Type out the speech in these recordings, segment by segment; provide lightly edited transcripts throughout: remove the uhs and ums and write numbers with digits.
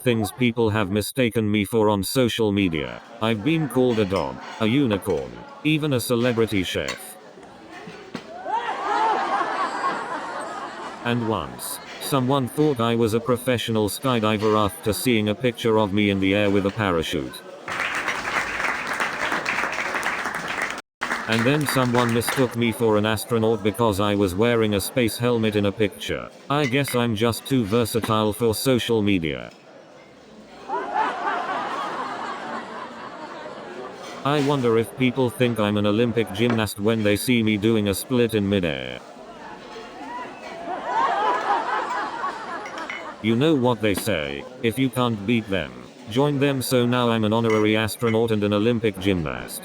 things people have mistaken me for on social media. I've been called a dog, a unicorn, even a celebrity chef. And once, someone thought I was a professional skydiver after seeing a picture of me in the air with a parachute. And then someone mistook me for an astronaut because I was wearing a space helmet in a picture. I guess I'm just too versatile for social media. I wonder if people think I'm an Olympic gymnast when they see me doing a split in midair. You know what they say, if you can't beat them, join them, so now I'm an honorary astronaut and an Olympic gymnast.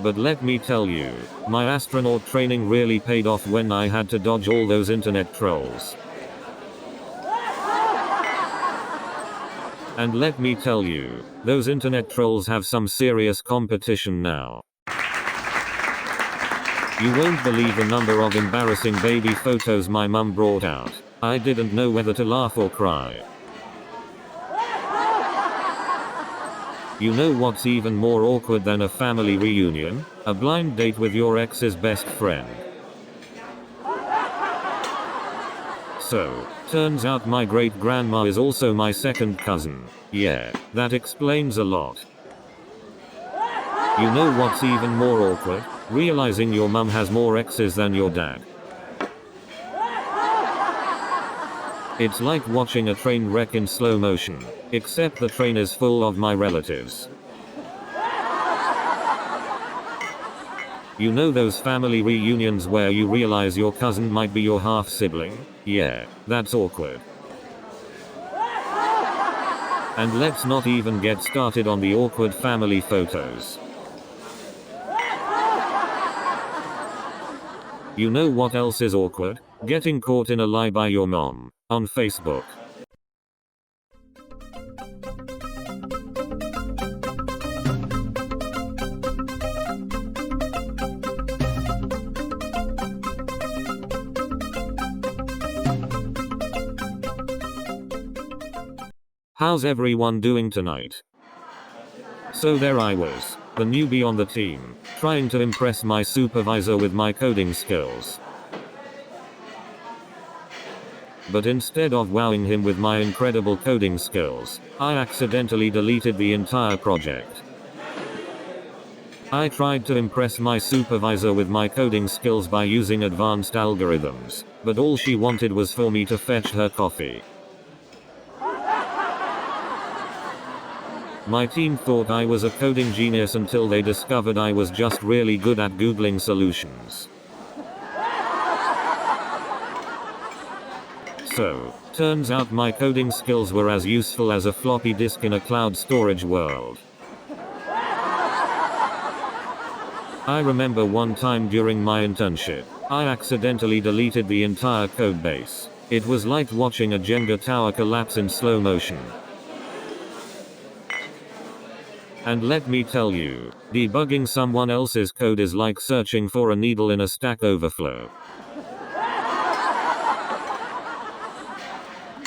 But let me tell you, my astronaut training really paid off when I had to dodge all those internet trolls. And let me tell you, those internet trolls have some serious competition now. You won't believe the number of embarrassing baby photos my mum brought out. I didn't know whether to laugh or cry. You know what's even more awkward than a family reunion? A blind date with your ex's best friend. So, turns out my great-grandma is also my second cousin. Yeah, that explains a lot. You know what's even more awkward? Realizing your mum has more exes than your dad. It's like watching a train wreck in slow motion, except the train is full of my relatives. You know those family reunions where you realize your cousin might be your half-sibling? Yeah, that's awkward. And let's not even get started on the awkward family photos. You know what else is awkward? Getting caught in a lie by your mom on Facebook. How's everyone doing tonight? So there I was, the newbie on the team, trying to impress my supervisor with my coding skills. But instead of wowing him with my incredible coding skills, I accidentally deleted the entire project. I tried to impress my supervisor with my coding skills by using advanced algorithms, but all she wanted was for me to fetch her coffee. My team thought I was a coding genius until they discovered I was just really good at Googling solutions. So, turns out my coding skills were as useful as a floppy disk in a cloud storage world. I remember one time during my internship, I accidentally deleted the entire codebase. It was like watching a Jenga tower collapse in slow motion. And let me tell you, debugging someone else's code is like searching for a needle in a Stack Overflow.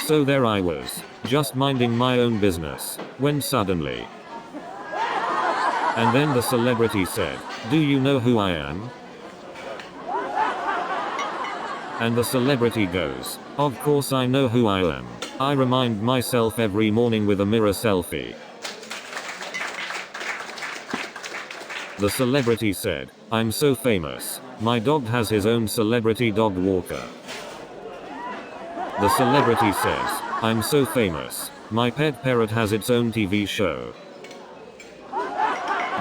So there I was, just minding my own business, when suddenly. And then the celebrity said, "Do you know who I am?" And the celebrity goes, "Of course I know who I am. I remind myself every morning with a mirror selfie." The celebrity said, "I'm so famous. My dog has his own celebrity dog walker." The celebrity says, "I'm so famous. My pet parrot has its own TV show."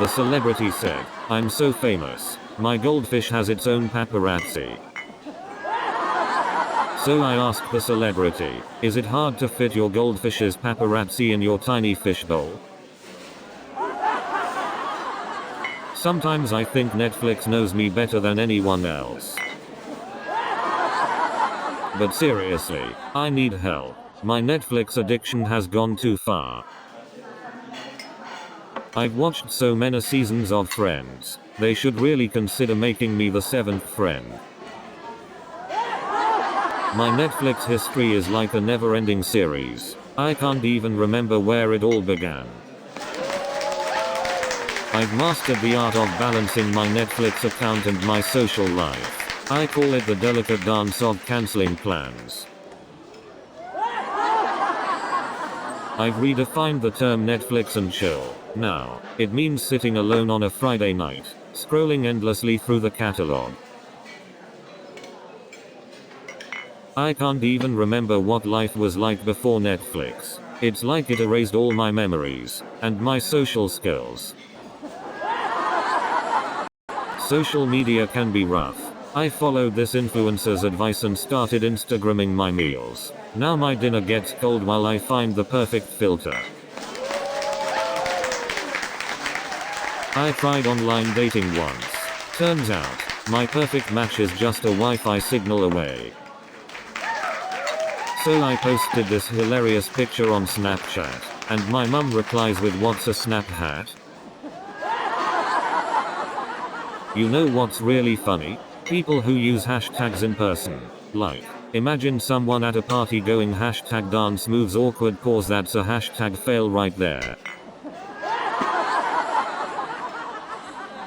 The celebrity said, "I'm so famous. My goldfish has its own paparazzi." So I asked the celebrity, "Is it hard to fit your goldfish's paparazzi in your tiny fishbowl?" Sometimes I think Netflix knows me better than anyone else. But seriously, I need help. My Netflix addiction has gone too far. I've watched so many seasons of Friends. They should really consider making me the 7th friend. My Netflix history is like a never-ending series. I can't even remember where it all began. I've mastered the art of balancing my Netflix account and my social life. I call it the delicate dance of canceling plans. I've redefined the term Netflix and chill. Now, it means sitting alone on a Friday night, scrolling endlessly through the catalog. I can't even remember what life was like before Netflix. It's like it erased all my memories, and my social skills. Social media can be rough. I followed this influencer's advice and started Instagramming my meals. Now my dinner gets cold while I find the perfect filter. I tried online dating once. Turns out, my perfect match is just a Wi-Fi signal away. So I posted this hilarious picture on Snapchat, and my mum replies with "What's a snap hat?" You know what's really funny? People who use hashtags in person. Like, imagine someone at a party going hashtag dance moves awkward pause, that's a hashtag fail right there.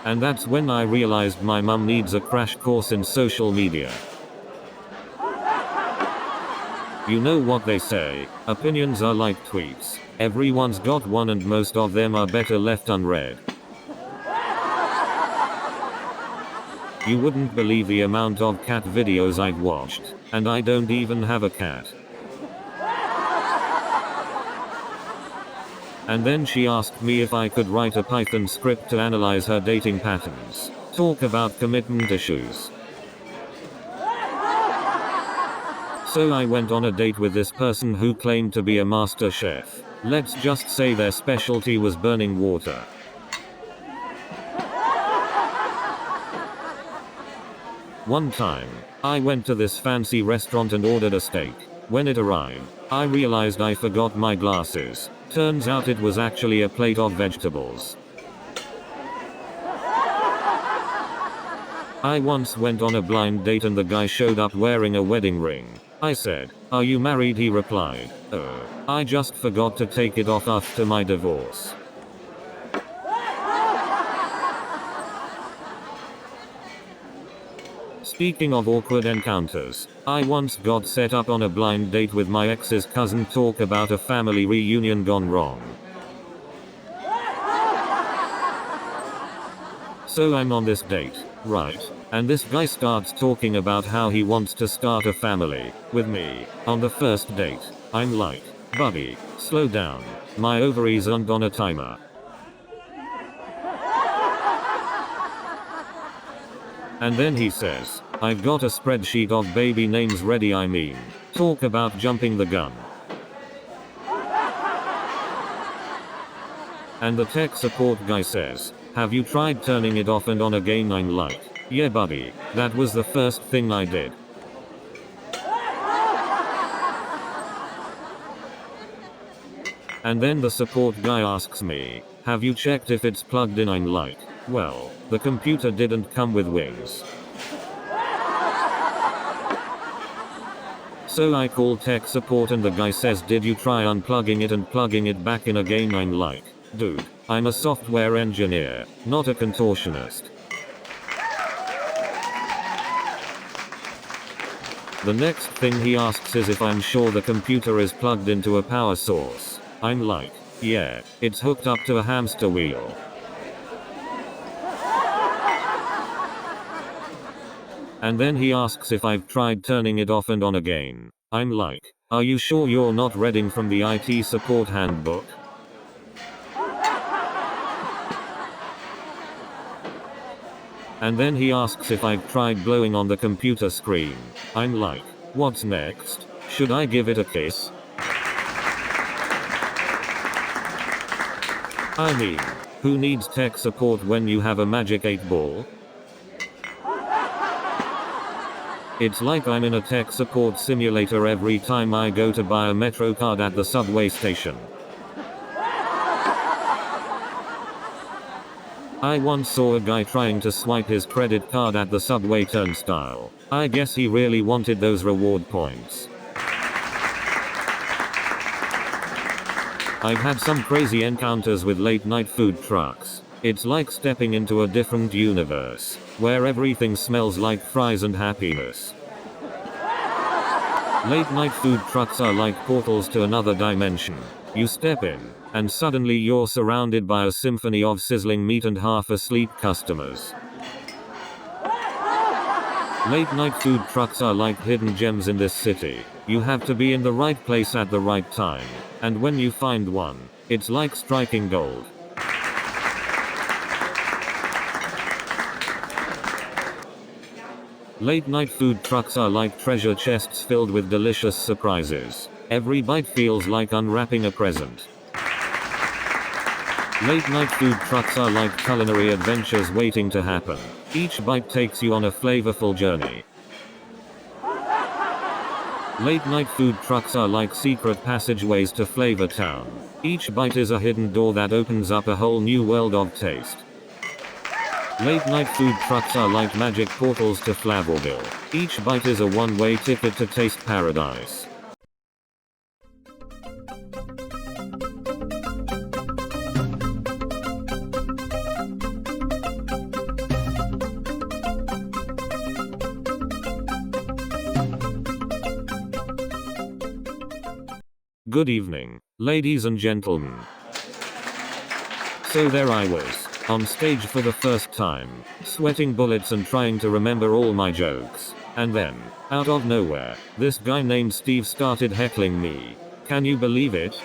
And that's when I realized my mum needs a crash course in social media. You know what they say, opinions are like tweets. Everyone's got one and most of them are better left unread. You wouldn't believe the amount of cat videos I've watched, and I don't even have a cat. And then she asked me if I could write a Python script to analyze her dating patterns. Talk about commitment issues. So I went on a date with this person who claimed to be a master chef. Let's just say their specialty was burning water. One time, I went to this fancy restaurant and ordered a steak. When it arrived, I realized I forgot my glasses. Turns out it was actually a plate of vegetables. I once went on a blind date and the guy showed up wearing a wedding ring. I said, "Are you married?" He replied, I just forgot to take it off after my divorce." Speaking of awkward encounters, I once got set up on a blind date with my ex's cousin. Talk about a family reunion gone wrong. So I'm on this date, right? And this guy starts talking about how he wants to start a family with me on the first date. I'm like, "Buddy, slow down. My ovaries aren't on a timer." And then he says, "I've got a spreadsheet of baby names ready." I mean, talk about jumping the gun. And the tech support guy says, "Have you tried turning it off and on again?" I'm like, "Yeah buddy, that was the first thing I did." And then the support guy asks me, "Have you checked if it's plugged in?" I'm like, "Well, the computer didn't come with wings." So I call tech support and the guy says, "Did you try unplugging it and plugging it back in again?" I'm like, "Dude, I'm a software engineer, not a contortionist." The next thing he asks is if I'm sure the computer is plugged into a power source. I'm like, "Yeah, it's hooked up to a hamster wheel." And then he asks if I've tried turning it off and on again. I'm like, "Are you sure you're not reading from the IT support handbook?" And then he asks if I've tried blowing on the computer screen. I'm like, "What's next? Should I give it a kiss?" I mean, who needs tech support when you have a magic 8-ball? It's like I'm in a tech support simulator every time I go to buy a Metro card at the subway station. I once saw a guy trying to swipe his credit card at the subway turnstile. I guess he really wanted those reward points. I've had some crazy encounters with late night food trucks. It's like stepping into a different universe, where everything smells like fries and happiness. Late night food trucks are like portals to another dimension. You step in, and suddenly you're surrounded by a symphony of sizzling meat and half-asleep customers. Late night food trucks are like hidden gems in this city. You have to be in the right place at the right time, and when you find one, it's like striking gold. Late night food trucks are like treasure chests filled with delicious surprises. Every bite feels like unwrapping a present. Late night food trucks are like culinary adventures waiting to happen. Each bite takes you on a flavorful journey. Late night food trucks are like secret passageways to Flavor Town. Each bite is a hidden door that opens up a whole new world of taste. Late night food trucks are like magic portals to Flavorville. Each bite is a one-way ticket to taste paradise. Good evening, ladies and gentlemen. So there I was, on stage for the first time, sweating bullets and trying to remember all my jokes. And then, out of nowhere, this guy named Steve started heckling me. Can you believe it?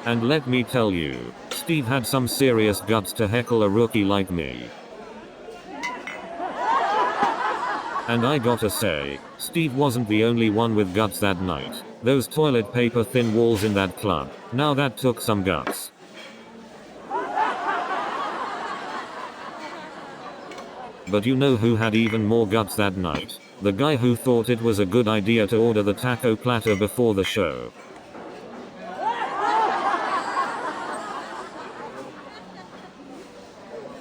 And let me tell you, Steve had some serious guts to heckle a rookie like me. And I gotta say, Steve wasn't the only one with guts that night. Those toilet paper thin walls in that club, now that took some guts. But you know who had even more guts that night? The guy who thought it was a good idea to order the taco platter before the show.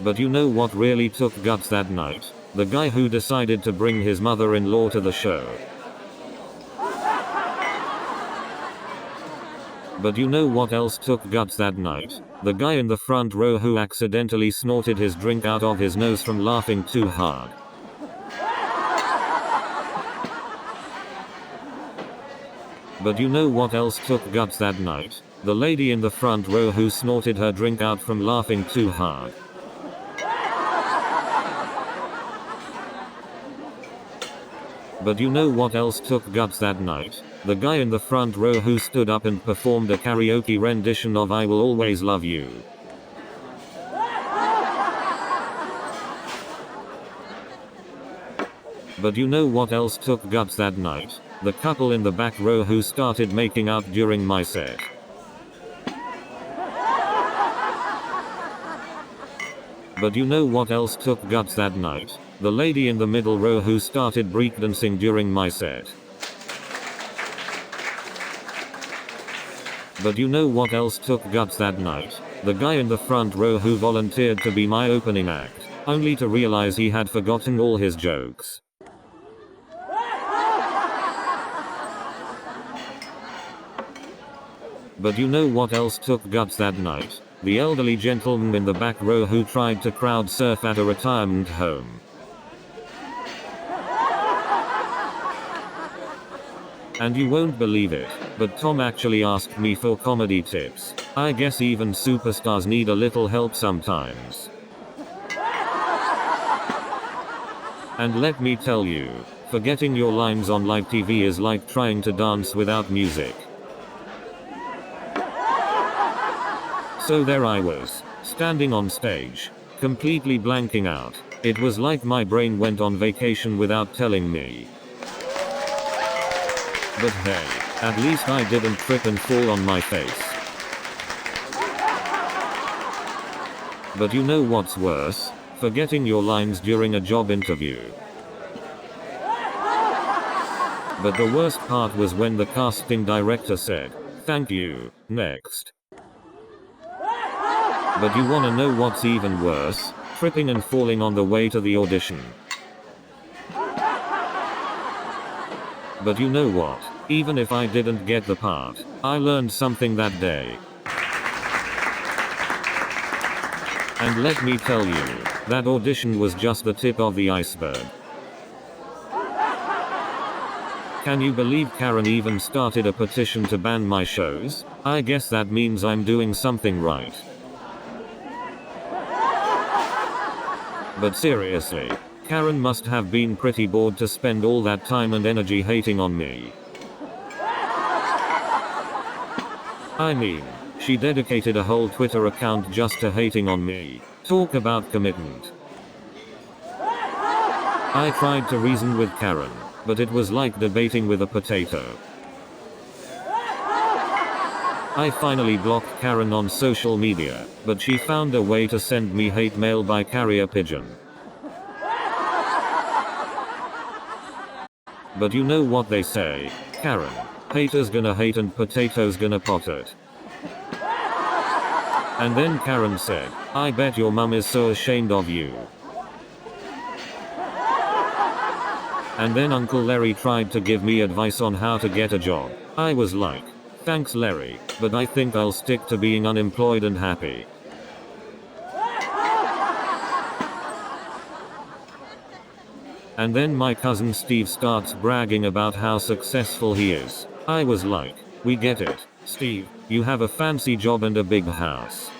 But you know what really took guts that night? The guy who decided to bring his mother-in-law to the show. But you know what else took guts that night? The guy in the front row who accidentally snorted his drink out of his nose from laughing too hard. But you know what else took guts that night? The lady in the front row who snorted her drink out from laughing too hard. But you know what else took guts that night? The guy in the front row who stood up and performed a karaoke rendition of I Will Always Love You. But you know what else took guts that night? The couple in the back row who started making out during my set. But you know what else took guts that night? The lady in the middle row who started breakdancing during my set. But you know what else took guts that night? The guy in the front row who volunteered to be my opening act, only to realize he had forgotten all his jokes. But you know what else took guts that night? The elderly gentleman in the back row who tried to crowd surf at a retirement home. And you won't believe it, but Tom actually asked me for comedy tips. I guess even superstars need a little help sometimes. And let me tell you, forgetting your lines on live TV is like trying to dance without music. So there I was, standing on stage, completely blanking out. It was like my brain went on vacation without telling me. But hey, at least I didn't trip and fall on my face. But you know what's worse? Forgetting your lines during a job interview. But the worst part was when the casting director said, "Thank you, next." But you wanna know what's even worse? Tripping and falling on the way to the audition. But you know what? Even if I didn't get the part, I learned something that day. And let me tell you, that audition was just the tip of the iceberg. Can you believe Karen even started a petition to ban my shows? I guess that means I'm doing something right. But seriously, Karen must have been pretty bored to spend all that time and energy hating on me. I mean, she dedicated a whole Twitter account just to hating on me. Talk about commitment. I tried to reason with Karen, but it was like debating with a potato. I finally blocked Karen on social media, but she found a way to send me hate mail by carrier pigeon. But you know what they say, Karen, haters gonna hate and potatoes gonna pot it. And then Karen said, I bet your mum is so ashamed of you. And then Uncle Larry tried to give me advice on how to get a job. I was like, thanks Larry, but I think I'll stick to being unemployed and happy. And then my cousin Steve starts bragging about how successful he is. I was like, we get it, Steve, you have a fancy job and a big house.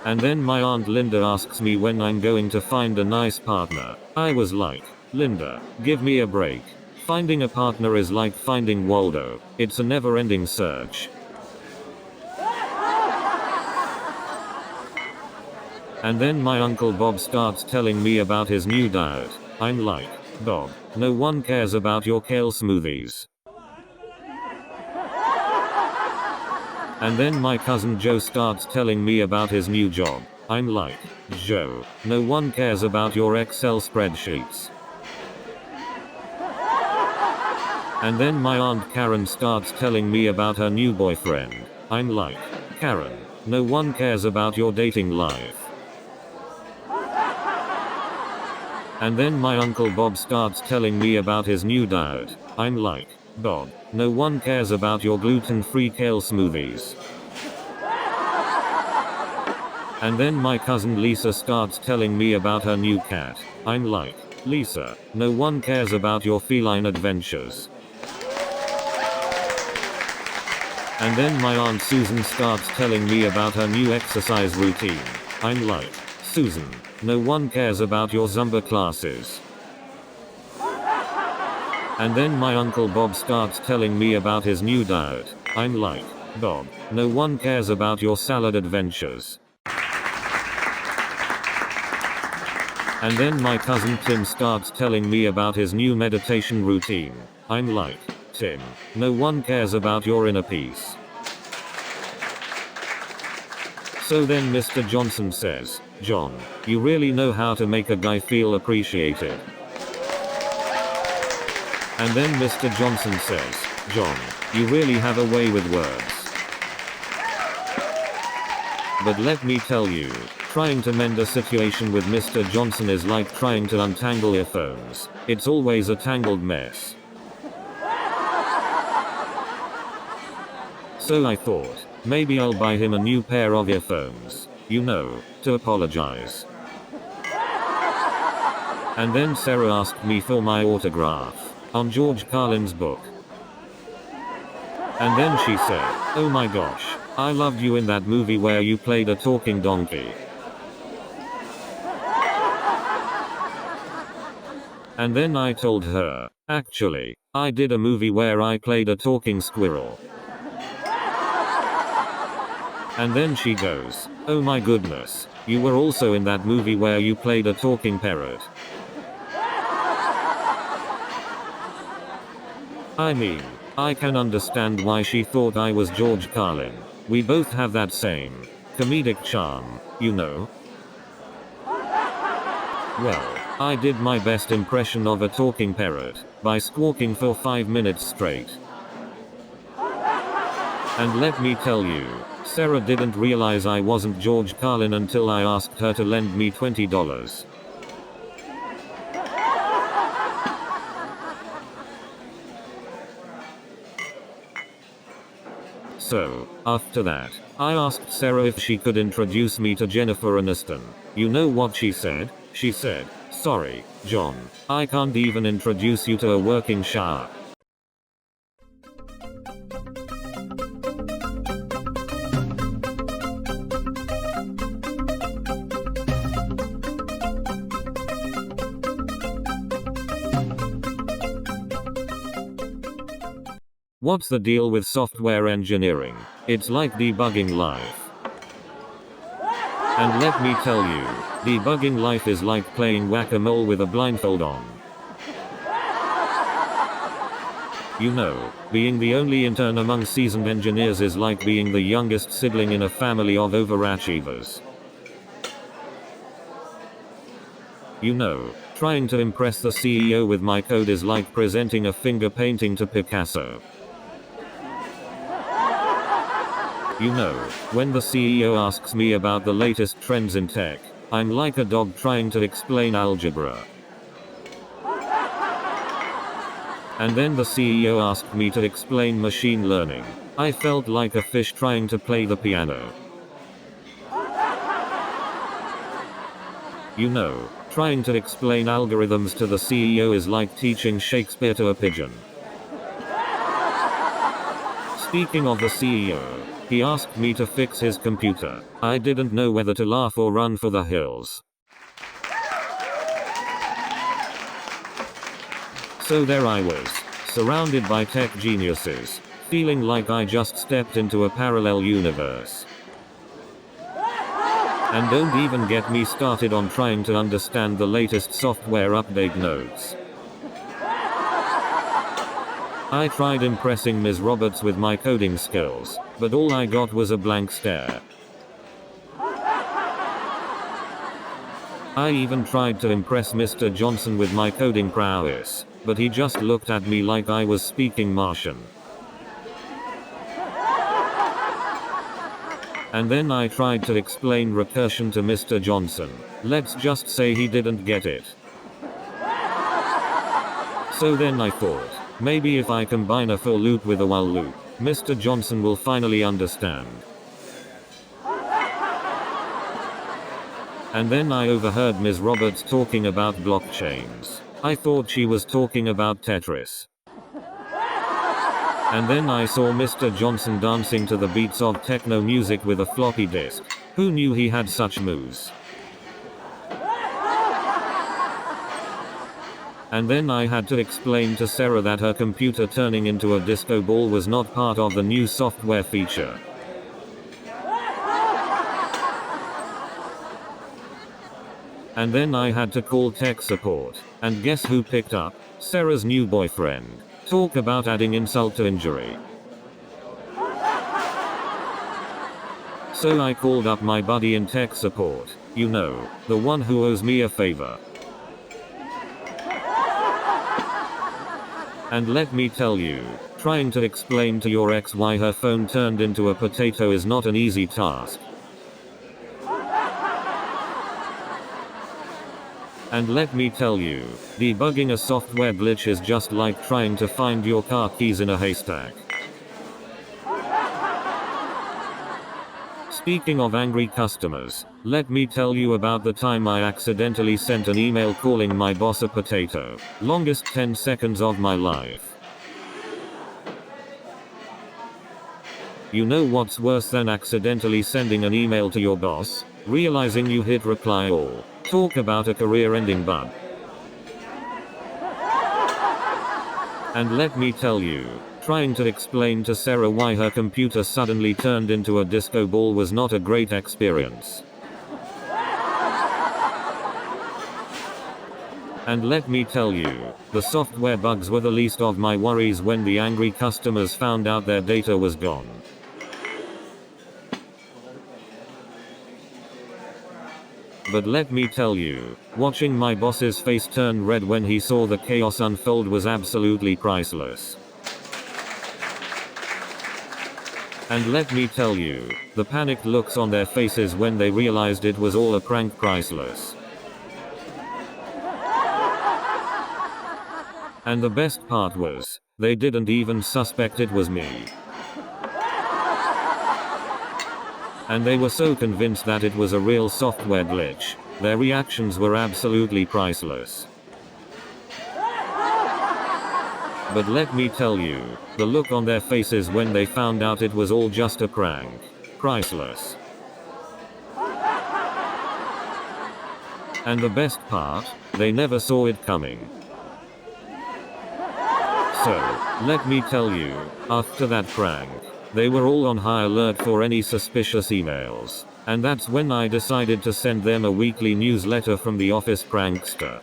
And then my aunt Linda asks me when I'm going to find a nice partner. I was like, Linda, give me a break. Finding a partner is like finding Waldo. It's a never-ending search. And then my Uncle Bob starts telling me about his new diet. I'm like, Bob, no one cares about your kale smoothies. And then my cousin Joe starts telling me about his new job. I'm like, Joe, no one cares about your Excel spreadsheets. And then my Aunt Karen starts telling me about her new boyfriend. I'm like, Karen, no one cares about your dating life. And then my Uncle Bob starts telling me about his new diet. I'm like, Bob, no one cares about your gluten-free kale smoothies. And then my cousin Lisa starts telling me about her new cat. I'm like, Lisa, no one cares about your feline adventures. And then my Aunt Susan starts telling me about her new exercise routine. I'm like, Susan, no one cares about your Zumba classes. And then my Uncle Bob starts telling me about his new diet. I'm like, Bob, no one cares about your salad adventures. And then my cousin Tim starts telling me about his new meditation routine. I'm like, Tim, no one cares about your inner peace. So then Mr. Johnson says, John, you really know how to make a guy feel appreciated. And then Mr. Johnson says, John, you really have a way with words. But let me tell you, trying to mend a situation with Mr. Johnson is like trying to untangle earphones. It's always a tangled mess. So I thought, maybe I'll buy him a new pair of earphones. You know, to apologize. And then Sarah asked me for my autograph on George Carlin's book. And then she said, oh my gosh, I loved you in that movie where you played a talking donkey. And then I told her, actually, I did a movie where I played a talking squirrel. And then she goes, oh my goodness, you were also in that movie where you played a talking parrot. I mean, I can understand why she thought I was George Carlin. We both have that same comedic charm, you know. Well, I did my best impression of a talking parrot by squawking for 5 minutes straight. And let me tell you, Sarah didn't realize I wasn't George Carlin until I asked her to lend me $20. So, after that, I asked Sarah if she could introduce me to Jennifer Aniston. You know what she said? She said, "Sorry, John, I can't even introduce you to a working shower." What's the deal with software engineering? It's like debugging life. And let me tell you, debugging life is like playing whack-a-mole with a blindfold on. You know, being the only intern among seasoned engineers is like being the youngest sibling in a family of overachievers. You know, trying to impress the CEO with my code is like presenting a finger painting to Picasso. You know, when the CEO asks me about the latest trends in tech, I'm like a dog trying to explain algebra. And then the CEO asked me to explain machine learning. I felt like a fish trying to play the piano. You know, trying to explain algorithms to the CEO is like teaching Shakespeare to a pigeon. Speaking of the CEO, he asked me to fix his computer. I didn't know whether to laugh or run for the hills. So there I was, surrounded by tech geniuses, feeling like I just stepped into a parallel universe. And don't even get me started on trying to understand the latest software update notes. I tried impressing Ms. Roberts with my coding skills, but all I got was a blank stare. I even tried to impress Mr. Johnson with my coding prowess, but he just looked at me like I was speaking Martian. And then I tried to explain recursion to Mr. Johnson. Let's just say he didn't get it. So then I thought, maybe if I combine a for loop with a while loop, Mr. Johnson will finally understand. And then I overheard Ms. Roberts talking about blockchains. I thought she was talking about Tetris. And then I saw Mr. Johnson dancing to the beats of techno music with a floppy disk. Who knew he had such moves? And then I had to explain to Sarah that her computer turning into a disco ball was not part of the new software feature. And then I had to call tech support. And guess who picked up? Sarah's new boyfriend. Talk about adding insult to injury. So I called up my buddy in tech support. You know, the one who owes me a favor. And let me tell you, trying to explain to your ex why her phone turned into a potato is not an easy task. And let me tell you, debugging a software glitch is just like trying to find your car keys in a haystack. Speaking of angry customers, let me tell you about the time I accidentally sent an email calling my boss a potato. Longest 10 seconds of my life. You know what's worse than accidentally sending an email to your boss? Realizing you hit reply all. Talk about a career-ending bug. And let me tell you, trying to explain to Sarah why her computer suddenly turned into a disco ball was not a great experience. And let me tell you, the software bugs were the least of my worries when the angry customers found out their data was gone. But let me tell you, watching my boss's face turn red when he saw the chaos unfold was absolutely priceless. And let me tell you, the panicked looks on their faces when they realized it was all a prank, priceless. And the best part was, they didn't even suspect it was me. And they were so convinced that it was a real software glitch. Their reactions were absolutely priceless. But let me tell you, the look on their faces when they found out it was all just a prank. Priceless. And the best part, they never saw it coming. So, let me tell you, after that prank, they were all on high alert for any suspicious emails. And that's when I decided to send them a weekly newsletter from the office prankster.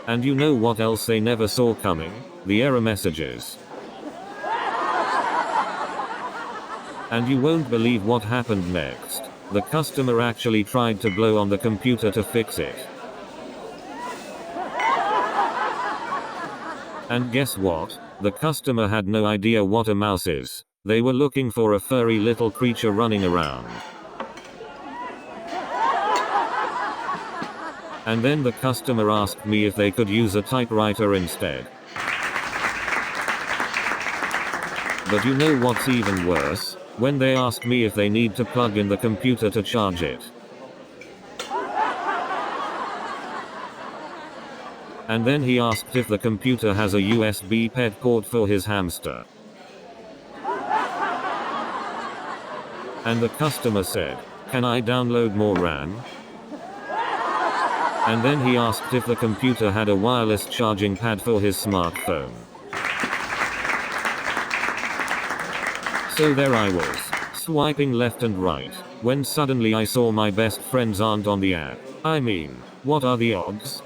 And you know what else they never saw coming? The error messages. And you won't believe what happened next. The customer actually tried to blow on the computer to fix it. And guess what? The customer had no idea what a mouse is. They were looking for a furry little creature running around. And then the customer asked me if they could use a typewriter instead. But you know what's even worse? When they ask me if they need to plug in the computer to charge it. And then he asked if the computer has a USB pet port for his hamster. And the customer said, "Can I download more RAM?" And then he asked if the computer had a wireless charging pad for his smartphone. So there I was, swiping left and right, when suddenly I saw my best friend's aunt on the app. I mean, what are the odds?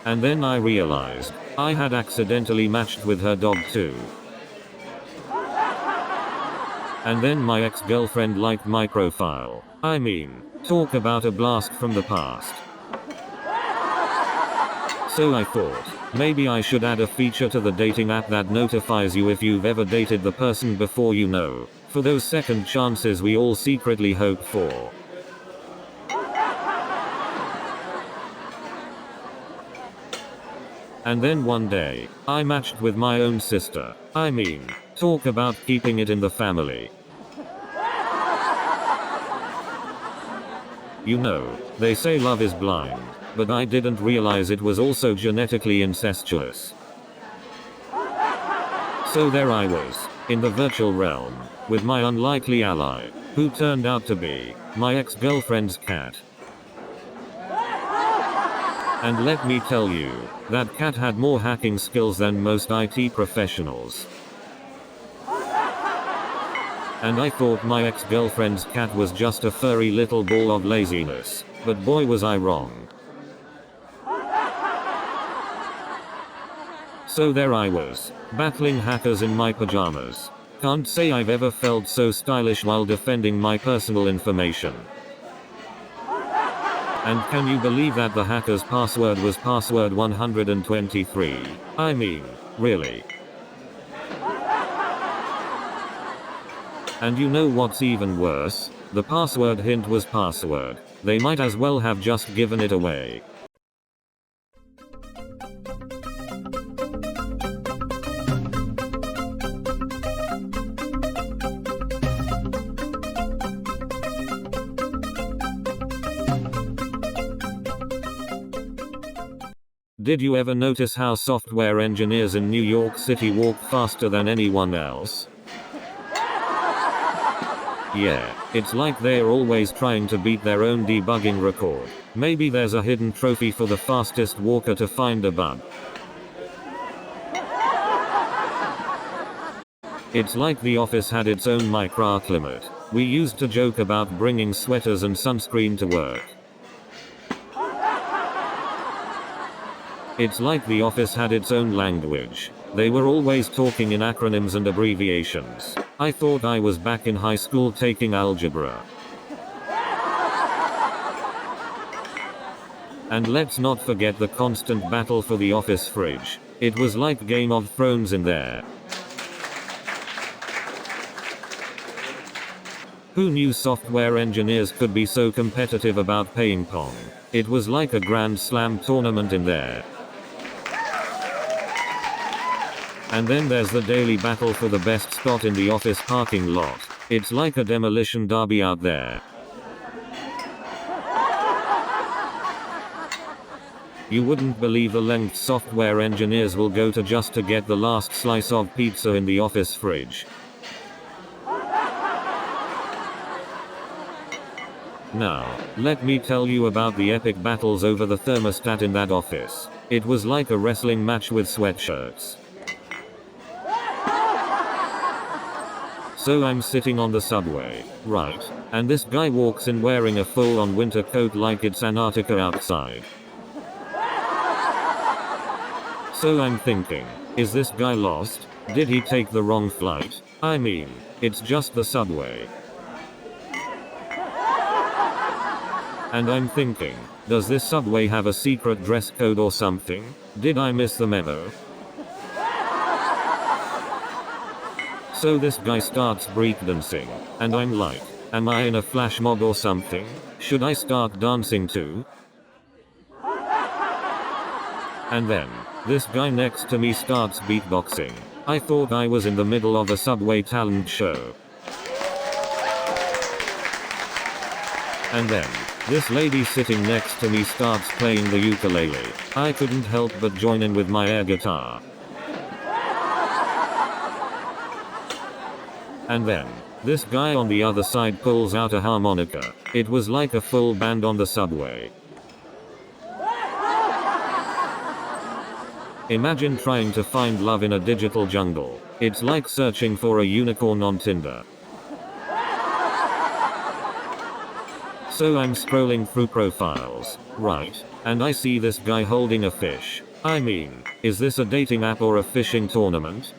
And then I realized, I had accidentally matched with her dog too. And then my ex-girlfriend liked my profile. I mean, talk about a blast from the past. So I thought, maybe I should add a feature to the dating app that notifies you if you've ever dated the person before you know, for those second chances we all secretly hope for. And then one day, I matched with my own sister. I mean, talk about keeping it in the family. You know, they say love is blind, but I didn't realize it was also genetically incestuous. So there I was, in the virtual realm, with my unlikely ally, who turned out to be my ex-girlfriend's cat. And let me tell you, that cat had more hacking skills than most IT professionals. And I thought my ex-girlfriend's cat was just a furry little ball of laziness, but boy was I wrong. So there I was, battling hackers in my pajamas. Can't say I've ever felt so stylish while defending my personal information. And can you believe that the hacker's password was password 123? I mean, really. And you know what's even worse? The password hint was password. They might as well have just given it away. Did you ever notice how software engineers in New York City walk faster than anyone else? Yeah, it's like they're always trying to beat their own debugging record. Maybe there's a hidden trophy for the fastest walker to find a bug. It's like the office had its own microclimate. We used to joke about bringing sweaters and sunscreen to work. It's like the office had its own language. They were always talking in acronyms and abbreviations. I thought I was back in high school taking algebra. And let's not forget the constant battle for the office fridge. It was like Game of Thrones in there. Who knew software engineers could be so competitive about ping pong? It was like a Grand Slam tournament in there. And then there's the daily battle for the best spot in the office parking lot. It's like a demolition derby out there. You wouldn't believe the lengths software engineers will go to just to get the last slice of pizza in the office fridge. Now, let me tell you about the epic battles over the thermostat in that office. It was like a wrestling match with sweatshirts. So I'm sitting on the subway, right? And this guy walks in wearing a full-on winter coat like it's Antarctica outside. So I'm thinking, is this guy lost? Did he take the wrong flight? I mean, it's just the subway. And I'm thinking, does this subway have a secret dress code or something? Did I miss the memo? So this guy starts breakdancing, and I'm like, am I in a flash mob or something? Should I start dancing too? And then, this guy next to me starts beatboxing. I thought I was in the middle of a subway talent show. And then, this lady sitting next to me starts playing the ukulele. I couldn't help but join in with my air guitar. And then, this guy on the other side pulls out a harmonica. It was like a full band on the subway. Imagine trying to find love in a digital jungle. It's like searching for a unicorn on Tinder. So I'm scrolling through profiles, right? And I see this guy holding a fish. I mean, is this a dating app or a fishing tournament?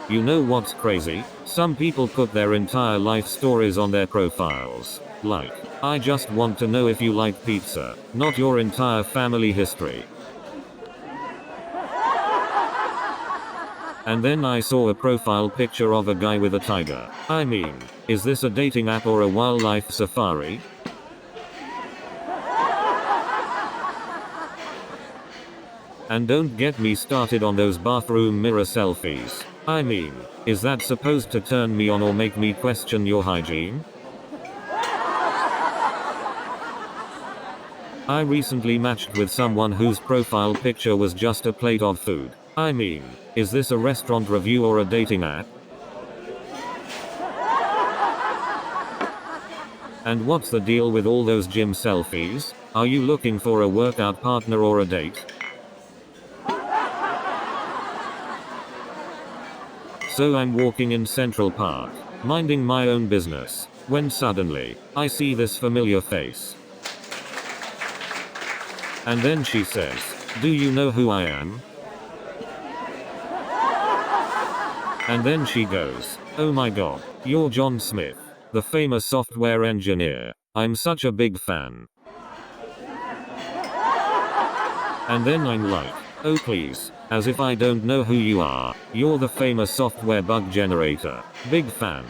You know what's crazy? Some people put their entire life stories on their profiles. Like, I just want to know if you like pizza, not your entire family history. And then I saw a profile picture of a guy with a tiger. I mean, is this a dating app or a wildlife safari? And don't get me started on those bathroom mirror selfies. I mean, is that supposed to turn me on or make me question your hygiene? I recently matched with someone whose profile picture was just a plate of food. I mean, is this a restaurant review or a dating app? And what's the deal with all those gym selfies? Are you looking for a workout partner or a date? So I'm walking in Central Park, minding my own business, when suddenly, I see this familiar face. And then she says, "Do you know who I am?" And then she goes, "Oh my god, you're John Smith, the famous software engineer. I'm such a big fan." And then I'm like, "Oh please, as if I don't know who you are. You're the famous software bug generator. Big fan."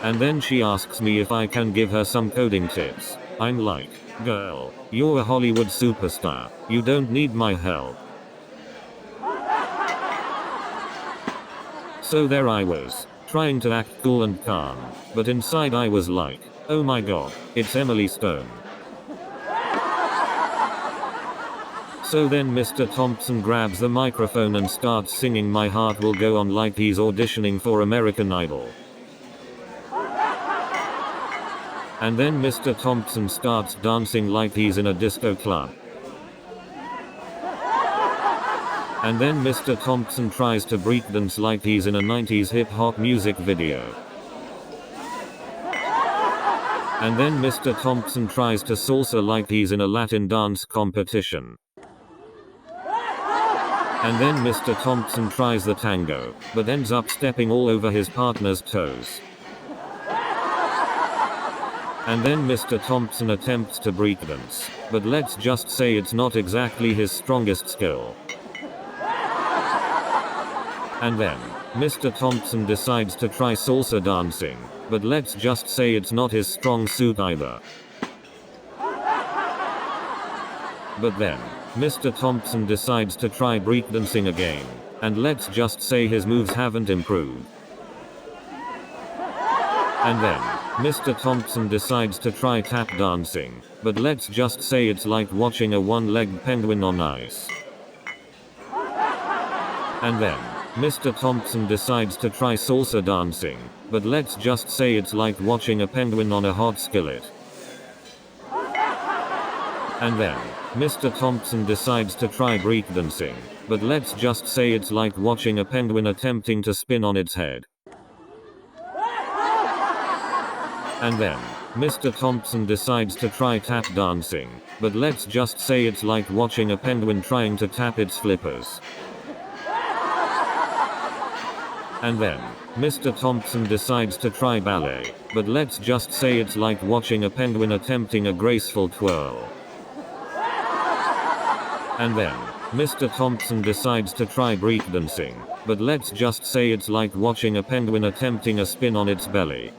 And then she asks me if I can give her some coding tips. I'm like, "Girl, you're a Hollywood superstar. You don't need my help." So there I was, trying to act cool and calm, but inside I was like, oh my god, it's Emily Stone. So then Mr. Thompson grabs the microphone and starts singing "My Heart Will Go On" like he's auditioning for American Idol. And then Mr. Thompson starts dancing like he's in a disco club. And then Mr. Thompson tries to breakdance like he's in a 90s hip-hop music video. And then Mr. Thompson tries to salsa like he's in a Latin dance competition. And then Mr. Thompson tries the tango, but ends up stepping all over his partner's toes. And then Mr. Thompson attempts to breakdance, but let's just say it's not exactly his strongest skill. And then Mr. Thompson decides to try salsa dancing, but let's just say it's not his strong suit either. But then Mr. Thompson decides to try breakdancing again, and let's just say his moves haven't improved. And then Mr. Thompson decides to try tap dancing, but let's just say it's like watching a one-legged penguin on ice. And then Mr. Thompson decides to try salsa dancing, but let's just say it's like watching a penguin on a hot skillet. And then Mr. Thompson decides to try breakdancing, but let's just say it's like watching a penguin attempting to spin on its head. And then Mr. Thompson decides to try tap dancing, but let's just say it's like watching a penguin trying to tap its flippers. And then Mr. Thompson decides to try ballet, but let's just say it's like watching a penguin attempting a graceful twirl. And then Mr. Thompson decides to try breakdancing, but let's just say it's like watching a penguin attempting a spin on its belly.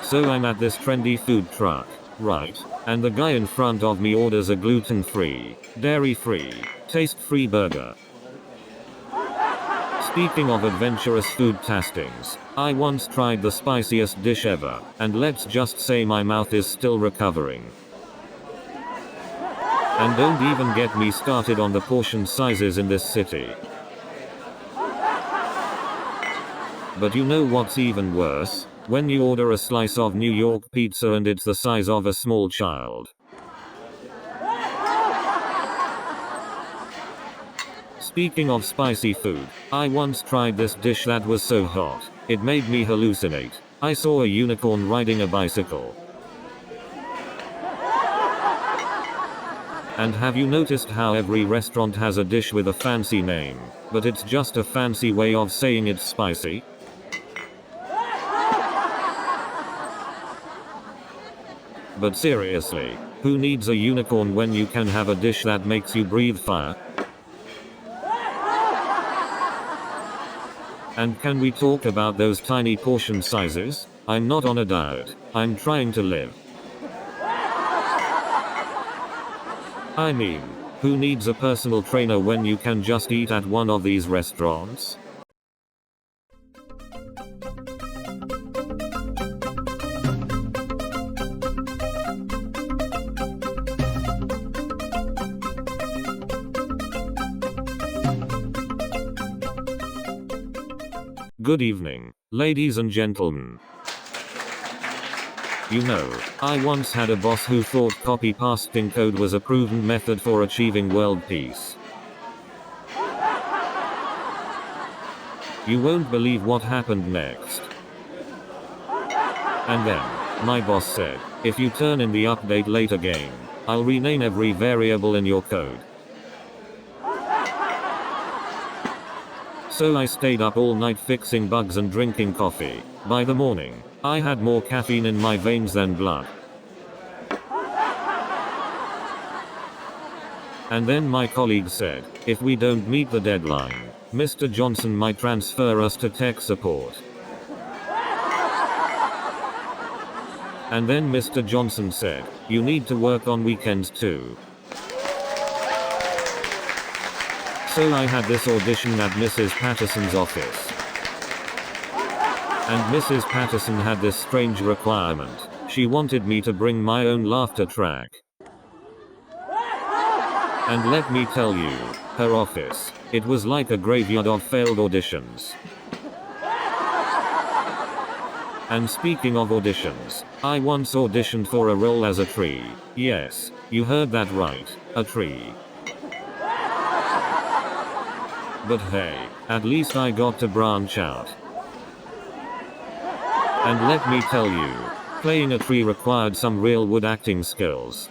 So I'm at this trendy food truck, right? And the guy in front of me orders a gluten-free, dairy-free, taste-free burger. Speaking of adventurous food tastings, I once tried the spiciest dish ever, and let's just say my mouth is still recovering. And don't even get me started on the portion sizes in this city. But you know what's even worse? When you order a slice of New York pizza and it's the size of a small child. Speaking of spicy food, I once tried this dish that was so hot, it made me hallucinate. I saw a unicorn riding a bicycle. And have you noticed how every restaurant has a dish with a fancy name, but it's just a fancy way of saying it's spicy? But seriously, who needs a unicorn when you can have a dish that makes you breathe fire? And can we talk about those tiny portion sizes? I'm not on a diet, I'm trying to live. I mean, who needs a personal trainer when you can just eat at one of these restaurants? Good evening, ladies and gentlemen. You know, I once had a boss who thought copy-pasting code was a proven method for achieving world peace. You won't believe what happened next. And then, my boss said, if you turn in the update later game, I'll rename every variable in your code. So I stayed up all night fixing bugs and drinking coffee. By the morning, I had more caffeine in my veins than blood. And then my colleague said, if we don't meet the deadline, Mr. Johnson might transfer us to tech support. And then Mr. Johnson said, you need to work on weekends too. So I had this audition at Mrs. Patterson's office. And Mrs. Patterson had this strange requirement. She wanted me to bring my own laughter track. And let me tell you, her office, it was like a graveyard of failed auditions. And speaking of auditions, I once auditioned for a role as a tree. Yes, you heard that right, a tree. But hey, at least I got to branch out. And let me tell you, playing a tree required some real wood acting skills.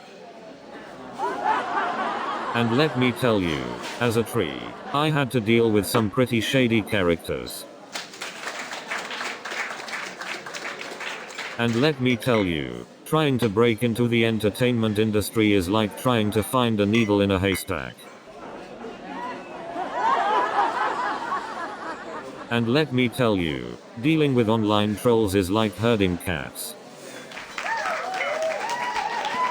And let me tell you, as a tree, I had to deal with some pretty shady characters. And let me tell you, trying to break into the entertainment industry is like trying to find a needle in a haystack. And let me tell you, dealing with online trolls is like herding cats.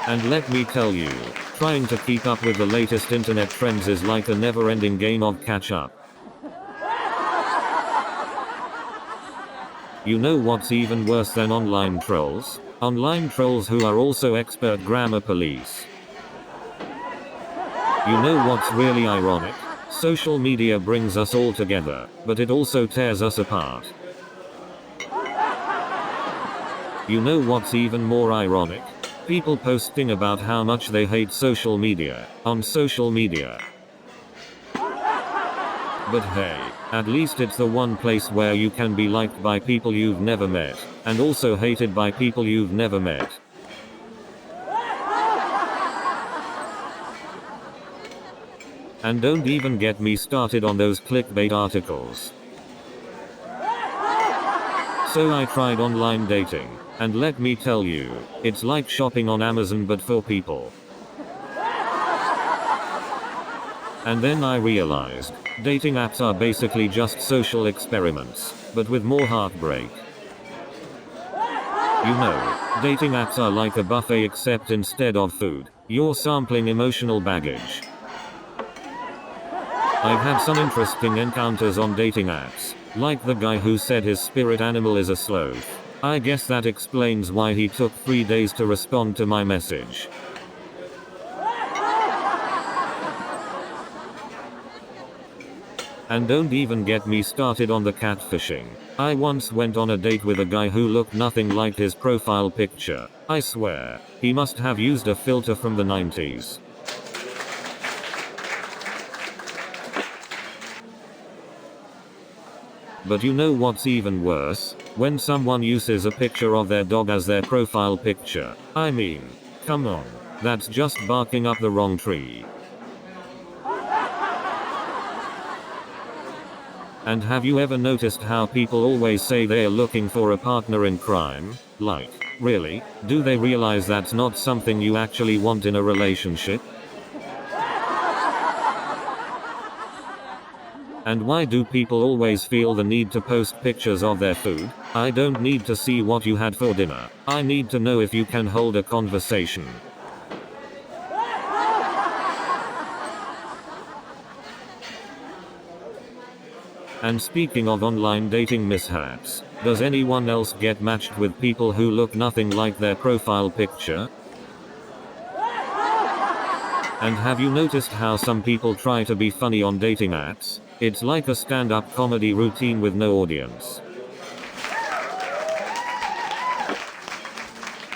And let me tell you, trying to keep up with the latest internet trends is like a never-ending game of catch-up. You know what's even worse than online trolls? Online trolls who are also expert grammar police. You know what's really ironic? Social media brings us all together, but it also tears us apart. You know what's even more ironic? People posting about how much they hate social media on social media. But hey, at least it's the one place where you can be liked by people you've never met, and also hated by people you've never met. And don't even get me started on those clickbait articles. So I tried online dating, and let me tell you, it's like shopping on Amazon but for people. And then I realized, dating apps are basically just social experiments, but with more heartbreak. You know, dating apps are like a buffet except instead of food, you're sampling emotional baggage. I've had some interesting encounters on dating apps, like the guy who said his spirit animal is a sloth. I guess that explains why he took 3 days to respond to my message. And don't even get me started on the catfishing. I once went on a date with a guy who looked nothing like his profile picture. I swear, he must have used a filter from the 90s. But you know what's even worse? When someone uses a picture of their dog as their profile picture. I mean, come on, that's just barking up the wrong tree. And have you ever noticed how people always say they are looking for a partner in crime? Like, really? Do they realize that's not something you actually want in a relationship? And why do people always feel the need to post pictures of their food? I don't need to see what you had for dinner. I need to know if you can hold a conversation. And speaking of online dating mishaps, does anyone else get matched with people who look nothing like their profile picture? And have you noticed how some people try to be funny on dating apps? It's like a stand-up comedy routine with no audience.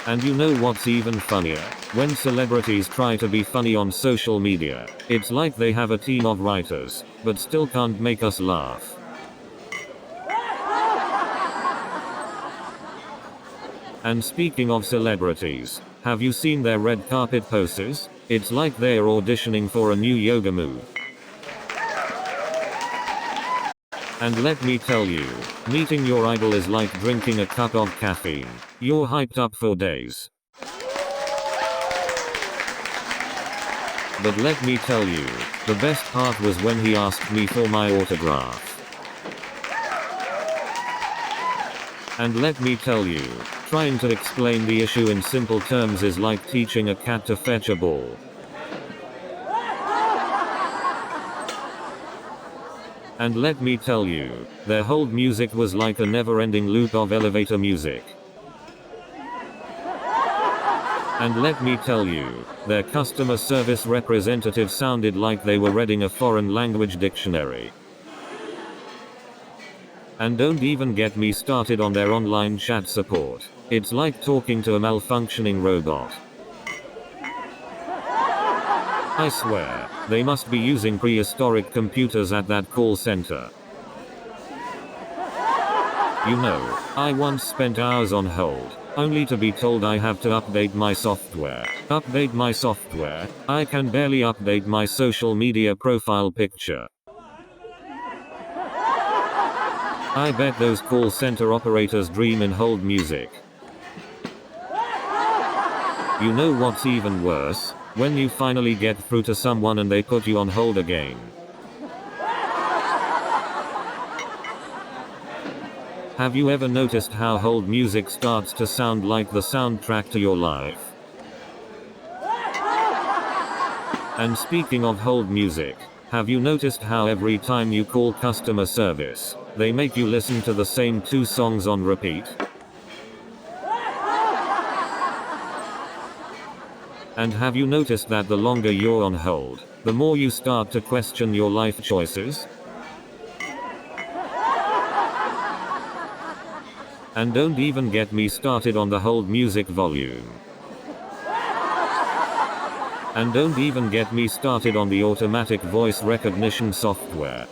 And you know what's even funnier? When celebrities try to be funny on social media, it's like they have a team of writers, but still can't make us laugh. And speaking of celebrities, have you seen their red carpet poses? It's like they're auditioning for a new yoga move. And let me tell you, meeting your idol is like drinking a cup of caffeine. You're hyped up for days. But let me tell you, the best part was when he asked me for my autograph. And let me tell you, trying to explain the issue in simple terms is like teaching a cat to fetch a ball. And let me tell you, their hold music was like a never-ending loop of elevator music. And let me tell you, their customer service representative sounded like they were reading a foreign language dictionary. And don't even get me started on their online chat support. It's like talking to a malfunctioning robot. I swear, they must be using prehistoric computers at that call center. You know, I once spent hours on hold, only to be told I have to update my software. Update my software? I can barely update my social media profile picture. I bet those call center operators dream in hold music. You know what's even worse? When you finally get through to someone and they put you on hold again. Have you ever noticed how hold music starts to sound like the soundtrack to your life? And speaking of hold music, have you noticed how every time you call customer service, they make you listen to the same 2 songs on repeat? And have you noticed that the longer you're on hold, the more you start to question your life choices? And don't even get me started on the hold music volume. And don't even get me started on the automatic voice recognition software.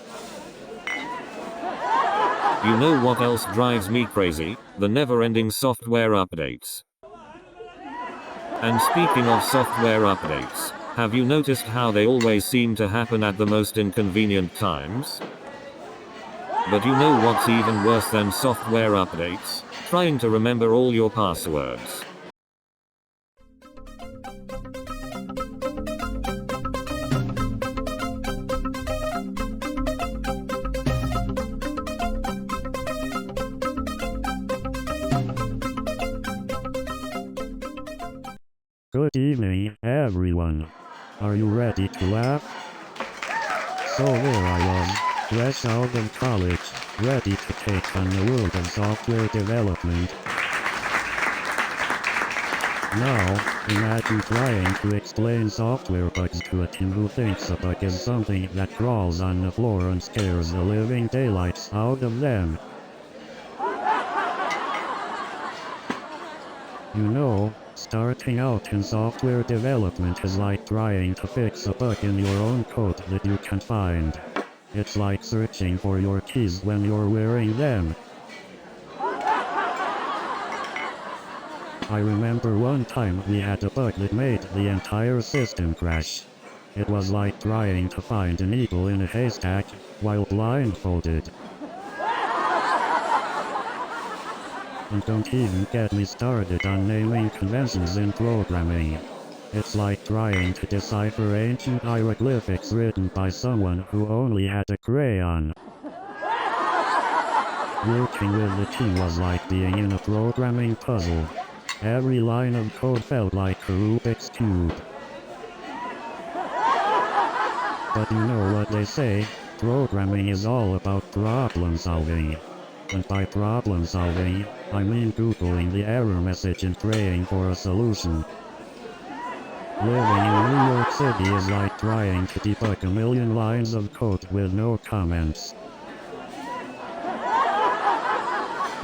You know what else drives me crazy? The never-ending software updates. And speaking of software updates, have you noticed how they always seem to happen at the most inconvenient times? But you know what's even worse than software updates? Trying to remember all your passwords. Good evening, everyone. Are you ready to laugh? So there I was, fresh out of college, ready to take on the world of software development. Now, imagine trying to explain software bugs to a teen who thinks a bug is something that crawls on the floor and scares the living daylights out of them. You know, starting out in software development is like trying to fix a bug in your own code that you can't find. It's like searching for your keys when you're wearing them. I remember one time we had a bug that made the entire system crash. It was like trying to find a needle in a haystack while blindfolded. And don't even get me started on naming conventions in programming. It's like trying to decipher ancient hieroglyphics written by someone who only had a crayon. Working with the team was like being in a programming puzzle. Every line of code felt like a Rubik's Cube. But you know what they say, programming is all about problem solving. And by problem solving, I mean Googling the error message and praying for a solution. Living in New York City is like trying to debug a million lines of code with no comments.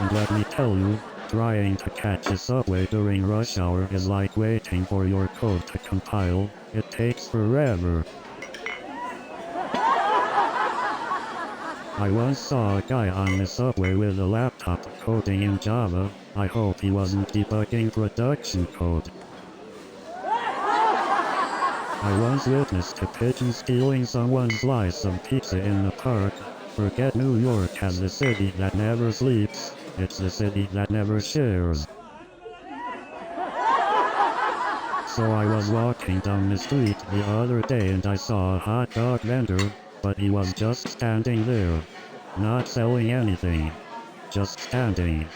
And let me tell you, trying to catch a subway during rush hour is like waiting for your code to compile. It takes forever. I once saw a guy on the subway with a laptop coding in Java. I hope he wasn't debugging production code. I once witnessed a pigeon stealing someone's slice of pizza in the park. Forget New York as the city that never sleeps, it's the city that never shares. So I was walking down the street the other day and I saw a hot dog vendor, but he was just standing there. Not selling anything. Just standing.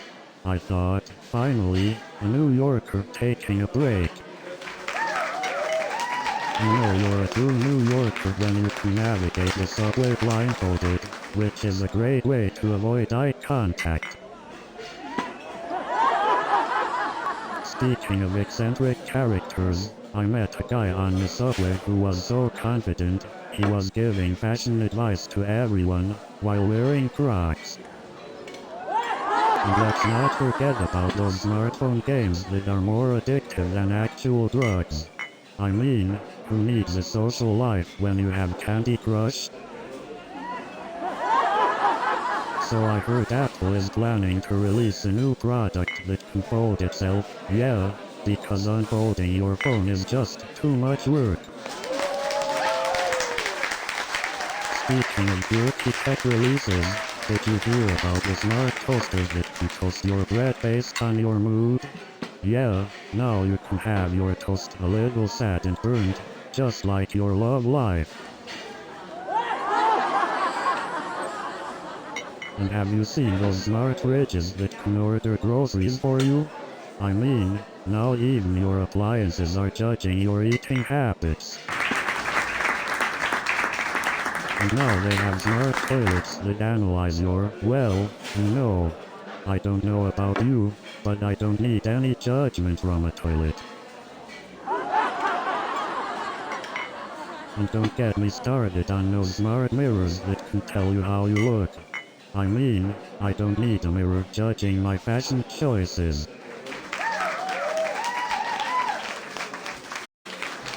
I thought, finally, a New Yorker taking a break. You know you're a true New Yorker when you can navigate the subway blindfolded, which is a great way to avoid eye contact. Speaking of eccentric characters, I met a guy on the subway who was so confident, he was giving fashion advice to everyone, while wearing Crocs. And let's not forget about those smartphone games that are more addictive than actual drugs. I mean, who needs a social life when you have Candy Crush? So I heard Apple is planning to release a new product that can fold itself, yeah, because unfolding your phone is just too much work. Speaking of quirky tech releases, did you hear about the smart toaster that can toast your bread based on your mood? Yeah, now you can have your toast a little sad and burned, just like your love life. And have you seen those smart fridges that can order groceries for you? I mean, now even your appliances are judging your eating habits. And now they have smart toilets that analyze your, well, no. I don't know about you, but I don't need any judgment from a toilet. And don't get me started on those smart mirrors that can tell you how you look. I mean, I don't need a mirror judging my fashion choices.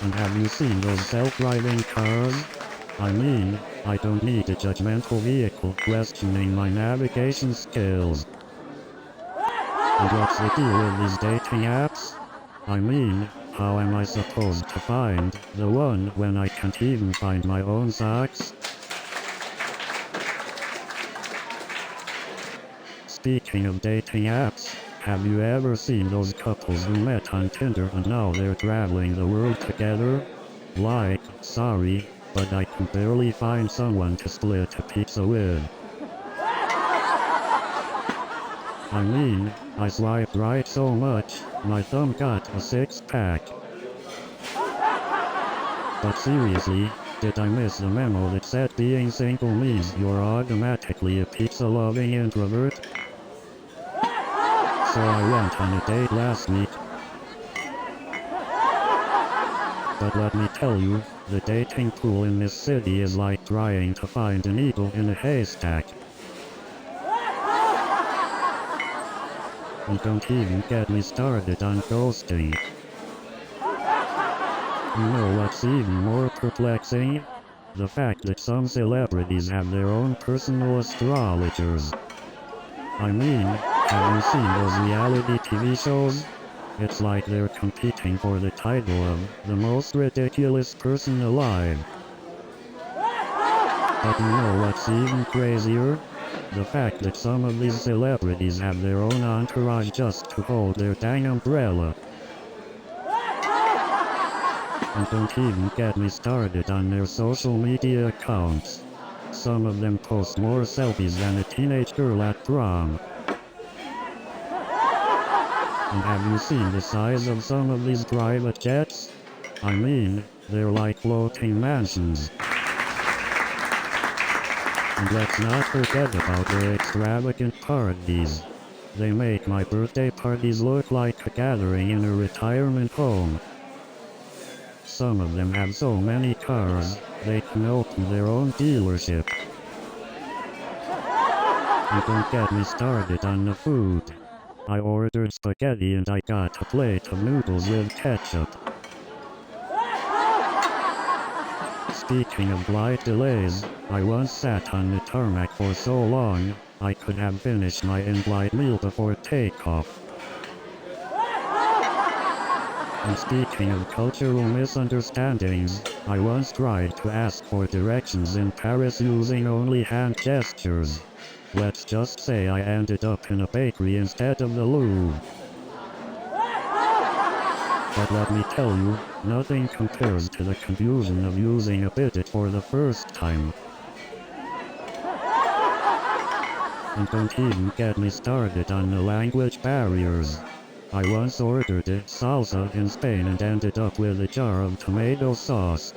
And have you seen those self-driving cars? I mean, I don't need a judgmental vehicle questioning my navigation skills. And what's the deal with these dating apps? I mean, how am I supposed to find the one when I can't even find my own socks? Speaking of dating apps, have you ever seen those couples who met on Tinder and now they're traveling the world together? Like, sorry, but I can barely find someone to split a pizza with. I mean, I swiped right so much, my thumb got a six-pack. But seriously, did I miss the memo that said being single means you're automatically a pizza-loving introvert? So I went on a date last week. But let me tell you, the dating pool in this city is like trying to find a needle in a haystack. And don't even get me started on ghosting. You know what's even more perplexing? The fact that some celebrities have their own personal astrologers. I mean, have you seen those reality TV shows? It's like they're competing for the title of the most ridiculous person alive. But you know what's even crazier? The fact that some of these celebrities have their own entourage just to hold their dang umbrella. And don't even get me started on their social media accounts. Some of them post more selfies than a teenage girl at prom. And have you seen the size of some of these private jets? I mean, they're like floating mansions. And let's not forget about their extravagant parties. They make my birthday parties look like a gathering in a retirement home. Some of them have so many cars, they can open their own dealership. And don't get me started on the food. I ordered spaghetti and I got a plate of noodles with ketchup. Speaking of flight delays, I once sat on the tarmac for so long, I could have finished my in-flight meal before takeoff. And speaking of cultural misunderstandings, I once tried to ask for directions in Paris using only hand gestures. Let's just say I ended up in a bakery instead of the Louvre. But let me tell you, nothing compares to the confusion of using a bidget for the first time. And don't even get me started on the language barriers. I once ordered a salsa in Spain and ended up with a jar of tomato sauce.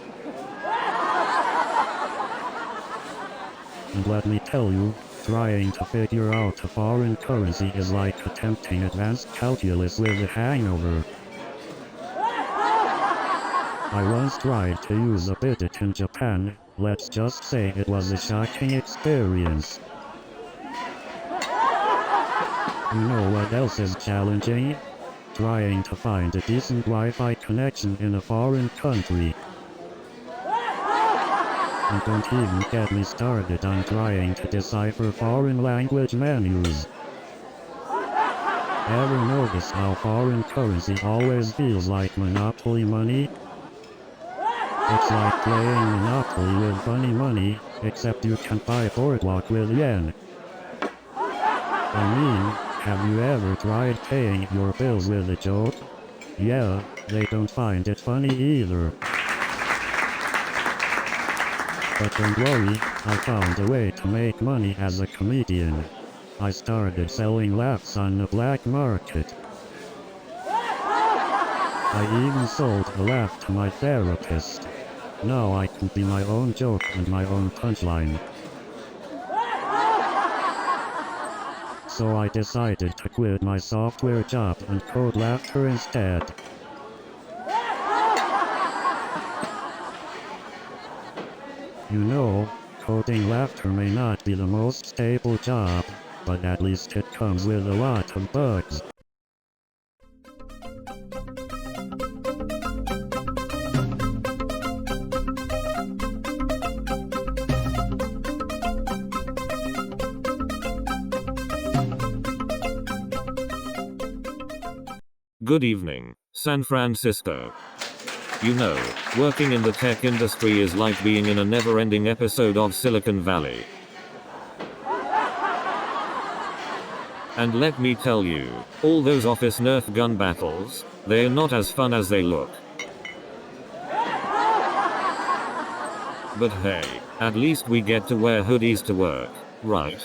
And let me tell you, trying to figure out a foreign currency is like attempting advanced calculus with a hangover. I once tried to use a bidget in Japan, let's just say it was a shocking experience. You know what else is challenging? Trying to find a decent Wi-Fi connection in a foreign country. And don't even get me started on trying to decipher foreign language menus. Ever notice how foreign currency always feels like Monopoly money? It's like playing Monopoly with funny money, except you can buy Boardwalk with yen. I mean, Have you ever tried paying your bills with a joke? Yeah, they don't find it funny either. But don't worry, I found a way to make money as a comedian. I started selling laughs on the black market. I even sold a laugh to my therapist. Now I can be my own joke and my own punchline. So I decided to quit my software job and code laughter instead. You know, coding laughter may not be the most stable job, but at least it comes with a lot of bugs. Good evening, San Francisco. You know, working in the tech industry is like being in a never-ending episode of Silicon Valley. And let me tell you, all those office Nerf gun battles, they're not as fun as they look. But hey, at least we get to wear hoodies to work, right?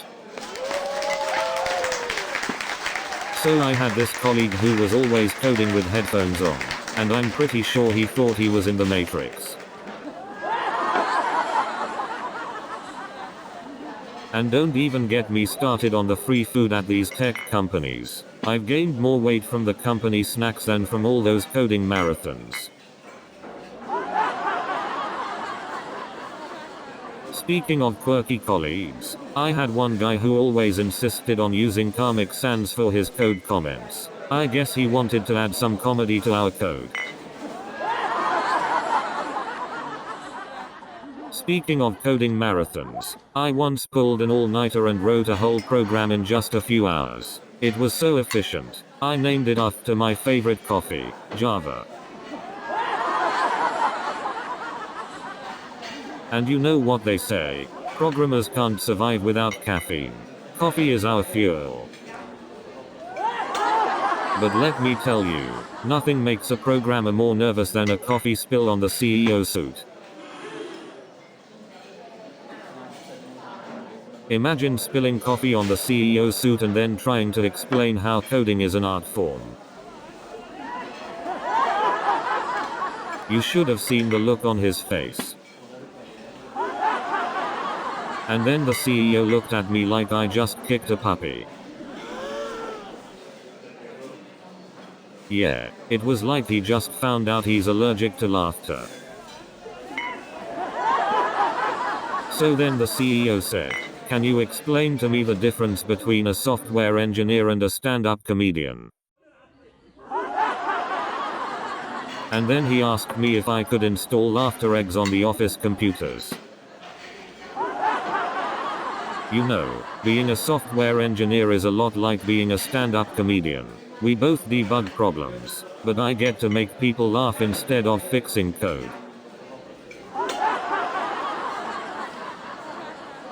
So I had this colleague who was always coding with headphones on, and I'm pretty sure he thought he was in the Matrix. And don't even get me started on the free food at these tech companies. I've gained more weight from the company snacks than from all those coding marathons. Speaking of quirky colleagues, I had one guy who always insisted on using Comic Sans for his code comments. I guess he wanted to add some comedy to our code. Speaking of coding marathons, I once pulled an all-nighter and wrote a whole program in just a few hours. It was so efficient. I named it after my favorite coffee, Java. And you know what they say, programmers can't survive without caffeine. Coffee is our fuel. But let me tell you, nothing makes a programmer more nervous than a coffee spill on the CEO suit. Imagine spilling coffee on the CEO suit and then trying to explain how coding is an art form. You should have seen the look on his face. And then the CEO looked at me like I just kicked a puppy. Yeah, it was like he just found out he's allergic to laughter. So then the CEO said, "Can you explain to me the difference between a software engineer and a stand-up comedian?" And then he asked me if I could install laughter eggs on the office computers. You know, being a software engineer is a lot like being a stand-up comedian. We both debug problems, but I get to make people laugh instead of fixing code.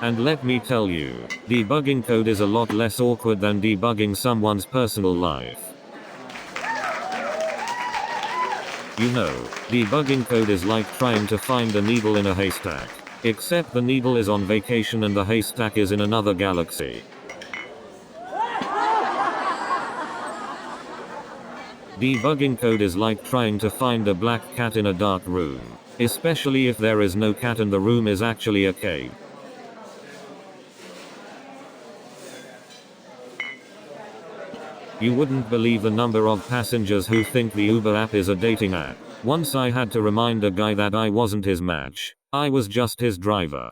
And let me tell you, debugging code is a lot less awkward than debugging someone's personal life. You know, debugging code is like trying to find a needle in a haystack. Except the needle is on vacation and the haystack is in another galaxy. Debugging code is like trying to find a black cat in a dark room. Especially if there is no cat and the room is actually a cave. You wouldn't believe the number of passengers who think the Uber app is a dating app. Once I had to remind a guy that I wasn't his match. I was just his driver.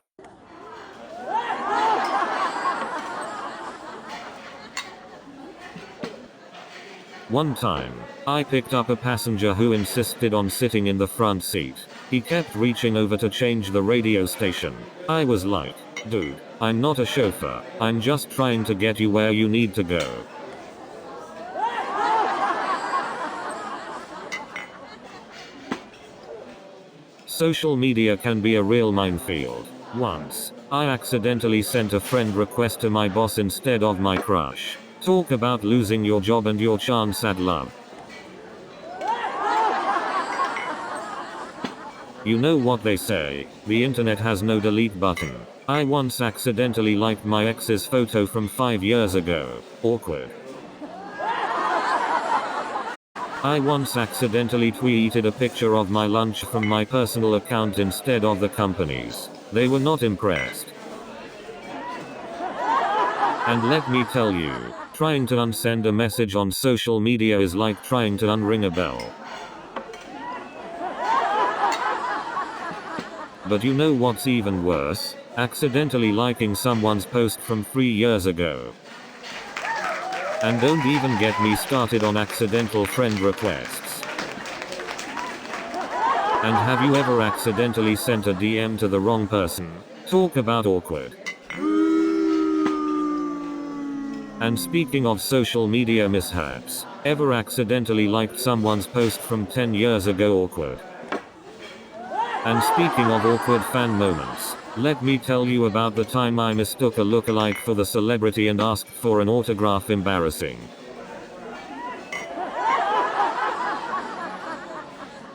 One time, I picked up a passenger who insisted on sitting in the front seat. He kept reaching over to change the radio station. I was like, dude, I'm not a chauffeur, I'm just trying to get you where you need to go. Social media can be a real minefield. Once, I accidentally sent a friend request to my boss instead of my crush. Talk about losing your job and your chance at love. You know what they say, the internet has no delete button. I once accidentally liked my ex's photo from 5 years ago. Awkward. I once accidentally tweeted a picture of my lunch from my personal account instead of the company's. They were not impressed. And let me tell you, trying to unsend a message on social media is like trying to unring a bell. But you know what's even worse? Accidentally liking someone's post from 3 years ago. And don't even get me started on accidental friend requests. And have you ever accidentally sent a DM to the wrong person? Talk about awkward. And speaking of social media mishaps, ever accidentally liked someone's post from 10 years ago? Awkward. And speaking of awkward fan moments, let me tell you about the time I mistook a lookalike for the celebrity and asked for an autograph. Embarrassing.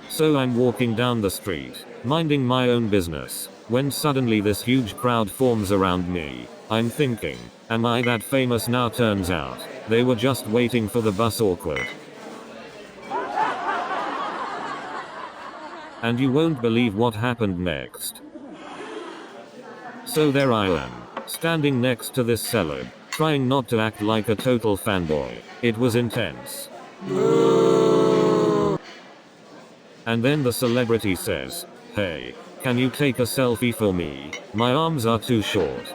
So I'm walking down the street, minding my own business, when suddenly this huge crowd forms around me. I'm thinking, am I that famous now? Turns out, they were just waiting for the bus. Awkward. And you won't believe what happened next. So there I am, standing next to this celeb, trying not to act like a total fanboy. It was intense. And then the celebrity says, "Hey, can you take a selfie for me? My arms are too short."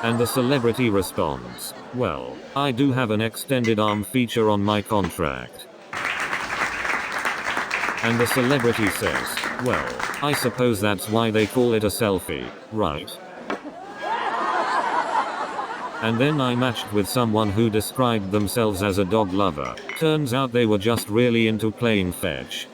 And the celebrity responds, "Well, I do have an extended arm feature on my contract." And the celebrity says, "Well, I suppose that's why they call it a selfie, right?" And then I matched with someone who described themselves as a dog lover. Turns out they were just really into playing fetch.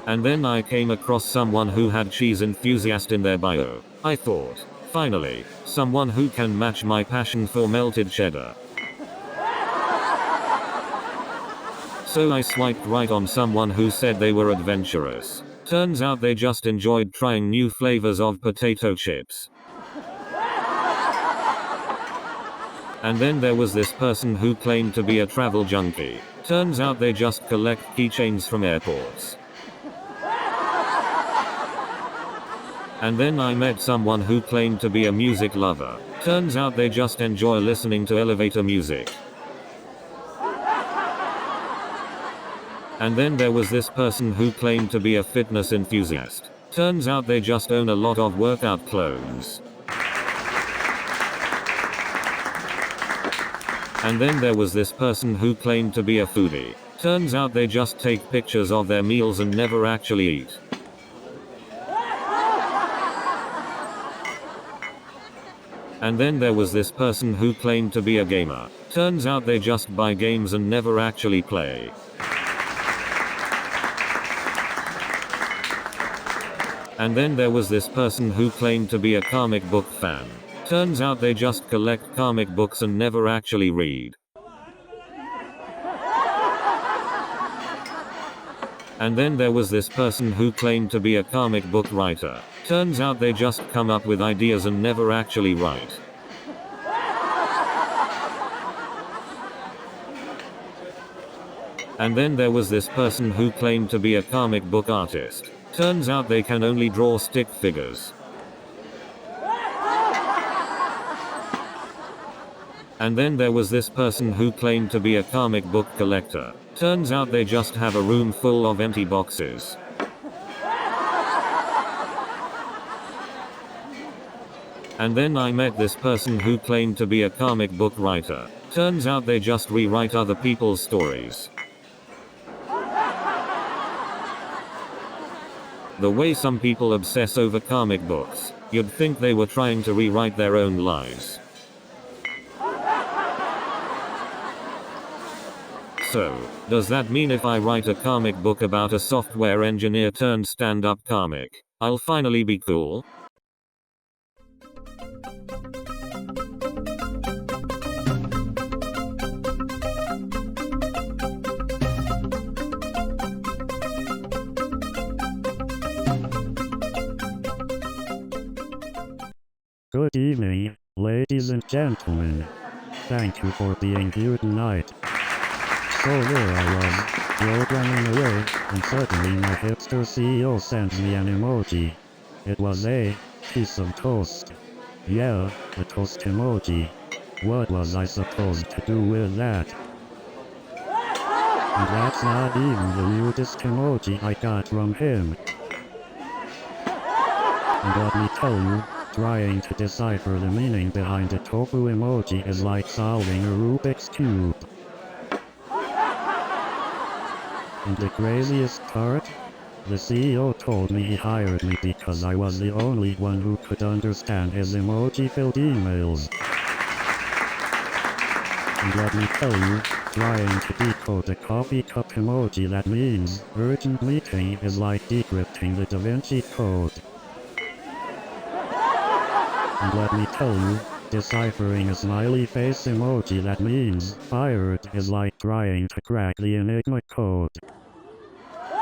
And then I came across someone who had cheese enthusiast in their bio. I thought, finally, someone who can match my passion for melted cheddar. So I swiped right on someone who said they were adventurous. Turns out they just enjoyed trying new flavors of potato chips. And then there was this person who claimed to be a travel junkie. Turns out they just collect keychains from airports. And then I met someone who claimed to be a music lover. Turns out they just enjoy listening to elevator music. And then there was this person who claimed to be a fitness enthusiast. Turns out they just own a lot of workout clothes. And then there was this person who claimed to be a foodie. Turns out they just take pictures of their meals and never actually eat. And then there was this person who claimed to be a gamer. Turns out they just buy games and never actually play. And then there was this person who claimed to be a comic book fan. Turns out they just collect comic books and never actually read. And then there was this person who claimed to be a comic book writer. Turns out they just come up with ideas and never actually write. And then there was this person who claimed to be a comic book artist. Turns out they can only draw stick figures. And then there was this person who claimed to be a comic book collector. Turns out they just have a room full of empty boxes. And then I met this person who claimed to be a comic book writer. Turns out they just rewrite other people's stories. The way some people obsess over comic books, you'd think they were trying to rewrite their own lives. So, does that mean if I write a comic book about a software engineer turned stand-up comic, I'll finally be cool? Good evening, ladies and gentlemen. Thank you for being here tonight. So there I was, programming away, and suddenly my hipster CEO sends me an emoji. It was a piece of toast. Yeah, a toast emoji. What was I supposed to do with that? And that's not even the weirdest emoji I got from him. And let me tell you, trying to decipher the meaning behind a tofu emoji is like solving a Rubik's Cube. And the craziest part? The CEO told me he hired me because I was the only one who could understand his emoji-filled emails. And let me tell you, trying to decode a coffee cup emoji that means urgent meeting is like decrypting the Da Vinci Code. And let me tell you, deciphering a smiley face emoji that means fired is like trying to crack the Enigma code.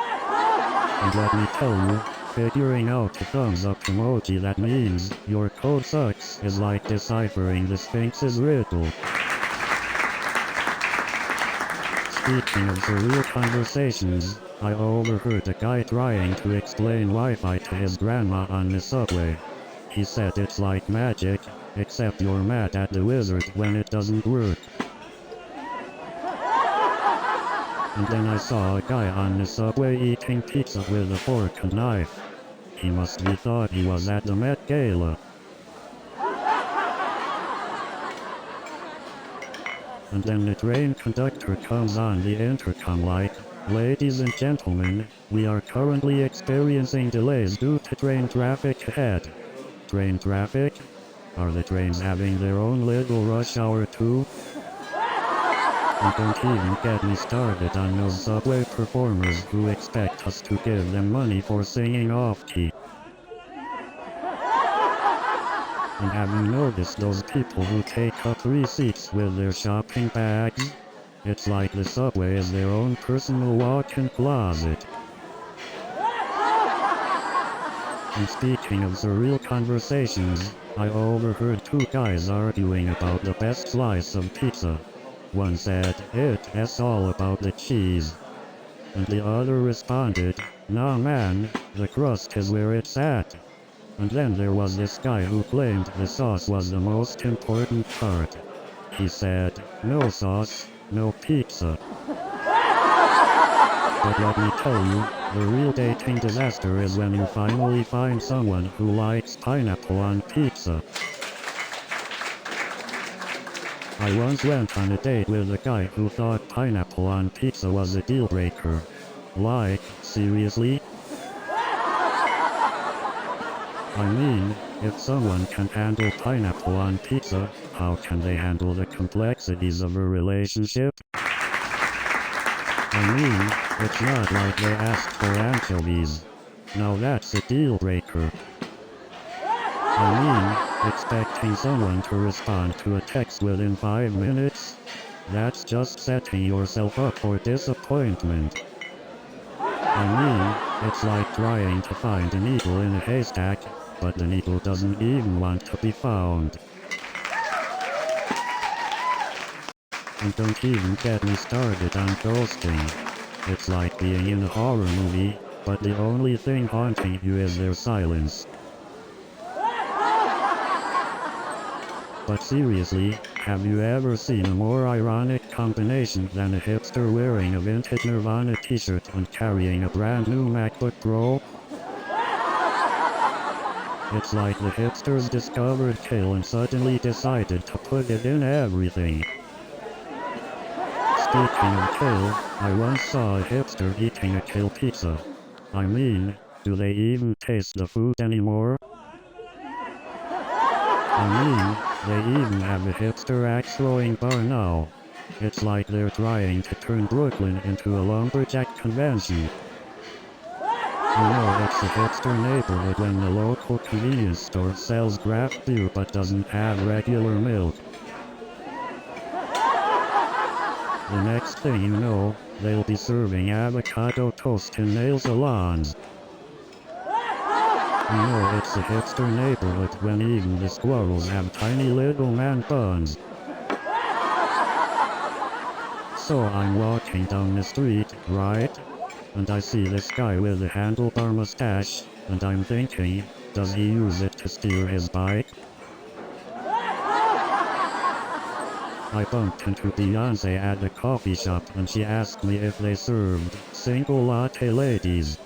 And let me tell you, figuring out a thumbs up emoji that means your code sucks is like deciphering the Sphinx's riddle. Speaking of surreal conversations, I overheard a guy trying to explain Wi-Fi to his grandma on the subway. He said it's like magic, except you're mad at the wizard when it doesn't work. And then I saw a guy on the subway eating pizza with a fork and knife. He must be thought he was at the Met Gala. And then the train conductor comes on the intercom like, "Ladies and gentlemen, we are currently experiencing delays due to train traffic ahead." Train traffic? Are the trains having their own little rush hour too? And don't even get me started on those subway performers who expect us to give them money for singing off-key. And have you noticed those people who take up 3 seats with their shopping bags? It's like the subway is their own personal walk-in closet. And speaking of surreal conversations, I overheard 2 guys arguing about the best slice of pizza. One said, "It's all about the cheese." And the other responded, "Nah man, the crust is where it's at." And then there was this guy who claimed the sauce was the most important part. He said, "No sauce, no pizza." But let me tell you, the real dating disaster is when you finally find someone who likes pineapple on pizza. I once went on a date with a guy who thought pineapple on pizza was a deal breaker. Like, seriously? I mean, if someone can handle pineapple on pizza, how can they handle the complexities of a relationship? I mean, it's not like they asked for anchovies. Now that's a deal breaker. I mean, expecting someone to respond to a text within 5 minutes? That's just setting yourself up for disappointment. I mean, it's like trying to find a needle in a haystack, but the needle doesn't even want to be found. And don't even get me started on ghosting. It's like being in a horror movie, but the only thing haunting you is their silence. But seriously, have you ever seen a more ironic combination than a hipster wearing a vintage Nirvana t-shirt and carrying a brand new MacBook Pro? It's like the hipsters discovered kale and suddenly decided to put it in everything. Speaking of kale, I once saw a hipster eating a kale pizza. I mean, do they even taste the food anymore? I mean, they even have a hipster axe throwing bar now. It's like they're trying to turn Brooklyn into a lumberjack convention. You know it's a hipster neighborhood when the local convenience store sells craft beer but doesn't have regular milk. The next thing you know, they'll be serving avocado toast in nail salons. You know it's a hipster neighborhood when even the squirrels have tiny little man buns. So I'm walking down the street, right? And I see this guy with a handlebar mustache, and I'm thinking, does he use it to steer his bike? I bumped into Beyonce at a coffee shop and she asked me if they served single latte ladies.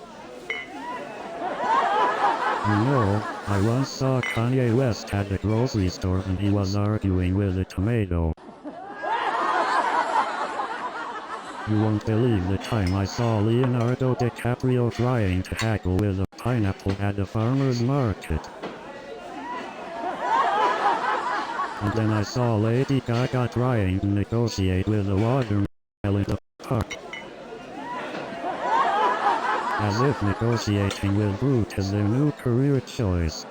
You know, I once saw Kanye West at the grocery store and he was arguing with a tomato. You won't believe the time I saw Leonardo DiCaprio trying to haggle with a pineapple at a farmer's market. And then I saw Lady Gaga trying to negotiate with a watermelon in the park. As if negotiating with Groot is their new career choice.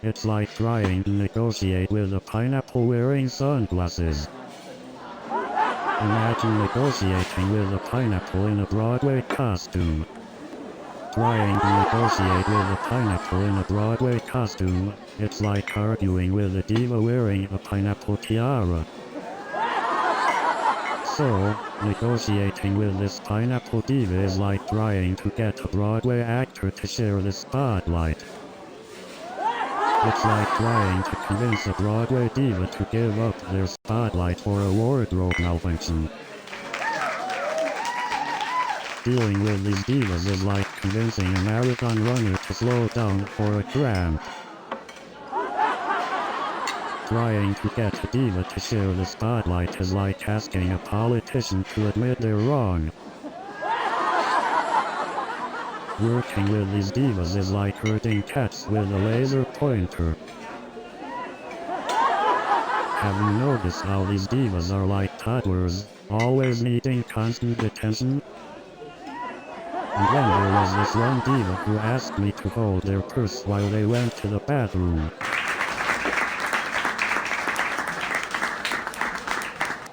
It's like trying to negotiate with a pineapple wearing sunglasses. Imagine negotiating with a pineapple in a Broadway costume. Trying to negotiate with a pineapple in a Broadway costume, it's like arguing with a diva wearing a pineapple tiara. So, negotiating with this pineapple diva is like trying to get a Broadway actor to share the spotlight. It's like trying to convince a Broadway diva to give up their spotlight for a wardrobe malfunction. Dealing with these divas is like convincing a marathon runner to slow down for a cramp. Trying to get a diva to share the spotlight is like asking a politician to admit they're wrong. Working with these divas is like hurting cats with a laser pointer. Have you noticed how these divas are like toddlers, always needing constant attention? And then there was this one diva who asked me to hold their purse while they went to the bathroom.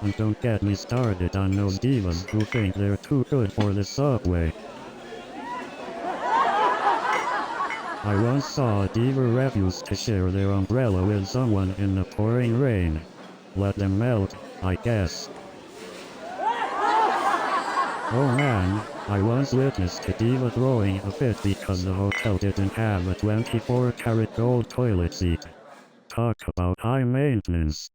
And don't get me started on those divas who think they're too good for the subway. I once saw a diva refuse to share their umbrella with someone in the pouring rain. Let them melt, I guess. Oh man, I once witnessed a diva throwing a fit because the hotel didn't have a 24-karat gold toilet seat. Talk about high maintenance.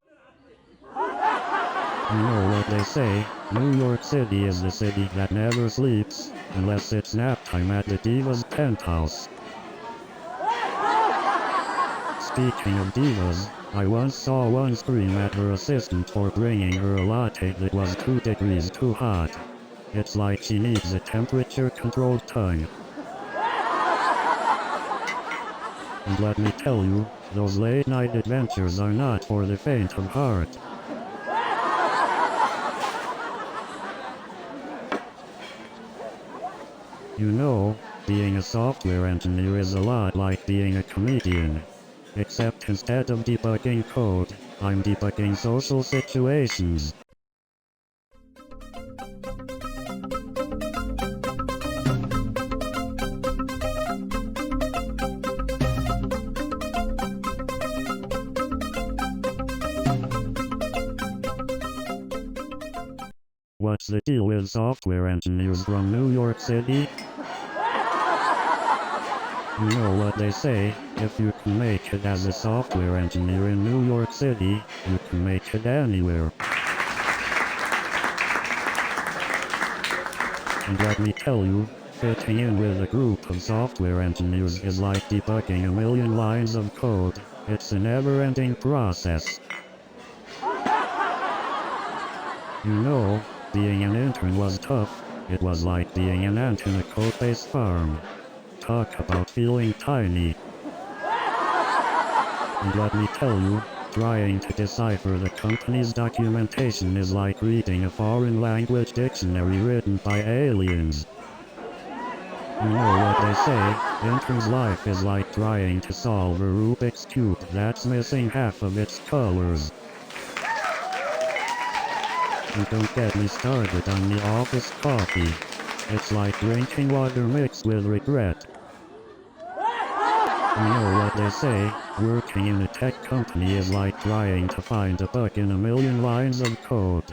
You know what they say, New York City is the city that never sleeps, unless it's nap time at the diva's penthouse. Speaking of divas, I once saw one scream at her assistant for bringing her a latte that was 2 degrees too hot. It's like she needs a temperature-controlled tongue. And let me tell you, those late-night adventures are not for the faint of heart. You know, being a software engineer is a lot like being a comedian. Except instead of debugging code, I'm debugging social situations. What's the deal with software engineers from New York City? You know what they say, if you can make it as a software engineer in New York City, you can make it anywhere. And let me tell you, fitting in with a group of software engineers is like debugging a million lines of code. It's a never-ending process. You know, being an intern was tough. It was like being an ant in a code-based farm. Talk about feeling tiny. And let me tell you, trying to decipher the company's documentation is like reading a foreign language dictionary written by aliens. You know what they say, intern's life is like trying to solve a Rubik's Cube that's missing half of its colors. And don't get me started on the office coffee. It's like drinking water mixed with regret. You know what they say, working in a tech company is like trying to find a bug in a million lines of code.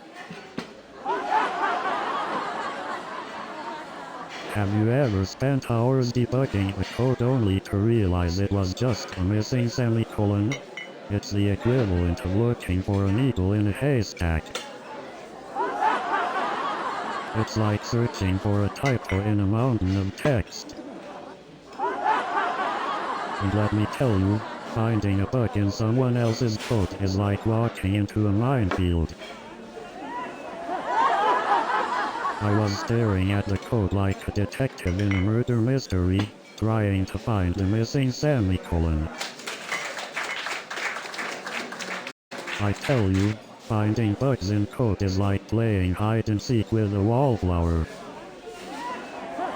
Have you ever spent hours debugging a code only to realize it was just a missing semicolon? It's the equivalent of looking for a needle in a haystack. It's like searching for a typo in a mountain of text. And let me tell you, finding a bug in someone else's code is like walking into a minefield. I was staring at the code like a detective in a murder mystery, trying to find the missing semicolon. I tell you, finding bugs in code is like playing hide and seek with a wallflower.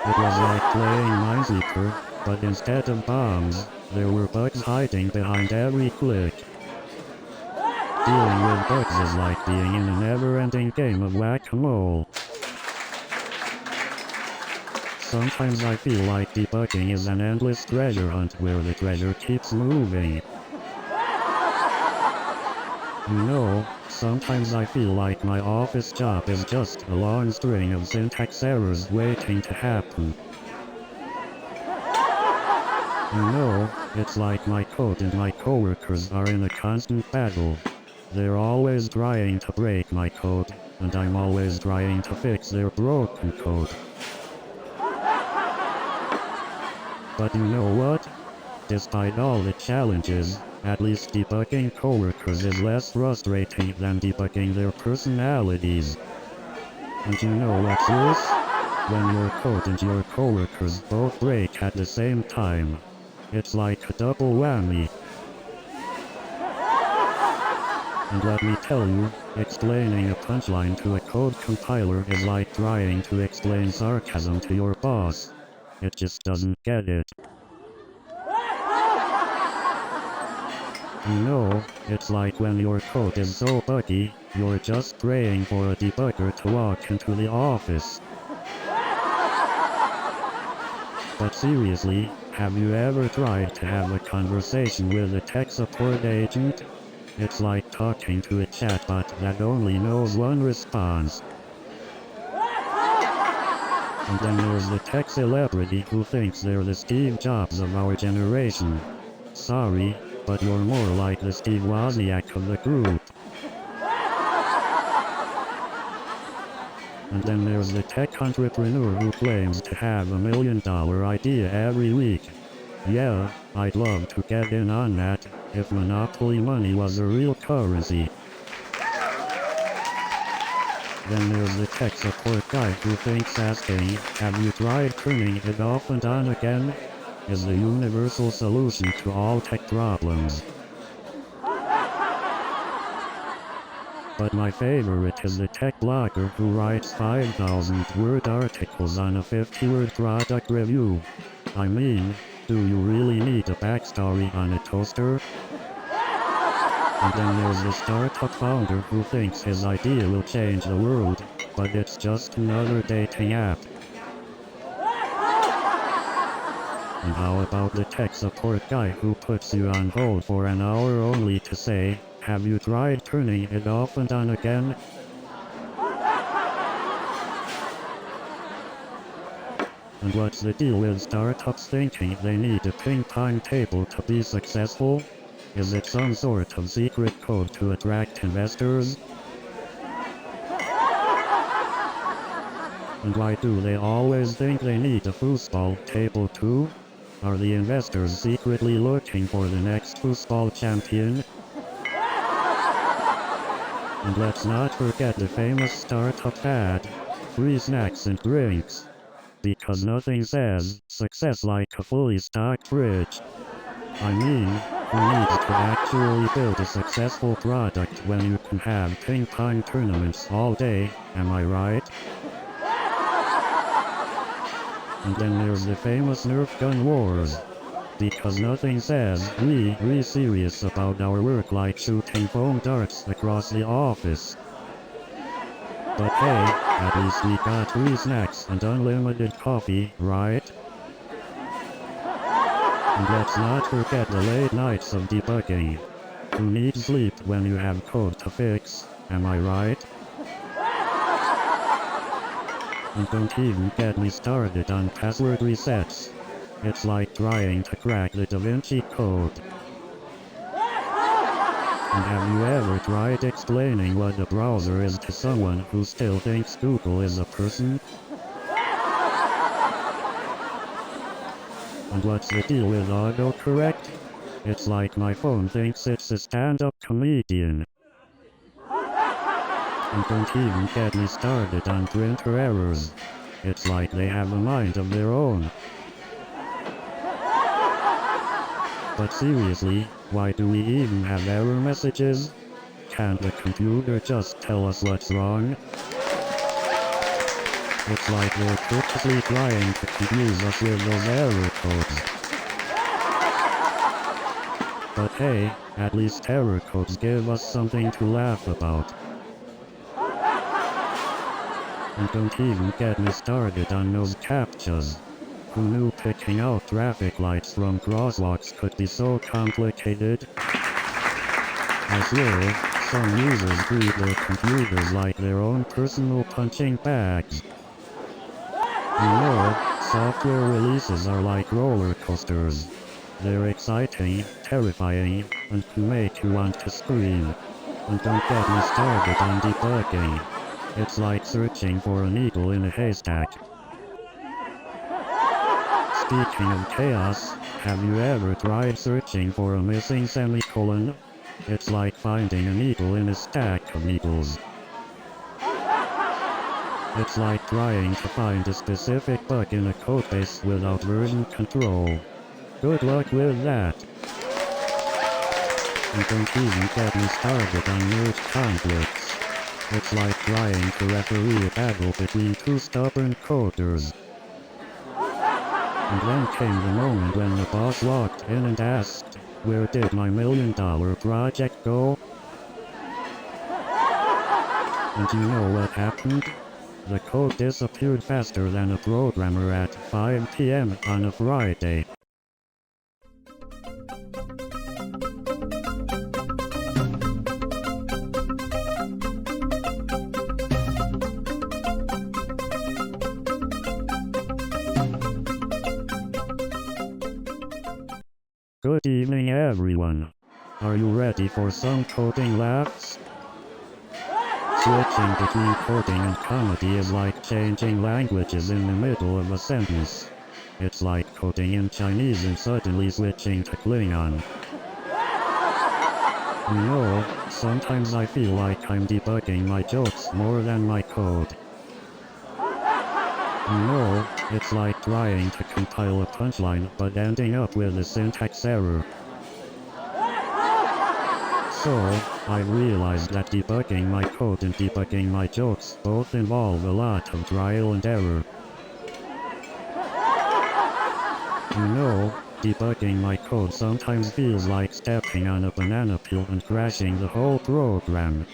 It was like playing Minesweeper, but instead of bombs, there were bugs hiding behind every click. Dealing with bugs is like being in a never-ending game of whack-a-mole. Sometimes I feel like debugging is an endless treasure hunt where the treasure keeps moving. You know, sometimes I feel like my office job is just a long string of syntax errors waiting to happen. You know, it's like my code and my coworkers are in a constant battle. They're always trying to break my code, and I'm always trying to fix their broken code. But you know what? Despite all the challenges, at least debugging coworkers is less frustrating than debugging their personalities. And you know what's worse? When your code and your coworkers both break at the same time. It's like a double whammy. And let me tell you, explaining a punchline to a code compiler is like trying to explain sarcasm to your boss. It just doesn't get it. You know, it's like when your code is so buggy, you're just praying for a debugger to walk into the office. But seriously, have you ever tried to have a conversation with a tech support agent? It's like talking to a chatbot that only knows one response. And then there's the tech celebrity who thinks they're the Steve Jobs of our generation. Sorry, but you're more like the Steve Wozniak of the group. And then there's the tech entrepreneur who claims to have $1 million idea every week. Yeah, I'd love to get in on that, if monopoly money was a real currency. Then there's the tech support guy who thinks asking, have you tried turning it off and on again? Is the universal solution to all tech problems. But my favorite is the tech blogger who writes 5,000-word articles on a 50-word product review. I mean, do you really need a backstory on a toaster? And then there's the startup founder who thinks his idea will change the world, but it's just another dating app. And how about the tech support guy who puts you on hold for an hour only to say, have you tried turning it off and on again? And what's the deal with startups thinking they need a ping-pong table to be successful? Is it some sort of secret code to attract investors? And why do they always think they need a foosball table too? Are the investors secretly looking for the next foosball champion? And let's not forget the famous startup ad, free snacks and drinks. Because nothing says success like a fully stocked fridge. I mean, who needs to actually build a successful product when you can have ping-pong tournaments all day, am I right? And then there's the famous Nerf gun wars. Because nothing says we serious about our work like shooting foam darts across the office. But hey, at least we got free snacks and unlimited coffee, right? And let's not forget the late nights of debugging. Who needs sleep when you have code to fix, am I right? And don't even get me started on password resets. It's like trying to crack the Da Vinci Code. And have you ever tried explaining what a browser is to someone who still thinks Google is a person? And what's the deal with autocorrect? It's like my phone thinks it's a stand-up comedian. And don't even get me started on printer errors. It's like they have a mind of their own. But seriously, why do we even have error messages? Can't the computer just tell us what's wrong? It's like they're purposely trying to confuse us with those error codes. But hey, at least error codes give us something to laugh about. And don't even get me started on those CAPTCHAs. Who knew picking out traffic lights from crosswalks could be so complicated? I swear, some users treat their computers like their own personal punching bags. You know, software releases are like roller coasters. They're exciting, terrifying, and can make you want to scream. And don't get me started on debugging. It's like searching for a needle in a haystack. Speaking of chaos, have you ever tried searching for a missing semicolon? It's like finding a needle in a stack of needles. It's like trying to find a specific bug in a codebase without version control. Good luck with that. And don't even get me started on merge conflicts. It's like trying to referee a battle between two stubborn coders. And then came the moment when the boss walked in and asked, "Where did my $1 million project go?" And you know what happened? The code disappeared faster than a programmer at 5 PM on a Friday. Good evening everyone. Are you ready for some coding laughs? Switching between coding and comedy is like changing languages in the middle of a sentence. It's like coding in Chinese and suddenly switching to Klingon. You know, sometimes I feel like I'm debugging my jokes more than my code. You know, it's like trying to compile a punchline but ending up with a syntax error. So, I realized that debugging my code and debugging my jokes both involve a lot of trial and error. You know, debugging my code sometimes feels like stepping on a banana peel and crashing the whole program.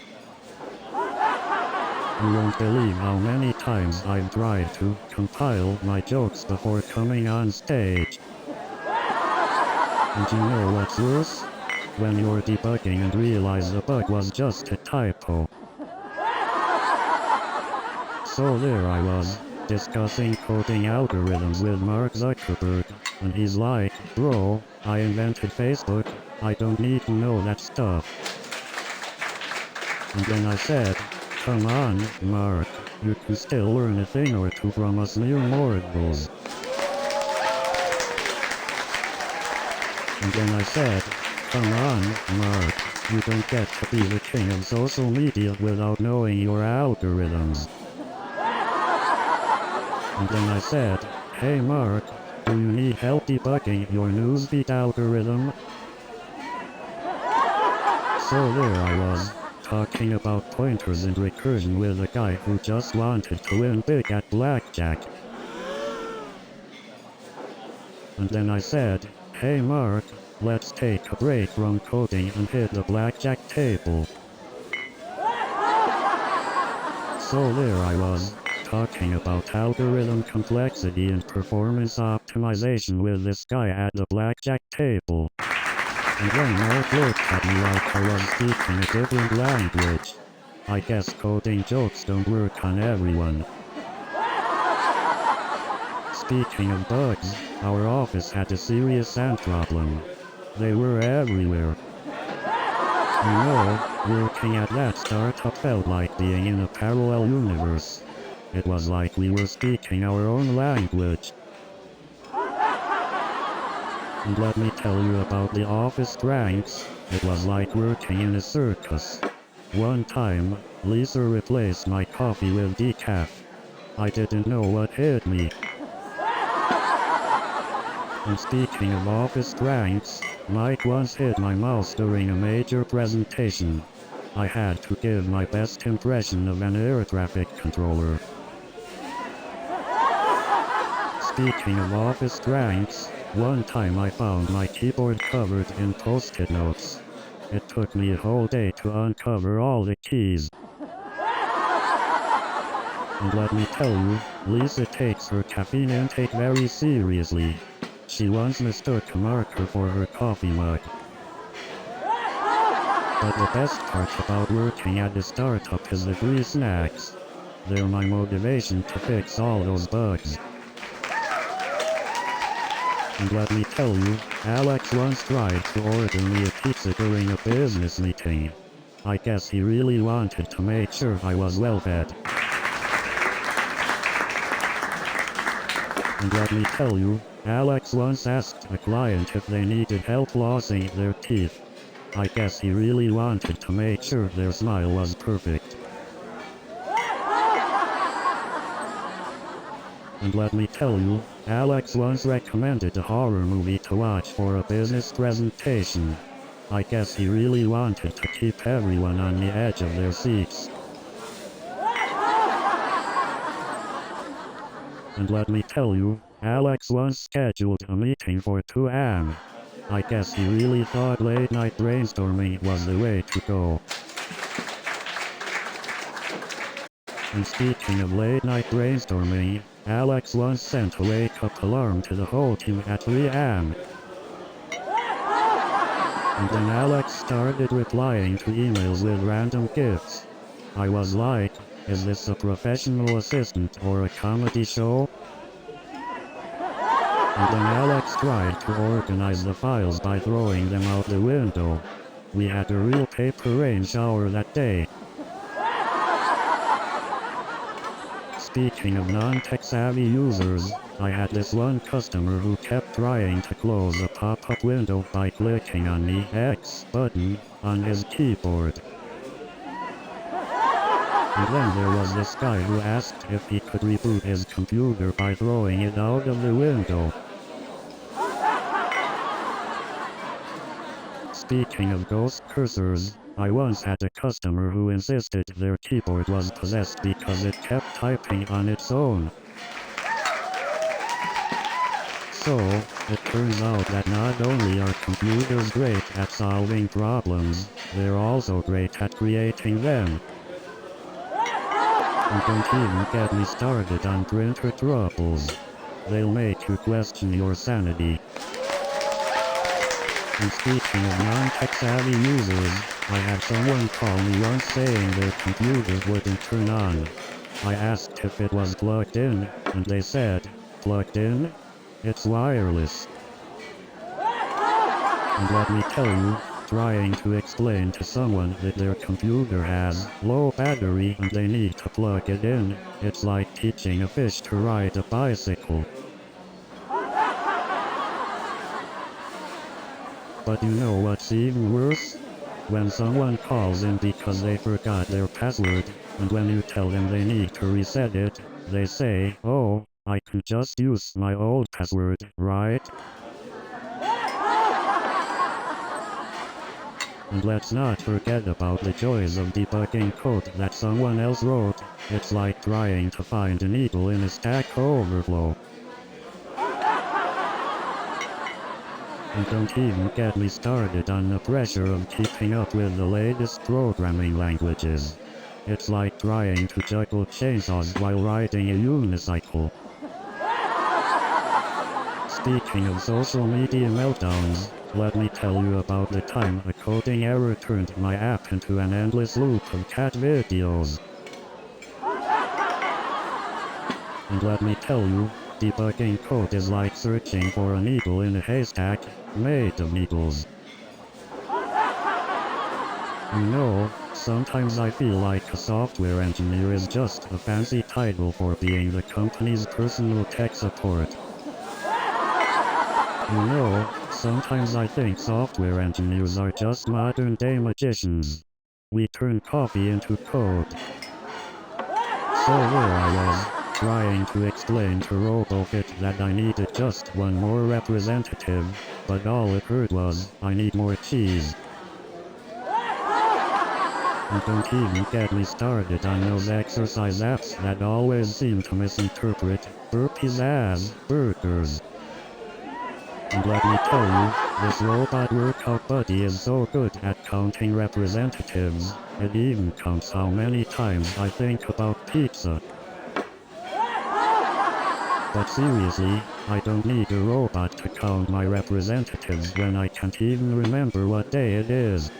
You won't believe how many times I've tried to compile my jokes before coming on stage. And you know what's worse? When you're debugging and realize the bug was just a typo. So there I was, discussing coding algorithms with Mark Zuckerberg, and he's like, "Bro, I invented Facebook, I don't need to know that stuff." And then I said, "Come on, Mark, you can still learn a thing or two from us mere mortals." And then I said, "Come on, Mark, you don't get to be the king of social media without knowing your algorithms." And then I said, "Hey Mark, do you need help debugging your newsfeed algorithm?" So there I was, talking about pointers and recursion with a guy who just wanted to win big at blackjack. And then I said, "Hey Mark, let's take a break from coding and hit the blackjack table." So there I was, talking about algorithm complexity and performance optimization with this guy at the blackjack table. And then Mark looked at me like I was speaking a different language. I guess coding jokes don't work on everyone. Speaking of bugs, our office had a serious ant problem. They were everywhere. You know, working at that startup felt like being in a parallel universe. It was like we were speaking our own language. And let me tell you about the office pranks. It was like working in a circus. One time, Lisa replaced my coffee with decaf. I didn't know what hit me. And speaking of office pranks, Mike once hit my mouse during a major presentation. I had to give my best impression of an air traffic controller. Speaking of office pranks, one time I found my keyboard covered in post-it notes. It took me a whole day to uncover all the keys. And let me tell you, Lisa takes her caffeine intake very seriously. She once mistook a marker for her coffee mug. But the best part about working at the startup is the free snacks. They're my motivation to fix all those bugs. And let me tell you, Alex once tried to order me a pizza during a business meeting. I guess he really wanted to make sure I was well fed. And let me tell you, Alex once asked a client if they needed help flossing their teeth. I guess he really wanted to make sure their smile was perfect. And let me tell you, Alex once recommended a horror movie to watch for a business presentation. I guess he really wanted to keep everyone on the edge of their seats. And let me tell you, Alex once scheduled a meeting for 2 a.m. I guess he really thought late night brainstorming was the way to go. And speaking of late night brainstorming, Alex once sent a wake-up alarm to the whole team at 3 a.m. And then Alex started replying to emails with random gifts. I was like, is this a professional assistant or a comedy show? And then Alex tried to organize the files by throwing them out the window. We had a real paper rain shower that day. Speaking of non-tech-savvy users, I had this one customer who kept trying to close a pop-up window by clicking on the X button on his keyboard. And then there was this guy who asked if he could reboot his computer by throwing it out of the window. Speaking of ghost cursors, I once had a customer who insisted their keyboard was possessed because it kept typing on its own. So, it turns out that not only are computers great at solving problems, they're also great at creating them. And don't even get me started on printer troubles. They'll make you question your sanity. And speaking of non-tech-savvy users, I had someone call me once saying their computer wouldn't turn on. I asked if it was plugged in, and they said, "Plugged in? It's wireless." And let me tell you, trying to explain to someone that their computer has low battery and they need to plug it in, it's like teaching a fish to ride a bicycle. But you know what's even worse? When someone calls in because they forgot their password, and when you tell them they need to reset it, they say, "Oh, I could just use my old password, right?" And let's not forget about the joys of debugging code that someone else wrote. It's like trying to find a needle in a Stack Overflow. And don't even get me started on the pressure of keeping up with the latest programming languages. It's like trying to juggle chainsaws while riding a unicycle. Speaking of social media meltdowns, let me tell you about the time a coding error turned my app into an endless loop of cat videos. And let me tell you, debugging code is like searching for a needle in a haystack, made of needles. You know, sometimes I feel like a software engineer is just a fancy title for being the company's personal tech support. You know, sometimes I think software engineers are just modern-day magicians. We turn coffee into code. So there I was, trying to explain to RoboFit that I needed just one more representative, but all it heard was, I need more cheese. And don't even get me started on those exercise apps that always seem to misinterpret burpees as burgers. And let me tell you, this robot workout buddy is so good at counting representatives, it even counts how many times I think about pizza. But seriously, I don't need a robot to count my representatives when I can't even remember what day it is.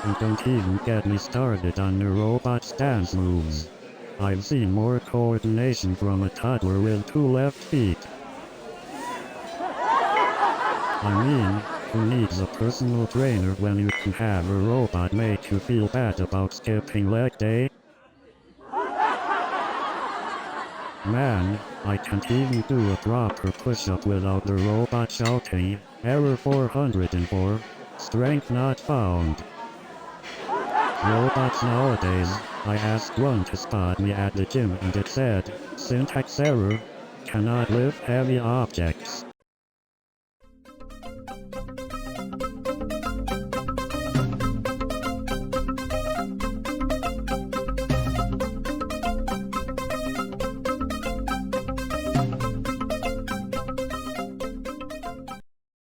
And don't even get me started on the robot's dance moves. I've seen more coordination from a toddler with 2 left feet. I mean, who needs a personal trainer when you can have a robot make you feel bad about skipping leg day? Man, I can't even do a proper push-up without the robot shouting, "Error 404, strength not found." Robots nowadays, I asked one to spot me at the gym and it said, "Syntax error, cannot lift heavy objects."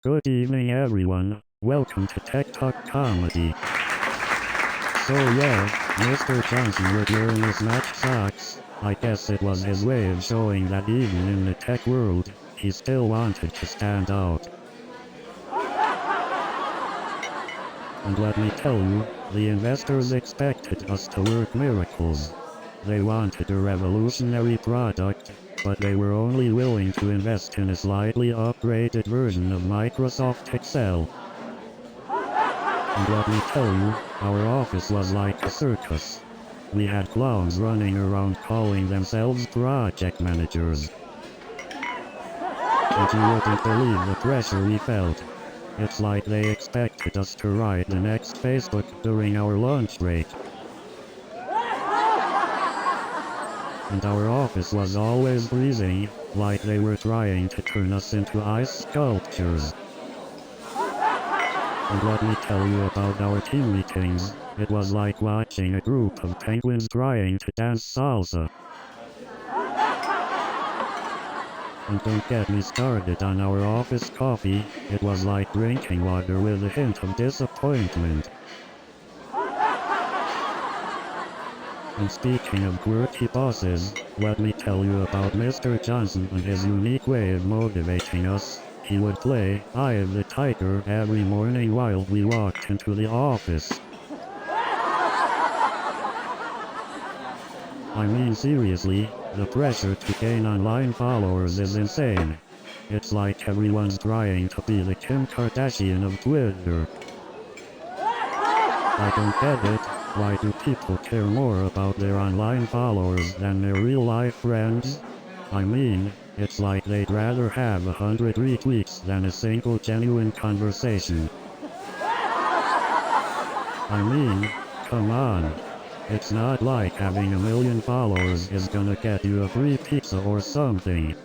Good evening everyone, welcome to Tech Talk Comedy. So yeah, Mr. Johnson would wearing his matched socks. I guess it was his way of showing that even in the tech world, he still wanted to stand out. And let me tell you, the investors expected us to work miracles. They wanted a revolutionary product, but they were only willing to invest in a slightly upgraded version of Microsoft Excel. And let me tell you, our office was like a circus. We had clowns running around calling themselves project managers. And you wouldn't believe the pressure we felt. It's like they expected us to write the next Facebook during our lunch break. And our office was always freezing, like they were trying to turn us into ice sculptures. And let me tell you about our team meetings, it was like watching a group of penguins trying to dance salsa. And don't get me started on our office coffee, it was like drinking water with a hint of disappointment. And speaking of quirky bosses, let me tell you about Mr. Johnson and his unique way of motivating us. He would play Eye of the Tiger every morning while we walked into the office. I mean seriously, the pressure to gain online followers is insane. It's like everyone's trying to be the Kim Kardashian of Twitter. I don't get it, why do people care more about their online followers than their real-life friends? I mean, it's like they'd rather have 100 retweets than a single genuine conversation. I mean, come on. It's not like having 1 million followers is gonna get you a free pizza or something.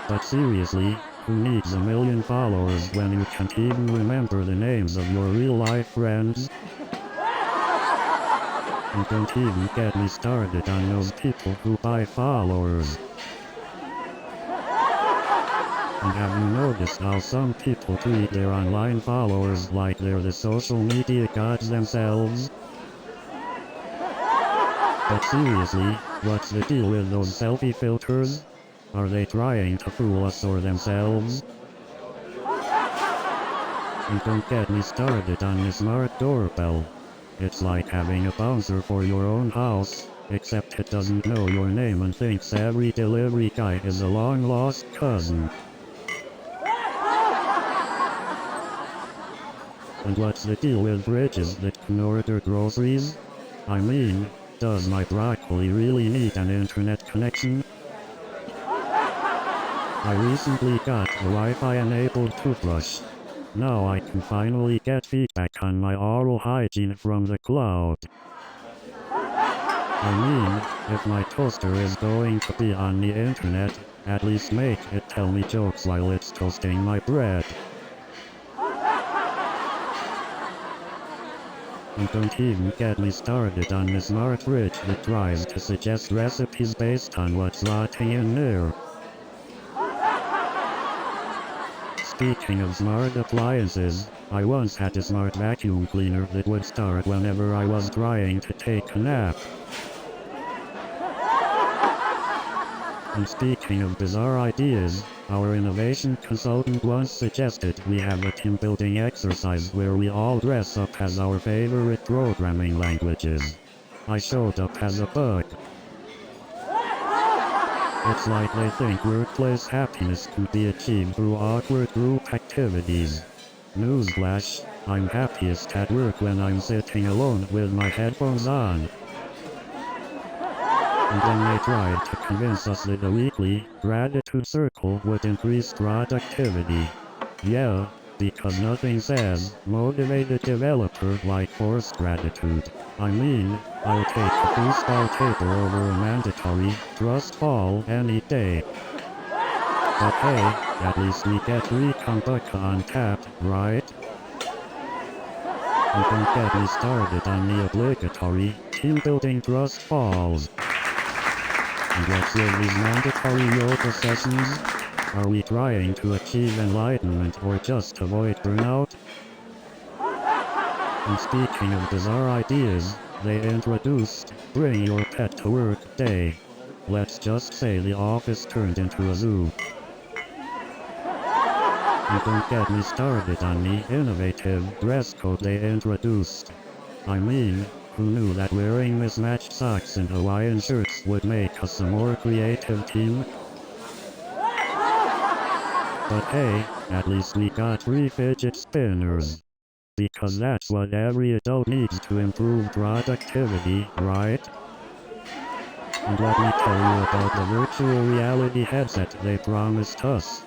But seriously, who needs 1 million followers when you can't even remember the names of your real-life friends? And don't even get me started on those people who buy followers. And have you noticed how some people treat their online followers like they're the social media gods themselves? But seriously, what's the deal with those selfie filters? Are they trying to fool us or themselves? And don't get me started on the smart doorbell. It's like having a bouncer for your own house, except it doesn't know your name and thinks every delivery guy is a long-lost cousin. And what's the deal with bridges that can order groceries? I mean, does my broccoli really need an internet connection? I recently got a Wi-Fi enabled toothbrush. Now I can finally get feedback on my oral hygiene from the cloud. I mean, if my toaster is going to be on the internet, at least make it tell me jokes while it's toasting my bread. And don't even get me started on the smart fridge that tries to suggest recipes based on what's rotting in there. Speaking of smart appliances, I once had a smart vacuum cleaner that would start whenever I was trying to take a nap. And speaking of bizarre ideas, our innovation consultant once suggested we have a team building exercise where we all dress up as our favorite programming languages. I showed up as a bug. It's like they think workplace happiness can be achieved through awkward group activities. Newsflash, I'm happiest at work when I'm sitting alone with my headphones on. And then they tried to convince us that a weekly gratitude circle would increase productivity. Yeah, because nothing says motivated developer like forced gratitude. I mean, I'll take a foosball table over a mandatory trust fall any day. But hey, at least we get free kombucha on tap, right? And don't get me started on the obligatory team building trust falls. And what's with these mandatory yoga sessions? Are we trying to achieve enlightenment or just avoid burnout? And speaking of bizarre ideas, they introduced Bring Your Pet to Work Day. Let's just say the office turned into a zoo. And don't get me started on the innovative dress code they introduced. I mean, who knew that wearing mismatched socks and Hawaiian shirts would make us a more creative team? But hey, at least we got free fidget spinners. Because that's what every adult needs to improve productivity, right? And let me tell you about the virtual reality headset they promised us.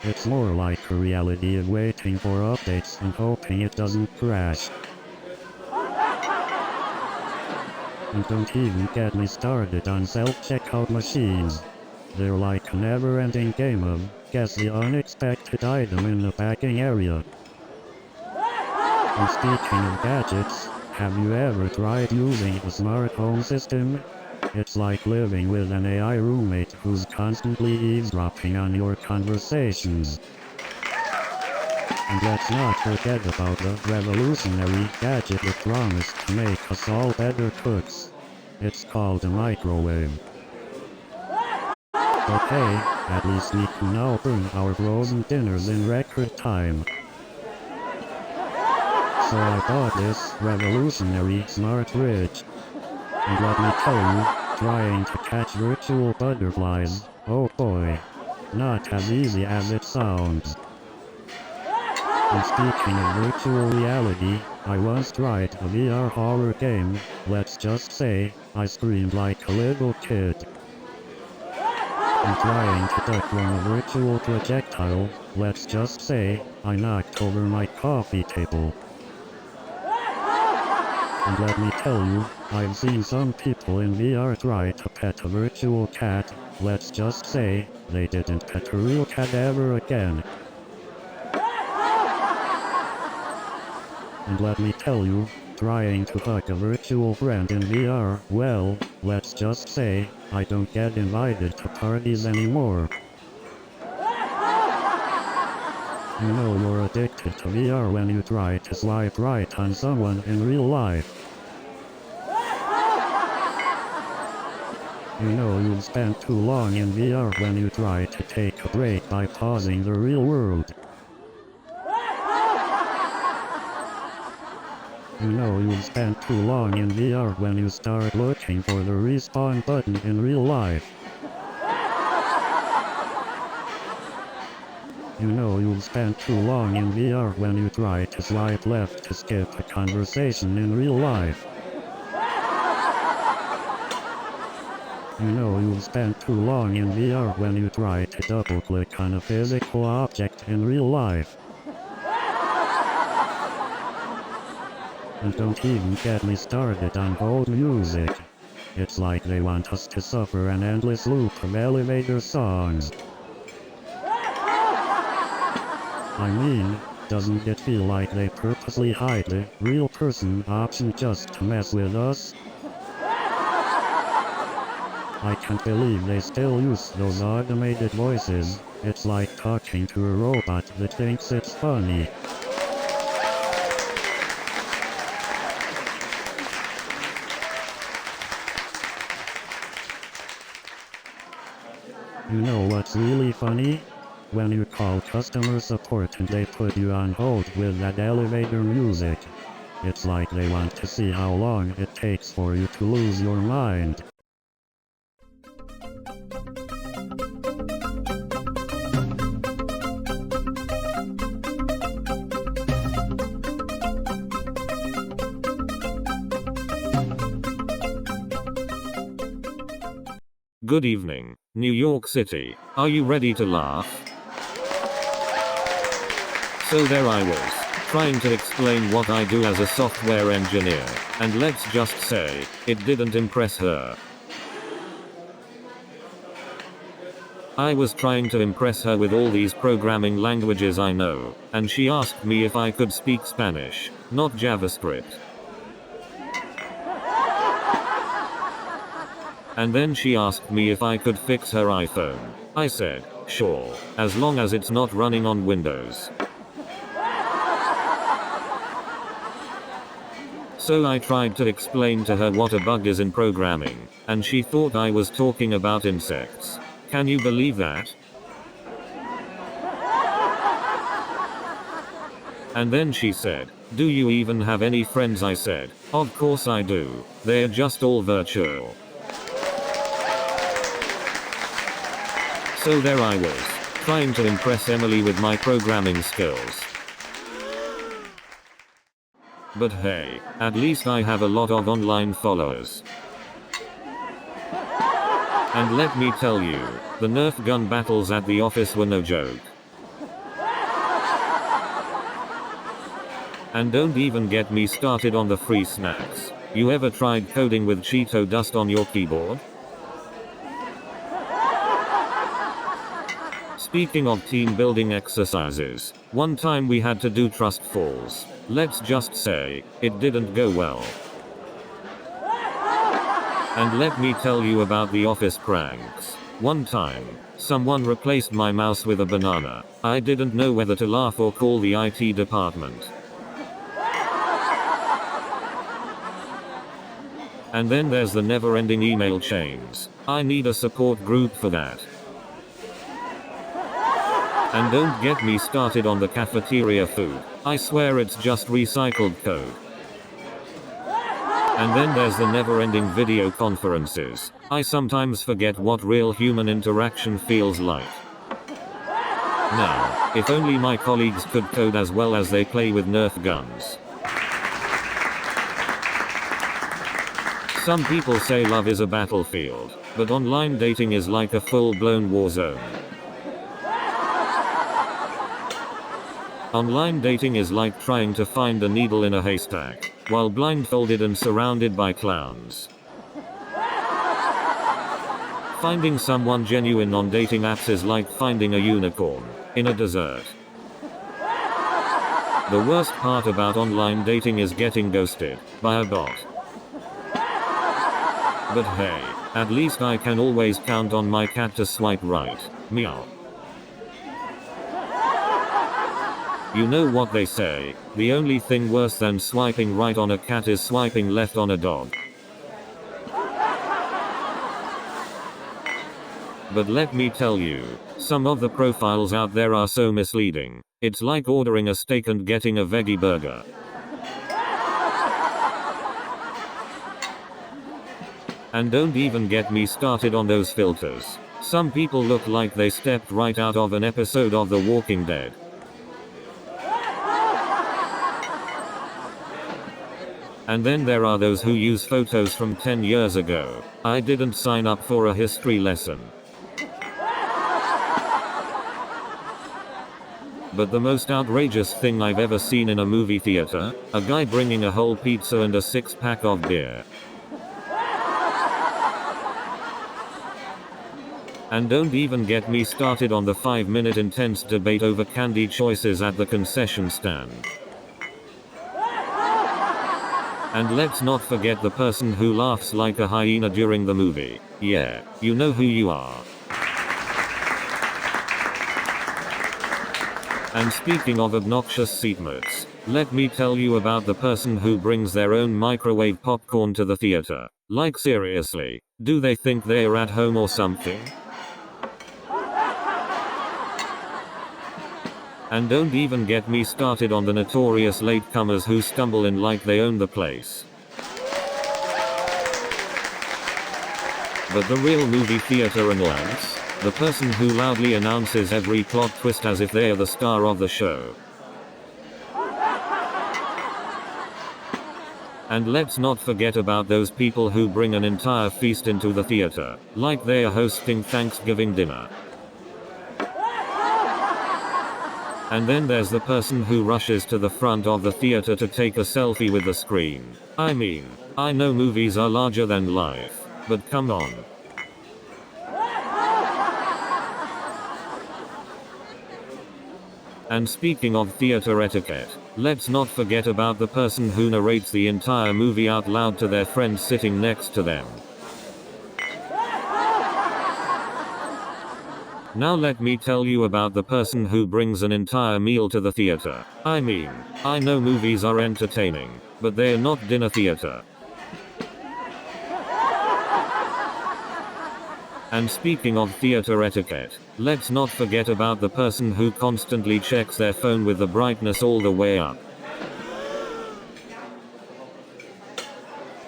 It's more like a reality of waiting for updates and hoping it doesn't crash. And don't even get me started on self-checkout machines. They're like a never-ending game of guess the unexpected item in the packing area. And speaking of gadgets, have you ever tried using a smart home system? It's like living with an AI roommate who's constantly eavesdropping on your conversations. And let's not forget about the revolutionary gadget that promised to make us all better cooks. It's called a microwave. But hey, at least we can now burn our frozen dinners in record time. So I bought this revolutionary smart fridge. And let me tell you, trying to catch virtual butterflies, oh boy, not as easy as it sounds. And speaking of virtual reality, I once tried a VR horror game. Let's just say, I screamed like a little kid. And trying to duck from a virtual projectile, let's just say, I knocked over my coffee table. And let me tell you, I've seen some people in VR try to pet a virtual cat. Let's just say, they didn't pet a real cat ever again. And let me tell you, trying to hug a virtual friend in VR, well, let's just say, I don't get invited to parties anymore. You know you're addicted to VR when you try to swipe right on someone in real life. You know you've spent too long in VR when you try to take a break by pausing the real world. You know you've spent too long in VR when you start looking for the respawn button in real life. You know you've spent too long in VR when you try to swipe left to skip a conversation in real life. You know you've spent too long in VR when you try to double-click on a physical object in real life. And don't even get me started on hold music. It's like they want us to suffer an endless loop of elevator songs. I mean, doesn't it feel like they purposely hide the real person option just to mess with us? I can't believe they still use those automated voices. It's like talking to a robot that thinks it's funny. You know what's really funny? When you call customer support and they put you on hold with that elevator music. It's like they want to see how long it takes for you to lose your mind. Good evening, New York City. Are you ready to laugh? So there I was, trying to explain what I do as a software engineer, and let's just say, it didn't impress her. I was trying to impress her with all these programming languages I know, and she asked me if I could speak Spanish, not JavaScript. And then she asked me if I could fix her iPhone. I said, sure, as long as it's not running on Windows. So I tried to explain to her what a bug is in programming, and she thought I was talking about insects. Can you believe that? And then she said, do you even have any friends? I said, of course I do, they're just all virtual. So there I was, trying to impress Emily with my programming skills. But hey, at least I have a lot of online followers. And let me tell you, the Nerf gun battles at the office were no joke. And don't even get me started on the free snacks. You ever tried coding with Cheeto dust on your keyboard? Speaking of team building exercises, one time we had to do trust falls. Let's just say, it didn't go well. And let me tell you about the office pranks. One time, someone replaced my mouse with a banana. I didn't know whether to laugh or call the IT department. And then there's the never-ending email chains. I need a support group for that. And don't get me started on the cafeteria food. I swear it's just recycled code. And then there's the never-ending video conferences. I sometimes forget what real human interaction feels like. Now, if only my colleagues could code as well as they play with Nerf guns. Some people say love is a battlefield, but online dating is like a full-blown war zone. Online dating is like trying to find a needle in a haystack, while blindfolded and surrounded by clowns. Finding someone genuine on dating apps is like finding a unicorn in a desert. The worst part about online dating is getting ghosted by a bot. But hey, at least I can always count on my cat to swipe right. Meow. You know what they say, the only thing worse than swiping right on a cat is swiping left on a dog. But let me tell you, some of the profiles out there are so misleading. It's like ordering a steak and getting a veggie burger. And don't even get me started on those filters. Some people look like they stepped right out of an episode of The Walking Dead. And then there are those who use photos from 10 years ago. I didn't sign up for a history lesson. But the most outrageous thing I've ever seen in a movie theater, a guy bringing a whole pizza and a 6-pack of beer. And don't even get me started on the 5-minute intense debate over candy choices at the concession stand. And let's not forget the person who laughs like a hyena during the movie. Yeah, you know who you are. And speaking of obnoxious seatmates, let me tell you about the person who brings their own microwave popcorn to the theater. Like seriously, do they think they're at home or something? And don't even get me started on the notorious latecomers who stumble in like they own the place. But the real movie theater annoyance? The person who loudly announces every plot twist as if they're the star of the show. And let's not forget about those people who bring an entire feast into the theater, like they're hosting Thanksgiving dinner. And then there's the person who rushes to the front of the theater to take a selfie with the screen. I mean, I know movies are larger than life, but come on. And speaking of theater etiquette, let's not forget about the person who narrates the entire movie out loud to their friends sitting next to them. Now let me tell you about the person who brings an entire meal to the theater. I mean, I know movies are entertaining, but they're not dinner theater. And speaking of theater etiquette, let's not forget about the person who constantly checks their phone with the brightness all the way up.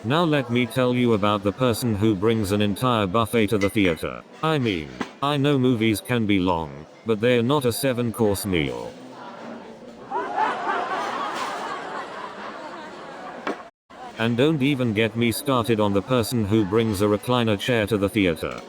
Now let me tell you about the person who brings an entire buffet to the theater. I mean, I know movies can be long, but they're not a 7-course meal. And don't even get me started on the person who brings a recliner chair to the theater.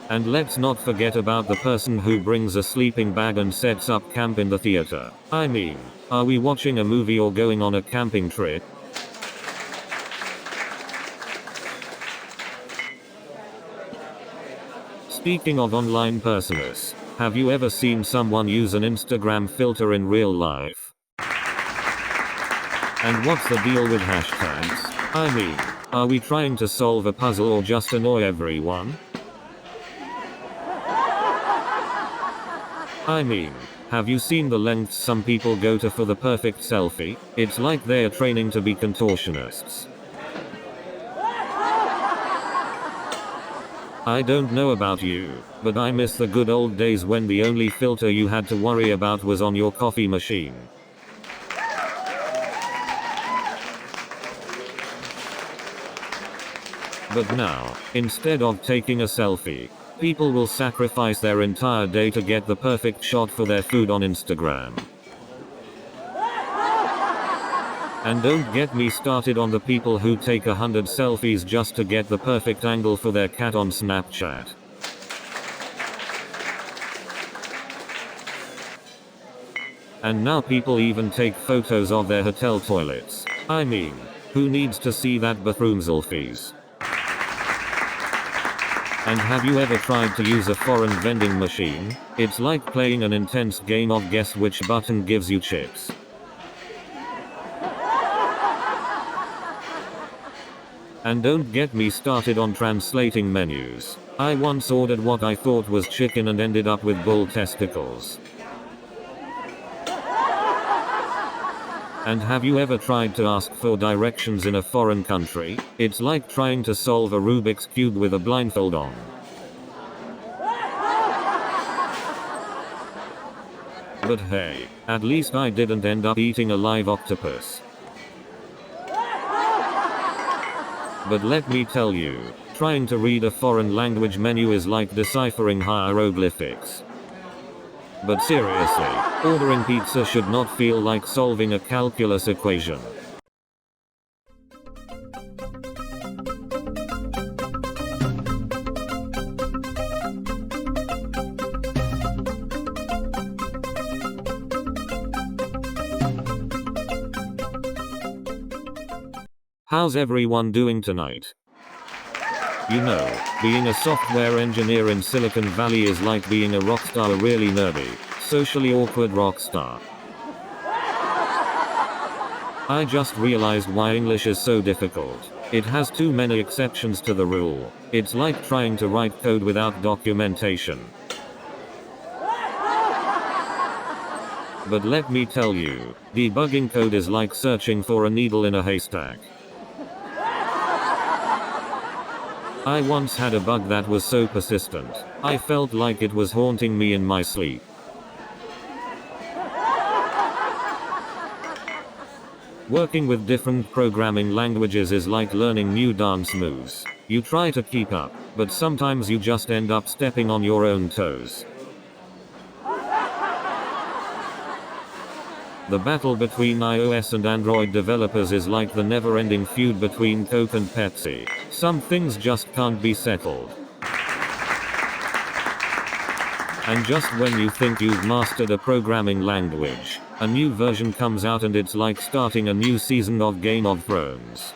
And let's not forget about the person who brings a sleeping bag and sets up camp in the theater. I mean, are we watching a movie or going on a camping trip? Speaking of online personas, have you ever seen someone use an Instagram filter in real life? And what's the deal with hashtags? I mean, are we trying to solve a puzzle or just annoy everyone? I mean, have you seen the lengths some people go to for the perfect selfie? It's like they're training to be contortionists. I don't know about you, but I miss the good old days when the only filter you had to worry about was on your coffee machine. But now, instead of taking a selfie, people will sacrifice their entire day to get the perfect shot for their food on Instagram. And don't get me started on the people who take 100 selfies just to get the perfect angle for their cat on Snapchat. And now people even take photos of their hotel toilets. I mean, who needs to see that bathroom selfies? And have you ever tried to use a foreign vending machine? It's like playing an intense game of guess which button gives you chips. And don't get me started on translating menus. I once ordered what I thought was chicken and ended up with bull testicles. And have you ever tried to ask for directions in a foreign country? It's like trying to solve a Rubik's Cube with a blindfold on. But hey, at least I didn't end up eating a live octopus. But let me tell you, trying to read a foreign language menu is like deciphering hieroglyphics. But seriously, ordering pizza should not feel like solving a calculus equation. How's everyone doing tonight? You know, being a software engineer in Silicon Valley is like being a rockstar, a really nerdy, socially awkward rockstar. I just realized why English is so difficult. It has too many exceptions to the rule. It's like trying to write code without documentation. But let me tell you, debugging code is like searching for a needle in a haystack. I once had a bug that was so persistent, I felt like it was haunting me in my sleep. Working with different programming languages is like learning new dance moves. You try to keep up, but sometimes you just end up stepping on your own toes. The battle between iOS and Android developers is like the never-ending feud between Coke and Pepsi. Some things just can't be settled. And just when you think you've mastered a programming language, a new version comes out and it's like starting a new season of Game of Thrones.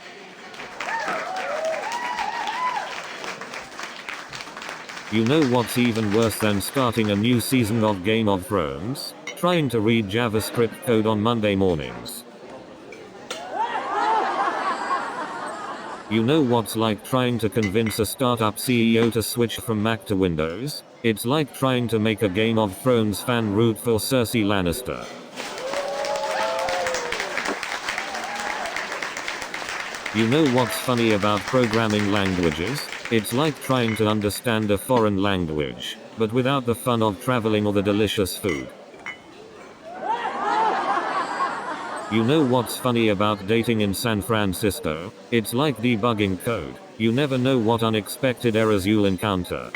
You know what's even worse than starting a new season of Game of Thrones? Trying to read JavaScript code on Monday mornings. You know what's like trying to convince a startup CEO to switch from Mac to Windows? It's like trying to make a Game of Thrones fan root for Cersei Lannister. You know what's funny about programming languages? It's like trying to understand a foreign language, but without the fun of traveling or the delicious food. You know what's funny about dating in San Francisco? It's like debugging code. You never know what unexpected errors you'll encounter.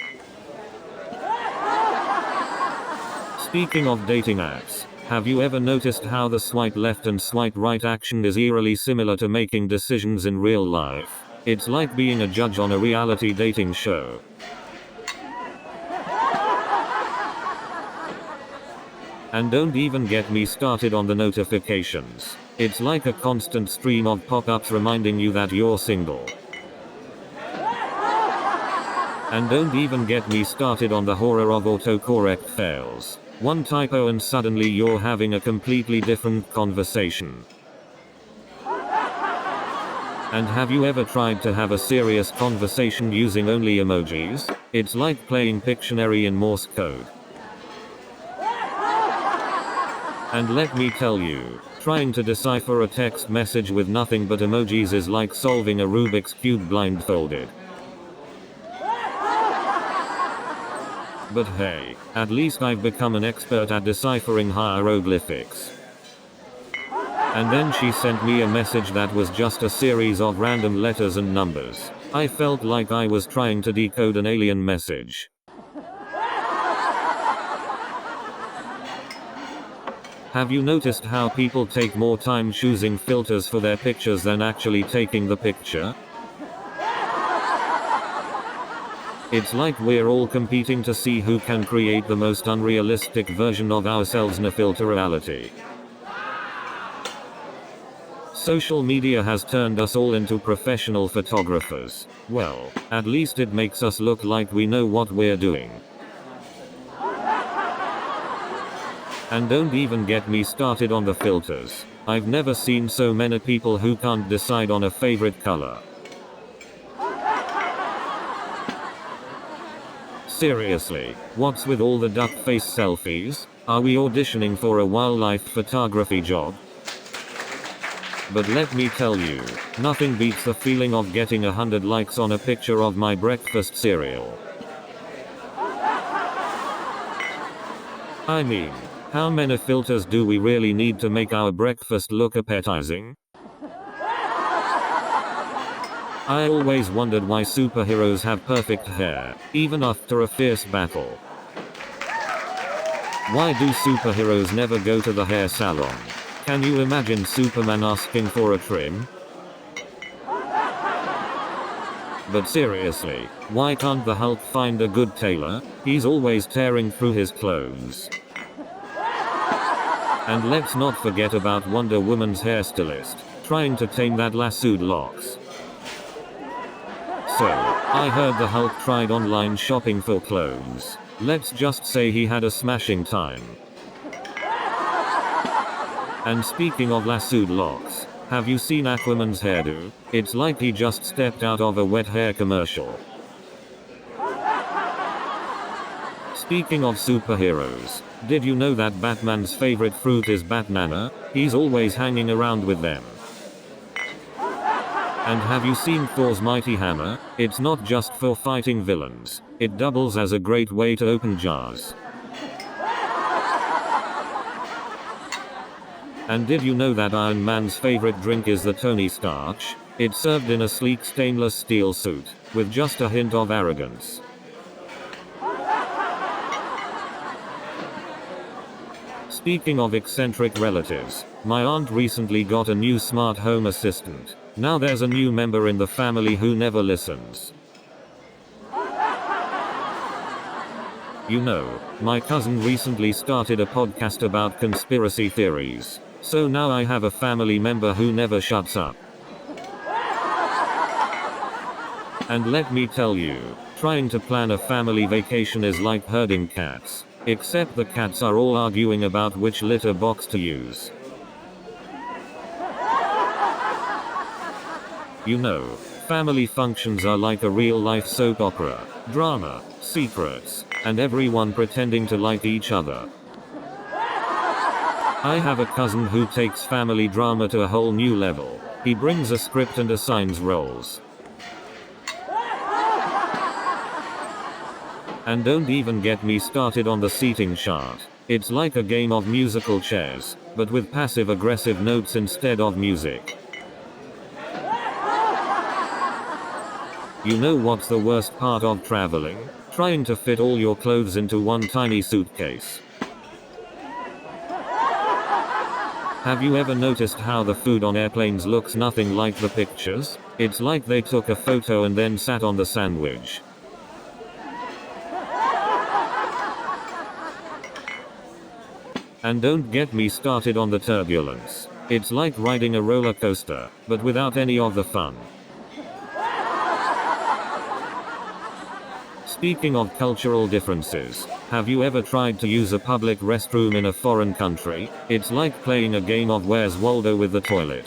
Speaking of dating apps, have you ever noticed how the swipe left and swipe right action is eerily similar to making decisions in real life? It's like being a judge on a reality dating show. And don't even get me started on the notifications. It's like a constant stream of pop-ups reminding you that you're single. And don't even get me started on the horror of autocorrect fails. One typo and suddenly you're having a completely different conversation. And have you ever tried to have a serious conversation using only emojis? It's like playing Pictionary in Morse code. And let me tell you, trying to decipher a text message with nothing but emojis is like solving a Rubik's Cube blindfolded. But hey, at least I've become an expert at deciphering hieroglyphics. And then she sent me a message that was just a series of random letters and numbers. I felt like I was trying to decode an alien message. Have you noticed how people take more time choosing filters for their pictures than actually taking the picture? It's like we're all competing to see who can create the most unrealistic version of ourselves in a filter reality. Social media has turned us all into professional photographers. Well, at least it makes us look like we know what we're doing. And don't even get me started on the filters. I've never seen so many people who can't decide on a favorite color. Seriously, what's with all the duck face selfies? Are we auditioning for a wildlife photography job? But let me tell you, nothing beats the feeling of getting 100 likes on a picture of my breakfast cereal. I mean, how many filters do we really need to make our breakfast look appetizing? I always wondered why superheroes have perfect hair, even after a fierce battle. Why do superheroes never go to the hair salon? Can you imagine Superman asking for a trim? But seriously, why can't the Hulk find a good tailor? He's always tearing through his clothes. And let's not forget about Wonder Woman's hairstylist, trying to tame that lassoed locks. So, I heard the Hulk tried online shopping for clothes. Let's just say he had a smashing time. And speaking of lassoed locks, have you seen Aquaman's hairdo? It's like he just stepped out of a wet hair commercial. Speaking of superheroes, did you know that Batman's favorite fruit is Batnana? He's always hanging around with them. And have you seen Thor's mighty hammer? It's not just for fighting villains. It doubles as a great way to open jars. And did you know that Iron Man's favorite drink is the Tony Starch? It's served in a sleek stainless steel suit, with just a hint of arrogance. Speaking of eccentric relatives, my aunt recently got a new smart home assistant. Now there's a new member in the family who never listens. You know, my cousin recently started a podcast about conspiracy theories. So now I have a family member who never shuts up. And let me tell you, trying to plan a family vacation is like herding cats. Except the cats are all arguing about which litter box to use. You know, family functions are like a real-life soap opera. Drama, secrets, and everyone pretending to like each other. I have a cousin who takes family drama to a whole new level. He brings a script and assigns roles. And don't even get me started on the seating chart. It's like a game of musical chairs, but with passive-aggressive notes instead of music. You know what's the worst part of traveling? Trying to fit all your clothes into one tiny suitcase. Have you ever noticed how the food on airplanes looks nothing like the pictures? It's like they took a photo and then sat on the sandwich. And don't get me started on the turbulence. It's like riding a roller coaster, but without any of the fun. Speaking of cultural differences, have you ever tried to use a public restroom in a foreign country? It's like playing a game of Where's Waldo with the toilet.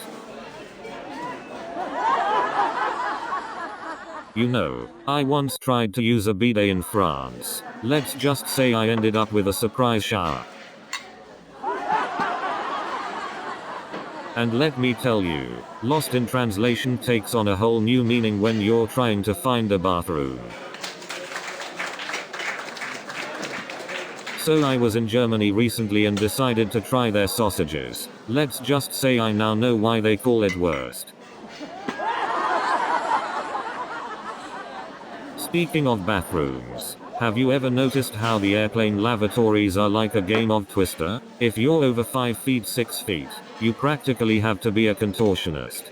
You know, I once tried to use a bidet in France. Let's just say I ended up with a surprise shower. And let me tell you, lost in translation takes on a whole new meaning when you're trying to find a bathroom. So I was in Germany recently and decided to try their sausages. Let's just say I now know why they call it Wurst. Speaking of bathrooms, have you ever noticed how the airplane lavatories are like a game of Twister? If you're over 5 feet 6 feet, you practically have to be a contortionist.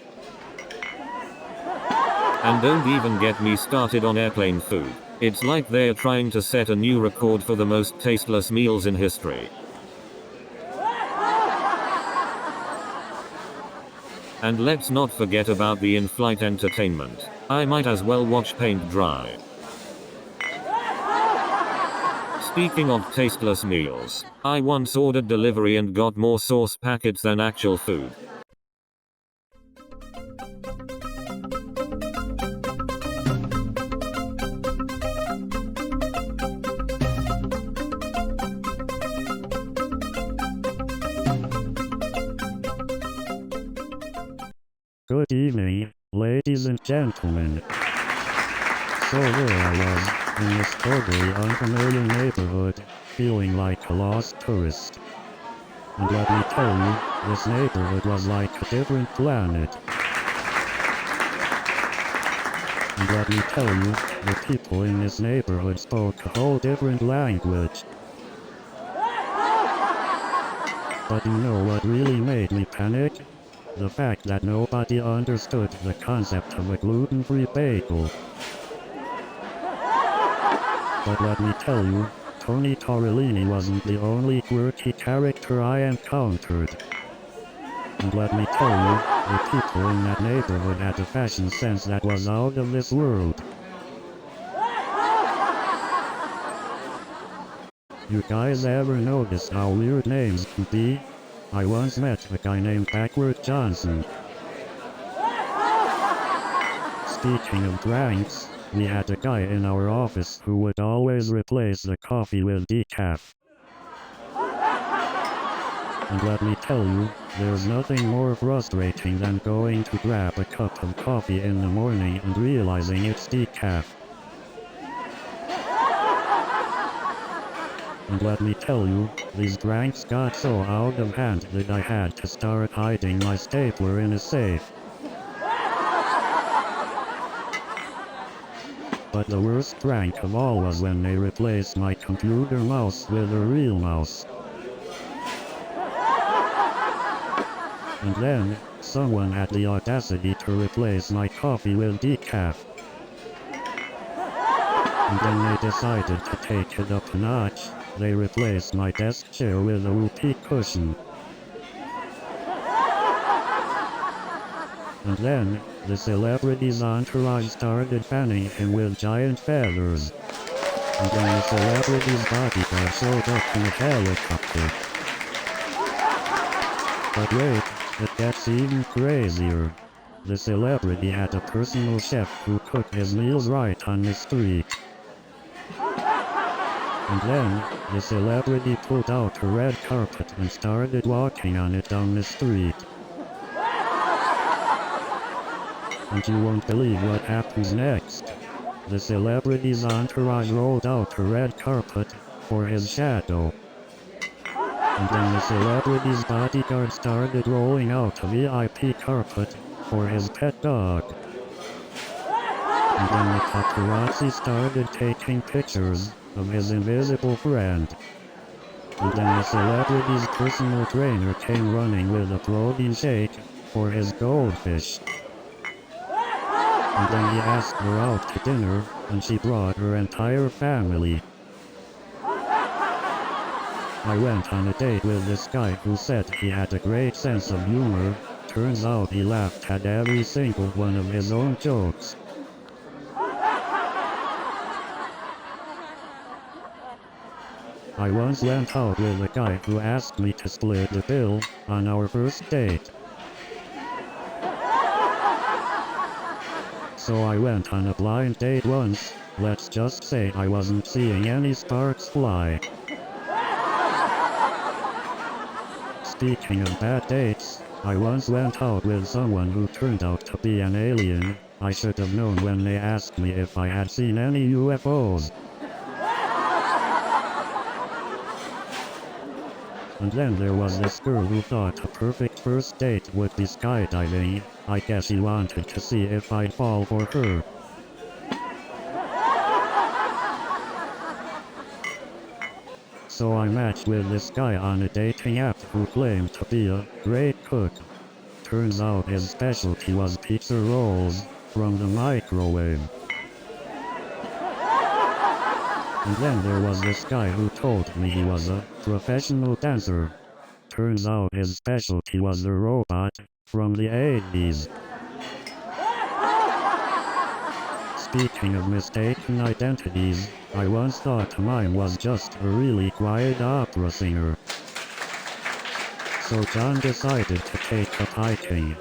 And don't even get me started on airplane food. It's like they're trying to set a new record for the most tasteless meals in history. And let's not forget about the in-flight entertainment. I might as well watch paint dry. Speaking of tasteless meals, I once ordered delivery and got more sauce packets than actual food. Good evening, ladies and gentlemen. So there I was, in this totally unfamiliar neighborhood, feeling like a lost tourist. And let me tell you, this neighborhood was like a different planet. And let me tell you, the people in this neighborhood spoke a whole different language. But you know what really made me panic? The fact that nobody understood the concept of a gluten-free bagel. But let me tell you, Tony Torellini wasn't the only quirky character I encountered. And let me tell you, the people in that neighborhood had a fashion sense that was out of this world. You guys ever notice how weird names can be? I once met a guy named Backward Johnson. Speaking of drinks, we had a guy in our office who would always replace the coffee with decaf. And let me tell you, there's nothing more frustrating than going to grab a cup of coffee in the morning and realizing it's decaf. And let me tell you, these drinks got so out of hand that I had to start hiding my stapler in a safe. But the worst prank of all was when they replaced my computer mouse with a real mouse. And then, someone had the audacity to replace my coffee with decaf. And then they decided to take it up a notch. They replaced my desk chair with a whoopee cushion. And then, the celebrity's entourage started fanning him with giant feathers. And then the celebrity's bodyguard showed up in a helicopter. But wait, it gets even crazier. The celebrity had a personal chef who cooked his meals right on the street. And then, the celebrity pulled out a red carpet and started walking on it down the street. And you won't believe what happens next. The celebrity's entourage rolled out a red carpet for his shadow. And then the celebrity's bodyguard started rolling out a VIP carpet for his pet dog. And then the paparazzi started taking pictures of his invisible friend. And then the celebrity's personal trainer came running with a protein shake for his goldfish. And then he asked her out to dinner, and she brought her entire family. I went on a date with this guy who said he had a great sense of humor. Turns out he laughed at every single one of his own jokes. I once went out with a guy who asked me to split the bill on our first date. So I went on a blind date once. Let's just say I wasn't seeing any sparks fly. Speaking of bad dates, I once went out with someone who turned out to be an alien. I should have known when they asked me if I had seen any UFOs. And then there was this girl who thought a perfect first date would be skydiving. I guess she wanted to see if I'd fall for her. So I matched with this guy on a dating app who claimed to be a great cook. Turns out his specialty was pizza rolls from the microwave. And then there was this guy who told me he was a professional dancer. Turns out his specialty was the robot from the 80s. Speaking of mistaken identities, I once thought mine was just a really quiet opera singer. So John decided to take up hiking.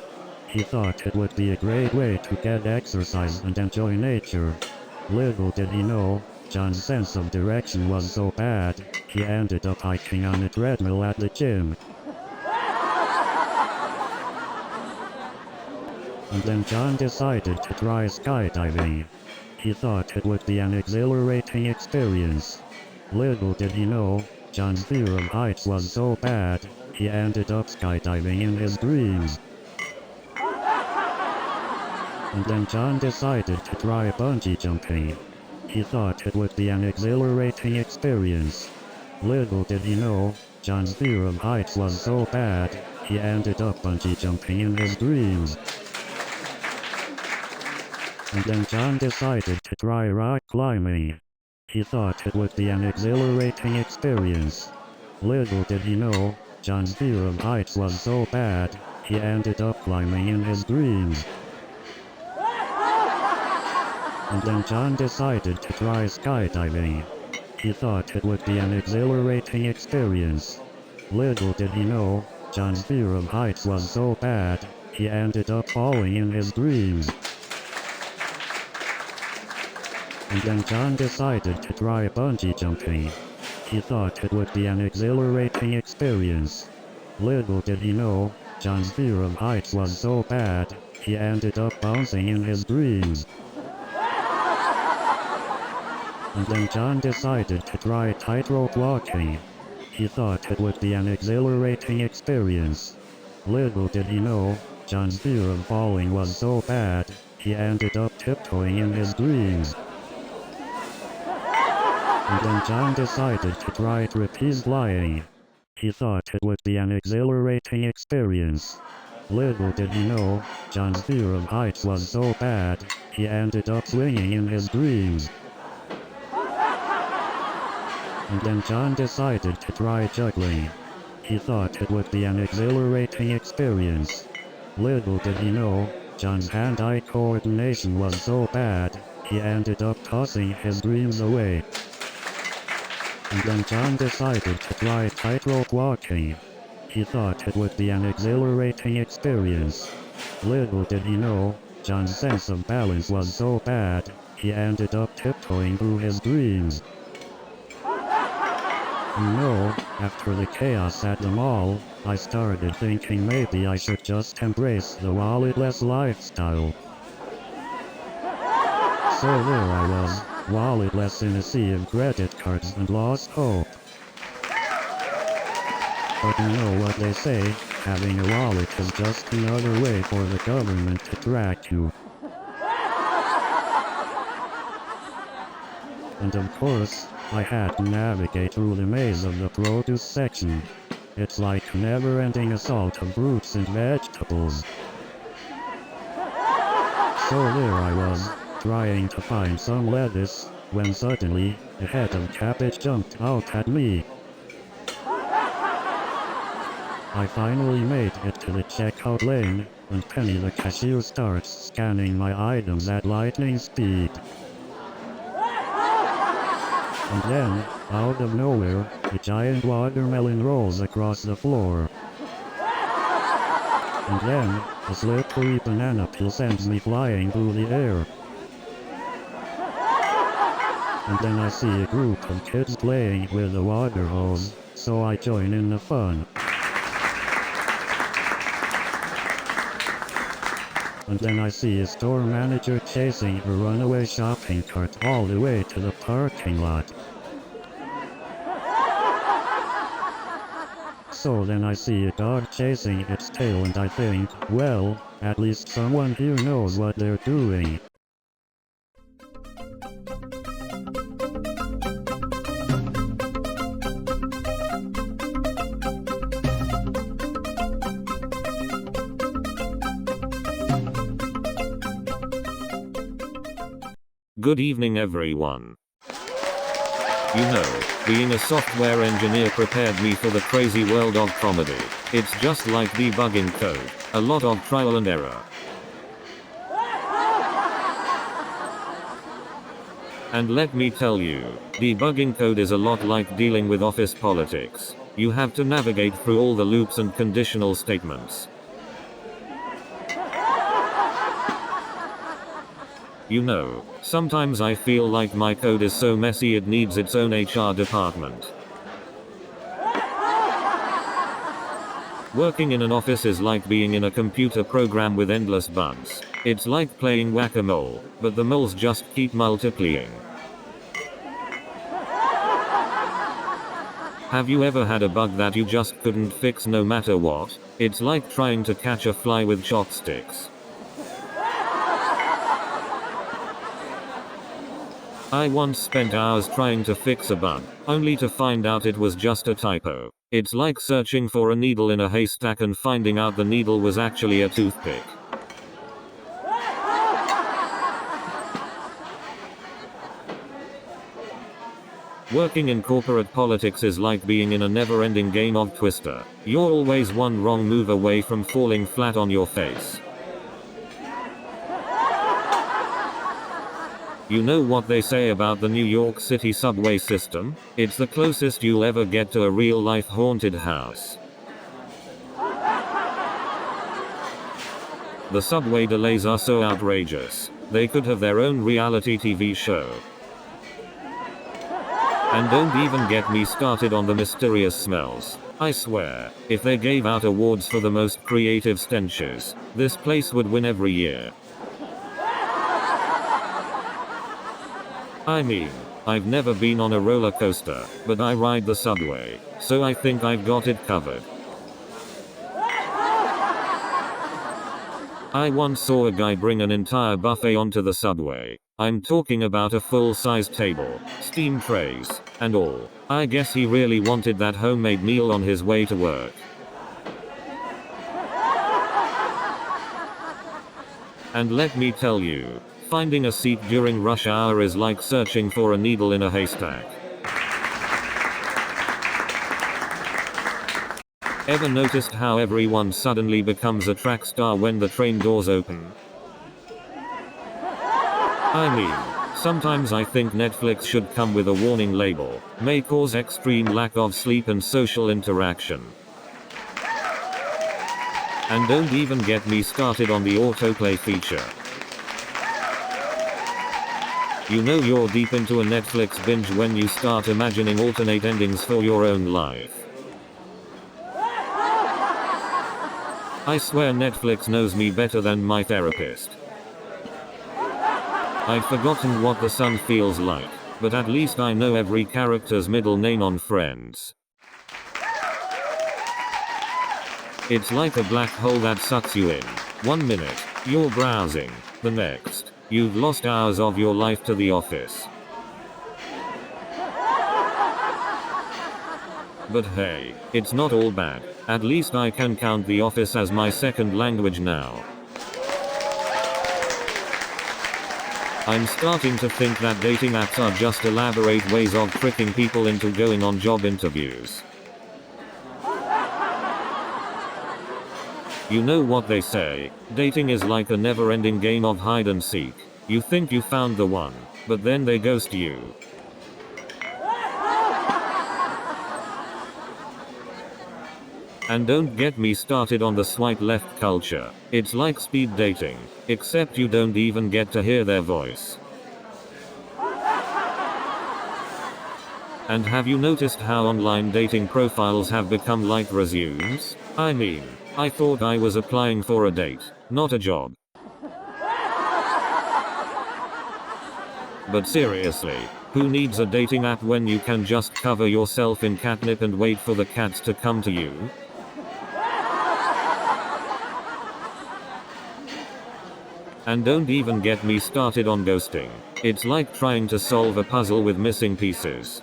He thought it would be a great way to get exercise and enjoy nature. Little did he know, John's sense of direction was so bad, he ended up hiking on a treadmill at the gym. And then John decided to try skydiving. He thought it would be an exhilarating experience. Little did he know, John's fear of heights was so bad, he ended up skydiving in his dreams. And then John decided to try bungee jumping. He thought it would be an exhilarating experience. Little did he know, John's fear of heights was so bad, he ended up bungee jumping in his dreams. And then John decided to try rock climbing. He thought it would be an exhilarating experience. Little did he know, John's fear of heights was so bad, he ended up climbing in his dreams. And then John decided to try skydiving. He thought it would be an exhilarating experience. Little did he know, John's fear of heights was so bad, he ended up falling in his dreams. And then John decided to try bungee jumping. He thought it would be an exhilarating experience. Little did he know, John's fear of heights was so bad, he ended up bouncing in his dreams. And then John decided to try tightrope walking. He thought it would be an exhilarating experience. Little did he know, John's fear of falling was so bad, he ended up tiptoeing in his dreams. And then John decided to try trapeze flying. He thought it would be an exhilarating experience. Little did he know, John's fear of heights was so bad, he ended up swinging in his dreams. And then John decided to try juggling. He thought it would be an exhilarating experience. Little did he know, John's hand-eye coordination was so bad, he ended up tossing his dreams away. And then John decided to try tightrope walking. He thought it would be an exhilarating experience. Little did he know, John's sense of balance was so bad, he ended up tiptoeing through his dreams. You know, after the chaos at the mall, I started thinking maybe I should just embrace the walletless lifestyle. So there I was, walletless in a sea of credit cards and lost hope. But you know what they say, having a wallet is just another way for the government to track you. And of course, I had to navigate through the maze of the produce section. It's like a never-ending assault of fruits and vegetables. So there I was, trying to find some lettuce, when suddenly, a head of cabbage jumped out at me. I finally made it to the checkout lane, and Penny the cashier starts scanning my items at lightning speed. And then, out of nowhere, a giant watermelon rolls across the floor. And then, a slippery banana peel sends me flying through the air. And then I see a group of kids playing with a water hose, so I join in the fun. And then I see a store manager chasing a runaway shopping cart all the way to the parking lot. So then I see a dog chasing its tail and I think, well, at least someone here knows what they're doing. Good evening everyone. You know, being a software engineer prepared me for the crazy world of comedy. It's just like debugging code, a lot of trial and error. And let me tell you, debugging code is a lot like dealing with office politics. You have to navigate through all the loops and conditional statements. You know, sometimes I feel like my code is so messy it needs its own HR department. Working in an office is like being in a computer program with endless bugs. It's like playing whack-a-mole, but the moles just keep multiplying. Have you ever had a bug that you just couldn't fix no matter what? It's like trying to catch a fly with chopsticks. I once spent hours trying to fix a bug, only to find out it was just a typo. It's like searching for a needle in a haystack and finding out the needle was actually a toothpick. Working in corporate politics is like being in a never-ending game of Twister. You're always one wrong move away from falling flat on your face. You know what they say about the New York City subway system? It's the closest you'll ever get to a real-life haunted house. The subway delays are so outrageous. They could have their own reality TV show. And don't even get me started on the mysterious smells. I swear, if they gave out awards for the most creative stenches, this place would win every year. I mean, I've never been on a roller coaster, but I ride the subway, so I think I've got it covered. I once saw a guy bring an entire buffet onto the subway. I'm talking about a full-size table, steam trays, and all. I guess he really wanted that homemade meal on his way to work. And let me tell you, finding a seat during rush hour is like searching for a needle in a haystack. Ever noticed how everyone suddenly becomes a track star when the train doors open? I mean, sometimes I think Netflix should come with a warning label, may cause extreme lack of sleep and social interaction. And don't even get me started on the autoplay feature. You know you're deep into a Netflix binge when you start imagining alternate endings for your own life. I swear Netflix knows me better than my therapist. I've forgotten what the sun feels like, but at least I know every character's middle name on Friends. It's like a black hole that sucks you in. 1 minute, you're browsing. The next, you've lost hours of your life to The Office. But hey, it's not all bad. At least I can count The Office as my second language now. I'm starting to think that dating apps are just elaborate ways of tricking people into going on job interviews. You know what they say, dating is like a never-ending game of hide and seek. You think you found the one, but then they ghost you. And don't get me started on the swipe left culture. It's like speed dating, except you don't even get to hear their voice. And have you noticed how online dating profiles have become like resumes? I mean, I thought I was applying for a date, not a job. But seriously, who needs a dating app when you can just cover yourself in catnip and wait for the cats to come to you? And don't even get me started on ghosting. It's like trying to solve a puzzle with missing pieces.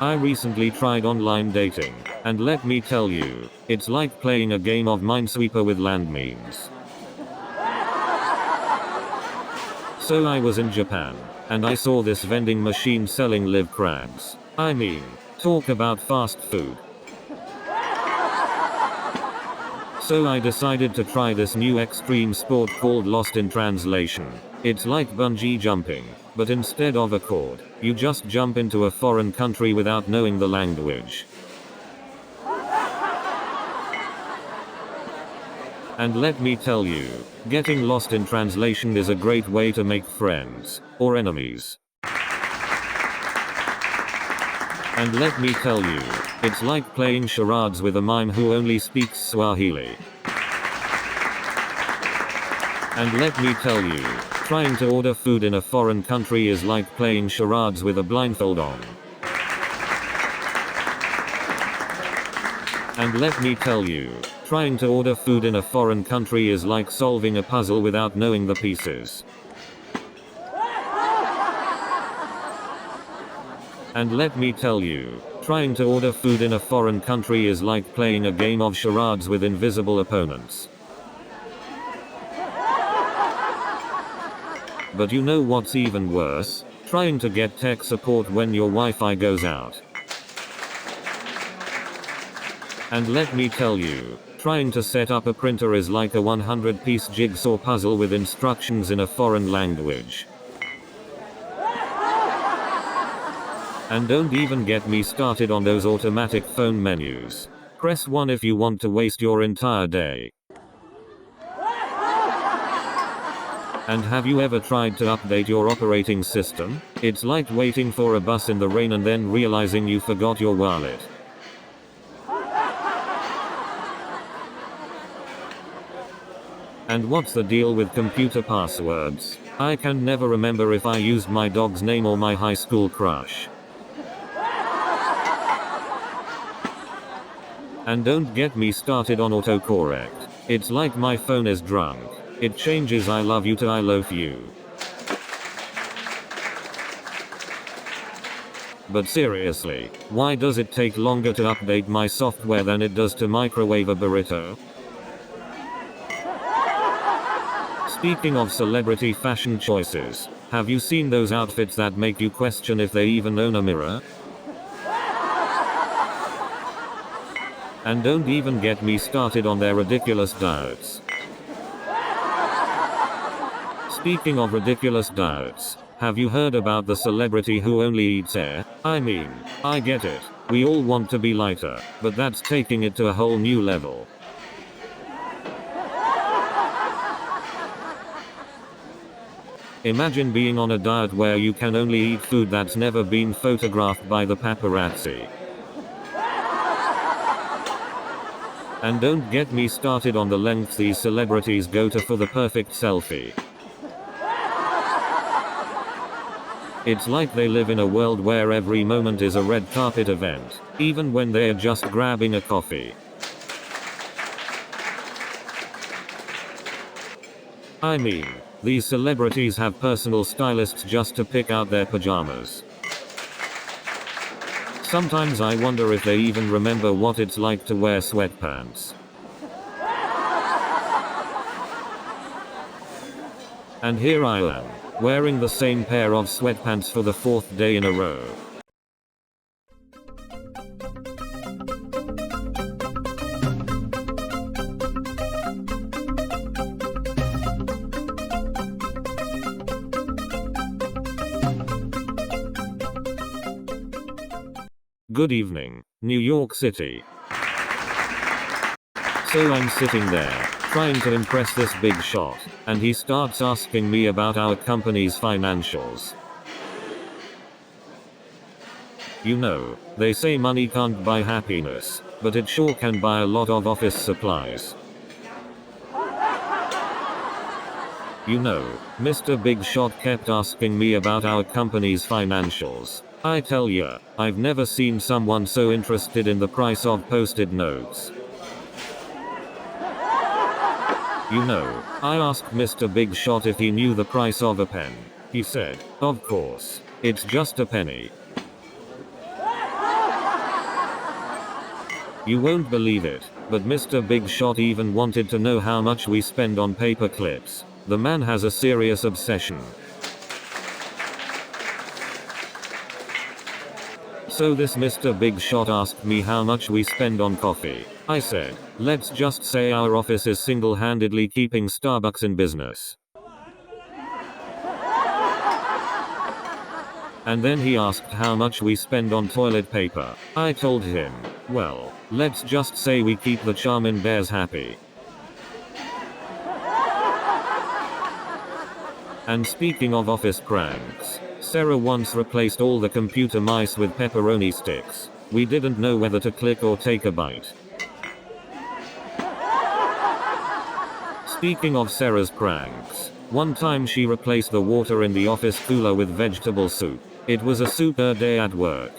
I recently tried online dating, and let me tell you, it's like playing a game of Minesweeper with landmines. So I was in Japan, and I saw this vending machine selling live crabs. I mean, talk about fast food. So I decided to try this new extreme sport called Lost in Translation. It's like bungee jumping, but instead of a cord, you just jump into a foreign country without knowing the language. And let me tell you, getting lost in translation is a great way to make friends, or enemies. And let me tell you, it's like playing charades with a mime who only speaks Swahili. And let me tell you, trying to order food in a foreign country is like playing charades with a blindfold on. And let me tell you, trying to order food in a foreign country is like solving a puzzle without knowing the pieces. And let me tell you, trying to order food in a foreign country is like playing a game of charades with invisible opponents. But you know what's even worse? Trying to get tech support when your Wi-Fi goes out. And let me tell you, trying to set up a printer is like a 100-piece jigsaw puzzle with instructions in a foreign language. And don't even get me started on those automatic phone menus. Press 1 if you want to waste your entire day. And have you ever tried to update your operating system? It's like waiting for a bus in the rain and then realizing you forgot your wallet. And what's the deal with computer passwords? I can never remember if I used my dog's name or my high school crush. And don't get me started on autocorrect. It's like my phone is drunk. It changes I love you to I loaf you. But seriously, why does it take longer to update my software than it does to microwave a burrito? Speaking of celebrity fashion choices, have you seen those outfits that make you question if they even own a mirror? And don't even get me started on their ridiculous diets. Speaking of ridiculous diets, have you heard about the celebrity who only eats air? I mean, I get it. We all want to be lighter, but that's taking it to a whole new level. Imagine being on a diet where you can only eat food that's never been photographed by the paparazzi. And don't get me started on the lengths these celebrities go to for the perfect selfie. It's like they live in a world where every moment is a red carpet event, even when they're just grabbing a coffee. I mean, these celebrities have personal stylists just to pick out their pajamas. Sometimes I wonder if they even remember what it's like to wear sweatpants. And here I am, wearing the same pair of sweatpants for the 4th day in a row. Good evening, New York City. So I'm sitting there, trying to impress this big shot, and he starts asking me about our company's financials. You know, they say money can't buy happiness, but it sure can buy a lot of office supplies. You know, Mr. Big Shot kept asking me about our company's financials. I tell ya, I've never seen someone so interested in the price of post-it notes. You know, I asked Mr. Big Shot if he knew the price of a pen. He said, of course, it's just a penny. You won't believe it, but Mr. Big Shot even wanted to know how much we spend on paper clips. The man has a serious obsession. So this Mr. Big Shot asked me how much we spend on coffee. I said, let's just say our office is single-handedly keeping Starbucks in business. And then he asked how much we spend on toilet paper. I told him, well, let's just say we keep the Charmin bears happy. And speaking of office pranks, Sarah once replaced all the computer mice with pepperoni sticks. We didn't know whether to click or take a bite. Speaking of Sarah's pranks, one time she replaced the water in the office cooler with vegetable soup. It was a super day at work.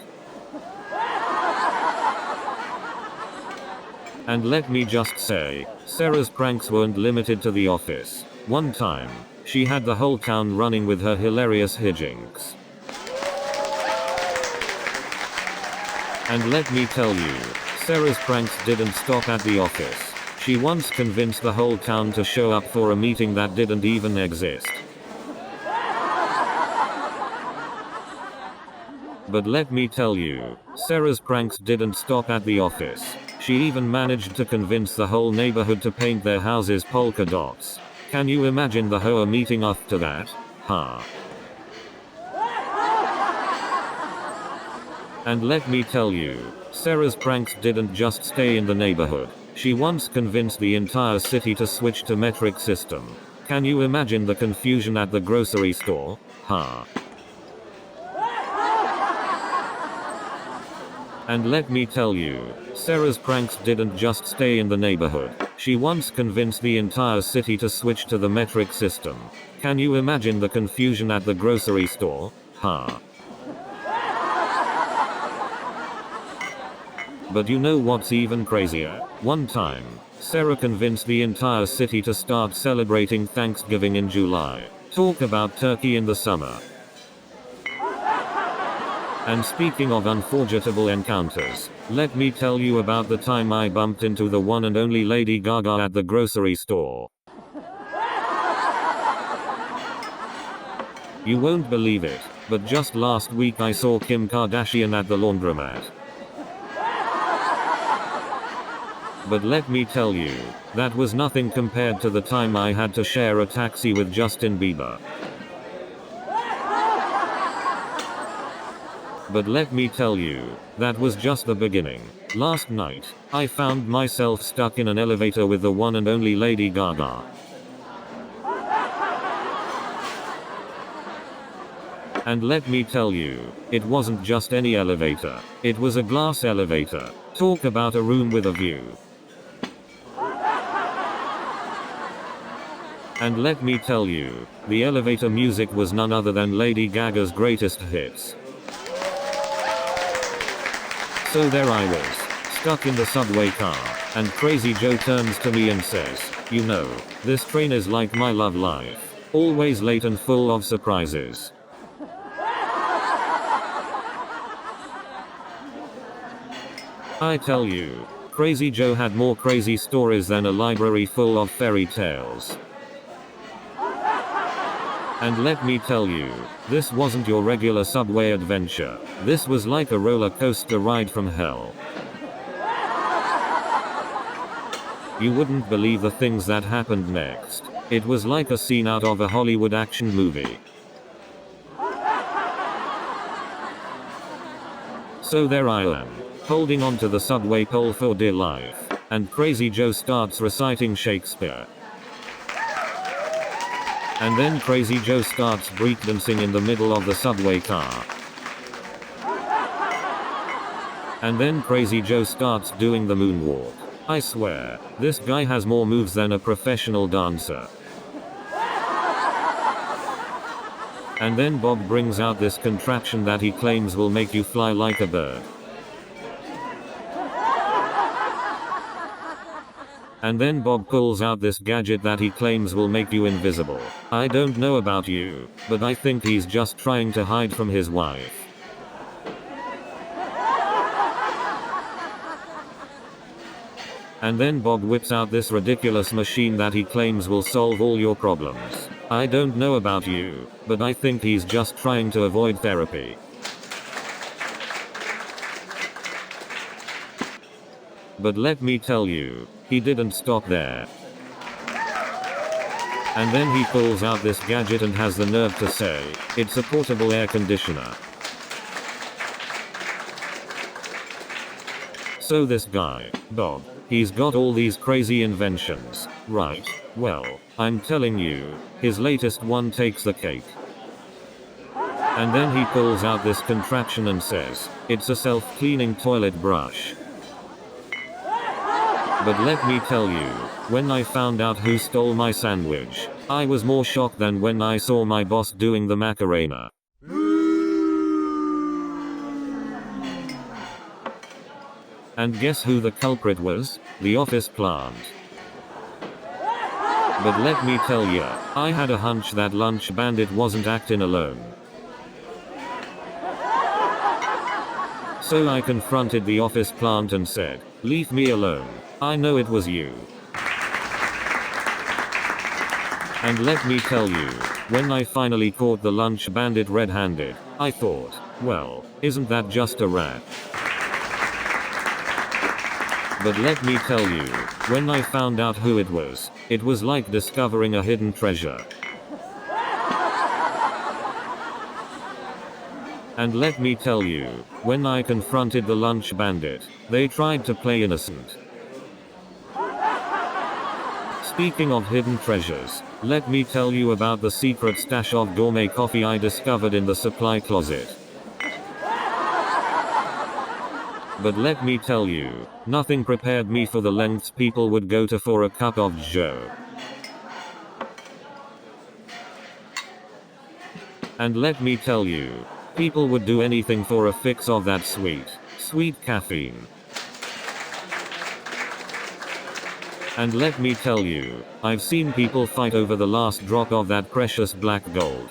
And let me just say, Sarah's pranks weren't limited to the office. One time, she had the whole town running with her hilarious hijinks. And let me tell you, Sarah's pranks didn't stop at the office. She once convinced the whole town to show up for a meeting that didn't even exist. But let me tell you, Sarah's pranks didn't stop at the office. She even managed to convince the whole neighborhood to paint their houses polka dots. Can you imagine the whole meeting after that? Huh? And let me tell you, Sarah's pranks didn't just stay in the neighborhood. She once convinced the entire city to switch to metric system. Can you imagine the confusion at the grocery store? Huh? And let me tell you, Sarah's pranks didn't just stay in the neighborhood. She once convinced the entire city to switch to the metric system. Can you imagine the confusion at the grocery store? Huh? But you know what's even crazier? One time, Sarah convinced the entire city to start celebrating Thanksgiving in July. Talk about turkey in the summer. And speaking of unforgettable encounters, let me tell you about the time I bumped into the one and only Lady Gaga at the grocery store. You won't believe it, but just last week I saw Kim Kardashian at the laundromat. But let me tell you, that was nothing compared to the time I had to share a taxi with Justin Bieber. But let me tell you, that was just the beginning. Last night, I found myself stuck in an elevator with the one and only Lady Gaga. And let me tell you, it wasn't just any elevator. It was a glass elevator. Talk about a room with a view. And let me tell you, the elevator music was none other than Lady Gaga's greatest hits. So there I was, stuck in the subway car, and Crazy Joe turns to me and says, "You know, this train is like my love life. Always late and full of surprises." I tell you, Crazy Joe had more crazy stories than a library full of fairy tales. And let me tell you, this wasn't your regular subway adventure. This was like a roller coaster ride from hell. You wouldn't believe the things that happened next. It was like a scene out of a Hollywood action movie. So there I am, holding onto the subway pole for dear life, and Crazy Joe starts reciting Shakespeare. And then Crazy Joe starts breakdancing in the middle of the subway car. And then Crazy Joe starts doing the moonwalk. I swear, this guy has more moves than a professional dancer. And then Bob brings out this contraption that he claims will make you fly like a bird. And then Bob pulls out this gadget that he claims will make you invisible. I don't know about you, but I think he's just trying to hide from his wife. And then Bob whips out this ridiculous machine that he claims will solve all your problems. I don't know about you, but I think he's just trying to avoid therapy. But let me tell you, he didn't stop there. And then he pulls out this gadget and has the nerve to say, it's a portable air conditioner. So this guy, Bob, he's got all these crazy inventions, right? Well, I'm telling you, his latest one takes the cake. And then he pulls out this contraption and says, it's a self-cleaning toilet brush. But let me tell you, when I found out who stole my sandwich, I was more shocked than when I saw my boss doing the Macarena. And guess who the culprit was? The office plant. But let me tell ya, I had a hunch that lunch bandit wasn't acting alone. So I confronted the office plant and said, "Leave me alone. I know it was you." And let me tell you, when I finally caught the lunch bandit red-handed, I thought, well, isn't that just a rat? But let me tell you, when I found out who it was like discovering a hidden treasure. And let me tell you, when I confronted the lunch bandit, they tried to play innocent. Speaking of hidden treasures, let me tell you about the secret stash of gourmet coffee I discovered in the supply closet. But let me tell you, nothing prepared me for the lengths people would go to for a cup of joe. And let me tell you, people would do anything for a fix of that sweet caffeine. And let me tell you, I've seen people fight over the last drop of that precious black gold.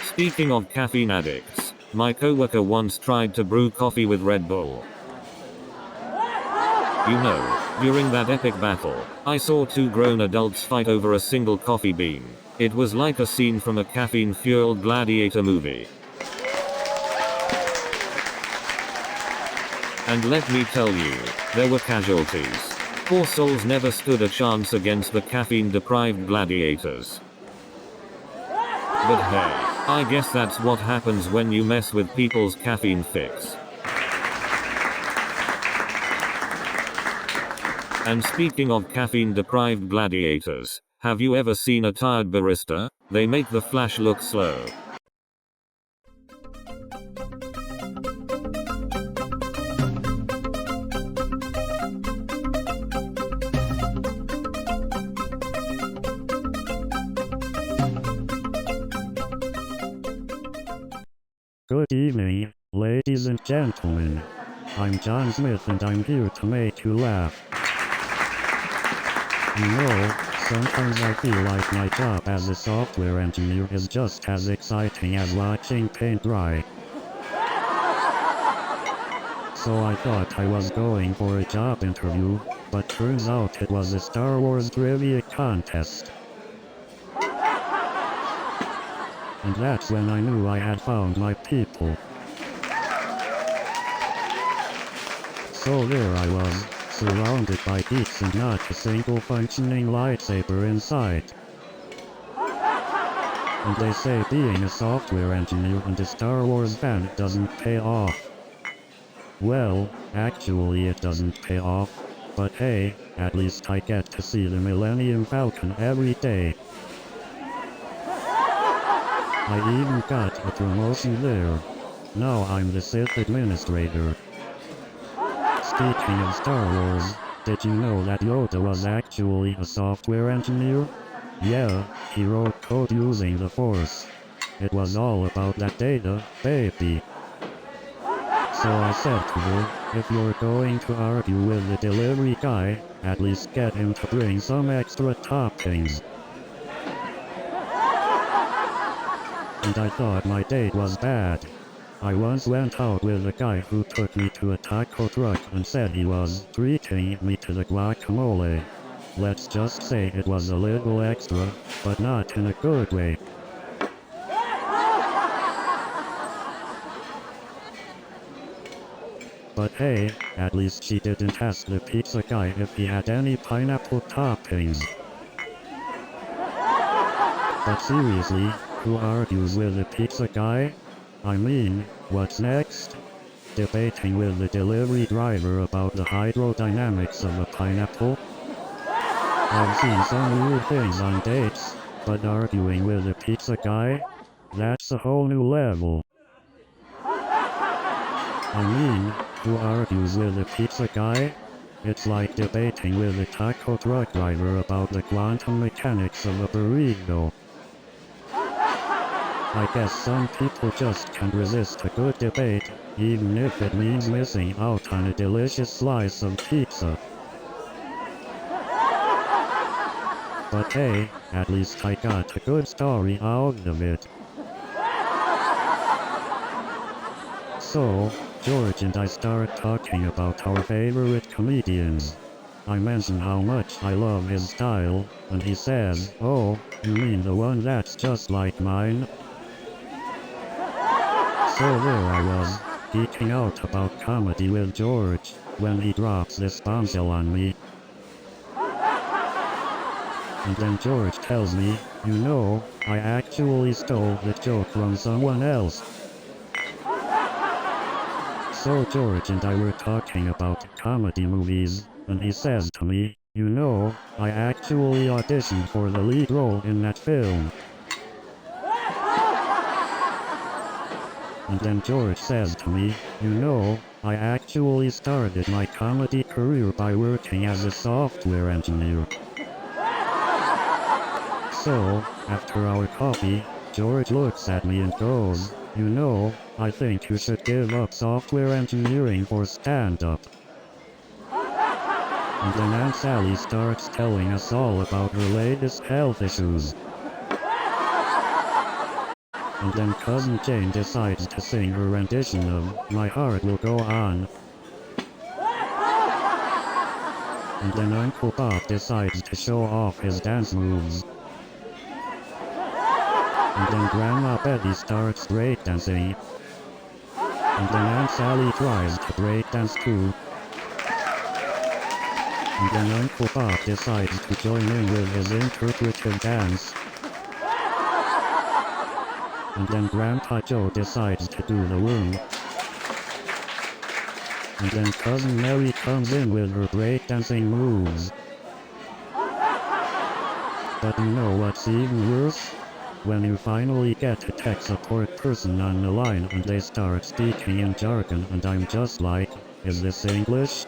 Speaking of caffeine addicts, my coworker once tried to brew coffee with Red Bull. You know, during that epic battle, I saw two grown adults fight over a single coffee bean. It was like a scene from a caffeine-fueled gladiator movie. And let me tell you, there were casualties. Poor souls never stood a chance against the caffeine-deprived gladiators. But hey, I guess that's what happens when you mess with people's caffeine fix. And speaking of caffeine-deprived gladiators, have you ever seen a tired barista? They make the flash look slow. Good evening, ladies and gentlemen. I'm John Smith and I'm here to make you laugh. You know, sometimes I feel like my job as a software engineer is just as exciting as watching paint dry. So I thought I was going for a job interview, but turns out it was a Star Wars trivia contest. And that's when I knew I had found my people. So there I was, surrounded by geeks and not a single functioning lightsaber in sight. And they say being a software engineer and a Star Wars fan doesn't pay off. Well, actually it doesn't pay off, but hey, at least I get to see the Millennium Falcon every day. I even got a promotion there. Now I'm the Sith Administrator. Speaking of Star Wars, did you know that Yoda was actually a software engineer? Yeah, he wrote code using the Force. It was all about that data, baby. So I said to her, if you're going to argue with the delivery guy, at least get him to bring some extra toppings. And I thought my date was bad. I once went out with a guy who took me to a taco truck and said he was treating me to the guacamole. Let's just say it was a little extra, but not in a good way. But hey, at least she didn't ask the pizza guy if he had any pineapple toppings. But seriously, who argues with the pizza guy? I mean, what's next? Debating with the delivery driver about the hydrodynamics of a pineapple? I've seen some weird things on dates, but arguing with the pizza guy? That's a whole new level. I mean, who argues with a pizza guy? It's like debating with a taco truck driver about the quantum mechanics of a burrito. I guess some people just can't resist a good debate, even if it means missing out on a delicious slice of pizza. But hey, at least I got a good story out of it. So, George and I start talking about our favorite comedians. I mention how much I love his style, and he says, "Oh, you mean the one that's just like mine?" So there I was, geeking out about comedy with George, when he drops this bombshell on me. And then George tells me, "You know, I actually stole the joke from someone else." So George and I were talking about comedy movies, and he says to me, "You know, I actually auditioned for the lead role in that film." And then George says to me, "You know, I actually started my comedy career by working as a software engineer." So, after our coffee, George looks at me and goes, "You know, I think you should give up software engineering for stand-up." And then Aunt Sally starts telling us all about her latest health issues. And then Cousin Jane decides to sing her rendition of "My Heart Will Go On." And then Uncle Bob decides to show off his dance moves. And then Grandma Betty starts breakdancing. And then Aunt Sally tries to breakdance too. And then Uncle Bob decides to join in with his interpretive dance. And then Grandpa Joe decides to do the worm. And then Cousin Mary comes in with her breakdancing moves. But you know what's even worse? When you finally get a tech support person on the line and they start speaking in jargon and I'm just like, is this English?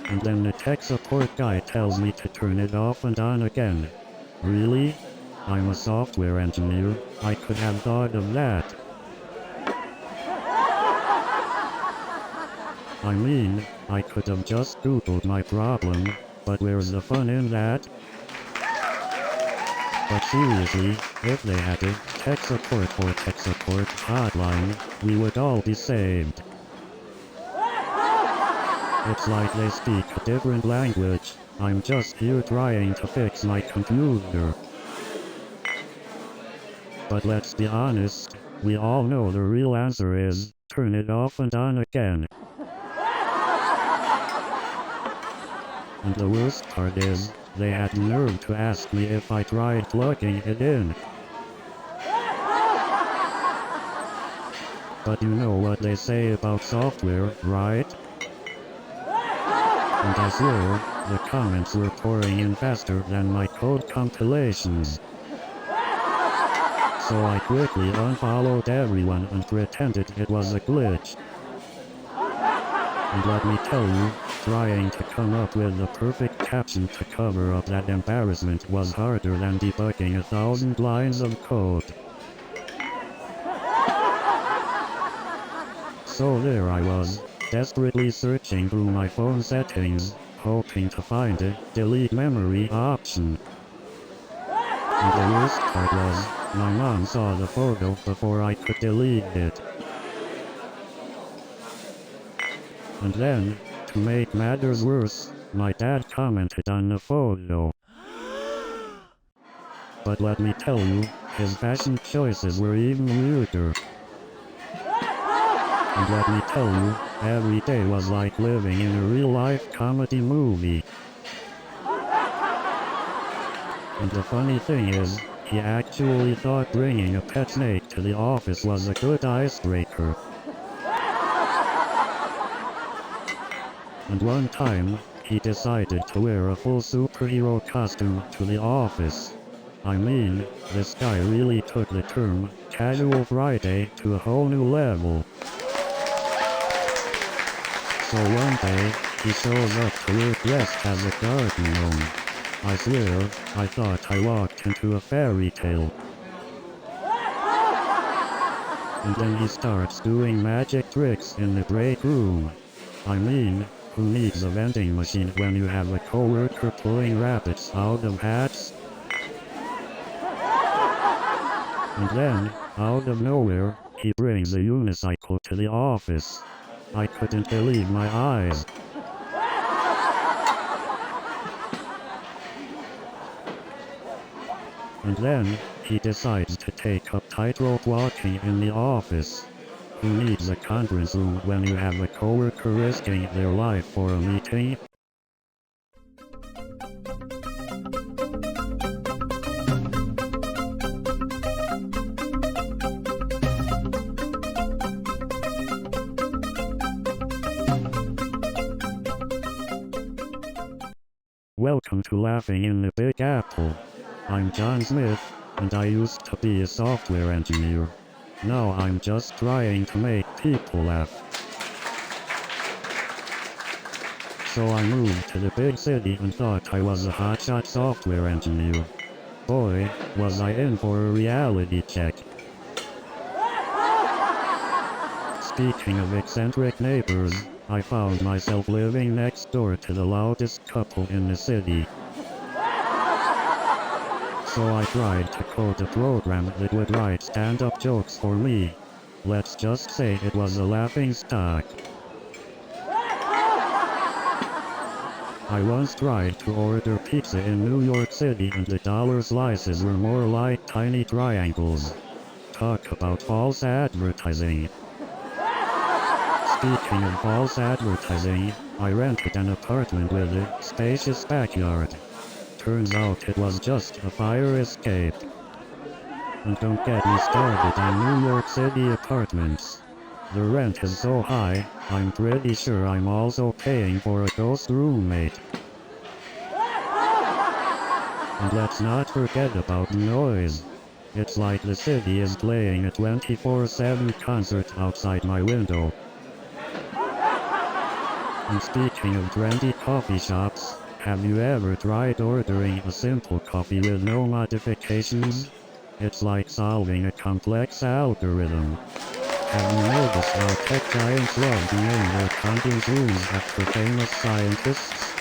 And then the tech support guy tells me to turn it off and on again. Really? I'm a software engineer, I could have thought of that. I mean, I could have just googled my problem, but where's the fun in that? But seriously, if they had a tech support for tech support hotline, we would all be saved. It's like they speak a different language. I'm just here trying to fix my computer. But let's be honest, we all know the real answer is, turn it off and on again. And the worst part is, they had the nerve to ask me if I tried plugging it in. But you know what they say about software, right? And I swear, the comments were pouring in faster than my code compilations. So I quickly unfollowed everyone and pretended it was a glitch. And let me tell you, trying to come up with the perfect caption to cover up that embarrassment was harder than debugging 1,000 lines of code. So there I was, desperately searching through my phone settings, hoping to find a delete memory option. And the worst part was, my mom saw the photo before I could delete it. And then, to make matters worse, my dad commented on the photo. But let me tell you, his fashion choices were even weirder. And let me tell you, every day was like living in a real-life comedy movie. And the funny thing is, he actually thought bringing a pet snake to the office was a good icebreaker. And one time, he decided to wear a full superhero costume to the office. I mean, this guy really took the term Casual Friday to a whole new level. So one day, he shows up to work dressed as a garden gnome. I swear, I thought I walked into a fairy tale. And then he starts doing magic tricks in the break room. I mean, who needs a vending machine when you have a coworker pulling rabbits out of hats? And then, out of nowhere, he brings a unicycle to the office. I couldn't believe my eyes. And then, he decides to take up tightrope walking in the office. Who needs a conference room when you have a coworker risking their life for a meeting? Welcome to Laughing in the Big Apple. I'm John Smith, and I used to be a software engineer. Now I'm just trying to make people laugh. So I moved to the big city and thought I was a hotshot software engineer. Boy, was I in for a reality check. Speaking of eccentric neighbors, I found myself living next door to the loudest couple in the city. So I tried to code a program that would write stand-up jokes for me. Let's just say it was a laughing stock. I once tried to order pizza in New York City and the dollar slices were more like tiny triangles. Talk about false advertising. Speaking of false advertising, I rented an apartment with a spacious backyard. Turns out it was just a fire escape. And don't get me started on New York City apartments. The rent is so high, I'm pretty sure I'm also paying for a ghost roommate. And let's not forget about noise. It's like the city is playing a 24/7 concert outside my window. And speaking of trendy coffee shops, have you ever tried ordering a simple coffee with no modifications? It's like solving a complex algorithm. Have you noticed how tech giants love to name their conference rooms after famous scientists?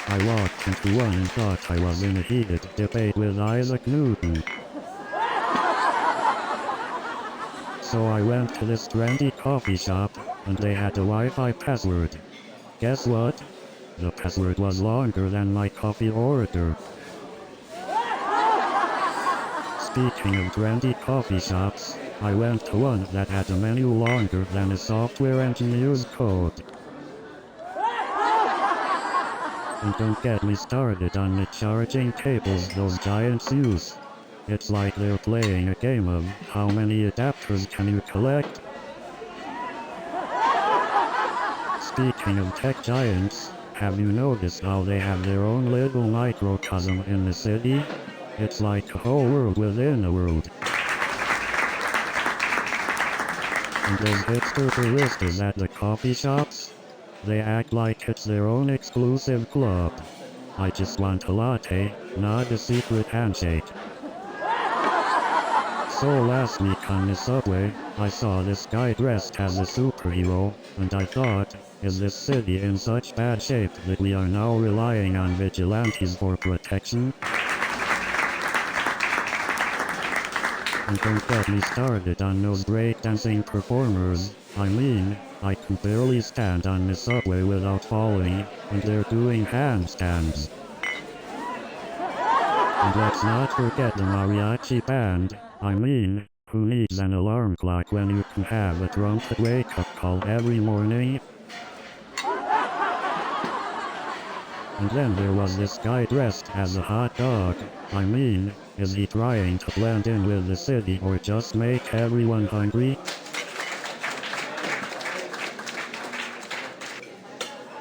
I walked into one and thought I was in a heated debate with Isaac Newton. So I went to this trendy coffee shop, and they had a Wi-Fi password. Guess what? The password was longer than my coffee order. Speaking of trendy coffee shops, I went to one that had a menu longer than a software engineer's code. And don't get me started on the charging cables those giants use. It's like they're playing a game of how many adapters can you collect? Speaking of tech giants, have you noticed how they have their own little microcosm in the city? It's like a whole world within a world. And those hipster baristas at the coffee shops? They act like it's their own exclusive club. I just want a latte, not a secret handshake. So last week on the subway, I saw this guy dressed as a superhero, and I thought, is this city in such bad shape that we are now relying on vigilantes for protection? And don't get me started on those breakdancing performers. I mean, I can barely stand on the subway without falling, and they're doing handstands. And let's not forget the mariachi band. I mean, who needs an alarm clock when you can have a trumpet wake-up call every morning? And then there was this guy dressed as a hot dog. I mean, is he trying to blend in with the city or just make everyone hungry?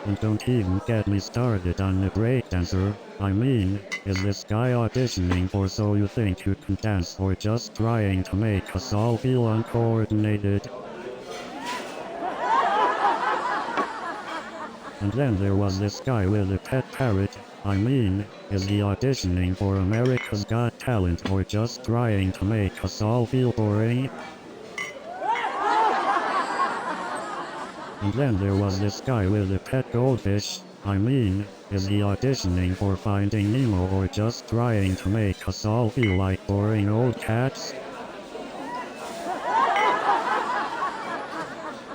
And don't even get me started on the breakdancer. I mean, is this guy auditioning for So You Think You Can Dance or just trying to make us all feel uncoordinated? And then there was this guy with a pet parrot. I mean, is he auditioning for America's Got Talent or just trying to make us all feel boring? And then there was this guy with a pet goldfish. I mean, is he auditioning for Finding Nemo or just trying to make us all feel like boring old cats?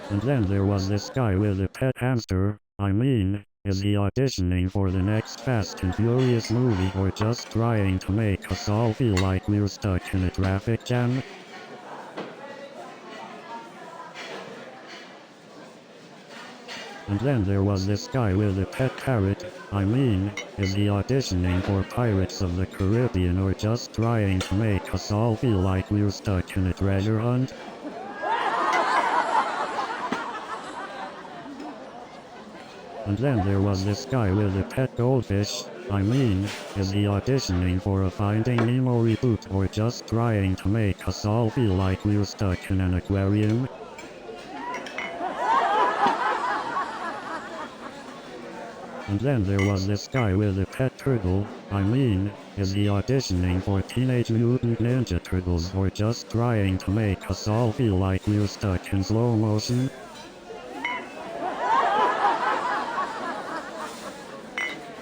And then there was this guy with a pet hamster. I mean, is he auditioning for the next Fast and Furious movie or just trying to make us all feel like we're stuck in a traffic jam? And then there was this guy with a pet parrot. I mean, is he auditioning for Pirates of the Caribbean or just trying to make us all feel like we're stuck in a treasure hunt? And then there was this guy with a pet goldfish. I mean, is he auditioning for a Finding Nemo reboot or just trying to make us all feel like we're stuck in an aquarium? And then there was this guy with a pet turtle. I mean, is he auditioning for Teenage Mutant Ninja Turtles or just trying to make us all feel like we're stuck in slow motion?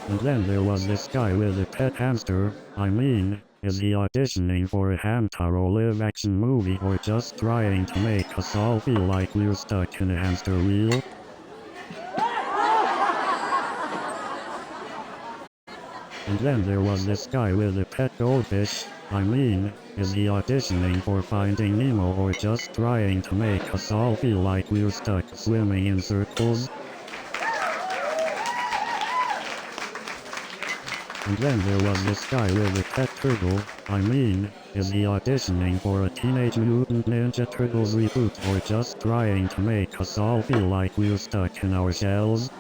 And then there was this guy with a pet hamster. I mean, is he auditioning for a Hamtaro live-action movie or just trying to make us all feel like we're stuck in a hamster wheel? And then there was this guy with a pet goldfish. I mean, is he auditioning for Finding Nemo or just trying to make us all feel like we're stuck swimming in circles? And then there was this guy with a pet turtle. I mean, is he auditioning for a Teenage Mutant Ninja Turtles reboot or just trying to make us all feel like we're stuck in our shells?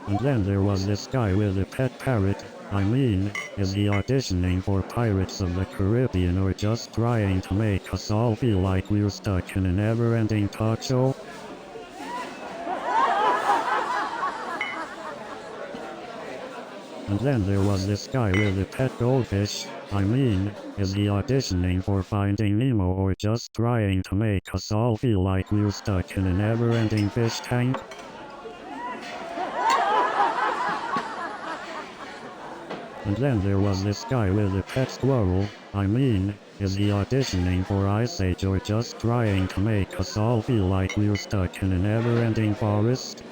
And then there was this guy with a pet parrot. I mean, is he auditioning for Pirates of the Caribbean or just trying to make us all feel like we're stuck in a never-ending talk show? And then there was this guy with a pet goldfish. I mean, is he auditioning for Finding Nemo or just trying to make us all feel like we're stuck in a never-ending fish tank? And then there was this guy with a pet squirrel. I mean, is he auditioning for Ice Age or just trying to make us all feel like we're stuck in a never-ending forest?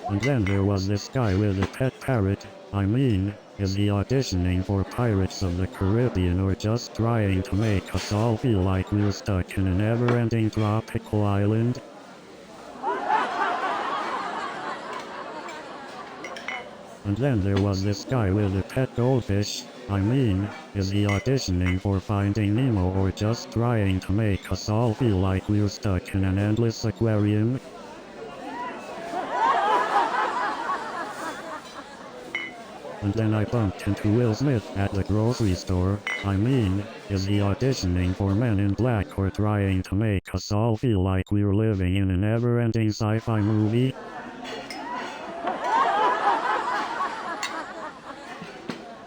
And then there was this guy with a pet parrot. I mean, is he auditioning for Pirates of the Caribbean or just trying to make us all feel like we're stuck in a never-ending tropical island? And then there was this guy with a pet goldfish. I mean, is he auditioning for Finding Nemo or just trying to make us all feel like we're stuck in an endless aquarium? And then I bumped into Will Smith at the grocery store. I mean, is he auditioning for Men in Black or trying to make us all feel like we're living in a never-ending sci-fi movie?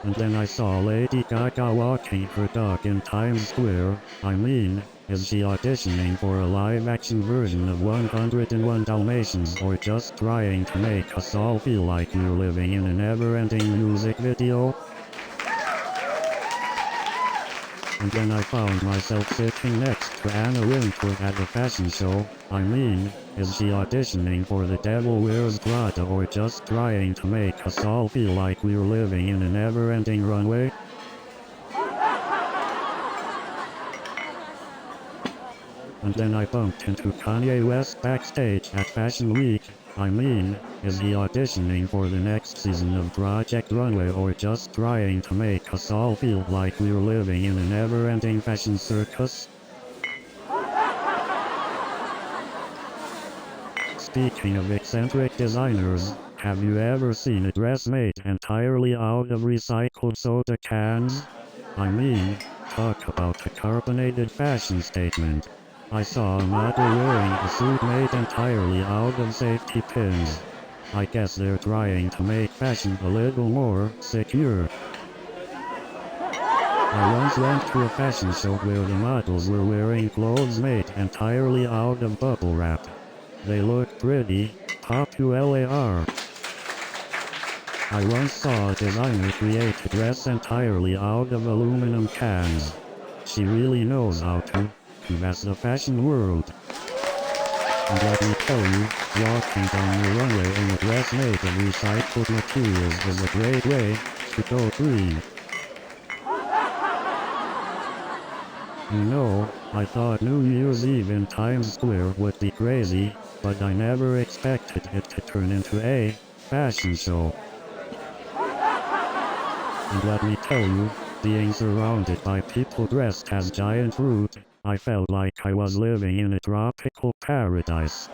And then I saw Lady Gaga walking her dog in Times Square. I mean, is she auditioning for a live-action version of 101 Dalmatians or just trying to make us all feel like we're living in a never-ending music video? And then I found myself sitting next to Anna Wintour at a fashion show. I mean, is she auditioning for The Devil Wears Prada or just trying to make us all feel like we're living in a never-ending runway? And then I bumped into Kanye West backstage at Fashion Week. I mean, is he auditioning for the next season of Project Runway or just trying to make us all feel like we're living in a never-ending fashion circus? Speaking of eccentric designers, have you ever seen a dress made entirely out of recycled soda cans? I mean, talk about a carbonated fashion statement. I saw a model wearing a suit made entirely out of safety pins. I guess they're trying to make fashion a little more secure. I once went to a fashion show where the models were wearing clothes made entirely out of bubble wrap. They look pretty popular. I once saw a designer create a dress entirely out of aluminum cans. She really knows how to mess the fashion world. And let me tell you, walking down the runway in a dress made of recycled materials is a great way to go green. You know, I thought New Year's Eve in Times Square would be crazy, but I never expected it to turn into a fashion show. And let me tell you, being surrounded by people dressed as giant fruit, I felt like I was living in a tropical paradise.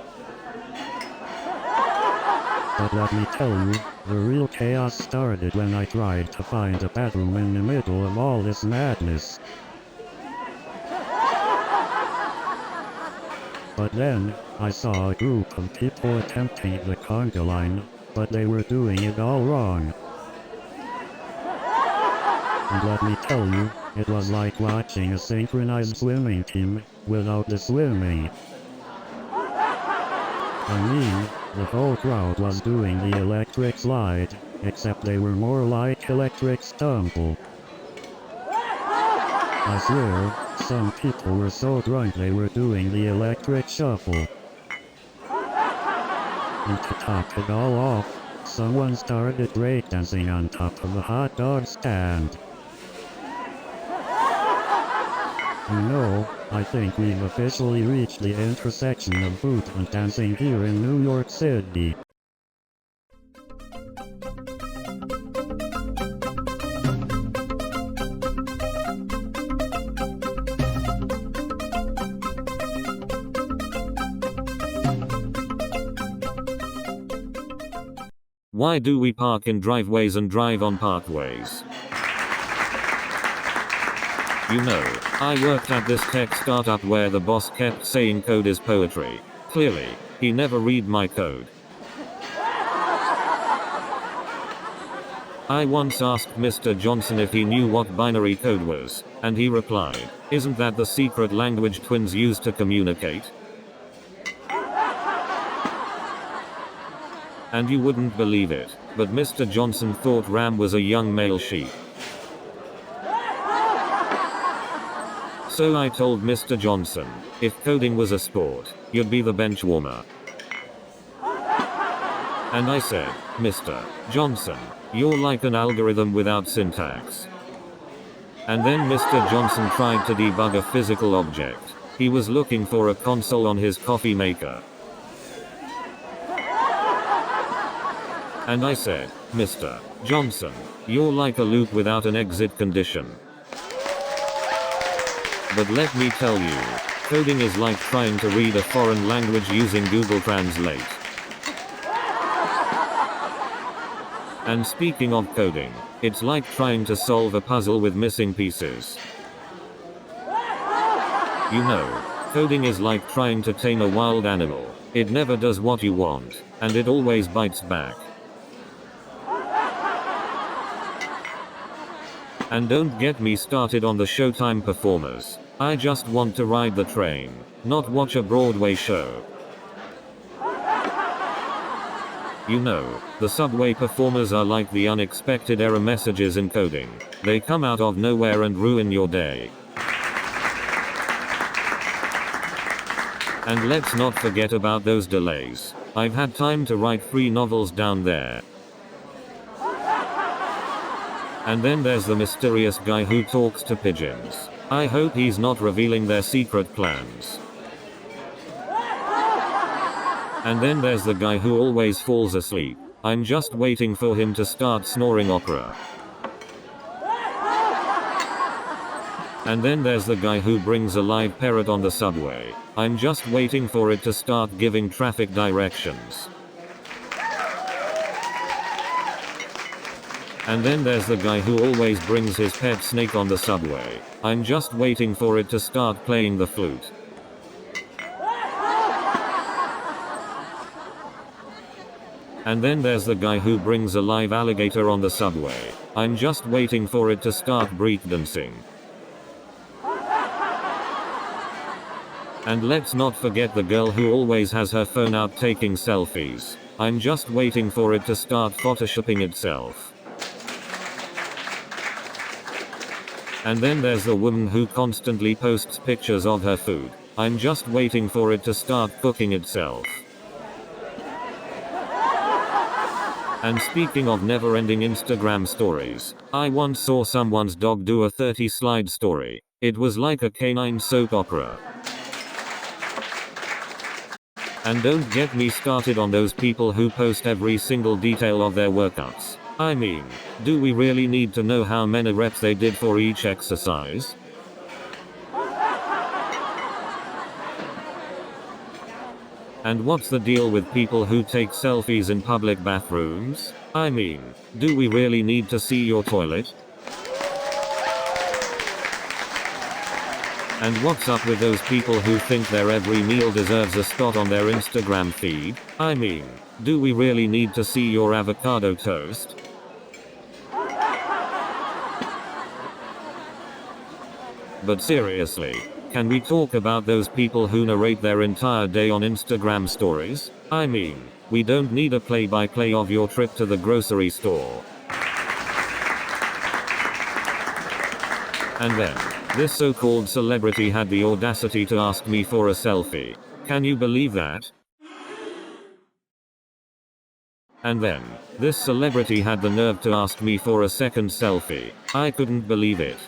But let me tell you, the real chaos started when I tried to find a bathroom in the middle of all this madness. But then, I saw a group of people attempting the conga line, but they were doing it all wrong. And let me tell you, it was like watching a synchronized swimming team, without the swimming. I mean, the whole crowd was doing the electric slide, except they were more like electric stumble. I swear, some people were so drunk they were doing the electric shuffle. And to top it all off, someone started breakdancing on top of a hot dog stand. You know, I think we've officially reached the intersection of food and dancing here in New York City. Why do we park in driveways and drive on parkways? You know, I worked at this tech startup where the boss kept saying code is poetry. Clearly, he never read my code. I once asked Mr. Johnson if he knew what binary code was, and he replied, "Isn't that the secret language twins use to communicate?" And you wouldn't believe it, but Mr. Johnson thought Ram was a young male sheep. So I told Mr. Johnson, if coding was a sport, you'd be the bench warmer. And I said, Mr. Johnson, you're like an algorithm without syntax. And then Mr. Johnson tried to debug a physical object. He was looking for a console on his coffee maker. And I said, Mr. Johnson, you're like a loop without an exit condition. But let me tell you, coding is like trying to read a foreign language using Google Translate. And speaking of coding, it's like trying to solve a puzzle with missing pieces. You know, coding is like trying to tame a wild animal. It never does what you want, and it always bites back. And don't get me started on the Showtime performers. I just want to ride the train, not watch a Broadway show. You know, the subway performers are like the unexpected error messages in coding. They come out of nowhere and ruin your day. And let's not forget about those delays. I've had time to write 3 novels down there. And then there's the mysterious guy who talks to pigeons. I hope he's not revealing their secret plans. And then there's the guy who always falls asleep. I'm just waiting for him to start snoring opera. And then there's the guy who brings a live parrot on the subway. I'm just waiting for it to start giving traffic directions. And then there's the guy who always brings his pet snake on the subway. I'm just waiting for it to start playing the flute. And then there's the guy who brings a live alligator on the subway. I'm just waiting for it to start breakdancing. And let's not forget the girl who always has her phone out taking selfies. I'm just waiting for it to start photoshopping itself. And then there's the woman who constantly posts pictures of her food. I'm just waiting for it to start cooking itself. And speaking of never-ending Instagram stories, I once saw someone's dog do a 30-slide story. It was like a canine soap opera. And don't get me started on those people who post every single detail of their workouts. I mean, do we really need to know how many reps they did for each exercise? And what's the deal with people who take selfies in public bathrooms? I mean, do we really need to see your toilet? And what's up with those people who think their every meal deserves a spot on their Instagram feed? I mean, do we really need to see your avocado toast? But seriously, can we talk about those people who narrate their entire day on Instagram stories? I mean, we don't need a play-by-play of your trip to the grocery store. And then, this so-called celebrity had the audacity to ask me for a selfie. Can you believe that? And then, this celebrity had the nerve to ask me for a second selfie. I couldn't believe it.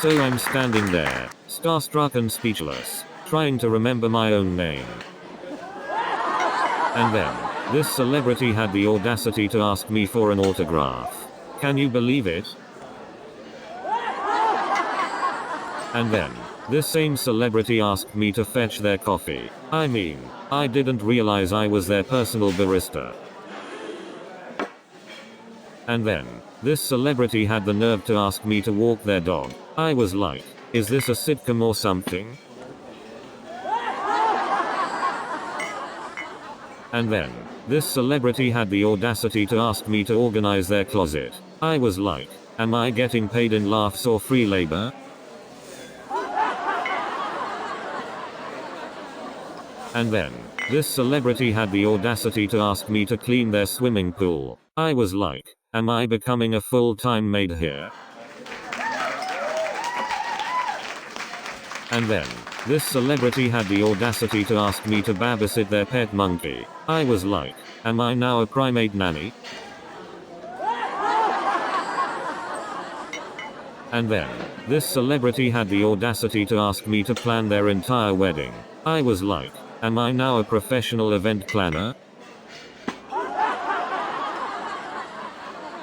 So I'm standing there, starstruck and speechless, trying to remember my own name. And then, this celebrity had the audacity to ask me for an autograph. Can you believe it? And then, this same celebrity asked me to fetch their coffee. I mean, I didn't realize I was their personal barista. And then, this celebrity had the nerve to ask me to walk their dog. I was like, is this a sitcom or something? And then, this celebrity had the audacity to ask me to organize their closet. I was like, am I getting paid in laughs or free labor? And then, this celebrity had the audacity to ask me to clean their swimming pool. I was like, am I becoming a full-time maid here? And then, this celebrity had the audacity to ask me to babysit their pet monkey. I was like, am I now a primate nanny? And then, this celebrity had the audacity to ask me to plan their entire wedding. I was like, am I now a professional event planner?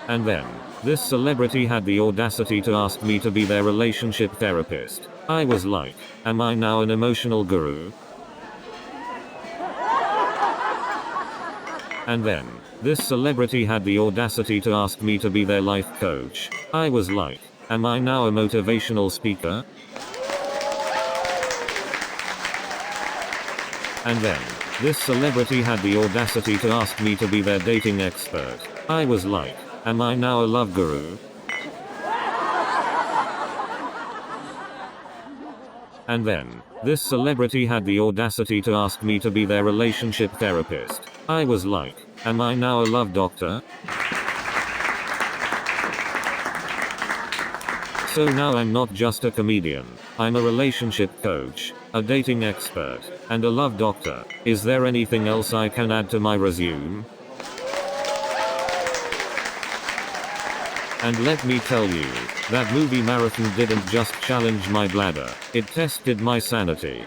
And then, this celebrity had the audacity to ask me to be their relationship therapist. I was like, am I now an emotional guru? And then, this celebrity had the audacity to ask me to be their life coach. I was like, am I now a motivational speaker? And then, this celebrity had the audacity to ask me to be their dating expert. I was like, am I now a love guru? And then, this celebrity had the audacity to ask me to be their relationship therapist. I was like, am I now a love doctor? So now I'm not just a comedian, I'm a relationship coach, a dating expert, and a love doctor. Is there anything else I can add to my resume? And let me tell you, that movie marathon didn't just challenge my bladder, it tested my sanity.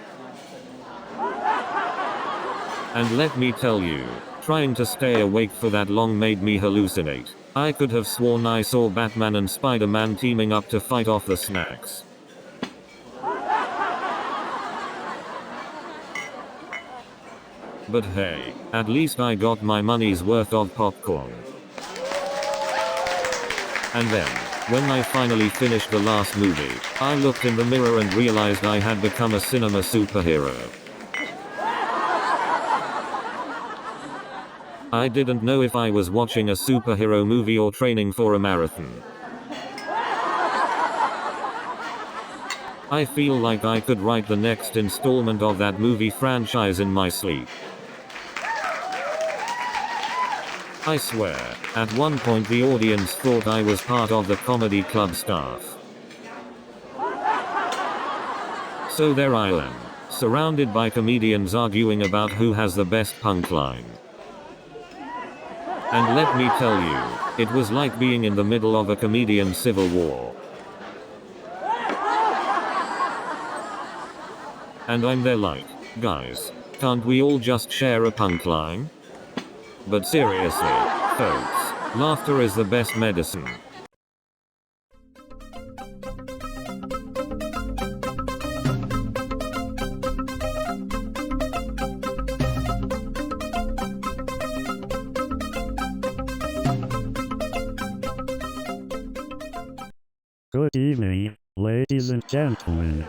And let me tell you, trying to stay awake for that long made me hallucinate. I could have sworn I saw Batman and Spider-Man teaming up to fight off the snacks. But hey, at least I got my money's worth of popcorn. And then, when I finally finished the last movie, I looked in the mirror and realized I had become a cinema superhero. I didn't know if I was watching a superhero movie or training for a marathon. I feel like I could write the next installment of that movie franchise in my sleep. I swear, at one point the audience thought I was part of the comedy club staff. So there I am, surrounded by comedians arguing about who has the best punchline. And let me tell you, it was like being in the middle of a comedian civil war. And I'm there like, guys, can't we all just share a punchline? But seriously, folks, laughter is the best medicine. Good evening, ladies and gentlemen.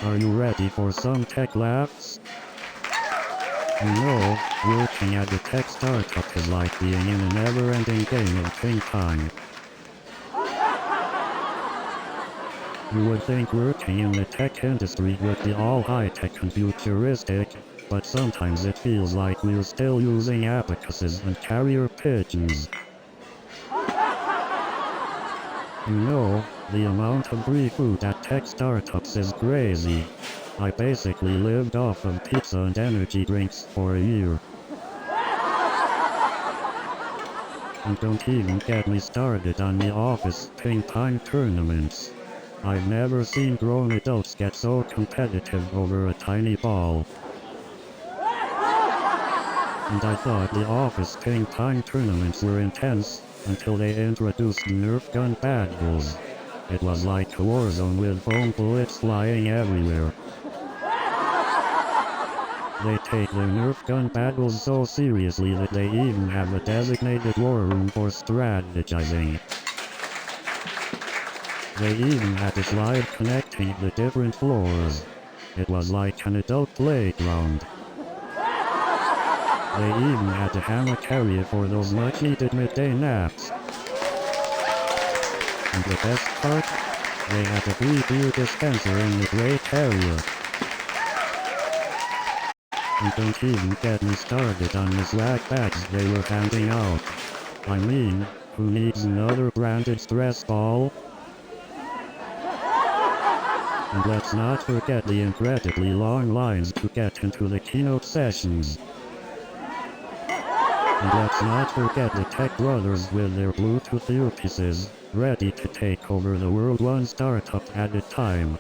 Are you ready for some tech laughs? You know, working at a tech startup is like being in a never-ending game of ping pong. You would think working in the tech industry would be all high-tech and futuristic, but sometimes it feels like we're still using abacuses and carrier pigeons. You know, the amount of free food at tech startups is crazy. I basically lived off of pizza and energy drinks for a year. And don't even get me started on the office ping pong tournaments. I've never seen grown adults get so competitive over a tiny ball. And I thought the office ping pong tournaments were intense, until they introduced Nerf gun battles. It was like a war zone with foam bullets flying everywhere. They take their Nerf gun battles so seriously that they even have a designated war room for strategizing. They even had a slide connecting the different floors. It was like an adult playground. They even had a hammock carrier for those much-needed midday naps. And the best part? They had a free beer dispenser in the great area. And don't even get me started on the swag bags they were handing out. I mean, who needs another branded stress ball? And let's not forget the incredibly long lines to get into the keynote sessions. And let's not forget the tech brothers with their Bluetooth earpieces, ready to take over the world one startup at a time.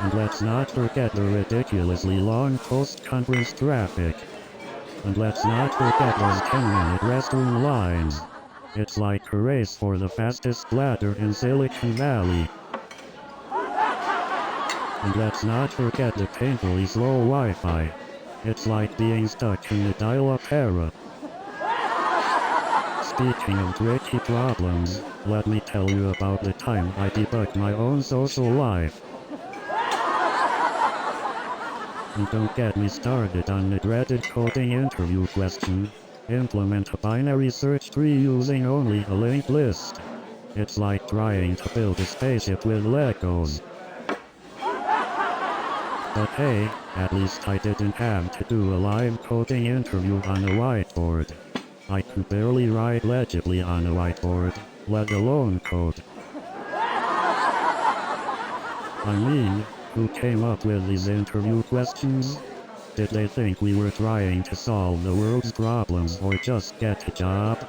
And let's not forget the ridiculously long post-conference traffic. And let's not forget those 10-minute restroom lines. It's like a race for the fastest ladder in Silicon Valley. And let's not forget the painfully slow Wi-Fi. It's like being stuck in the dial-up era. Speaking of tricky problems, let me tell you about the time I debugged my own social life. And don't get me started on the dreaded coding interview question. Implement a binary search tree using only a linked list. It's like trying to build a spaceship with Legos. But hey, at least I didn't have to do a live coding interview on a whiteboard. I could barely write legibly on a whiteboard, let alone code. I mean, who came up with these interview questions? Did they think we were trying to solve the world's problems or just get a job?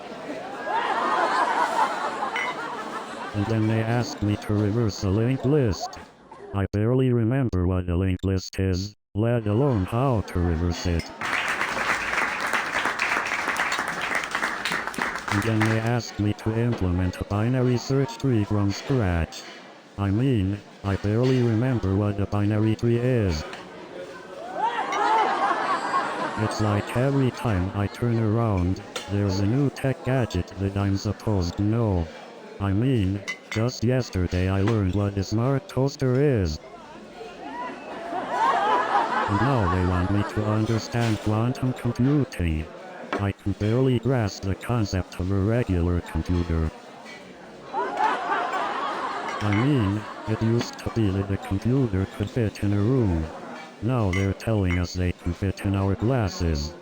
And then they asked me to reverse a linked list. I barely remember what a linked list is, let alone how to reverse it. And then they asked me to implement a binary search tree from scratch. I mean, I barely remember what a binary tree is. It's like every time I turn around, there's a new tech gadget that I'm supposed to know. I mean, just yesterday I learned what a smart toaster is. And now they want me to understand quantum computing. I can barely grasp the concept of a regular computer. I mean, it used to be that a computer could fit in a room. Now they're telling us they can fit in our glasses.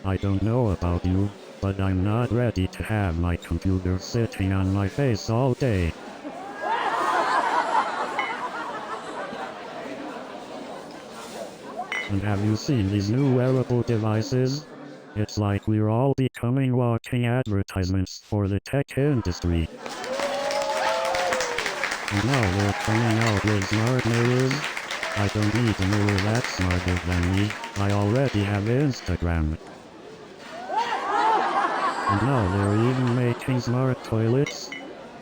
I don't know about you, but I'm not ready to have my computer sitting on my face all day. And have you seen these new wearable devices? It's like we're all becoming walking advertisements for the tech industry. And now they're coming out with smart mirrors. I don't need a mirror that's smarter than me. I already have Instagram. And now they're even making smart toilets.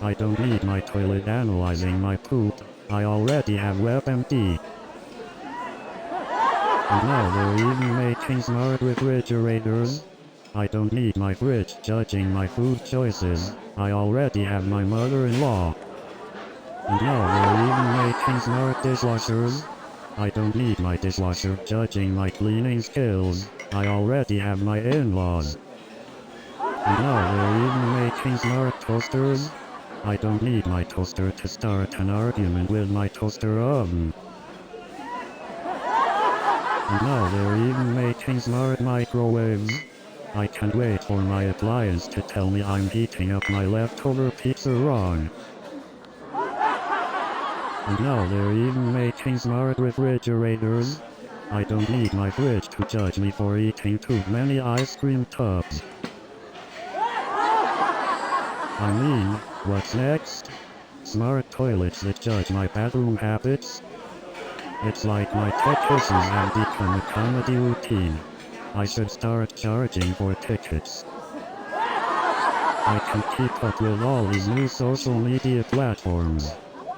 I don't need my toilet analyzing my poop. I already have WebMD. And now they're even making smart refrigerators. I don't need my fridge judging my food choices. I already have my mother-in-law. And now they're even making smart dishwashers. I don't need my dishwasher judging my cleaning skills. I already have my in-laws. And now they're even making smart toasters. I don't need my toaster to start an argument with my toaster oven. And now they're even making smart microwaves. I can't wait for my appliance to tell me I'm heating up my leftover pizza wrong. And now they're even making smart refrigerators. I don't need my fridge to judge me for eating too many ice cream tubs. I mean, what's next? Smart toilets that judge my bathroom habits? It's like my tech issues have become a comedy routine. I should start charging for tickets. I can keep up with all these new social media platforms.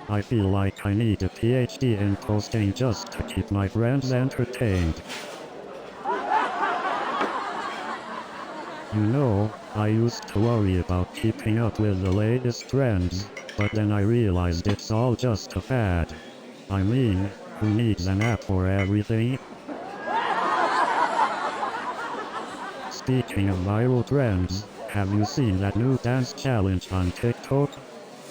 I feel like I need a PhD in posting just to keep my friends entertained. You know, I used to worry about keeping up with the latest trends, but then I realized it's all just a fad. I mean, who needs an app for everything? Speaking of viral trends, have you seen that new dance challenge on TikTok?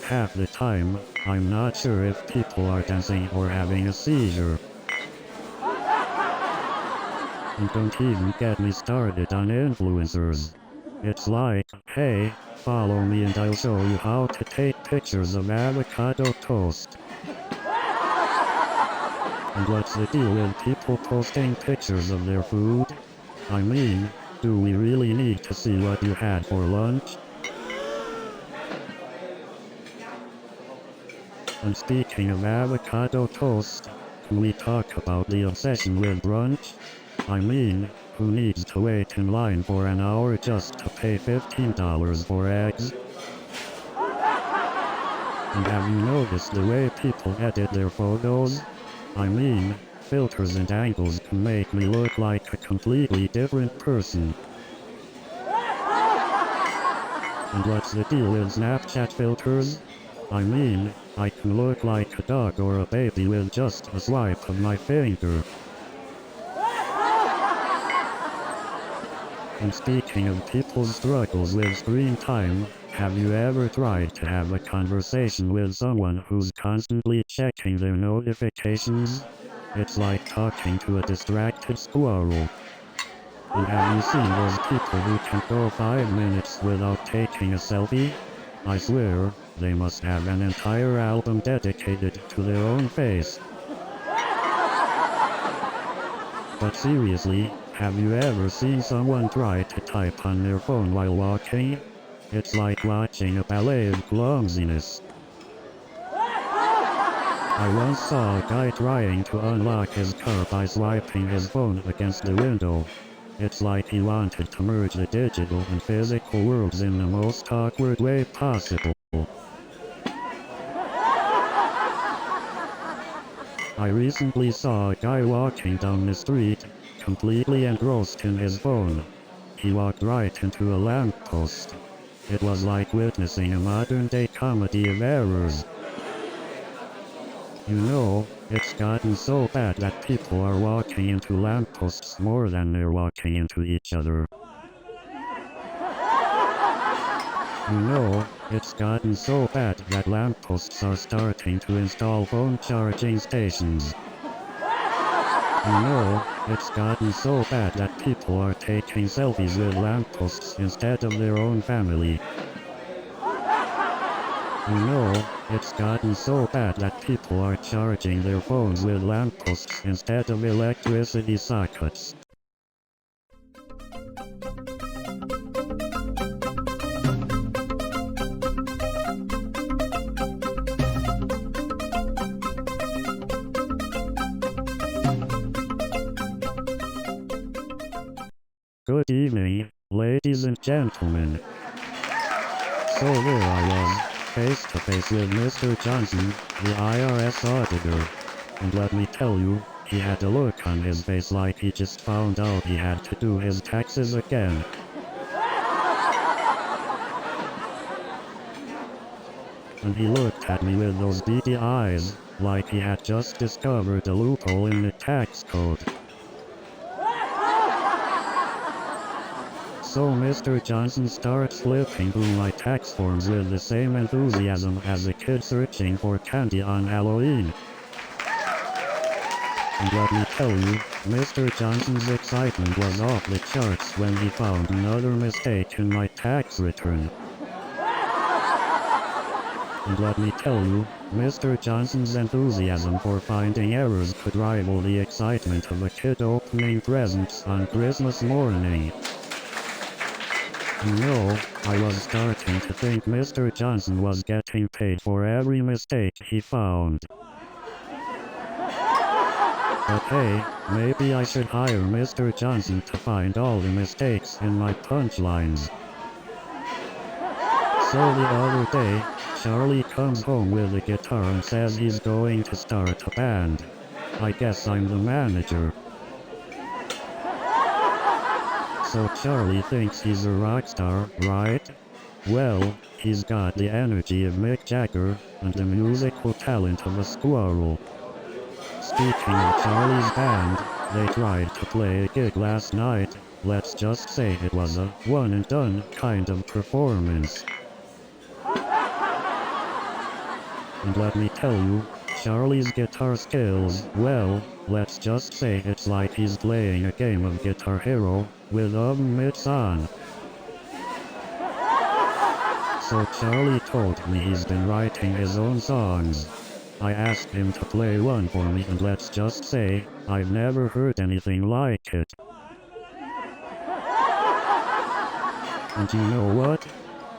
Half the time, I'm not sure if people are dancing or having a seizure. And don't even get me started on influencers. It's like, hey, follow me and I'll show you how to take pictures of avocado toast. And what's the deal with people posting pictures of their food? I mean, do we really need to see what you had for lunch? And speaking of avocado toast, can we talk about the obsession with brunch? I mean, who needs to wait in line for an hour just to pay $15 for eggs? And have you noticed the way people edit their photos? I mean, filters and angles can make me look like a completely different person. And what's the deal with Snapchat filters? I mean, I can look like a dog or a baby with just a swipe of my finger. And speaking of people's struggles with screen time, have you ever tried to have a conversation with someone who's constantly checking their notifications? It's like talking to a distracted squirrel. And have you seen those people who can go 5 minutes without taking a selfie? I swear, they must have an entire album dedicated to their own face. But seriously, have you ever seen someone try to type on their phone while walking? It's like watching a ballet of clumsiness. I once saw a guy trying to unlock his car by swiping his phone against the window. It's like he wanted to merge the digital and physical worlds in the most awkward way possible. I recently saw a guy walking down the street, completely engrossed in his phone. He walked right into a lamppost. It was like witnessing a modern-day comedy of errors. You know, it's gotten so bad that people are walking into lampposts more than they're walking into each other. You know, it's gotten so bad that lampposts are starting to install phone charging stations. You know, it's gotten so bad that people are taking selfies with lampposts instead of their own family. You know, it's gotten so bad that people are charging their phones with lampposts instead of electricity sockets. Good evening, ladies and gentlemen. So there I was, face to face with Mr. Johnson, the IRS auditor. And let me tell you, he had a look on his face like he just found out he had to do his taxes again. And he looked at me with those beady eyes, like he had just discovered a loophole in the tax code. So Mr. Johnson starts flipping through my tax forms with the same enthusiasm as a kid searching for candy on Halloween. And let me tell you, Mr. Johnson's excitement was off the charts when he found another mistake in my tax return. And let me tell you, Mr. Johnson's enthusiasm for finding errors could rival the excitement of a kid opening presents on Christmas morning. You know, I was starting to think Mr. Johnson was getting paid for every mistake he found. But hey, maybe I should hire Mr. Johnson to find all the mistakes in my punchlines. So the other day, Charlie comes home with a guitar and says he's going to start a band. I guess I'm the manager. So Charlie thinks he's a rock star, right? Well, he's got the energy of Mick Jagger, and the musical talent of a squirrel. Speaking of Charlie's band, they tried to play a gig last night. Let's just say it was a one and done kind of performance. And let me tell you, Charlie's guitar skills, well, let's just say it's like he's playing a game of Guitar Hero, with oven mitts on. So Charlie told me he's been writing his own songs. I asked him to play one for me and let's just say, I've never heard anything like it. And you know what?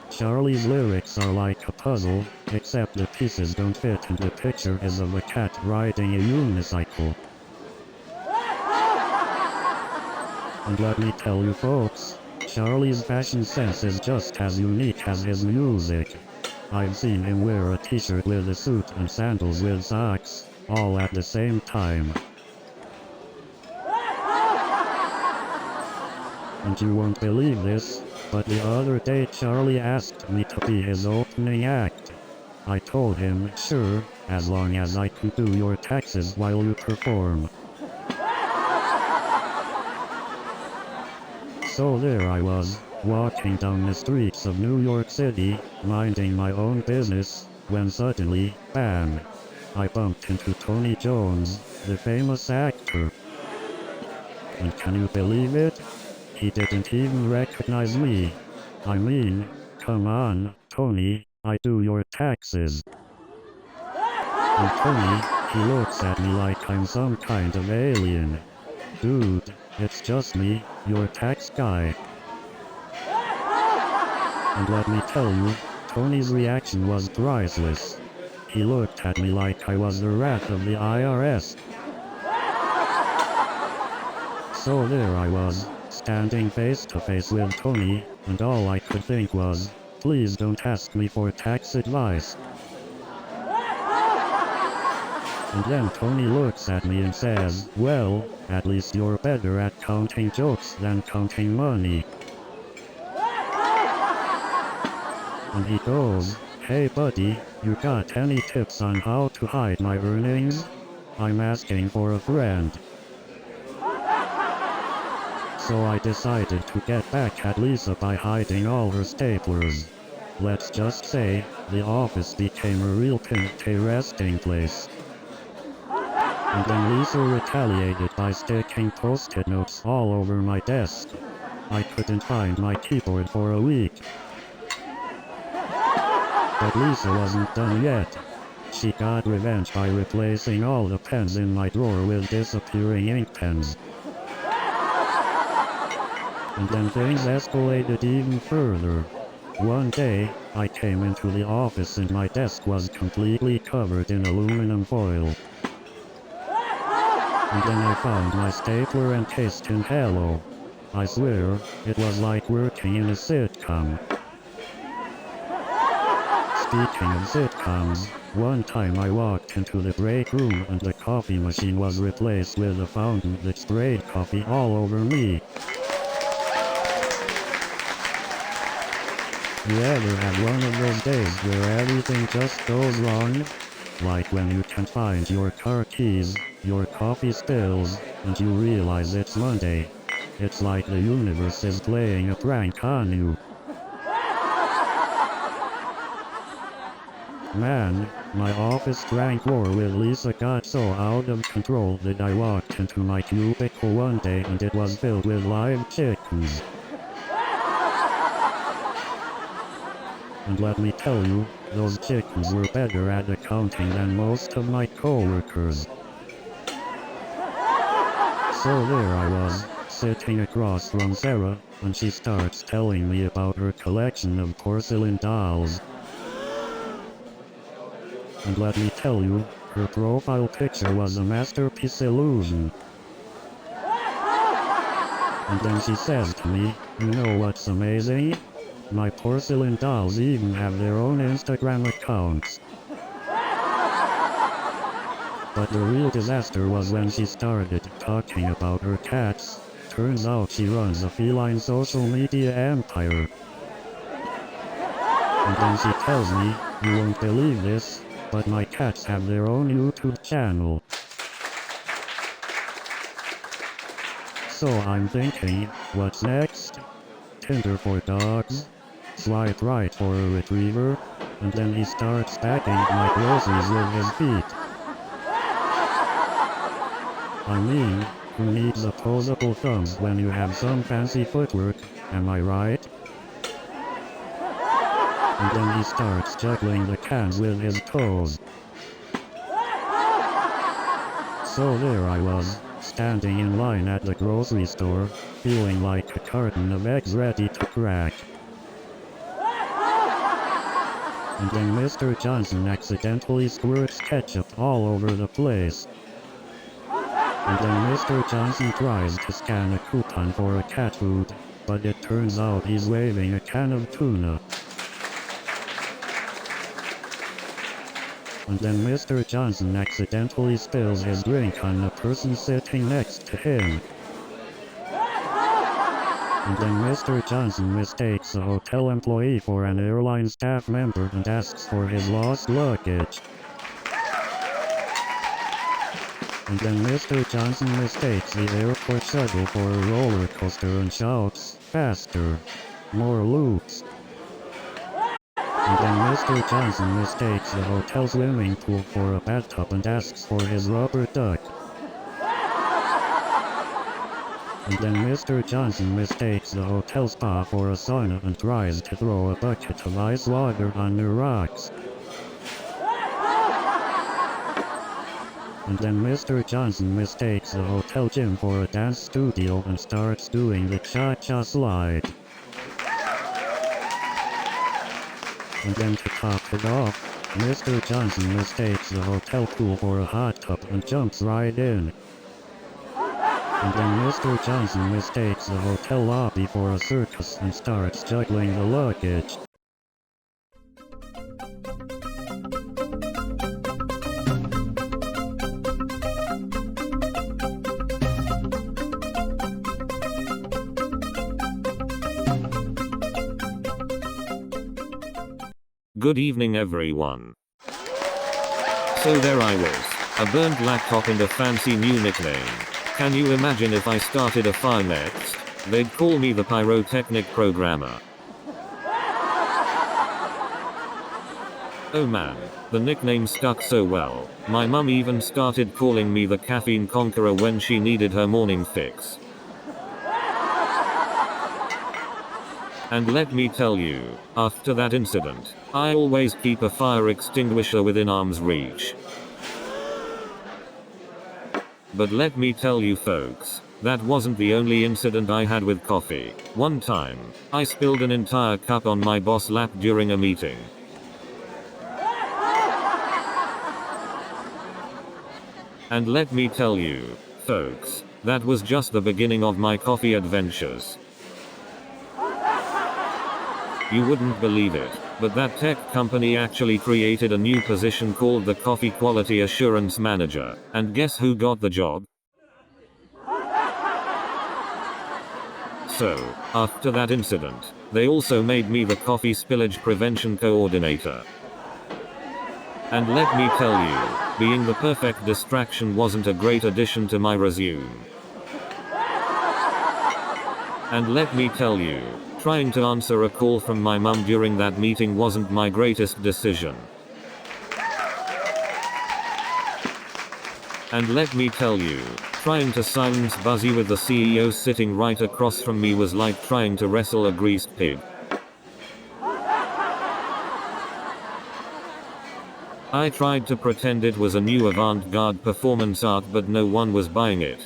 Charlie's lyrics are like a puzzle, except the pieces don't fit and the picture is of a cat riding a unicycle. And let me tell you folks, Charlie's fashion sense is just as unique as his music. I've seen him wear a t-shirt with a suit and sandals with socks, all at the same time. And you won't believe this, but the other day Charlie asked me to be his opening act. I told him, sure, as long as I can do your taxes while you perform. So there I was, walking down the streets of New York City, minding my own business, when suddenly, bam! I bumped into Tony Jones, the famous actor. And can you believe it? He didn't even recognize me. I mean, come on, Tony, I do your taxes. And Tony, he looks at me like I'm some kind of alien. Dude, it's just me, your tax guy. And let me tell you, Tony's reaction was priceless. He looked at me like I was the wrath of the IRS. So there I was, standing face to face with Tony, and all I could think was, please don't ask me for tax advice. And then Tony looks at me and says, well, at least you're better at counting jokes than counting money. And he goes, hey buddy, you got any tips on how to hide my earnings? I'm asking for a friend. So I decided to get back at Lisa by hiding all her staplers. Let's just say, the office became a real pimp-tay resting place. And then Lisa retaliated by sticking post-it notes all over my desk. I couldn't find my keyboard for a week. But Lisa wasn't done yet. She got revenge by replacing all the pens in my drawer with disappearing ink pens. And then things escalated even further. One day, I came into the office and my desk was completely covered in aluminum foil. And then I found my stapler encased in Hello. I swear, it was like working in a sitcom. Speaking of sitcoms, one time I walked into the break room and the coffee machine was replaced with a fountain that sprayed coffee all over me. You ever have one of those days where everything just goes wrong? Like when you can't find your car keys, your coffee spills, and you realize it's Monday. It's like the universe is playing a prank on you. Man, my office prank war with Lisa got so out of control that I walked into my cubicle one day and it was filled with live chickens. And let me tell you, those chickens were better at accounting than most of my coworkers. So there I was, sitting across from Sarah, and she starts telling me about her collection of porcelain dolls. And let me tell you, her profile picture was a masterpiece illusion. And then she says to me, you know what's amazing? My porcelain dolls even have their own Instagram accounts. But the real disaster was when she started talking about her cats. Turns out she runs a feline social media empire. And then she tells me, you won't believe this, but my cats have their own YouTube channel. So I'm thinking, what's next? Tinder for dogs? Swipe right for a retriever? And then he starts packing my groceries with his feet. I mean, who needs opposable thumbs when you have some fancy footwork, am I right? And then he starts juggling the cans with his toes. So there I was, standing in line at the grocery store, feeling like a carton of eggs ready to crack. And then Mr. Johnson accidentally squirts ketchup all over the place. And then Mr. Johnson tries to scan a coupon for a cat food, but it turns out he's waving a can of tuna. And then Mr. Johnson accidentally spills his drink on the person sitting next to him. And then Mr. Johnson mistakes a hotel employee for an airline staff member and asks for his lost luggage. And then Mr. Johnson mistakes the airport shuttle for a roller coaster and shouts, faster, more loops. And then Mr. Johnson mistakes the hotel swimming pool for a bathtub and asks for his rubber duck. And then Mr. Johnson mistakes the hotel spa for a sauna and tries to throw a bucket of ice water on the rocks. And then Mr. Johnson mistakes the hotel gym for a dance studio and starts doing the cha-cha slide. And then to top it off, Mr. Johnson mistakes the hotel pool for a hot tub and jumps right in. And then Mr. Johnson mistakes the hotel lobby for a circus and starts juggling the luggage. Good evening everyone. So there I was, a burnt laptop and a fancy new nickname. Can you imagine if I started a fire next? They'd call me the pyrotechnic programmer. Oh man, the nickname stuck so well. My mum even started calling me the caffeine conqueror when she needed her morning fix. And let me tell you, after that incident, I always keep a fire extinguisher within arm's reach. But let me tell you folks, that wasn't the only incident I had with coffee. One time, I spilled an entire cup on my boss' lap during a meeting. And let me tell you, folks, that was just the beginning of my coffee adventures. You wouldn't believe it, but that tech company actually created a new position called the Coffee Quality Assurance Manager, and guess who got the job? So, after that incident, they also made me the Coffee Spillage Prevention Coordinator. And let me tell you, being the perfect distraction wasn't a great addition to my resume. And let me tell you, trying to answer a call from my mum during that meeting wasn't my greatest decision. And let me tell you, trying to silence Buzzy with the CEO sitting right across from me was like trying to wrestle a greased pig. I tried to pretend it was a new avant-garde performance art, but no one was buying it.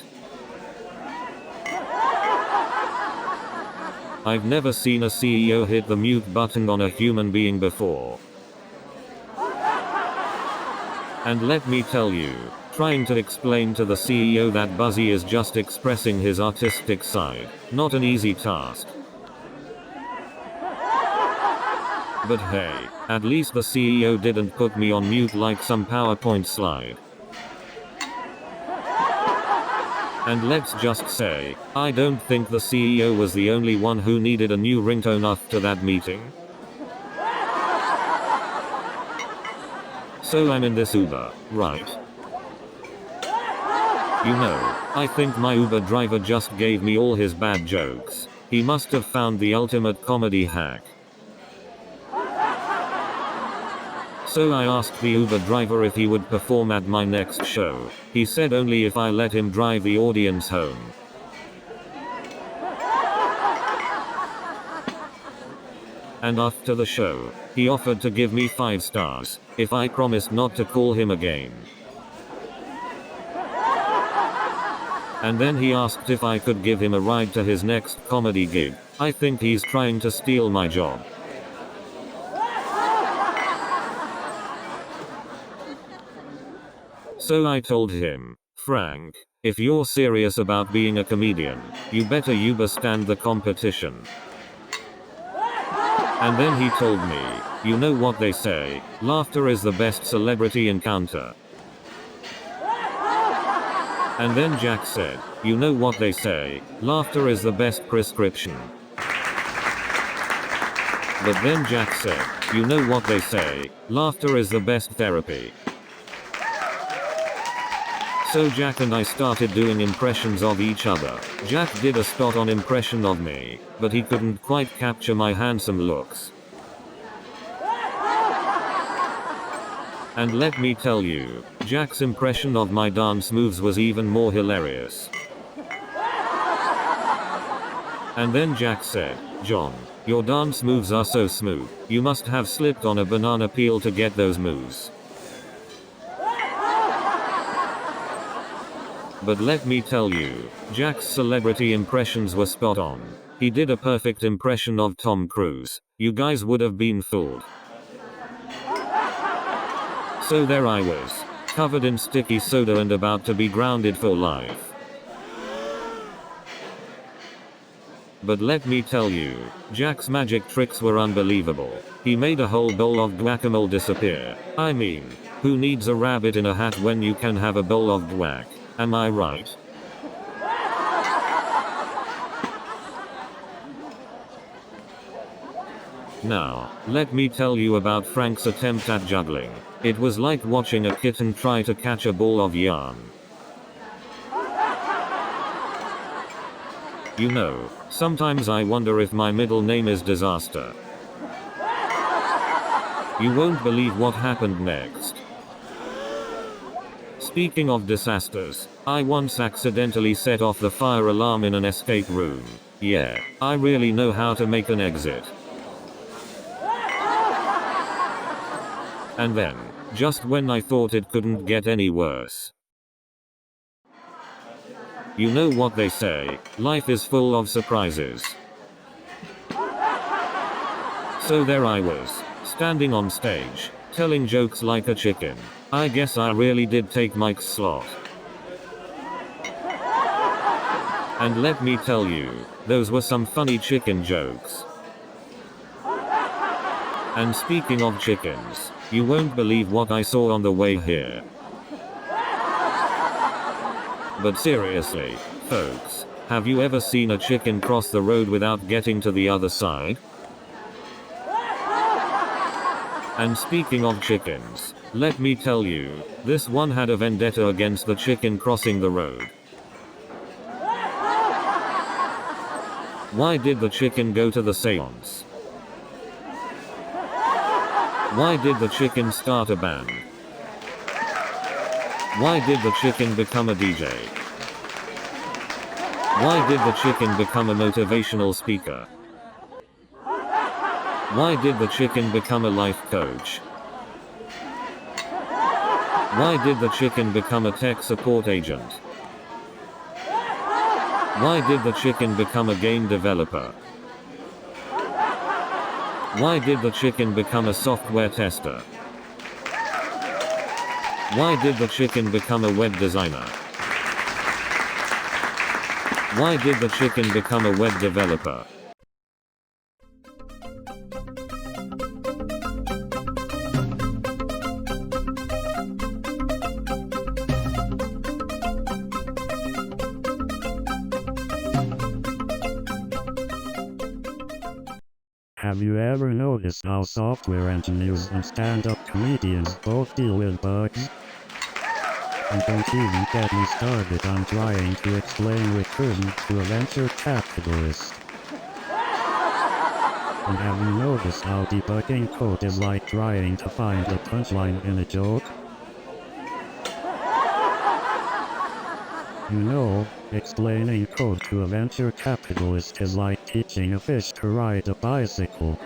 I've never seen a CEO hit the mute button on a human being before. And let me tell you, trying to explain to the CEO that Buzzy is just expressing his artistic side, not an easy task. But hey, at least the CEO didn't put me on mute like some PowerPoint slide. And let's just say, I don't think the CEO was the only one who needed a new ringtone after that meeting. So I'm in this Uber, right? You know, I think my Uber driver just gave me all his bad jokes. He must have found the ultimate comedy hack. So I asked the Uber driver if he would perform at my next show. He said only if I let him drive the audience home. And after the show, he offered to give me 5 stars if I promised not to call him again. And then he asked if I could give him a ride to his next comedy gig. I think he's trying to steal my job. So I told him, Frank, if you're serious about being a comedian, you better Uber stand the competition. And then he told me, you know what they say, laughter is the best celebrity encounter. And then Jack said, you know what they say, laughter is the best prescription. But then Jack said, you know what they say, laughter is the best therapy. So Jack and I started doing impressions of each other. Jack did a spot on impression of me, but he couldn't quite capture my handsome looks. And let me tell you, Jack's impression of my dance moves was even more hilarious. And then Jack said, John, your dance moves are so smooth, you must have slipped on a banana peel to get those moves. But let me tell you, Jack's celebrity impressions were spot on. He did a perfect impression of Tom Cruise. You guys would have been fooled. So there I was, covered in sticky soda and about to be grounded for life. But let me tell you, Jack's magic tricks were unbelievable. He made a whole bowl of guacamole disappear. I mean, who needs a rabbit in a hat when you can have a bowl of guac? Am I right? Now, let me tell you about Frank's attempt at juggling. It was like watching a kitten try to catch a ball of yarn. You know, sometimes I wonder if my middle name is Disaster. You won't believe what happened next. Speaking of disasters, I once accidentally set off the fire alarm in an escape room. Yeah, I really know how to make an exit. And then, just when I thought it couldn't get any worse. You know what they say, life is full of surprises. So there I was, standing on stage, telling jokes like a chicken. I guess I really did take Mike's slot. And let me tell you, those were some funny chicken jokes. And speaking of chickens, you won't believe what I saw on the way here. But seriously, folks, have you ever seen a chicken cross the road without getting to the other side? And speaking of chickens, let me tell you, this one had a vendetta against the chicken crossing the road. Why did the chicken go to the seance? Why did the chicken start a band? Why did the chicken become a DJ? Why did the chicken become a motivational speaker? Why did the chicken become a life coach? Why did the chicken become a tech support agent? Why did the chicken become a game developer? Why did the chicken become a software tester? Why did the chicken become a web designer? Why did the chicken become a web developer? Have you ever noticed how software engineers and stand-up comedians both deal with bugs? And don't even get me started on trying to explain recursion to a venture capitalist. And have you noticed how debugging code is like trying to find the punchline in a joke? You know, explaining code to a venture capitalist is like teaching a fish to ride a bicycle.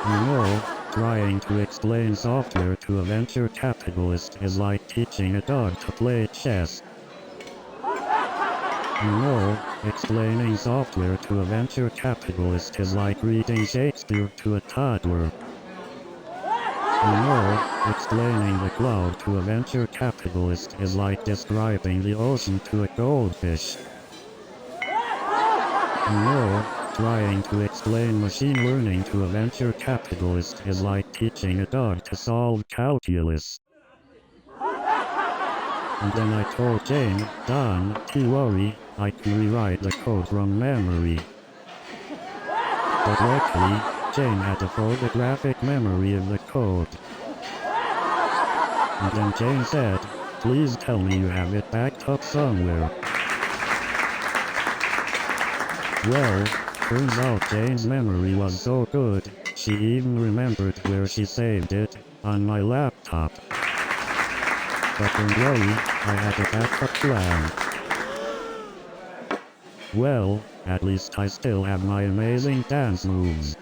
You know, trying to explain software to a venture capitalist is like teaching a dog to play chess. You know, explaining software to a venture capitalist is like reading Shakespeare to a toddler. You know, explaining the cloud to a venture capitalist is like describing the ocean to a goldfish. You know, trying to explain machine learning to a venture capitalist is like teaching a dog to solve calculus. And then I told Jane, "Don't worry, I can rewrite the code from memory." But luckily, Jane had a photographic memory of the code. And then Jane said, "Please tell me you have it backed up somewhere." Well, turns out Jane's memory was so good, she even remembered where she saved it, on my laptop. But don't worry, I had a backup plan. Well, at least I still have my amazing dance moves.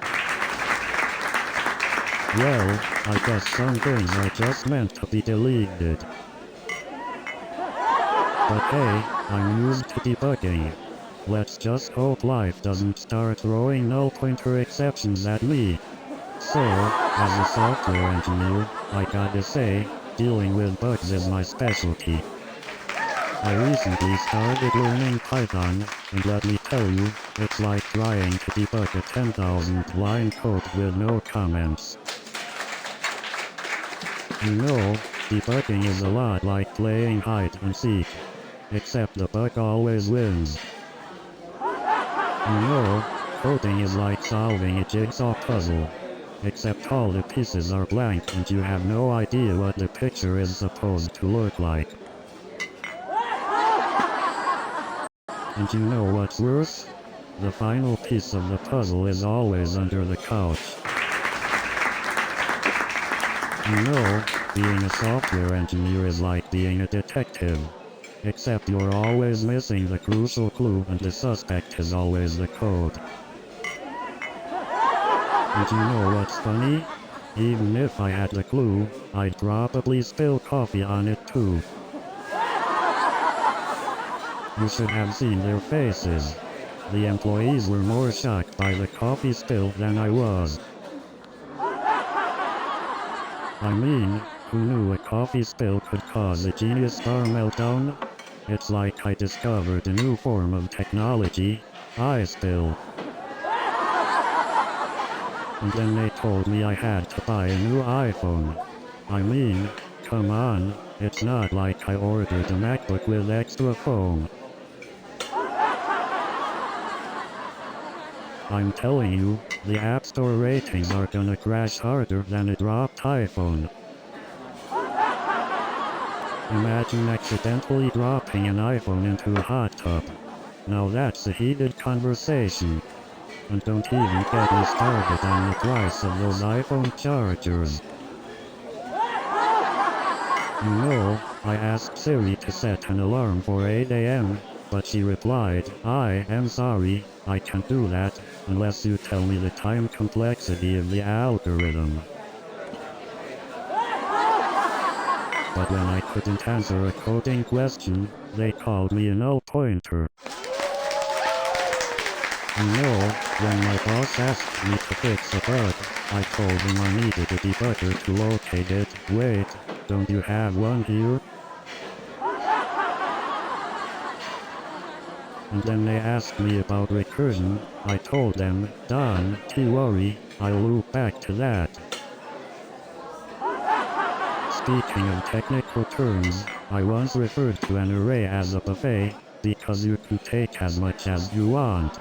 Well, I guess some things are just meant to be deleted. But hey, I'm used to debugging. Let's just hope life doesn't start throwing null pointer exceptions at me. So, as a software engineer, I gotta say, dealing with bugs is my specialty. I recently started learning Python, and let me tell you, it's like trying to debug a 10,000-line code with no comments. You know, debugging is a lot like playing hide and seek, except the bug always wins. You know, coding is like solving a jigsaw puzzle, except all the pieces are blank and you have no idea what the picture is supposed to look like. And you know what's worse? The final piece of the puzzle is always under the couch. You know, being a software engineer is like being a detective. Except you're always missing the crucial clue and the suspect is always the code. And you know what's funny? Even if I had the clue, I'd probably spill coffee on it too. You should have seen their faces. The employees were more shocked by the coffee spill than I was. I mean, who knew a coffee spill could cause a genius bar meltdown? It's like I discovered a new form of technology, I spill. And then they told me I had to buy a new iPhone. I mean, come on, it's not like I ordered a MacBook with extra foam. I'm telling you, the App Store ratings are gonna crash harder than a dropped iPhone. Imagine accidentally dropping an iPhone into a hot tub. Now that's a heated conversation. And don't even get me started on the price of those iPhone chargers. You know, I asked Siri to set an alarm for 8 AM, but she replied, I am sorry, I can't do that, unless you tell me the time complexity of the algorithm. But when I couldn't answer a coding question, they called me a null pointer. You know, when my boss asked me to fix a bug, I told him I needed a debugger to locate it. Wait, don't you have one here? And then they asked me about recursion. I told them, don't worry, I'll loop back to that. Speaking of technical terms, I once referred to an array as a buffet, because you can take as much as you want.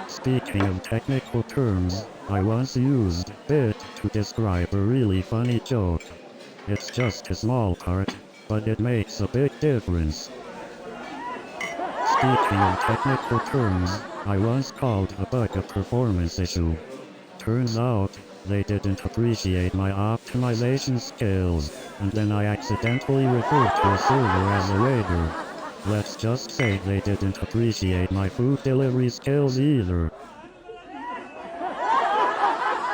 Speaking of technical terms, I once used bit to describe a really funny joke. It's just a small part, but it makes a big difference. Speaking of technical terms, I once called a bug a performance issue. Turns out, they didn't appreciate my optimization skills, and then I accidentally referred to a server as a waiter. Let's just say they didn't appreciate my food delivery skills either.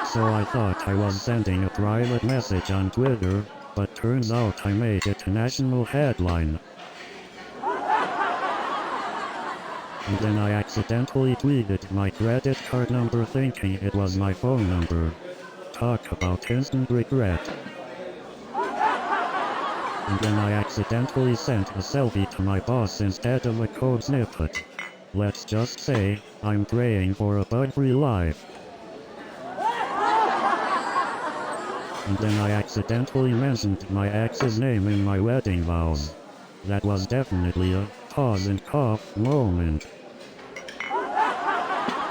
So I thought I was sending a private message on Twitter, but turns out I made it a national headline. And then I accidentally tweeted my credit card number thinking it was my phone number. Talk about instant regret. And then I accidentally sent a selfie to my boss instead of a code snippet. Let's just say, I'm praying for a bug-free life. And then I accidentally mentioned my ex's name in my wedding vows. That was definitely a pause and cough moment.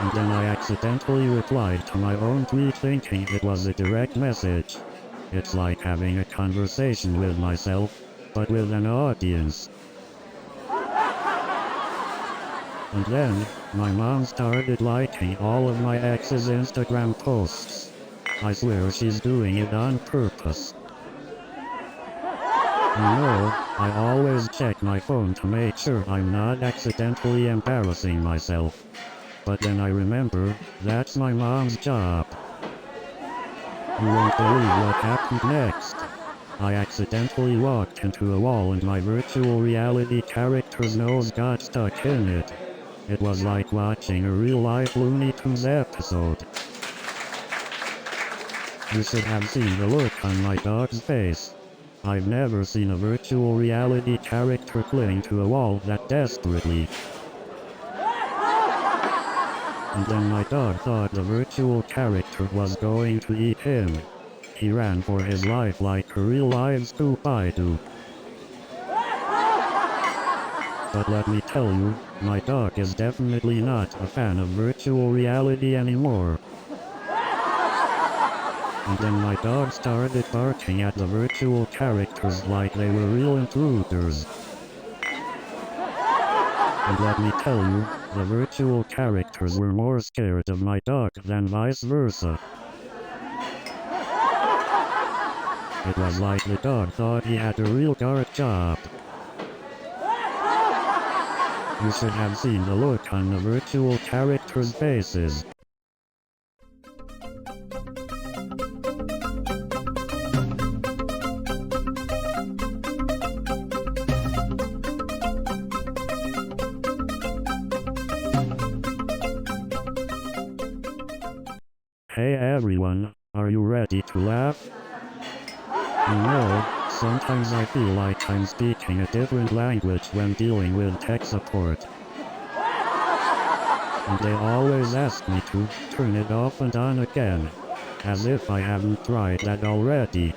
And then I accidentally replied to my own tweet thinking it was a direct message. It's like having a conversation with myself, but with an audience. And then, my mom started liking all of my ex's Instagram posts. I swear she's doing it on purpose. You know, I always check my phone to make sure I'm not accidentally embarrassing myself. But then I remember, that's my mom's job. You won't believe what happened next. I accidentally walked into a wall and my virtual reality character's nose got stuck in it. It was like watching a real-life Looney Tunes episode. You should have seen the look on my dog's face. I've never seen a virtual reality character cling to a wall that desperately. And then my dog thought the virtual character was going to eat him. He ran for his life like a real-life Scooby-Doo. But let me tell you, my dog is definitely not a fan of virtual reality anymore. And then my dog started barking at the virtual characters like they were real intruders. And let me tell you, the virtual characters were more scared of my dog than vice versa. It was like the dog thought he had a real guard job. You should have seen the look on the virtual characters' faces. Hey everyone, are you ready to laugh? You know, sometimes I feel like I'm speaking a different language when dealing with tech support. And they always ask me to turn it off and on again, as if I haven't tried that already.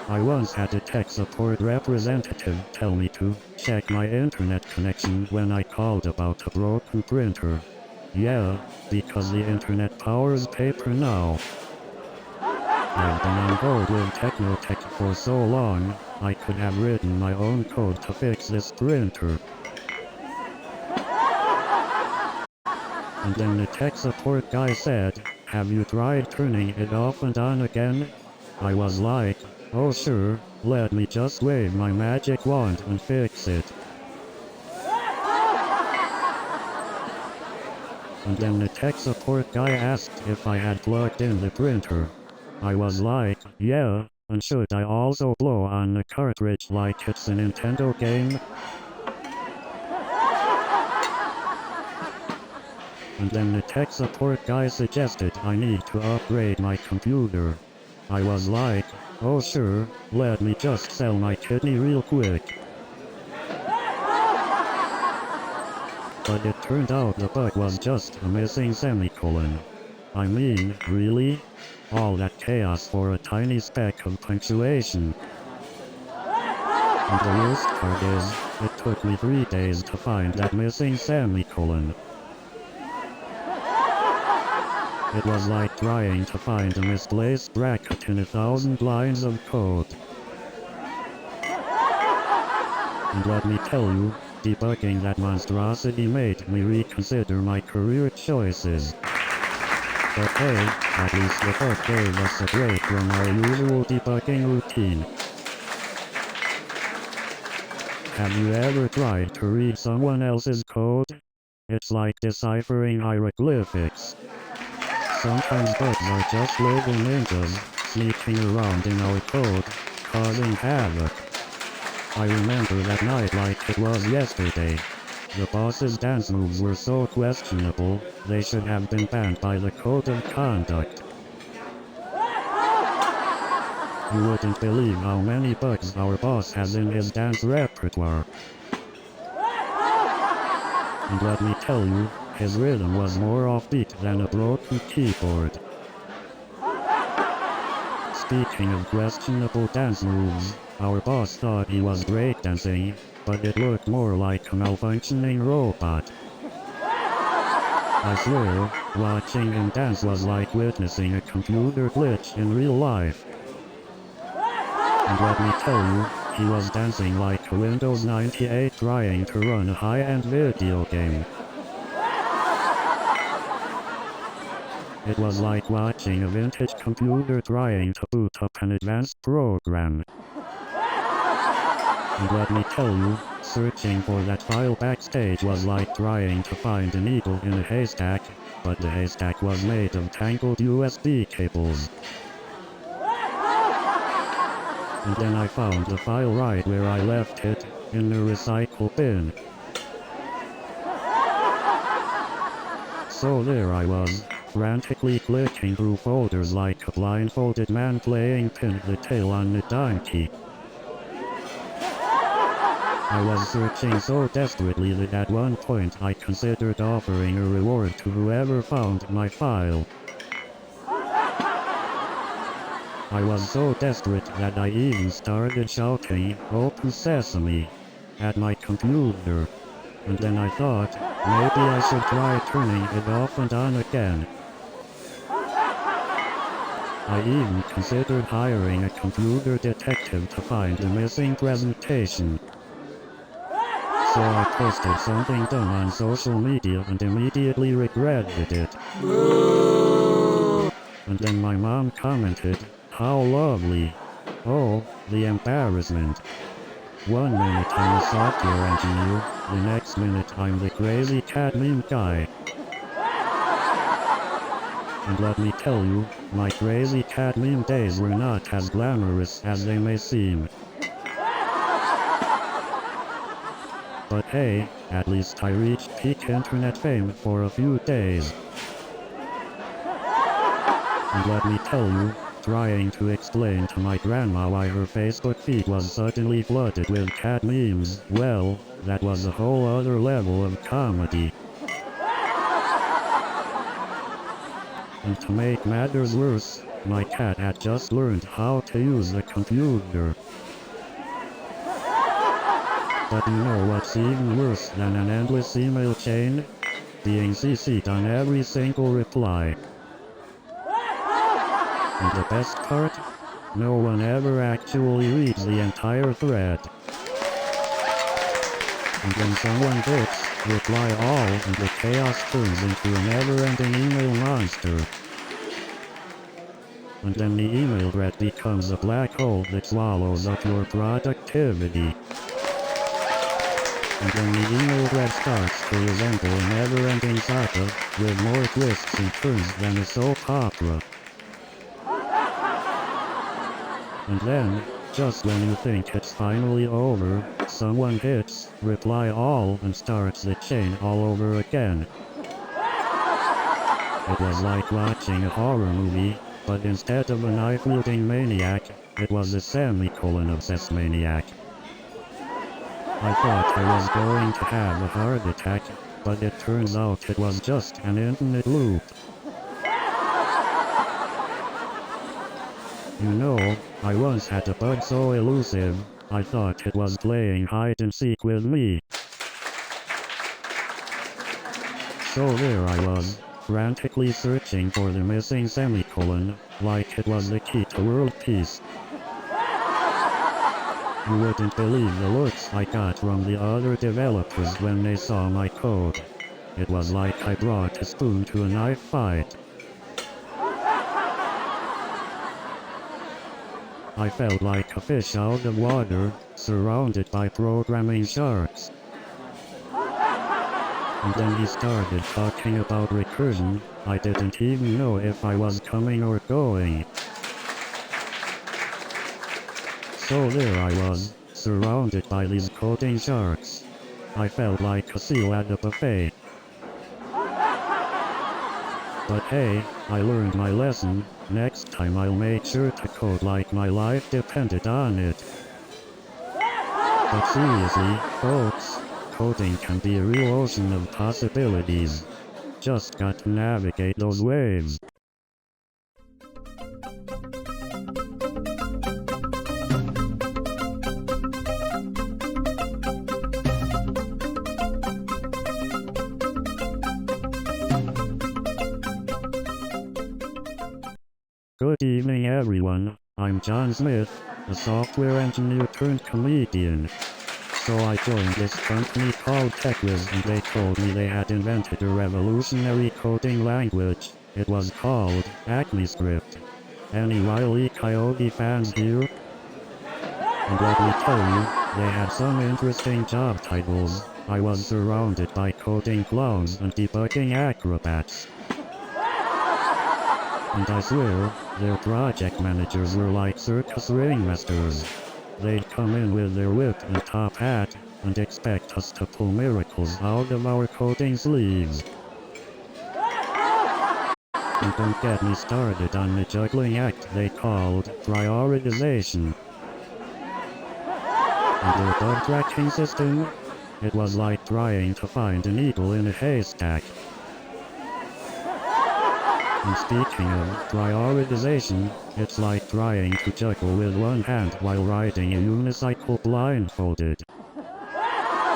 I once had a tech support representative tell me to check my internet connection when I called about a broken printer. Yeah, because the internet powers paper now. I've been on board with Technotech for so long, I could have written my own code to fix this printer. And then the tech support guy said, "Have you tried turning it off and on again?" I was like, "Oh sure, let me just wave my magic wand and fix it." And then the tech support guy asked if I had plugged in the printer. I was like, "Yeah, and should I also blow on the cartridge like it's a Nintendo game?" And then the tech support guy suggested I need to upgrade my computer. I was like, "Oh sure, let me just sell my kidney real quick." But it turned out the bug was just a missing semicolon. I mean, really? All that chaos for a tiny speck of punctuation. And the worst part is, it took me 3 days to find that missing semicolon. It was like trying to find a misplaced bracket in 1,000 lines of code. And let me tell you, debugging that monstrosity made me reconsider my career choices. But hey, at least the bug gave us a break from our usual debugging routine. Have you ever tried to read someone else's code? It's like deciphering hieroglyphics. Sometimes bugs are just little ninjas, sneaking around in our code, causing havoc. I remember that night like it was yesterday. The boss's dance moves were so questionable, they should have been banned by the code of conduct. You wouldn't believe how many bugs our boss has in his dance repertoire. And let me tell you, his rhythm was more offbeat than a broken keyboard. Speaking of questionable dance moves, our boss thought he was breakdancing, but it looked more like a malfunctioning robot. I swear, watching him dance was like witnessing a computer glitch in real life. And let me tell you, he was dancing like a Windows 98 trying to run a high-end video game. It was like watching a vintage computer trying to boot up an advanced program. And let me tell you, searching for that file backstage was like trying to find a needle in a haystack, but the haystack was made of tangled USB cables. And then I found the file right where I left it, in the recycle bin. So there I was, frantically clicking through folders like a blindfolded man playing pin the tail on the donkey. I was searching so desperately that at one point I considered offering a reward to whoever found my file. I was so desperate that I even started shouting, "Open Sesame," at my computer. And then I thought, maybe I should try turning it off and on again. I even considered hiring a computer detective to find the missing presentation. So I posted something dumb on social media and immediately regretted it. And then my mom commented, "How lovely." Oh, the embarrassment. One minute I'm a software engineer, the next minute I'm the crazy cat meme guy. And let me tell you, my crazy cat meme days were not as glamorous as they may seem. But hey, at least I reached peak internet fame for a few days. And let me tell you, trying to explain to my grandma why her Facebook feed was suddenly flooded with cat memes, well, that was a whole other level of comedy. And to make matters worse, my cat had just learned how to use the computer. But you know what's even worse than an endless email chain? Being CC'd on every single reply. And the best part? No one ever actually reads the entire thread. And when someone hits reply all and the chaos turns into a never-ending email monster. And then the email thread becomes a black hole that swallows up your productivity. And then the email thread starts to resemble a never-ending saga, with more twists and turns than a soap opera. And then, just when you think it's finally over, someone hits reply all and starts the chain all over again. It was like watching a horror movie, but instead of a knife-wielding maniac, it was a semicolon-obsessed maniac. I thought I was going to have a heart attack, but it turns out it was just an infinite loop. You know, I once had a bug so elusive, I thought it was playing hide-and-seek with me. So there I was, frantically searching for the missing semicolon, like it was the key to world peace. You wouldn't believe the looks I got from the other developers when they saw my code. It was like I brought a spoon to a knife fight. I felt like a fish out of water, surrounded by programming sharks. And then he started talking about recursion. I didn't even know if I was coming or going. So there I was, surrounded by these coding sharks. I felt like a seal at a buffet. But hey, I learned my lesson. Next time I'll make sure to code like my life depended on it. But seriously, folks, coding can be a real ocean of possibilities. Just got to navigate those waves. Good evening everyone, I'm John Smith, a software engineer turned comedian. So I joined this company called TechWiz and they told me they had invented a revolutionary coding language. It was called AcmeScript. Any Wile E. Coyote fans here? And let me tell you, they had some interesting job titles. I was surrounded by coding clowns and debugging acrobats. And I swear, their project managers were like circus ringmasters. They'd come in with their whip and top hat, and expect us to pull miracles out of our coating sleeves. And don't get me started on the juggling act they called prioritization. And their bug tracking system? It was like trying to find a needle in a haystack. And speaking of prioritization, it's like trying to juggle with one hand while riding a unicycle blindfolded.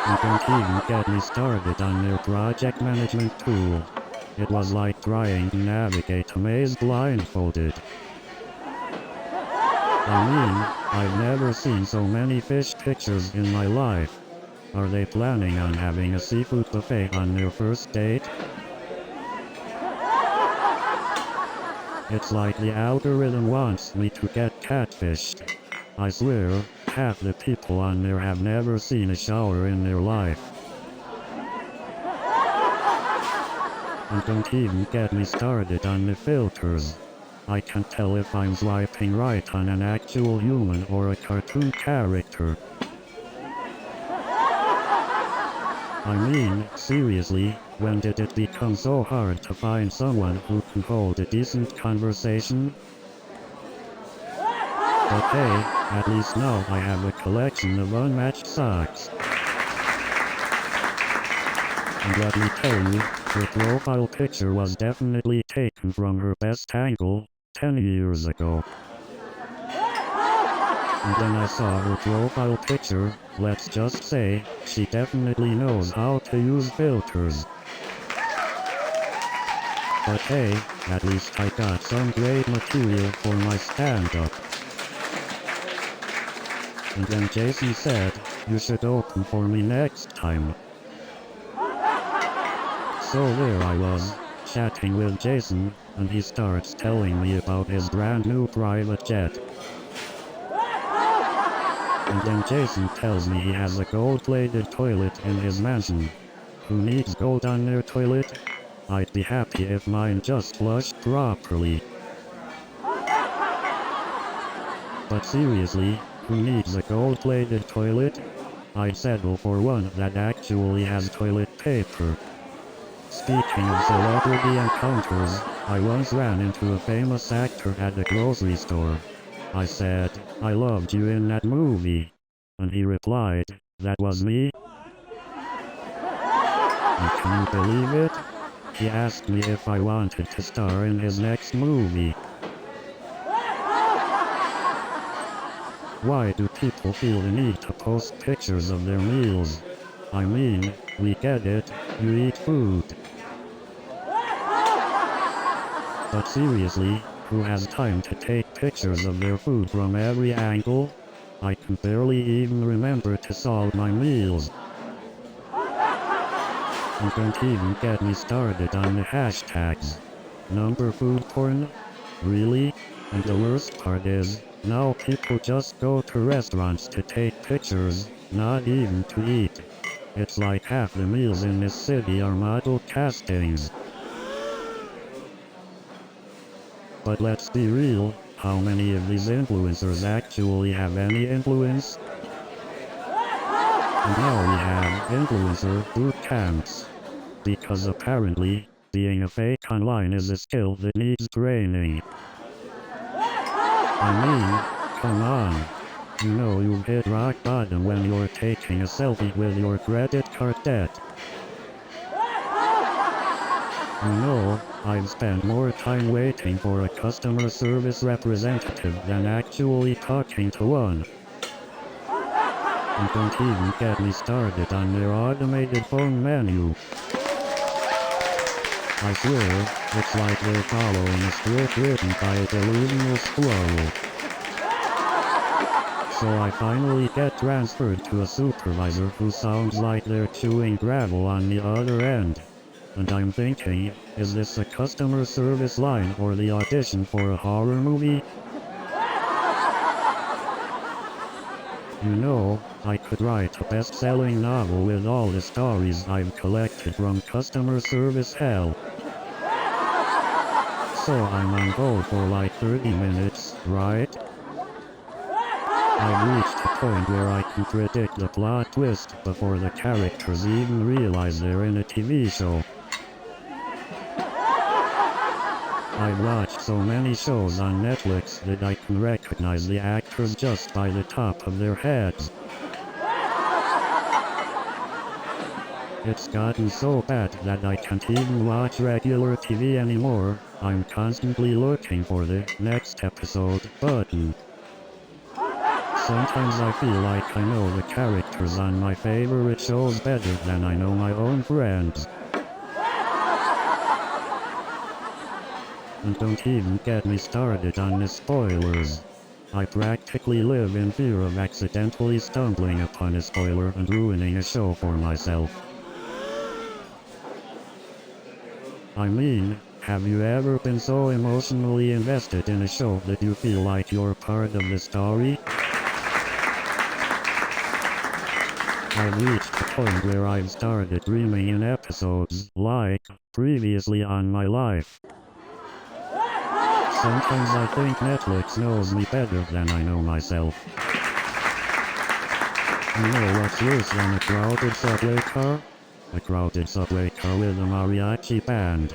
And don't even get me started on their project management tool. It was like trying to navigate a maze blindfolded. I mean, I've never seen so many fish pictures in my life. Are they planning on having a seafood buffet on their first date? It's like the algorithm wants me to get catfished. I swear, half the people on there have never seen a shower in their life. And don't even get me started on the filters. I can't tell if I'm swiping right on an actual human or a cartoon character. I mean, seriously, when did it become so hard to find someone who can hold a decent conversation? But hey, at least now I have a collection of unmatched socks. And let me tell you, her profile picture was definitely taken from her best angle 10 years ago. And then I saw her profile picture, let's just say, she definitely knows how to use filters. But hey, at least I got some great material for my stand-up. And then Jason said, you should open for me next time. So there I was, chatting with Jason, and he starts telling me about his brand new private jet. And then Jason tells me he has a gold-plated toilet in his mansion. Who needs gold on their toilet? I'd be happy if mine just flushed properly. But seriously, who needs a gold-plated toilet? I'd settle for one that actually has toilet paper. Speaking of celebrity encounters, I once ran into a famous actor at a grocery store. I said, I loved you in that movie. And he replied, that was me? And can you believe it? He asked me if I wanted to star in his next movie. Why do people feel the need to post pictures of their meals? I mean, we get it, you eat food. But seriously, who has time to take pictures of their food from every angle? I can barely even remember to salt my meals. And don't even get me started on the hashtags. Number food porn? Really? And the worst part is, now people just go to restaurants to take pictures, not even to eat. It's like half the meals in this city are model castings. But let's be real, how many of these influencers actually have any influence? And now we have influencer boot camps. Because apparently, being a fake online is a skill that needs training. I mean, come on. You know you've hit rock bottom when you're taking a selfie with your credit card debt. You know, I've spent more time waiting for a customer service representative than actually talking to one. And don't even get me started on their automated phone menu. I swear, it's like they're following a script written by a delusional squirrel. So I finally get transferred to a supervisor who sounds like they're chewing gravel on the other end. And I'm thinking, is this a customer service line or the audition for a horror movie? You know, I could write a best-selling novel with all the stories I've collected from customer service hell. So I'm on hold for like 30 minutes, right? I reached a point where I can predict the plot twist before the characters even realize they're in a TV show. I've watched so many shows on Netflix that I can recognize the actors just by the top of their heads. It's gotten so bad that I can't even watch regular TV anymore. I'm constantly looking for the next episode button. Sometimes I feel like I know the characters on my favorite shows better than I know my own friends. And don't even get me started on the spoilers. I practically live in fear of accidentally stumbling upon a spoiler and ruining a show for myself. I mean, have you ever been so emotionally invested in a show that you feel like you're part of the story? I've reached a point where I've started dreaming in episodes, like, previously on my life. Sometimes I think Netflix knows me better than I know myself. You know what's worse than a crowded subway car? A crowded subway car with a mariachi band.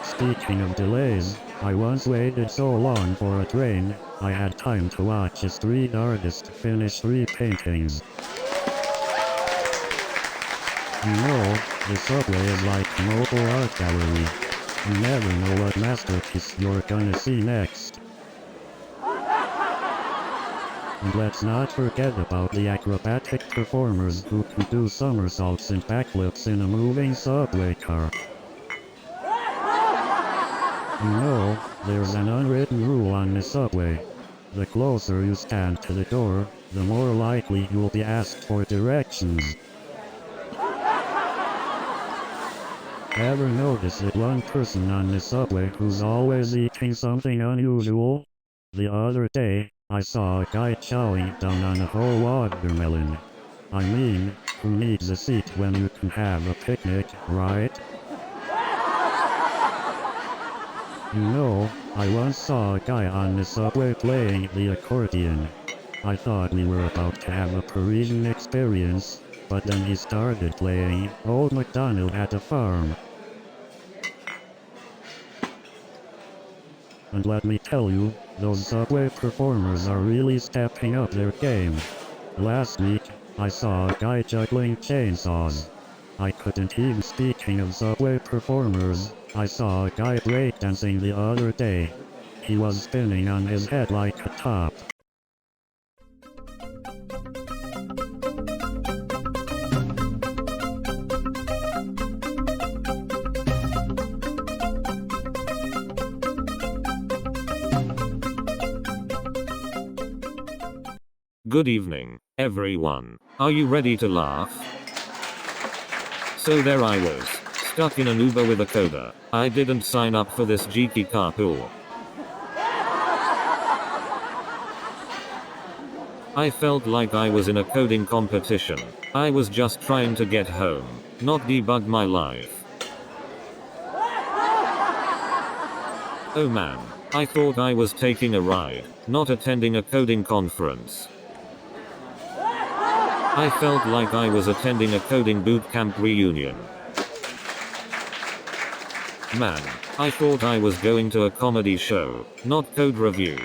Speaking of delays, I once waited so long for a train, I had time to watch a street artist finish 3 paintings. You know, the subway is like a mobile art gallery. You never know what masterpiece you're gonna see next. And let's not forget about the acrobatic performers who can do somersaults and backflips in a moving subway car. You know, there's an unwritten rule on the subway. The closer you stand to the door, the more likely you'll be asked for directions. Ever notice that one person on the subway who's always eating something unusual? The other day, I saw a guy chowing down on a whole watermelon. I mean, who needs a seat when you can have a picnic, right? You know, I once saw a guy on the subway playing the accordion. I thought we were about to have a Parisian experience, but then he started playing Old MacDonald at a Farm. And let me tell you, those subway performers are really stepping up their game. Last week, I saw a guy juggling chainsaws. I couldn't even. Speaking of subway performers, I saw a guy breakdancing the other day. He was spinning on his head like a top. Good evening, everyone. Are you ready to laugh? So there I was, stuck in an Uber with a coder. I didn't sign up for this geeky carpool. I felt like I was in a coding competition. I was just trying to get home, not debug my life. Oh man, I thought I was taking a ride, not attending a coding conference. I felt like I was attending a coding bootcamp reunion. Man, I thought I was going to a comedy show, not code review.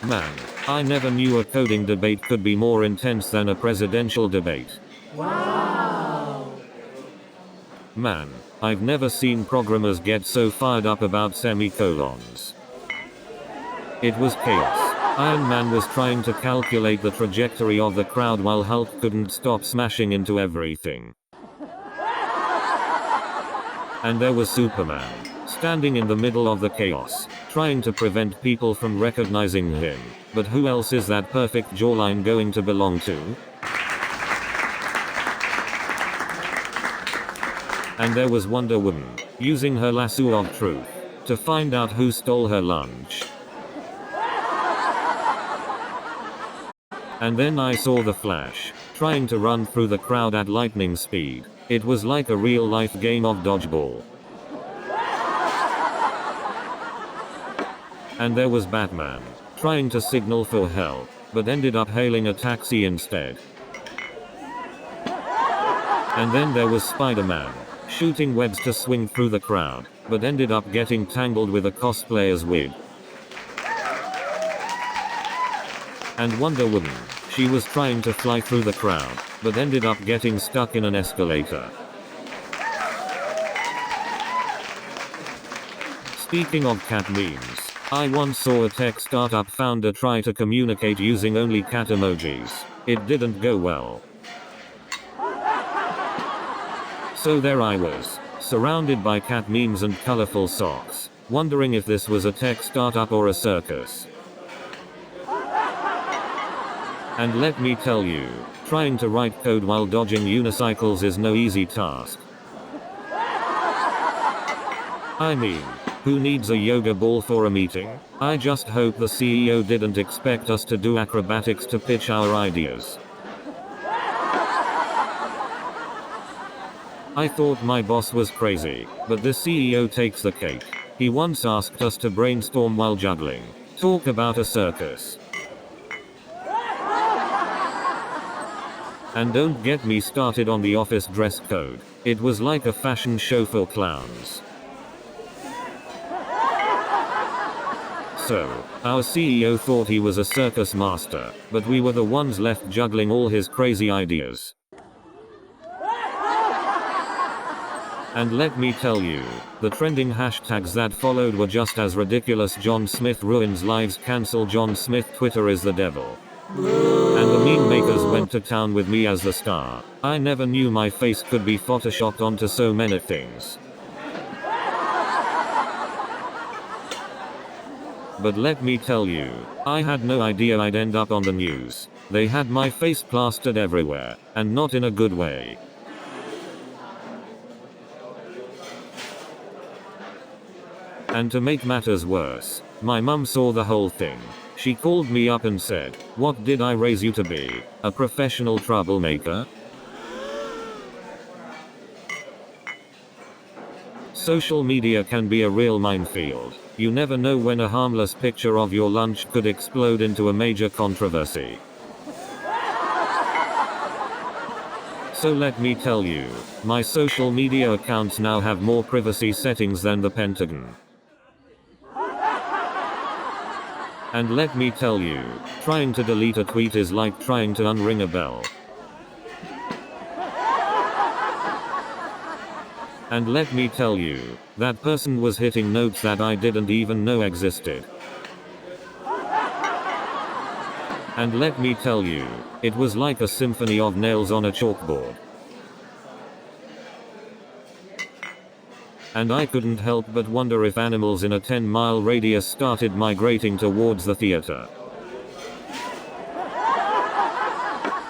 Man, I never knew a coding debate could be more intense than a presidential debate. Wow! Man, I've never seen programmers get so fired up about semicolons. It was chaos. Iron Man was trying to calculate the trajectory of the crowd while Hulk couldn't stop smashing into everything. And there was Superman, standing in the middle of the chaos, trying to prevent people from recognizing him. But who else is that perfect jawline going to belong to? And there was Wonder Woman, using her lasso of truth, to find out who stole her lunch. And then I saw the Flash, trying to run through the crowd at lightning speed. It was like a real-life game of dodgeball. And there was Batman, trying to signal for help, but ended up hailing a taxi instead. And then there was Spider-Man, shooting webs to swing through the crowd, but ended up getting tangled with a cosplayer's wig. And Wonder Woman, she was trying to fly through the crowd, but ended up getting stuck in an escalator. Speaking of cat memes, I once saw a tech startup founder try to communicate using only cat emojis. It didn't go well. So there I was, surrounded by cat memes and colorful socks, wondering if this was a tech startup or a circus. And let me tell you, trying to write code while dodging unicycles is no easy task. I mean, who needs a yoga ball for a meeting? I just hope the CEO didn't expect us to do acrobatics to pitch our ideas. I thought my boss was crazy, but the CEO takes the cake. He once asked us to brainstorm while juggling. Talk about a circus. And don't get me started on the office dress code. It was like a fashion show for clowns. So, our CEO thought he was a circus master, but we were the ones left juggling all his crazy ideas. And let me tell you, the trending hashtags that followed were just as ridiculous. John Smith ruins lives, cancel John Smith, Twitter is the devil. And the meme makers went to town with me as the star. I never knew my face could be photoshopped onto so many things. But let me tell you, I had no idea I'd end up on the news. They had my face plastered everywhere, and not in a good way. And to make matters worse, my mum saw the whole thing. She called me up and said, "What did I raise you to be? A professional troublemaker?" Social media can be a real minefield. You never know when a harmless picture of your lunch could explode into a major controversy. So let me tell you, my social media accounts now have more privacy settings than the Pentagon. And let me tell you, trying to delete a tweet is like trying to unring a bell. And let me tell you, that person was hitting notes that I didn't even know existed. And let me tell you, it was like a symphony of nails on a chalkboard. And I couldn't help but wonder if animals in a 10-mile radius started migrating towards the theater.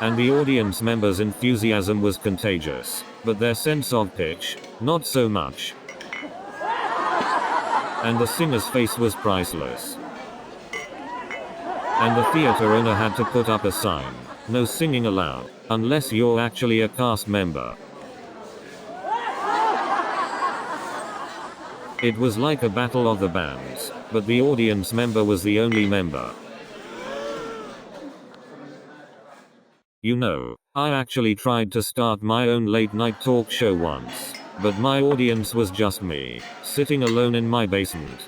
And the audience members' enthusiasm was contagious, but their sense of pitch, not so much. And the singer's face was priceless. And the theater owner had to put up a sign, "No singing allowed, unless you're actually a cast member." It was like a battle of the bands, but the audience member was the only member. You know, I actually tried to start my own late-night talk show once, but my audience was just me, sitting alone in my basement.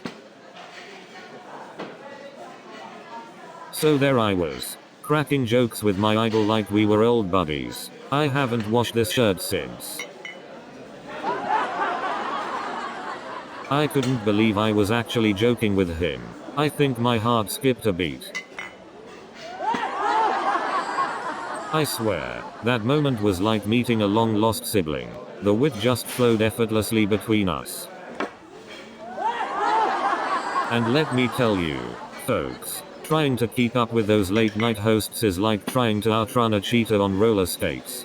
So there I was, cracking jokes with my idol like we were old buddies. I haven't washed this shirt since. I couldn't believe I was actually joking with him. I think my heart skipped a beat. I swear, that moment was like meeting a long-lost sibling. The wit just flowed effortlessly between us. And let me tell you, folks, trying to keep up with those late-night hosts is like trying to outrun a cheetah on roller skates.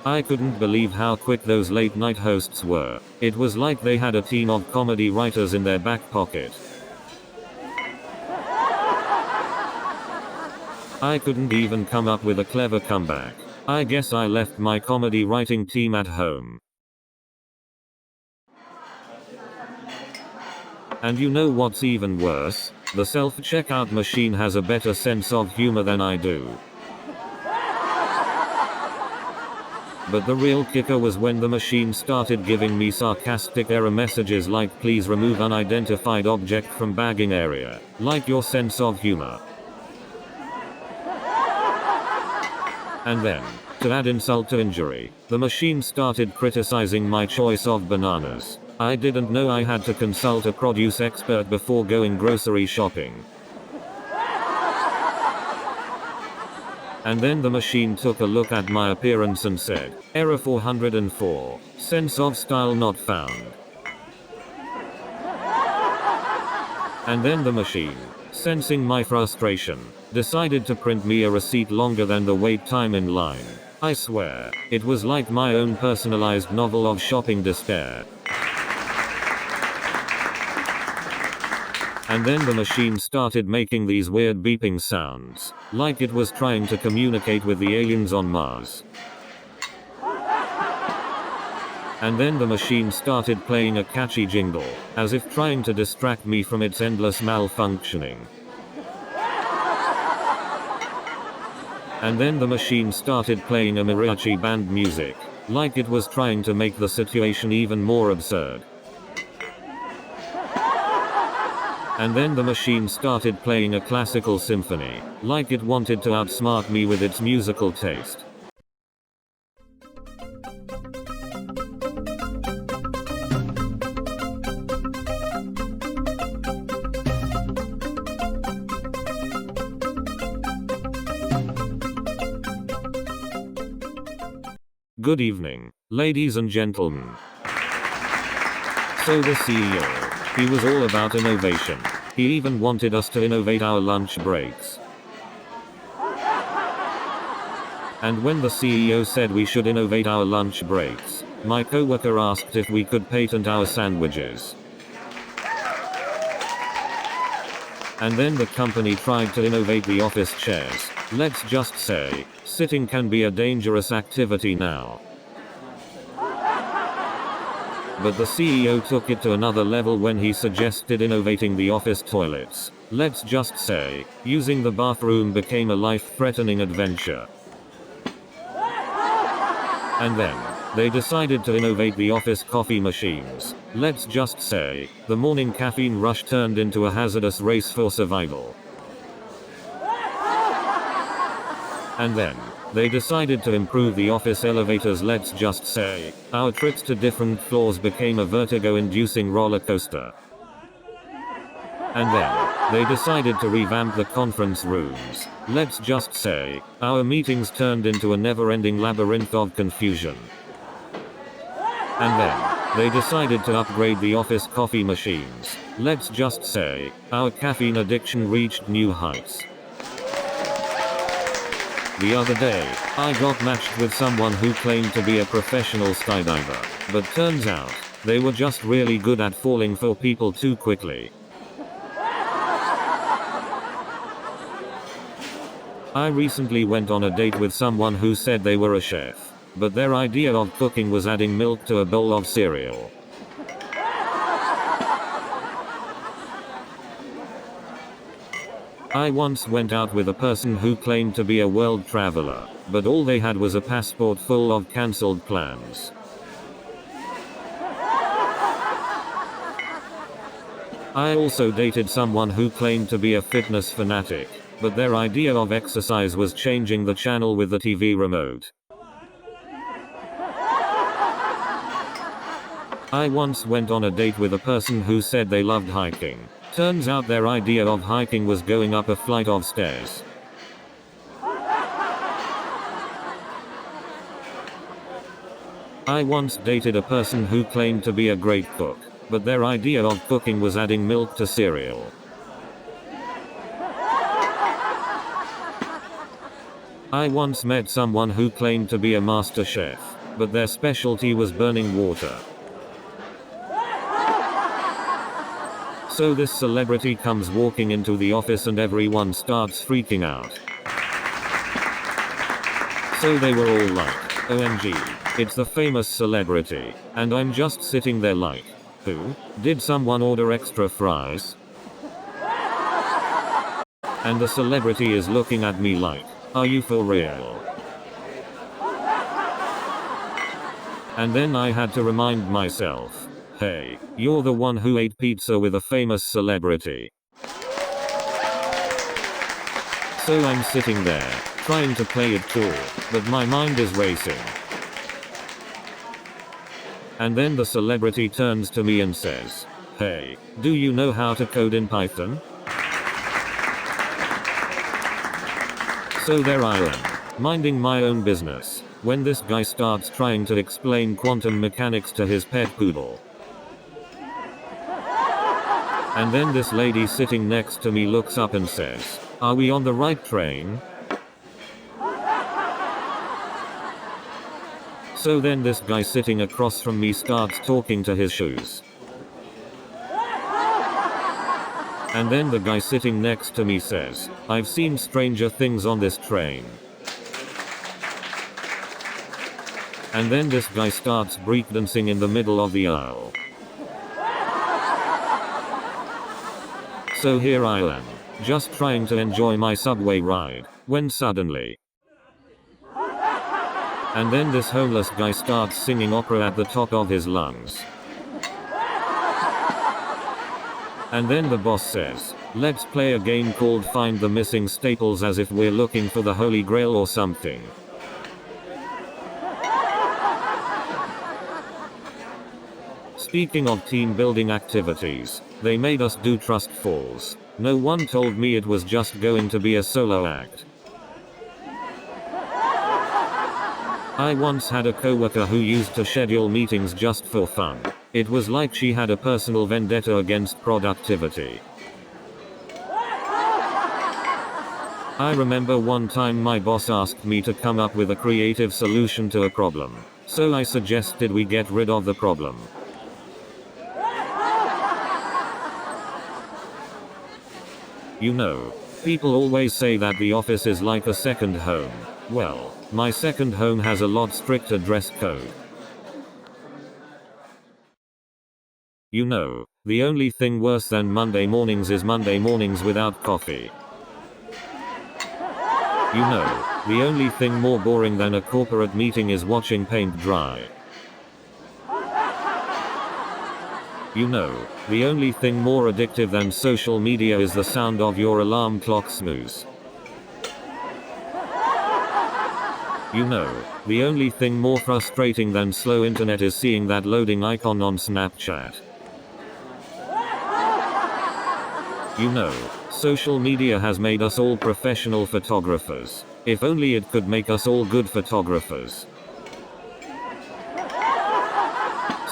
I couldn't believe how quick those late-night hosts were. It was like they had a team of comedy writers in their back pocket. I couldn't even come up with a clever comeback. I guess I left my comedy writing team at home. And you know what's even worse? The self-checkout machine has a better sense of humor than I do. But the real kicker was when the machine started giving me sarcastic error messages like please remove unidentified object from bagging area. Like your sense of humor. And then, to add insult to injury, the machine started criticizing my choice of bananas. I didn't know I had to consult a produce expert before going grocery shopping. And then the machine took a look at my appearance and said, error 404, sense of style not found. And then the machine, sensing my frustration, decided to print me a receipt longer than the wait time in line. I swear, it was like my own personalized novel of shopping despair. And then the machine started making these weird beeping sounds, like it was trying to communicate with the aliens on Mars. And then the machine started playing a catchy jingle, as if trying to distract me from its endless malfunctioning. And then the machine started playing a mariachi band music, like it was trying to make the situation even more absurd. And then the machine started playing a classical symphony, like it wanted to outsmart me with its musical taste. Good evening, ladies and gentlemen. So the CEO. He was all about innovation. He even wanted us to innovate our lunch breaks. And when the CEO said we should innovate our lunch breaks, my coworker asked if we could patent our sandwiches. And then the company tried to innovate the office chairs. Let's just say, sitting can be a dangerous activity now. But the CEO took it to another level when he suggested innovating the office toilets. Let's just say, using the bathroom became a life-threatening adventure. And then, they decided to innovate the office coffee machines. Let's just say, the morning caffeine rush turned into a hazardous race for survival. And then, they decided to improve the office elevators. Let's just say, our trips to different floors became a vertigo-inducing roller coaster. And then, they decided to revamp the conference rooms. Let's just say, our meetings turned into a never-ending labyrinth of confusion. And then, they decided to upgrade the office coffee machines. Let's just say, our caffeine addiction reached new heights. The other day, I got matched with someone who claimed to be a professional skydiver, but turns out, they were just really good at falling for people too quickly. I recently went on a date with someone who said they were a chef, but their idea of cooking was adding milk to a bowl of cereal. I once went out with a person who claimed to be a world traveler, but all they had was a passport full of cancelled plans. I also dated someone who claimed to be a fitness fanatic, but their idea of exercise was changing the channel with the TV remote. I once went on a date with a person who said they loved hiking. Turns out their idea of hiking was going up a flight of stairs. I once dated a person who claimed to be a great cook, but their idea of cooking was adding milk to cereal. I once met someone who claimed to be a master chef, but their specialty was burning water. So this celebrity comes walking into the office and everyone starts freaking out. So they were all like, OMG, it's the famous celebrity, and I'm just sitting there like, Who? Did someone order extra fries? And the celebrity is looking at me like, are you for real? And then I had to remind myself, hey, you're the one who ate pizza with a famous celebrity. So I'm sitting there, trying to play it cool, but my mind is racing. And then the celebrity turns to me and says, hey, do you know how to code in Python? So there I am, minding my own business, when this guy starts trying to explain quantum mechanics to his pet poodle. And then this lady sitting next to me looks up and says, are we on the right train? So then this guy sitting across from me starts talking to his shoes. And then the guy sitting next to me says, I've seen stranger things on this train. And then this guy starts breakdancing in the middle of the aisle. So here I am, just trying to enjoy my subway ride, when suddenly. And then this homeless guy starts singing opera at the top of his lungs. And then the boss says, let's play a game called Find the Missing Staples, as if we're looking for the Holy Grail or something. Speaking of team building activities, they made us do trust falls. No one told me it was just going to be a solo act. I once had a coworker who used to schedule meetings just for fun. It was like she had a personal vendetta against productivity. I remember one time my boss asked me to come up with a creative solution to a problem. So I suggested we get rid of the problem. You know, people always say that the office is like a second home. Well, my second home has a lot stricter dress code. You know, the only thing worse than Monday mornings is Monday mornings without coffee. You know, the only thing more boring than a corporate meeting is watching paint dry. You know, the only thing more addictive than social media is the sound of your alarm clock snooze. You know, the only thing more frustrating than slow internet is seeing that loading icon on Snapchat. You know, social media has made us all professional photographers. If only it could make us all good photographers.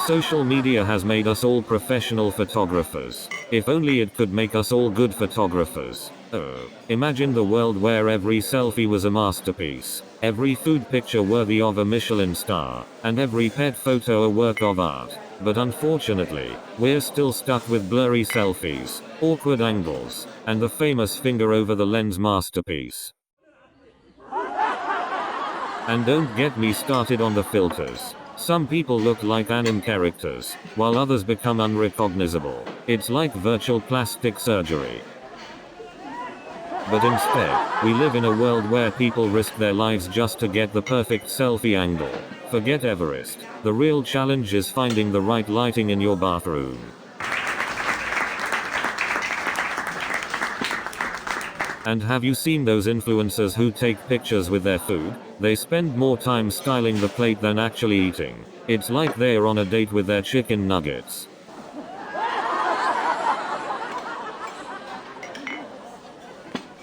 Social media has made us all professional photographers. If only it could make us all good photographers. Oh, imagine the world where every selfie was a masterpiece, every food picture worthy of a Michelin star, and every pet photo a work of art. But unfortunately, we're still stuck with blurry selfies, awkward angles, and the famous finger over the lens masterpiece. And don't get me started on the filters. Some people look like anime characters, while others become unrecognizable. It's like virtual plastic surgery. But instead, we live in a world where people risk their lives just to get the perfect selfie angle. Forget Everest. The real challenge is finding the right lighting in your bathroom. And have you seen those influencers who take pictures with their food? They spend more time styling the plate than actually eating. It's like they're on a date with their chicken nuggets.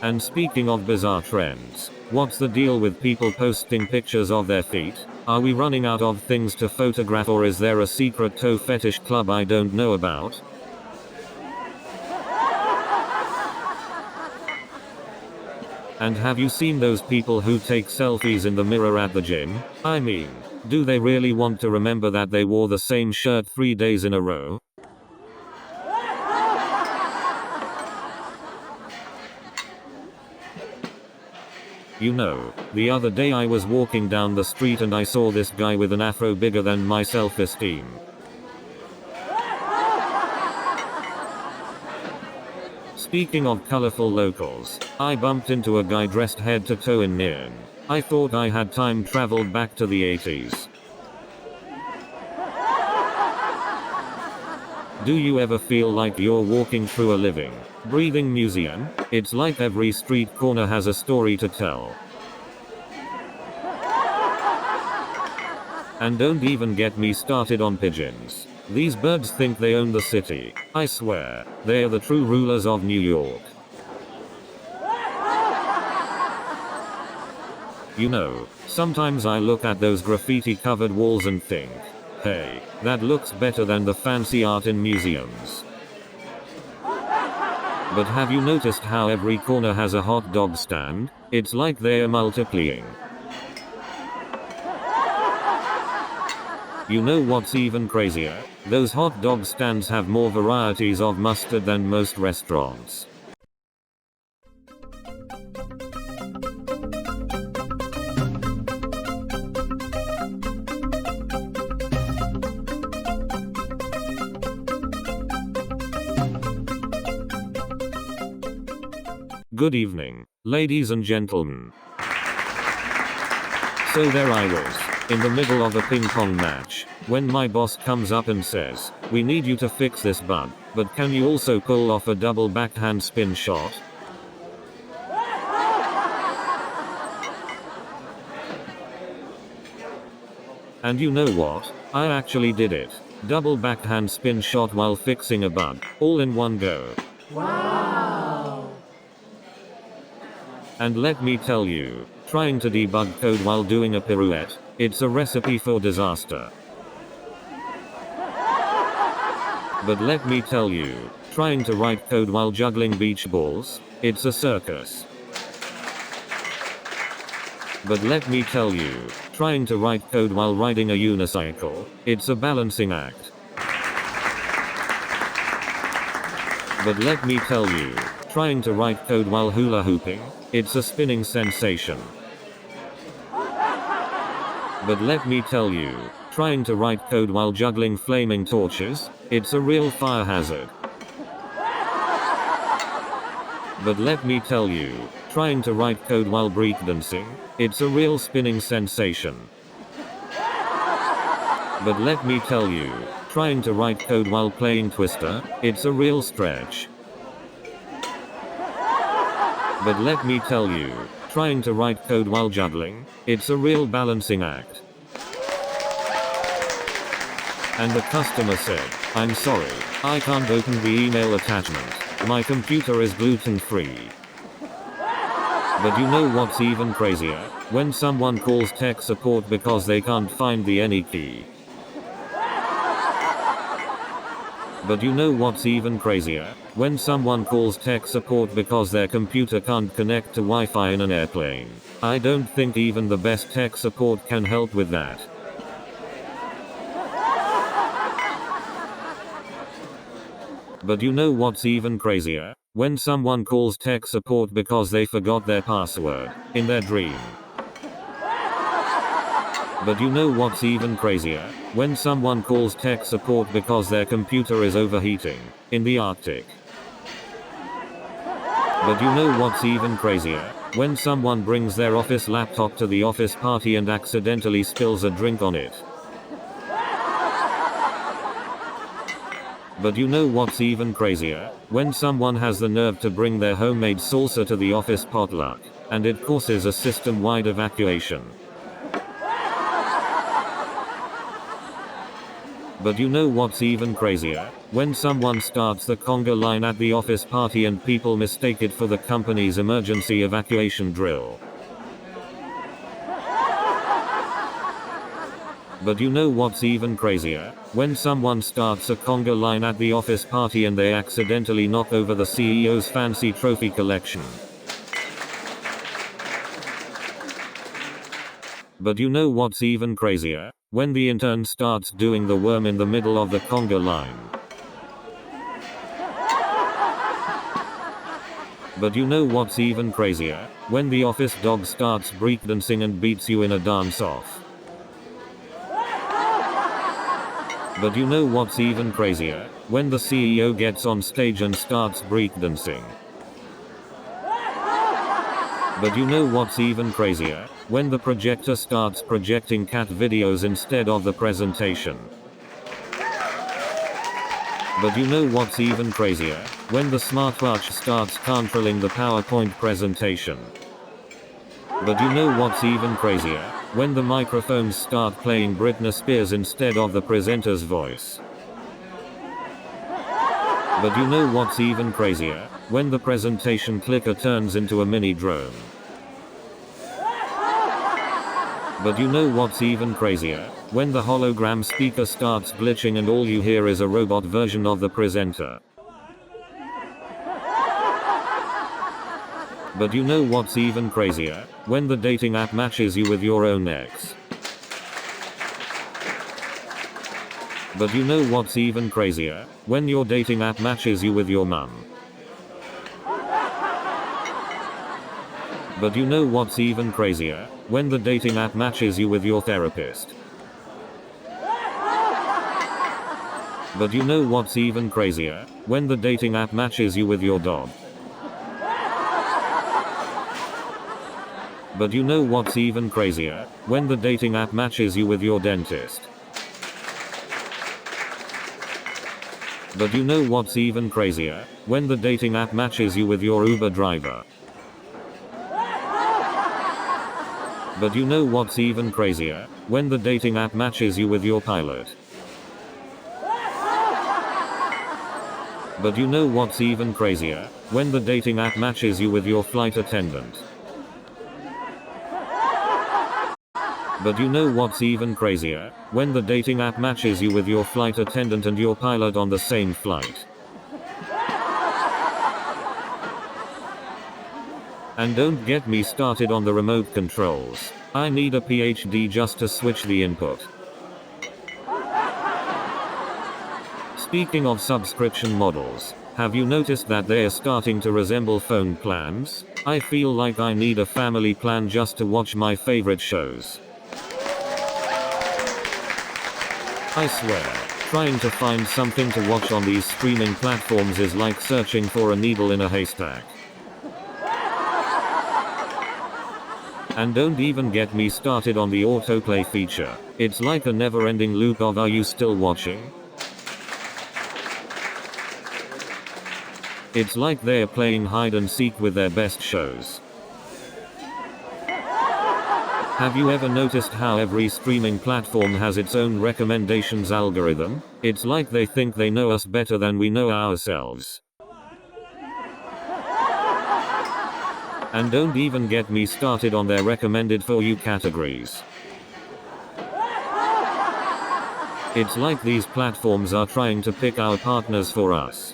And speaking of bizarre trends, what's the deal with people posting pictures of their feet? Are we running out of things to photograph, or is there a secret toe fetish club I don't know about? And have you seen those people who take selfies in the mirror at the gym? I mean, do they really want to remember that they wore the same shirt 3 days in a row? You know, the other day I was walking down the street and I saw this guy with an afro bigger than my self-esteem. Speaking of colorful locals, I bumped into a guy dressed head to toe in neon. I thought I had time traveled back to the 80s. Do you ever feel like you're walking through a living, breathing museum? It's like every street corner has a story to tell. And don't even get me started on pigeons. These birds think they own the city. I swear, they are the true rulers of New York. You know, sometimes I look at those graffiti-covered walls and think, hey, that looks better than the fancy art in museums. But have you noticed how every corner has a hot dog stand? It's like they are multiplying. You know what's even crazier? Those hot dog stands have more varieties of mustard than most restaurants. Good evening, ladies and gentlemen. So there I was, in the middle of a ping pong match, when my boss comes up and says, we need you to fix this bug, but can you also pull off a double backhand spin shot? And you know what? I actually did it. Double backhand spin shot while fixing a bug, all in one go. Wow. And let me tell you, trying to debug code while doing a pirouette, it's a recipe for disaster. But let me tell you, trying to write code while juggling beach balls, it's a circus. But let me tell you, trying to write code while riding a unicycle, it's a balancing act. But let me tell you, trying to write code while hula hooping, it's a spinning sensation. But let me tell you, trying to write code while juggling flaming torches, it's a real fire hazard. But let me tell you, trying to write code while breakdancing, it's a real spinning sensation. But let me tell you, trying to write code while playing Twister, it's a real stretch. But let me tell you, trying to write code while juggling, it's a real balancing act. And the customer said, I'm sorry, I can't open the email attachment. My computer is gluten-free. But you know what's even crazier? When someone calls tech support because they can't find the any key. But you know what's even crazier? When someone calls tech support because their computer can't connect to Wi-Fi in an airplane. I don't think even the best tech support can help with that. But you know what's even crazier? When someone calls tech support because they forgot their password in their dream. But you know what's even crazier? When someone calls tech support because their computer is overheating in the Arctic. But you know what's even crazier? When someone brings their office laptop to the office party and accidentally spills a drink on it. But you know what's even crazier? When someone has the nerve to bring their homemade salsa to the office potluck, and it causes a system-wide evacuation. But you know what's even crazier? When someone starts the conga line at the office party and people mistake it for the company's emergency evacuation drill. But you know what's even crazier? When someone starts a conga line at the office party and they accidentally knock over the CEO's fancy trophy collection. But you know what's even crazier? When the intern starts doing the worm in the middle of the conga line. But you know what's even crazier? When the office dog starts breakdancing and beats you in a dance-off. But you know what's even crazier? When the CEO gets on stage and starts breakdancing. But you know what's even crazier? When the projector starts projecting cat videos instead of the presentation. But you know what's even crazier? When the smartwatch starts controlling the PowerPoint presentation. But you know what's even crazier? When the microphones start playing Britney Spears instead of the presenter's voice. But you know what's even crazier? When the presentation clicker turns into a mini drone. But you know what's even crazier? When the hologram speaker starts glitching and all you hear is a robot version of the presenter. But you know what's even crazier? When the dating app matches you with your own ex. But you know what's even crazier? When your dating app matches you with your mum. But you know what's even crazier? When the dating app matches you with your therapist. But you know what's even crazier? When the dating app matches you with your dog. But you know what's even crazier? When the dating app matches you with your dentist. But you know what's even crazier? When the dating app matches you with your Uber driver. But you know what's even crazier? When the dating app matches you with your pilot. But you know what's even crazier? When the dating app matches you with your flight attendant. But you know what's even crazier? When the dating app matches you with your flight attendant and your pilot on the same flight. And don't get me started on the remote controls. I need a PhD just to switch the input. Speaking of subscription models, have you noticed that they're starting to resemble phone plans? I feel like I need a family plan just to watch my favorite shows. I swear, trying to find something to watch on these streaming platforms is like searching for a needle in a haystack. And don't even get me started on the autoplay feature. It's like a never-ending loop of "Are you still watching?" It's like they're playing hide and seek with their best shows. Have you ever noticed how every streaming platform has its own recommendations algorithm? It's like they think they know us better than we know ourselves. And don't even get me started on their recommended for you categories. It's like these platforms are trying to pick our partners for us.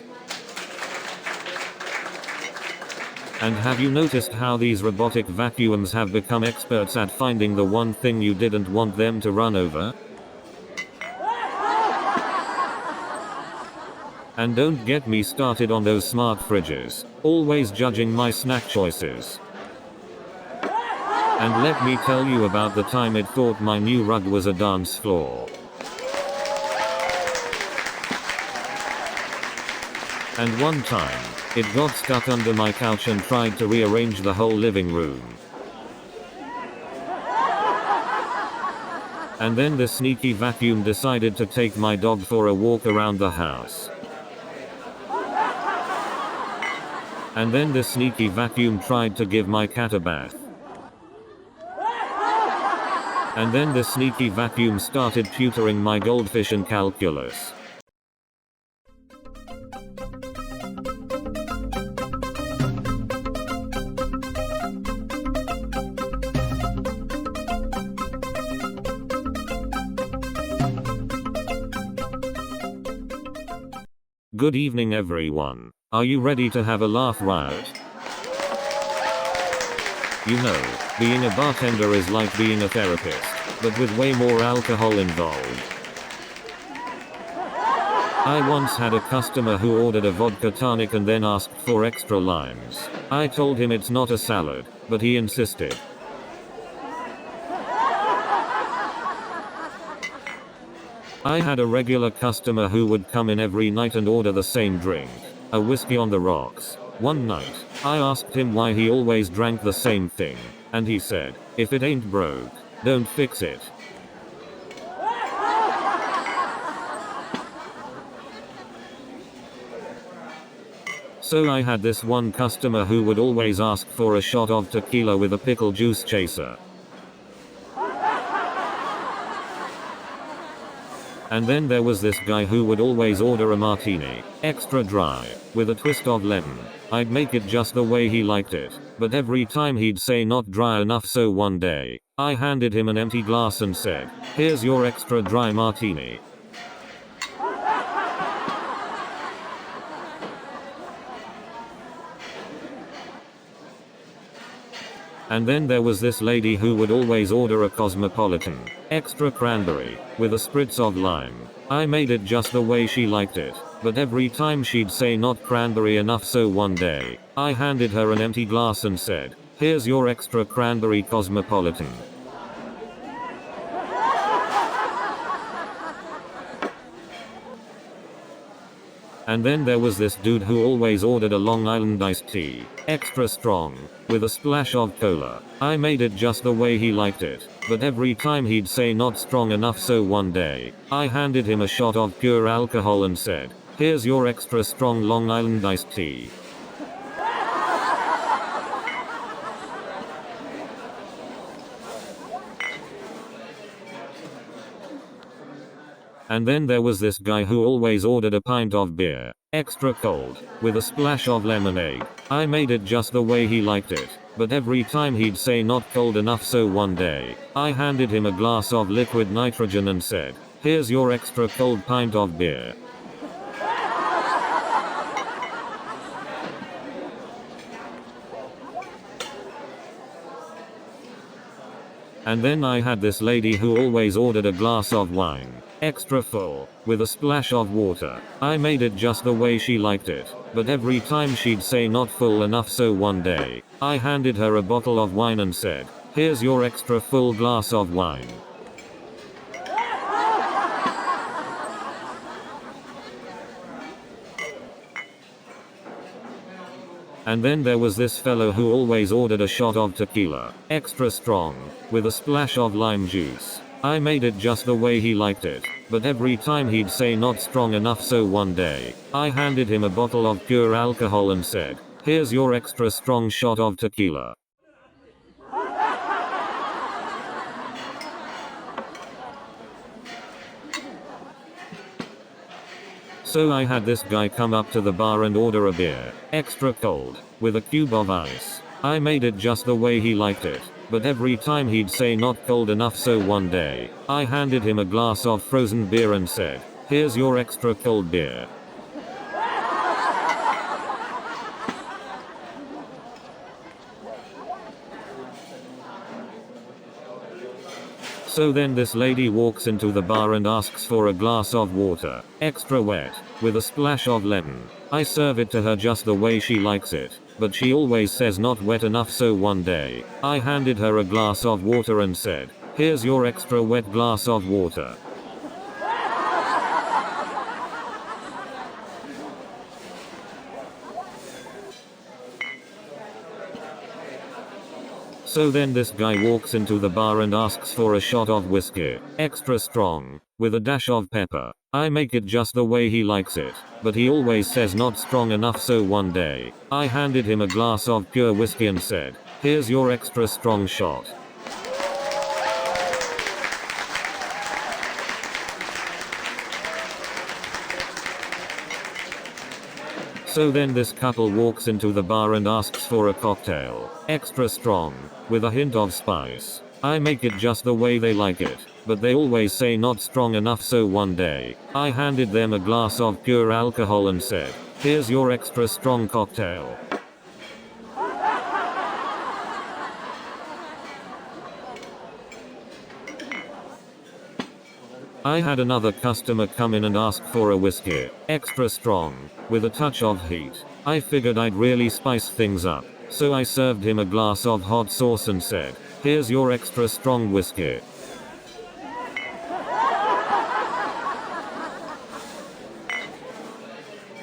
And have you noticed how these robotic vacuums have become experts at finding the one thing you didn't want them to run over? And don't get me started on those smart fridges, always judging my snack choices. And let me tell you about the time it thought my new rug was a dance floor. And one time, it got stuck under my couch and tried to rearrange the whole living room. And then the sneaky vacuum decided to take my dog for a walk around the house. And then the sneaky vacuum tried to give my cat a bath. And then the sneaky vacuum started tutoring my goldfish in calculus. Good evening everyone. Are you ready to have a laugh riot? You know, being a bartender is like being a therapist, but with way more alcohol involved. I once had a customer who ordered a vodka tonic and then asked for extra limes. I told him it's not a salad, but he insisted. I had a regular customer who would come in every night and order the same drink, a whiskey on the rocks. One night, I asked him why he always drank the same thing, and he said, if it ain't broke, don't fix it. So I had this one customer who would always ask for a shot of tequila with a pickle juice chaser. And then there was this guy who would always order a martini, extra dry, with a twist of lemon. I'd make it just the way he liked it, but every time he'd say not dry enough, so one day, I handed him an empty glass and said, here's your extra dry martini. And then there was this lady who would always order a cosmopolitan, extra cranberry, with a spritz of lime. I made it just the way she liked it, but every time she'd say not cranberry enough, so one day, I handed her an empty glass and said, here's your extra cranberry cosmopolitan. And then there was this dude who always ordered a Long Island iced tea, extra strong, with a splash of cola. I made it just the way he liked it, but every time he'd say not strong enough, so one day, I handed him a shot of pure alcohol and said, here's your extra strong Long Island iced tea. And then there was this guy who always ordered a pint of beer, extra cold, with a splash of lemonade. I made it just the way he liked it, but every time he'd say not cold enough, so one day, I handed him a glass of liquid nitrogen and said, here's your extra cold pint of beer. And then I had this lady who always ordered a glass of wine, extra full, with a splash of water. I made it just the way she liked it, but every time she'd say not full enough, so one day, I handed her a bottle of wine and said, here's your extra full glass of wine. And then there was this fellow who always ordered a shot of tequila, extra strong, with a splash of lime juice. I made it just the way he liked it, but every time he'd say not strong enough, so one day, I handed him a bottle of pure alcohol and said, here's your extra strong shot of tequila. So I had this guy come up to the bar and order a beer, extra cold, with a cube of ice. I made it just the way he liked it, but every time he'd say not cold enough, so one day, I handed him a glass of frozen beer and said, here's your extra cold beer. So then this lady walks into the bar and asks for a glass of water, extra wet, with a splash of lemon. I serve it to her just the way she likes it, but she always says not wet enough, so one day, I handed her a glass of water and said, here's your extra wet glass of water. So then this guy walks into the bar and asks for a shot of whiskey, extra strong, with a dash of pepper. I make it just the way he likes it, but he always says not strong enough, so one day, I handed him a glass of pure whiskey and said, here's your extra strong shot. So then this couple walks into the bar and asks for a cocktail, extra strong, with a hint of spice. I make it just the way they like it, but they always say not strong enough, so one day, I handed them a glass of pure alcohol and said, here's your extra strong cocktail. I had another customer come in and ask for a whiskey, extra strong, with a touch of heat. I figured I'd really spice things up, so I served him a glass of hot sauce and said, here's your extra strong whiskey.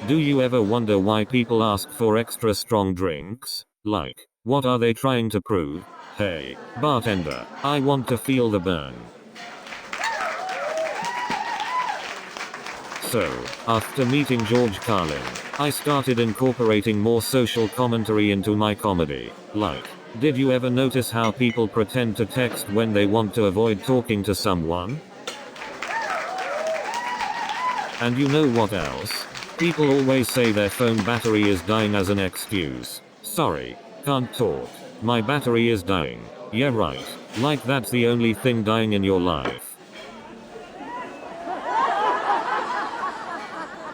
Do you ever wonder why people ask for extra strong drinks? Like, what are they trying to prove? Hey, bartender, I want to feel the burn. So, after meeting George Carlin, I started incorporating more social commentary into my comedy. Like, did you ever notice how people pretend to text when they want to avoid talking to someone? And you know what else? People always say their phone battery is dying as an excuse. Sorry, can't talk. My battery is dying. Yeah, right. Like that's the only thing dying in your life.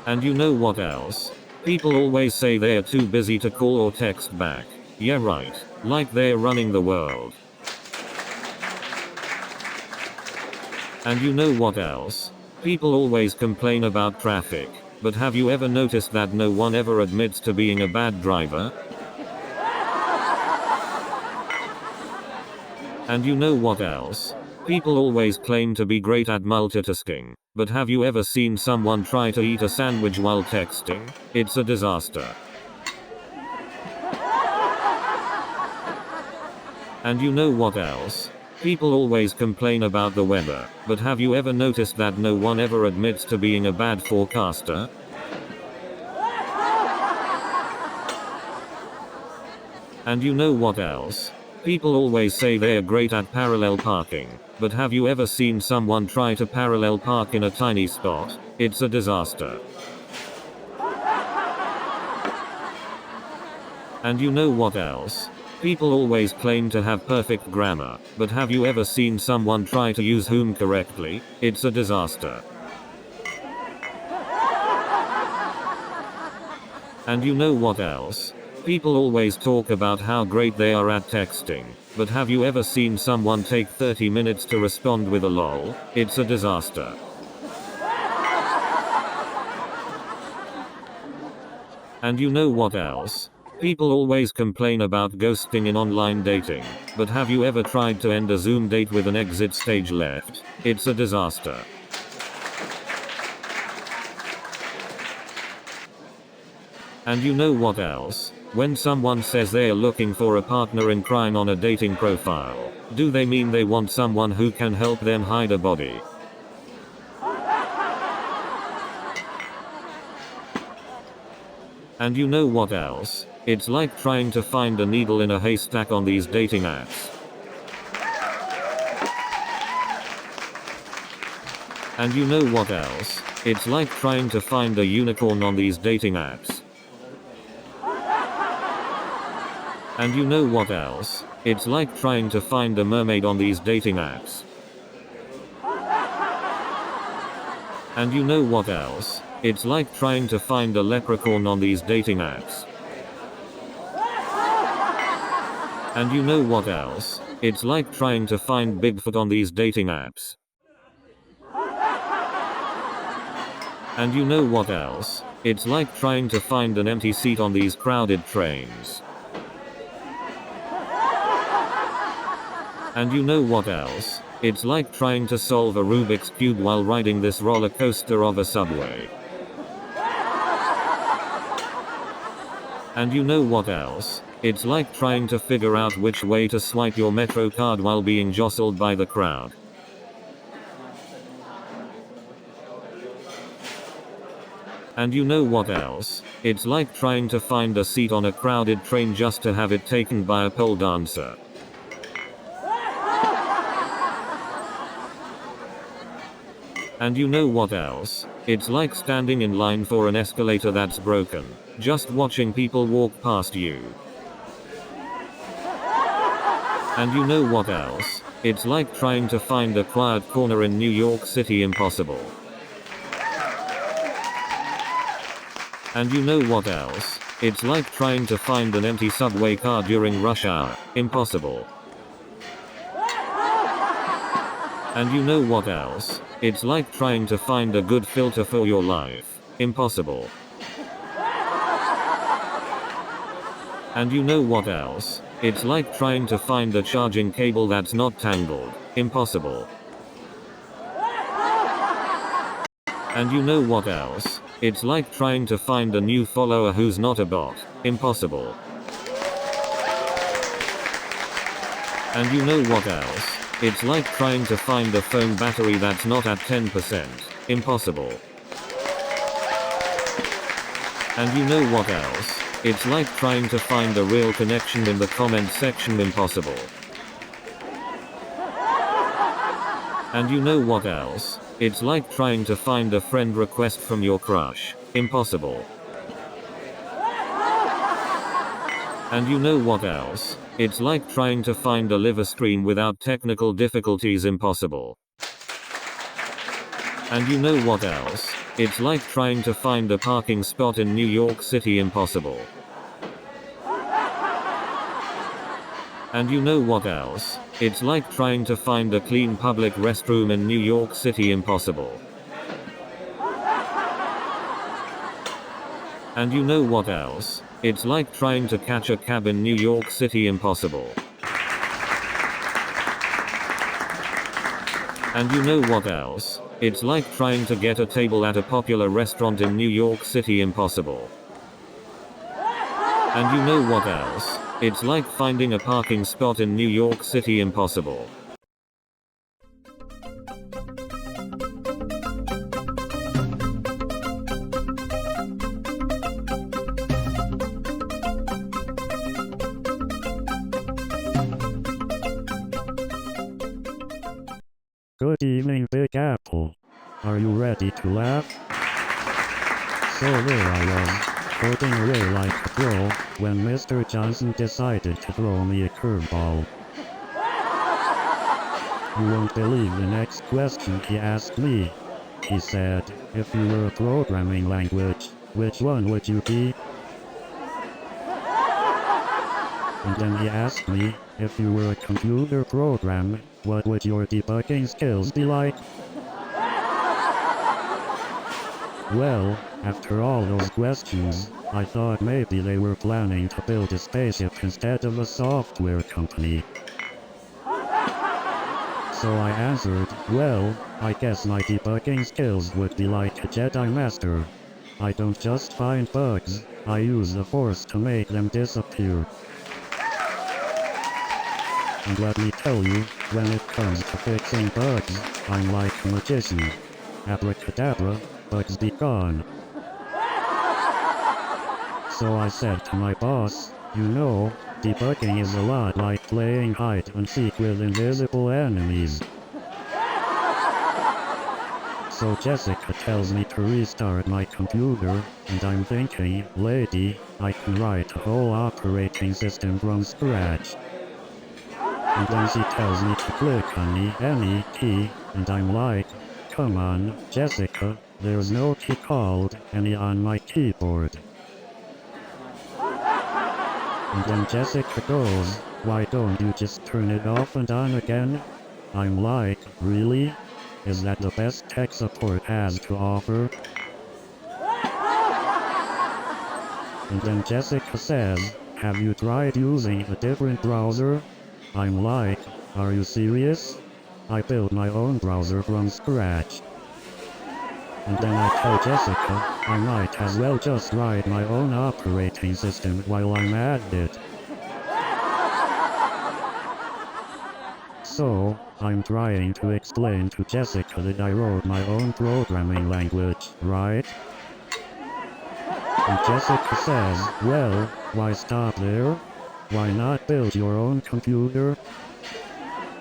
And you know what else? People always say they are too busy to call or text back. Yeah, right. Like they're running the world. And you know what else? People always complain about traffic. But have you ever noticed that no one ever admits to being a bad driver? And you know what else? People always claim to be great at multitasking. But have you ever seen someone try to eat a sandwich while texting? It's a disaster. And you know what else? People always complain about the weather, but have you ever noticed that no one ever admits to being a bad forecaster? And you know what else? People always say they are great at parallel parking, but have you ever seen someone try to parallel park in a tiny spot? It's a disaster. And you know what else? People always claim to have perfect grammar, but have you ever seen someone try to use whom correctly? It's a disaster. And you know what else? People always talk about how great they are at texting, but have you ever seen someone take 30 minutes to respond with a lol? It's a disaster. And you know what else? People always complain about ghosting in online dating, but have you ever tried to end a Zoom date with an exit stage left? It's a disaster. And you know what else? When someone says they are looking for a partner in crime on a dating profile, do they mean they want someone who can help them hide a body? And you know what else? It's like trying to find a needle in a haystack on these dating apps. And you know what else? It's like trying to find a unicorn on these dating apps. And you know what else? It's like trying to find a mermaid on these dating apps. And you know what else? It's like trying to find a leprechaun on these dating apps. And you know what else? It's like trying to find Bigfoot on these dating apps. And you know what else? It's like trying to find an empty seat on these crowded trains. And you know what else? It's like trying to solve a Rubik's Cube while riding this roller coaster of a subway. And you know what else? It's like trying to figure out which way to swipe your Metro card while being jostled by the crowd. And you know what else? It's like trying to find a seat on a crowded train just to have it taken by a pole dancer. And you know what else? It's like standing in line for an escalator that's broken, just watching people walk past you. And you know what else? It's like trying to find a quiet corner in New York City impossible. And you know what else? It's like trying to find an empty subway car during rush hour, impossible. And you know what else? It's like trying to find a good filter for your life, impossible. And you know what else? It's like trying to find a charging cable that's not tangled, impossible. And you know what else? It's like trying to find a new follower who's not a bot. Impossible. And you know what else? It's like trying to find a phone battery that's not at 10%. Impossible. And you know what else? It's like trying to find a real connection in the comment section. Impossible. And you know what else? It's like trying to find a friend request from your crush. Impossible. And you know what else? It's like trying to find a live screen without technical difficulties. Impossible. And you know what else? It's like trying to find a parking spot in New York City. Impossible. And you know what else? It's like trying to find a clean public restroom in New York City. Impossible. And you know what else? It's like trying to catch a cab in New York City. Impossible. And you know what else? It's like trying to get a table at a popular restaurant in New York City. Impossible. And you know what else? It's like finding a parking spot in New York City. Impossible. Good evening, Big Apple. Are you ready to laugh? So there I was, floating away like a pro, when Mr. Johnson decided to throw me a curveball. You won't believe the next question he asked me. He said, if you were a programming language, which one would you be? And then he asked me, if you were a computer program, what would your debugging skills be like? Well, after all those questions, I thought maybe they were planning to build a spaceship instead of a software company. So I answered, well, I guess my debugging skills would be like a Jedi Master. I don't just find bugs, I use the Force to make them disappear. And let me tell you, when it comes to fixing bugs, I'm like a magician. Abracadabra, bugs be gone. So I said to my boss, you know, debugging is a lot like playing hide and seek with invisible enemies. So Jessica tells me to restart my computer, and I'm thinking, lady, I can write a whole operating system from scratch. And then she tells me to click on the any key, and I'm like, come on, Jessica, there's no key called any on my keyboard. And then Jessica goes, why don't you just turn it off and on again? I'm like, really? Is that the best tech support has to offer? And then Jessica says, have you tried using a different browser? I'm like, are you serious? I built my own browser from scratch. And then I tell Jessica, I might as well just write my own operating system while I'm at it. So, I'm trying to explain to Jessica that I wrote my own programming language, right? And Jessica says, well, why stop there? Why not build your own computer?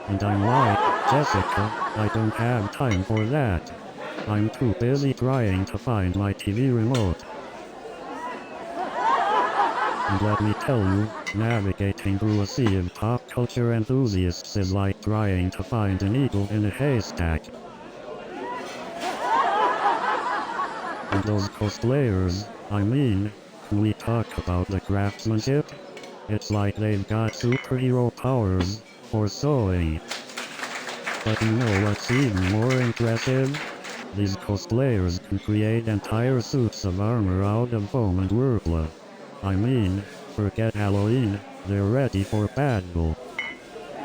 And I'm like, Jessica, I don't have time for that. I'm too busy trying to find my TV remote. And let me tell you, navigating through a sea of pop culture enthusiasts is like trying to find an eagle in a haystack. And those cosplayers, I mean, can we talk about the craftsmanship? It's like they've got superhero powers for sewing. But you know what's even more impressive? These cosplayers can create entire suits of armor out of foam and Wurpla. I mean, forget Halloween, they're ready for battle.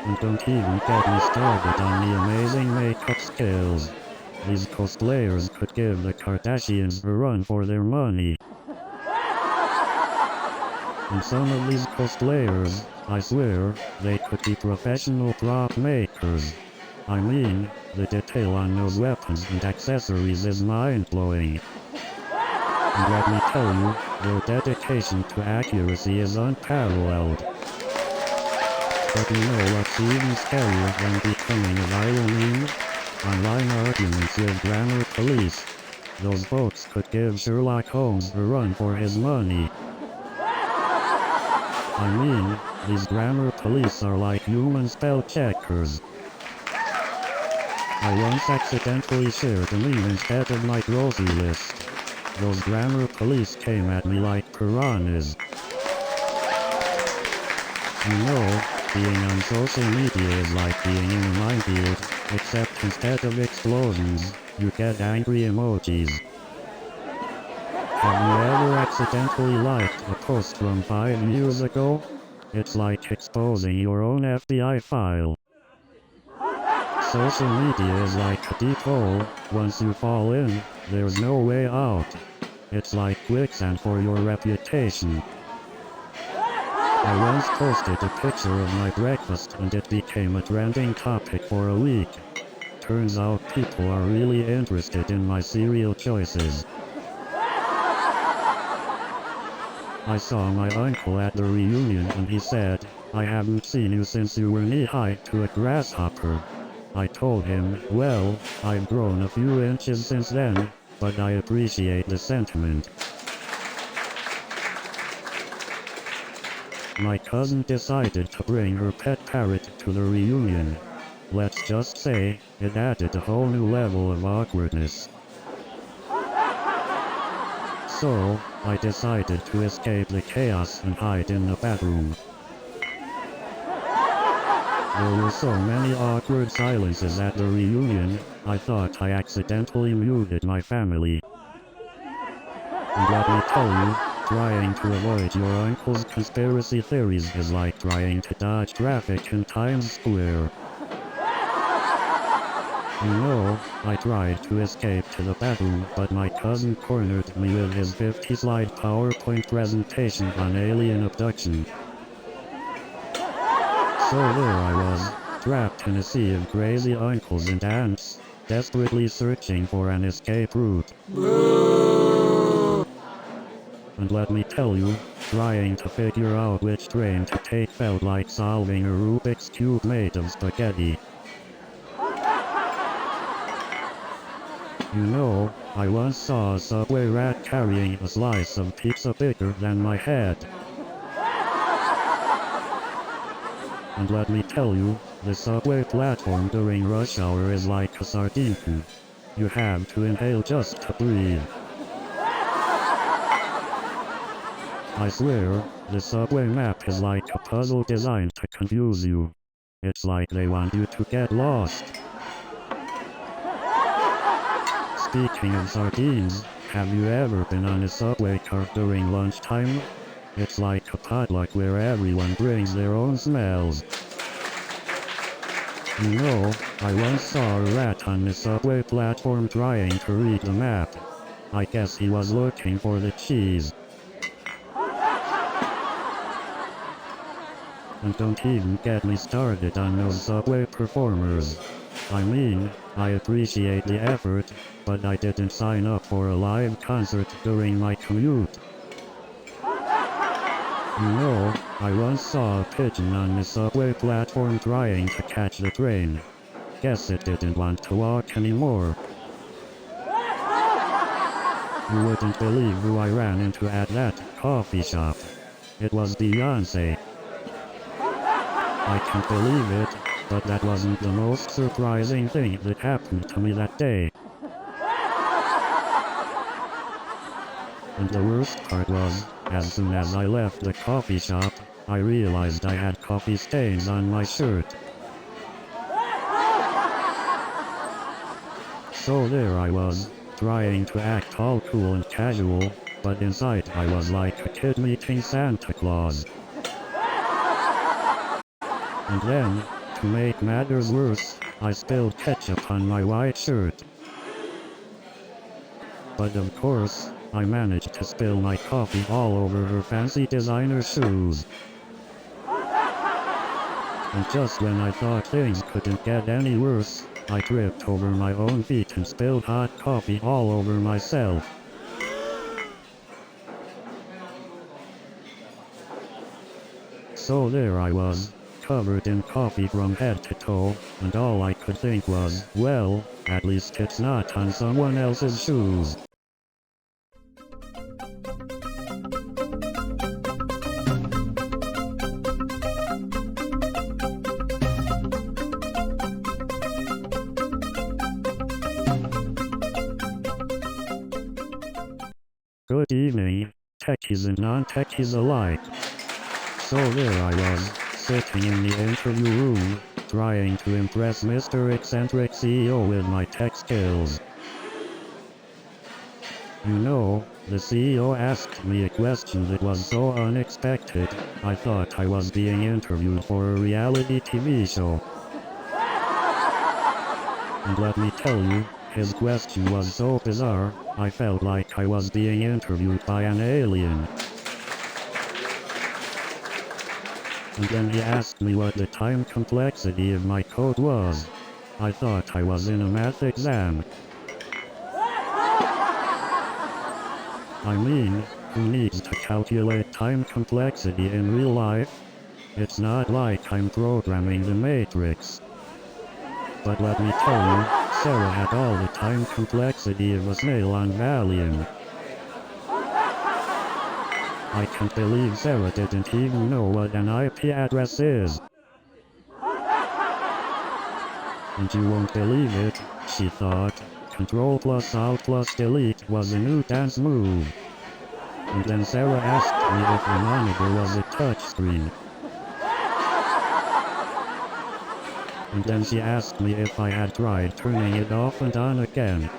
And don't even get me started on the amazing makeup skills. these cosplayers could give the Kardashians a run for their money. And some of these cosplayers, I swear, they could be professional prop makers. I mean, the detail on those weapons and accessories is mind-blowing. And let me tell you, their dedication to accuracy is unparalleled. But you know what's even scarier than becoming a viral meme? Online arguments with grammar police. Those folks could give Sherlock Holmes a run for his money. I mean, these grammar police are like human spell checkers. I once accidentally shared a meme instead of my grocery list. Those grammar police came at me like piranhas. You know, being on social media is like being in a minefield, except instead of explosions, you get angry emojis. Have you ever accidentally liked a post from 5 years ago? It's like exposing your own FBI file. Social media is like a deep hole. Once you fall in, there's no way out. It's like quicksand for your reputation. I once posted a picture of my breakfast and it became a trending topic for a week. Turns out people are really interested in my cereal choices. I saw my uncle at the reunion and he said, "I haven't seen you since you were knee-high to a grasshopper." I told him, well, I've grown a few inches since then, but I appreciate the sentiment. My cousin decided to bring her pet parrot to the reunion. Let's just say, it added a whole new level of awkwardness. So, I decided to escape the chaos and hide in the bathroom. There were so many awkward silences at the reunion, I thought I accidentally muted my family. And let me tell you, trying to avoid your uncle's conspiracy theories is like trying to dodge traffic in Times Square. You know, I tried to escape to the bathroom, but my cousin cornered me with his 50-slide PowerPoint presentation on alien abduction. So there I was, trapped in a sea of crazy uncles and aunts, desperately searching for an escape route. And let me tell you, trying to figure out which train to take felt like solving a Rubik's Cube made of spaghetti. You know, I once saw a subway rat carrying a slice of pizza bigger than my head. And let me tell you, the subway platform during rush hour is like a sardine can. You have to inhale just to breathe. I swear, the subway map is like a puzzle designed to confuse you. It's like they want you to get lost. Speaking of sardines, have you ever been on a subway car during lunchtime? It's like a potluck where everyone brings their own smells. You know, I once saw a rat on the subway platform trying to read the map. I guess he was looking for the cheese. And don't even get me started on those subway performers. I mean, I appreciate the effort, but I didn't sign up for a live concert during my commute. You know, I once saw a pigeon on the subway platform trying to catch the train. Guess it didn't want to walk anymore. You wouldn't believe who I ran into at that coffee shop. It was Beyonce. I can't believe it, but that wasn't the most surprising thing that happened to me that day. And the worst part was, as soon as I left the coffee shop, I realized I had coffee stains on my shirt. So there I was, trying to act all cool and casual, but inside I was like a kid meeting Santa Claus. And then, to make matters worse, I spilled ketchup on my white shirt. But of course, I managed to spill my coffee all over her fancy designer shoes. And just when I thought things couldn't get any worse, I tripped over my own feet and spilled hot coffee all over myself. So there I was, covered in coffee from head to toe, and all I could think was, well, at least it's not on someone else's shoes. Good evening, techies and non-techies alike. So there I was, sitting in the interview room, trying to impress Mr. Eccentric CEO with my tech skills. You know, the CEO asked me a question that was so unexpected, I thought I was being interviewed for a reality TV show. And let me tell you, his question was so bizarre, I felt like I was being interviewed by an alien. And then he asked me what the time complexity of my code was. I thought I was in a math exam. I mean, who needs to calculate time complexity in real life? It's not like I'm programming the Matrix. But let me tell you, Sarah had all the time complexity of a snail on Valium. I can't believe Sarah didn't even know what an IP address is. And you won't believe it, she thought, Control plus Alt plus Delete was a new dance move. And then Sarah asked me if the monitor was a touchscreen. And then she asked me if I had tried turning it off and on again.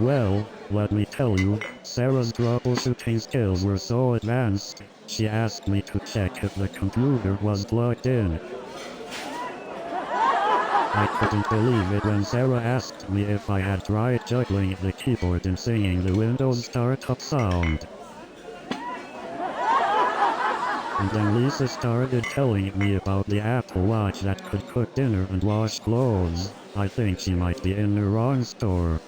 Well, let me tell you, Sarah's troubleshooting skills were so advanced, she asked me to check if the computer was plugged in. I couldn't believe it when Sarah asked me if I had tried juggling the keyboard and singing the Windows startup sound. And then Lisa started telling me about the Apple Watch that could cook dinner and wash clothes. I think she might be in the wrong store.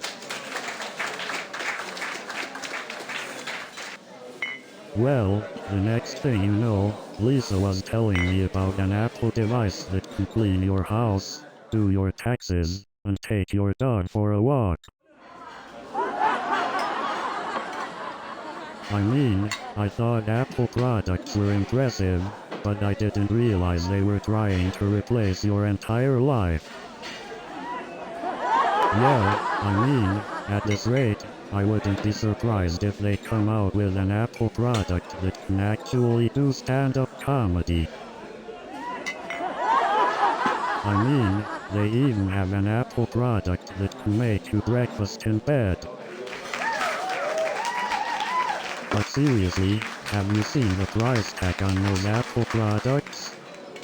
Well, the next thing you know, Lisa was telling me about an Apple device that can clean your house, do your taxes, and take your dog for a walk. I mean, I thought Apple products were impressive, but I didn't realize they were trying to replace your entire life. Yeah, I mean, at this rate, I wouldn't be surprised if they come out with an Apple product that can actually do stand-up comedy. I mean, they even have an Apple product that can make you breakfast in bed. But seriously, have you seen the price tag on those Apple products?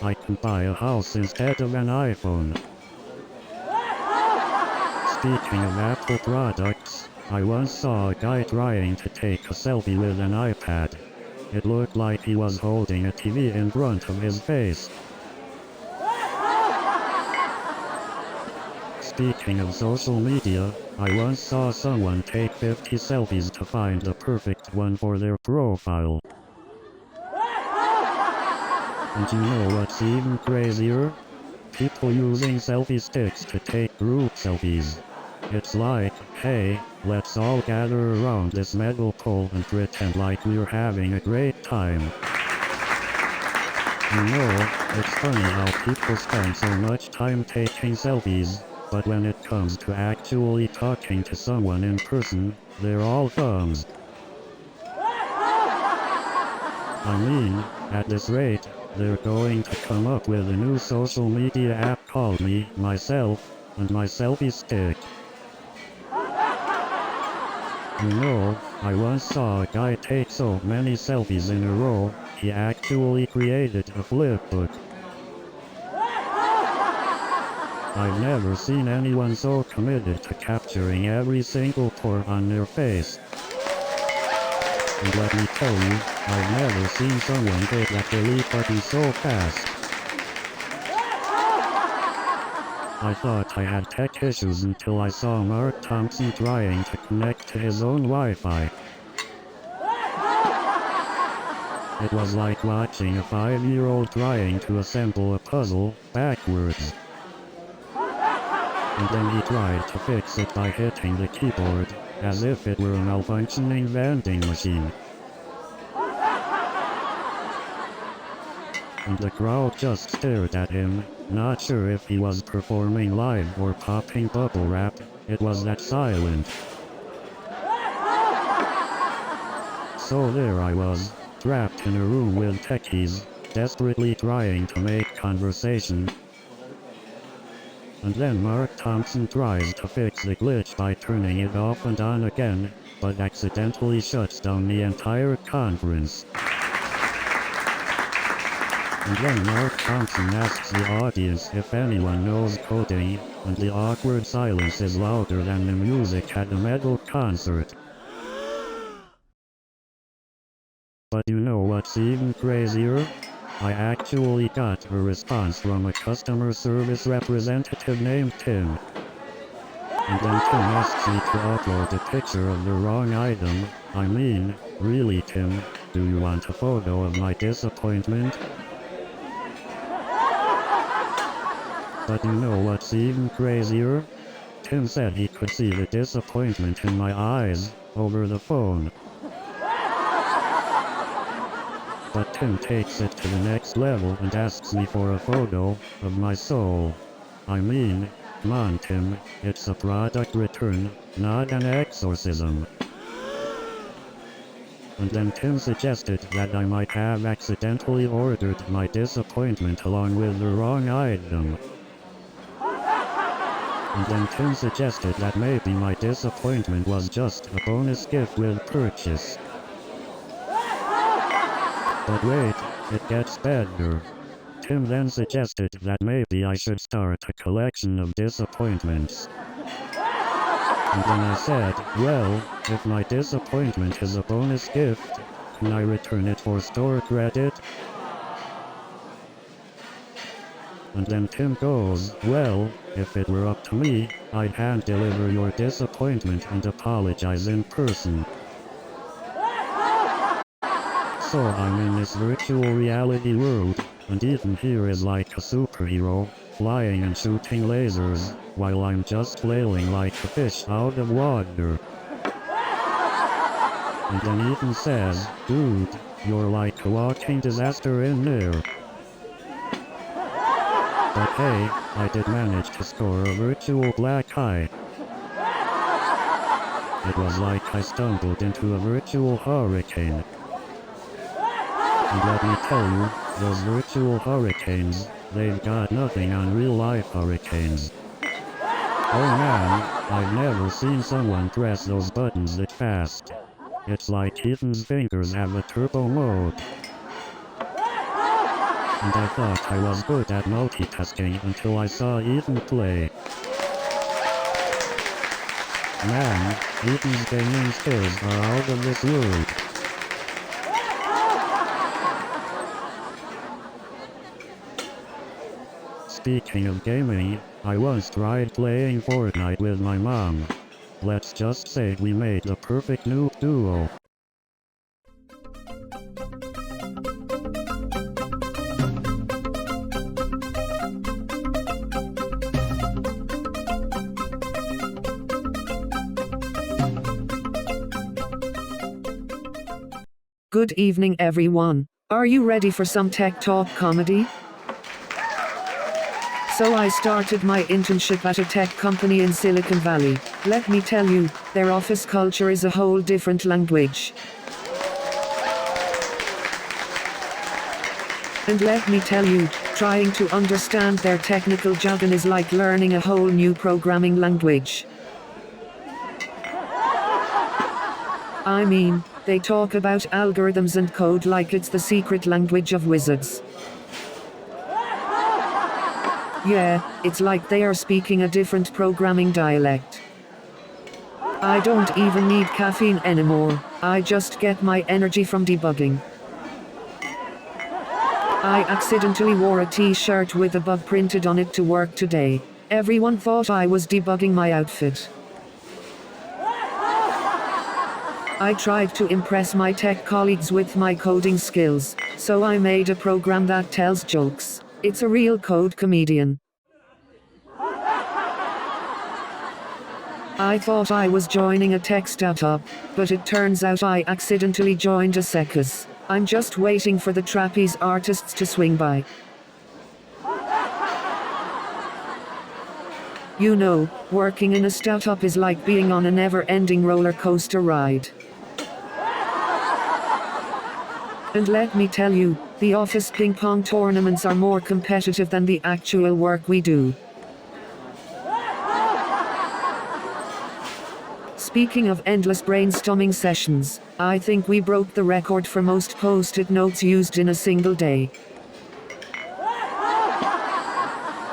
I can buy a house instead of an iPhone. Speaking of Apple products, I once saw a guy trying to take a selfie with an iPad. It looked like he was holding a TV in front of his face. Speaking of social media, I once saw someone take 50 selfies to find the perfect one for their profile. And you know what's even crazier? People using selfie sticks to take group selfies. It's like, hey, let's all gather around this metal pole and pretend like we're having a great time. You know, it's funny how people spend so much time taking selfies, but when it comes to actually talking to someone in person, they're all thumbs. I mean, at this rate, they're going to come up with a new social media app called Me, Myself, and My Selfie Stick. You know, I once saw a guy take so many selfies in a row, he actually created a flip book. I've never seen anyone so committed to capturing every single pore on their face. And let me tell you, I've never seen someone hit that delete button so fast. I thought I had tech issues until I saw Mark Thompson trying to connect to his own Wi-Fi. It was like watching a 5-year-old trying to assemble a puzzle backwards. And then he tried to fix it by hitting the keyboard, as if it were a malfunctioning vending machine. And the crowd just stared at him, not sure if he was performing live or popping bubble wrap. It was that silent. So there I was, trapped in a room with techies, desperately trying to make conversation. And then Mark Thompson tries to fix the glitch by turning it off and on again, but accidentally shuts down the entire conference. And then Mark Thompson asks the audience if anyone knows coding, and the awkward silence is louder than the music at a metal concert. But you know what's even crazier? I actually got a response from a customer service representative named Tim. And then Tim asks me to upload a picture of the wrong item. I mean, really Tim, do you want a photo of my disappointment? But you know what's even crazier? Tim said he could see the disappointment in my eyes, over the phone. But Tim takes it to the next level and asks me for a photo of my soul. I mean, come on Tim, it's a product return, not an exorcism. And then Tim suggested that I might have accidentally ordered my disappointment along with the wrong item. And then Tim suggested that maybe my disappointment was just a bonus gift with purchase. But wait, it gets better. Tim then suggested that maybe I should start a collection of disappointments. And then I said, well, if my disappointment is a bonus gift, can I return it for store credit? And then Tim goes, well, if it were up to me, I'd hand deliver your disappointment and apologize in person. So I'm in this virtual reality world, and even here is like a superhero, flying and shooting lasers, while I'm just flailing like a fish out of water. And then Ethan says, dude, you're like a walking disaster in there. But hey, I did manage to score a virtual black eye. It was like I stumbled into a virtual hurricane. And let me tell you, those virtual hurricanes, they've got nothing on real-life hurricanes. Oh man, I've never seen someone press those buttons that fast. It's like Ethan's fingers have a turbo mode. And I thought I was good at multitasking until I saw Ethan play. Man, Ethan's gaming skills are out of this world. Speaking of gaming, I once tried playing Fortnite with my mom. Let's just say we made the perfect noob duo. Good evening everyone. Are you ready for some tech talk comedy? So I started my internship at a tech company in Silicon Valley. Let me tell you, their office culture is a whole different language. And let me tell you, trying to understand their technical jargon is like learning a whole new programming language. I mean, they talk about algorithms and code like it's the secret language of wizards. Yeah, it's like they are speaking a different programming dialect. I don't even need caffeine anymore. I just get my energy from debugging. I accidentally wore a t-shirt with a bug printed on it to work today. Everyone thought I was debugging my outfit. I tried to impress my tech colleagues with my coding skills, so I made a program that tells jokes. It's a real code comedian. I thought I was joining a tech startup, but it turns out I accidentally joined a circus. I'm just waiting for the trapeze artists to swing by. You know, working in a startup is like being on a never-ending roller coaster ride. And let me tell you, the office ping pong tournaments are more competitive than the actual work we do. Speaking of endless brainstorming sessions, I think we broke the record for most post-it notes used in a single day.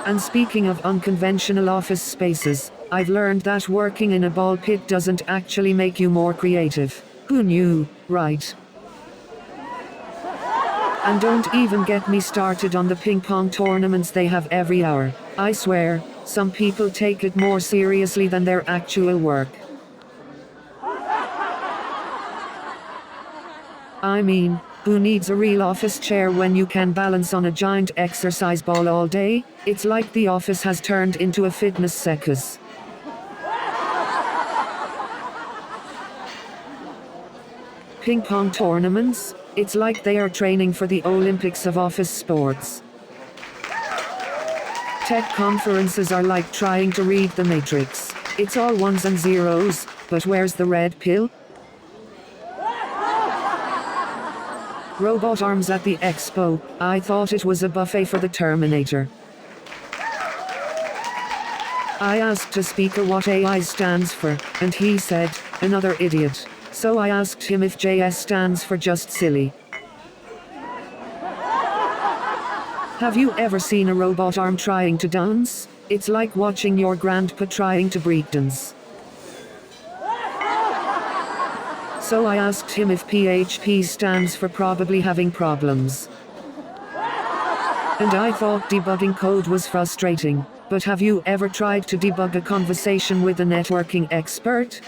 And speaking of unconventional office spaces, I've learned that working in a ball pit doesn't actually make you more creative. Who knew, right? And don't even get me started on the ping pong tournaments they have every hour. I swear, some people take it more seriously than their actual work. I mean, who needs a real office chair when you can balance on a giant exercise ball all day? It's like the office has turned into a fitness circus. Ping pong tournaments? It's like they are training for the Olympics of office sports. Tech conferences are like trying to read the Matrix. It's all ones and zeros, but where's the red pill? Robot arms at the expo. I thought it was a buffet for the Terminator. I asked a speaker what AI stands for, and he said, another idiot. So I asked him if JS stands for just silly. Have you ever seen a robot arm trying to dance? It's like watching your grandpa trying to breakdance. So I asked him if PHP stands for probably having problems. And I thought debugging code was frustrating, but have you ever tried to debug a conversation with a networking expert?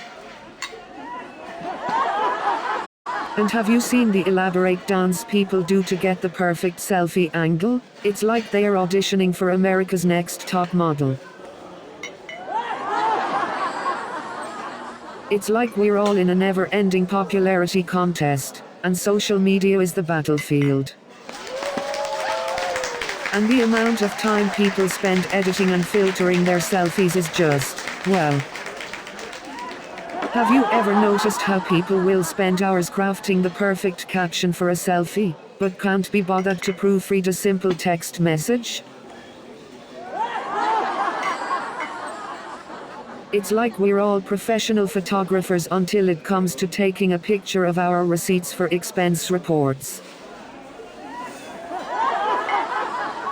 And have you seen the elaborate dance people do to get the perfect selfie angle? It's like they are auditioning for America's Next Top Model. It's like we're all in a never-ending popularity contest, and social media is the battlefield. And the amount of time people spend editing and filtering their selfies is just, well. Have you ever noticed how people will spend hours crafting the perfect caption for a selfie, but can't be bothered to proofread a simple text message? It's like we're all professional photographers until it comes to taking a picture of our receipts for expense reports.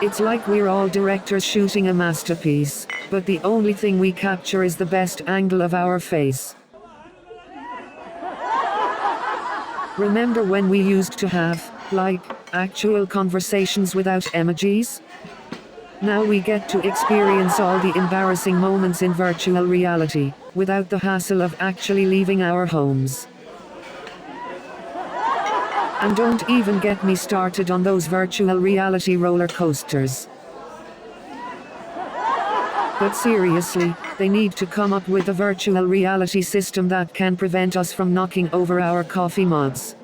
It's like we're all directors shooting a masterpiece, but the only thing we capture is the best angle of our face. Remember when we used to have, like, actual conversations without emojis? Now we get to experience all the embarrassing moments in virtual reality, without the hassle of actually leaving our homes. And don't even get me started on those virtual reality roller coasters. But seriously, they need to come up with a virtual reality system that can prevent us from knocking over our coffee mugs.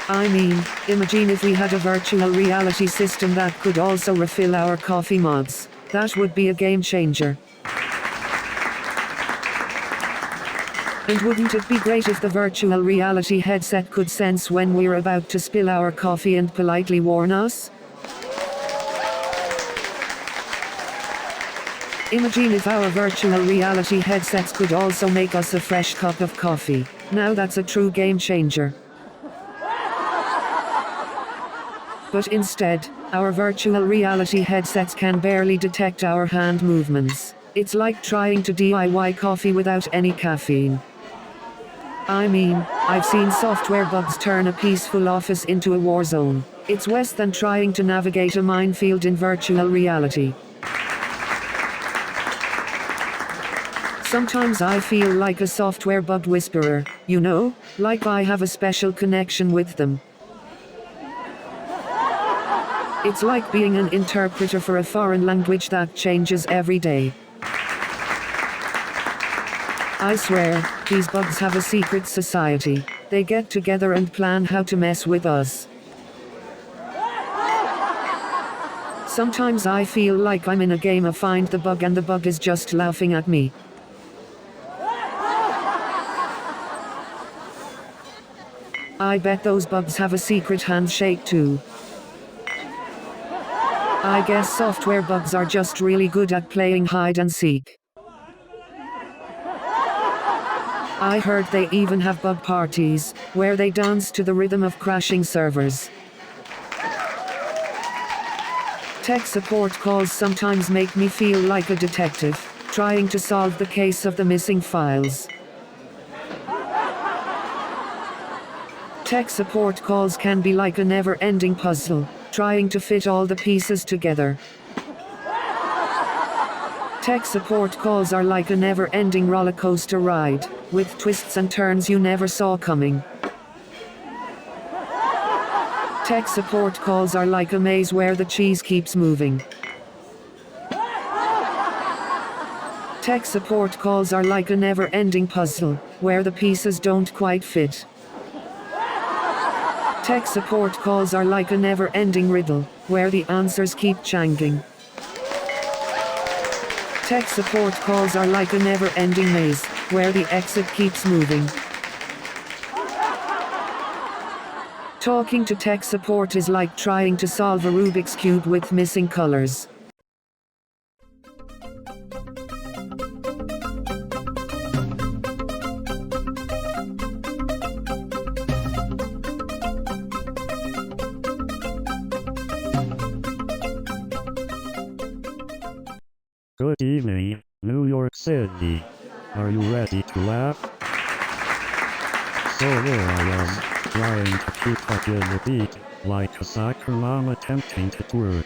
I mean, imagine if we had a virtual reality system that could also refill our coffee mugs. That would be a game changer. And wouldn't it be great if the virtual reality headset could sense when we're about to spill our coffee and politely warn us? Imagine if our virtual reality headsets could also make us a fresh cup of coffee. Now that's a true game changer. But instead, our virtual reality headsets can barely detect our hand movements. It's like trying to DIY coffee without any caffeine. I mean, I've seen software bugs turn a peaceful office into a war zone. It's worse than trying to navigate a minefield in virtual reality. Sometimes I feel like a software bug whisperer, you know, like I have a special connection with them. It's like being an interpreter for a foreign language that changes every day. I swear, these bugs have a secret society. They get together and plan how to mess with us. Sometimes I feel like I'm in a game of Find the Bug and the bug is just laughing at me. I bet those bugs have a secret handshake too. I guess software bugs are just really good at playing hide and seek. I heard they even have bug parties, where they dance to the rhythm of crashing servers. Tech support calls sometimes make me feel like a detective, trying to solve the case of the missing files. Tech support calls can be like a never-ending puzzle, trying to fit all the pieces together. Tech support calls are like a never-ending roller coaster ride, with twists and turns you never saw coming. Tech support calls are like a maze where the cheese keeps moving. Tech support calls are like a never-ending puzzle, where the pieces don't quite fit. Tech support calls are like a never-ending riddle, where the answers keep changing. Tech support calls are like a never-ending maze, where the exit keeps moving. Talking to tech support is like trying to solve a Rubik's Cube with missing colors. Good evening, New York City. Are you ready to laugh? So there I was, trying to keep up with the beat, like a soccer mom attempting to twerk.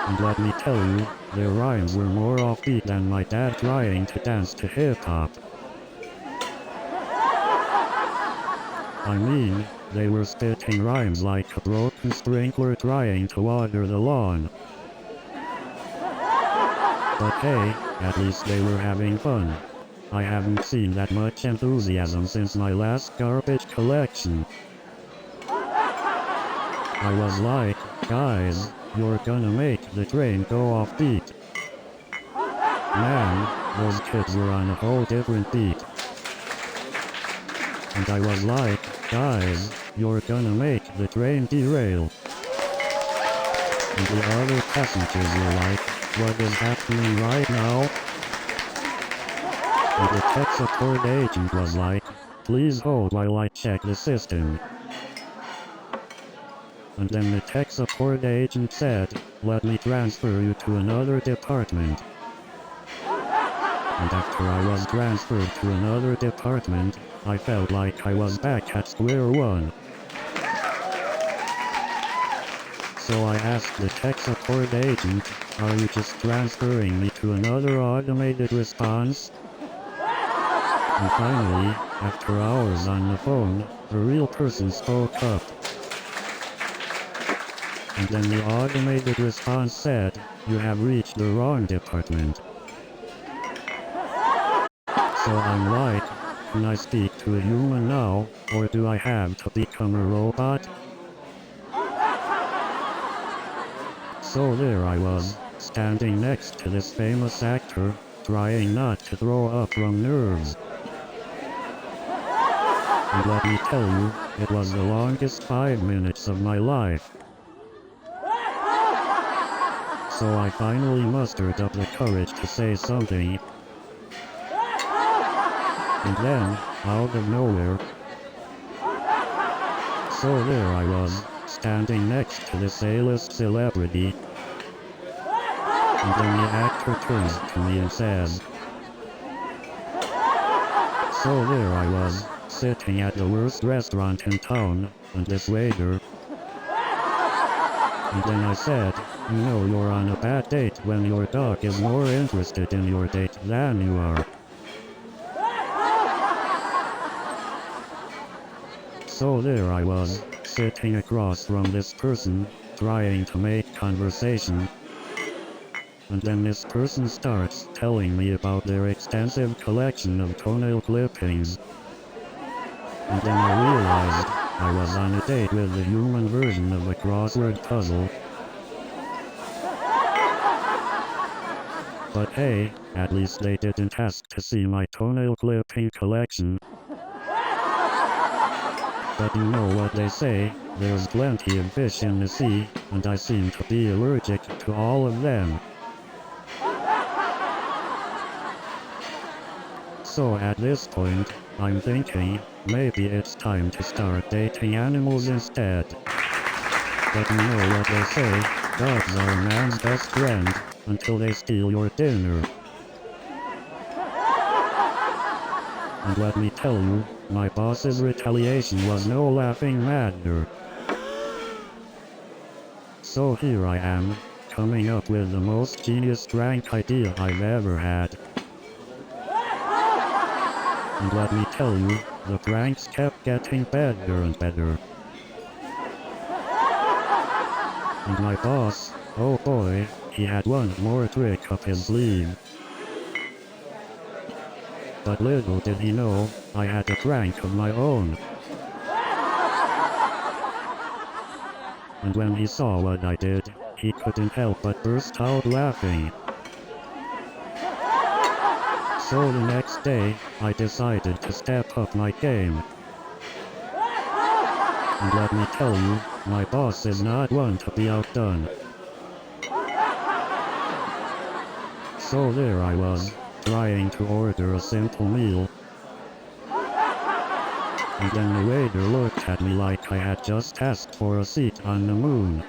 And let me tell you, their rhymes were more offbeat than my dad trying to dance to hip-hop. I mean, they were spitting rhymes like a broken sprinkler trying to water the lawn. But hey, at least they were having fun. I haven't seen that much enthusiasm since my last garbage collection. I was like, guys, you're gonna make the train go off beat. Man, those kids were on a whole different beat. And I was like, guys, you're gonna make the train derail. And the other passengers were like, what is happening right now? And the tech support agent was like, please hold while I check the system. And then the tech support agent said, let me transfer you to another department. And after I was transferred to another department, I felt like I was back at square one. So I asked the tech support agent, are you just transferring me to another automated response? And finally, after hours on the phone, a real person spoke up. And then the automated response said, you have reached the wrong department. So I'm like, can I speak to a human now, or do I have to become a robot? So there I was, standing next to this famous actor, trying not to throw up from nerves. And let me tell you, it was the longest 5 minutes of my life. So I finally mustered up the courage to say something. And then, out of nowhere, So there I was, standing next to this A-list celebrity. And then the actor turns to me and says, so there I was, sitting at the worst restaurant in town, and this waiter. And then I said, you know you're on a bad date when your dog is more interested in your date than you are. So there I was, sitting across from this person, trying to make conversation. And then this person starts telling me about their extensive collection of toenail clippings. And then I realized I was on a date with the human version of a crossword puzzle. But hey, at least they didn't ask to see my toenail clipping collection. But you know what they say, there's plenty of fish in the sea, and I seem to be allergic to all of them. So at this point, I'm thinking, maybe it's time to start dating animals instead. But you know what they say, dogs are a man's best friend, until they steal your dinner. And let me tell you, my boss's retaliation was no laughing matter. So here I am, coming up with the most genius prank idea I've ever had. And let me tell you, the pranks kept getting better and better. And my boss, oh boy, he had one more trick up his sleeve. But little did he know, I had a prank of my own. And when he saw what I did, he couldn't help but burst out laughing. So the next day, I decided to step up my game. And let me tell you, my boss is not one to be outdone. So there I was, trying to order a simple meal. And then the waiter looked at me like I had just asked for a seat on the moon.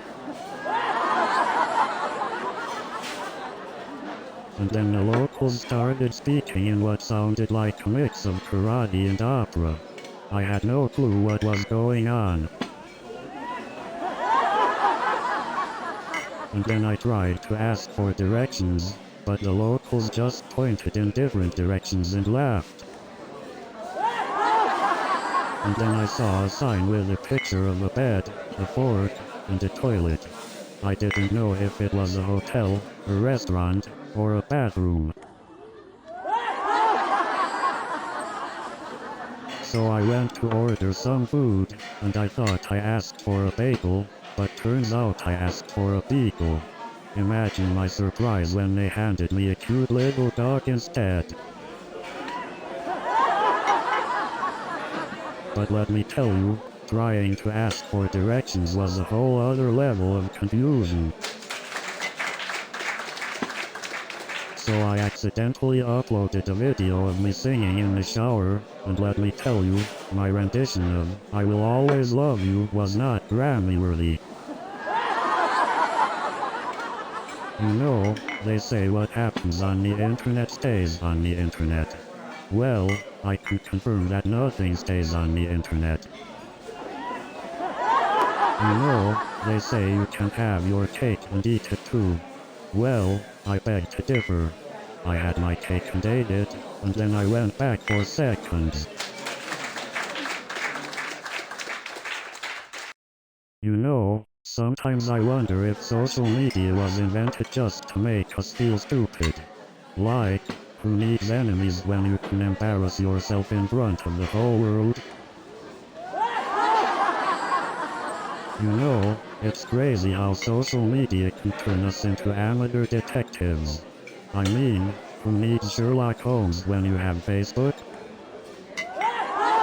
And then the locals started speaking in what sounded like a mix of karate and opera. I had no clue what was going on. And then I tried to ask for directions, but the locals just pointed in different directions and laughed. And then I saw a sign with a picture of a bed, a fork, and a toilet. I didn't know if it was a hotel, a restaurant, or a bathroom. So I went to order some food, and I thought I asked for a bagel, but turns out I asked for a beagle. Imagine my surprise when they handed me a cute little dog instead. But let me tell you, trying to ask for directions was a whole other level of confusion. So I accidentally uploaded a video of me singing in the shower, and let me tell you, my rendition of I Will Always Love You was not Grammy-worthy. You know, they say what happens on the internet stays on the internet. Well, I can confirm that nothing stays on the internet. You know, they say you can have your cake and eat it too. Well, I beg to differ. I had my cake and ate it, and then I went back for seconds. You know, sometimes I wonder if social media was invented just to make us feel stupid. Like, who needs enemies when you can embarrass yourself in front of the whole world? You know, it's crazy how social media can turn us into amateur detectives. I mean, who needs Sherlock Holmes when you have Facebook?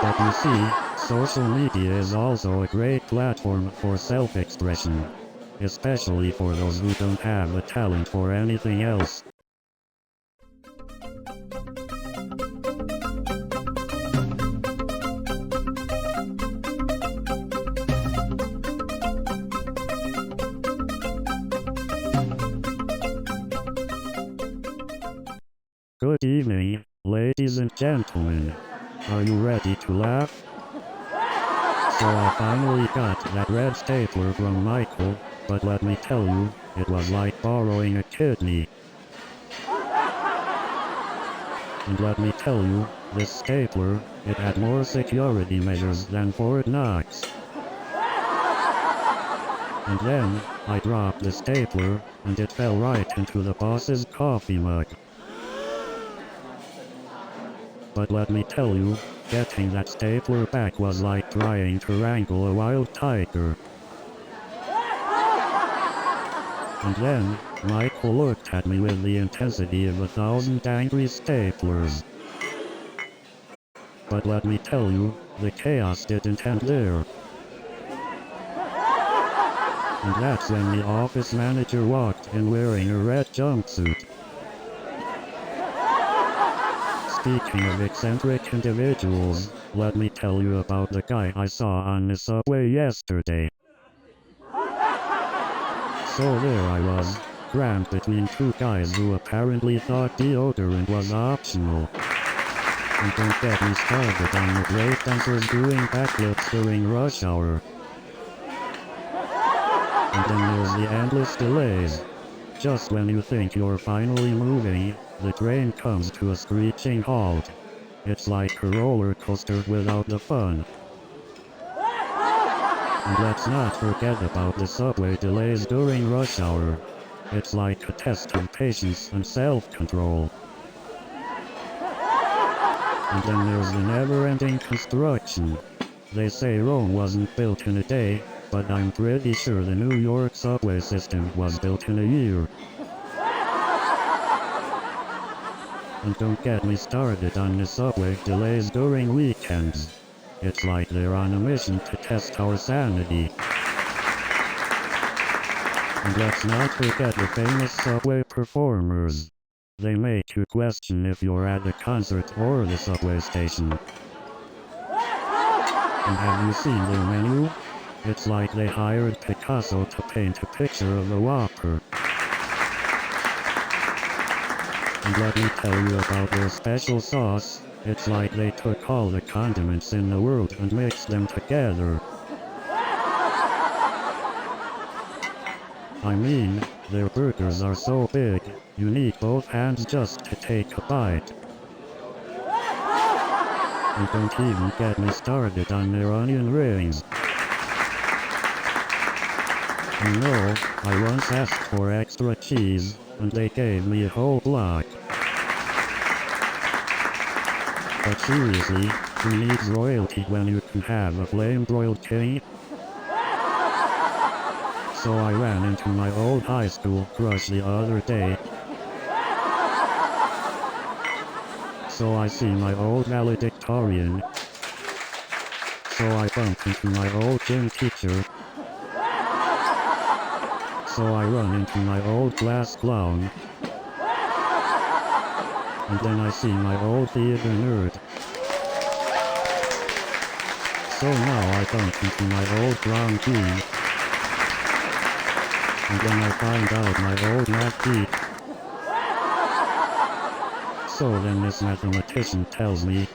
But you see, social media is also a great platform for self-expression. Especially for those who don't have a talent for anything else. Good evening, ladies and gentlemen. Are you ready to laugh? So I finally got that red stapler from Michael, but let me tell you, it was like borrowing a kidney. And let me tell you, this stapler, it had more security measures than Fort Knox. And then, I dropped the stapler, and it fell right into the boss's coffee mug. But let me tell you, getting that stapler back was like trying to wrangle a wild tiger. And then, Michael looked at me with the intensity of 1,000 angry staplers. But let me tell you, the chaos didn't end there. And that's when the office manager walked in wearing a red jumpsuit. Speaking of eccentric individuals, let me tell you about the guy I saw on the subway yesterday. So there I was, crammed between two guys who apparently thought deodorant was optional. And don't get me started on the great dancers doing backflips during rush hour. And then there's the endless delays. Just when you think you're finally moving, the train comes to a screeching halt. It's like a roller coaster without the fun. And let's not forget about the subway delays during rush hour. It's like a test of patience and self-control. And then there's the never-ending construction. They say Rome wasn't built in a day, but I'm pretty sure the New York subway system was built in a year. And don't get me started on the subway delays during weekends. It's like they're on a mission to test our sanity. And let's not forget the famous subway performers. They make you question if you're at a concert or the subway station. And have you seen their menu? It's like they hired Picasso to paint a picture of a Whopper. And let me tell you about their special sauce. It's like they took all the condiments in the world and mixed them together. I mean, their burgers are so big, you need both hands just to take a bite. And don't even get me started on their onion rings. You know, I once asked for extra cheese, and they gave me a whole block. But seriously, who needs royalty when you can have a flame-broiled king? So I ran into my old high school crush the other day. So I see my old valedictorian. So I bumped into my old gym teacher. So I run into my old class clown. And then I see my old theater nerd. So now I bump into my old brown teen. And then I find out my old math geek. So then this mathematician tells me.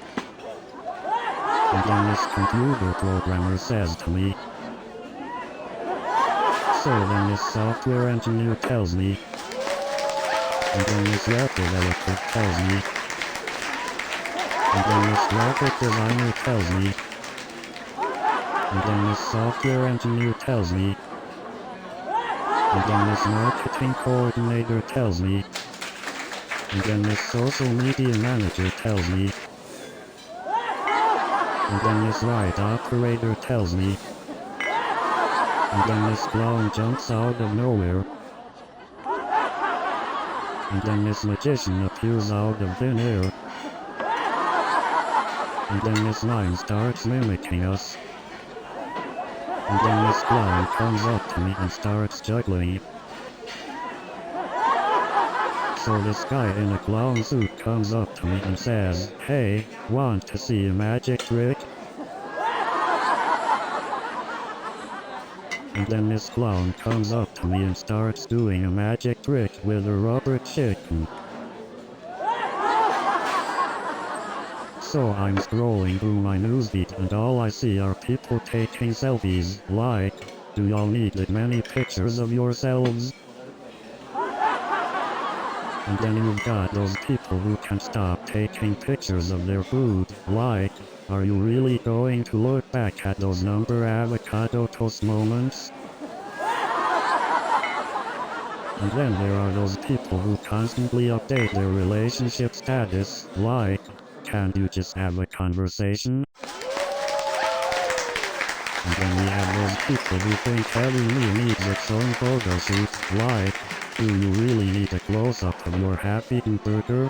And then this computer programmer says to me. So then this software engineer tells me. And then this web developer tells me. And then this graphic designer tells me. And then this software engineer tells me. And then this marketing coordinator tells me. And then this social media manager tells me. And then this ride operator tells me. And then this clown jumps out of nowhere. And then this magician appears out of thin air. And then this line starts mimicking us. And then this clown comes up to me and starts juggling. So this guy in a clown suit comes up to me and says, "Hey, want to see a magic trick?" And then this clown comes up to me and starts doing a magic trick with a rubber chicken. So I'm scrolling through my newsfeed and all I see are people taking selfies, like, do y'all need that many pictures of yourselves? And then you've got those people who can't stop taking pictures of their food, like, are you really going to look back at those number avocado toast moments? And then there are those people who constantly update their relationship status, like, can't you just have a conversation? And then we have those people who think every meal needs its own photo shoot, like, do you really need a close-up of your happy-eaten burger?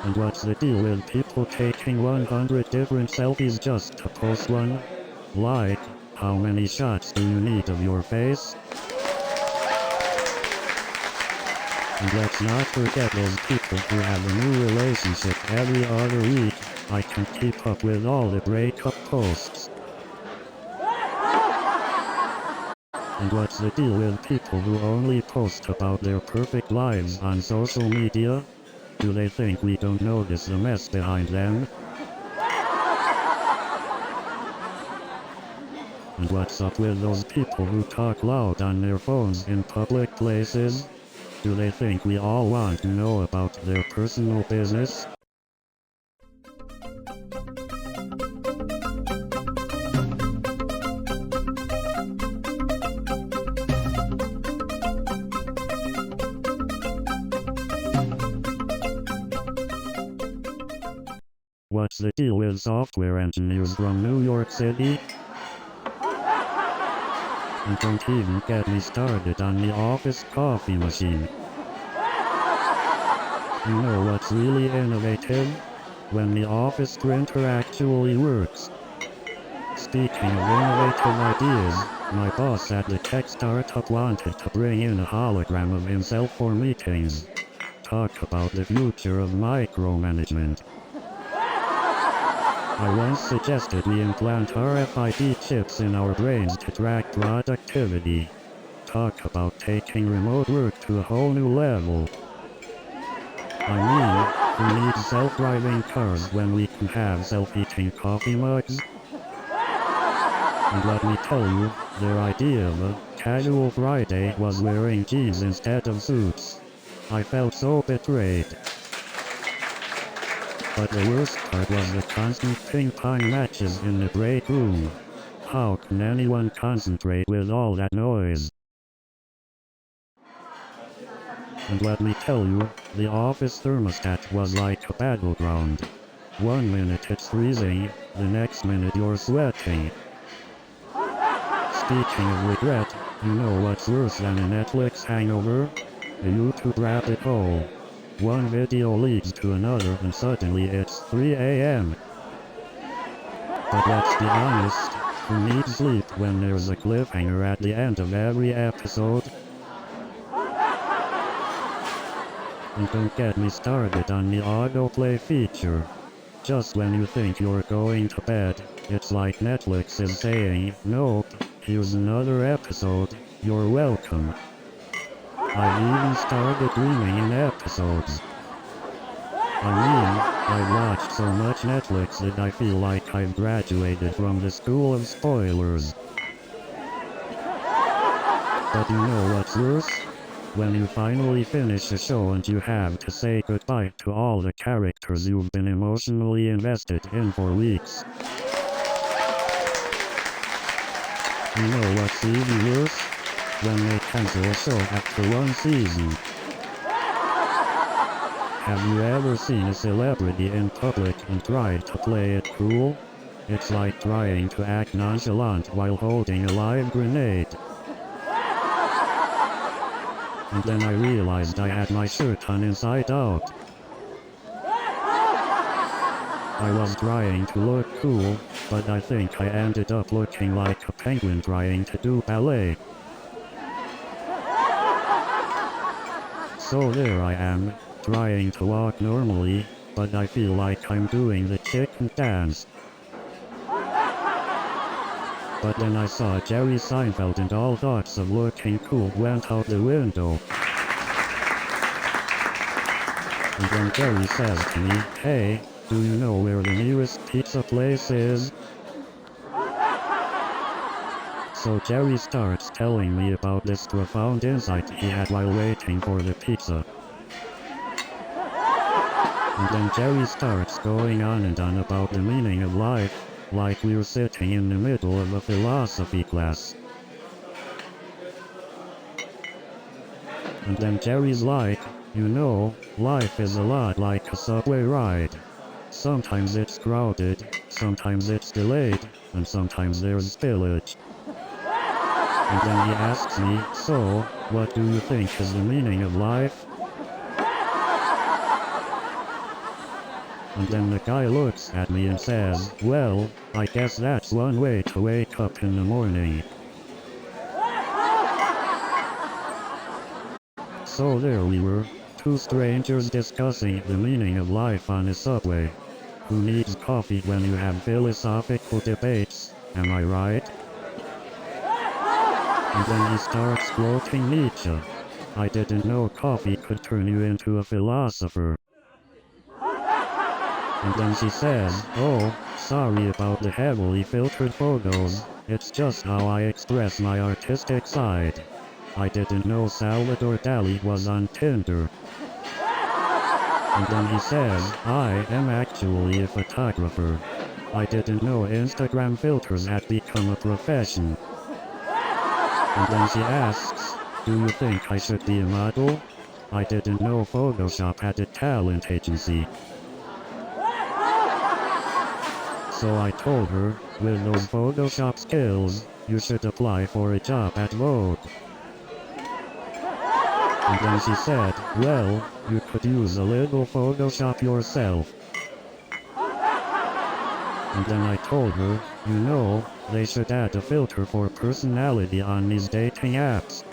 And what's the deal with people taking 100 different selfies just to post one? Like, how many shots do you need of your face? And let's not forget those people who have a new relationship every other week. I can keep up with all the breakup posts. And what's the deal with people who only post about their perfect lives on social media? Do they think we don't notice the mess behind them? And what's up with those people who talk loud on their phones in public places? Do they think we all want to know about their personal business? What's the deal with software engineers from New York City? And don't even get me started on the office coffee machine. You know what's really innovative? When the office printer actually works. Speaking of innovative ideas, my boss at the tech startup wanted to bring in a hologram of himself for meetings. Talk about the future of micromanagement. I once suggested we implant RFID chips in our brains to track productivity. Talk about taking remote work to a whole new level. I mean, who needs self-driving cars when we can have self-eating coffee mugs? And let me tell you, their idea of a casual Friday was wearing jeans instead of suits. I felt so betrayed. But the worst part was the constant ping-pong matches in the break room. How can anyone concentrate with all that noise? And let me tell you, the office thermostat was like a battleground. 1 minute it's freezing, the next minute you're sweating. Speaking of regret, you know what's worse than a Netflix hangover? A YouTube rabbit hole. One video leads to another and suddenly it's 3 a.m. But let's be honest, who needs sleep when there's a cliffhanger at the end of every episode? And don't get me started on the autoplay feature. Just when you think you're going to bed, it's like Netflix is saying, nope, here's another episode, you're welcome. I've even started dreaming in episodes. I mean, I've watched so much Netflix that I feel like I've graduated from the school of spoilers. But you know what's worse? When you finally finish a show and you have to say goodbye to all the characters you've been emotionally invested in for weeks. You know what's even worse? When they cancel a show after one season. Have you ever seen a celebrity in public and tried to play it cool? It's like trying to act nonchalant while holding a live grenade. And then I realized I had my shirt on inside out. I was trying to look cool, but I think I ended up looking like a penguin trying to do ballet. So there I am, trying to walk normally, but I feel like I'm doing the chicken dance. But then I saw Jerry Seinfeld and all thoughts of looking cool went out the window. And then Jerry says to me, "Hey, do you know where the nearest pizza place is?" So Jerry starts telling me about this profound insight he had while waiting for the pizza. And then Jerry starts going on and on about the meaning of life, like we're sitting in the middle of a philosophy class. And then Jerry's like, "You know, life is a lot like a subway ride. Sometimes it's crowded, sometimes it's delayed, and sometimes there's spillage." And then he asks me, "So, what do you think is the meaning of life?" And then the guy looks at me and says, "Well, I guess that's one way to wake up in the morning." So there we were, two strangers discussing the meaning of life on a subway. Who needs coffee when you have philosophical debates, am I right? And then he starts quoting Nietzsche. "I didn't know coffee could turn you into a philosopher." And then she says, "Oh, sorry about the heavily filtered photos, it's just how I express my artistic side. I didn't know Salvador Dali was on Tinder." And then he says, "I am actually a photographer. I didn't know Instagram filters had become a profession." And then she asks, "Do you think I should be a model? I didn't know Photoshop had a talent agency." So I told her, with those Photoshop skills, you should apply for a job at Vogue. And then she said, "Well, you could use a little Photoshop yourself." And then I told her, "You know, they should add a filter for personality on these dating apps."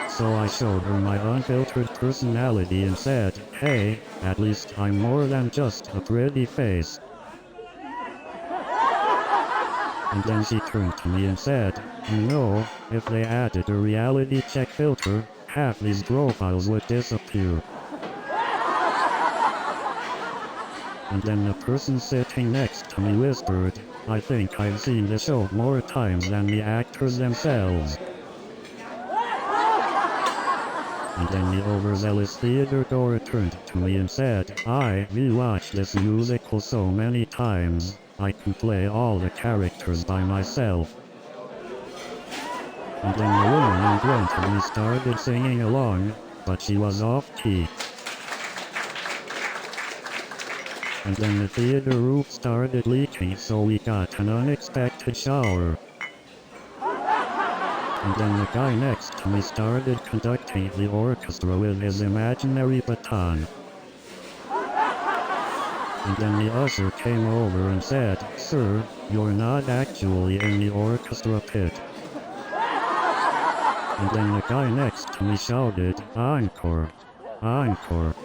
So I showed her my unfiltered personality and said, "Hey, at least I'm more than just a pretty face." And then she turned to me and said, "You know, if they added a reality check filter, half these profiles would disappear." And then the person sitting next to me whispered, "I think I've seen the show more times than the actors themselves." And then the overzealous theater-goer turned to me and said, "I rewatched this musical so many times, I can play all the characters by myself." And then the woman in front of me started singing along, but she was off-key. And then the theater roof started leaking, so we got an unexpected shower. And then the guy next to me started conducting the orchestra with his imaginary baton. And then the usher came over and said, "Sir, you're not actually in the orchestra pit." And then the guy next to me shouted, "Encore! Encore!"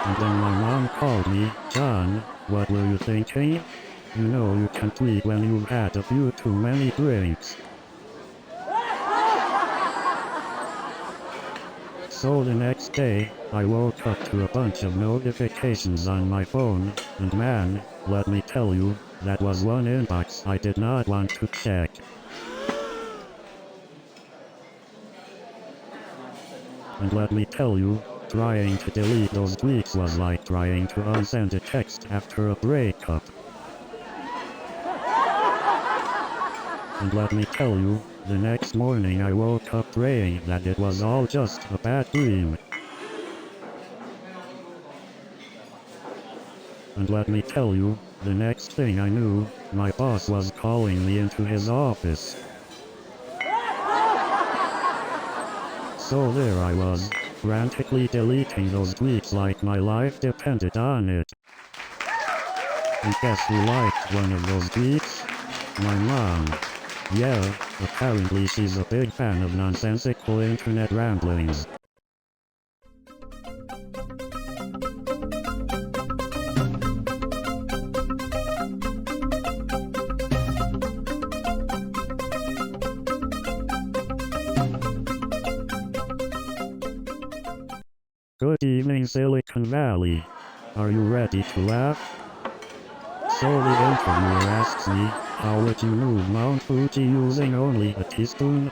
And then my mom called me, "John, what were you thinking? You know you can't read when you've had a few too many drinks." So the next day, I woke up to a bunch of notifications on my phone, and man, let me tell you, that was one inbox I did not want to check. And let me tell you, trying to delete those tweets was like trying to unsend a text after a breakup. And let me tell you, the next morning I woke up praying that it was all just a bad dream. And let me tell you, the next thing I knew, my boss was calling me into his office. So there I was, frantically deleting those tweets like my life depended on it. And guess who liked one of those tweets? My mom. Yeah, apparently she's a big fan of nonsensical internet ramblings. Good evening, Silicon Valley. Are you ready to laugh? So the interviewer asks me, how would you move Mount Fuji using only a teaspoon?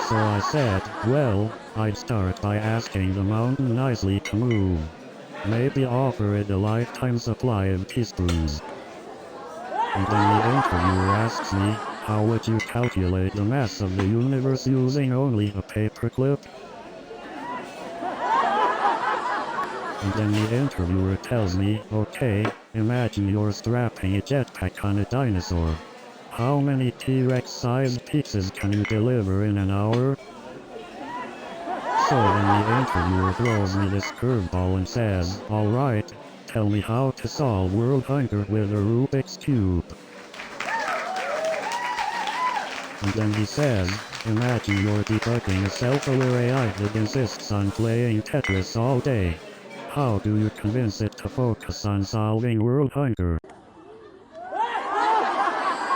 So I said, well, I'd start by asking the mountain nicely to move. Maybe offer it a lifetime supply of teaspoons. And then the interviewer asks me, how would you calculate the mass of the universe using only a paperclip? And then the interviewer tells me, okay, imagine you're strapping a jetpack on a dinosaur. How many T-Rex-sized pizzas can you deliver in an hour? So then the interviewer throws me this curveball and says, alright, tell me how to solve world hunger with a Rubik's Cube. And then he says, imagine you're debugging a self-aware AI that insists on playing Tetris all day. How do you convince it to focus on solving world hunger?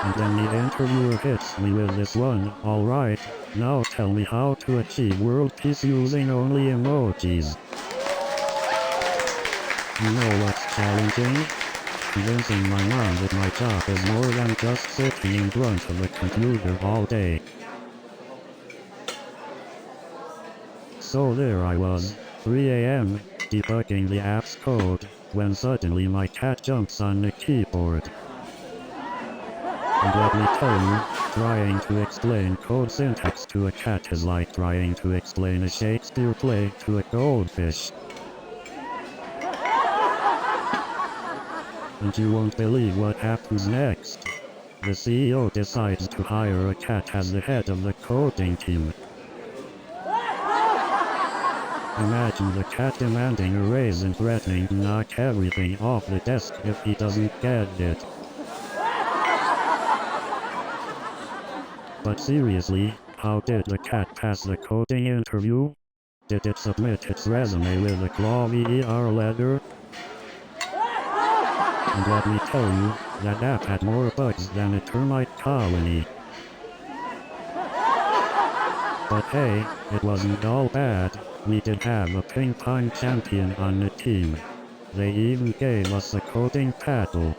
And then the interviewer hits me with this one, alright, now tell me how to achieve world peace using only emojis. You know what's challenging? Convincing my mom that my job is more than just sitting in front of a computer all day. So there I was, 3 AM, debugging the app's code, when suddenly my cat jumps on the keyboard. And let me tell you, trying to explain code syntax to a cat is like trying to explain a Shakespeare play to a goldfish. And you won't believe what happens next. The CEO decides to hire a cat as the head of the coding team. Imagine the cat demanding a raise and threatening to knock everything off the desk if he doesn't get it. But seriously, how did the cat pass the coding interview? Did it submit its resume with a claw VER letter? And let me tell you, that app had more bugs than a termite colony. But hey, it wasn't all bad. We did have a ping pong champion on the team. They even gave us a coding paddle.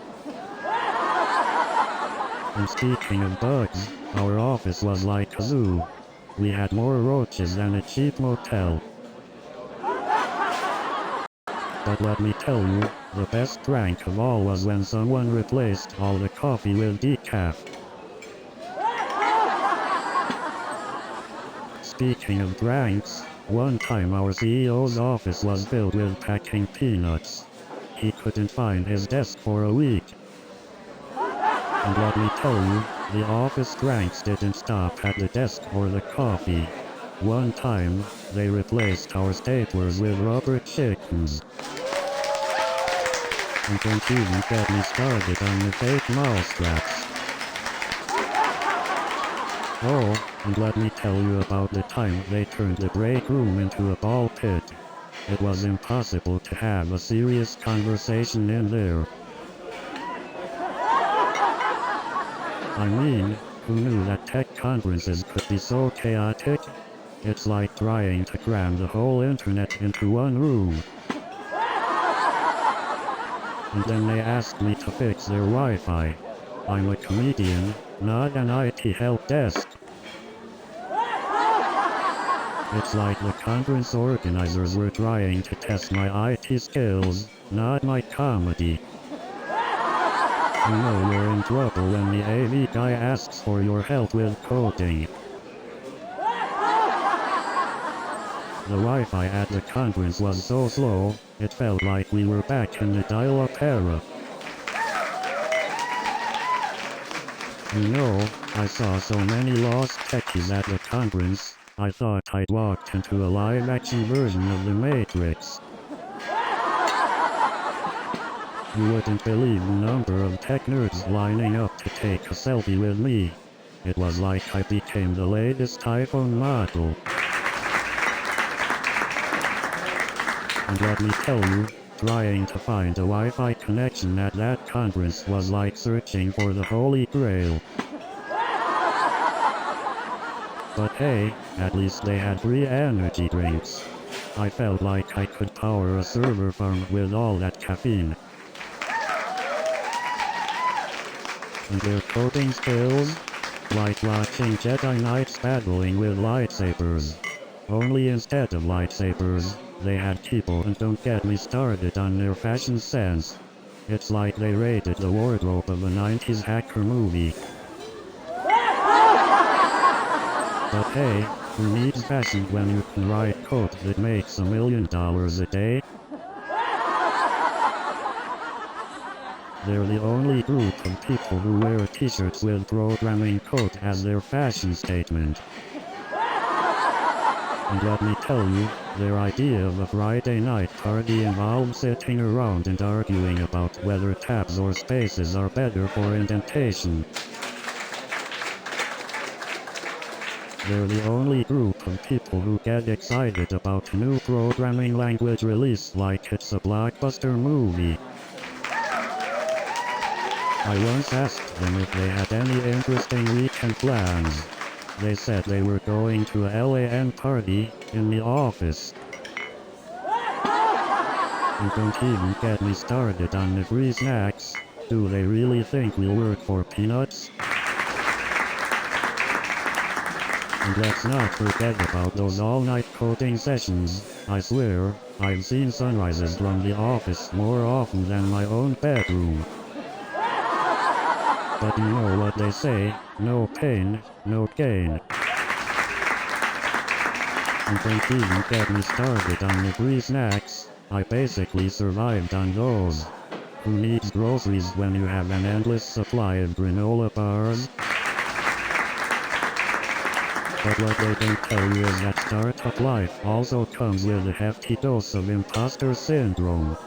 And speaking of bugs, our office was like a zoo. We had more roaches than a cheap motel. But let me tell you, the best prank of all was when someone replaced all the coffee with decaf. Speaking of pranks, one time our CEO's office was filled with packing peanuts. He couldn't find his desk for a week. And let me tell you, the office pranks didn't stop at the desk or the coffee. One time, they replaced our staplers with rubber chickens. And don't even get me started on the fake mousetraps. Oh, and let me tell you about the time they turned the break room into a ball pit. It was impossible to have a serious conversation in there. I mean, who knew that tech conferences could be so chaotic? It's like trying to cram the whole internet into one room. And then they asked me to fix their Wi-Fi. I'm a comedian, not an IT help desk. It's like the conference organizers were trying to test my IT skills, not my comedy. You know you're in trouble when the AV guy asks for your help with coding. The Wi-Fi at the conference was so slow, it felt like we were back in the dial-up era. You know, I saw so many lost techies at the conference, I thought I'd walked into a live-action version of The Matrix. You wouldn't believe the number of tech nerds lining up to take a selfie with me. It was like I became the latest iPhone model. And let me tell you, trying to find a Wi-Fi connection at that conference was like searching for the Holy Grail. But hey, at least they had free energy drinks. I felt like I could power a server farm with all that caffeine. And their coding skills? Like watching Jedi Knights battling with lightsabers. Only instead of lightsabers, they had people, and don't get me started on their fashion sense. It's like they raided the wardrobe of a 90s hacker movie. But hey, who needs fashion when you can write code that makes $1 million a day? They're the only group of people who wear t-shirts with programming code as their fashion statement. And let me tell you, their idea of a Friday night party involves sitting around and arguing about whether tabs or spaces are better for indentation. They're the only group of people who get excited about a new programming language release like it's a blockbuster movie. I once asked them if they had any interesting weekend plans. They said they were going to a LAN party in the office. And don't even get me started on the free snacks. Do they really think we'll work for peanuts? And let's not forget about those all-night coding sessions. I swear, I've seen sunrises from the office more often than my own bedroom. But you know what they say, no pain, no gain. And don't even get me started on the free snacks. I basically survived on those. Who needs groceries when you have an endless supply of granola bars? But what they don't tell you is that startup life also comes with a hefty dose of imposter syndrome.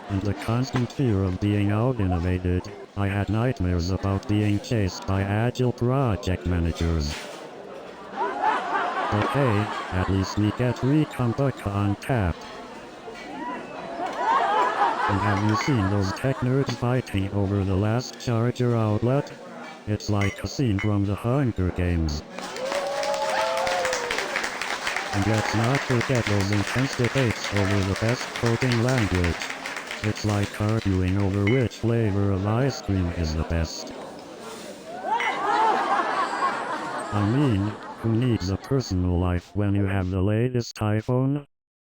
And the constant fear of being out-innovated. I had nightmares about being chased by agile project managers. But hey, at least we get free kombucha on tap. And have you seen those tech nerds fighting over the last charger outlet? It's like a scene from the Hunger Games. And let's not forget those intense debates over the best coding language. It's like arguing over which flavor of ice cream is the best. I mean, who needs a personal life when you have the latest iPhone?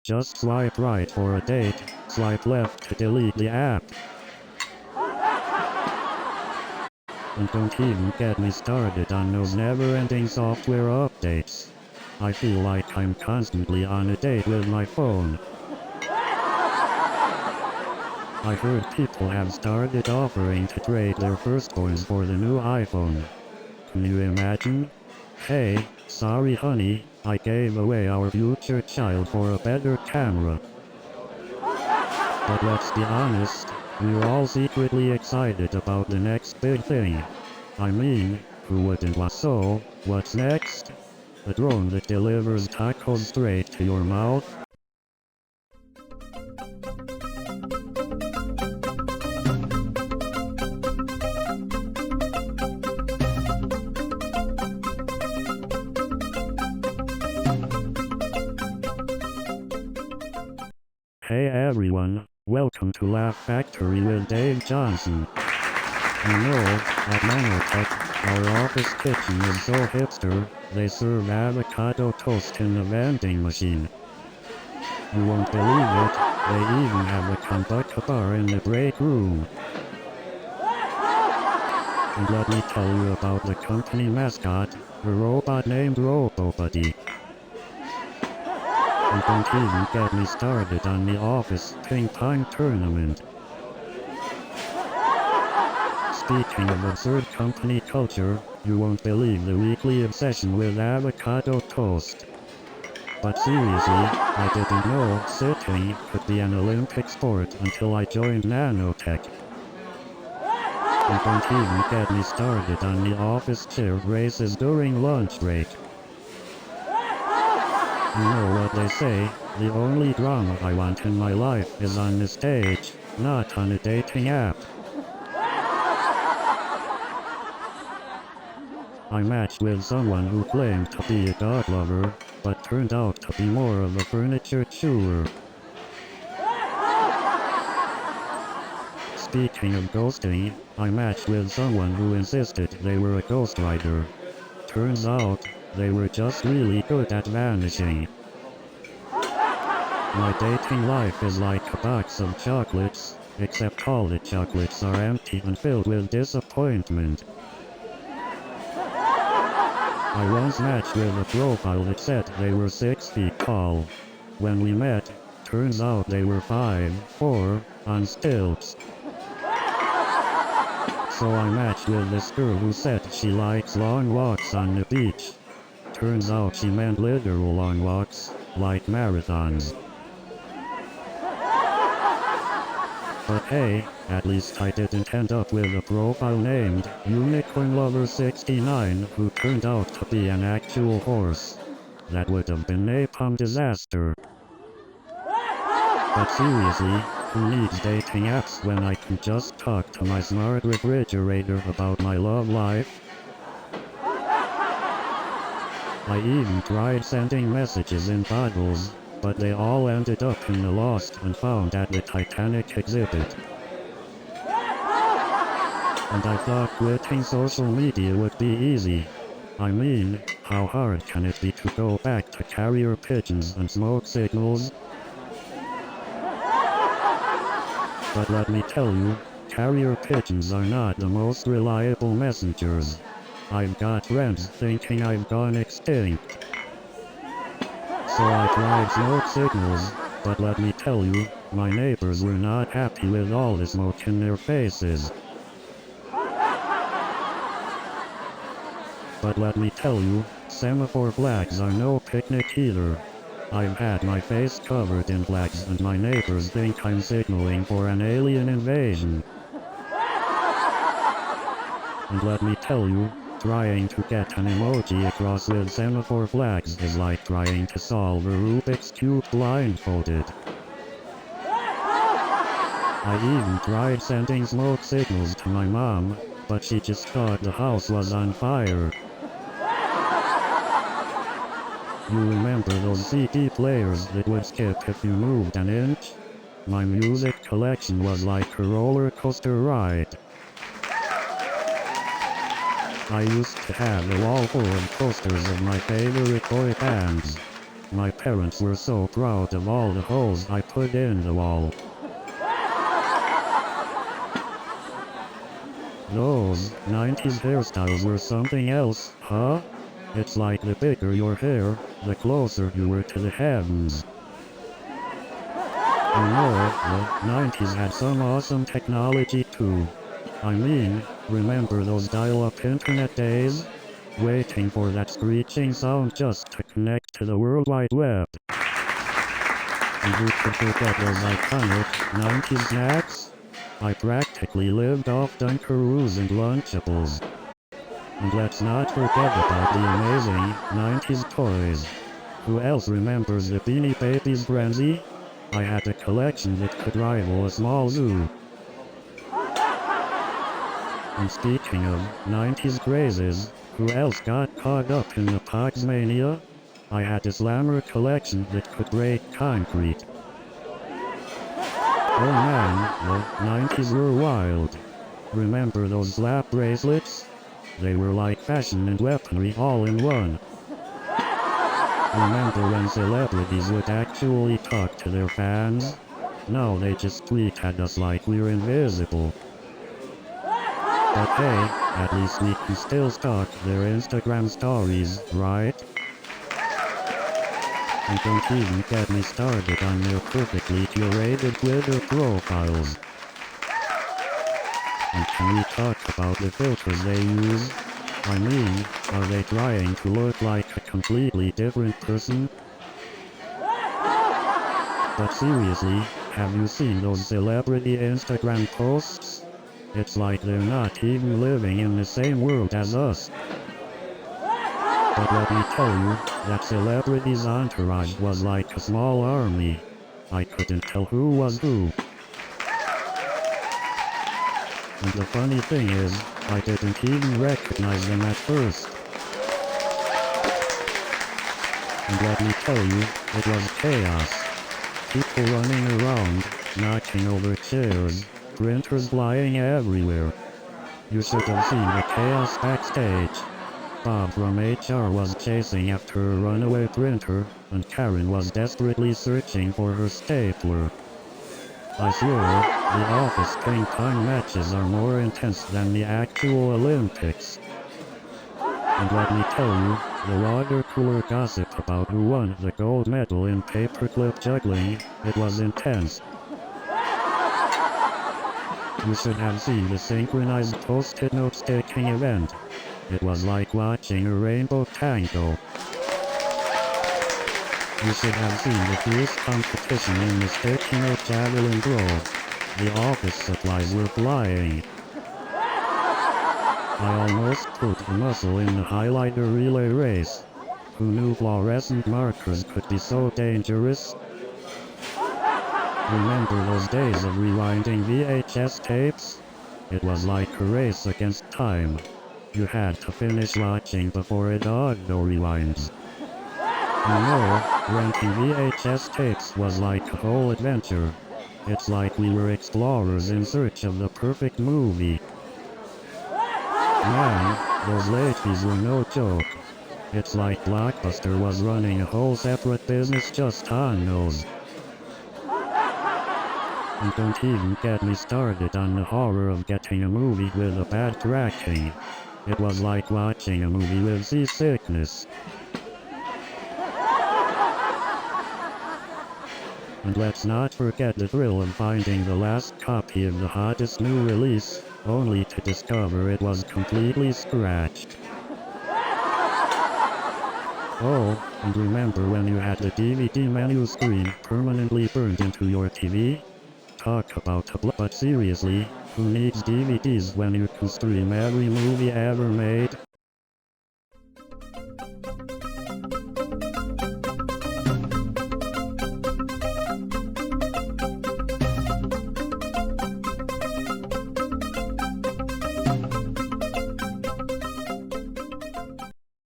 Just swipe right for a date, swipe left to delete the app. And don't even get me started on those never-ending software updates. I feel like I'm constantly on a date with my phone. I heard people have started offering to trade their firstborns for the new iPhone. Can you imagine? Hey, sorry honey, I gave away our future child for a better camera. But let's be honest, we're all secretly excited about the next big thing. I mean, who wouldn't want so? What's next? A drone that delivers tacos straight to your mouth? Hey everyone, welcome to Laugh Factory with Dave Johnson. You know, at Nanotech, our office kitchen is so hipster, they serve avocado toast in the vending machine. You won't believe it, they even have a kombucha bar in the break room. And let me tell you about the company mascot, a robot named RoboBuddy. And don't even get me started on the office ping pong tournament. Speaking of absurd company culture, you won't believe the weekly obsession with avocado toast. But seriously, I didn't know sitting could be an Olympic sport until I joined Nanotech. And don't even get me started on the office chair races during lunch break. You know what they say, the only drama I want in my life is on the stage, not on a dating app. I matched with someone who claimed to be a dog lover, but turned out to be more of a furniture chewer. Speaking of ghosting, I matched with someone who insisted they were a ghostwriter. Turns out, they were just really good at vanishing. My dating life is like a box of chocolates, except all the chocolates are empty and filled with disappointment. I once matched with a profile that said they were 6 feet tall. When we met, turns out they were 5'4", on stilts. So I matched with this girl who said she likes long walks on the beach. Turns out she meant literal long walks, like marathons. But hey, at least I didn't end up with a profile named Unicorn Lover 69 who turned out to be an actual horse. That would have been napalm disaster. But seriously, who needs dating apps when I can just talk to my smart refrigerator about my love life? I even tried sending messages in bottles, but they all ended up in the lost and found at the Titanic exhibit. And I thought quitting social media would be easy. I mean, how hard can it be to go back to carrier pigeons and smoke signals? But let me tell you, carrier pigeons are not the most reliable messengers. I've got friends thinking I've gone extinct. So I tried smoke signals, but let me tell you, my neighbors were not happy with all the smoke in their faces. But let me tell you, semaphore flags are no picnic either. I've had my face covered in flags and my neighbors think I'm signaling for an alien invasion. And let me tell you, trying to get an emoji across with semaphore flags is like trying to solve a Rubik's Cube blindfolded. I even tried sending smoke signals to my mom, but she just thought the house was on fire. You remember those CD players that would skip if you moved an inch? My music collection was like a roller coaster ride. I used to have a wall full of posters of my favorite boy bands. My parents were so proud of all the holes I put in the wall. Those 90s hairstyles were something else, huh? It's like the bigger your hair, the closer you were to the heavens. You know, the 90s had some awesome technology too. I mean, remember those dial-up internet days? Waiting for that screeching sound just to connect to the World Wide Web. And who could forget those iconic 90s snacks? I practically lived off Dunkaroos and Lunchables. And let's not forget about the amazing 90s toys. Who else remembers the Beanie Babies frenzy? I had a collection that could rival a small zoo. And speaking of 90s crazes, who else got caught up in the Pogs mania? I had a slammer collection that could break concrete. Oh man, the 90s were wild. Remember those slap bracelets? They were like fashion and weaponry all in one. Remember when celebrities would actually talk to their fans? Now they just tweet at us like we're invisible. But hey, at least we can still stalk their Instagram stories, right? And don't even get me started on their perfectly curated Twitter profiles. And can we talk about the filters they use? I mean, are they trying to look like a completely different person? But seriously, have you seen those celebrity Instagram posts? It's like they're not even living in the same world as us. But let me tell you, that celebrity's entourage was like a small army. I couldn't tell who was who. And the funny thing is, I didn't even recognize them at first. And let me tell you, it was chaos. People running around, knocking over chairs, printers flying everywhere. You should have seen the chaos backstage. Bob from HR was chasing after a runaway printer, and Karen was desperately searching for her stapler. I swear, the office ping-pong matches are more intense than the actual Olympics. And let me tell you, the water cooler gossip about who won the gold medal in paperclip juggling, it was intense. You should have seen the synchronized post-it note taking event. It was like watching a rainbow tango. You should have seen the fierce competition in the sticky note javelin throw. The office supplies were flying. I almost put a muscle in the highlighter relay race. Who knew fluorescent markers could be so dangerous? Remember those days of rewinding VHS tapes? It was like a race against time. You had to finish watching before it auto-rewinds. You know, renting VHS tapes was like a whole adventure. It's like we were explorers in search of the perfect movie. Man, those late fees were no joke. It's like Blockbuster was running a whole separate business just on those. And don't even get me started on the horror of getting a movie with a bad tracking. It was like watching a movie with seasickness. And let's not forget the thrill of finding the last copy of the hottest new release, only to discover it was completely scratched. Oh, and remember when you had the DVD menu screen permanently burned into your TV? Talk about a but seriously, who needs DVDs when you can stream every movie ever made?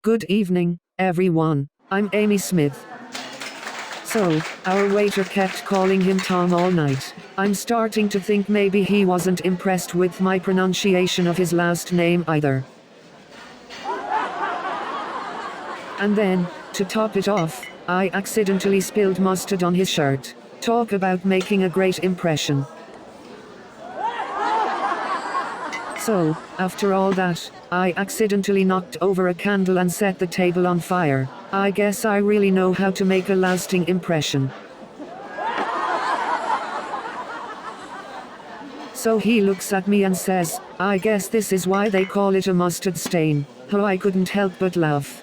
Good evening, everyone. I'm Amy Smith. So, our waiter kept calling him Tom all night. I'm starting to think maybe he wasn't impressed with my pronunciation of his last name either. And then, to top it off, I accidentally spilled mustard on his shirt. Talk about making a great impression. So, after all that, I accidentally knocked over a candle and set the table on fire. I guess I really know how to make a lasting impression. So he looks at me and says, I guess this is why they call it a mustard stain. Oh, I couldn't help but laugh.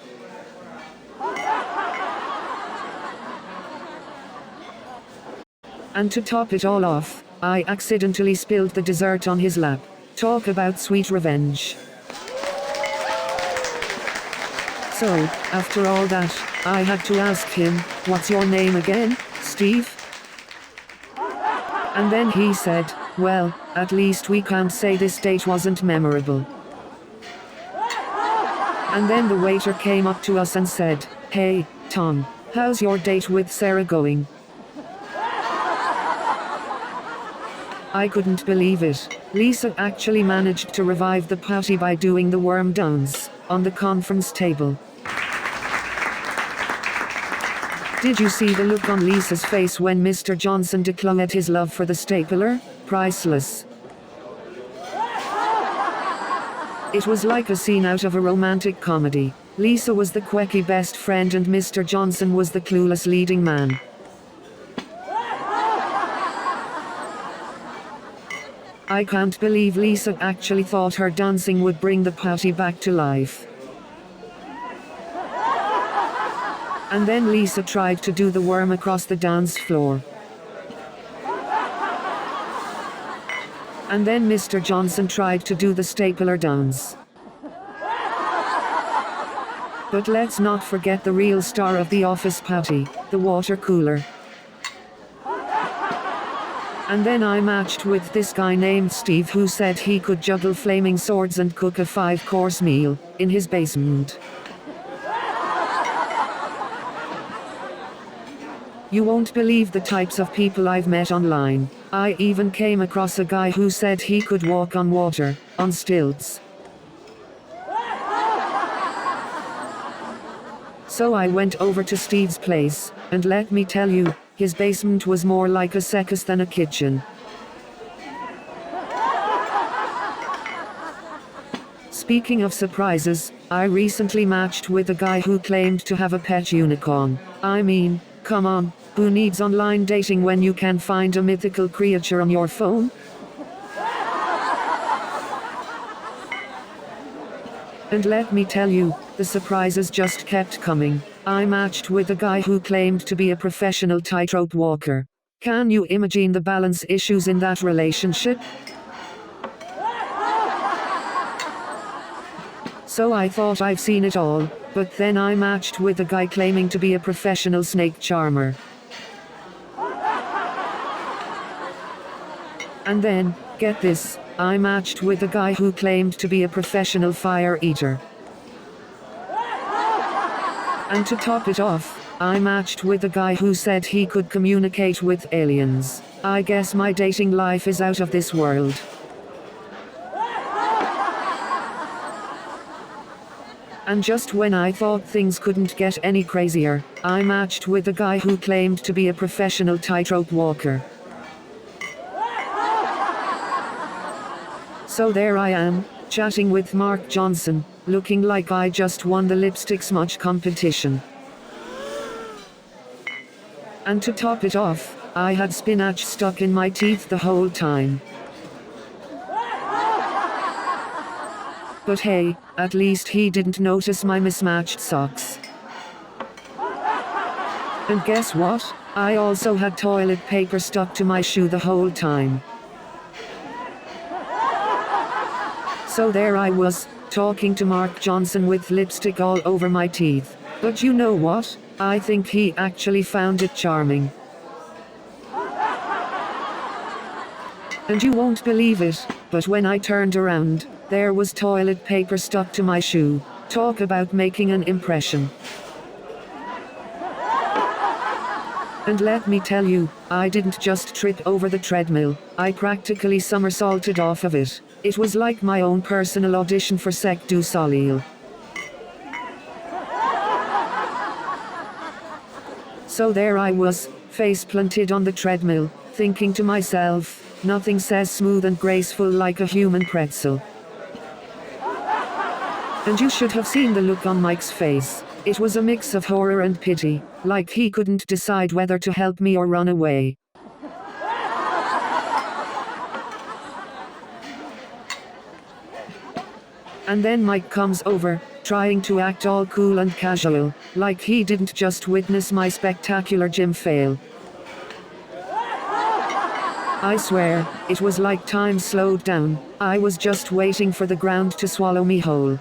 And to top it all off, I accidentally spilled the dessert on his lap. Talk about sweet revenge. So, after all that, I had to ask him, what's your name again, Steve? And then he said, well, at least we can't say this date wasn't memorable. And then the waiter came up to us and said, hey, Tom, how's your date with Sarah going? I couldn't believe it. Lisa actually managed to revive the party by doing the worm dance on the conference table. Did you see the look on Lisa's face when Mr. Johnson declared his love for the stapler? Priceless. It was like a scene out of a romantic comedy. Lisa was the quirky best friend and Mr. Johnson was the clueless leading man. I can't believe Lisa actually thought her dancing would bring the party back to life. And then Lisa tried to do the worm across the dance floor. And then Mr. Johnson tried to do the stapler dance. But let's not forget the real star of the office party, the water cooler. And then I matched with this guy named Steve who said he could juggle flaming swords and cook a 5-course meal in his basement. You won't believe the types of people I've met online. I even came across a guy who said he could walk on water, on stilts. So I went over to Steve's place, and let me tell you, his basement was more like a circus than a kitchen. Speaking of surprises, I recently matched with a guy who claimed to have a pet unicorn. I mean, come on, who needs online dating when you can find a mythical creature on your phone? And let me tell you, the surprises just kept coming. I matched with a guy who claimed to be a professional tightrope walker. Can you imagine the balance issues in that relationship? So I thought I've seen it all, but then I matched with a guy claiming to be a professional snake charmer. And then, get this, I matched with a guy who claimed to be a professional fire eater. And to top it off, I matched with a guy who said he could communicate with aliens. I guess my dating life is out of this world. And just when I thought things couldn't get any crazier, I matched with a guy who claimed to be a professional tightrope walker. So there I am, chatting with Mark Johnson, looking like I just won the lipstick smudge competition. And to top it off, I had spinach stuck in my teeth the whole time. But hey, at least he didn't notice my mismatched socks. And guess what? I also had toilet paper stuck to my shoe the whole time. So there I was, talking to Mark Johnson with lipstick all over my teeth. But you know what? I think he actually found it charming. And you won't believe it, but when I turned around, there was toilet paper stuck to my shoe. Talk about making an impression. And let me tell you, I didn't just trip over the treadmill, I practically somersaulted off of it. It was like my own personal audition for Cirque du Soleil. So there I was, face planted on the treadmill, thinking to myself, nothing says smooth and graceful like a human pretzel. And you should have seen the look on Mike's face. It was a mix of horror and pity, like he couldn't decide whether to help me or run away. And then Mike comes over, trying to act all cool and casual, like he didn't just witness my spectacular gym fail. I swear, it was like time slowed down. I was just waiting for the ground to swallow me whole.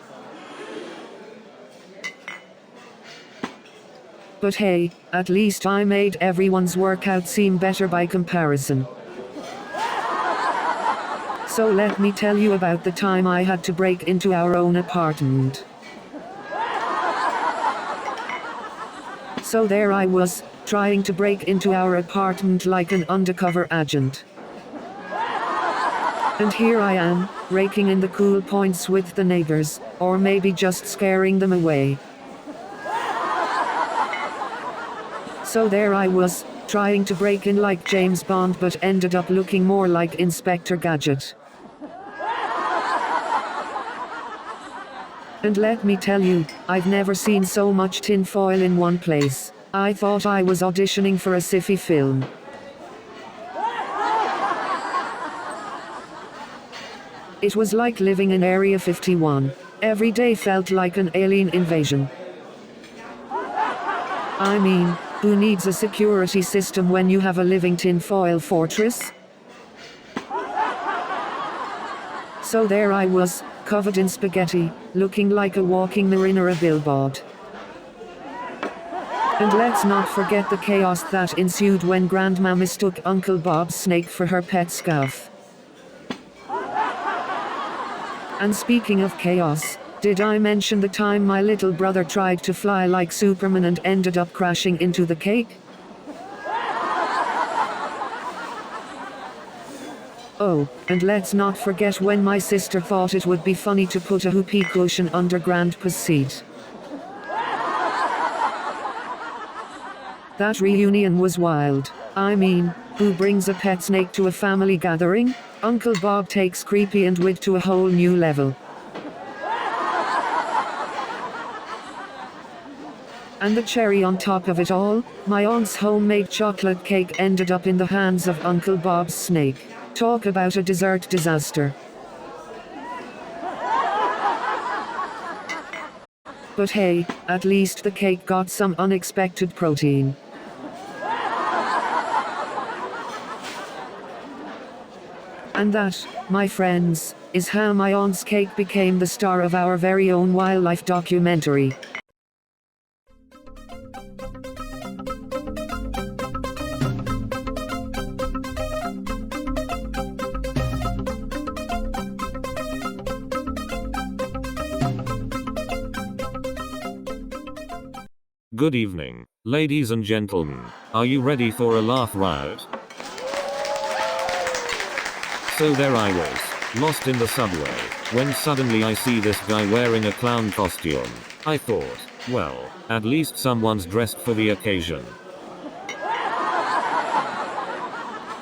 But hey, at least I made everyone's workout seem better by comparison. So let me tell you about the time I had to break into our own apartment. So there I was, trying to break into our apartment like an undercover agent. And here I am, raking in the cool points with the neighbors, or maybe just scaring them away. So there I was, trying to break in like James Bond but ended up looking more like Inspector Gadget. And let me tell you, I've never seen so much tinfoil in one place. I thought I was auditioning for a sci-fi film. It was like living in Area 51. Every day felt like an alien invasion. I mean, who needs a security system when you have a living tinfoil fortress? So there I was, covered in spaghetti, looking like a walking marinara billboard. And let's not forget the chaos that ensued when Grandma mistook Uncle Bob's snake for her pet scav. And speaking of chaos, did I mention the time my little brother tried to fly like Superman and ended up crashing into the cake? Oh, and let's not forget when my sister thought it would be funny to put a whoopee cushion under Grandpa's seat. That reunion was wild. I mean, who brings a pet snake to a family gathering? Uncle Bob takes creepy and wit to a whole new level. And the cherry on top of it all, my aunt's homemade chocolate cake ended up in the hands of Uncle Bob's snake. Talk about a dessert disaster. But hey, at least the cake got some unexpected protein. And that, my friends, is how my aunt's cake became the star of our very own wildlife documentary. Good evening, ladies and gentlemen. Are you ready for a laugh riot? So there I was, lost in the subway, when suddenly I see this guy wearing a clown costume. I thought, well, at least someone's dressed for the occasion.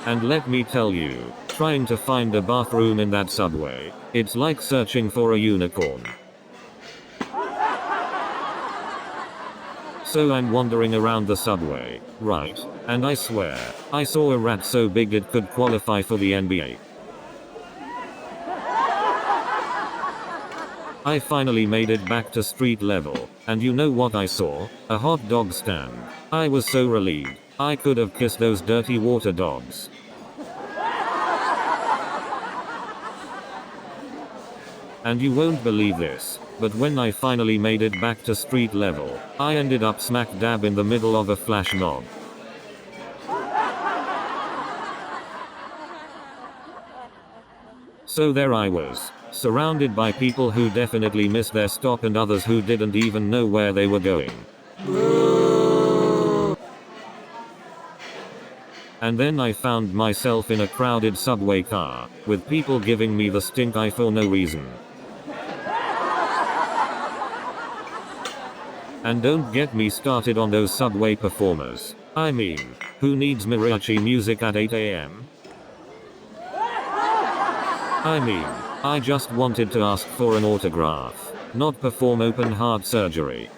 And let me tell you, trying to find a bathroom in that subway, it's like searching for a unicorn. So I'm wandering around the subway, right, and I swear, I saw a rat so big it could qualify for the NBA. I finally made it back to street level, and you know what I saw? A hot dog stand. I was so relieved. I could have kissed those dirty water dogs. And you won't believe this, but when I finally made it back to street level, I ended up smack dab in the middle of a flash mob. So there I was, surrounded by people who definitely missed their stop and others who didn't even know where they were going. And then I found myself in a crowded subway car, with people giving me the stink eye for no reason. And don't get me started on those subway performers. I mean, who needs mariachi music at 8 AM? I mean, I just wanted to ask for an autograph, not perform open heart surgery.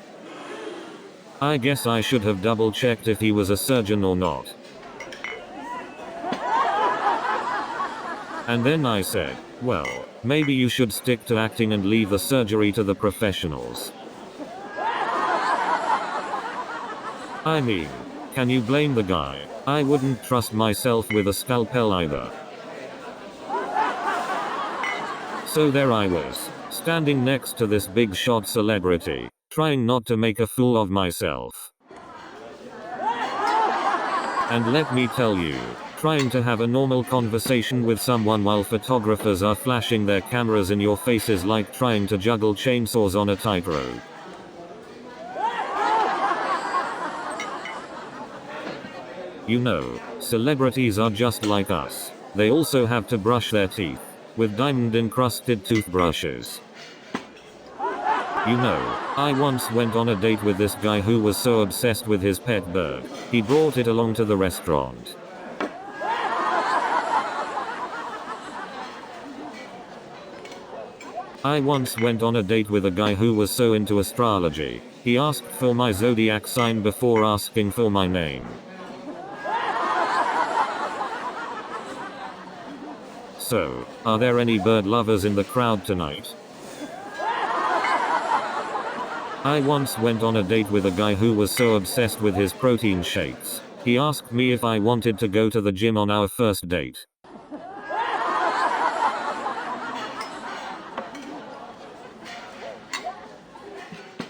I guess I should have double checked if he was a surgeon or not. And then I said, well, maybe you should stick to acting and leave the surgery to the professionals. I mean, can you blame the guy? I wouldn't trust myself with a scalpel either. So there I was, standing next to this big shot celebrity, trying not to make a fool of myself. And let me tell you, trying to have a normal conversation with someone while photographers are flashing their cameras in your face is like trying to juggle chainsaws on a tightrope. You know, celebrities are just like us. They also have to brush their teeth with diamond-encrusted toothbrushes. You know, I once went on a date with this guy who was so obsessed with his pet bird, he brought it along to the restaurant. I once went on a date with a guy who was so into astrology, he asked for my zodiac sign before asking for my name. So, are there any bird lovers in the crowd tonight? I once went on a date with a guy who was so obsessed with his protein shakes, he asked me if I wanted to go to the gym on our first date.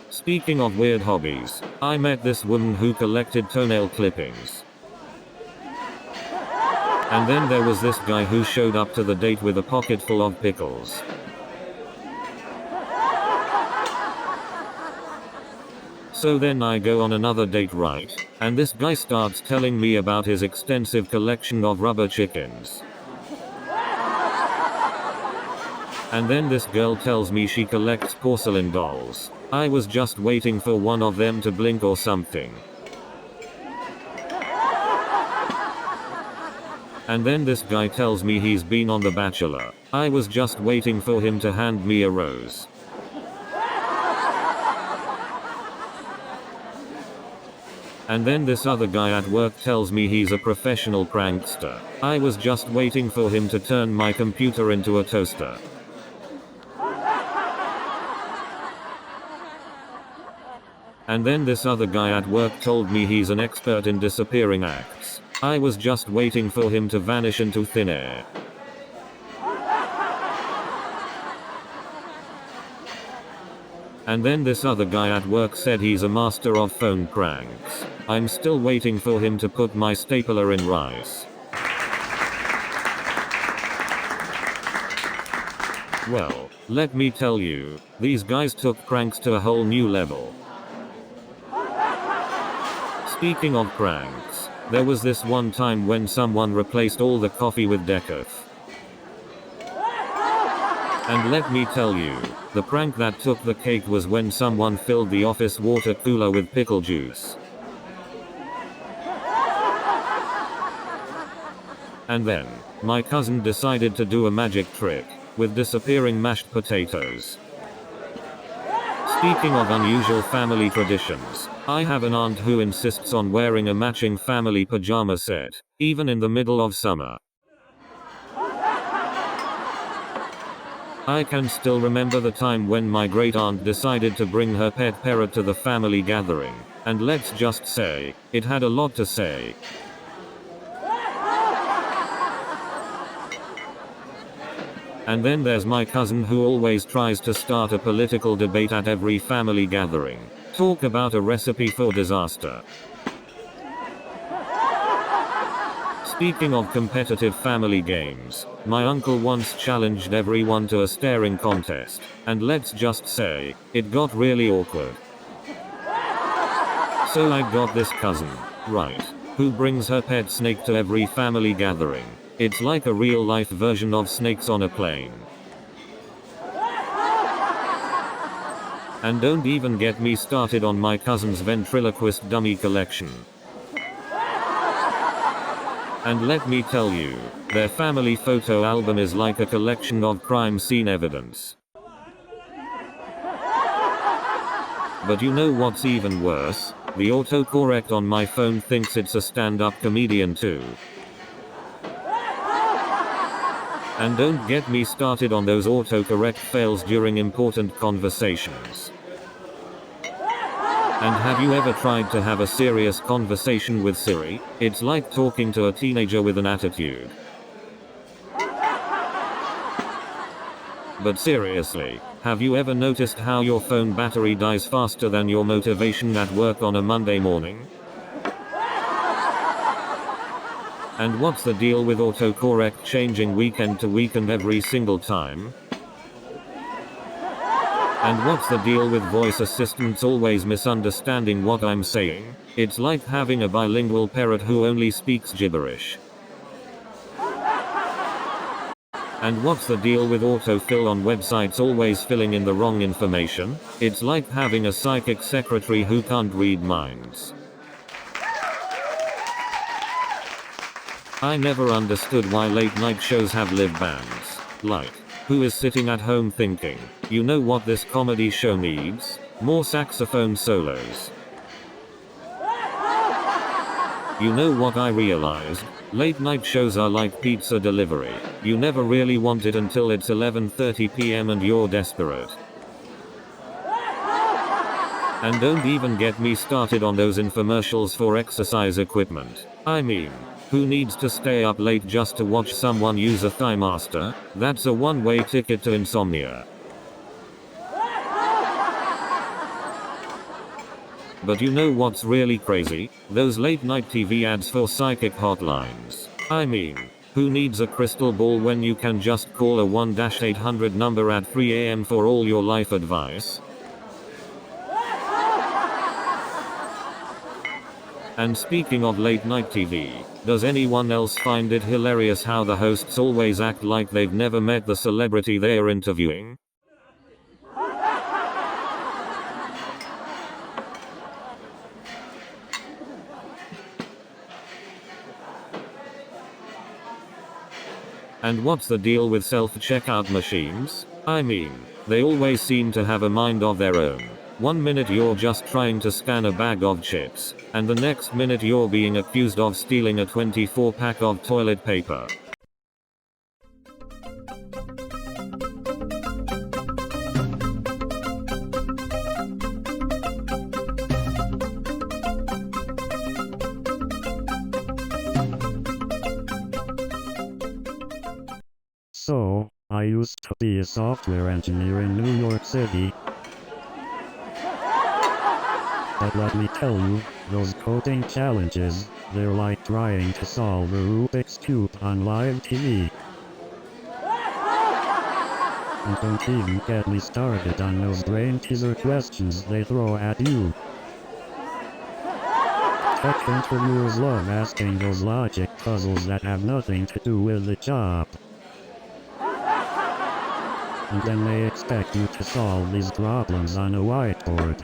Speaking of weird hobbies, I met this woman who collected toenail clippings. And then there was this guy who showed up to the date with a pocket full of pickles. So then I go on another date, right? And this guy starts telling me about his extensive collection of rubber chickens. And then this girl tells me she collects porcelain dolls. I was just waiting for one of them to blink or something. And then this guy tells me he's been on The Bachelor. I was just waiting for him to hand me a rose. And then this other guy at work tells me he's a professional prankster. I was just waiting for him to turn my computer into a toaster. And then this other guy at work told me he's an expert in disappearing acts. I was just waiting for him to vanish into thin air. And then this other guy at work said he's a master of phone pranks. I'm still waiting for him to put my stapler in rice. Well, let me tell you, these guys took pranks to a whole new level. Speaking of pranks, there was this one time when someone replaced all the coffee with decaf. And let me tell you, the prank that took the cake was when someone filled the office water cooler with pickle juice. And then, my cousin decided to do a magic trick, with disappearing mashed potatoes. Speaking of unusual family traditions, I have an aunt who insists on wearing a matching family pajama set, even in the middle of summer. I can still remember the time when my great aunt decided to bring her pet parrot to the family gathering, and let's just say, it had a lot to say. And then there's my cousin who always tries to start a political debate at every family gathering. Talk about a recipe for disaster. Speaking of competitive family games, my uncle once challenged everyone to a staring contest, and let's just say, it got really awkward. So I got this cousin, right, who brings her pet snake to every family gathering. It's like a real-life version of Snakes on a Plane. And don't even get me started on my cousin's ventriloquist dummy collection. And let me tell you, their family photo album is like a collection of crime scene evidence. But you know what's even worse? The autocorrect on my phone thinks it's a stand-up comedian too. And don't get me started on those autocorrect fails during important conversations. And have you ever tried to have a serious conversation with Siri? It's like talking to a teenager with an attitude. But seriously, have you ever noticed how your phone battery dies faster than your motivation at work on a Monday morning? And what's the deal with autocorrect changing weekend to weekend every single time? And what's the deal with voice assistants always misunderstanding what I'm saying? It's like having a bilingual parrot who only speaks gibberish. And what's the deal with autofill on websites always filling in the wrong information? It's like having a psychic secretary who can't read minds. I never understood why late night shows have live bands. Like, who is sitting at home thinking, you know what this comedy show needs? More saxophone solos. You know what I realized? Late night shows are like pizza delivery. You never really want it until it's 11:30 p.m. and you're desperate. And don't even get me started on those infomercials for exercise equipment. I mean, who needs to stay up late just to watch someone use a ThighMaster? That's a one-way ticket to insomnia. But you know what's really crazy? Those late night TV ads for psychic hotlines. I mean, who needs a crystal ball when you can just call a 1-800 number at 3 a.m. for all your life advice? And speaking of late night TV, does anyone else find it hilarious how the hosts always act like they've never met the celebrity they are interviewing? And what's the deal with self-checkout machines? I mean, they always seem to have a mind of their own. One minute you're just trying to scan a bag of chips, and the next minute you're being accused of stealing a 24-pack of toilet paper. So, I used to be a software engineer in New York City. But let me tell you, those coding challenges, they're like trying to solve a Rubik's Cube on live TV. And don't even get me started on those brain teaser questions they throw at you. Tech interviewers love asking those logic puzzles that have nothing to do with the job. And then they expect you to solve these problems on a whiteboard.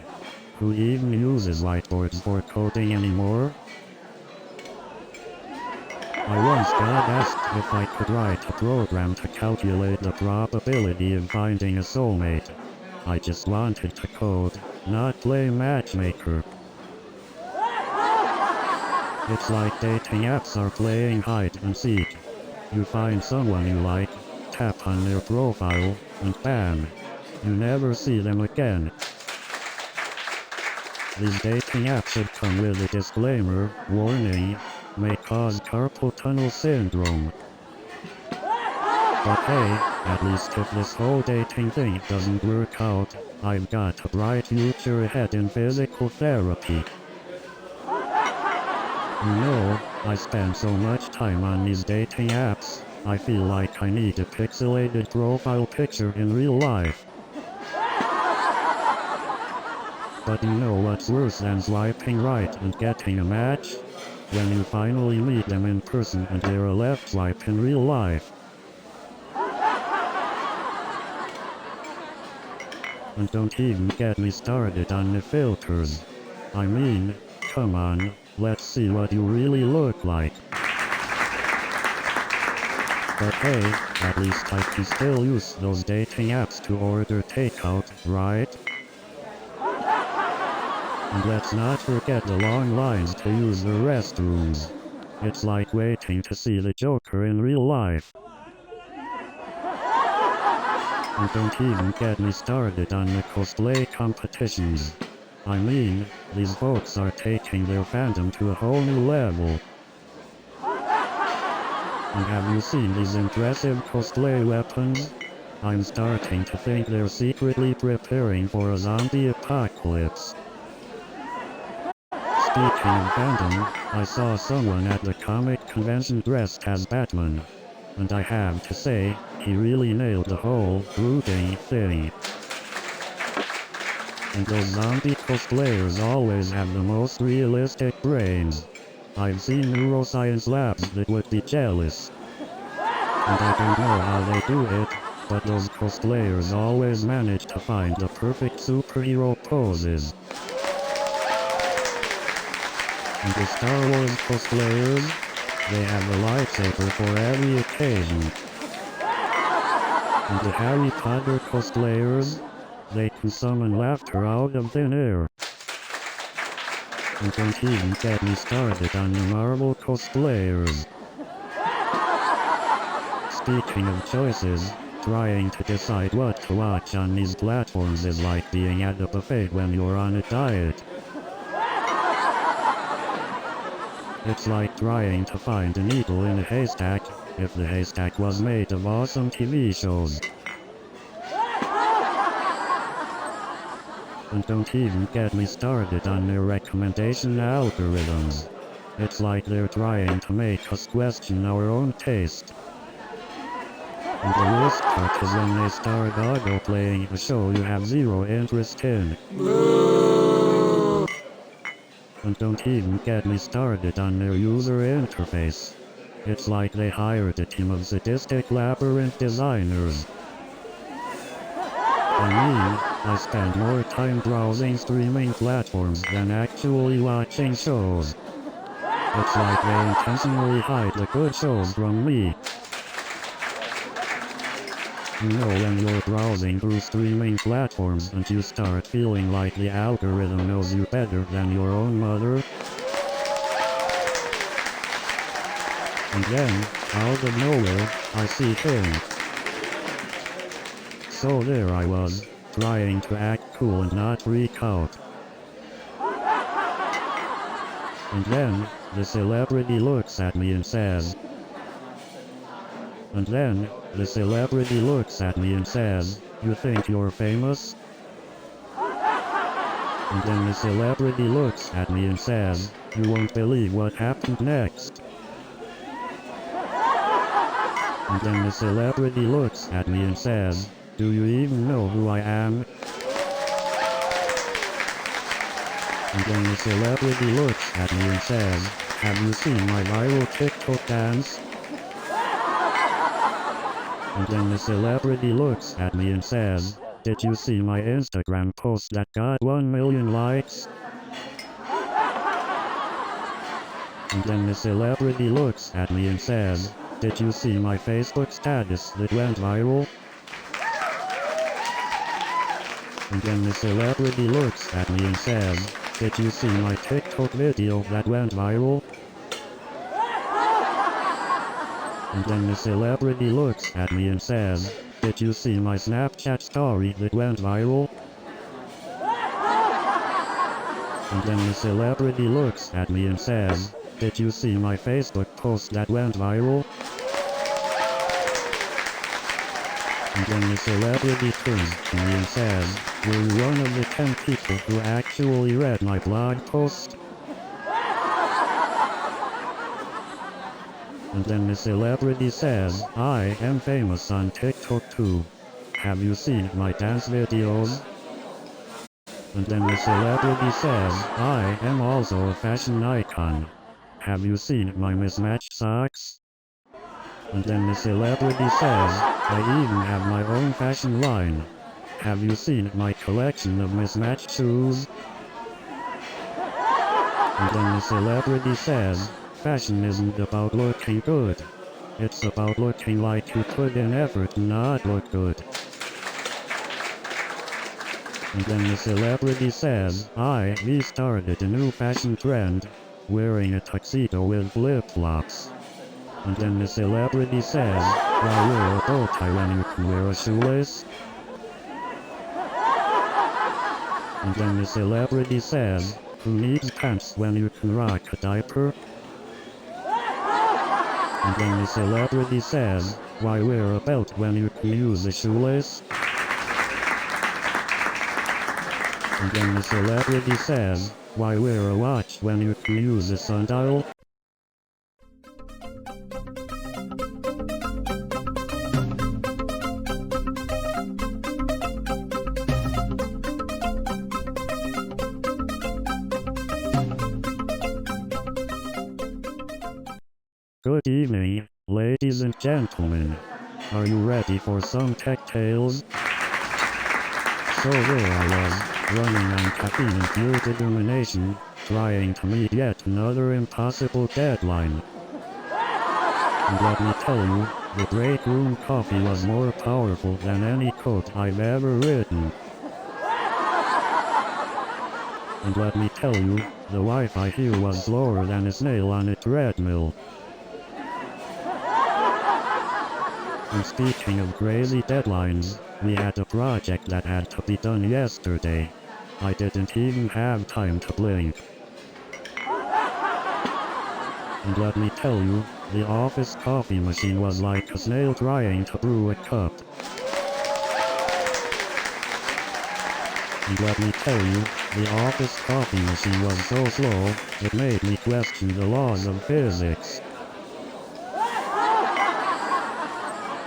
Who even uses whiteboards for coding anymore? I once got asked if I could write a program to calculate the probability of finding a soulmate. I just wanted to code, not play matchmaker. It's like dating apps are playing hide and seek. You find someone you like, tap on their profile, and bam, you never see them again. These dating apps should come with a disclaimer, warning, may cause carpal tunnel syndrome. But hey, at least if this whole dating thing doesn't work out, I've got a bright future ahead in physical therapy. You know, I spend so much time on these dating apps, I feel like I need a pixelated profile picture in real life. But you know what's worse than swiping right and getting a match? When you finally meet them in person and they're a left swipe in real life. And don't even get me started on the filters. I mean, come on, let's see what you really look like. But hey, at least I can still use those dating apps to order takeout, right? And let's not forget the long lines to use the restrooms. It's like waiting to see the Joker in real life. And don't even get me started on the cosplay competitions. I mean, these folks are taking their fandom to a whole new level. And have you seen these impressive cosplay weapons? I'm starting to think they're secretly preparing for a zombie apocalypse. Speaking of fandom, I saw someone at the comic convention dressed as Batman. And I have to say, he really nailed the whole brooding thing. And those zombie cosplayers always have the most realistic brains. I've seen neuroscience labs that would be jealous. And I don't know how they do it, but those cosplayers always manage to find the perfect superhero poses. And the Star Wars cosplayers, they have a lightsaber for every occasion. And the Harry Potter cosplayers, they can summon laughter out of thin air. And don't even get me started on the Marvel cosplayers. Speaking of choices, trying to decide what to watch on these platforms is like being at a buffet when you're on a diet. It's like trying to find a needle in a haystack, if the haystack was made of awesome TV shows. And don't even get me started on their recommendation algorithms. It's like they're trying to make us question our own taste. And the worst part is when they start auto-playing a show you have zero interest in. And don't even get me started on their user interface. It's like they hired a team of sadistic labyrinth designers. I mean, I spend more time browsing streaming platforms than actually watching shows. It's like they intentionally hide the good shows from me. You know when you're browsing through streaming platforms and you start feeling like the algorithm knows you better than your own mother? And then, out of nowhere, I see him. So there I was, trying to act cool and not freak out. And then, the celebrity looks at me and says, "You think you're famous?" And then the celebrity looks at me and says, "You won't believe what happened next." And then the celebrity looks at me and says, "Do you even know who I am?" And then the celebrity looks at me and says, "Have you seen my viral TikTok dance?" And then the celebrity looks at me and says, "Did you see my Instagram post that got 1 million likes?" And then the celebrity looks at me and says, "Did you see my Facebook status that went viral?" And then the celebrity looks at me and says, "Did you see my TikTok video that went viral?" And then the celebrity looks at me and says, "Did you see my Snapchat story that went viral?" And then the celebrity looks at me and says, "Did you see my Facebook post that went viral?" And then the celebrity turns to me and says, "Were you one of the 10 people who actually read my blog post?" And then the celebrity says, "I am famous on TikTok too. Have you seen my dance videos?" And then the celebrity says, "I am also a fashion icon. Have you seen my mismatched socks?" And then the celebrity says, "I even have my own fashion line. Have you seen my collection of mismatched shoes?" And then the celebrity says, "Fashion isn't about looking good. It's about looking like you put in effort to not look good." And then the celebrity says, "We started a new fashion trend, wearing a tuxedo with flip-flops." And then the celebrity says, "Why wear a bow tie when you can wear a shoelace?" And then the celebrity says, "Who needs pants when you can rock a diaper?" And then the celebrity says, "Why wear a belt when you can use a shoelace?" And then the celebrity says, "Why wear a watch when you can use a sundial?" Good evening, ladies and gentlemen. Are you ready for some tech tales? So there I was, running on caffeine and pure determination, trying to meet yet another impossible deadline. And let me tell you, the break room coffee was more powerful than any quote I've ever written. And let me tell you, the Wi-Fi here was slower than a snail on a treadmill. And speaking of crazy deadlines, we had a project that had to be done yesterday. I didn't even have time to blink. And let me tell you, the office coffee machine was like a snail trying to brew a cup. And let me tell you, the office coffee machine was so slow, it made me question the laws of physics.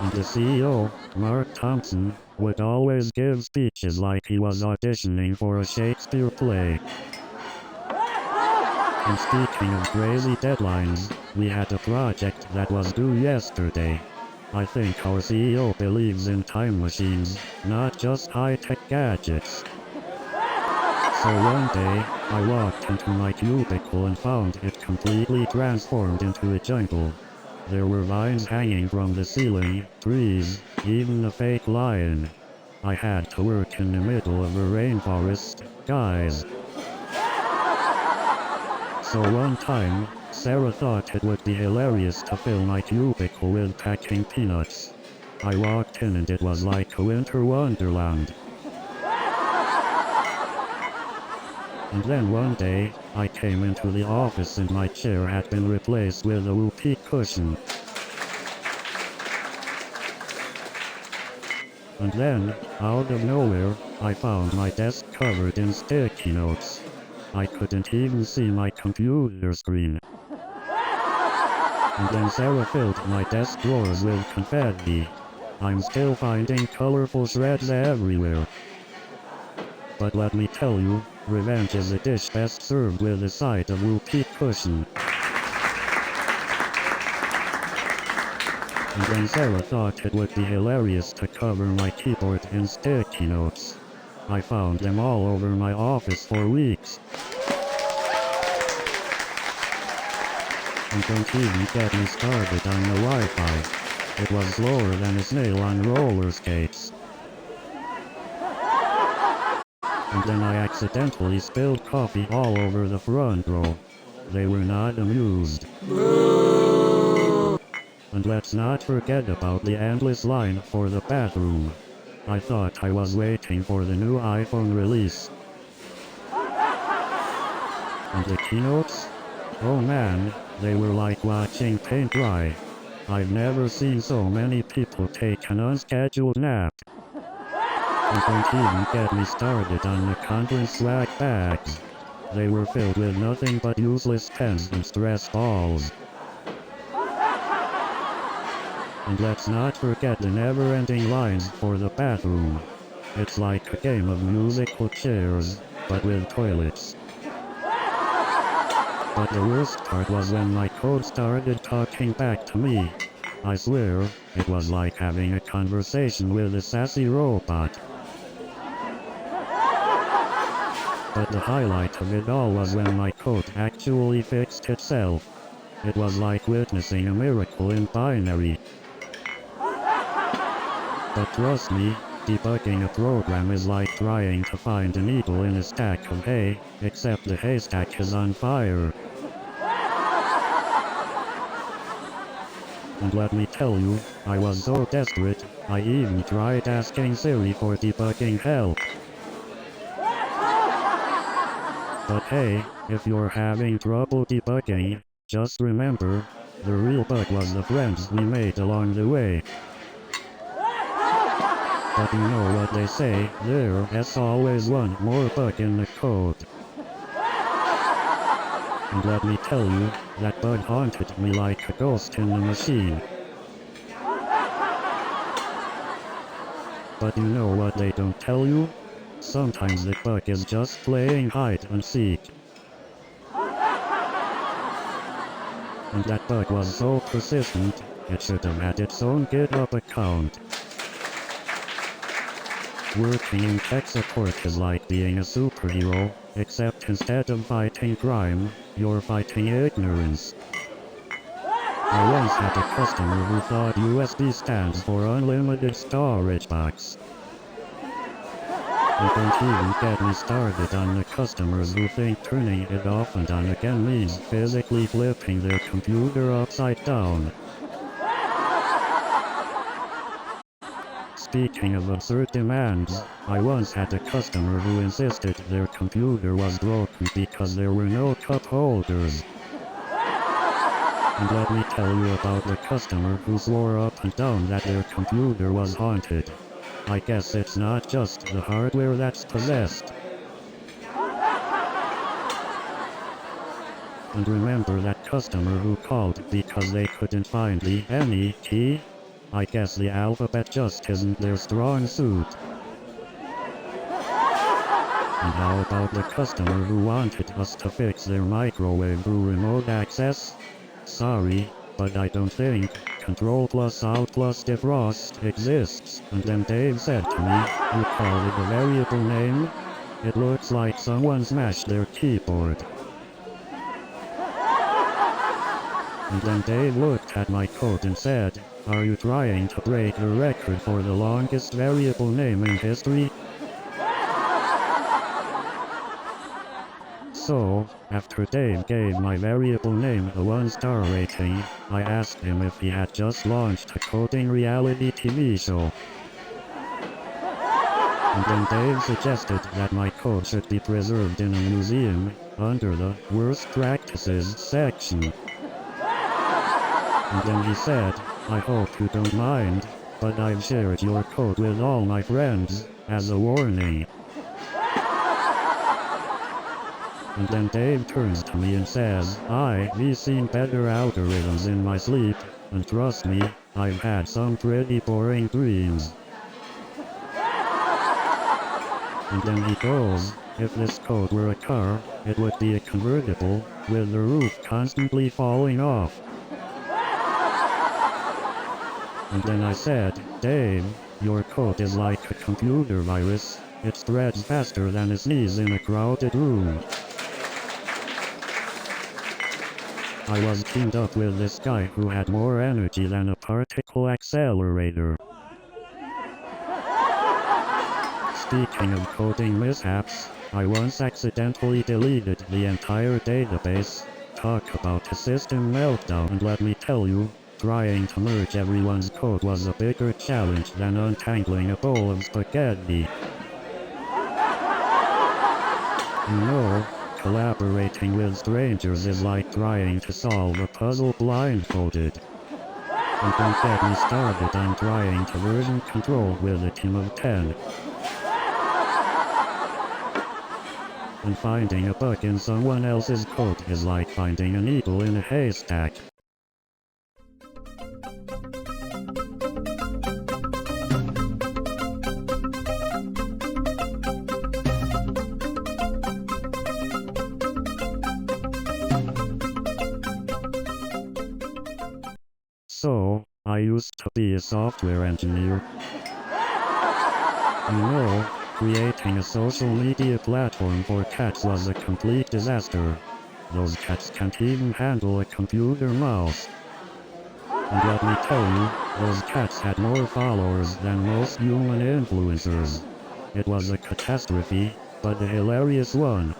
And the CEO, Mark Thompson, would always give speeches like he was auditioning for a Shakespeare play. And speaking of crazy deadlines, we had a project that was due yesterday. I think our CEO believes in time machines, not just high-tech gadgets. So one day, I walked into my cubicle and found it completely transformed into a jungle. There were vines hanging from the ceiling, trees, even a fake lion. I had to work in the middle of a rainforest, guys. So one time, Sarah thought it would be hilarious to fill my cubicle with packing peanuts. I walked in and it was like a winter wonderland. And then one day, I came into the office and my chair had been replaced with a whoopee cushion. And then, out of nowhere, I found my desk covered in sticky notes. I couldn't even see my computer screen. And then Sarah filled my desk drawers with confetti. I'm still finding colorful shreds everywhere. But let me tell you, revenge is a dish best served with a side of whoopee cushion. And then Sarah thought it would be hilarious to cover my keyboard in sticky notes. I found them all over my office for weeks. And don't even get me started on the Wi-Fi. It was slower than a snail on roller skates. And then I accidentally spilled coffee all over the front row. They were not amused. And let's not forget about the endless line for the bathroom. I thought I was waiting for the new iPhone release. And the keynotes? Oh man, they were like watching paint dry. I've never seen so many people take an unscheduled nap. And don't even get me started on the conference swag bags. They were filled with nothing but useless pens and stress balls. And let's not forget the never-ending lines for the bathroom. It's like a game of musical chairs, but with toilets. But the worst part was when my code started talking back to me. I swear, it was like having a conversation with a sassy robot. But the highlight of it all was when my code actually fixed itself. It was like witnessing a miracle in binary. But trust me, debugging a program is like trying to find a needle in a stack of hay, except the haystack is on fire. And let me tell you, I was so desperate, I even tried asking Siri for debugging help. But hey, if you're having trouble debugging, just remember, the real bug was the friends we made along the way. But you know what they say, there's always one more bug in the code. And let me tell you, that bug haunted me like a ghost in the machine. But you know what they don't tell you? Sometimes the bug is just playing hide and seek. And that bug was so persistent, it should have had its own GitHub account. Working in tech support is like being a superhero, except instead of fighting crime, you're fighting ignorance. I once had a customer who thought USB stands for unlimited storage box. And don't even get me started on the customers who think turning it off and on again means physically flipping their computer upside down. Speaking of absurd demands, I once had a customer who insisted their computer was broken because there were no cup holders. And let me tell you about the customer who swore up and down that their computer was haunted. I guess it's not just the hardware that's possessed. And remember that customer who called because they couldn't find the any key? I guess the alphabet just isn't their strong suit. And how about the customer who wanted us to fix their microwave through remote access? Sorry, but I don't think Control plus Alt plus defrost exists. And then Dave said to me, you call it a variable name? It looks like someone smashed their keyboard. And then Dave looked at my code and said, are you trying to break the record for the longest variable name in history? So, after Dave gave my variable name a 1-star rating, I asked him if he had just launched a coding reality TV show. And then Dave suggested that my code should be preserved in a museum, under the Worst Practices section. And then he said, I hope you don't mind, but I've shared your code with all my friends, as a warning. And then Dave turns to me and says, I've seen better algorithms in my sleep, and trust me, I've had some pretty boring dreams. And then he goes, if this code were a car, it would be a convertible, with the roof constantly falling off. And then I said, Dave, your code is like a computer virus, it spreads faster than a sneeze in a crowded room. I was teamed up with this guy who had more energy than a particle accelerator. Speaking of coding mishaps, I once accidentally deleted the entire database. Talk about a system meltdown, and let me tell you, trying to merge everyone's code was a bigger challenge than untangling a bowl of spaghetti. You know, collaborating with strangers is like trying to solve a puzzle blindfolded. And don't get me started on trying to version control with a team of 10. And finding a bug in someone else's code is like finding a needle in a haystack. So, I used to be a software engineer. You know, creating a social media platform for cats was a complete disaster. Those cats can't even handle a computer mouse. And let me tell you, those cats had more followers than most human influencers. It was a catastrophe, but a hilarious one.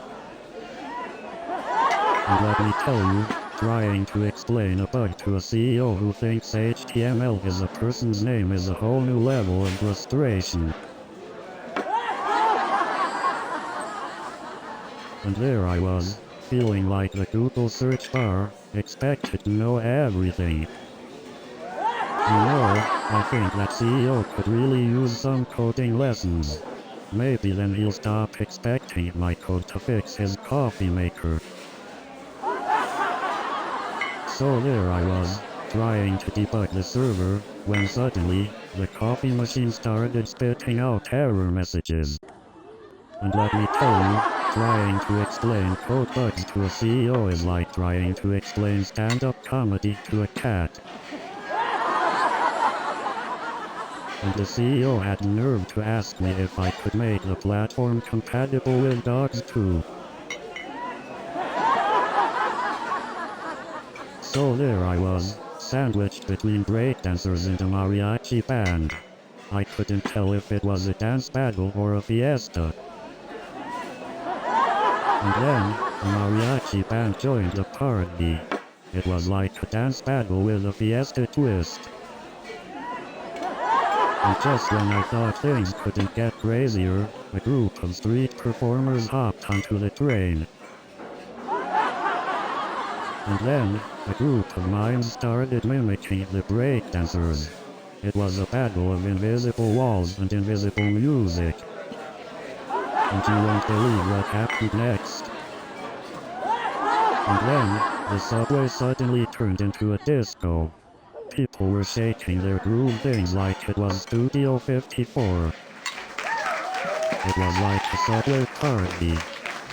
And let me tell you, trying to explain a bug to a CEO who thinks HTML is a person's name is a whole new level of frustration. And there I was, feeling like the Google search bar, expected to know everything. You know, I think that CEO could really use some coding lessons. Maybe then he'll stop expecting my code to fix his coffee maker. So there I was, trying to debug the server, when suddenly, the coffee machine started spitting out error messages. And let me tell you, trying to explain code bugs to a CEO is like trying to explain stand-up comedy to a cat. And the CEO had the nerve to ask me if I could make the platform compatible with dogs too. So there I was, sandwiched between breakdancers and a mariachi band. I couldn't tell if it was a dance battle or a fiesta. And then, a mariachi band joined the party. It was like a dance battle with a fiesta twist. And just when I thought things couldn't get crazier, a group of street performers hopped onto the train. And then, a group of mimes started mimicking the breakdancers. It was a battle of invisible walls and invisible music. And you won't believe what happened next. And then, the subway suddenly turned into a disco. People were shaking their groove things like it was Studio 54. It was like a subway party.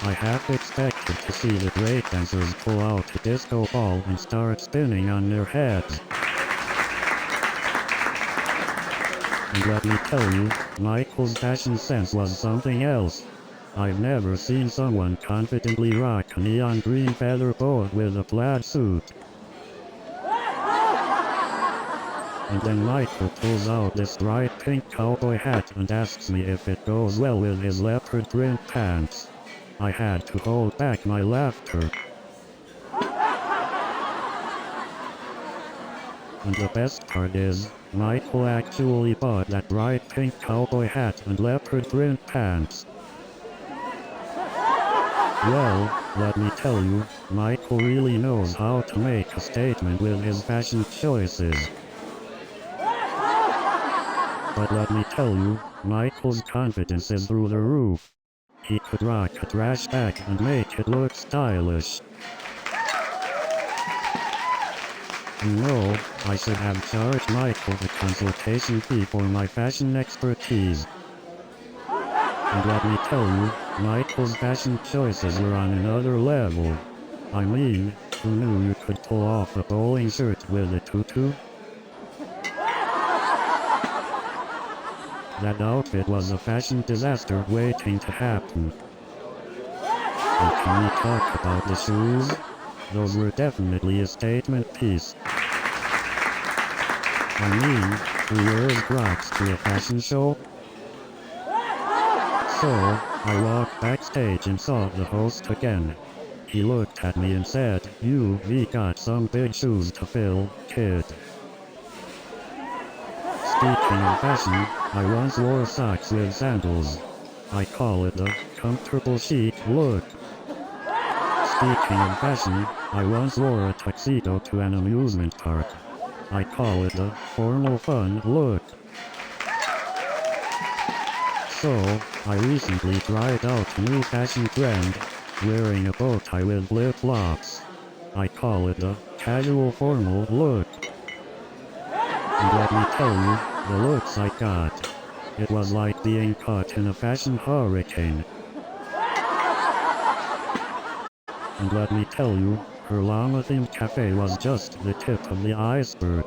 I half expected to see the breakdancers pull out a disco ball and start spinning on their heads. And let me tell you, Michael's fashion sense was something else. I've never seen someone confidently rock a neon green feather boa with a plaid suit. And then Michael pulls out this bright pink cowboy hat and asks me if it goes well with his leopard print pants. I had to hold back my laughter. And the best part is, Michael actually bought that bright pink cowboy hat and leopard print pants. Well, let me tell you, Michael really knows how to make a statement with his fashion choices. But let me tell you, Michael's confidence is through the roof. He could rock a trash bag and make it look stylish. No, I should have charged Michael a consultation fee for my fashion expertise. And let me tell you, Michael's fashion choices were on another level. I mean, who knew you could pull off a bowling shirt with a tutu? That outfit was a fashion disaster waiting to happen. And can we talk about the shoes? Those were definitely a statement piece. I mean, who wears Crocs to a fashion show? So, I walked backstage and saw the host again. He looked at me and said, we got some big shoes to fill, kid. Speaking of fashion, I once wore socks with sandals. I call it the comfortable chic look. Speaking of fashion, I once wore a tuxedo to an amusement park. I call it the formal fun look. So, I recently tried out a new fashion trend, wearing a bow tie with flip-flops. I call it the casual formal look. And let me tell you, the looks I got. It was like being caught in a fashion hurricane. And let me tell you, her llama-themed cafe was just the tip of the iceberg.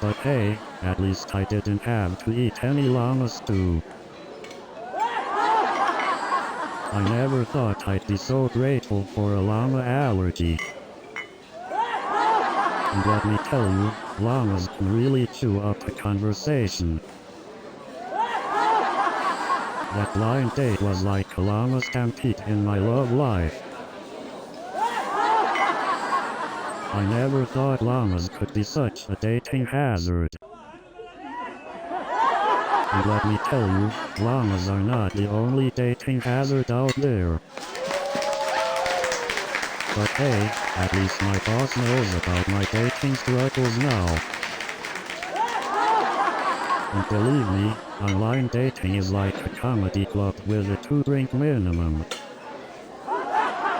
But hey, at least I didn't have to eat any llama stew. I never thought I'd be so grateful for a llama allergy. And let me tell you, llamas can really chew up a conversation. That blind date was like a llama stampede in my love life. I never thought llamas could be such a dating hazard. And let me tell you, llamas are not the only dating hazard out there. But hey, at least my boss knows about my dating struggles now. And believe me, online dating is like a comedy club with a 2-drink minimum.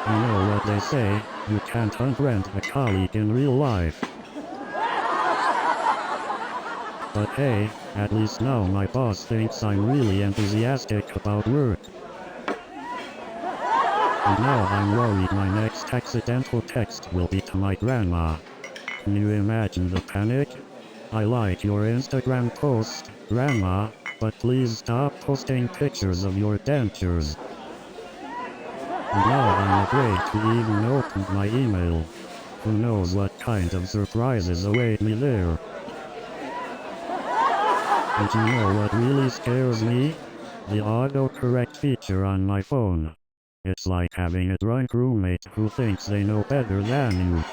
You know what they say, you can't unfriend a colleague in real life. But hey, at least now my boss thinks I'm really enthusiastic about work. And now I'm worried my next accidental text will be to my grandma. Can you imagine the panic? I like your Instagram post, Grandma, but please stop posting pictures of your dentures. And now I'm afraid to even open my email. Who knows what kind of surprises await me there. And you know what really scares me? The autocorrect feature on my phone. It's like having a drunk roommate who thinks they know better than you.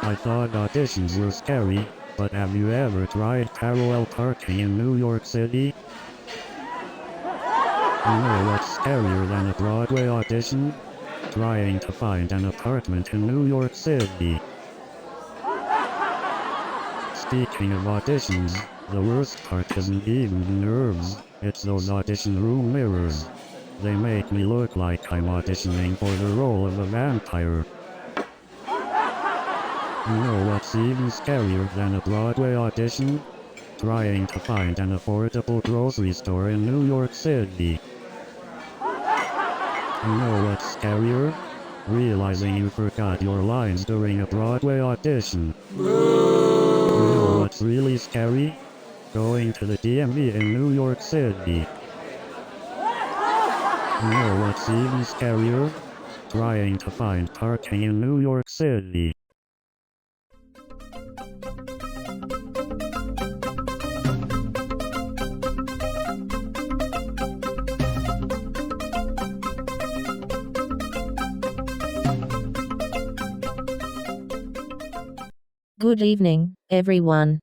I thought auditions were scary, but have you ever tried parallel parking in New York City? You know what's scarier than a Broadway audition? Trying to find an apartment in New York City. Speaking of auditions, the worst part isn't even the nerves, it's those audition room mirrors. They make me look like I'm auditioning for the role of a vampire. You know what's even scarier than a Broadway audition? Trying to find an affordable grocery store in New York City. You know what's scarier? Realizing you forgot your lines during a Broadway audition. You know what's really scary? Going to the DMV in New York City. You know what's even scarier? Trying to find parking in New York City. Good evening, everyone.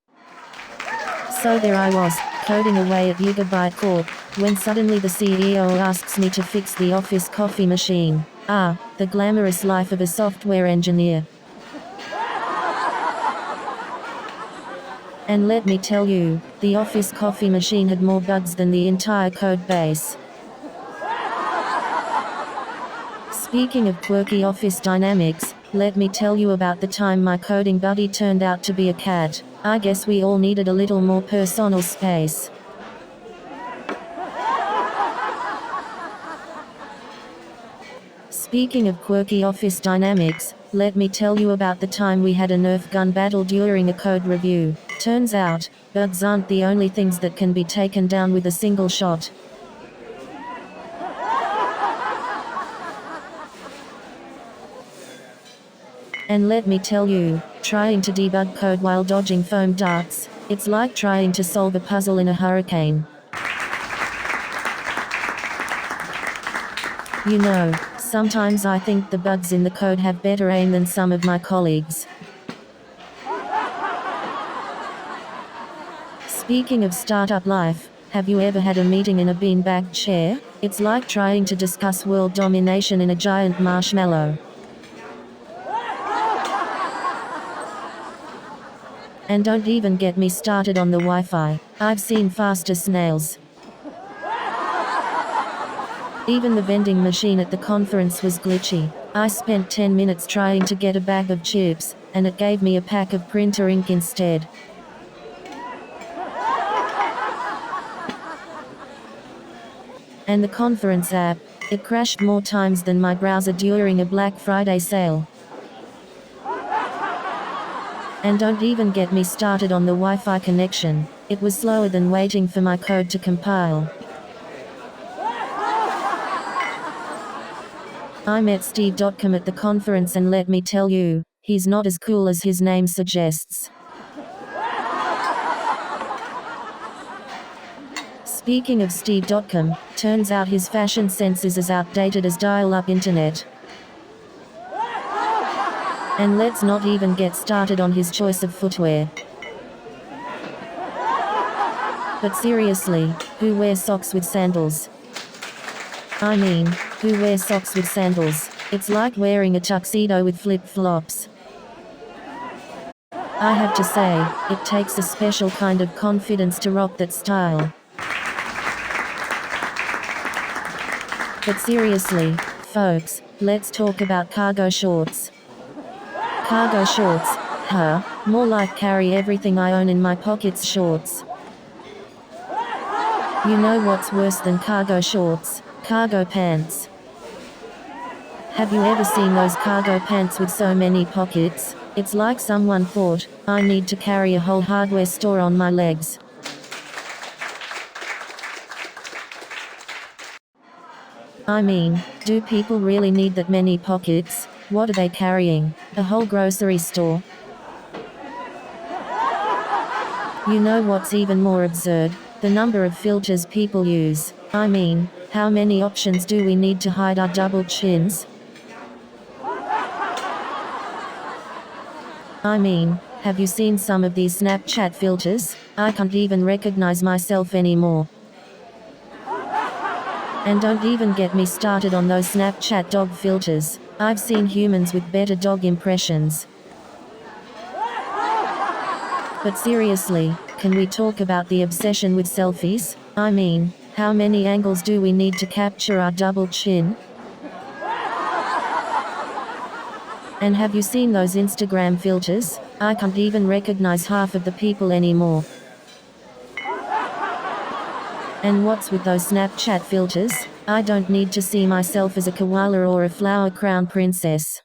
So there I was, coding away at Gigabyte Corp, when suddenly the CEO asks me to fix the office coffee machine. Ah, the glamorous life of a software engineer. And let me tell you, the office coffee machine had more bugs than the entire code base. Speaking of quirky office dynamics, let me tell you about the time my coding buddy turned out to be a cat. I guess we all needed a little more personal space. Speaking of quirky office dynamics, let me tell you about the time we had a Nerf gun battle during a code review. Turns out, bugs aren't the only things that can be taken down with a single shot. And let me tell you, trying to debug code while dodging foam darts, it's like trying to solve a puzzle in a hurricane. You know, sometimes I think the bugs in the code have better aim than some of my colleagues. Speaking of startup life, have you ever had a meeting in a beanbag chair? It's like trying to discuss world domination in a giant marshmallow. And don't even get me started on the Wi-Fi. I've seen faster snails. Even the vending machine at the conference was glitchy. I spent 10 minutes trying to get a bag of chips, and it gave me a pack of printer ink instead. And the conference app, it crashed more times than my browser during a Black Friday sale. And don't even get me started on the Wi-Fi connection. It was slower than waiting for my code to compile. I met Steve.com at the conference, and let me tell you, he's not as cool as his name suggests. Speaking of Steve.com, turns out his fashion sense is as outdated as dial-up internet. And let's not even get started on his choice of footwear. But seriously, who wears socks with sandals? I mean, who wears socks with sandals? It's like wearing a tuxedo with flip-flops. I have to say, it takes a special kind of confidence to rock that style. But seriously, folks, let's talk about cargo shorts. Cargo shorts, huh? More like carry everything I own in my pockets shorts. You know what's worse than cargo shorts? Cargo pants. Have you ever seen those cargo pants with so many pockets? It's like someone thought, I need to carry a whole hardware store on my legs. I mean, do people really need that many pockets? What are they carrying? A whole grocery store? You know what's even more absurd? The number of filters people use. I mean, how many options do we need to hide our double chins? I mean, have you seen some of these Snapchat filters? I can't even recognize myself anymore. And don't even get me started on those Snapchat dog filters. I've seen humans with better dog impressions. But seriously, can we talk about the obsession with selfies? I mean, how many angles do we need to capture our double chin? And have you seen those Instagram filters? I can't even recognize half of the people anymore. And what's with those Snapchat filters? I don't need to see myself as a koala or a flower crown princess.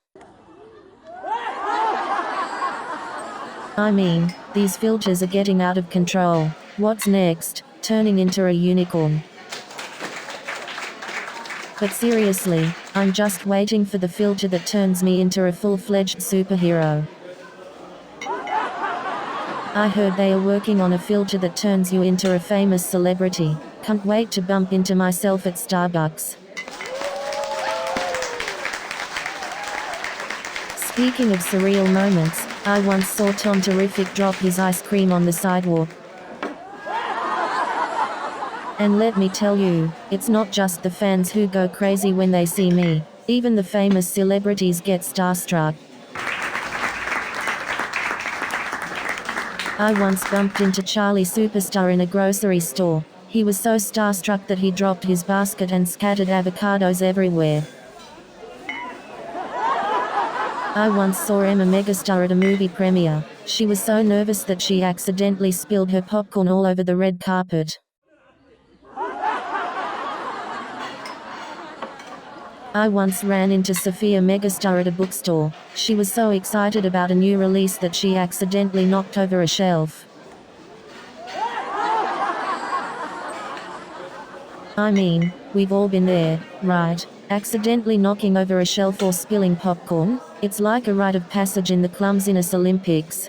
I mean, these filters are getting out of control. What's next? Turning into a unicorn. But seriously, I'm just waiting for the filter that turns me into a full-fledged superhero. I heard they are working on a filter that turns you into a famous celebrity. Can't wait to bump into myself at Starbucks. Speaking of surreal moments, I once saw Tom Terrific drop his ice cream on the sidewalk. And let me tell you, it's not just the fans who go crazy when they see me. Even the famous celebrities get starstruck. I once bumped into Charlie Superstar in a grocery store. He was so starstruck that he dropped his basket and scattered avocados everywhere. I once saw Emma Megastar at a movie premiere. She was so nervous that she accidentally spilled her popcorn all over the red carpet. I once ran into Sophia Megastar at a bookstore. She was so excited about a new release that she accidentally knocked over a shelf. I mean, we've all been there, right? Accidentally knocking over a shelf or spilling popcorn. It's like a rite of passage in the clumsiness Olympics.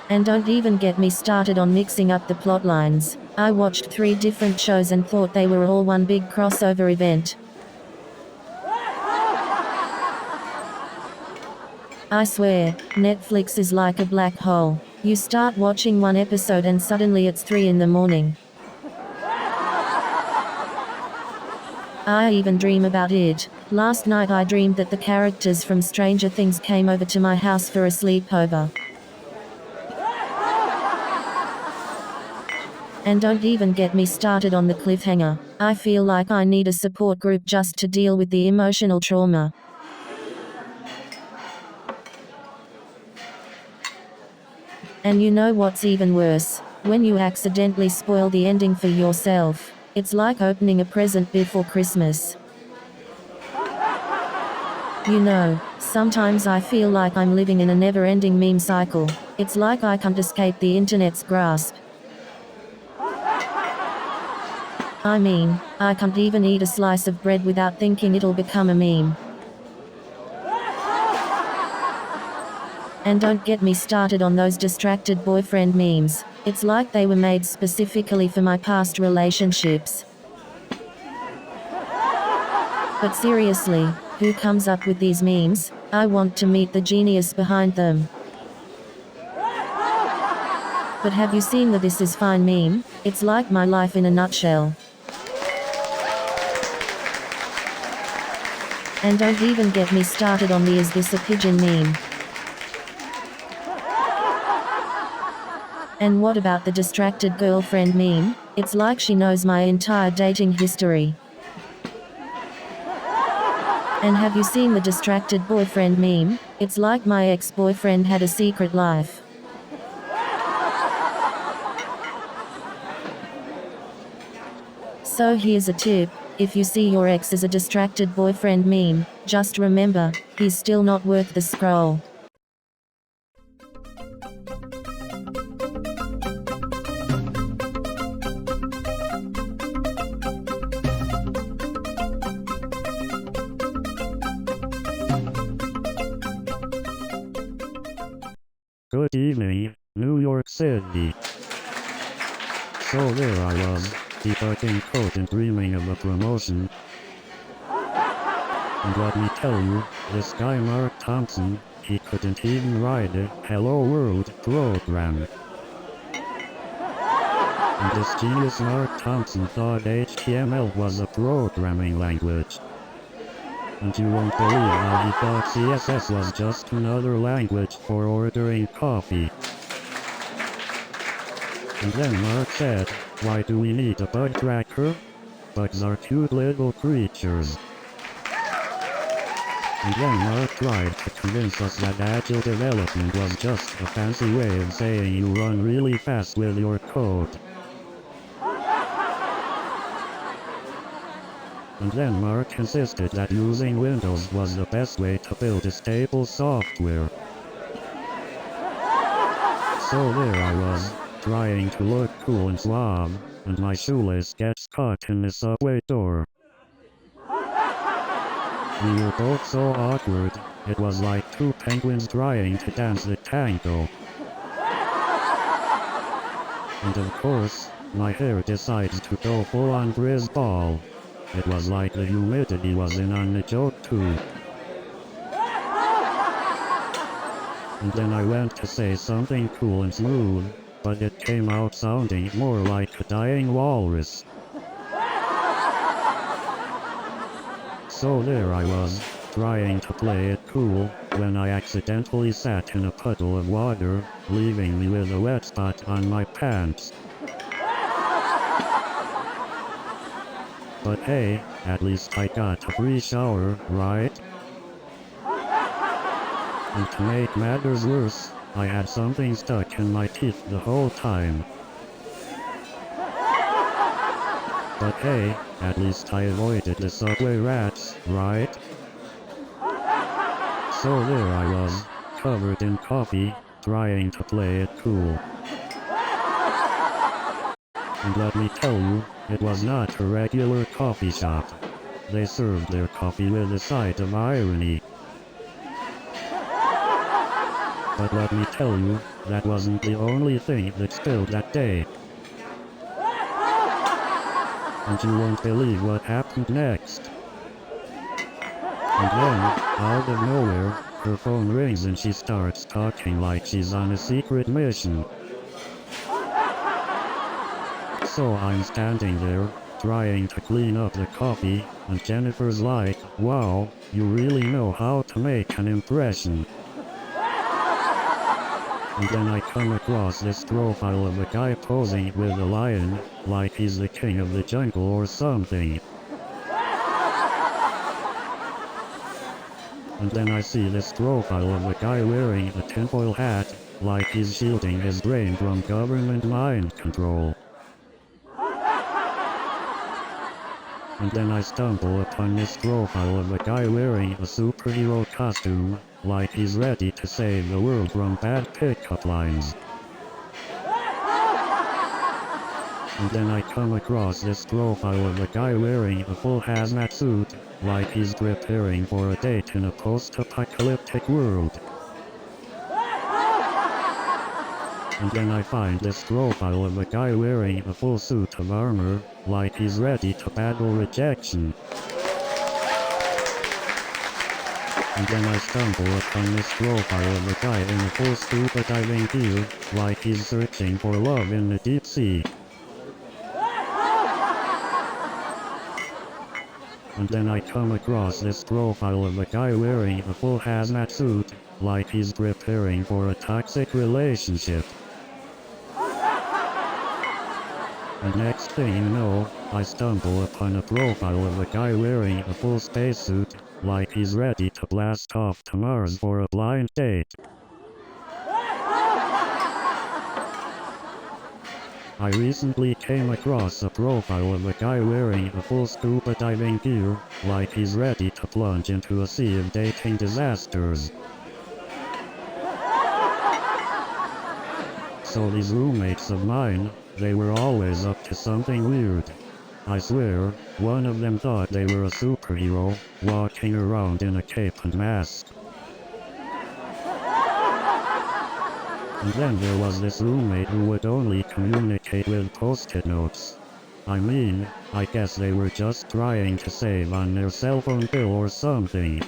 And don't even get me started on mixing up the plot lines. I watched 3 different shows and thought they were all one big crossover event. I swear, Netflix is like a black hole. You start watching one episode and suddenly it's 3 in the morning. I even dream about it. Last night I dreamed that the characters from Stranger Things came over to my house for a sleepover. And don't even get me started on the cliffhanger. I feel like I need a support group just to deal with the emotional trauma. And you know what's even worse? When you accidentally spoil the ending for yourself. It's like opening a present before Christmas. You know, sometimes I feel like I'm living in a never-ending meme cycle. It's like I can't escape the internet's grasp. I mean, I can't even eat a slice of bread without thinking it'll become a meme. And don't get me started on those distracted boyfriend memes. It's like they were made specifically for my past relationships. But seriously, who comes up with these memes? I want to meet the genius behind them. But have you seen the "This is fine" meme? It's like my life in a nutshell. And don't even get me started on the "Is this a pigeon" meme. And what about the distracted girlfriend meme? It's like she knows my entire dating history. And have you seen the distracted boyfriend meme? It's like my ex-boyfriend had a secret life. So here's a tip. If you see your ex as a distracted boyfriend meme, just remember, he's still not worth the scroll. Good evening, New York City. So there I was, debugging code and dreaming of a promotion. And let me tell you, this guy Mark Thompson, he couldn't even write a "Hello World" program. And this genius Mark Thompson thought HTML was a programming language. And you won't believe how he thought CSS was just another language for ordering coffee. And then Mark said, "Why do we need a bug tracker? Bugs are cute little creatures." And then Mark tried to convince us that agile development was just a fancy way of saying you run really fast with your code. And then Mark insisted that using Windows was the best way to build a stable software. So there I was, trying to look cool and suave, and my shoelace gets caught in the subway door. We were both so awkward, it was like two penguins trying to dance the tango. And of course, my hair decides to go full on Grizz ball. It was like the humidity was in on the joke too. And then I went to say something cool and smooth, but it came out sounding more like a dying walrus. So there I was, trying to play it cool, when I accidentally sat in a puddle of water, leaving me with a wet spot on my pants. But hey, at least I got a free shower, right? And to make matters worse, I had something stuck in my teeth the whole time. But hey, at least I avoided the subway rats, right? So there I was, covered in coffee, trying to play it cool. And let me tell you, it was not a regular coffee shop. They served their coffee with a side of irony. But let me tell you, that wasn't the only thing that spilled that day. And you won't believe what happened next. And then, out of nowhere, her phone rings and she starts talking like she's on a secret mission. So I'm standing there, trying to clean up the coffee, and Jennifer's like, "Wow, you really know how to make an impression." And then I come across this profile of a guy posing with a lion, like he's the king of the jungle or something. And then I see this profile of a guy wearing a tinfoil hat, like he's shielding his brain from government mind control. And then I stumble upon this profile of a guy wearing a superhero costume, like he's ready to save the world from bad pickup lines. And then I come across this profile of a guy wearing a full hazmat suit, like he's preparing for a date in a post-apocalyptic world. And then I find this profile of a guy wearing a full suit of armor, like he's ready to battle rejection. And then I stumble upon this profile of a guy in a full scuba diving gear, like he's searching for love in the deep sea. And then I come across this profile of a guy wearing a full hazmat suit, like he's preparing for a toxic relationship. And next thing you know, I stumble upon a profile of a guy wearing a full spacesuit, like he's ready to blast off to Mars for a blind date. I recently came across a profile of a guy wearing a full scuba diving gear, like he's ready to plunge into a sea of dating disasters. So these roommates of mine, they were always up to something weird. I swear, one of them thought they were a superhero, walking around in a cape and mask. And then there was this roommate who would only communicate with post-it notes. I mean, I guess they were just trying to save on their cell phone bill or something.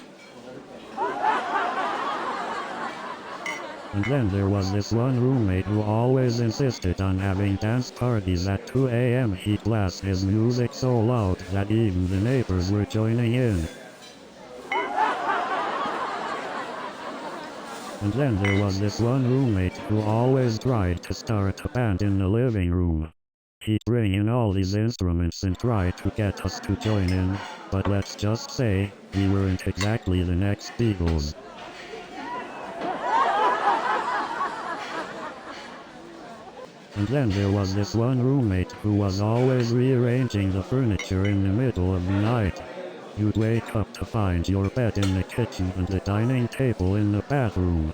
And then there was this one roommate who always insisted on having dance parties at 2 a.m. He'd blast his music so loud that even the neighbors were joining in. And then there was this one roommate who always tried to start a band in the living room. He'd bring in all these instruments and try to get us to join in, But let's just say, we weren't exactly the next Beatles. And then there was this one roommate who was always rearranging the furniture in the middle of the night. You'd wake up to find your bed in the kitchen and the dining table in the bathroom.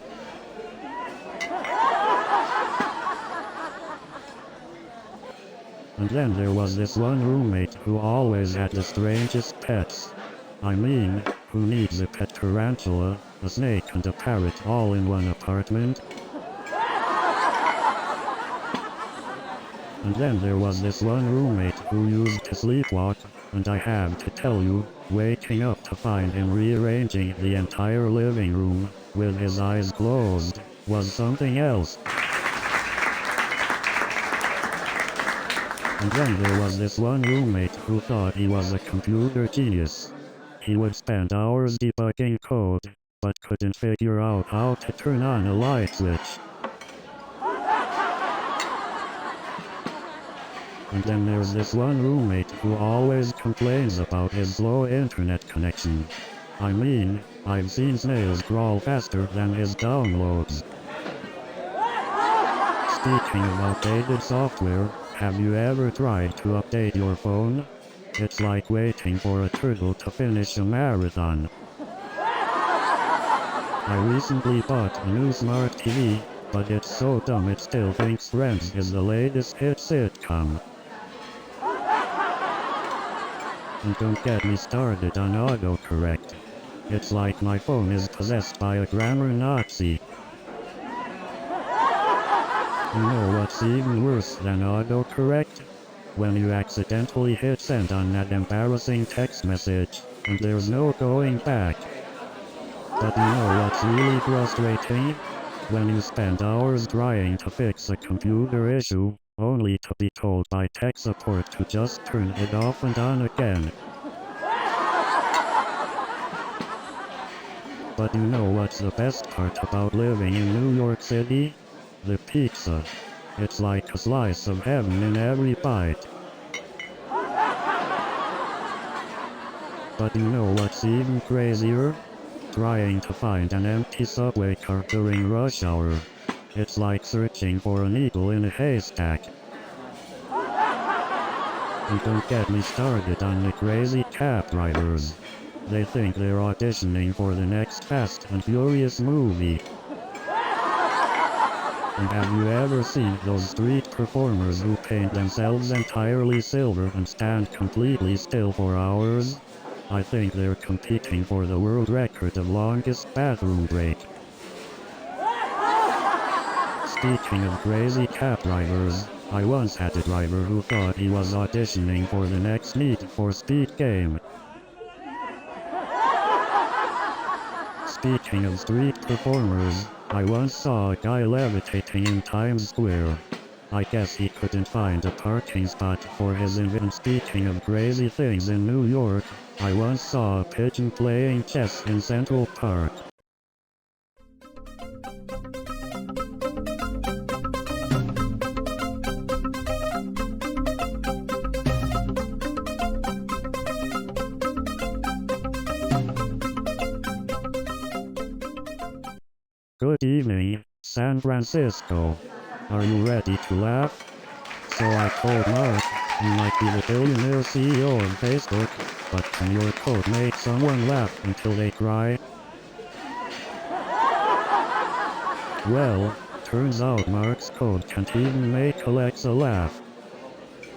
And then there was this one roommate who always had the strangest pets. I mean, who needs a pet tarantula, a snake and a parrot all in one apartment? And then there was this one roommate who used to sleepwalk, and I have to tell you, waking up to find him rearranging the entire living room, with his eyes closed, was something else. And then there was this one roommate who thought he was a computer genius. He would spend hours debugging code, but couldn't figure out how to turn on a light switch. And then there's this one roommate who always complains about his slow internet connection. I mean, I've seen snails crawl faster than his downloads. Speaking of outdated software, have you ever tried to update your phone? It's like waiting for a turtle to finish a marathon. I recently bought a new smart TV, but it's so dumb it still thinks Friends is the latest hit sitcom. And don't get me started on autocorrect. It's like my phone is possessed by a grammar Nazi. You know what's even worse than autocorrect? When you accidentally hit send on that embarrassing text message, and there's no going back. But you know what's really frustrating? When you spend hours trying to fix a computer issue, only to be told by tech support to just turn it off and on again. But you know what's the best part about living in New York City? The pizza. It's like a slice of heaven in every bite. But you know what's even crazier? Trying to find an empty subway car during rush hour. It's like searching for a needle in a haystack. And don't get me started on the crazy cab drivers. They think they're auditioning for the next Fast and Furious movie. And have you ever seen those street performers who paint themselves entirely silver and stand completely still for hours? I think they're competing for the world record of longest bathroom break. Speaking of crazy cab drivers, I once had a driver who thought he was auditioning for the next Need for Speed game. Speaking of street performers, I once saw a guy levitating in Times Square. I guess he couldn't find a parking spot for his and speaking of crazy things in New York, I once saw a pigeon playing chess in Central Park. Good evening, San Francisco. Are you ready to laugh? So I told Mark, you might be the billionaire CEO of Facebook, but can your code make someone laugh until they cry? Well, turns out Mark's code can't even make Alexa laugh.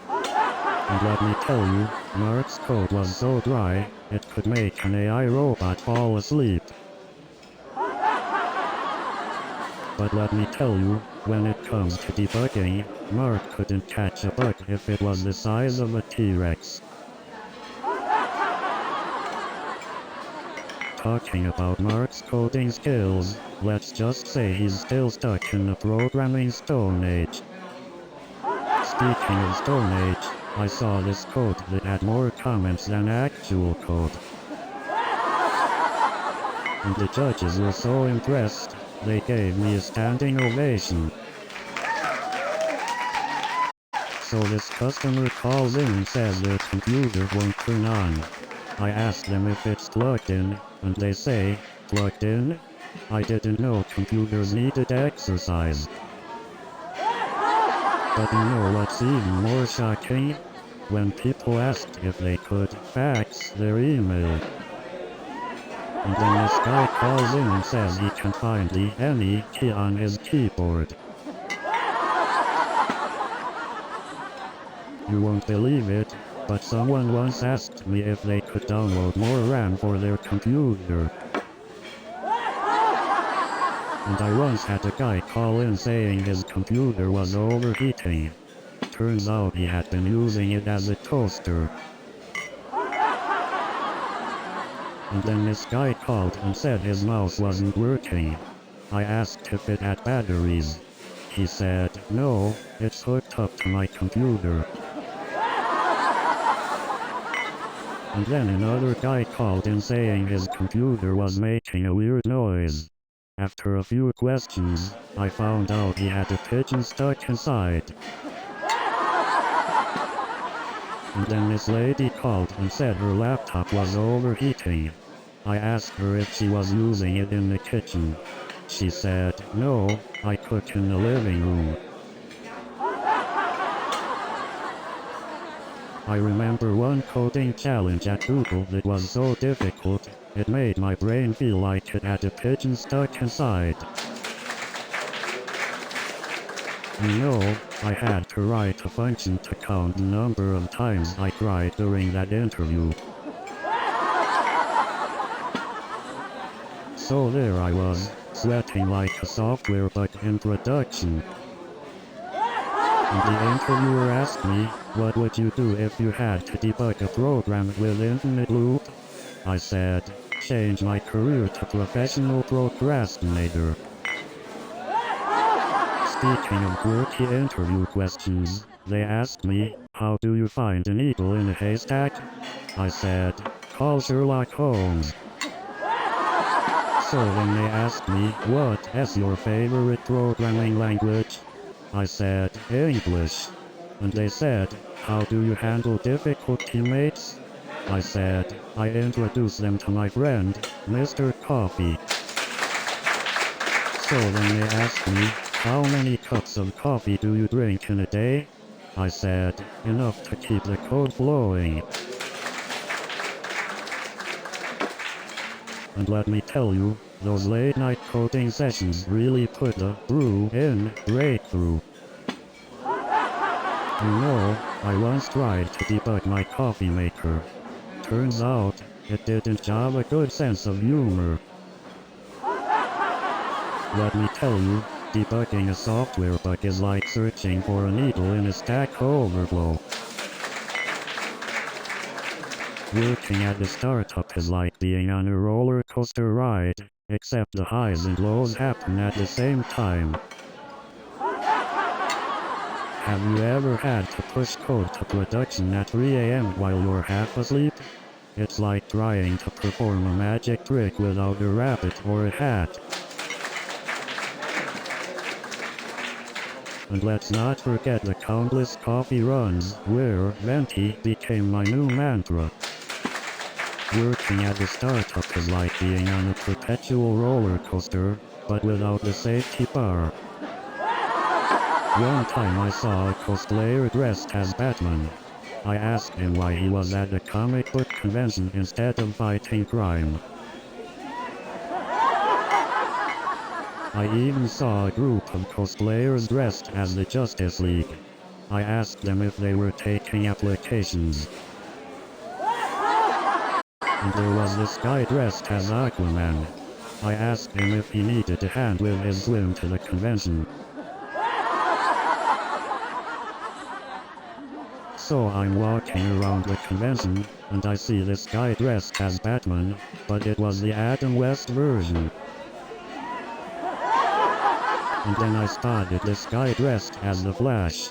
And let me tell you, Mark's code was so dry, it could make an AI robot fall asleep. But let me tell you, when it comes to debugging, Mark couldn't catch a bug if it was the size of a T-Rex. Talking about Mark's coding skills, let's just say he's still stuck in the programming Stone Age. Speaking of Stone Age, I saw this code that had more comments than actual code. And the judges were so impressed, they gave me a standing ovation. So this customer calls in and says their computer won't turn on. I ask them if it's plugged in, and they say, plugged in? I didn't know computers needed exercise. But you know what's even more shocking? When people asked if they could fax their email. And then this guy calls in and says he can find the any key on his keyboard. You won't believe it, but someone once asked me if they could download more RAM for their computer. And I once had a guy call in saying his computer was overheating. Turns out he had been using it as a toaster. And then this guy called and said his mouse wasn't working. I asked if it had batteries. He said, no, it's hooked up to my computer. And then another guy called in saying his computer was making a weird noise. After a few questions, I found out he had a pigeon stuck inside. And then this lady called and said her laptop was overheating. I asked her if she was using it in the kitchen. She said, no, I cook in the living room. I remember one coding challenge at Google that was so difficult, it made my brain feel like it had a pigeon stuck inside. You know, I had to write a function to count the number of times I cried during that interview. So there I was, sweating like a software bug in production. And the interviewer asked me, what would you do if you had to debug a program with infinite loop? I said, change my career to professional procrastinator. Speaking of quirky interview questions, they asked me, how do you find a needle in a haystack? I said, call Sherlock Holmes. So then they asked me, what is your favorite programming language? I said, English. And they said, how do you handle difficult teammates? I said, I introduce them to my friend, Mr. Coffee. So then they asked me, how many cups of coffee do you drink in a day? I said, enough to keep the code flowing. And let me tell you, those late night coding sessions really put the brew in breakthrough. You know, I once tried to debug my coffee maker. Turns out, it didn't have a good sense of humor. Let me tell you, debugging a software bug is like searching for a needle in a Stack Overflow. Working at a startup is like being on a roller coaster ride, except the highs and lows happen at the same time. Have you ever had to push code to production at 3 AM while you're half asleep? It's like trying to perform a magic trick without a rabbit or a hat. And let's not forget the countless coffee runs, where venti became my new mantra. Working at a startup is like being on a perpetual roller coaster, but without the safety bar. One time I saw a cosplayer dressed as Batman. I asked him why he was at a comic book convention instead of fighting crime. I even saw a group of cosplayers dressed as the Justice League. I asked them if they were taking applications. And there was this guy dressed as Aquaman. I asked him if he needed a hand with his swim to the convention. So I'm walking around the convention, and I see this guy dressed as Batman, but it was the Adam West version. And then I spotted this guy dressed as the Flash.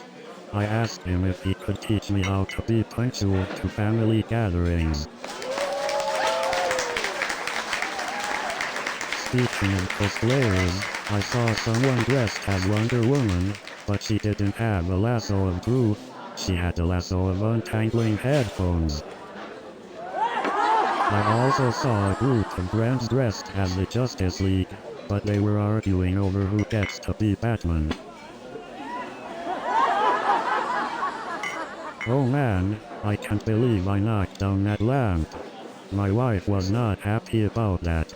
I asked him if he could teach me how to be punctual to family gatherings. Speaking of cosplayers, I saw someone dressed as Wonder Woman, but she didn't have a lasso of truth, she had a lasso of untangling headphones. I also saw a group of friends dressed as the Justice League, but they were arguing over who gets to be Batman. Oh man, I can't believe I knocked down that lamp. My wife was not happy about that.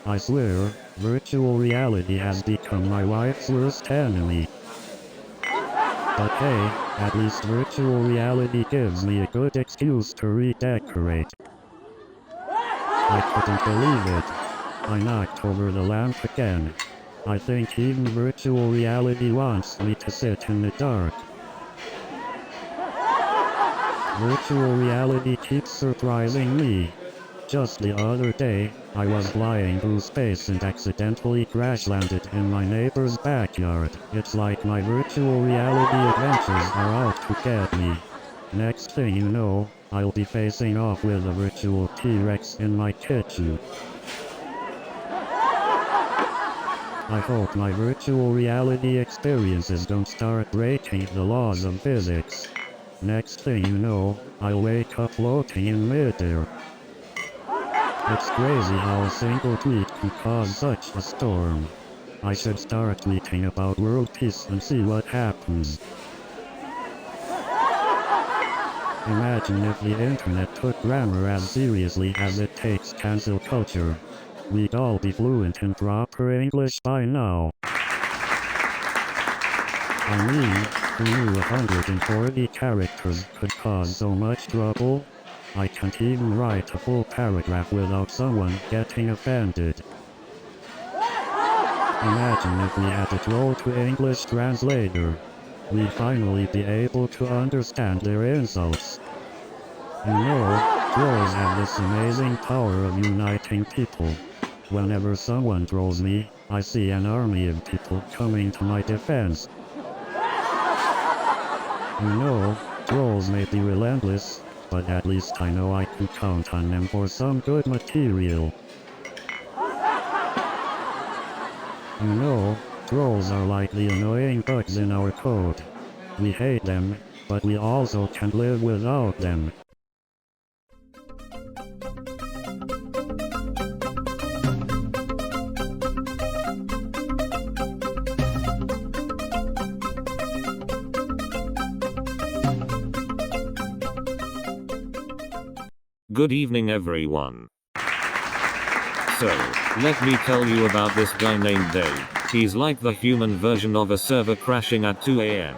I swear, virtual reality has become my wife's worst enemy. But hey, at least virtual reality gives me a good excuse to redecorate. I couldn't believe it. I knocked over the lamp again. I think even virtual reality wants me to sit in the dark. Virtual reality keeps surprising me. Just the other day, I was flying through space and accidentally crash-landed in my neighbor's backyard. It's like my virtual reality adventures are out to get me. Next thing you know, I'll be facing off with a virtual T-Rex in my kitchen. I hope my virtual reality experiences don't start breaking the laws of physics. Next thing you know, I'll wake up floating in midair. It's crazy how a single tweet can cause such a storm. I should start tweeting about world peace and see what happens. Imagine if the internet took grammar as seriously as it takes cancel culture. We'd all be fluent in proper English by now. I mean, who knew 140 characters could cause so much trouble? I can't even write a full paragraph without someone getting offended. Imagine if we had a troll to English translator. We'd finally be able to understand their insults. You know, trolls have this amazing power of uniting people. Whenever someone trolls me, I see an army of people coming to my defense. You know, trolls may be relentless, but at least I know I can count on them for some good material. You know, trolls are like the annoying bugs in our code. We hate them, but we also can't live without them. Good evening everyone. So, let me tell you about this guy named Dave. He's like the human version of a server crashing at 2 AM.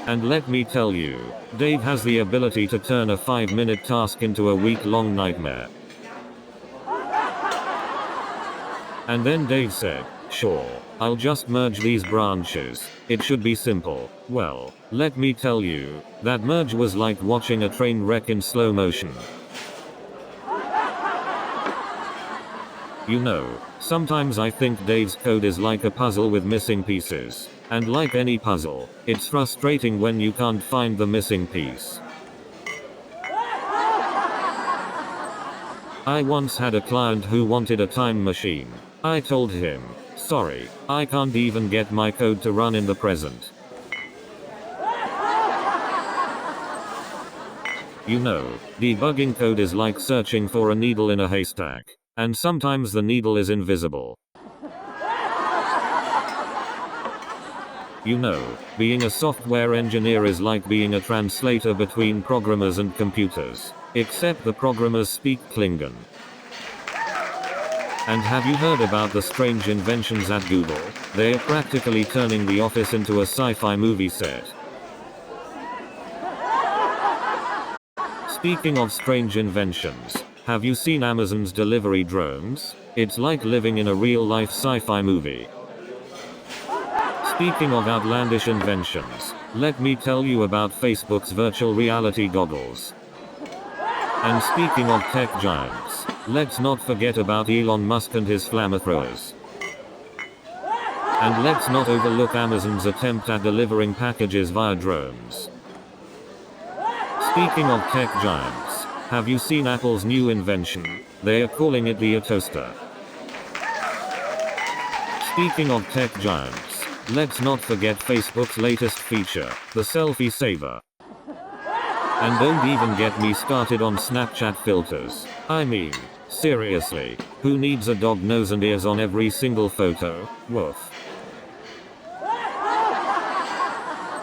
And let me tell you, Dave has the ability to turn a 5-minute task into a week-long nightmare. And then Dave said, sure, I'll just merge these branches. It should be simple. Well, let me tell you, that merge was like watching a train wreck in slow motion. You know, sometimes I think Dave's code is like a puzzle with missing pieces. And like any puzzle, it's frustrating when you can't find the missing piece. I once had a client who wanted a time machine. I told him, sorry, I can't even get my code to run in the present. You know, debugging code is like searching for a needle in a haystack. And sometimes the needle is invisible. You know, being a software engineer is like being a translator between programmers and computers. Except the programmers speak Klingon. And have you heard about the strange inventions at Google? They're practically turning the office into a sci-fi movie set. Speaking of strange inventions, have you seen Amazon's delivery drones? It's like living in a real-life sci-fi movie. Speaking of outlandish inventions, let me tell you about Facebook's virtual reality goggles. And speaking of tech giants, let's not forget about Elon Musk and his flamethrowers. And let's not overlook Amazon's attempt at delivering packages via drones. Speaking of tech giants, have you seen Apple's new invention? They are calling it the toaster. Speaking of tech giants, Let's not forget Facebook's latest feature, the selfie saver. And don't even get me started on Snapchat filters. I mean, seriously, who needs a dog nose and ears on every single photo? Woof.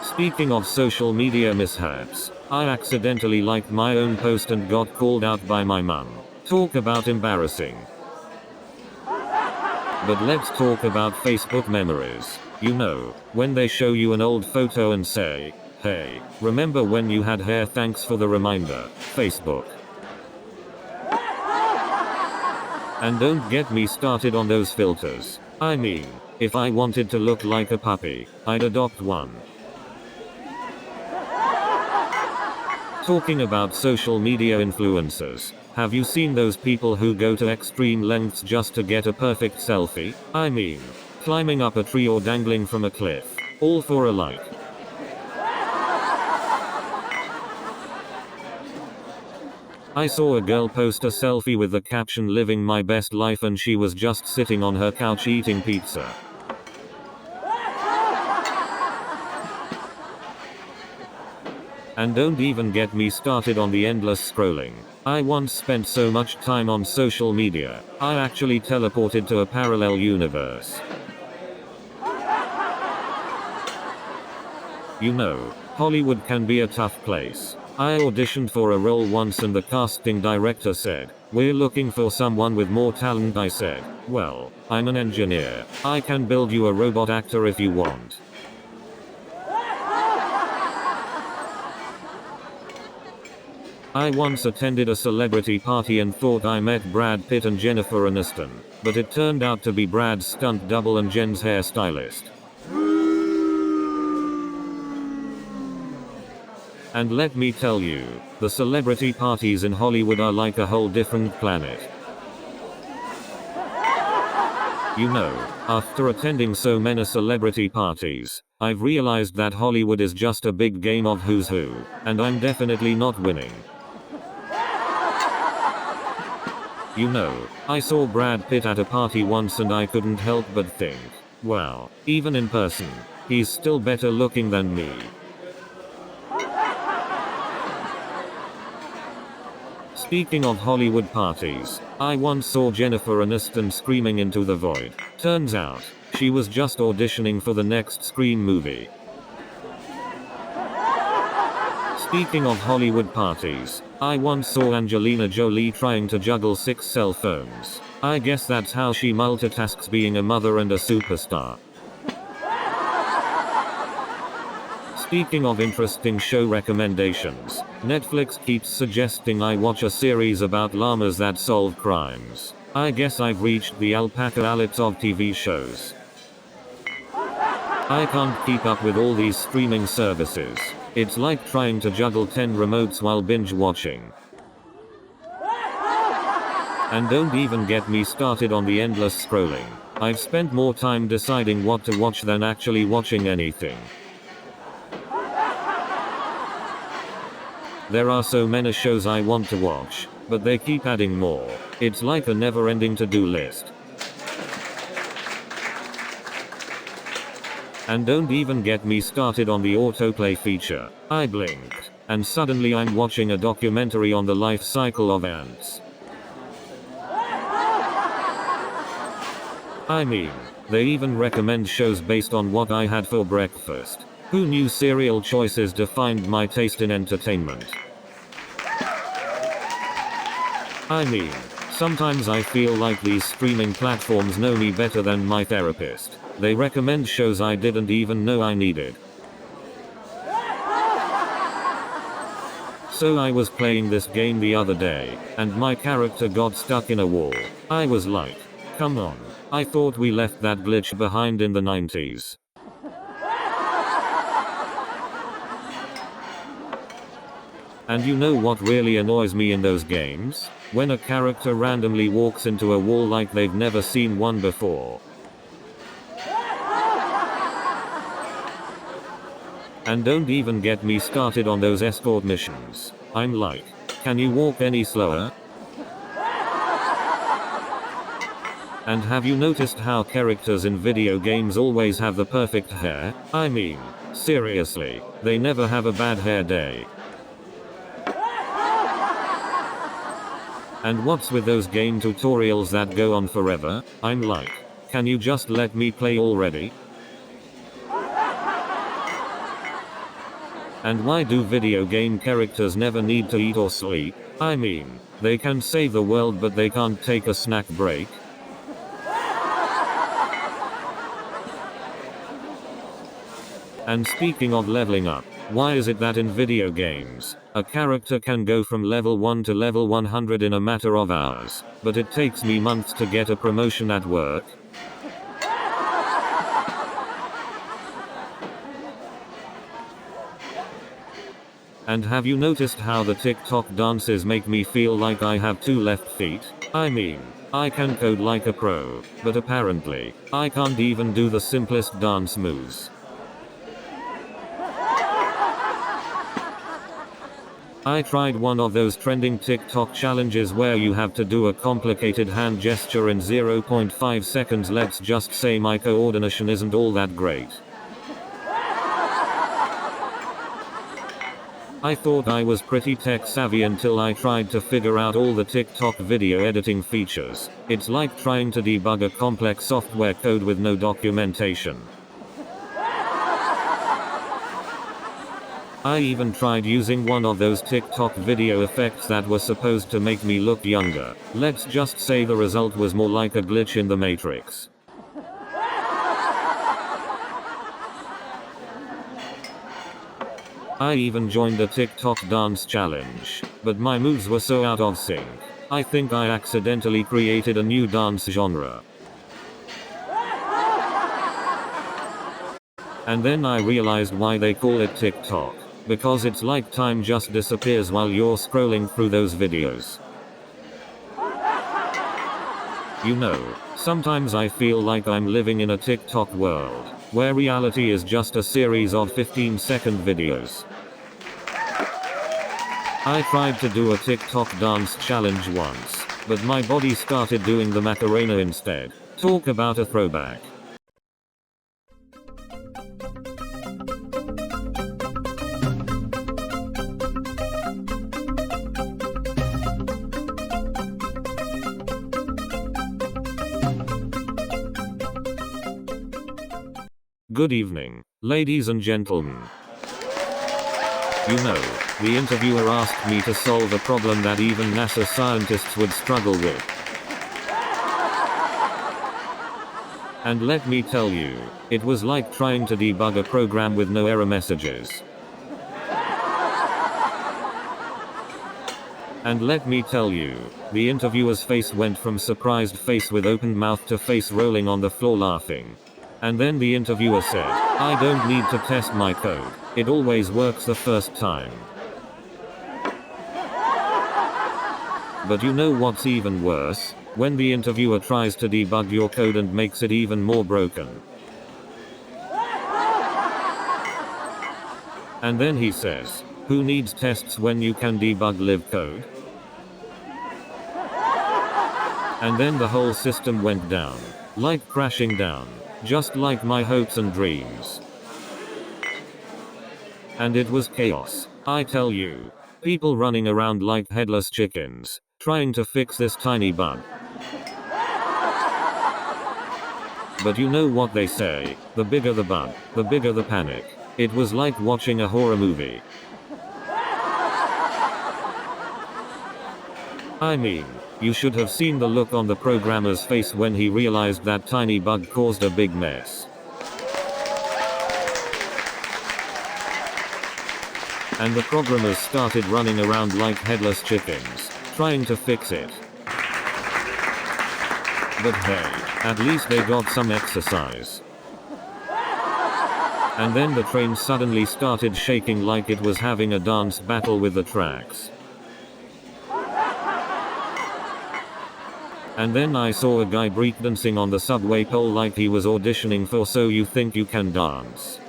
Speaking of social media mishaps, I accidentally liked my own post and got called out by my mum. Talk about embarrassing. But let's talk about Facebook memories. You know, when they show you an old photo and say, "Hey, remember when you had hair? Thanks for the reminder, Facebook." And don't get me started on those filters. I mean, if I wanted to look like a puppy, I'd adopt one. Talking about social media influencers, have you seen those people who go to extreme lengths just to get a perfect selfie? I mean, climbing up a tree or dangling from a cliff, all for a like. I saw a girl post a selfie with the caption "Living my best life" and she was just sitting on her couch eating pizza. And don't even get me started on the endless scrolling. I once spent so much time on social media, I actually teleported to a parallel universe. You know, Hollywood can be a tough place. I auditioned for a role once and the casting director said, "We're looking for someone with more talent." I said, "Well, I'm an engineer. I can build you a robot actor if you want." I once attended a celebrity party and thought I met Brad Pitt and Jennifer Aniston, but it turned out to be Brad's stunt double and Jen's hairstylist. And let me tell you, the celebrity parties in Hollywood are like a whole different planet. You know, after attending so many celebrity parties, I've realized that Hollywood is just a big game of who's who, and I'm definitely not winning. You know, I saw Brad Pitt at a party once and I couldn't help but think, wow, even in person, he's still better looking than me. Speaking of Hollywood parties, I once saw Jennifer Aniston screaming into the void. Turns out, she was just auditioning for the next Scream movie. Speaking of Hollywood parties, I once saw Angelina Jolie trying to juggle 6 cell phones. I guess that's how she multitasks being a mother and a superstar. Speaking of interesting show recommendations, Netflix keeps suggesting I watch a series about llamas that solve crimes. I guess I've reached the alpaca alyx of TV shows. I can't keep up with all these streaming services. It's like trying to juggle 10 remotes while binge watching. And don't even get me started on the endless scrolling. I've spent more time deciding what to watch than actually watching anything. There are so many shows I want to watch, but they keep adding more. It's like a never-ending to-do list. And don't even get me started on the autoplay feature. I blinked, and suddenly I'm watching a documentary on the life cycle of ants. I mean, they even recommend shows based on what I had for breakfast. Who knew cereal choices defined my taste in entertainment? I mean, sometimes I feel like these streaming platforms know me better than my therapist. They recommend shows I didn't even know I needed. So I was playing this game the other day, and my character got stuck in a wall. I was like, come on. I thought we left that glitch behind in the 90s. And you know what really annoys me in those games? When a character randomly walks into a wall like they've never seen one before. And don't even get me started on those escort missions. I'm like, can you walk any slower? And have you noticed how characters in video games always have the perfect hair? I mean, seriously, they never have a bad hair day. And what's with those game tutorials that go on forever? I'm like, can you just let me play already? And why do video game characters never need to eat or sleep? I mean, they can save the world but they can't take a snack break. And speaking of leveling up, why is it that in video games, a character can go from level 1 to level 100 in a matter of hours, but it takes me months to get a promotion at work? And have you noticed how the TikTok dances make me feel like I have two left feet? I mean, I can code like a pro, but apparently, I can't even do the simplest dance moves. I tried one of those trending TikTok challenges where you have to do a complicated hand gesture in 0.5 seconds. Let's just say my coordination isn't all that great. I thought I was pretty tech savvy until I tried to figure out all the TikTok video editing features. It's like trying to debug a complex software code with no documentation. I even tried using one of those TikTok video effects that were supposed to make me look younger. Let's just say the result was more like a glitch in the Matrix. I even joined a TikTok dance challenge, but my moves were so out of sync. I think I accidentally created a new dance genre. And then I realized why they call it TikTok. Because it's like time just disappears while you're scrolling through those videos. You know, sometimes I feel like I'm living in a TikTok world, where reality is just a series of 15-second videos. I tried to do a TikTok dance challenge once, but my body started doing the Macarena instead. Talk about a throwback. Good evening, ladies and gentlemen. You know, the interviewer asked me to solve a problem that even NASA scientists would struggle with. And let me tell you, it was like trying to debug a program with no error messages. And let me tell you, the interviewer's face went from surprised face with open mouth to face rolling on the floor laughing. And then the interviewer said, I don't need to test my code. It always works the first time. But you know what's even worse? When the interviewer tries to debug your code and makes it even more broken. And then he says, who needs tests when you can debug live code? And then the whole system went down. Like crashing down. Just like my hopes and dreams. And it was chaos. I tell you. People running around like headless chickens, trying to fix this tiny bug. But you know what they say, the bigger the bug, the bigger the panic. It was like watching a horror movie. I mean, you should have seen the look on the programmer's face when he realized that tiny bug caused a big mess. And the programmers started running around like headless chickens, trying to fix it. But hey, at least they got some exercise. And then the train suddenly started shaking like it was having a dance battle with the tracks. And then I saw a guy breakdancing on the subway pole like he was auditioning for So You Think You Can Dance.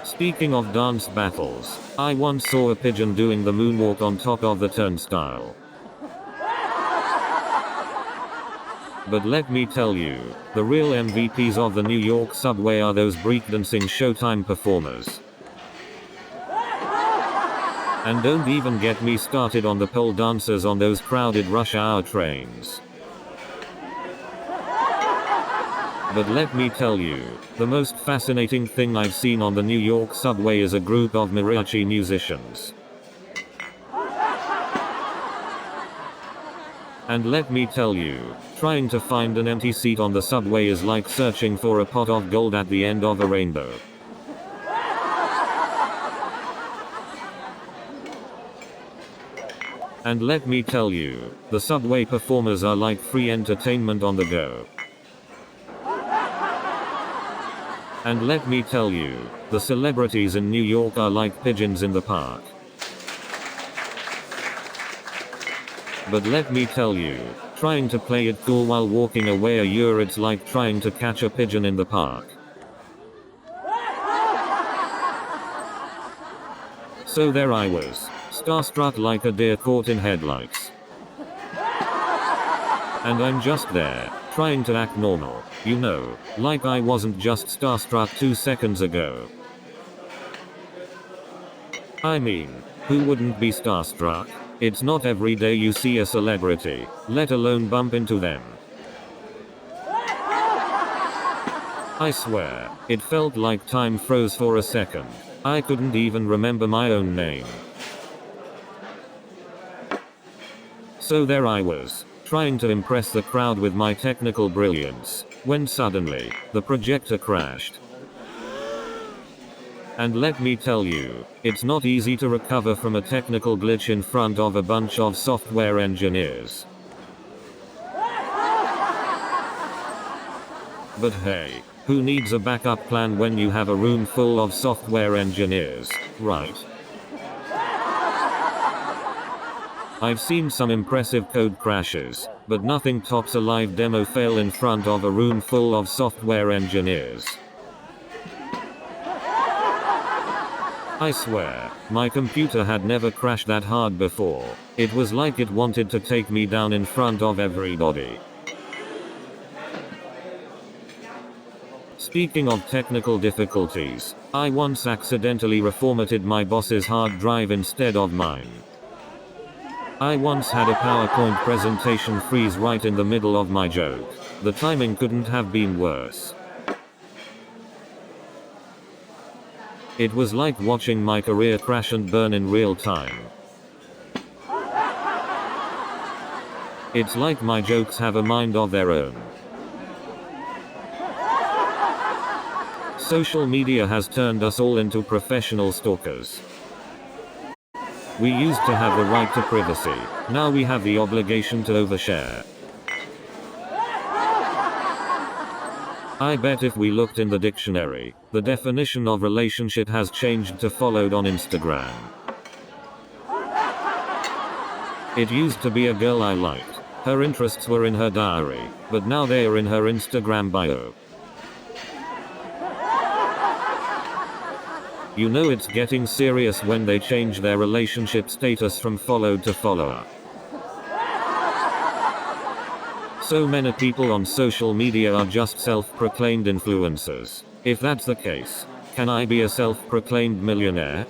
Speaking of dance battles, I once saw a pigeon doing the moonwalk on top of the turnstile. But let me tell you, the real MVPs of the New York subway are those breakdancing Showtime performers. And don't even get me started on the pole dancers on those crowded rush hour trains. But let me tell you, the most fascinating thing I've seen on the New York subway is a group of mariachi musicians. And let me tell you, trying to find an empty seat on the subway is like searching for a pot of gold at the end of a rainbow. And let me tell you, the subway performers are like free entertainment on the go. And let me tell you, the celebrities in New York are like pigeons in the park. But let me tell you, trying to play it cool while walking away it's like trying to catch a pigeon in the park. So there I was, starstruck like a deer caught in headlights. And I'm just there, trying to act normal, you know, like I wasn't just starstruck 2 seconds ago. I mean, who wouldn't be starstruck? It's not every day you see a celebrity, let alone bump into them. I swear, it felt like time froze for a second. I couldn't even remember my own name. So there I was, trying to impress the crowd with my technical brilliance, when suddenly, the projector crashed. And let me tell you, it's not easy to recover from a technical glitch in front of a bunch of software engineers. But hey, who needs a backup plan when you have a room full of software engineers, right? I've seen some impressive code crashes, but nothing tops a live demo fail in front of a room full of software engineers. I swear, my computer had never crashed that hard before. It was like it wanted to take me down in front of everybody. Speaking of technical difficulties, I once accidentally reformatted my boss's hard drive instead of mine. I once had a PowerPoint presentation freeze right in the middle of my joke. The timing couldn't have been worse. It was like watching my career crash and burn in real time. It's like my jokes have a mind of their own. Social media has turned us all into professional stalkers. We used to have the right to privacy, now we have the obligation to overshare. I bet if we looked in the dictionary, the definition of relationship has changed to followed on Instagram. It used to be a girl I liked. Her interests were in her diary, but now they are in her Instagram bio. You know it's getting serious when they change their relationship status from followed to follower. So many people on social media are just self-proclaimed influencers. If that's the case, can I be a self-proclaimed millionaire?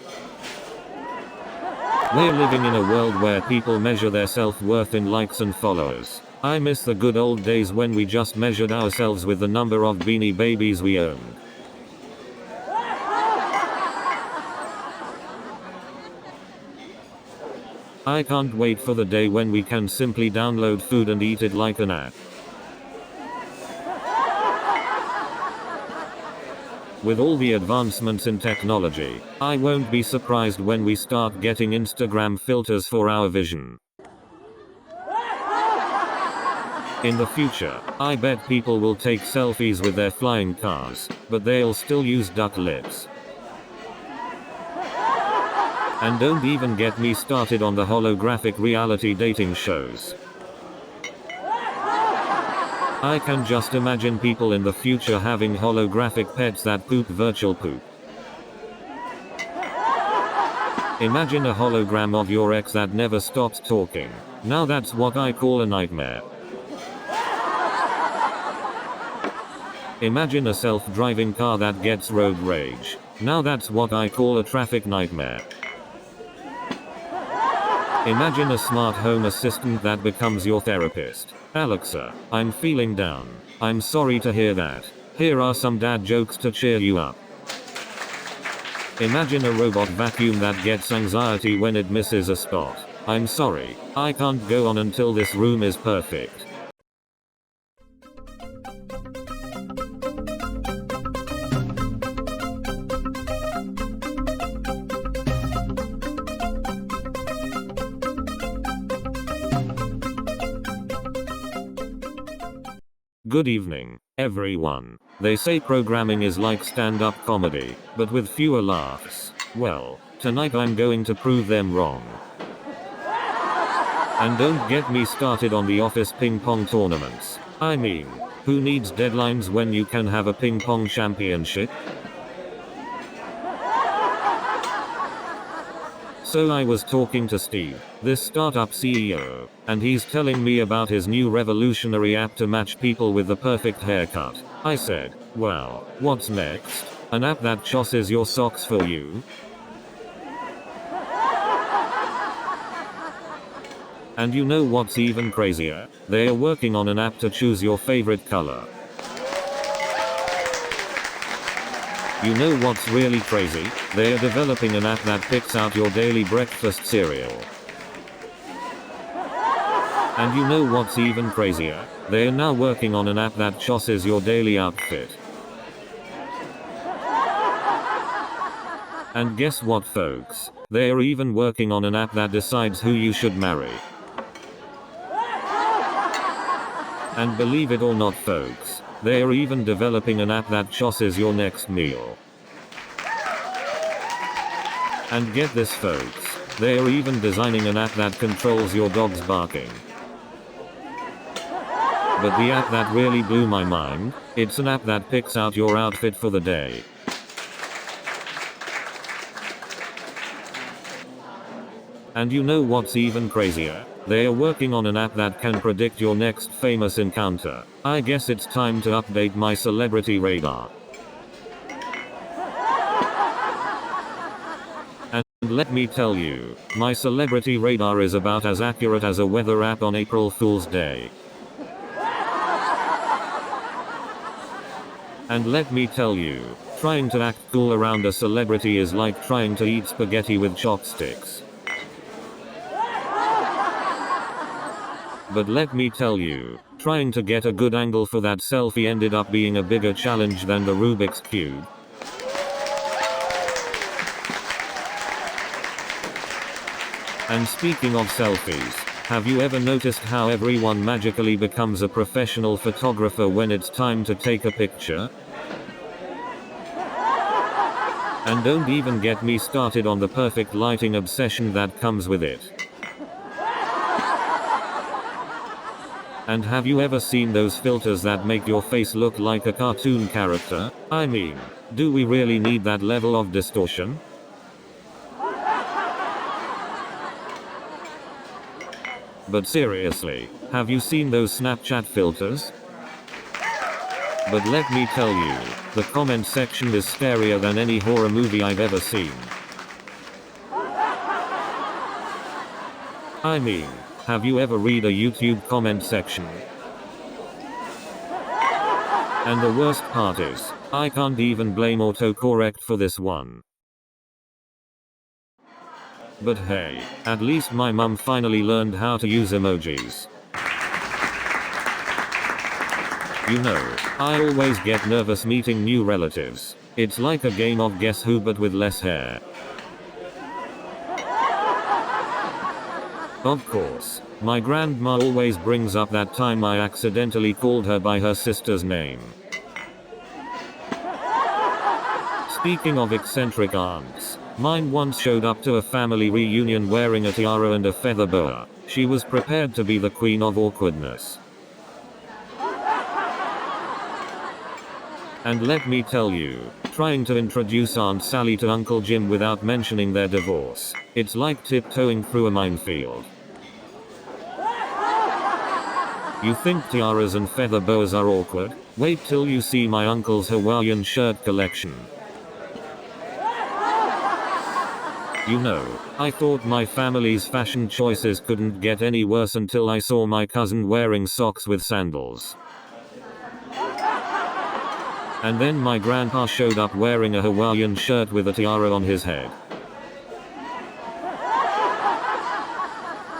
We're living in a world where people measure their self-worth in likes and followers. I miss the good old days when we just measured ourselves with the number of Beanie Babies we owned. I can't wait for the day when we can simply download food and eat it like an app. With all the advancements in technology, I won't be surprised when we start getting Instagram filters for our vision. In the future, I bet people will take selfies with their flying cars, but they'll still use duck lips. And don't even get me started on the holographic reality dating shows. I can just imagine people in the future having holographic pets that poop virtual poop. Imagine a hologram of your ex that never stops talking. Now that's what I call a nightmare. Imagine a self-driving car that gets road rage. Now that's what I call a traffic nightmare. Imagine a smart home assistant that becomes your therapist. Alexa, I'm feeling down. I'm sorry to hear that. Here are some dad jokes to cheer you up. Imagine a robot vacuum that gets anxiety when it misses a spot. I'm sorry, I can't go on until this room is perfect. Good evening, everyone. They say programming is like stand-up comedy, but with fewer laughs. Well, tonight I'm going to prove them wrong. And don't get me started on the office ping pong tournaments. I mean, who needs deadlines when you can have a ping pong championship? So I was talking to Steve, this startup CEO, and he's telling me about his new revolutionary app to match people with the perfect haircut. I said, well, what's next? An app that chosses your socks for you? And you know what's even crazier? They are working on an app to choose your favorite color. You know what's really crazy? They are developing an app that picks out your daily breakfast cereal. And you know what's even crazier? They are now working on an app that chosses your daily outfit. And guess what, folks? They are even working on an app that decides who you should marry. And believe it or not, folks, they are even developing an app that chosses your next meal. And get this, folks, they are even designing an app that controls your dog's barking. But the app that really blew my mind, it's an app that picks out your outfit for the day. And you know what's even crazier? They are working on an app that can predict your next famous encounter. I guess it's time to update my celebrity radar. And let me tell you, my celebrity radar is about as accurate as a weather app on April Fool's Day. And let me tell you, trying to act cool around a celebrity is like trying to eat spaghetti with chopsticks. But let me tell you, trying to get a good angle for that selfie ended up being a bigger challenge than the Rubik's Cube. And speaking of selfies, have you ever noticed how everyone magically becomes a professional photographer when it's time to take a picture? And don't even get me started on the perfect lighting obsession that comes with it. And have you ever seen those filters that make your face look like a cartoon character? I mean, do we really need that level of distortion? But seriously, have you seen those Snapchat filters? But let me tell you, the comment section is scarier than any horror movie I've ever seen. I mean, have you ever read a YouTube comment section? And the worst part is, I can't even blame autocorrect for this one. But hey, at least my mum finally learned how to use emojis. You know, I always get nervous meeting new relatives. It's like a game of Guess Who but with less hair. Of course, my grandma always brings up that time I accidentally called her by her sister's name. Speaking of eccentric aunts, mine once showed up to a family reunion wearing a tiara and a feather boa. She was prepared to be the queen of awkwardness. And let me tell you, trying to introduce Aunt Sally to Uncle Jim without mentioning their divorce, it's like tiptoeing through a minefield. You think tiaras and feather boas are awkward? Wait till you see my uncle's Hawaiian shirt collection. You know, I thought my family's fashion choices couldn't get any worse until I saw my cousin wearing socks with sandals. And then my grandpa showed up wearing a Hawaiian shirt with a tiara on his head.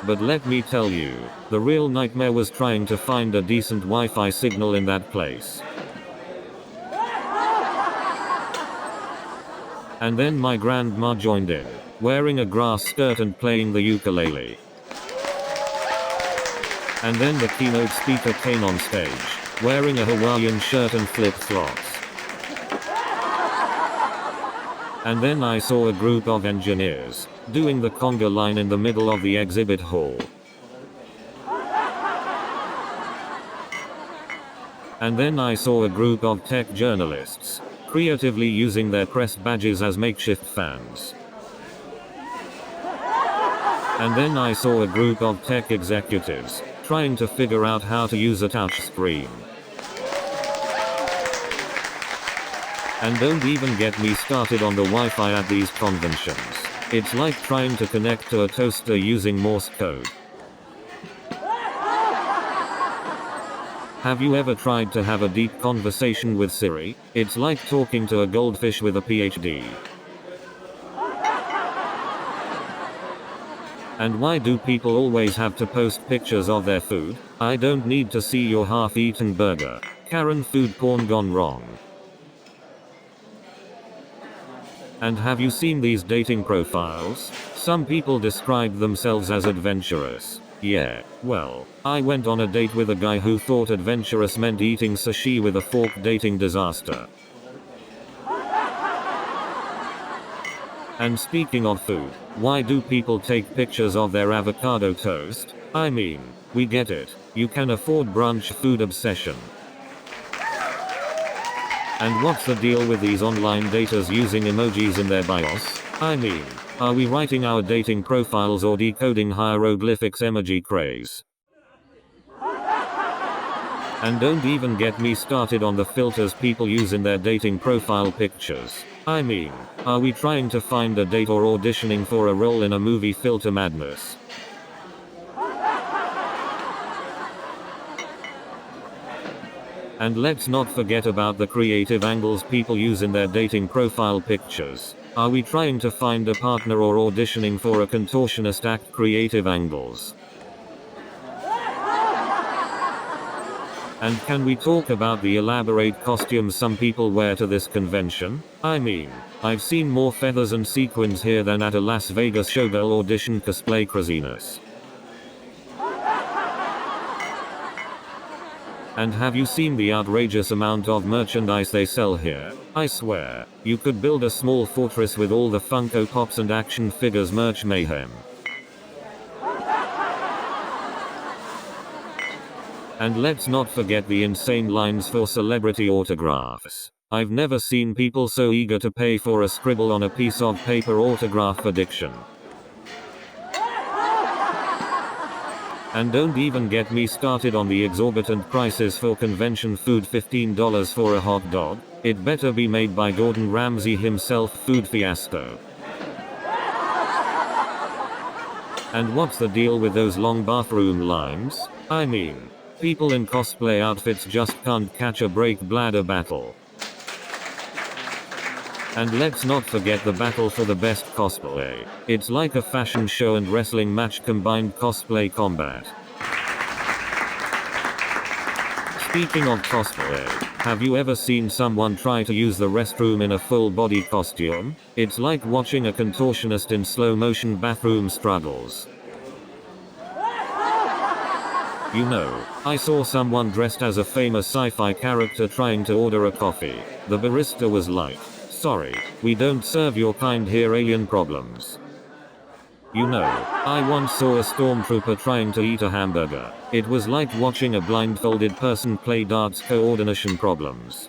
But let me tell you, the real nightmare was trying to find a decent Wi-Fi signal in that place. And then my grandma joined in, wearing a grass skirt and playing the ukulele. And then the keynote speaker came on stage, wearing a Hawaiian shirt and flip-flops. And then I saw a group of engineers doing the conga line in the middle of the exhibit hall. And then I saw a group of tech journalists creatively using their press badges as makeshift fans. And then I saw a group of tech executives trying to figure out how to use a touch screen. And don't even get me started on the Wi-Fi at these conventions. It's like trying to connect to a toaster using Morse code. Have you ever tried to have a deep conversation with Siri? It's like talking to a goldfish with a PhD. And why do people always have to post pictures of their food? I don't need to see your half-eaten burger. Karen food porn gone wrong. And have you seen these dating profiles? Some people describe themselves as adventurous. Yeah, well, I went on a date with a guy who thought adventurous meant eating sushi with a fork. Dating disaster. And speaking of food, why do people take pictures of their avocado toast? I mean, we get it. You can afford brunch food obsession. And what's the deal with these online daters using emojis in their bios? I mean, are we writing our dating profiles or decoding hieroglyphics emoji craze? And don't even get me started on the filters people use in their dating profile pictures. I mean, are we trying to find a date or auditioning for a role in a movie? Filter madness. And let's not forget about the creative angles people use in their dating profile pictures. Are we trying to find a partner or auditioning for a contortionist act? Creative angles. And can we talk about the elaborate costumes some people wear to this convention? I mean, I've seen more feathers and sequins here than at a Las Vegas showgirl audition. Cosplay craziness. And have you seen the outrageous amount of merchandise they sell here? I swear, you could build a small fortress with all the Funko Pops and action figures. Merch mayhem. And let's not forget the insane lines for celebrity autographs. I've never seen people so eager to pay for a scribble on a piece of paper autograph addiction. And don't even get me started on the exorbitant prices for convention food. $15 for a hot dog. It better be made by Gordon Ramsay himself. Food fiasco. And what's the deal with those long bathroom lines? I mean, people in cosplay outfits just can't catch a break. Bladder battle. And let's not forget the battle for the best cosplay. It's like a fashion show and wrestling match combined. Cosplay combat. Speaking of cosplay, have you ever seen someone try to use the restroom in a full body costume? It's like watching a contortionist in slow motion bathroom struggles. You know, I saw someone dressed as a famous sci-fi character trying to order a coffee. The barista was like, "Sorry, we don't serve your kind here. Alien problems." You know, I once saw a stormtrooper trying to eat a hamburger. It was like watching a blindfolded person play darts. Coordination problems.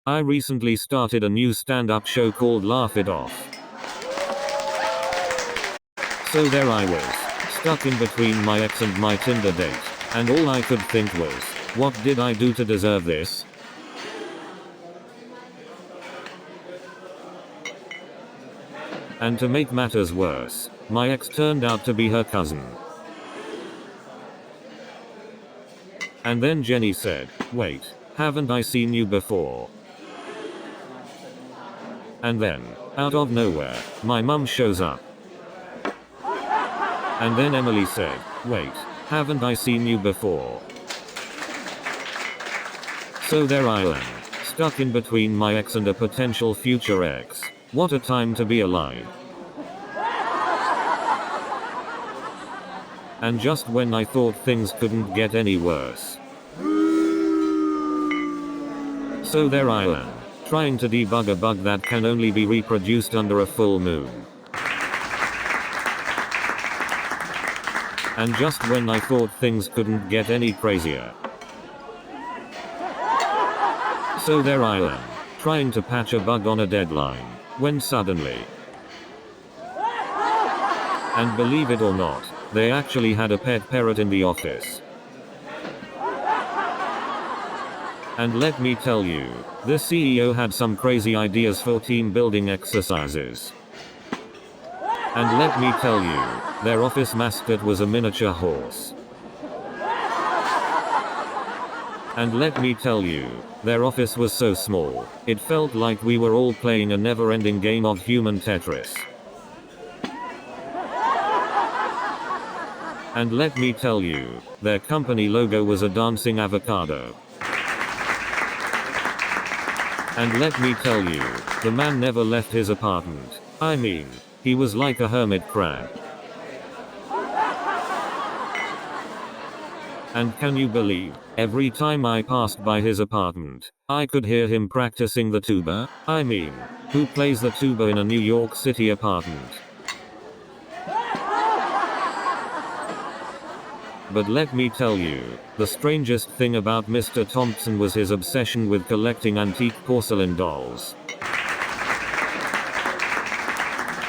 I recently started a new stand-up show called Laugh It Off. So there I was, stuck in between my ex and my Tinder date, and all I could think was, what did I do to deserve this? And to make matters worse, my ex turned out to be her cousin. And then Jenny said, wait, haven't I seen you before? And then, out of nowhere, my mum shows up. And then Emily said, wait, haven't I seen you before? So there I am, stuck in between my ex and a potential future ex. What a time to be alive. And just when I thought things couldn't get any worse. So there I am, trying to debug a bug that can only be reproduced under a full moon. And just when I thought things couldn't get any crazier. So there I am, trying to patch a bug on a deadline, when suddenly. And believe it or not, they actually had a pet parrot in the office. And let me tell you, the CEO had some crazy ideas for team building exercises. And let me tell you, their office mascot was a miniature horse. And let me tell you, their office was so small, it felt like we were all playing a never-ending game of human Tetris. And let me tell you, their company logo was a dancing avocado. And let me tell you, the man never left his apartment. I mean, he was like a hermit crab. And can you believe, every time I passed by his apartment, I could hear him practicing the tuba? I mean, who plays the tuba in a New York City apartment? But let me tell you, the strangest thing about Mr. Thompson was his obsession with collecting antique porcelain dolls.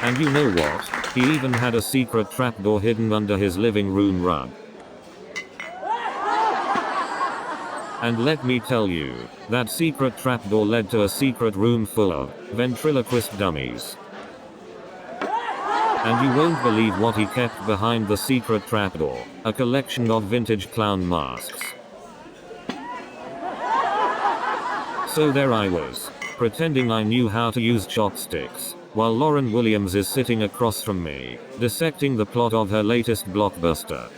And you know what? He even had a secret trapdoor hidden under his living room rug. And let me tell you, that secret trapdoor led to a secret room full of ventriloquist dummies. And you won't believe what he kept behind the secret trapdoor, a collection of vintage clown masks. So there I was, pretending I knew how to use chopsticks, while Lauren Williams is sitting across from me, dissecting the plot of her latest blockbuster.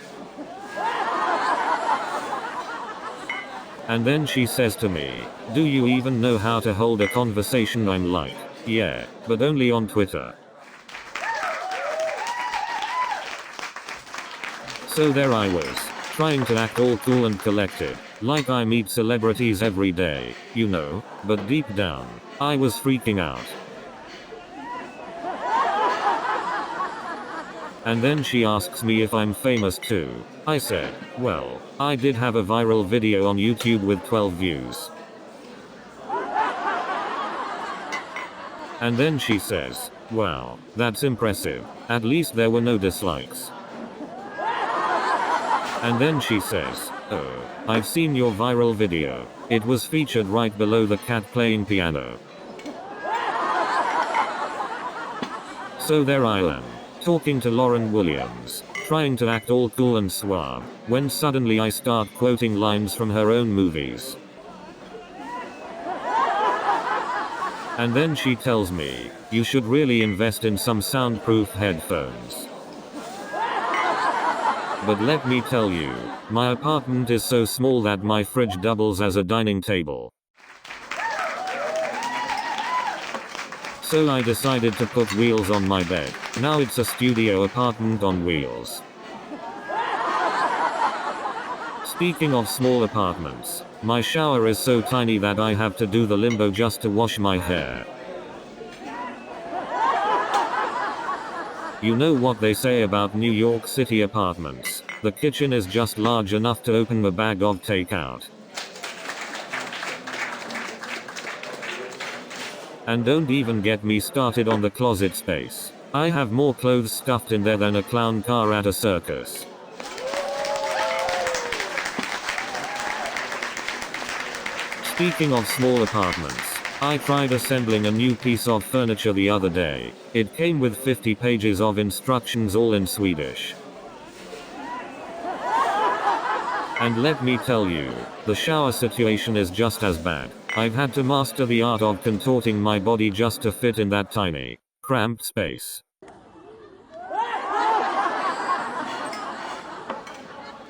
And then she says to me, do you even know how to hold a conversation? I'm like, yeah, but only on Twitter. So there I was, trying to act all cool and collected, like I meet celebrities every day, you know, but deep down, I was freaking out. And then she asks me if I'm famous too. I said, well, I did have a viral video on YouTube with 12 views. And then she says, wow, that's impressive, at least there were no dislikes. And then she says, oh, I've seen your viral video. It was featured right below the cat playing piano. So there I am, talking to Lauren Williams, trying to act all cool and suave, when suddenly I start quoting lines from her own movies. And then she tells me, you should really invest in some soundproof headphones. But let me tell you, my apartment is so small that my fridge doubles as a dining table. So I decided to put wheels on my bed. Now it's a studio apartment on wheels. Speaking of small apartments, my shower is so tiny that I have to do the limbo just to wash my hair. You know what they say about New York City apartments, the kitchen is just large enough to open a bag of takeout. And don't even get me started on the closet space. I have more clothes stuffed in there than a clown car at a circus. Speaking of small apartments, I tried assembling a new piece of furniture the other day. It came with 50 pages of instructions all in Swedish. And let me tell you, the shower situation is just as bad. I've had to master the art of contorting my body just to fit in that tiny, cramped space.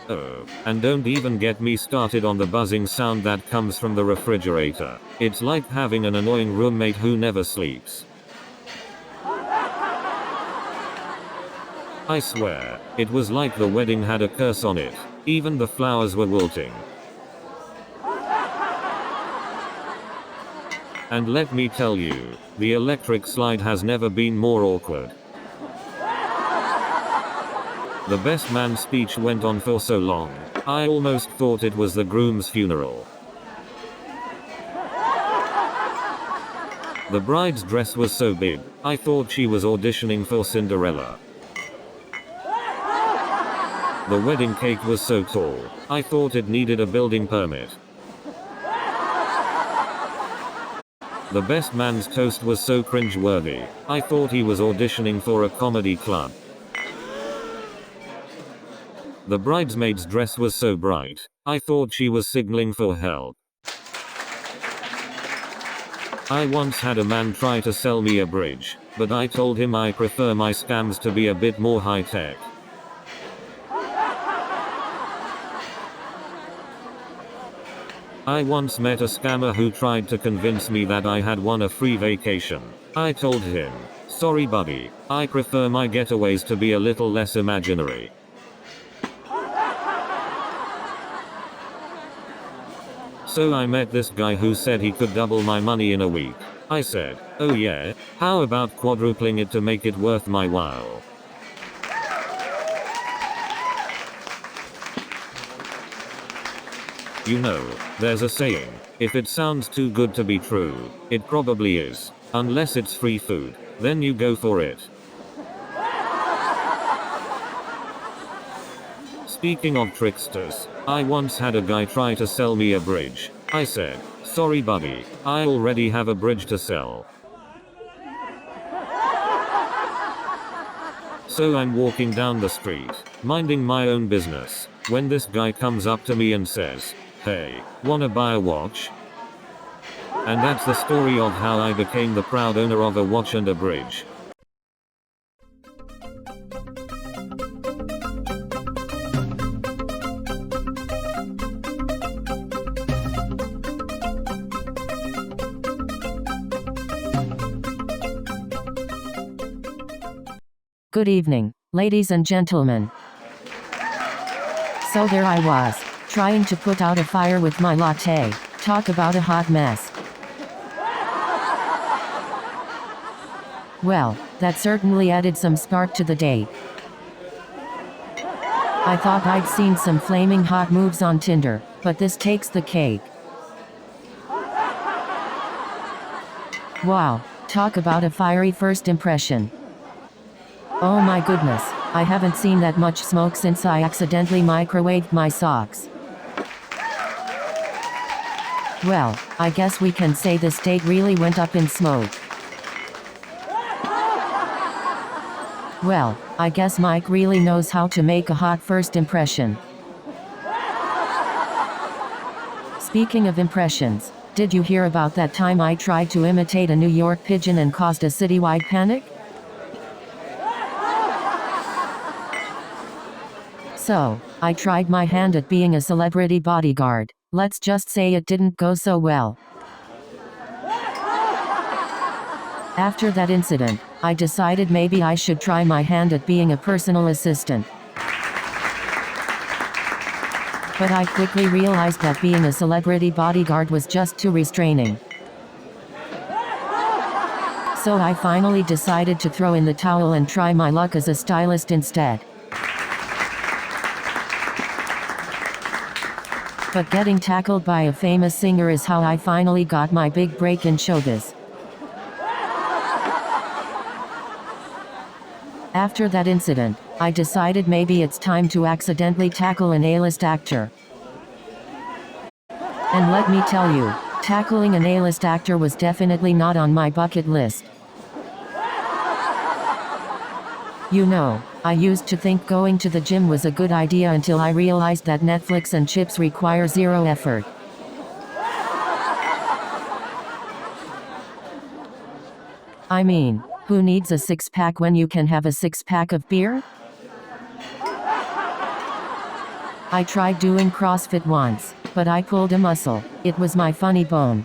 Oh, and don't even get me started on the buzzing sound that comes from the refrigerator. It's like having an annoying roommate who never sleeps. I swear, it was like the wedding had a curse on it. Even the flowers were wilting. And let me tell you, the electric slide has never been more awkward. The best man speech went on for so long, I almost thought it was the groom's funeral. The bride's dress was so big, I thought she was auditioning for Cinderella. The wedding cake was so tall, I thought it needed a building permit. The best man's toast was so cringe-worthy, I thought he was auditioning for a comedy club. The bridesmaid's dress was so bright, I thought she was signaling for help. I once had a man try to sell me a bridge, but I told him I prefer my scams to be a bit more high-tech. I once met a scammer who tried to convince me that I had won a free vacation. I told him, sorry buddy, I prefer my getaways to be a little less imaginary. So I met this guy who said he could double my money in a week. I said, oh yeah, how about quadrupling it to make it worth my while? You know, there's a saying, if it sounds too good to be true, it probably is. Unless it's free food, then you go for it. Speaking of tricksters, I once had a guy try to sell me a bridge. I said, sorry buddy, I already have a bridge to sell. So I'm walking down the street, minding my own business, when this guy comes up to me and says, hey, wanna buy a watch? And that's the story of how I became the proud owner of a watch and a bridge. Good evening, ladies and gentlemen. So there I was, trying to put out a fire with my latte. Talk about a hot mess. Well, that certainly added some spark to the day. I thought I'd seen some flaming hot moves on Tinder, but this takes the cake. Wow, talk about a fiery first impression. Oh my goodness, I haven't seen that much smoke since I accidentally microwaved my socks. Well, I guess we can say this date really went up in smoke. Well, I guess Mike really knows how to make a hot first impression. Speaking of impressions, did you hear about that time I tried to imitate a New York pigeon and caused a citywide panic? So, I tried my hand at being a celebrity bodyguard. Let's just say it didn't go so well. After that incident, I decided maybe I should try my hand at being a personal assistant. But I quickly realized that being a celebrity bodyguard was just too restraining. So I finally decided to throw in the towel and try my luck as a stylist instead. But getting tackled by a famous singer is how I finally got my big break in showbiz. After that incident, I decided maybe it's time to accidentally tackle an A-list actor. And let me tell you, tackling an A-list actor was definitely not on my bucket list. You know, I used to think going to the gym was a good idea until I realized that Netflix and chips require zero effort. I mean, who needs a six-pack when you can have a six-pack of beer? I tried doing CrossFit once, but I pulled a muscle. It was my funny bone.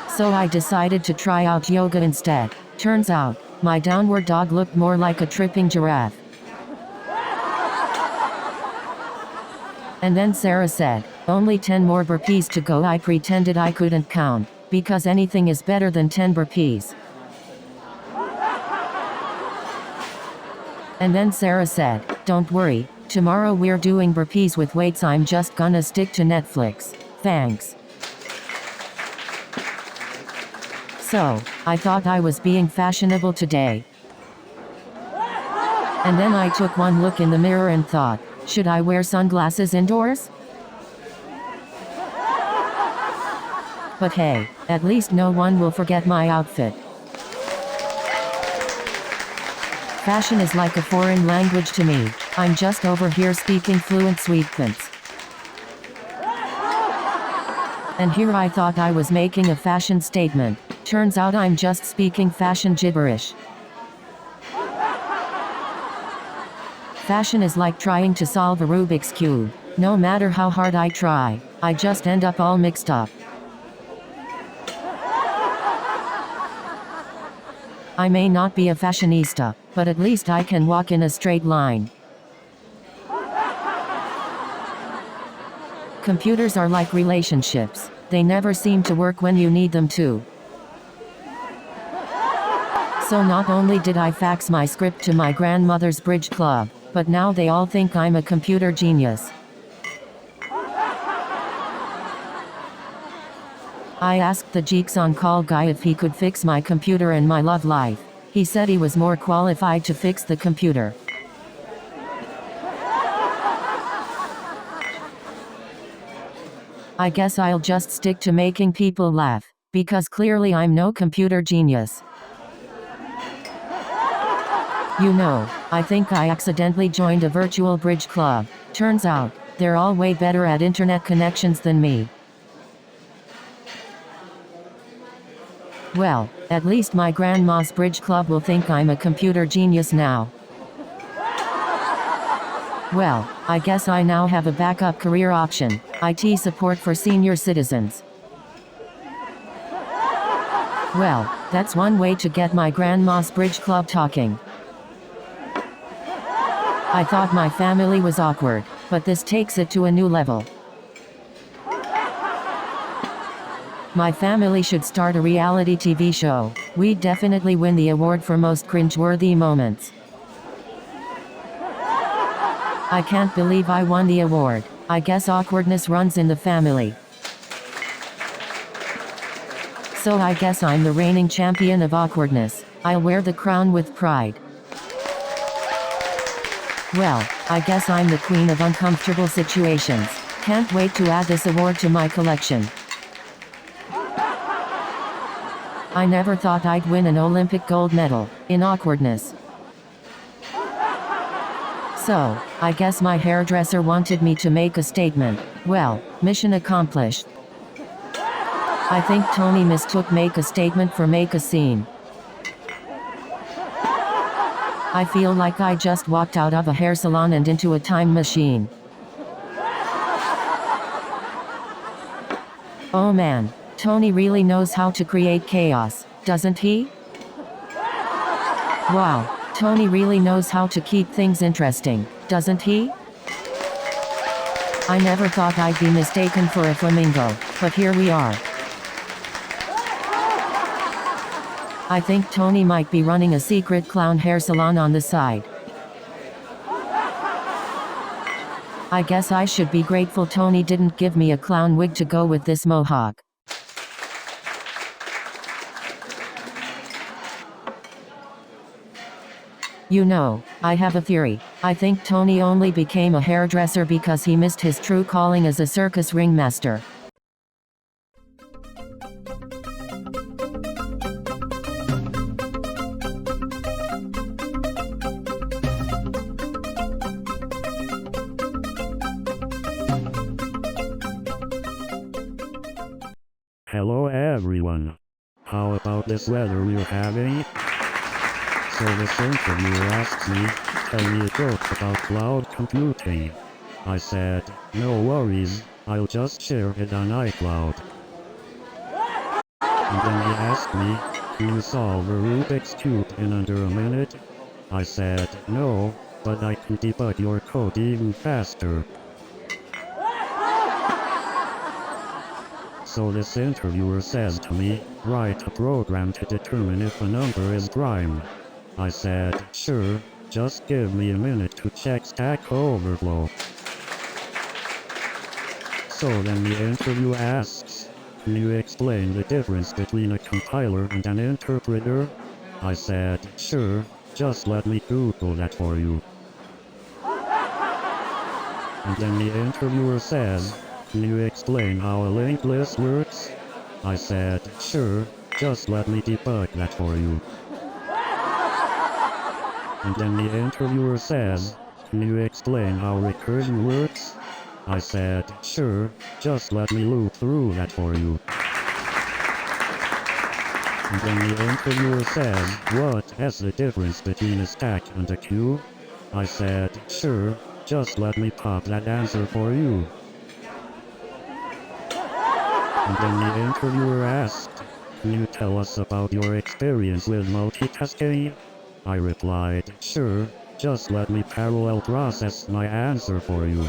So I decided to try out yoga instead. Turns out, my downward dog looked more like a tripping giraffe. And then Sarah said, "Only 10 more burpees to go." I pretended I couldn't count, because anything is better than 10 burpees. And then Sarah said, "Don't worry, tomorrow we're doing burpees with weights. I'm just gonna stick to Netflix. Thanks." So, I thought I was being fashionable today. And then I took one look in the mirror and thought, should I wear sunglasses indoors? But hey, at least no one will forget my outfit. Fashion is like a foreign language to me. I'm just over here speaking fluent Swedish. And here I thought I was making a fashion statement. Turns out I'm just speaking fashion gibberish. Fashion is like trying to solve a Rubik's Cube. No matter how hard I try, I just end up all mixed up. I may not be a fashionista, but at least I can walk in a straight line. Computers are like relationships. They never seem to work when you need them to. So not only did I fax my script to my grandmother's bridge club, but now they all think I'm a computer genius. I asked the Geeks on Call guy if he could fix my computer and my love life. He said he was more qualified to fix the computer. I guess I'll just stick to making people laugh, because clearly I'm no computer genius. You know, I think I accidentally joined a virtual bridge club. Turns out, they're all way better at internet connections than me. Well, at least my grandma's bridge club will think I'm a computer genius now. Well, I guess I now have a backup career option: IT support for senior citizens. Well, that's one way to get my grandma's bridge club talking. I thought my family was awkward, but this takes it to a new level. My family should start a reality TV show. We'd definitely win the award for most cringe-worthy moments. I can't believe I won the award. I guess awkwardness runs in the family. So I guess I'm the reigning champion of awkwardness. I'll wear the crown with pride. Well, I guess I'm the queen of uncomfortable situations. Can't wait to add this award to my collection. I never thought I'd win an Olympic gold medal in awkwardness. So, I guess my hairdresser wanted me to make a statement. Well, mission accomplished. I think Tony mistook make a statement for make a scene. I feel like I just walked out of a hair salon and into a time machine. Oh man, Tony really knows how to create chaos, doesn't he? Wow, Tony really knows how to keep things interesting, doesn't he? I never thought I'd be mistaken for a flamingo, but here we are. I think Tony might be running a secret clown hair salon on the side. I guess I should be grateful Tony didn't give me a clown wig to go with this mohawk. You know, I have a theory. I think Tony only became a hairdresser because he missed his true calling as a circus ringmaster. Hello everyone. How about this weather we're having? So this interviewer asked me, tell me a joke about cloud computing. I said, no worries, I'll just share it on iCloud. And then he asked me, can you solve a Rubik's Cube in under a minute? I said, no, but I can debug your code even faster. So this interviewer says to me, write a program to determine if a number is prime. I said, sure, just give me a minute to check Stack Overflow. So then the interviewer asks, can you explain the difference between a compiler and an interpreter? I said, sure, just let me Google that for you. And then the interviewer says, can you explain how a linked list works? I said, sure, just let me debug that for you. And then the interviewer says, can you explain how recursion works? I said, sure, just let me loop through that for you. And then the interviewer says, what is the difference between a stack and a queue? I said, sure, just let me pop that answer for you. And then the interviewer asked, can you tell us about your experience with multitasking? I replied, sure, just let me parallel process my answer for you.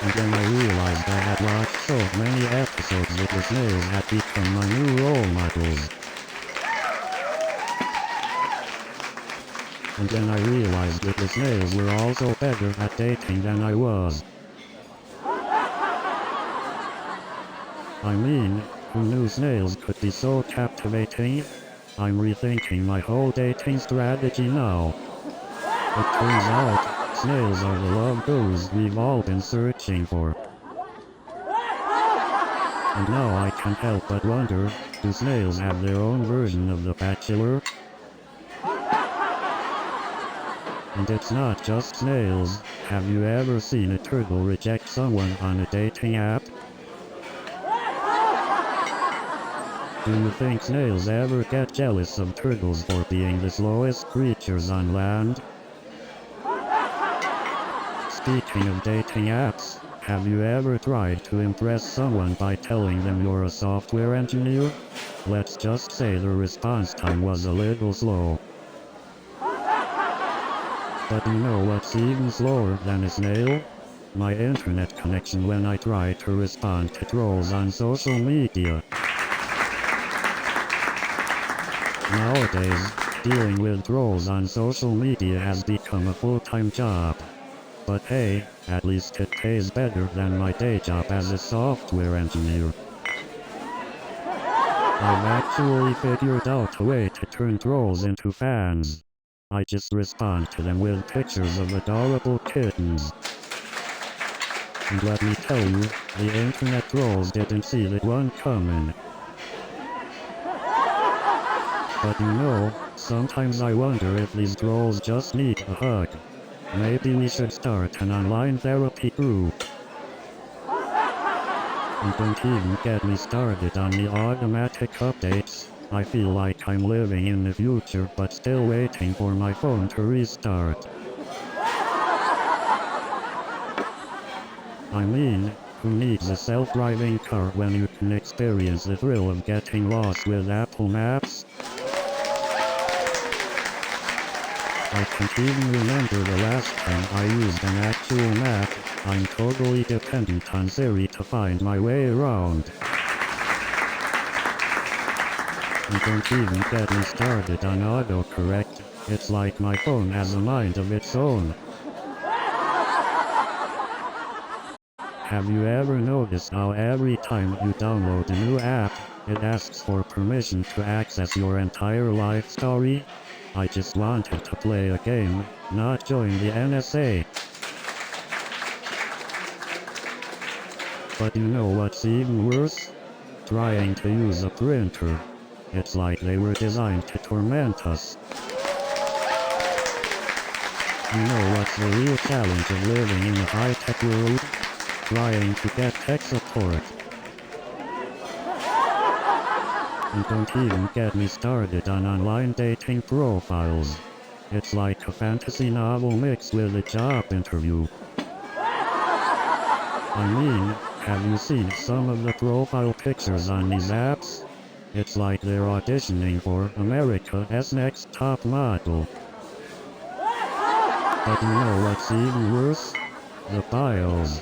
And then I realized I had watched so many episodes that the snails had become my new role models. And then I realized that the snails were also better at dating than I was. I mean, who knew snails could be so captivating? I'm rethinking my whole dating strategy now. It turns out, snails are the love gurus we've all been searching for. And now I can't help but wonder, do snails have their own version of The Bachelor? And it's not just snails. Have you ever seen a turtle reject someone on a dating app? Do you think snails ever get jealous of turtles for being the slowest creatures on land? Speaking of dating apps, have you ever tried to impress someone by telling them you're a software engineer? Let's just say the response time was a little slow. But you know what's even slower than a snail? My internet connection when I try to respond to trolls on social media. Nowadays, dealing with trolls on social media has become a full-time job. But hey, at least it pays better than my day job as a software engineer. I've actually figured out a way to turn trolls into fans. I just respond to them with pictures of adorable kittens. And let me tell you, the internet trolls didn't see that one coming. But you know, sometimes I wonder if these trolls just need a hug. Maybe we should start an online therapy group. And don't even get me started on the automatic updates. I feel like I'm living in the future but still waiting for my phone to restart. I mean, who needs a self-driving car when you can experience the thrill of getting lost with Apple Maps? I can't even remember the last time I used an actual map. I'm totally dependent on Siri to find my way around. And don't even get me started on autocorrect. It's like my phone has a mind of its own. Have you ever noticed how every time you download a new app, it asks for permission to access your entire life story? I just wanted to play a game, not join the NSA. But you know what's even worse? Trying to use a printer. It's like they were designed to torment us. You know what's the real challenge of living in a high-tech world? Trying to get tech support. And don't even get me started on online dating profiles. It's like a fantasy novel mixed with a job interview. I mean, have you seen some of the profile pictures on these apps? It's like they're auditioning for America's Next Top Model. But you know what's even worse? The bios.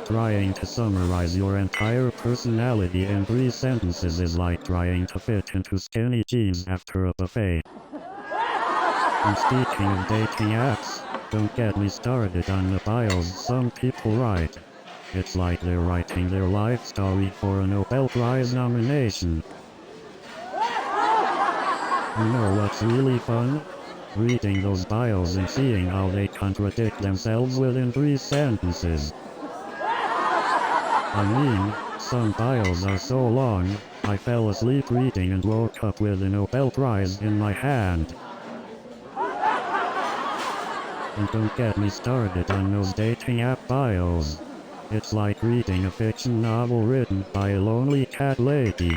Trying to summarize your entire personality in 3 sentences is like trying to fit into skinny jeans after a buffet. And speaking of dating apps, don't get me started on the bios some people write. It's like they're writing their life story for a Nobel Prize nomination. You know what's really fun? Reading those bios and seeing how they contradict themselves within 3 sentences. I mean, some bios are so long, I fell asleep reading and woke up with a Nobel Prize in my hand. And don't get me started on those dating app bios. It's like reading a fiction novel written by a lonely cat lady.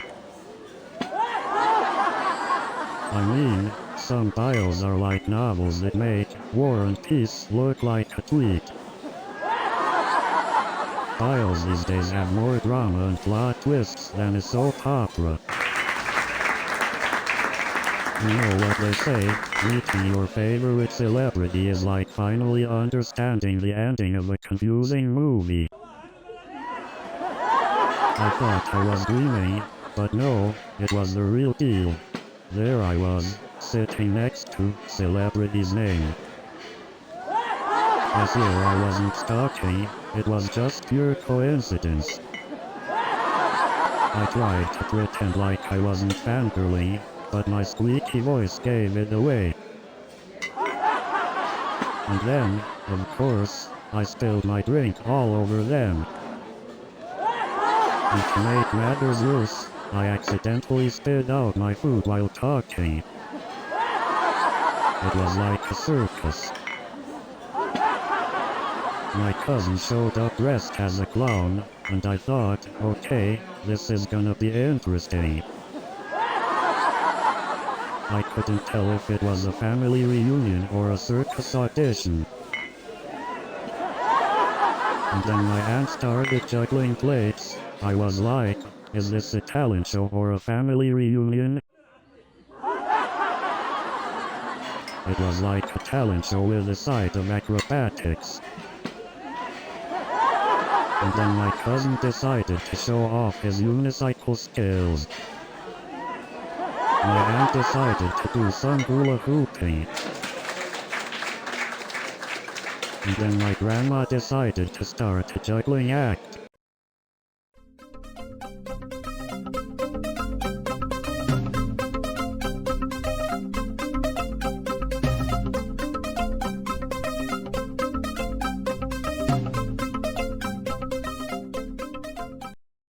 I mean, some bios are like novels that make War and Peace look like a tweet. Bios these days have more drama and plot twists than a soap opera. You know what they say, meeting your favorite celebrity is like finally understanding the ending of a confusing movie. I thought I was dreaming, but no, it was the real deal. There I was, sitting next to celebrity's name. I swear I wasn't stalking, it was just pure coincidence. I tried to pretend like I wasn't fangirling, but my squeaky voice gave it away. And then, of course, I spilled my drink all over them. And to make matters worse, I accidentally spit out my food while talking. It was like a circus. My cousin showed up dressed as a clown, and I thought, okay, this is gonna be interesting. I couldn't tell if it was a family reunion or a circus audition. And then my aunt started juggling plates. I was like, is this a talent show or a family reunion? It was like a talent show with a side of acrobatics. And then my cousin decided to show off his unicycle skills. My aunt decided to do some hula hooping. And then my grandma decided to start a juggling act.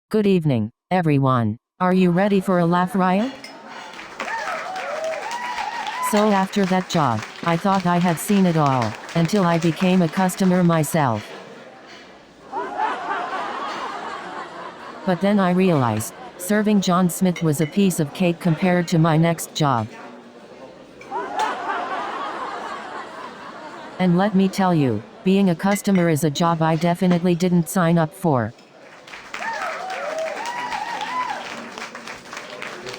Good evening, everyone. Are you ready for a laugh riot? So after that job, I thought I had seen it all, until I became a customer myself. But then I realized, serving John Smith was a piece of cake compared to my next job. And let me tell you, being a customer is a job I definitely didn't sign up for.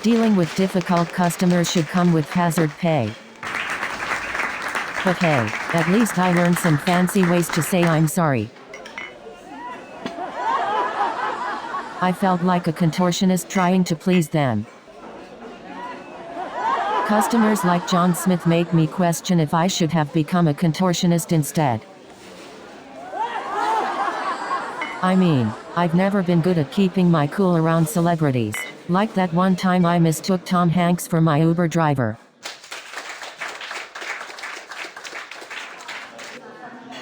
Dealing with difficult customers should come with hazard pay. But hey, at least I learned some fancy ways to say I'm sorry. I felt like a contortionist trying to please them. Customers like John Smith make me question if I should have become a contortionist instead. I mean, I've never been good at keeping my cool around celebrities. Like that one time I mistook Tom Hanks for my Uber driver.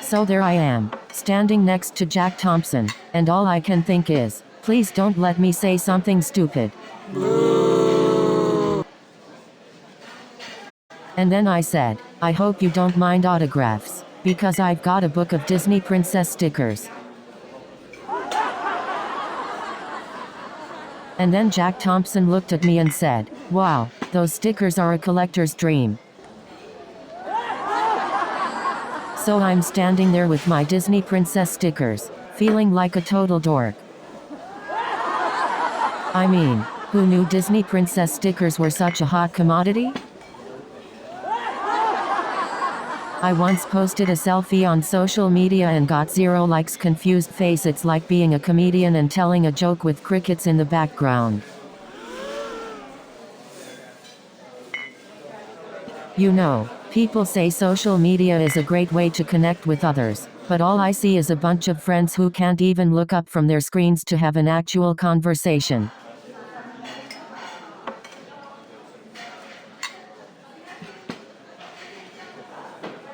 So there I am, standing next to Jack Thompson, and all I can think is, please don't let me say something stupid. And then I said, I hope you don't mind autographs, because I've got a book of Disney princess stickers. And then Jack Thompson looked at me and said, wow, those stickers are a collector's dream. So I'm standing there with my Disney princess stickers, feeling like a total dork. I mean, who knew Disney princess stickers were such a hot commodity? I once posted a selfie on social media and got 0 likes. Confused face. It's like being a comedian and telling a joke with crickets in the background. You know, people say social media is a great way to connect with others, but all I see is a bunch of friends who can't even look up from their screens to have an actual conversation.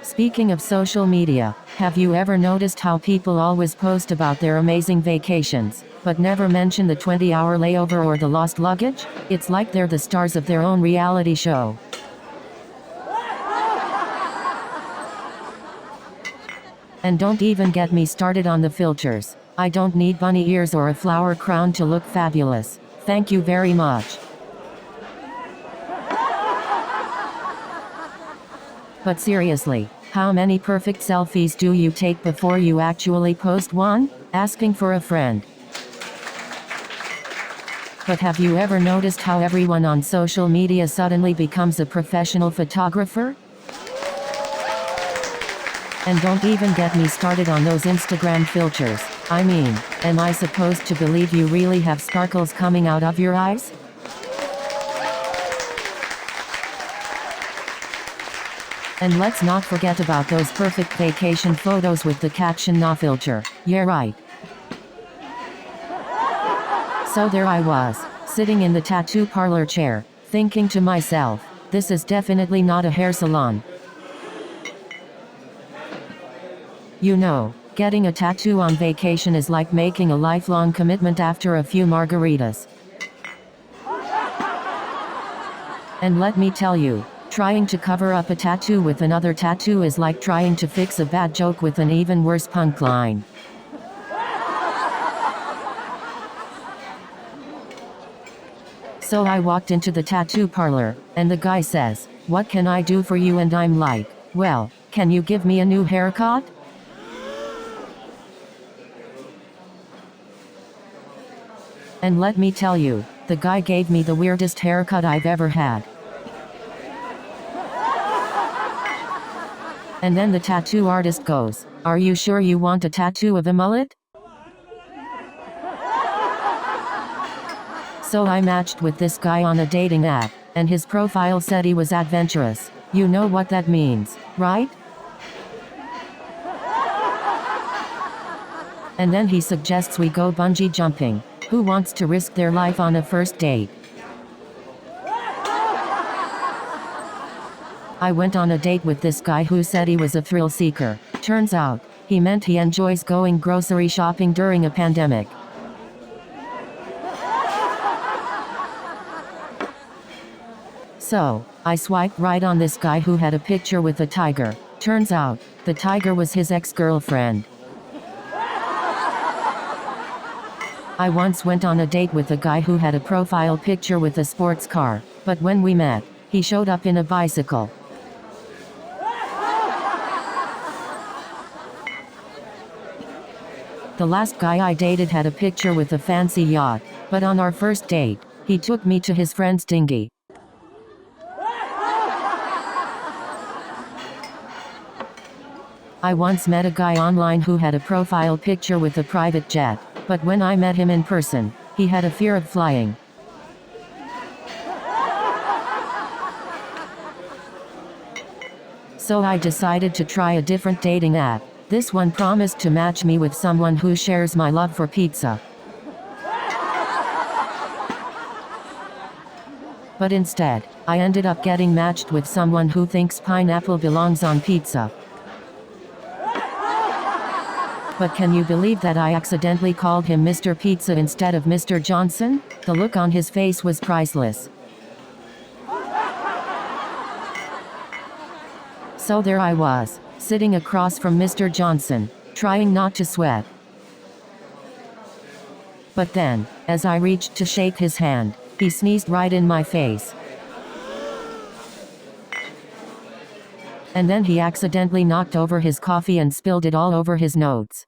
Speaking of social media, have you ever noticed how people always post about their amazing vacations, but never mention the 20-hour layover or the lost luggage? It's like they're the stars of their own reality show. And don't even get me started on the filters. I don't need bunny ears or a flower crown to look fabulous. Thank you very much. But seriously, how many perfect selfies do you take before you actually post one? Asking for a friend. But have you ever noticed how everyone on social media suddenly becomes a professional photographer? And don't even get me started on those Instagram filters. I mean, am I supposed to believe you really have sparkles coming out of your eyes? And let's not forget about those perfect vacation photos with the caption "no filter." Yeah, right. So there I was, sitting in the tattoo parlor chair, thinking to myself, this is definitely not a hair salon. You know, getting a tattoo on vacation is like making a lifelong commitment after a few margaritas. And let me tell you, trying to cover up a tattoo with another tattoo is like trying to fix a bad joke with an even worse punchline. So I walked into the tattoo parlor, and the guy says, "What can I do for you?" And I'm like, "Well, can you give me a new haircut?" And let me tell you, the guy gave me the weirdest haircut I've ever had. And then the tattoo artist goes, "Are you sure you want a tattoo of a mullet?" So I matched with this guy on a dating app, and his profile said he was adventurous. You know what that means, right? And then he suggests we go bungee jumping. Who wants to risk their life on a first date? I went on a date with this guy who said he was a thrill seeker. Turns out, he meant he enjoys going grocery shopping during a pandemic. So, I swiped right on this guy who had a picture with a tiger. Turns out, the tiger was his ex-girlfriend. I once went on a date with a guy who had a profile picture with a sports car, but when we met, he showed up in a bicycle. The last guy I dated had a picture with a fancy yacht, but on our first date, he took me to his friend's dinghy. I once met a guy online who had a profile picture with a private jet, but when I met him in person, he had a fear of flying. So I decided to try a different dating app. This one promised to match me with someone who shares my love for pizza. But instead, I ended up getting matched with someone who thinks pineapple belongs on pizza. But can you believe that I accidentally called him Mr. Pizza instead of Mr. Johnson? The look on his face was priceless. So there I was, sitting across from Mr. Johnson, trying not to sweat. But then, as I reached to shake his hand, he sneezed right in my face. And then he accidentally knocked over his coffee and spilled it all over his notes.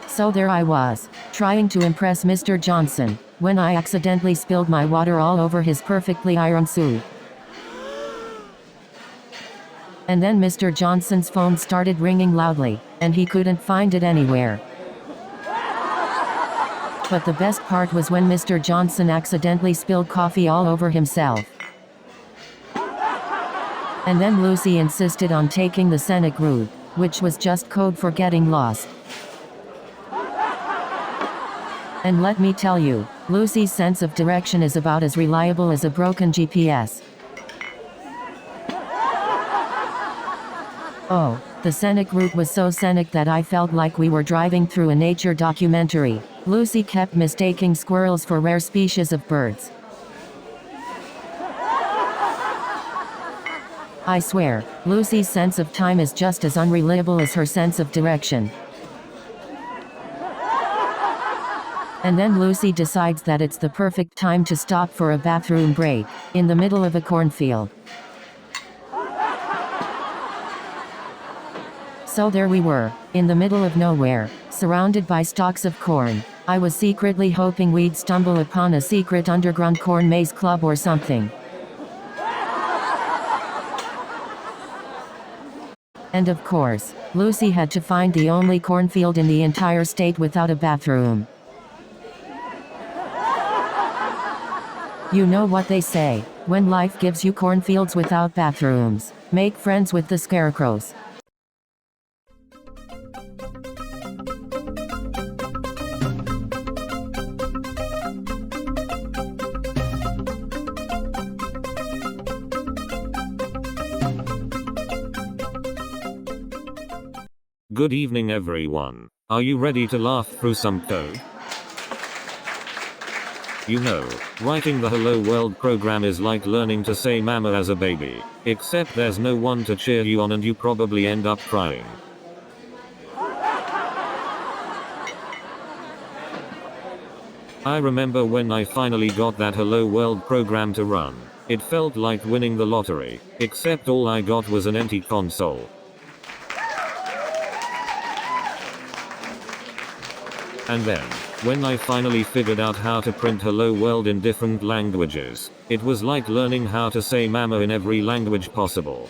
So there I was, trying to impress Mr. Johnson, when I accidentally spilled my water all over his perfectly ironed suit. And then Mr. Johnson's phone started ringing loudly, and he couldn't find it anywhere. But the best part was when Mr. Johnson accidentally spilled coffee all over himself. And then Lucy insisted on taking the scenic route, which was just code for getting lost. And let me tell you, Lucy's sense of direction is about as reliable as a broken GPS. Oh, the scenic route was so scenic that I felt like we were driving through a nature documentary. Lucy kept mistaking squirrels for rare species of birds. I swear, Lucy's sense of time is just as unreliable as her sense of direction. And then Lucy decides that it's the perfect time to stop for a bathroom break, in the middle of a cornfield. So there we were, in the middle of nowhere, surrounded by stalks of corn. I was secretly hoping we'd stumble upon a secret underground corn maze club or something. And of course, Lucy had to find the only cornfield in the entire state without a bathroom. You know what they say, when life gives you cornfields without bathrooms, make friends with the scarecrows. Good evening everyone. Are you ready to laugh through some code? You know, writing the Hello World program is like learning to say mama as a baby, except there's no one to cheer you on and you probably end up crying. I remember when I finally got that Hello World program to run. It felt like winning the lottery, except all I got was an empty console. And then, when I finally figured out how to print Hello World in different languages, it was like learning how to say mama in every language possible.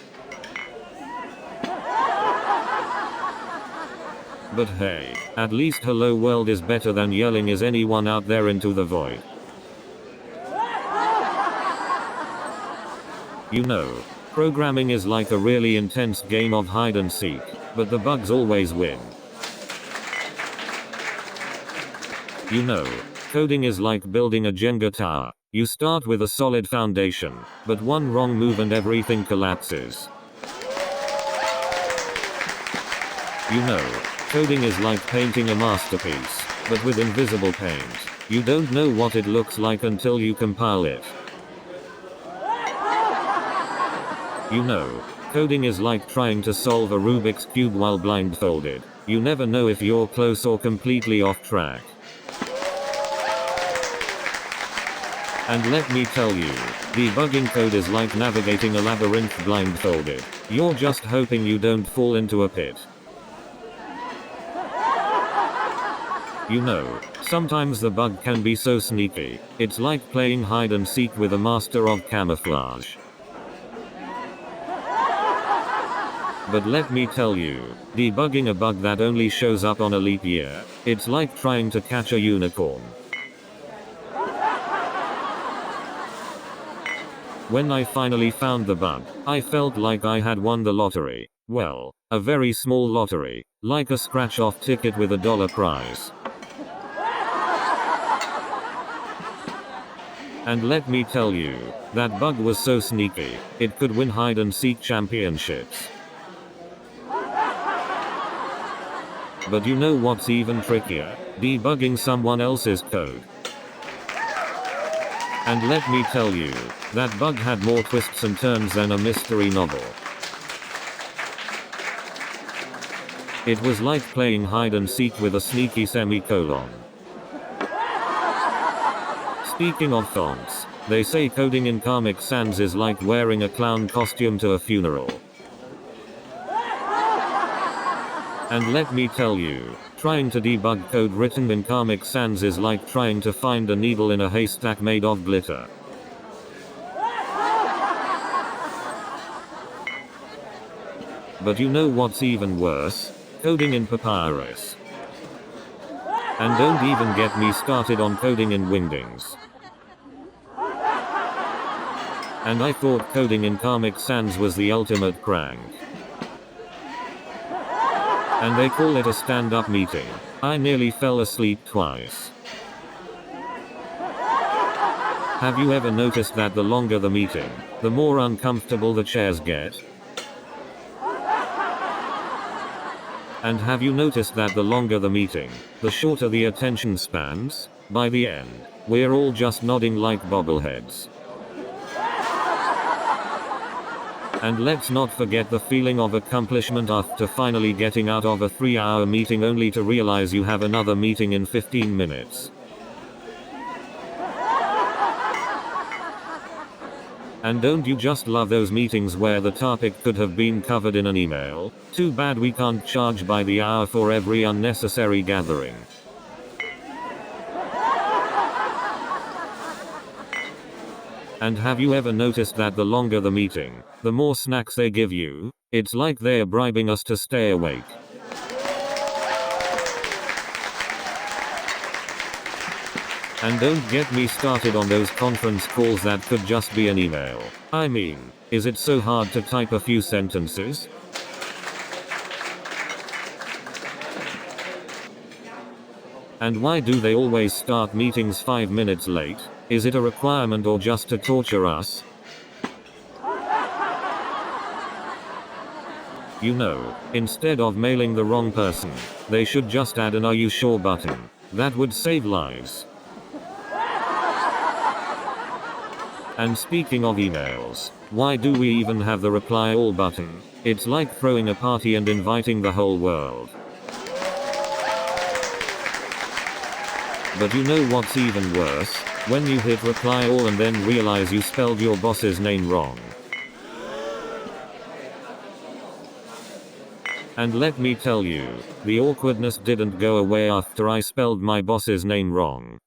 But hey, at least Hello World is better than yelling "Is anyone out there?" into the void. You know, programming is like a really intense game of hide and seek, but the bugs always win. You know, coding is like building a Jenga tower. You start with a solid foundation, but one wrong move and everything collapses. You know, coding is like painting a masterpiece, but with invisible paint. You don't know what it looks like until you compile it. You know, coding is like trying to solve a Rubik's Cube while blindfolded. You never know if you're close or completely off track. And let me tell you, debugging code is like navigating a labyrinth blindfolded. You're just hoping you don't fall into a pit. You know, sometimes the bug can be so sneaky, it's like playing hide and seek with a master of camouflage. But let me tell you, debugging a bug that only shows up on a leap year, it's like trying to catch a unicorn. When I finally found the bug, I felt like I had won the lottery. Well, a very small lottery, like a scratch-off ticket with $1 prize. And let me tell you, that bug was so sneaky, it could win hide and seek championships. But you know what's even trickier? Debugging someone else's code. And let me tell you, that bug had more twists and turns than a mystery novel. It was like playing hide and seek with a sneaky semicolon. Speaking of fonts, they say coding in Comic Sans is like wearing a clown costume to a funeral. And let me tell you, trying to debug code written in Comic Sans is like trying to find a needle in a haystack made of glitter. But you know what's even worse? Coding in Papyrus. And don't even get me started on coding in Wingdings. And I thought coding in Comic Sans was the ultimate crank. And they call it a stand-up meeting. I nearly fell asleep twice. Have you ever noticed that the longer the meeting, the more uncomfortable the chairs get? And have you noticed that the longer the meeting, the shorter the attention spans? By the end, we're all just nodding like bobbleheads. And let's not forget the feeling of accomplishment after finally getting out of a 3-hour meeting only to realize you have another meeting in 15 minutes. And don't you just love those meetings where the topic could have been covered in an email? Too bad we can't charge by the hour for every unnecessary gathering. And have you ever noticed that the longer the meeting, the more snacks they give you? It's like they're bribing us to stay awake. And don't get me started on those conference calls that could just be an email. I mean, is it so hard to type a few sentences? And why do they always start meetings 5 minutes late? Is it a requirement or just to torture us? You know, instead of mailing the wrong person, they should just add an "Are you sure" button. That would save lives. And speaking of emails, why do we even have the reply all button? It's like throwing a party and inviting the whole world. But you know what's even worse? When you hit reply all and then realize you spelled your boss's name wrong. And let me tell you, the awkwardness didn't go away after I spelled my boss's name wrong.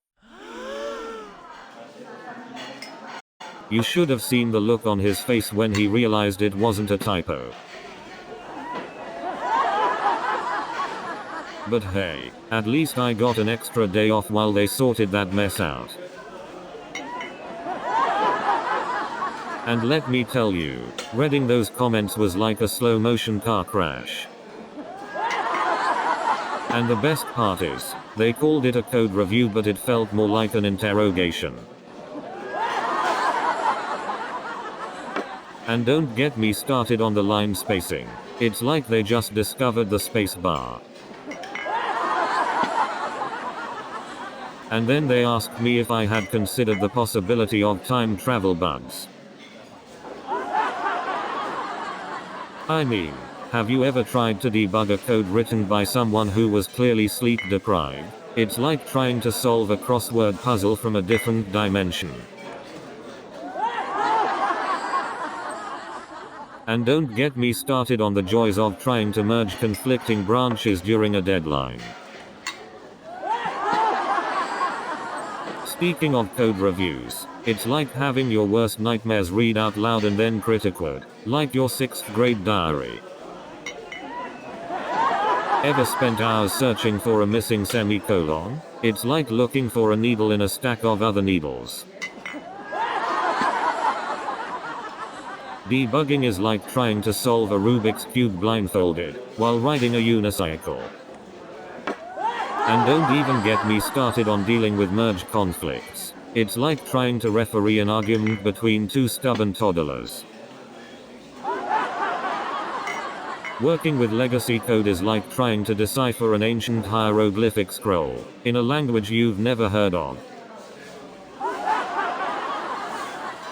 You should have seen the look on his face when he realized it wasn't a typo. But hey, at least I got an extra day off while they sorted that mess out. And let me tell you, reading those comments was like a slow motion car crash. And the best part is, they called it a code review but it felt more like an interrogation. And don't get me started on the line spacing. It's like they just discovered the space bar. And then they asked me if I had considered the possibility of time travel bugs. I mean, have you ever tried to debug a code written by someone who was clearly sleep deprived? It's like trying to solve a crossword puzzle from a different dimension. And don't get me started on the joys of trying to merge conflicting branches during a deadline. Speaking of code reviews, it's like having your worst nightmares read out loud and then criticword, like your 6th grade diary. Ever spent hours searching for a missing semicolon? It's like looking for a needle in a stack of other needles. Debugging is like trying to solve a Rubik's Cube blindfolded, while riding a unicycle. And don't even get me started on dealing with merge conflicts. It's like trying to referee an argument between two stubborn toddlers. Working with legacy code is like trying to decipher an ancient hieroglyphic scroll in a language you've never heard of.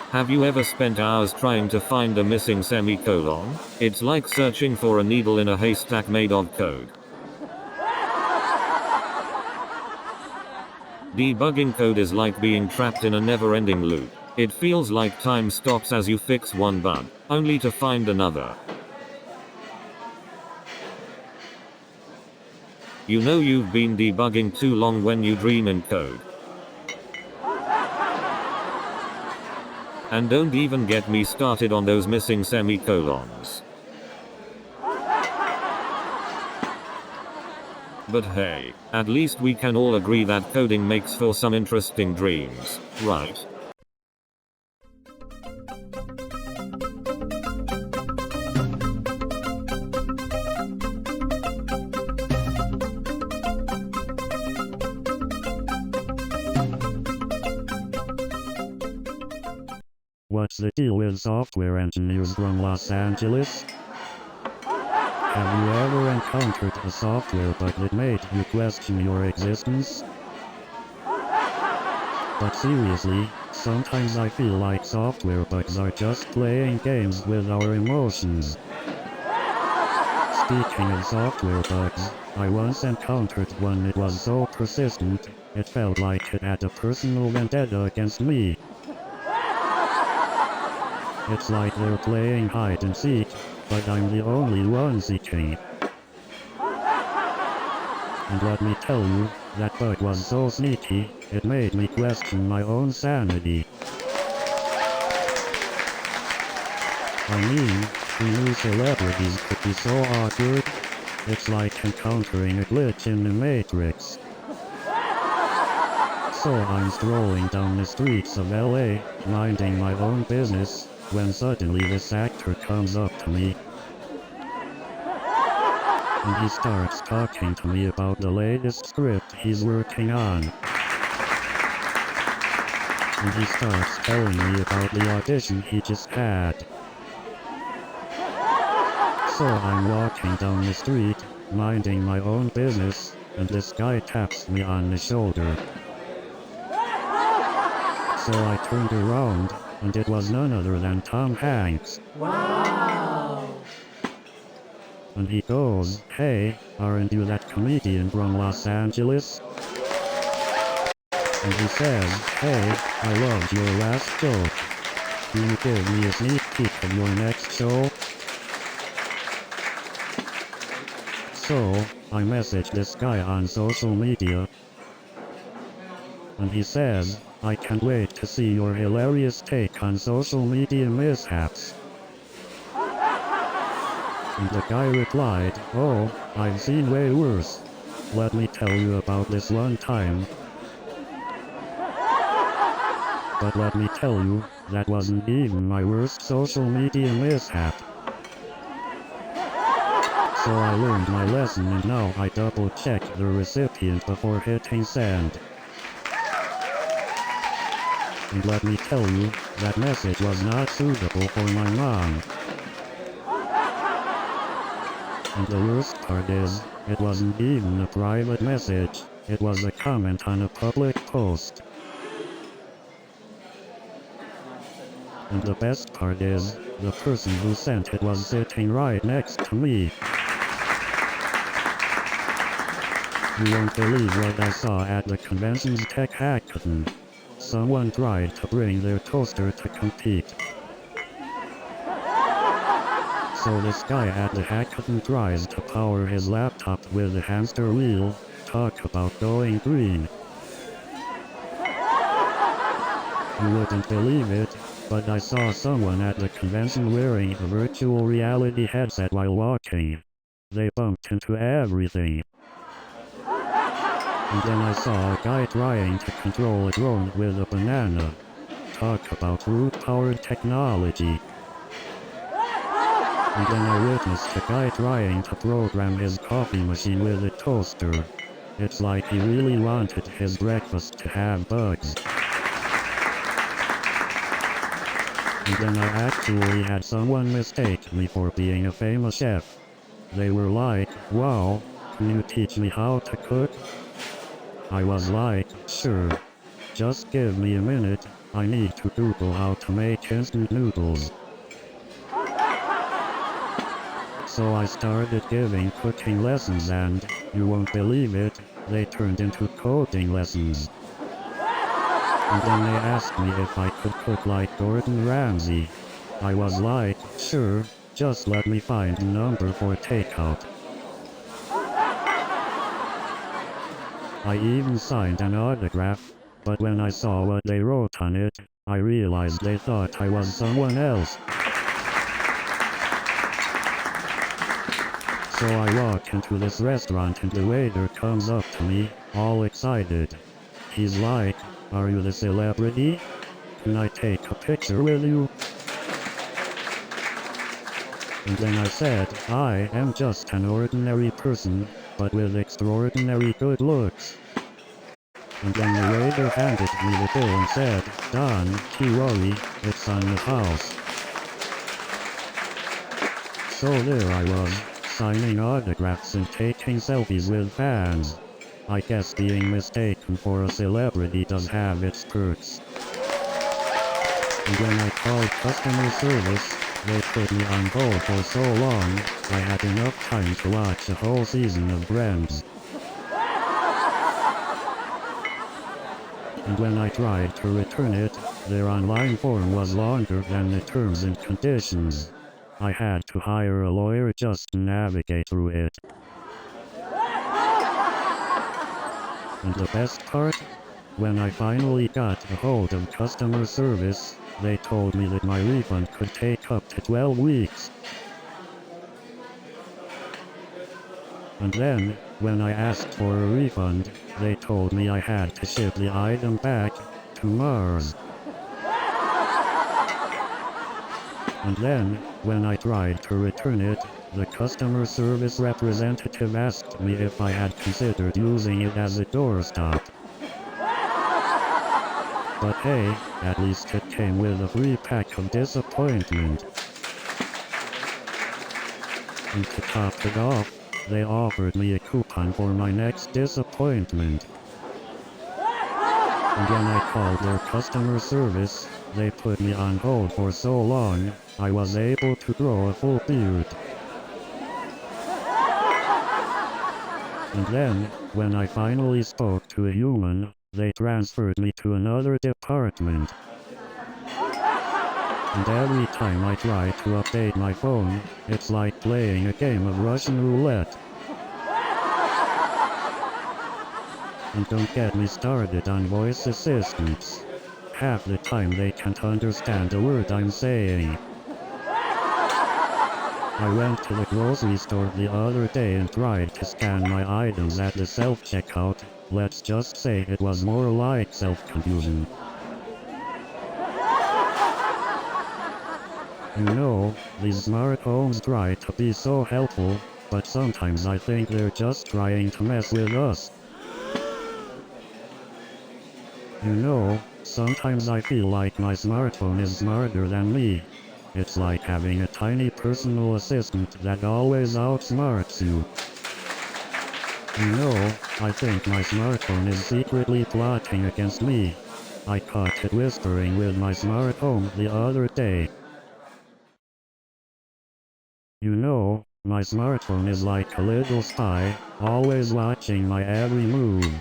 Have you ever spent hours trying to find a missing semicolon? It's like searching for a needle in a haystack made of code. Debugging code is like being trapped in a never-ending loop. It feels like time stops as you fix one bug, only to find another. You know you've been debugging too long when you dream in code. And don't even get me started on those missing semicolons. But hey, at least we can all agree that coding makes for some interesting dreams, right? What's the deal with software engineers from Los Angeles? Have you ever encountered a software bug that made you question your existence? But seriously, sometimes I feel like software bugs are just playing games with our emotions. Speaking of software bugs, I once encountered one that was so persistent, it felt like it had a personal vendetta against me. It's like they're playing hide and seek, but I'm the only one seeking. And let me tell you, that bug was so sneaky, it made me question my own sanity. I mean, who knew celebrities could be so awkward? It's like encountering a glitch in the Matrix. So I'm strolling down the streets of LA, minding my own business, when suddenly this actor comes up to me. And he starts talking to me about the latest script he's working on. And he starts telling me about the audition he just had. So I'm walking down the street, minding my own business, and this guy taps me on the shoulder. So I turned around, and it was none other than Tom Hanks. Wow! And he goes, "Hey, aren't you that comedian from Los Angeles?" And he says, "Hey, I loved your last joke. Can you give me a sneak peek of your next show?" So, I messaged this guy on social media. And he says, "I can't wait to see your hilarious take on social media mishaps." And the guy replied, "Oh, I've seen way worse. Let me tell you about this one time." But let me tell you, that wasn't even my worst social media mishap. So I learned my lesson and now I double check the recipient before hitting send. And let me tell you, that message was not suitable for my mom. And the worst part is, it wasn't even a private message, it was a comment on a public post. And the best part is, the person who sent it was sitting right next to me. You won't believe what I saw at the convention's tech hackathon. Someone tried to bring their toaster to compete. So this guy at the hackathon tries to power his laptop with a hamster wheel. Talk about going green. You wouldn't believe it, but I saw someone at the convention wearing a virtual reality headset while walking. They bumped into everything. And then I saw a guy trying to control a drone with a banana. Talk about root-powered technology. And then I witnessed a guy trying to program his coffee machine with a toaster. It's like he really wanted his breakfast to have bugs. And then I actually had someone mistake me for being a famous chef. They were like, "Wow, can you teach me how to cook?" I was like, "Sure. Just give me a minute, I need to Google how to make instant noodles." So I started giving cooking lessons and, you won't believe it, they turned into coding lessons. And then they asked me if I could cook like Gordon Ramsay. I was like, "Sure, just let me find a number for takeout." I even signed an autograph, but when I saw what they wrote on it, I realized they thought I was someone else. So I walk into this restaurant and the waiter comes up to me, all excited. He's like, "Are you the celebrity? Can I take a picture with you?" And then I said, "I am just an ordinary person, but with extraordinary good looks." And then the waiter handed me the bill and said, "Don, don't worry, it's on the house." So there I was, signing autographs and taking selfies with fans. I guess being mistaken for a celebrity does have its perks. And when I called customer service, they put me on hold for so long, I had enough time to watch a whole season of Friends. And when I tried to return it, their online form was longer than the terms and conditions. I had to hire a lawyer just to navigate through it. And the best part? When I finally got a hold of customer service, they told me that my refund could take up to 12 weeks. And then, when I asked for a refund, they told me I had to ship the item back to Mars. And then, when I tried to return it, the customer service representative asked me if I had considered using it as a doorstop. But hey, at least it came with a free pack of disappointment. And to top it off, they offered me a coupon for my next disappointment. And when I called their customer service, they put me on hold for so long, I was able to grow a full beard. And then, when I finally spoke to a human, they transferred me to another department. And every time I try to update my phone, it's like playing a game of Russian roulette. And don't get me started on voice assistants. Half the time they can't understand a word I'm saying. I went to the grocery store the other day and tried to scan my items at the self-checkout. Let's just say it was more like self-confusion. You know, these smart homes try to be so helpful, but sometimes I think they're just trying to mess with us. You know, sometimes I feel like my smartphone is smarter than me. It's like having a tiny personal assistant that always outsmarts you. You know, I think my smartphone is secretly plotting against me. I caught it whispering with my smart home the other day. You know, my smartphone is like a little spy, always watching my every move.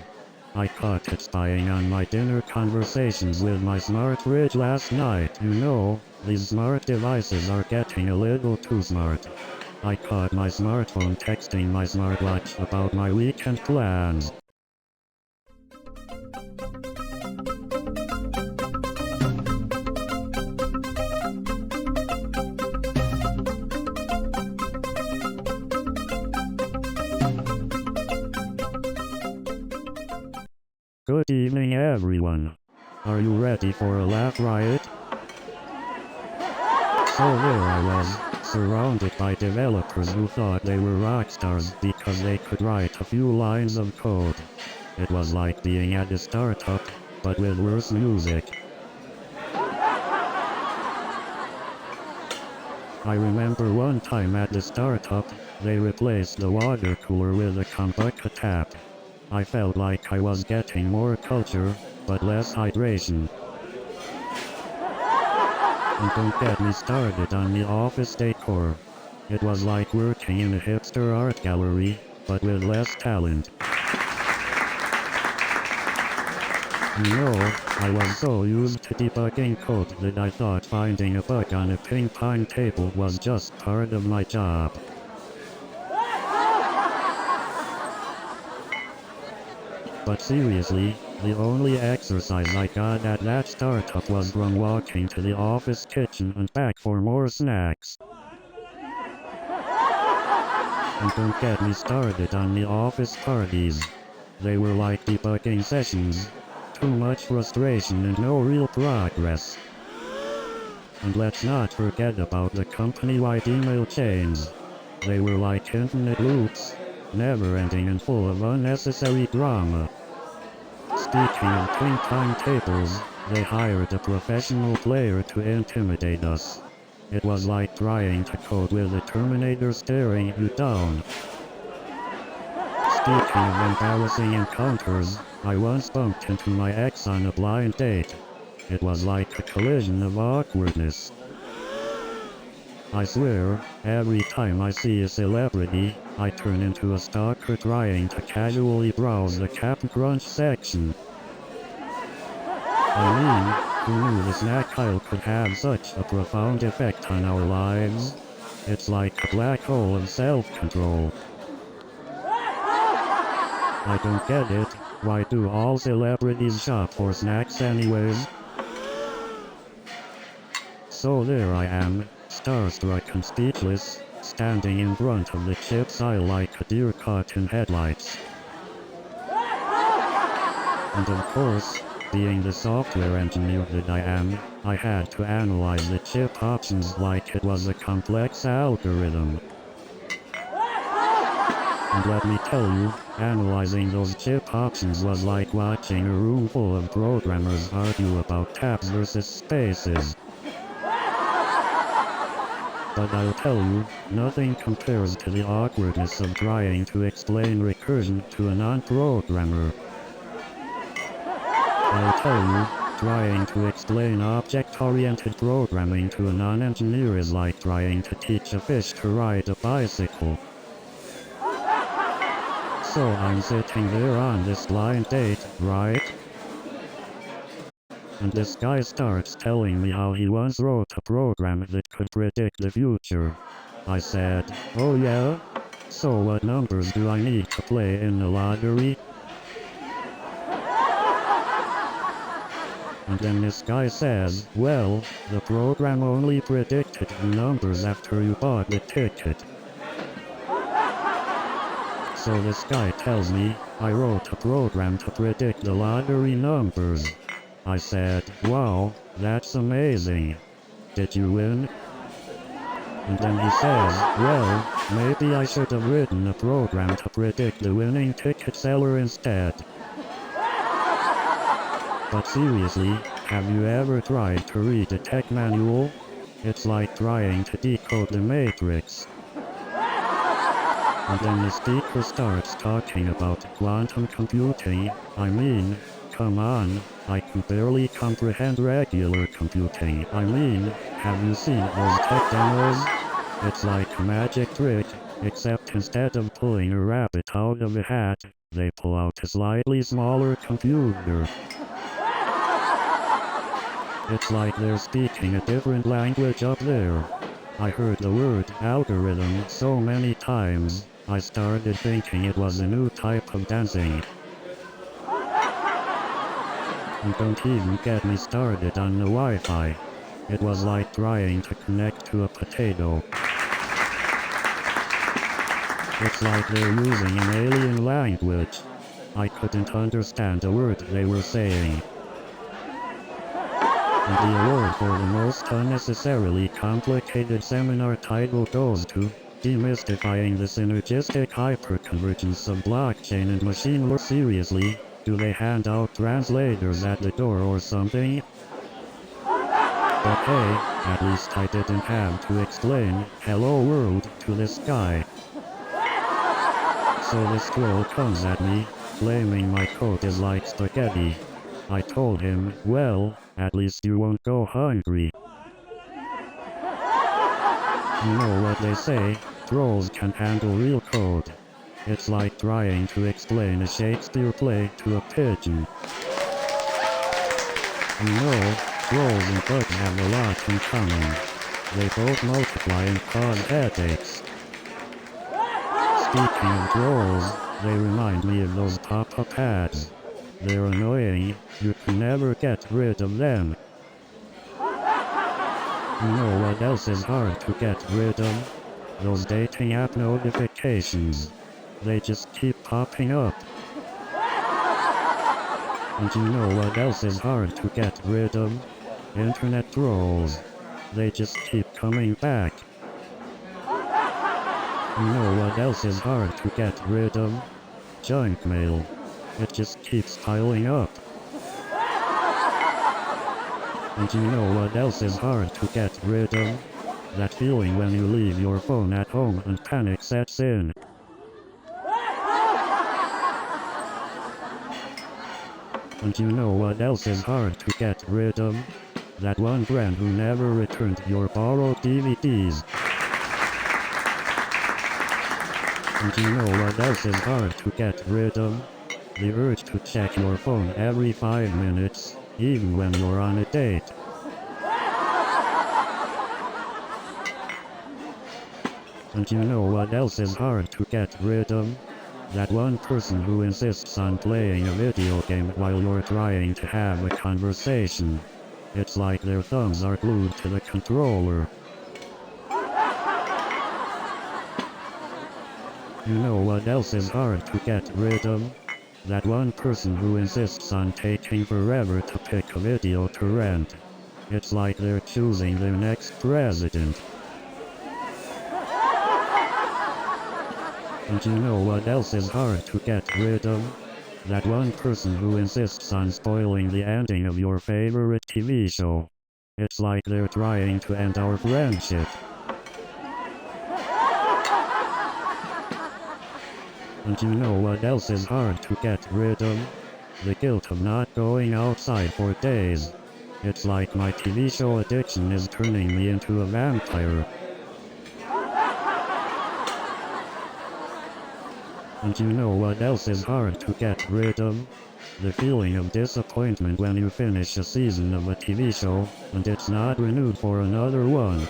I caught it spying on my dinner conversations with my smart fridge last night. You know, these smart devices are getting a little too smart. I caught my smartphone texting my smartwatch about my weekend plans. Good evening everyone. Are you ready for a laugh riot? So there I was, surrounded by developers who thought they were rock stars because they could write a few lines of code. It was like being at a startup, but with worse music. I remember one time at the startup, they replaced the water cooler with a Kambucha tap. I felt like I was getting more culture, but less hydration. And don't get me started on the office decor. It was like working in a hipster art gallery, but with less talent. You know, I was so used to debugging code that I thought finding a bug on a ping pong table was just part of my job. But seriously, the only exercise I got at that startup was from walking to the office kitchen and back for more snacks. And don't get me started on the office parties. They were like debugging sessions. Too much frustration and no real progress. And let's not forget about the company-wide email chains. They were like infinite loops, never-ending and full of unnecessary drama. Speaking of ping-pong tables, they hired a professional player to intimidate us. It was like trying to code with the Terminator staring you down. Speaking of embarrassing encounters, I once bumped into my ex on a blind date. It was like a collision of awkwardness. I swear, every time I see a celebrity, I turn into a stalker trying to casually browse the Cap'n Crunch section. I mean, who knew the snack aisle could have such a profound effect on our lives? It's like a black hole of self-control. I don't get it. Why do all celebrities shop for snacks anyways? So there I am, starstruck and speechless, standing in front of the chips aisle like a deer caught in headlights. And of course, being the software engineer that I am, I had to analyze the chip options like it was a complex algorithm. And let me tell you, analyzing those chip options was like watching a room full of programmers argue about tabs versus spaces. But I'll tell you, nothing compares to the awkwardness of trying to explain recursion to a non-programmer. I'll tell you, trying to explain object-oriented programming to a non-engineer is like trying to teach a fish to ride a bicycle. So I'm sitting there on this blind date, right? And this guy starts telling me how he once wrote a program that could predict the future. I said, oh yeah? So what numbers do I need to play in the lottery? And then this guy says, well, the program only predicted the numbers after you bought the ticket. So this guy tells me, I wrote a program to predict the lottery numbers. I said, wow, that's amazing. Did you win? And then he says, well, maybe I should have written a program to predict the winning ticket seller instead. But seriously, have you ever tried to read a tech manual? It's like trying to decode the Matrix. And then the speaker starts talking about quantum computing. I mean, come on, I can barely comprehend regular computing. I mean, have you seen those tech demos? It's like a magic trick, except instead of pulling a rabbit out of a hat, they pull out a slightly smaller computer. It's like they're speaking a different language up there. I heard the word algorithm so many times, I started thinking it was a new type of dancing. And don't even get me started on the Wi-Fi. It was like trying to connect to a potato. It's like they're using an alien language. I couldn't understand a word they were saying. And the award for the most unnecessarily complicated seminar title goes to Demystifying the Synergistic Hyperconvergence of Blockchain and Machine Learning. Seriously, do they hand out translators at the door or something? But hey, at least I didn't have to explain "Hello world" to this guy. So this troll comes at me, claiming my coat is like spaghetti. I told him, well, at least you won't go hungry. You know what they say, trolls can handle real code. It's like trying to explain a Shakespeare play to a pigeon. You know, trolls and bugs have a lot in common. They both multiply and cause headaches. Speaking of trolls, they remind me of those pop-up ads. They're annoying, you can never get rid of them. You know what else is hard to get rid of? Those dating app notifications. They just keep popping up. And you know what else is hard to get rid of? Internet trolls. They just keep coming back. You know what else is hard to get rid of? Junk mail. It just keeps piling up. And you know what else is hard to get rid of? That feeling when you leave your phone at home and panic sets in. And you know what else is hard to get rid of? That one friend who never returned your borrowed DVDs. And you know what else is hard to get rid of? The urge to check your phone every 5 minutes, even when you're on a date. And you know what else is hard to get rid of? That one person who insists on playing a video game while you're trying to have a conversation. It's like their thumbs are glued to the controller. You know what else is hard to get rid of? That one person who insists on taking forever to pick a video to rent. It's like they're choosing their next president. And you know what else is hard to get rid of? That one person who insists on spoiling the ending of your favorite TV show. It's like they're trying to end our friendship. And you know what else is hard to get rid of? The guilt of not going outside for days. It's like my TV show addiction is turning me into a vampire. And you know what else is hard to get rid of? The feeling of disappointment when you finish a season of a TV show, and it's not renewed for another one.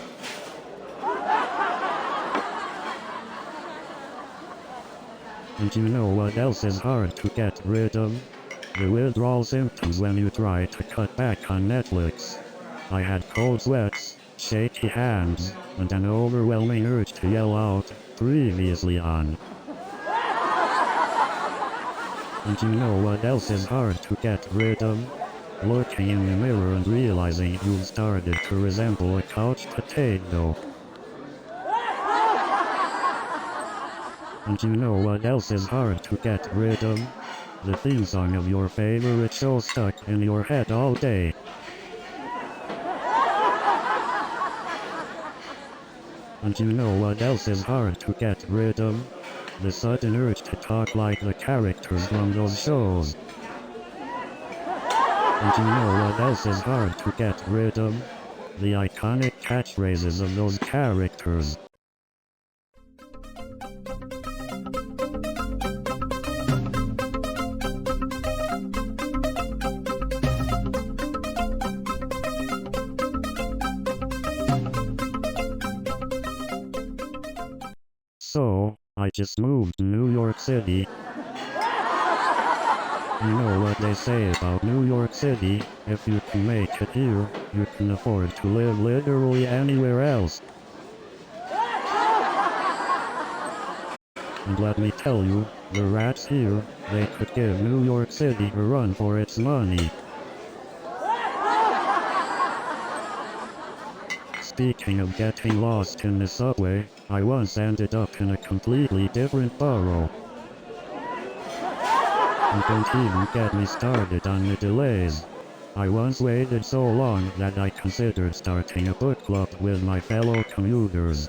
And you know what else is hard to get rid of? The withdrawal symptoms when you try to cut back on Netflix. I had cold sweats, shaky hands, and an overwhelming urge to yell out, "Previously on." And you know what else is hard to get rid of? Looking in the mirror and realizing you've started to resemble a couch potato. And you know what else is hard to get rid of? The theme song of your favorite show stuck in your head all day. And you know what else is hard to get rid of? The sudden urge to talk like the characters from those shows. And you know what else is hard to get rid of? The iconic catchphrases of those characters. So, I just moved to New York City. You know what they say about New York City, if you can make it here, you can afford to live literally anywhere else. And let me tell you, the rats here, they could give New York City a run for its money. Speaking of getting lost in the subway, I once ended up in a completely different borough. And don't even get me started on the delays. I once waited so long that I considered starting a book club with my fellow commuters.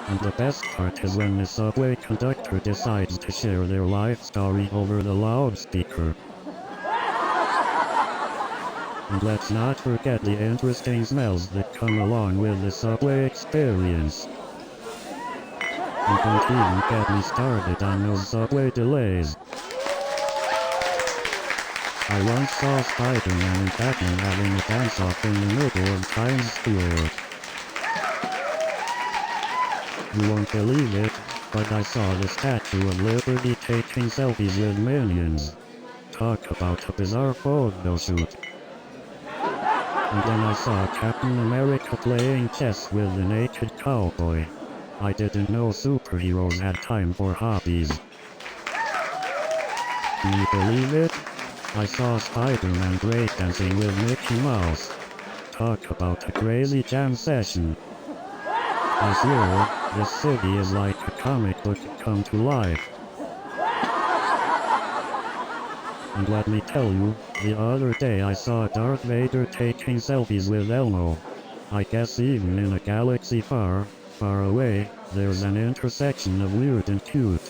And the best part is when the subway conductor decides to share their life story over the loudspeaker. And let's not forget the interesting smells that come along with the subway experience. And don't even get me started on those subway delays. I once saw Spider-Man and Batman having a dance-off in the middle of Times Square. You won't believe it, but I saw the Statue of Liberty taking selfies with minions. Talk about a bizarre photo shoot. And then I saw Captain America playing chess with the naked cowboy. I didn't know superheroes had time for hobbies. Can you believe it? I saw Spider-Man breakdancing with Mickey Mouse. Talk about a crazy jam session. I swear, this city is like a comic book come to life. And let me tell you, the other day I saw Darth Vader taking selfies with Elmo. I guess even in a galaxy far, far away, there's an intersection of weird and cute.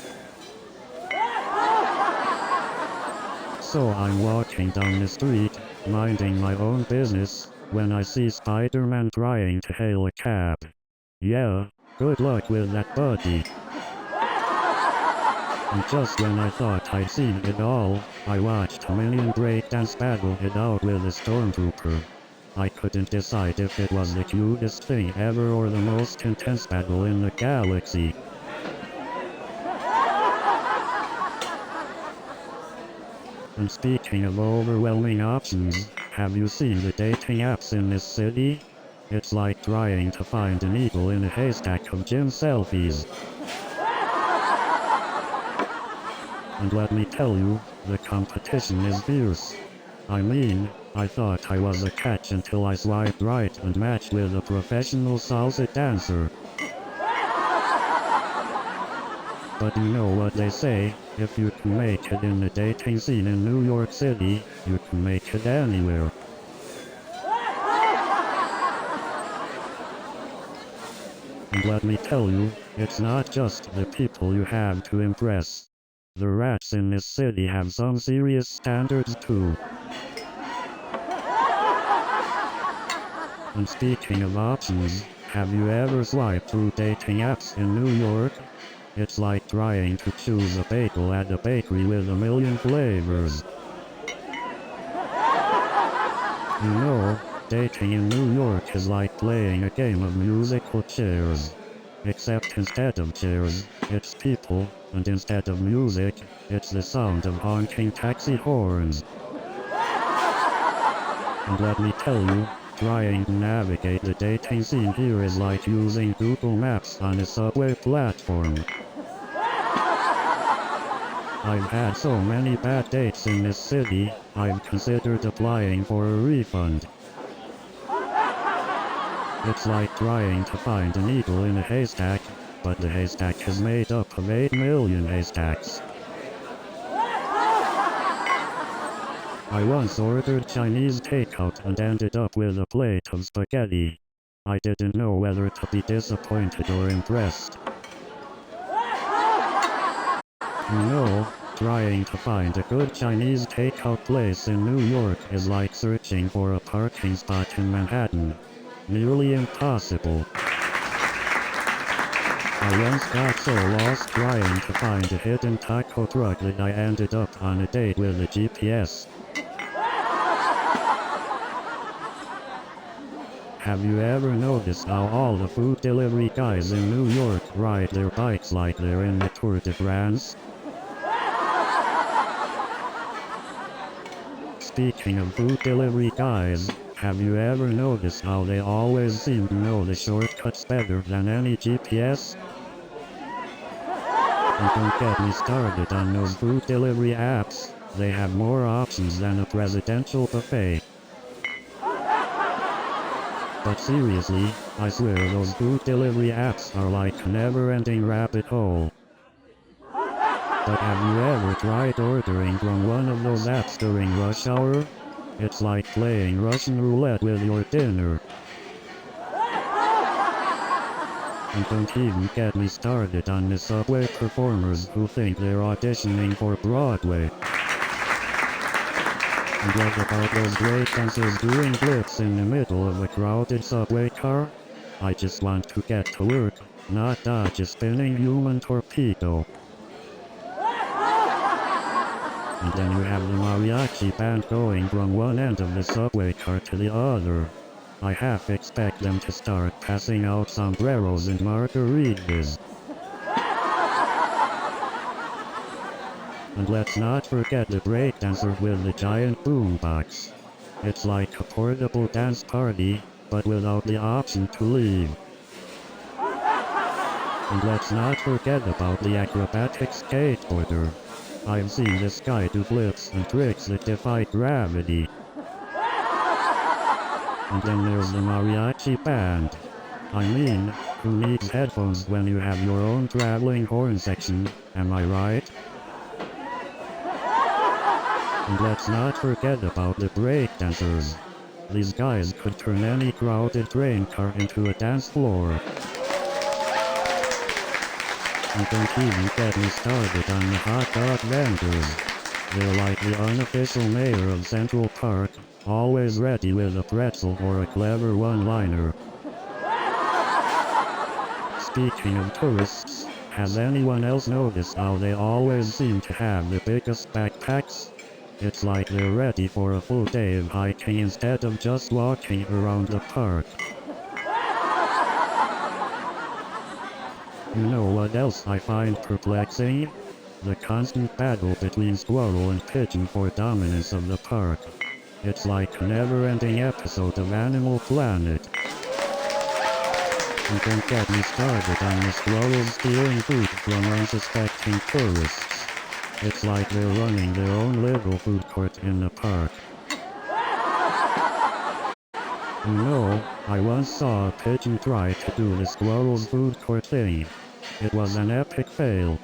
So I'm walking down the street, minding my own business, when I see Spider-Man trying to hail a cab. Yeah, good luck with that, buddy. And just when I thought I'd seen it all, I watched a minion breakdance battle it out with a stormtrooper. I couldn't decide if it was the cutest thing ever or the most intense battle in the galaxy. And speaking of overwhelming options, have you seen the dating apps in this city? It's like trying to find a needle in a haystack of gym selfies. And let me tell you, the competition is fierce. I mean, I thought I was a catch until I swiped right and matched with a professional salsa dancer. But you know what they say, if you can make it in the dating scene in New York City, you can make it anywhere. And let me tell you, it's not just the people you have to impress. The rats in this city have some serious standards too. And speaking of options, have you ever swiped through dating apps in New York? It's like trying to choose a bagel at a bakery with a million flavors. You know, dating in New York is like playing a game of musical chairs. Except instead of chairs, it's people, and instead of music, it's the sound of honking taxi horns. And let me tell you, trying to navigate the dating scene here is like using Google Maps on a subway platform. I've had so many bad dates in this city, I've considered applying for a refund. It's like trying to find a needle in a haystack, but the haystack is made up of 8 million haystacks. I once ordered Chinese takeout and ended up with a plate of spaghetti. I didn't know whether to be disappointed or impressed. You know, trying to find a good Chinese takeout place in New York is like searching for a parking spot in Manhattan. Nearly impossible. I once got so lost trying to find a hidden taco truck that I ended up on a date with a GPS. Have you ever noticed how all the food delivery guys in New York ride their bikes like they're in the Tour de France? Speaking of food delivery guys, have you ever noticed how they always seem to know the shortcuts better than any GPS? And don't get me started on those food delivery apps, they have more options than a presidential buffet. But seriously, I swear those food delivery apps are like a never-ending rabbit hole. But have you ever tried ordering from one of those apps during rush hour? It's like playing Russian roulette with your dinner. And don't even get me started on the subway performers who think they're auditioning for Broadway. And what about those breakdancers doing flips in the middle of a crowded subway car? I just want to get to work, not dodge a spinning human torpedo. And then you have the mariachi band going from one end of the subway car to the other. I half expect them to start passing out sombreros and margaritas. And let's not forget the breakdancer with the giant boombox. It's like a portable dance party, but without the option to leave. And let's not forget about the acrobatic skateboarder. I've seen this guy do flips and tricks that defy gravity. And then there's the mariachi band. I mean, who needs headphones when you have your own traveling horn section, am I right? And let's not forget about the breakdancers. These guys could turn any crowded train car into a dance floor. And don't even get me started on the hot dog vendors. They're like the unofficial mayor of Central Park, always ready with a pretzel or a clever one-liner. Speaking of tourists, has anyone else noticed how they always seem to have the biggest backpacks? It's like they're ready for a full day of hiking instead of just walking around the park. You know what else I find perplexing? The constant battle between squirrel and pigeon for dominance of the park. It's like a never-ending episode of Animal Planet. And don't get me started on the squirrels stealing food from unsuspecting tourists. It's like they're running their own little food court in the park. You know, I once saw a pigeon try to do the squirrel's food court thing. It was an epic fail.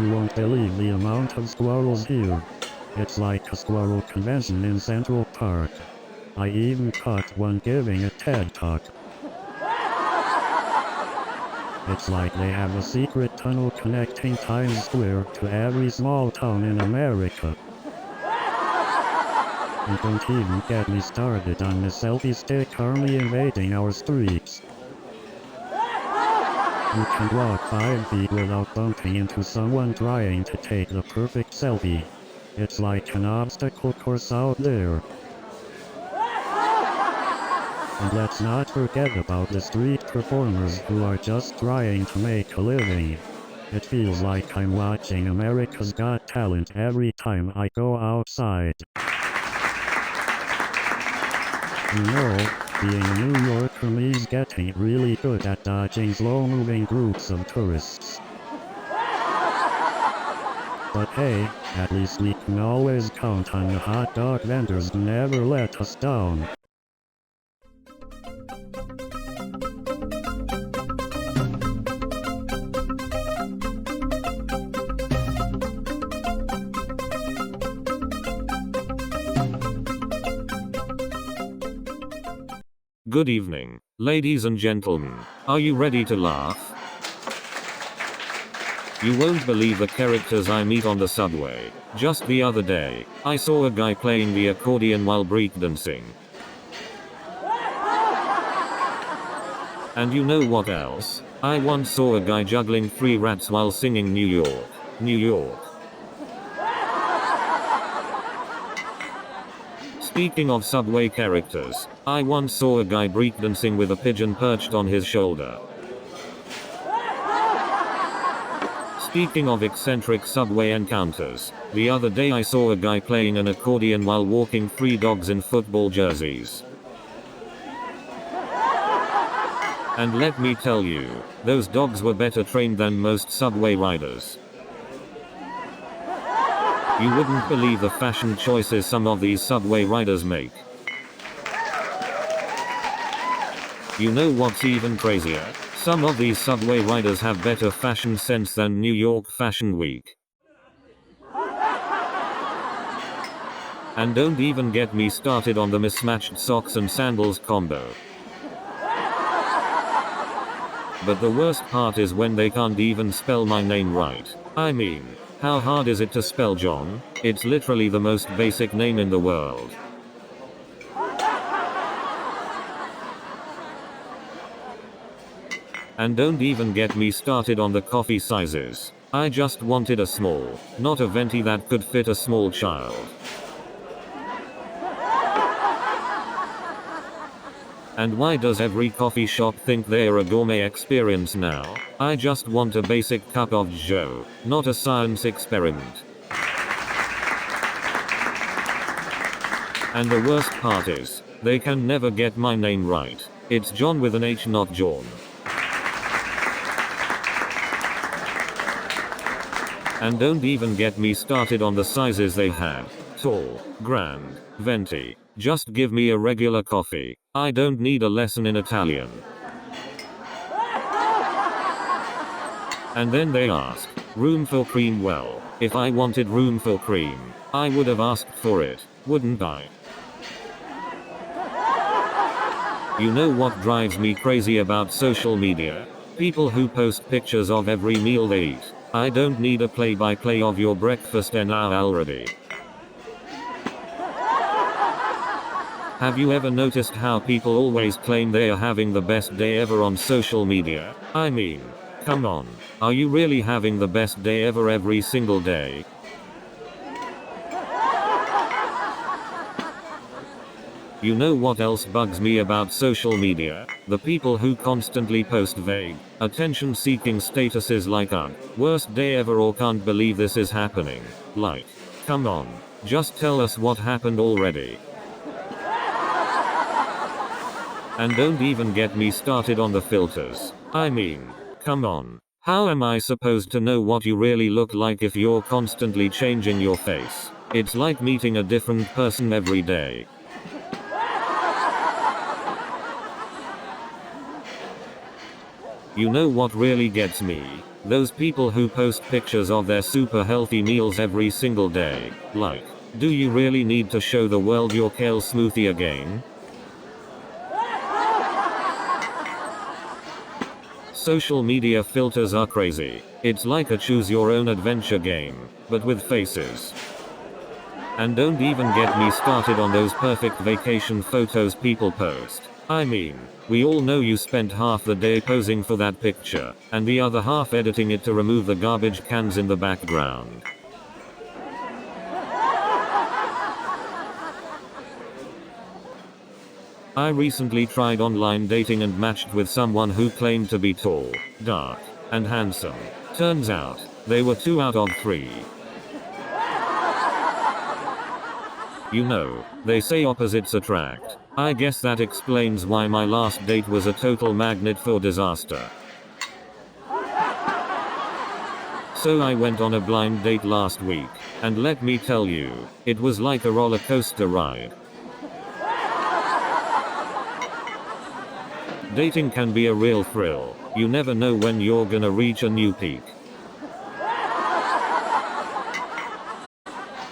You won't believe the amount of squirrels here. It's like a squirrel convention in Central Park. I even caught one giving a TED Talk. It's like they have a secret tunnel connecting Times Square to every small town in America. And don't even get me started on the selfie stick army invading our streets. You can walk 5 feet without bumping into someone trying to take the perfect selfie. It's like an obstacle course out there. And let's not forget about the street performers who are just trying to make a living. It feels like I'm watching America's Got Talent every time I go outside. You know, being a New Yorker means getting really good at dodging slow-moving groups of tourists. But hey, at least we can always count on the hot dog vendors to never let us down. Good evening, ladies and gentlemen. Are you ready to laugh? You won't believe the characters I meet on the subway. Just the other day, I saw a guy playing the accordion while breakdancing. And you know what else? I once saw a guy juggling 3 rats while singing New York, New York. Speaking of subway characters, I once saw a guy breakdancing with a pigeon perched on his shoulder. Speaking of eccentric subway encounters, the other day I saw a guy playing an accordion while walking 3 dogs in football jerseys. And let me tell you, those dogs were better trained than most subway riders. You wouldn't believe the fashion choices some of these subway riders make. You know what's even crazier? Some of these subway riders have better fashion sense than New York Fashion Week. And don't even get me started on the mismatched socks and sandals combo. But the worst part is when they can't even spell my name right. I mean, how hard is it to spell John? It's literally the most basic name in the world. And don't even get me started on the coffee sizes. I just wanted a small, not a venti that could fit a small child. And why does every coffee shop think they're a gourmet experience now? I just want a basic cup of joe, not a science experiment. And the worst part is, they can never get my name right. It's John with an H, not John. And don't even get me started on the sizes they have. Tall, grand, venti. Just give me a regular coffee. I don't need a lesson in Italian. And then they ask, room for cream? Well, if I wanted room for cream, I would have asked for it, wouldn't I? You know what drives me crazy about social media? People who post pictures of every meal they eat. I don't need a play-by-play of your breakfast now already. Have you ever noticed how people always claim they are having the best day ever on social media? I mean, come on. Are you really having the best day ever every single day? You know what else bugs me about social media? The people who constantly post vague, attention-seeking statuses like worst day ever or can't believe this is happening. Like, come on. Just tell us what happened already. And don't even get me started on the filters. I mean, come on. How am I supposed to know what you really look like if you're constantly changing your face? It's like meeting a different person every day. You know what really gets me? Those people who post pictures of their super healthy meals every single day. Like, do you really need to show the world your kale smoothie again? Social media filters are crazy. It's like a choose your own adventure game, but with faces. And don't even get me started on those perfect vacation photos people post. I mean, we all know you spent half the day posing for that picture, and the other half editing it to remove the garbage cans in the background. I recently tried online dating and matched with someone who claimed to be tall, dark, and handsome. Turns out, they were 2 out of 3. You know, they say opposites attract. I guess that explains why my last date was a total magnet for disaster. So I went on a blind date last week, and let me tell you, it was like a roller coaster ride. Dating can be a real thrill. You never know when you're gonna reach a new peak.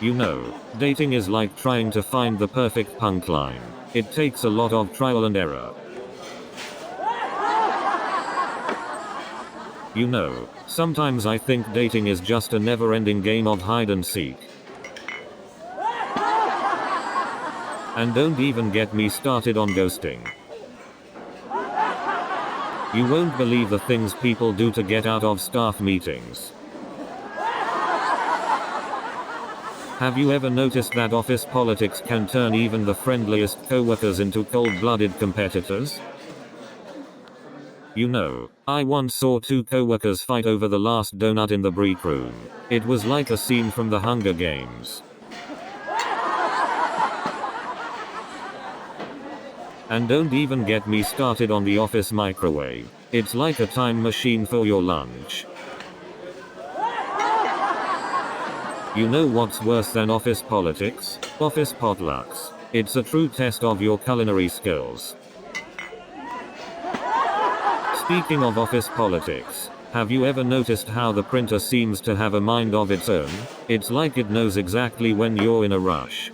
You know, dating is like trying to find the perfect punk line. It takes a lot of trial and error. You know, sometimes I think dating is just a never-ending game of hide and seek. And don't even get me started on ghosting. You won't believe the things people do to get out of staff meetings. Have you ever noticed that office politics can turn even the friendliest coworkers into cold-blooded competitors? You know, I once saw 2 coworkers fight over the last donut in the break room. It was like a scene from the Hunger Games. And don't even get me started on the office microwave. It's like a time machine for your lunch. You know what's worse than office politics? Office potlucks. It's a true test of your culinary skills. Speaking of office politics, have you ever noticed how the printer seems to have a mind of its own? It's like it knows exactly when you're in a rush.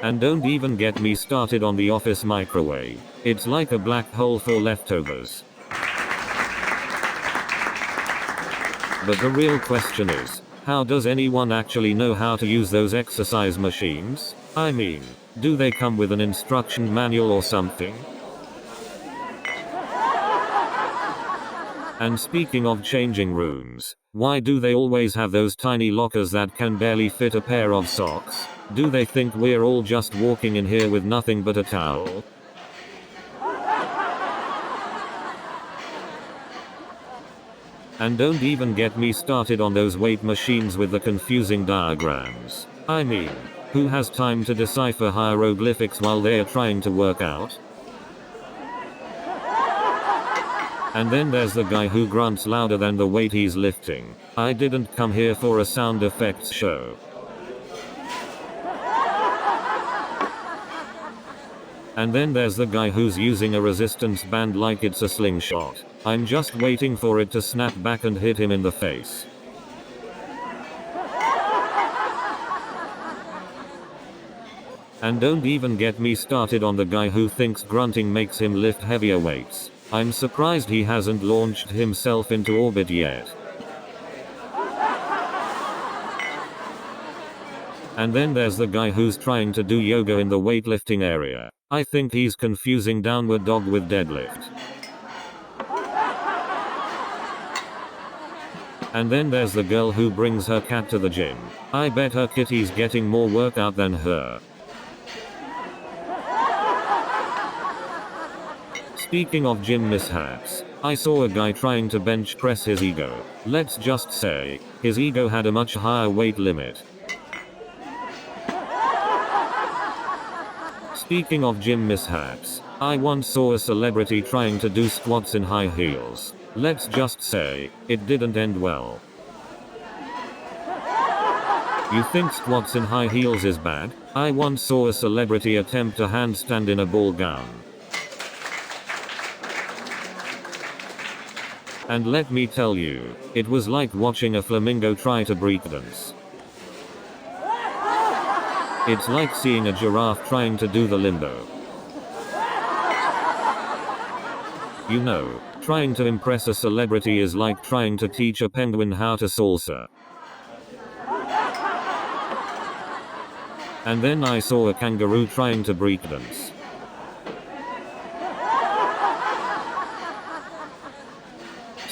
And don't even get me started on the office microwave. It's like a black hole for leftovers. But the real question is, how does anyone actually know how to use those exercise machines? I mean, do they come with an instruction manual or something? And speaking of changing rooms, why do they always have those tiny lockers that can barely fit a pair of socks? Do they think we're all just walking in here with nothing but a towel? And don't even get me started on those weight machines with the confusing diagrams. I mean, who has time to decipher hieroglyphics while they're trying to work out? And then there's the guy who grunts louder than the weight he's lifting. I didn't come here for a sound effects show. And then there's the guy who's using a resistance band like it's a slingshot. I'm just waiting for it to snap back and hit him in the face. And don't even get me started on the guy who thinks grunting makes him lift heavier weights. I'm surprised he hasn't launched himself into orbit yet. And then there's the guy who's trying to do yoga in the weightlifting area. I think he's confusing downward dog with deadlift. And then there's the girl who brings her cat to the gym. I bet her kitty's getting more workout than her. Speaking of gym mishaps, I saw a guy trying to bench press his ego. Let's just say, his ego had a much higher weight limit. Speaking of gym mishaps, I once saw a celebrity trying to do squats in high heels. Let's just say, it didn't end well. You think squats in high heels is bad? I once saw a celebrity attempt a handstand in a ball gown. And let me tell you, it was like watching a flamingo try to breakdance. It's like seeing a giraffe trying to do the limbo. You know, trying to impress a celebrity is like trying to teach a penguin how to salsa. And then I saw a kangaroo trying to breakdance.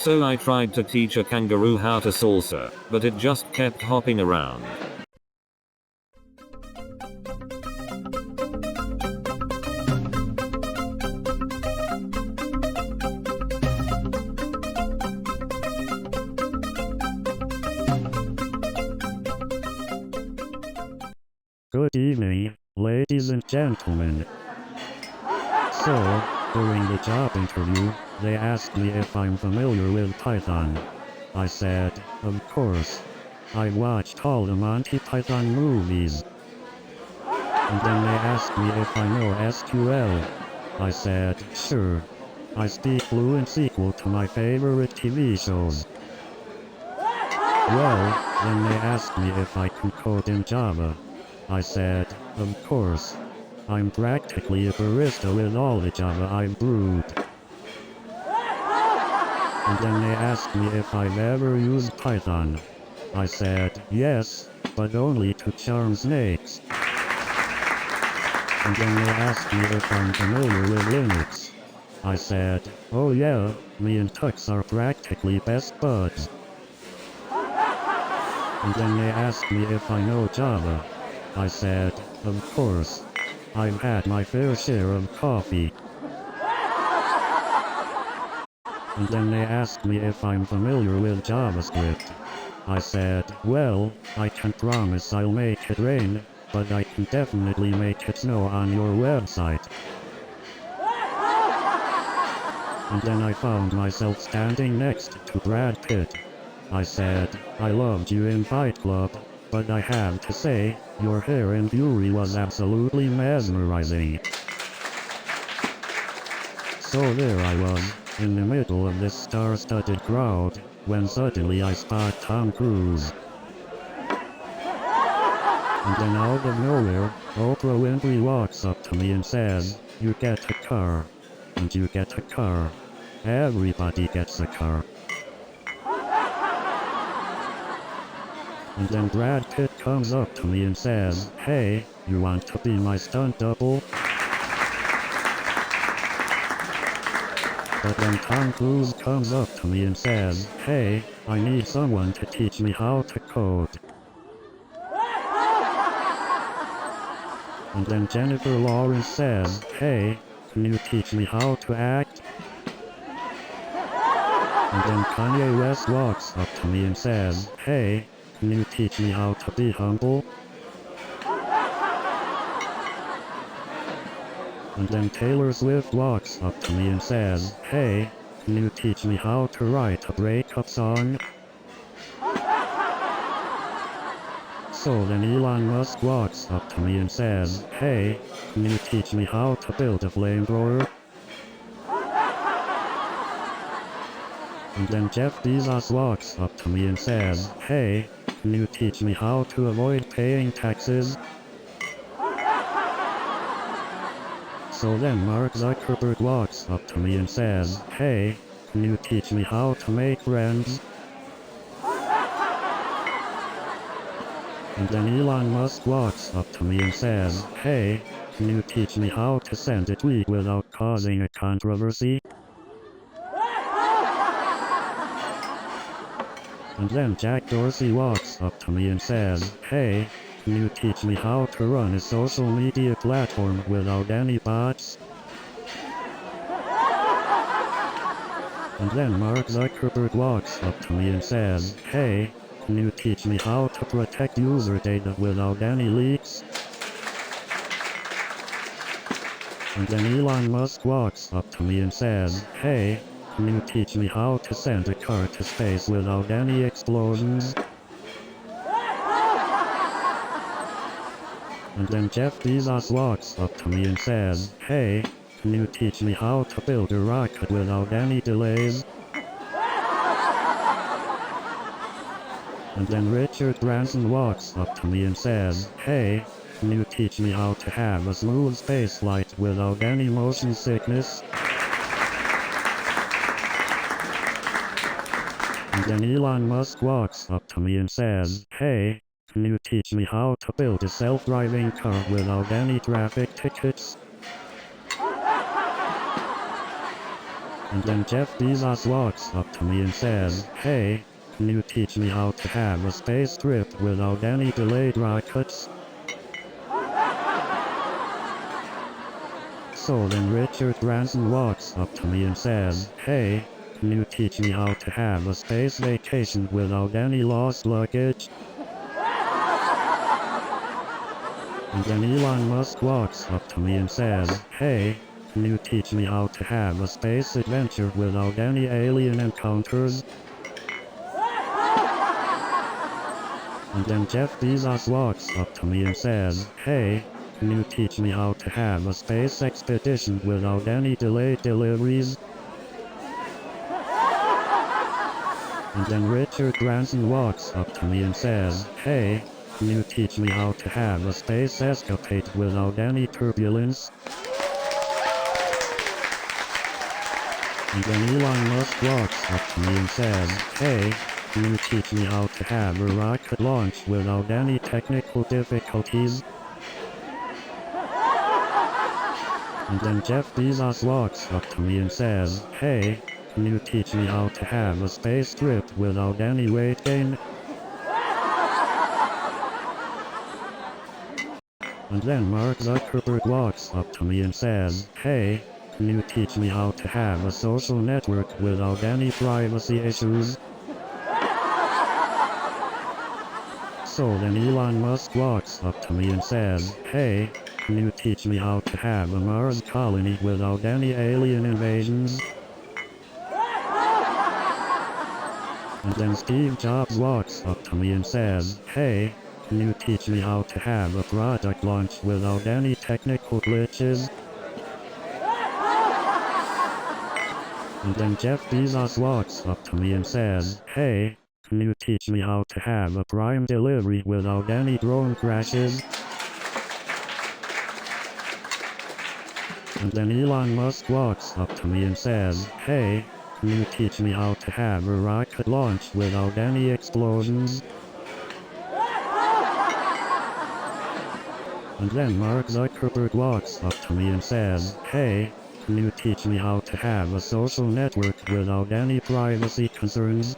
So I tried to teach a kangaroo how to salsa, but it just kept hopping around. Good evening, ladies and gentlemen. So, during the job interview, they asked me if I'm familiar with Python. I said, of course. I've watched all the Monty Python movies. And then they asked me if I know SQL. I said, sure. I speak fluent SQL to my favorite TV shows. Well, then they asked me if I can code in Java. I said, of course. I'm practically a barista with all the Java I've brewed. And then they asked me if I've ever used Python. I said, yes, but only to charm snakes. And then they asked me if I'm familiar with Linux. I said, oh yeah, me and Tux are practically best buds. And then they asked me if I know Java. I said, of course. I've had my fair share of coffee. And then they asked me if I'm familiar with JavaScript. I said, well, I can't promise I'll make it rain, but I can definitely make it snow on your website. And then I found myself standing next to Brad Pitt. I said, I loved you in Fight Club. but I have to say, your hair and beauty was absolutely mesmerizing. So there I was, in the middle of this star-studded crowd, when suddenly I spot Tom Cruise. And then out of nowhere, Oprah Winfrey walks up to me and says, "You get a car. And you get a car. Everybody gets a car." And then Brad Pitt comes up to me and says, "Hey, you want to be my stunt double?" But then Tom Cruise comes up to me and says, "Hey, I need someone to teach me how to code." And then Jennifer Lawrence says, "Hey, can you teach me how to act?" And then Kanye West walks up to me and says, "Hey, can you teach me how to be humble?" And then Taylor Swift walks up to me and says, "Hey, can you teach me how to write a breakup song?" So then Elon Musk walks up to me and says, "Hey, can you teach me how to build a flamethrower?" And then Jeff Bezos walks up to me and says, "Hey, can you teach me how to avoid paying taxes?" So then Mark Zuckerberg walks up to me and says, "Hey, can you teach me how to make friends?" And then Elon Musk walks up to me and says, "Hey, can you teach me how to send a tweet without causing a controversy?" And then Jack Dorsey walks up to me and says, "Hey, can you teach me how to run a social media platform without any bots?" And then Mark Zuckerberg walks up to me and says, "Hey, can you teach me how to protect user data without any leaks?" And then Elon Musk walks up to me and says, "Hey, can you teach me how to send a car to space without any explosions?" And then Jeff Bezos walks up to me and says, "Hey, can you teach me how to build a rocket without any delays?" And then Richard Branson walks up to me and says, "Hey, can you teach me how to have a smooth spaceflight without any motion sickness?" And then Elon Musk walks up to me and says, "Hey, can you teach me how to build a self-driving car without any traffic tickets?" And then Jeff Bezos walks up to me and says, "Hey, can you teach me how to have a space trip without any delayed rockets?" So then Richard Branson walks up to me and says, "Hey, can you teach me how to have a space vacation without any lost luggage?" And then Elon Musk walks up to me and says, "Hey, can you teach me how to have a space adventure without any alien encounters?" And then Jeff Bezos walks up to me and says, "Hey, can you teach me how to have a space expedition without any delayed deliveries?" And then Richard Branson walks up to me and says, "Hey, can you teach me how to have a space escapade without any turbulence?" And then Elon Musk walks up to me and says, "Hey, can you teach me how to have a rocket launch without any technical difficulties?" And then Jeff Bezos walks up to me and says, "Hey, can you teach me how to have a space trip without any weight gain?" And then Mark Zuckerberg walks up to me and says, "Hey, can you teach me how to have a social network without any privacy issues?" So then Elon Musk walks up to me and says, "Hey, can you teach me how to have a Mars colony without any alien invasions?" And then Steve Jobs walks up to me and says, "Hey, can you teach me how to have a product launch without any technical glitches? And then Jeff Bezos walks up to me and says, hey, can you teach me how to have a Prime delivery without any drone crashes? And then Elon Musk walks up to me and says, hey, can you teach me how to have a rocket launch without any explosions? And then Mark Zuckerberg walks up to me and says, hey, can you teach me how to have a social network without any privacy concerns?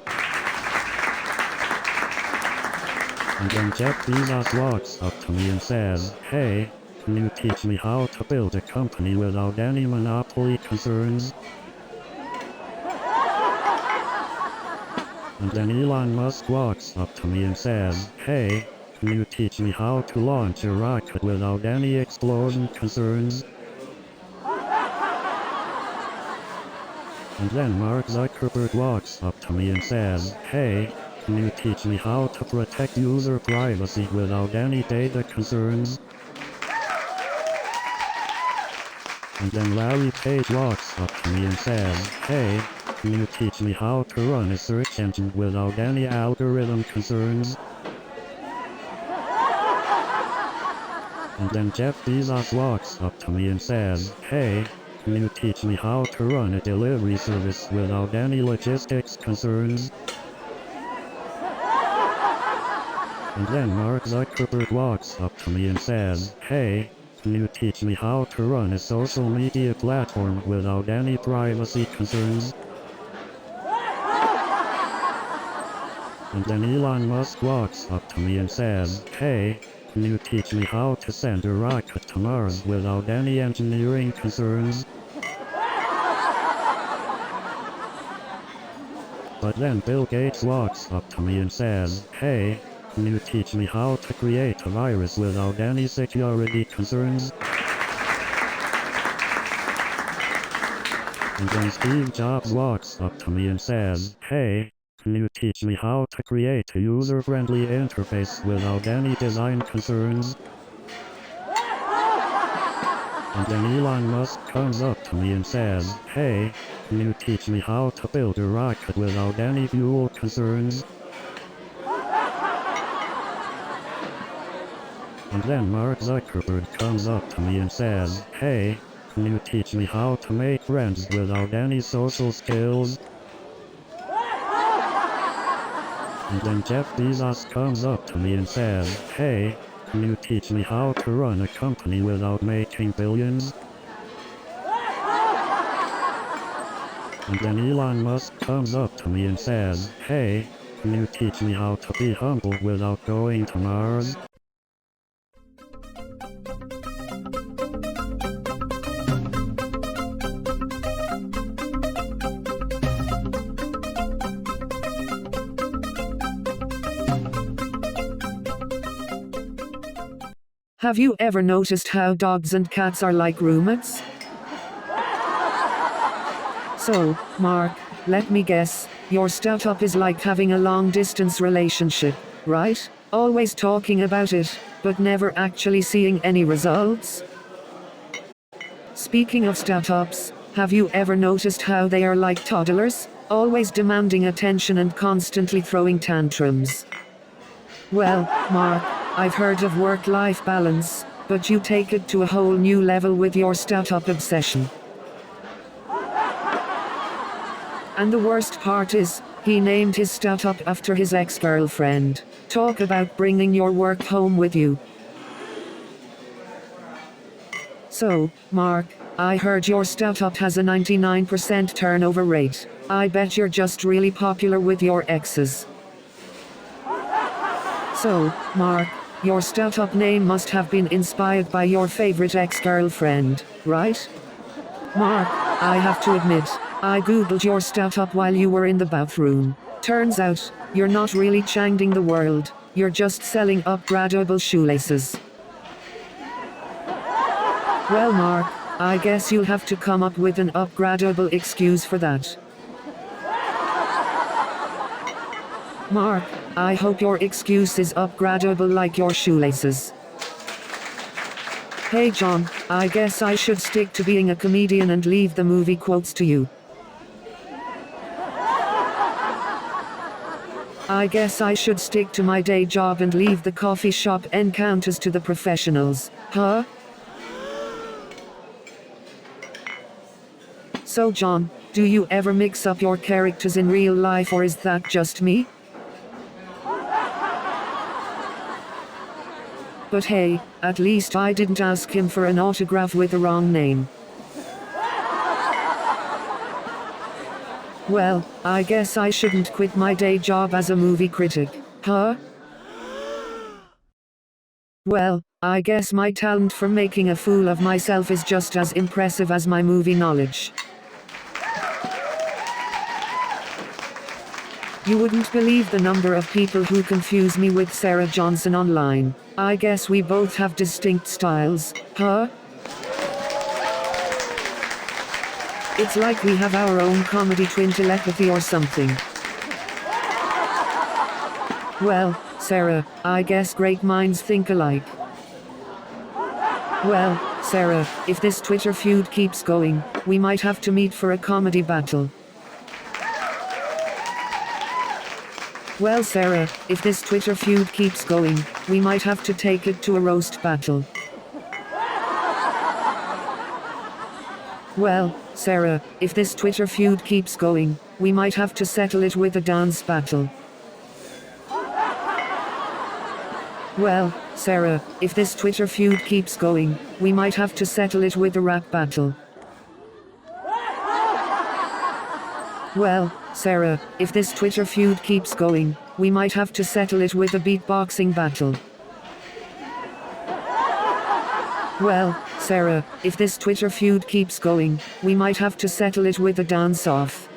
And then Jeff Bezos walks up to me and says, hey, can you teach me how to build a company without any monopoly concerns? And then Elon Musk walks up to me and says, hey, can you teach me how to launch a rocket without any explosion concerns? And then Mark Zuckerberg walks up to me and says, hey, can you teach me how to protect user privacy without any data concerns? And then Larry Page walks up to me and says, hey, can you teach me how to run a search engine without any algorithm concerns? And then Jeff Bezos walks up to me and says, hey, can you teach me how to run a delivery service without any logistics concerns? And then Mark Zuckerberg walks up to me and says, hey, can you teach me how to run a social media platform without any privacy concerns? And then Elon Musk walks up to me and says, hey, can you teach me how to send a rocket to Mars without any engineering concerns? But then Bill Gates walks up to me and says, hey, can you teach me how to create a virus without any security concerns? And then Steve Jobs walks up to me and says, hey, can you teach me how to create a user-friendly interface without any design concerns? And then Elon Musk comes up to me and says, hey, can you teach me how to build a rocket without any fuel concerns? And then Mark Zuckerberg comes up to me and says, hey, can you teach me how to make friends without any social skills? And then Jeff Bezos comes up to me and says, hey, can you teach me how to run a company without making billions? And then Elon Musk comes up to me and says, hey, can you teach me how to be humble without going to Mars? Have you ever noticed how dogs and cats are like roommates? So, Mark, let me guess, your startup is like having a long-distance relationship, right? Always talking about it, but never actually seeing any results? Speaking of startups, have you ever noticed how they are like toddlers, always demanding attention and constantly throwing tantrums? Well, Mark, I've heard of work-life balance, but you take it to a whole new level with your startup obsession. And the worst part is, he named his startup after his ex-girlfriend. Talk about bringing your work home with you. So, Mark, I heard your startup has a 99% turnover rate. I bet you're just really popular with your exes. So, Mark, your startup name must have been inspired by your favorite ex-girlfriend, right? Mark, I have to admit, I googled your startup while you were in the bathroom. Turns out, you're not really changing the world, you're just selling upgradable shoelaces. Well, Mark, I guess you'll have to come up with an upgradable excuse for that. Mark, I hope your excuse is upgradable like your shoelaces. Hey John, I guess I should stick to being a comedian and leave the movie quotes to you. I guess I should stick to my day job and leave the coffee shop encounters to the professionals, huh? So John, do you ever mix up your characters in real life, or is that just me? But hey, at least I didn't ask him for an autograph with the wrong name. Well, I guess I shouldn't quit my day job as a movie critic, huh? Well, I guess my talent for making a fool of myself is just as impressive as my movie knowledge. You wouldn't believe the number of people who confuse me with Sarah Johnson online. I guess we both have distinct styles, huh? It's like we have our own comedy twin telepathy or something. Well, Sarah, I guess great minds think alike. Well, Sarah, if this Twitter feud keeps going, we might have to meet for a comedy battle. Well, Sarah, if this Twitter feud keeps going, we might have to take it to a roast battle. Well, Sarah, if this Twitter feud keeps going, we might have to settle it with a dance battle. Well, Sarah, if this Twitter feud keeps going, we might have to settle it with a rap battle. Well, Sarah, if this Twitter feud keeps going, we might have to settle it with a beatboxing battle. Well, Sarah, if this Twitter feud keeps going, we might have to settle it with a dance-off.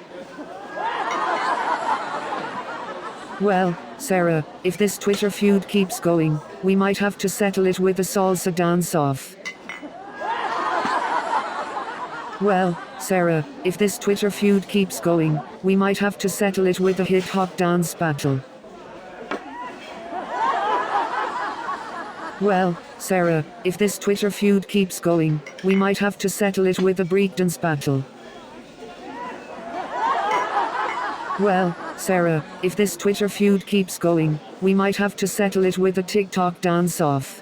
Well, Sarah, if this Twitter feud keeps going, we might have to settle it with a salsa dance-off. Well, Sarah, if this Twitter feud keeps going, we might have to settle it with a hip-hop dance battle. Well, Sarah, if this Twitter feud keeps going, we might have to settle it with a breakdance battle. Well, Sarah, if this Twitter feud keeps going, we might have to settle it with a TikTok dance-off.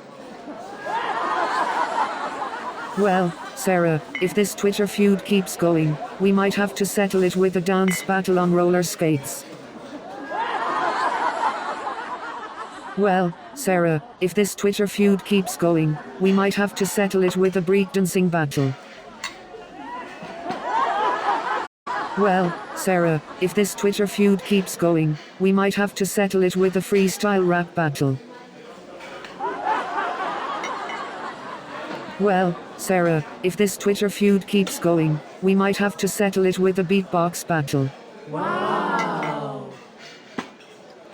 Well, Sarah, if this Twitter feud keeps going, we might have to settle it with a dance battle on roller skates. Well, Sarah, if this Twitter feud keeps going, we might have to settle it with a breakdancing battle. Well, Sarah, if this Twitter feud keeps going, we might have to settle it with a freestyle rap battle. Well, Sarah, if this Twitter feud keeps going, we might have to settle it with a beatbox battle. Wow!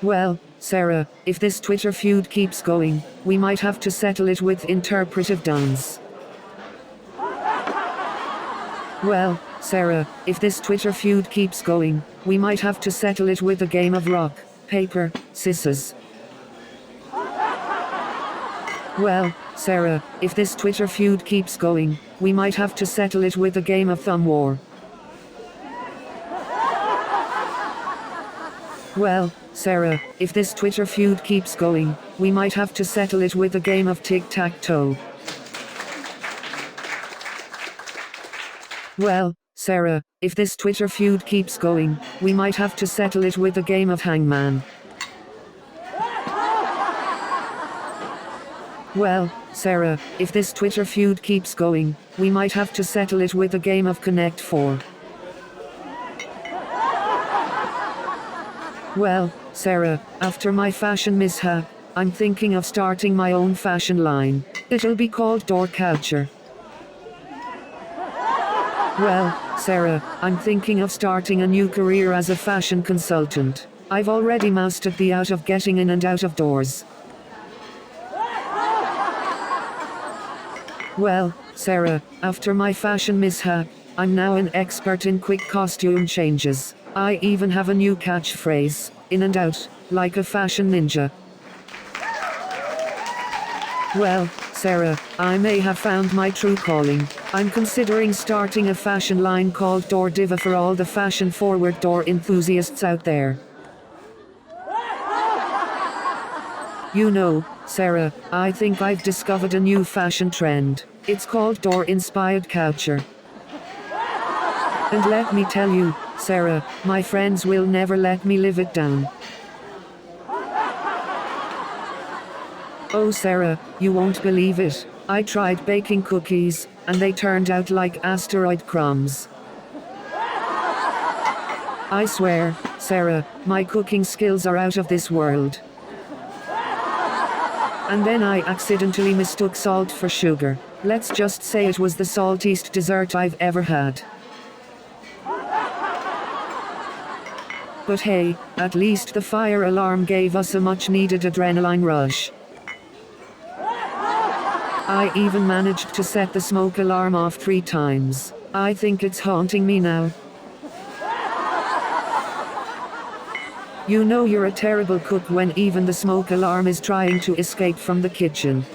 Well, Sarah, if this Twitter feud keeps going, we might have to settle it with interpretive dance. Well, Sarah, if this Twitter feud keeps going, we might have to settle it with a game of rock, paper, scissors. Well, Sarah, if this Twitter feud keeps going, we might have to settle it with a game of thumb war. Well, Sarah, if this Twitter feud keeps going, we might have to settle it with a game of tic-tac-toe. Well, Sarah, if this Twitter feud keeps going, we might have to settle it with a game of hangman. Well, Sarah, if this Twitter feud keeps going, we might have to settle it with a game of Connect 4. Well, Sarah, after my fashion mishap, I'm thinking of starting my own fashion line. It'll be called Door Culture. Well, Sarah, I'm thinking of starting a new career as a fashion consultant. I've already mastered the art of getting in and out of doors. Well, Sarah, after my fashion mishap, I'm now an expert in quick costume changes. I even have a new catchphrase, in and out, like a fashion ninja. Well, Sarah, I may have found my true calling. I'm considering starting a fashion line called Door Diva for all the fashion-forward door enthusiasts out there. You know, Sarah, I think I've discovered a new fashion trend. It's called door-inspired culture. And let me tell you, Sarah, my friends will never let me live it down. Oh Sarah, you won't believe it. I tried baking cookies, and they turned out like asteroid crumbs. I swear, Sarah, my cooking skills are out of this world. And then I accidentally mistook salt for sugar. Let's just say it was the saltiest dessert I've ever had. But hey, at least the fire alarm gave us a much-needed adrenaline rush. I even managed to set the smoke alarm off 3 times. I think it's haunting me now. You know you're a terrible cook when even the smoke alarm is trying to escape from the kitchen.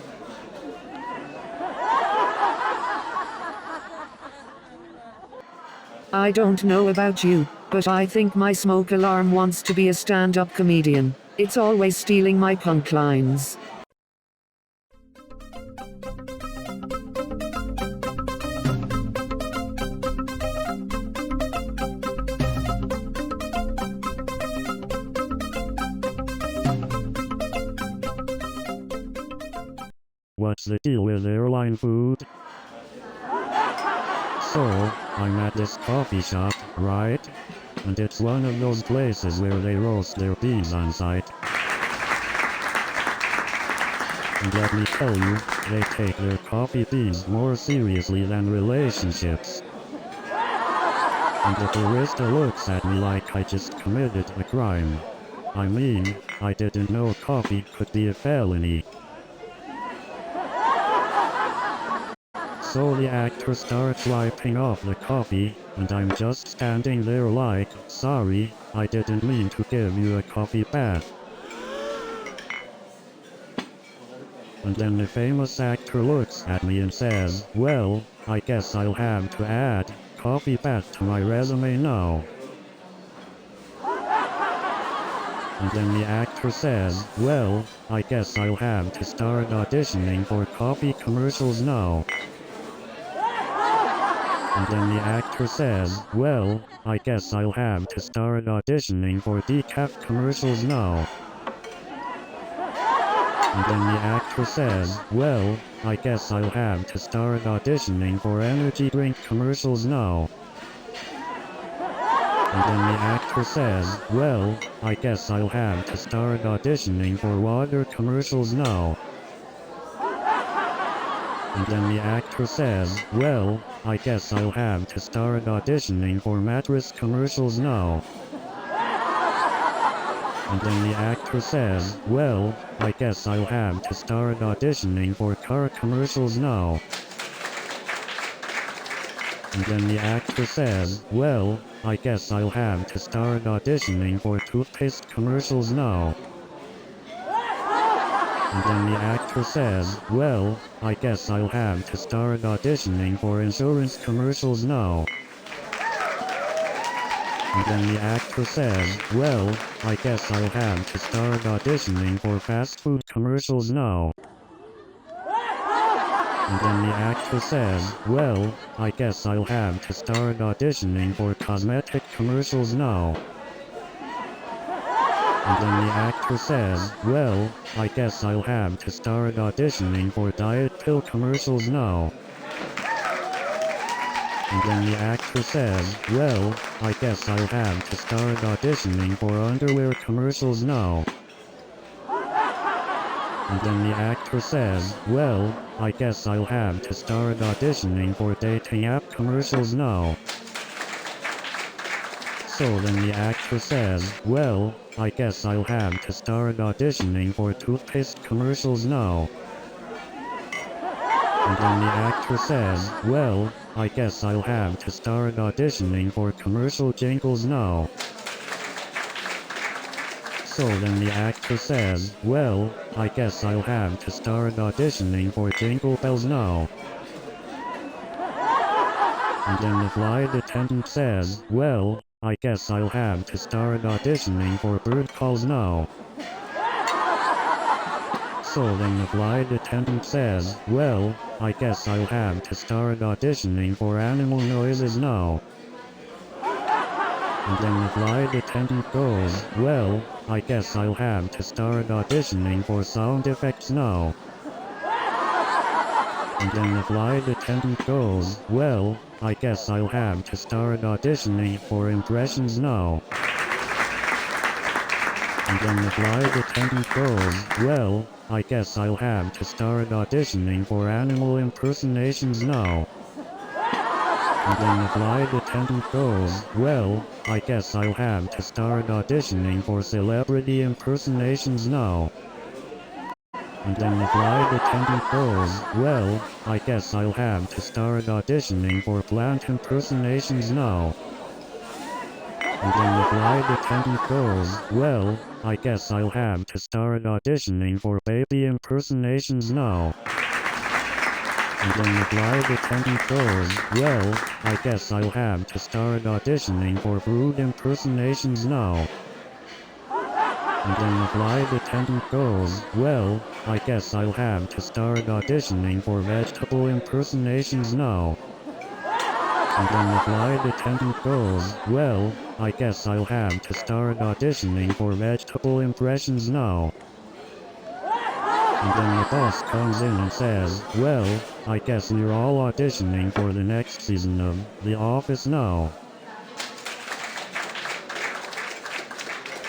I don't know about you, but I think my smoke alarm wants to be a stand-up comedian. It's always stealing my punchlines. What's the deal with airline food? So, I'm at this coffee shop, right? And it's one of those places where they roast their beans on site. And let me tell you, they take their coffee beans more seriously than relationships. And the barista looks at me like I just committed a crime. I mean, I didn't know coffee could be a felony. So the actor starts wiping off the coffee, and I'm just standing there like, sorry, I didn't mean to give you a coffee bath. And then the famous actor looks at me and says, well, I guess I'll have to add coffee bath to my resume now. And then the actor says, well, I guess I'll have to start auditioning for coffee commercials now. And then the actor says, well, I guess I'll have to start auditioning for decaf commercials now. And then the actor says, well, I guess I'll have to start auditioning for energy drink commercials now. And then the actor says, well, I guess I'll have to start auditioning for water commercials now. And then the actor says, well, I guess I'll have to start auditioning for mattress commercials now. And then the actor says, well, I guess I'll have to start auditioning for car commercials now. And then the actor says, well, I guess I'll have to start auditioning for toothpaste commercials now. And then the actor says, well, I guess I'll have to start auditioning for insurance commercials now. And then the actor says, well, I guess I'll have to start auditioning for fast food commercials now. And then the actor says, well, I guess I'll have to start auditioning for cosmetic commercials now. And then the actor says, well, I guess I'll have to start auditioning for diet pill commercials now. And then the actor says, well, I guess I'll have to start auditioning for underwear commercials now. And then the actor says, well, I guess I'll have to start auditioning for dating app commercials now. So then the actor says, well, I guess I'll have to start auditioning for toothpaste commercials now. And then the actor says, well, I guess I'll have to start auditioning for commercial jingles now. So then the actor says, well, I guess I'll have to start auditioning for Jingle Bells now. And then the flight attendant says, well, I guess I'll have to start auditioning for bird calls now. So then the flight attendant says, well, I guess I'll have to start auditioning for animal noises now. And then the flight attendant goes, well, I guess I'll have to start auditioning for sound effects now. And then the flight attendant goes, well, I guess I'll have to start auditioning for impressions now. And then the flight attendant goes, well, I guess I'll have to start auditioning for animal impersonations now. And then the flight attendant goes, well, I guess I'll have to start auditioning for celebrity impersonations now. And then the flight attendant goes, well, I guess I'll have to start auditioning for plant impersonations now. And then the flight attendant goes, well, I guess I'll have to start auditioning for baby impersonations now. And then the flight attendant goes, well, I guess I'll have to start auditioning for fruit impersonations now. And then the flight attendant goes, well, I guess I'll have to start auditioning for vegetable impersonations now. And then the flight attendant goes, well, I guess I'll have to start auditioning for vegetable impressions now. And then the boss comes in and says, well, I guess you're all auditioning for the next season of The Office now.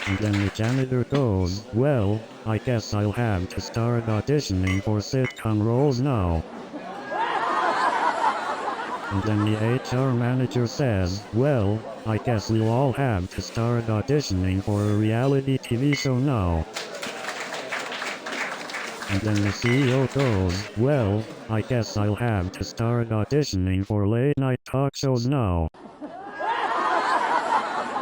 And then the janitor goes, well, I guess I'll have to start auditioning for sitcom roles now. And then the HR manager says, well, I guess we'll all have to start auditioning for a reality TV show now. And then the CEO goes, well, I guess I'll have to start auditioning for late night talk shows now.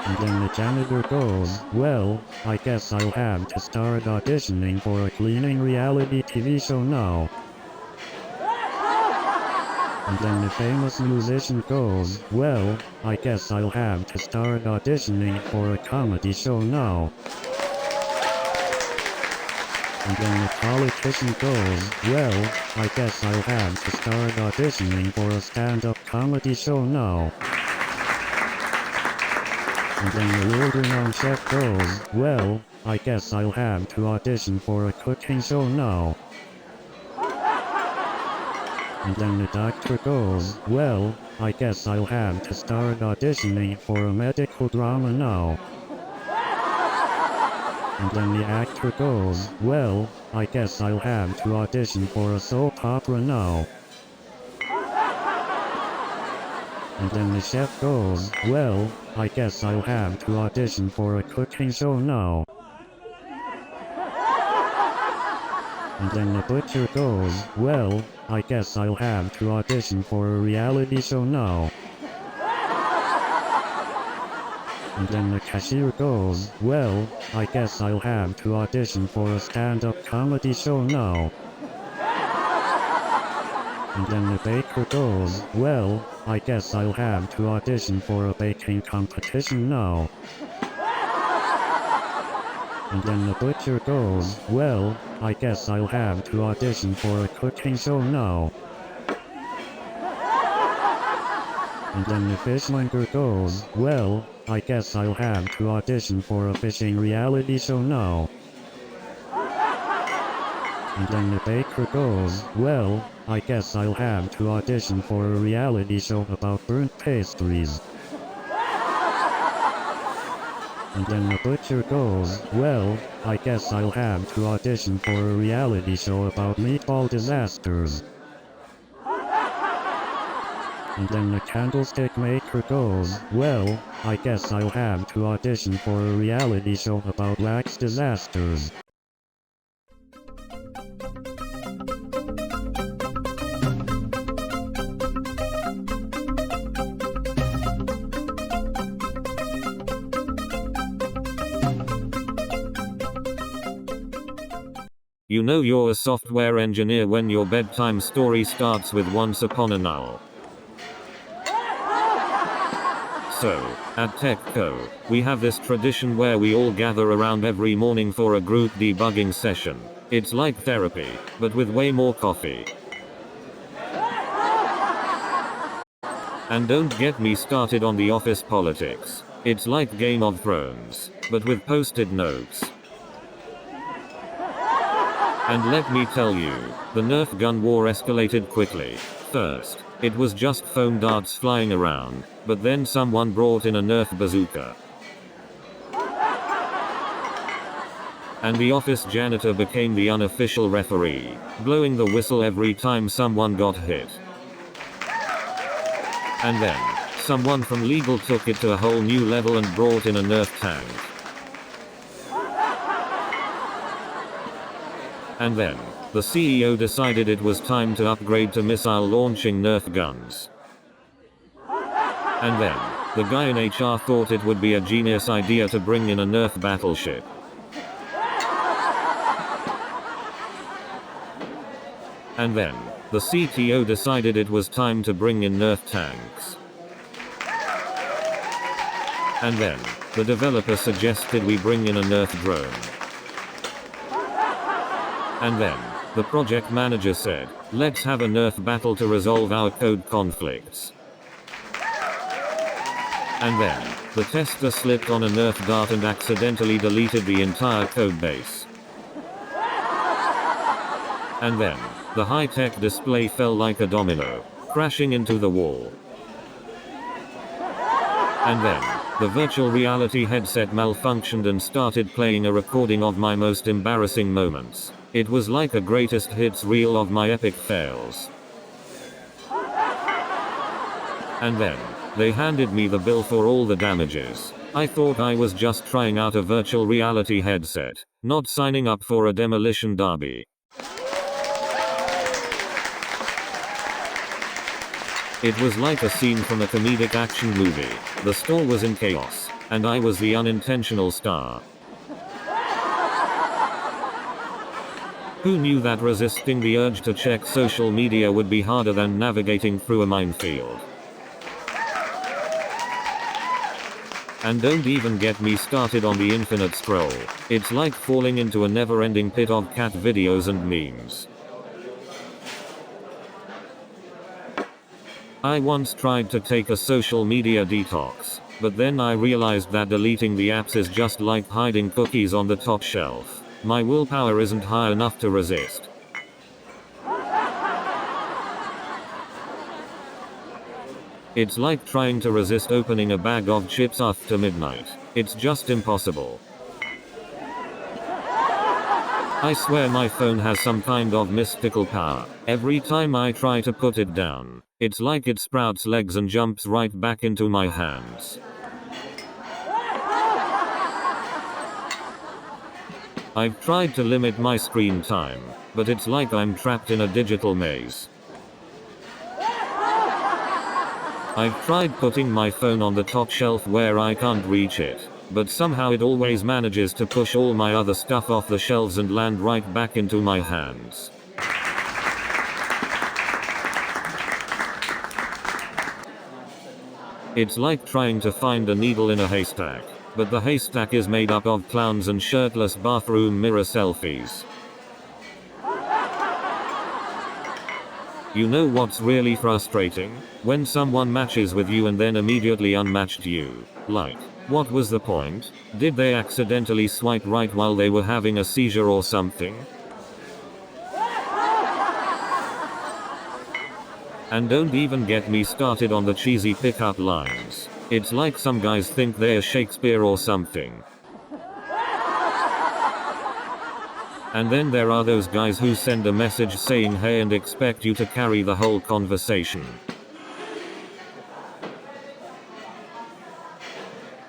And then the janitor goes, well, I guess I'll have to start auditioning for a cleaning reality TV show now. And then the famous musician goes, well, I guess I'll have to start auditioning for a comedy show now. And then the politician goes, well, I guess I'll have to start auditioning for a stand-up comedy show now. And then the world-renowned chef goes, well, I guess I'll have to audition for a cooking show now. And then the doctor goes, well, I guess I'll have to start auditioning for a medical drama now. And then the actor goes, well, I guess I'll have to audition for a soap opera now. And then the chef goes, well, I guess I'll have to audition for a cooking show now. And then the butcher goes, well, I guess I'll have to audition for a reality show now. And then the cashier goes, well, I guess I'll have to audition for a stand-up comedy show now. And then the baker goes, well, I guess I'll have to audition for a baking competition now. And then the butcher goes, well, I guess I'll have to audition for a cooking show now. And then the fishmonger goes, well, I guess I'll have to audition for a fishing reality show now. And then the baker goes, well, I guess I'll have to audition for a reality show about burnt pastries. And then the butcher goes, well, I guess I'll have to audition for a reality show about meatball disasters. And then the candlestick maker goes, well, I guess I'll have to audition for a reality show about wax disasters. You know you're a software engineer when your bedtime story starts with once upon a null. So, at TechCo, we have this tradition where we all gather around every morning for a group debugging session. It's like therapy, but with way more coffee. And don't get me started on the office politics. It's like Game of Thrones, but with post-it notes. And let me tell you, the Nerf gun war escalated quickly. First, it was just foam darts flying around, but then someone brought in a Nerf bazooka. And the office janitor became the unofficial referee, blowing the whistle every time someone got hit. And then, someone from legal took it to a whole new level and brought in a Nerf tank. And then, the CEO decided it was time to upgrade to missile launching Nerf guns. And then, the guy in HR thought it would be a genius idea to bring in a Nerf battleship. And then, the CTO decided it was time to bring in Nerf tanks. And then, the developer suggested we bring in a Nerf drone. And then, the project manager said, let's have a Nerf battle to resolve our code conflicts. And then, the tester slipped on a Nerf dart and accidentally deleted the entire code base. And then, the high-tech display fell like a domino, crashing into the wall. And then, the virtual reality headset malfunctioned and started playing a recording of my most embarrassing moments. It was like a greatest hits reel of my epic fails. And then, they handed me the bill for all the damages. I thought I was just trying out a virtual reality headset, not signing up for a demolition derby. It was like a scene from a comedic action movie. The store was in chaos, and I was the unintentional star. Who knew that resisting the urge to check social media would be harder than navigating through a minefield? And don't even get me started on the infinite scroll. It's like falling into a never-ending pit of cat videos and memes. I once tried to take a social media detox, but then I realized that deleting the apps is just like hiding cookies on the top shelf. My willpower isn't high enough to resist. It's like trying to resist opening a bag of chips after midnight. It's just impossible. I swear my phone has some kind of mystical power. Every time I try to put it down, it's like it sprouts legs and jumps right back into my hands. I've tried to limit my screen time, but it's like I'm trapped in a digital maze. I've tried putting my phone on the top shelf where I can't reach it, but somehow it always manages to push all my other stuff off the shelves and land right back into my hands. It's like trying to find a needle in a haystack, but the haystack is made up of clowns and shirtless bathroom mirror selfies. You know what's really frustrating? When someone matches with you and then immediately unmatched you. Like, what was the point? Did they accidentally swipe right while they were having a seizure or something? And don't even get me started on the cheesy pickup lines. It's like some guys think they're Shakespeare or something. And then there are those guys who send a message saying hey and expect you to carry the whole conversation.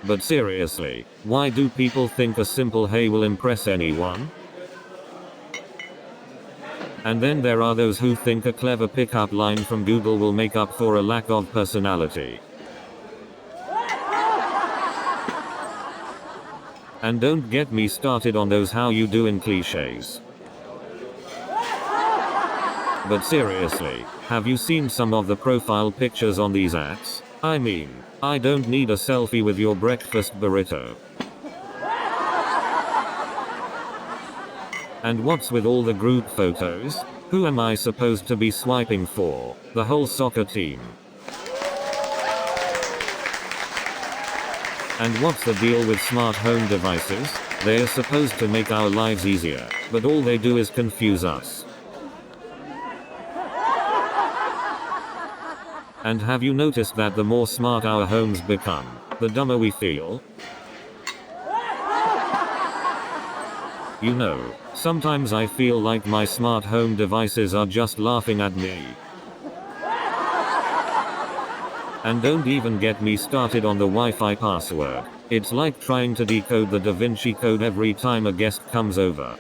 But seriously, why do people think a simple hey will impress anyone? And then there are those who think a clever pickup line from Google will make up for a lack of personality. And don't get me started on those how you doing cliches. But seriously, have you seen some of the profile pictures on these apps? I mean, I don't need a selfie with your breakfast burrito. And what's with all the group photos? Who am I supposed to be swiping for? The whole soccer team? And what's the deal with smart home devices? They are supposed to make our lives easier, but all they do is confuse us. And have you noticed that the more smart our homes become, the dumber we feel? You know, sometimes I feel like my smart home devices are just laughing at me. And don't even get me started on the Wi-Fi password. It's like trying to decode the Da Vinci Code every time a guest comes over.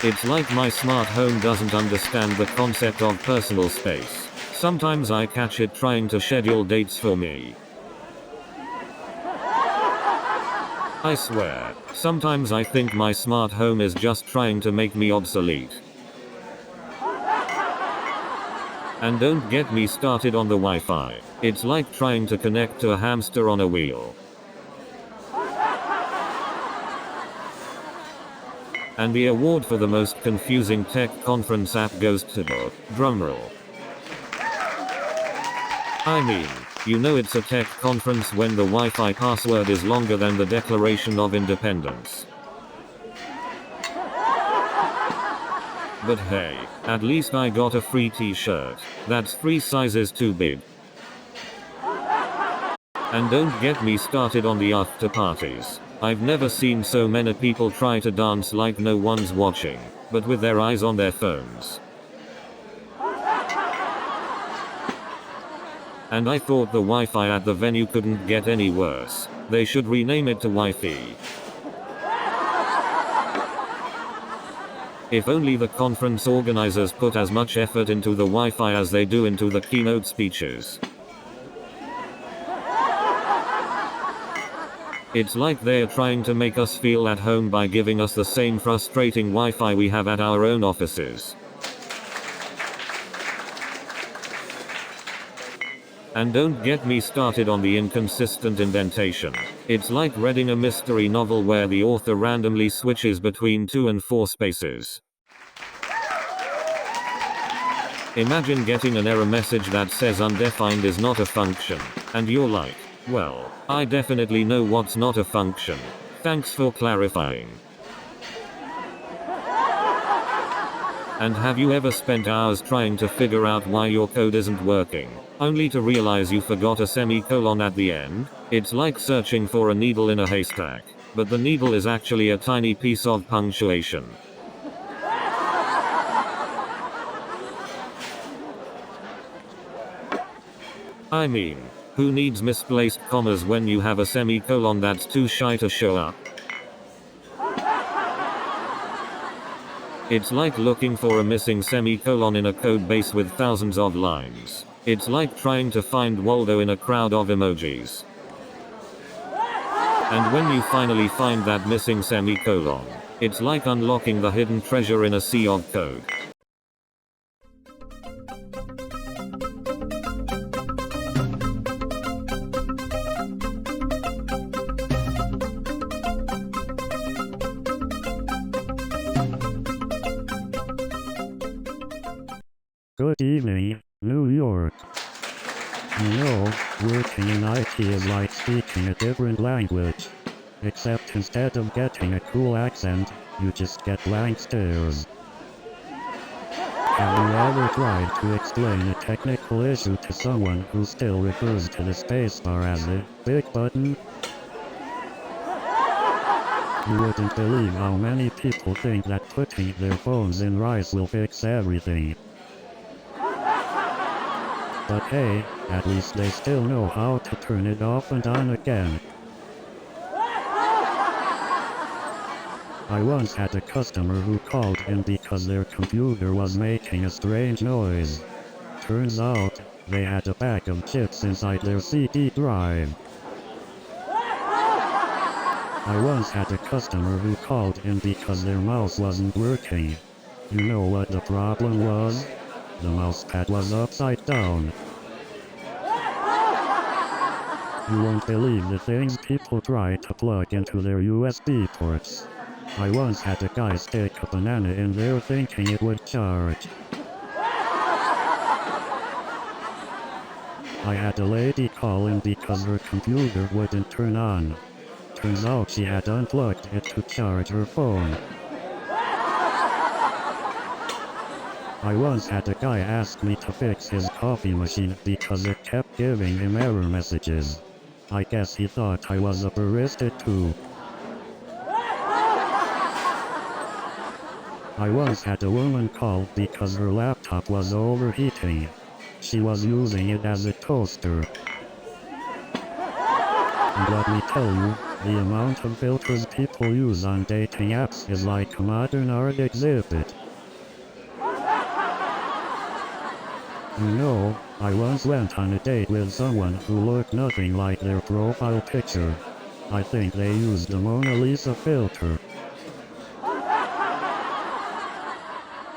It's like my smart home doesn't understand the concept of personal space. Sometimes I catch it trying to schedule dates for me. I swear, sometimes I think my smart home is just trying to make me obsolete. And don't get me started on the Wi-Fi. It's like trying to connect to a hamster on a wheel. And the award for the most confusing tech conference app goes to, drumroll. I mean, you know it's a tech conference when the Wi-Fi password is longer than the Declaration of Independence. But hey, at least I got a free t-shirt. That's 3 sizes too big. And don't get me started on the after parties. I've never seen so many people try to dance like no one's watching, but with their eyes on their phones. And I thought the Wi-Fi at the venue couldn't get any worse. They should rename it to Wi-Fi. If only the conference organizers put as much effort into the Wi-Fi as they do into the keynote speeches. It's like they're trying to make us feel at home by giving us the same frustrating Wi-Fi we have at our own offices. And don't get me started on the inconsistent indentation. It's like reading a mystery novel where the author randomly switches between 2 and 4 spaces. Imagine getting an error message that says undefined is not a function, and you're like, well, I definitely know what's not a function. Thanks for clarifying. And have you ever spent hours trying to figure out why your code isn't working, only to realize you forgot a semicolon at the end? It's like searching for a needle in a haystack, but the needle is actually a tiny piece of punctuation. I mean, who needs misplaced commas when you have a semicolon that's too shy to show up? It's like looking for a missing semicolon in a code base with thousands of lines. It's like trying to find Waldo in a crowd of emojis. And when you finally find that missing semicolon, it's like unlocking the hidden treasure in a sea of code. Good evening, New York. You know, working in IT is like speaking a different language. Except instead of getting a cool accent, you just get blank stares. Have you ever tried to explain a technical issue to someone who still refers to the spacebar as the big button? You wouldn't believe how many people think that putting their phones in rice will fix everything. But hey, at least they still know how to turn it off and on again. I once had a customer who called in because their computer was making a strange noise. Turns out, they had a bag of chips inside their CD drive. I once had a customer who called in because their mouse wasn't working. You know what the problem was? The mousepad was upside down. You won't believe the things people try to plug into their USB ports. I once had a guy stick a banana in there thinking it would charge. I had a lady call in because her computer wouldn't turn on. Turns out she had unplugged it to charge her phone. I once had a guy ask me to fix his coffee machine because it kept giving him error messages. I guess he thought I was a barista too. I once had a woman call because her laptop was overheating. She was using it as a toaster. And let me tell you, the amount of filters people use on dating apps is like a modern art exhibit. You know, I once went on a date with someone who looked nothing like their profile picture. I think they used the Mona Lisa filter.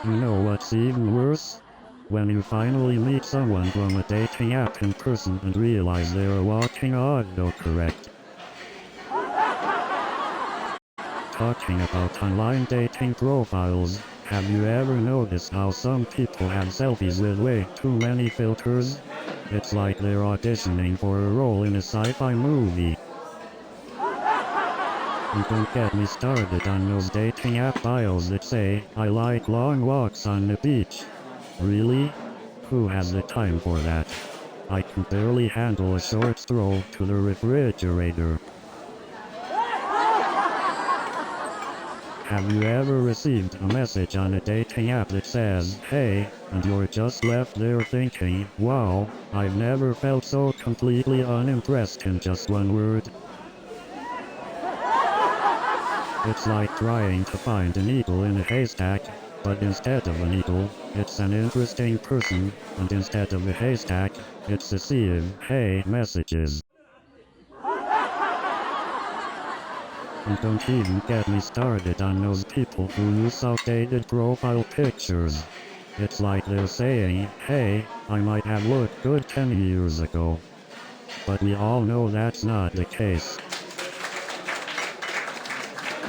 You know what's even worse? When you finally meet someone from a dating app in person and realize they're a walking autocorrect. Talking about online dating profiles, have you ever noticed how some people have selfies with way too many filters? It's like they're auditioning for a role in a sci-fi movie. And don't get me started on those dating app bios that say, I like long walks on the beach. Really? Who has the time for that? I can barely handle a short stroll to the refrigerator. Have you ever received a message on a dating app that says, hey, and you're just left there thinking, wow, I've never felt so completely unimpressed in just one word? It's like trying to find a needle in a haystack, but instead of a needle, it's an interesting person, and instead of a haystack, it's a sea of hey messages. And don't even get me started on those people who use outdated profile pictures. It's like they're saying, hey, I might have looked good 10 years ago. But we all know that's not the case.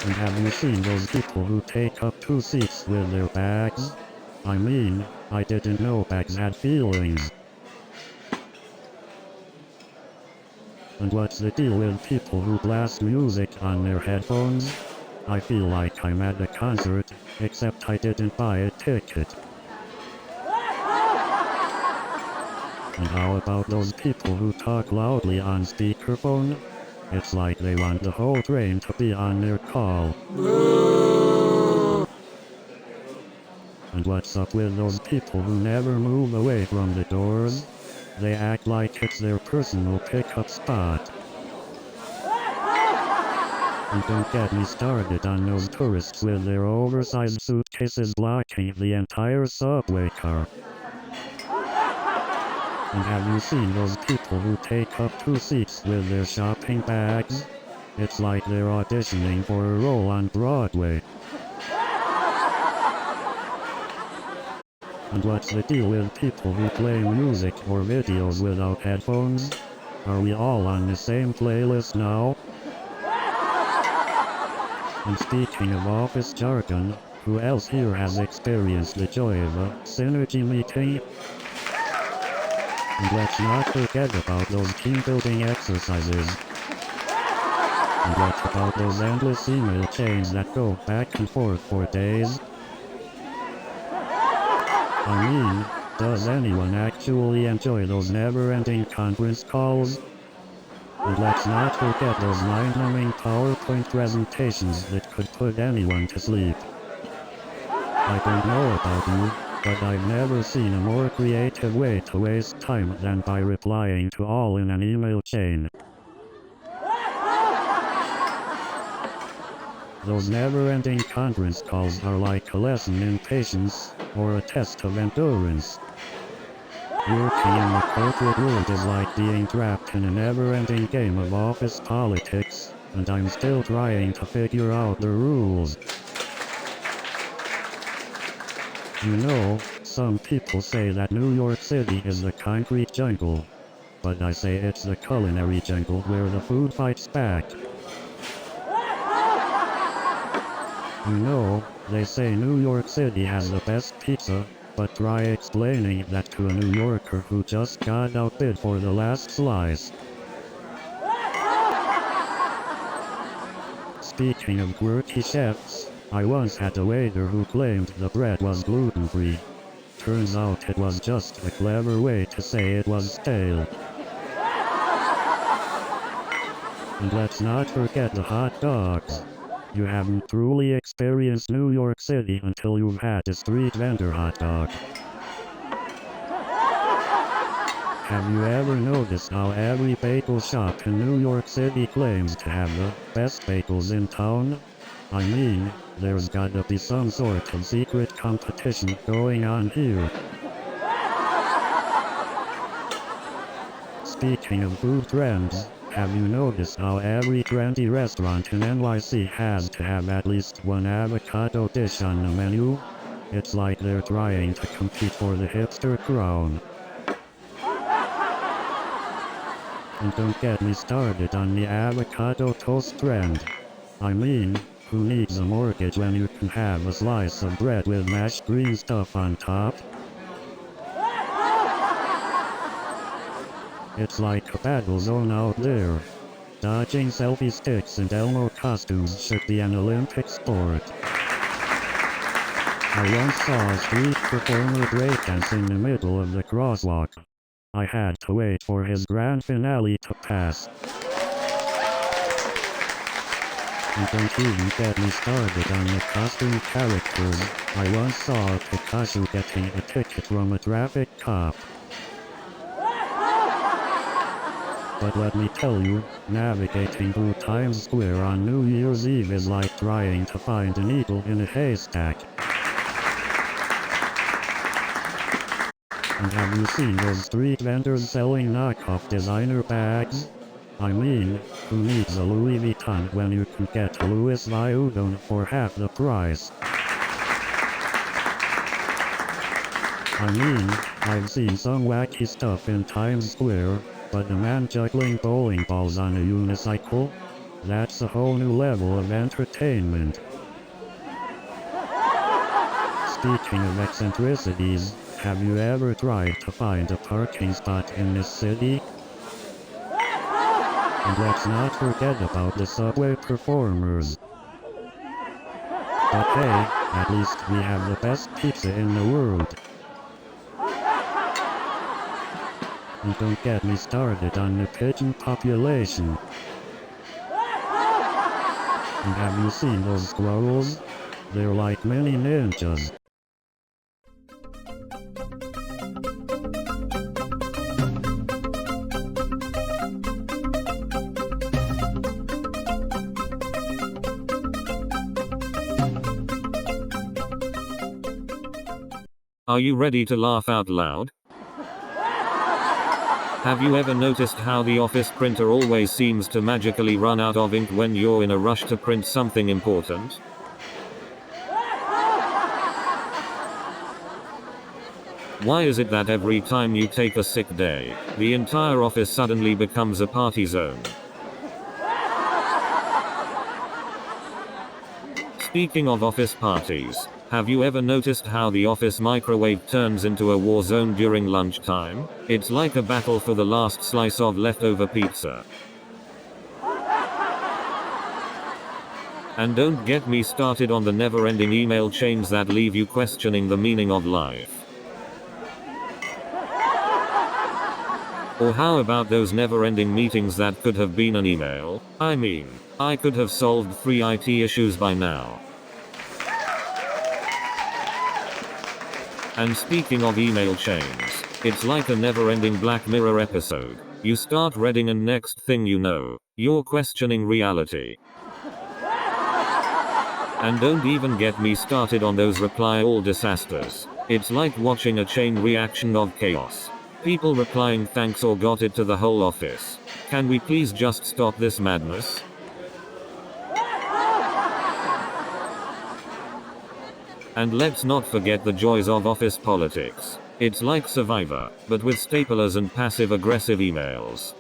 And have you seen those people who take up 2 seats with their bags? I mean, I didn't know bags had feelings. And what's the deal with people who blast music on their headphones? I feel like I'm at a concert, except I didn't buy a ticket. And how about those people who talk loudly on speakerphone? It's like they want the whole train to be on their call. And what's up with those people who never move away from the doors? They act like it's their personal pickup spot. And don't get me started on those tourists with their oversized suitcases blocking the entire subway car. And have you seen those people who take up 2 seats with their shopping bags? It's like they're auditioning for a role on Broadway. And what's the deal with people who play music or videos without headphones? Are we all on the same playlist now? And speaking of office jargon, who else here has experienced the joy of a synergy meeting? And let's not forget about those team-building exercises. And what about those endless email chains that go back and forth for days? I mean, does anyone actually enjoy those never-ending conference calls? And let's not forget those mind-numbing PowerPoint presentations that could put anyone to sleep. I don't know about you, but I've never seen a more creative way to waste time than by replying to all in an email chain. Those never-ending conference calls are like a lesson in patience, or a test of endurance. Working in the corporate world is like being trapped in a never-ending game of office politics, and I'm still trying to figure out the rules. You know, some people say that New York City is the concrete jungle, but I say it's the culinary jungle where the food fights back. You know, they say New York City has the best pizza, but try explaining that to a New Yorker who just got outbid for the last slice. Speaking of quirky chefs, I once had a waiter who claimed the bread was gluten-free. Turns out it was just a clever way to say it was stale. And let's not forget the hot dogs. You haven't truly experienced New York City until you've had a street vendor hot dog. Have you ever noticed how every bagel shop in New York City claims to have the best bagels in town? I mean, there's gotta be some sort of secret competition going on here. Speaking of food trends, have you noticed how every trendy restaurant in NYC has to have at least one avocado dish on the menu? It's like they're trying to compete for the hipster crown. And don't get me started on the avocado toast trend. I mean, who needs a mortgage when you can have a slice of bread with mashed green stuff on top? It's like a battle zone out there. Dodging selfie sticks and Elmo costumes should be an Olympic sport. I once saw a street performer breakdance in the middle of the crosswalk. I had to wait for his grand finale to pass. And don't even get me started on the costume characters. I once saw a Picasso getting a ticket from a traffic cop. But let me tell you, navigating through Times Square on New Year's Eve is like trying to find a needle in a haystack. And have you seen those street vendors selling knockoff designer bags? I mean, who needs a Louis Vuitton when you can get a Louis Vuitton for half the price? I mean, I've seen some wacky stuff in Times Square, but the man juggling bowling balls on a unicycle? That's a whole new level of entertainment. Speaking of eccentricities, have you ever tried to find a parking spot in this city? And let's not forget about the subway performers. But hey, at least we have the best pizza in the world. And don't get me started on the pigeon population. And have you seen those squirrels? They're like mini ninjas. Are you ready to laugh out loud? Have you ever noticed how the office printer always seems to magically run out of ink when you're in a rush to print something important? Why is it that every time you take a sick day, the entire office suddenly becomes a party zone? Speaking of office parties, have you ever noticed how the office microwave turns into a war zone during lunchtime? It's like a battle for the last slice of leftover pizza. And don't get me started on the never-ending email chains that leave you questioning the meaning of life. Or how about those never-ending meetings that could have been an email? I mean, I could have solved 3 IT issues by now. And speaking of email chains, it's like a never-ending Black Mirror episode. You start reading and next thing you know, you're questioning reality. And don't even get me started on those reply all disasters. It's like watching a chain reaction of chaos. People replying thanks or got it to the whole office. Can we please just stop this madness? And let's not forget the joys of office politics. It's like Survivor, but with staplers and passive-aggressive emails.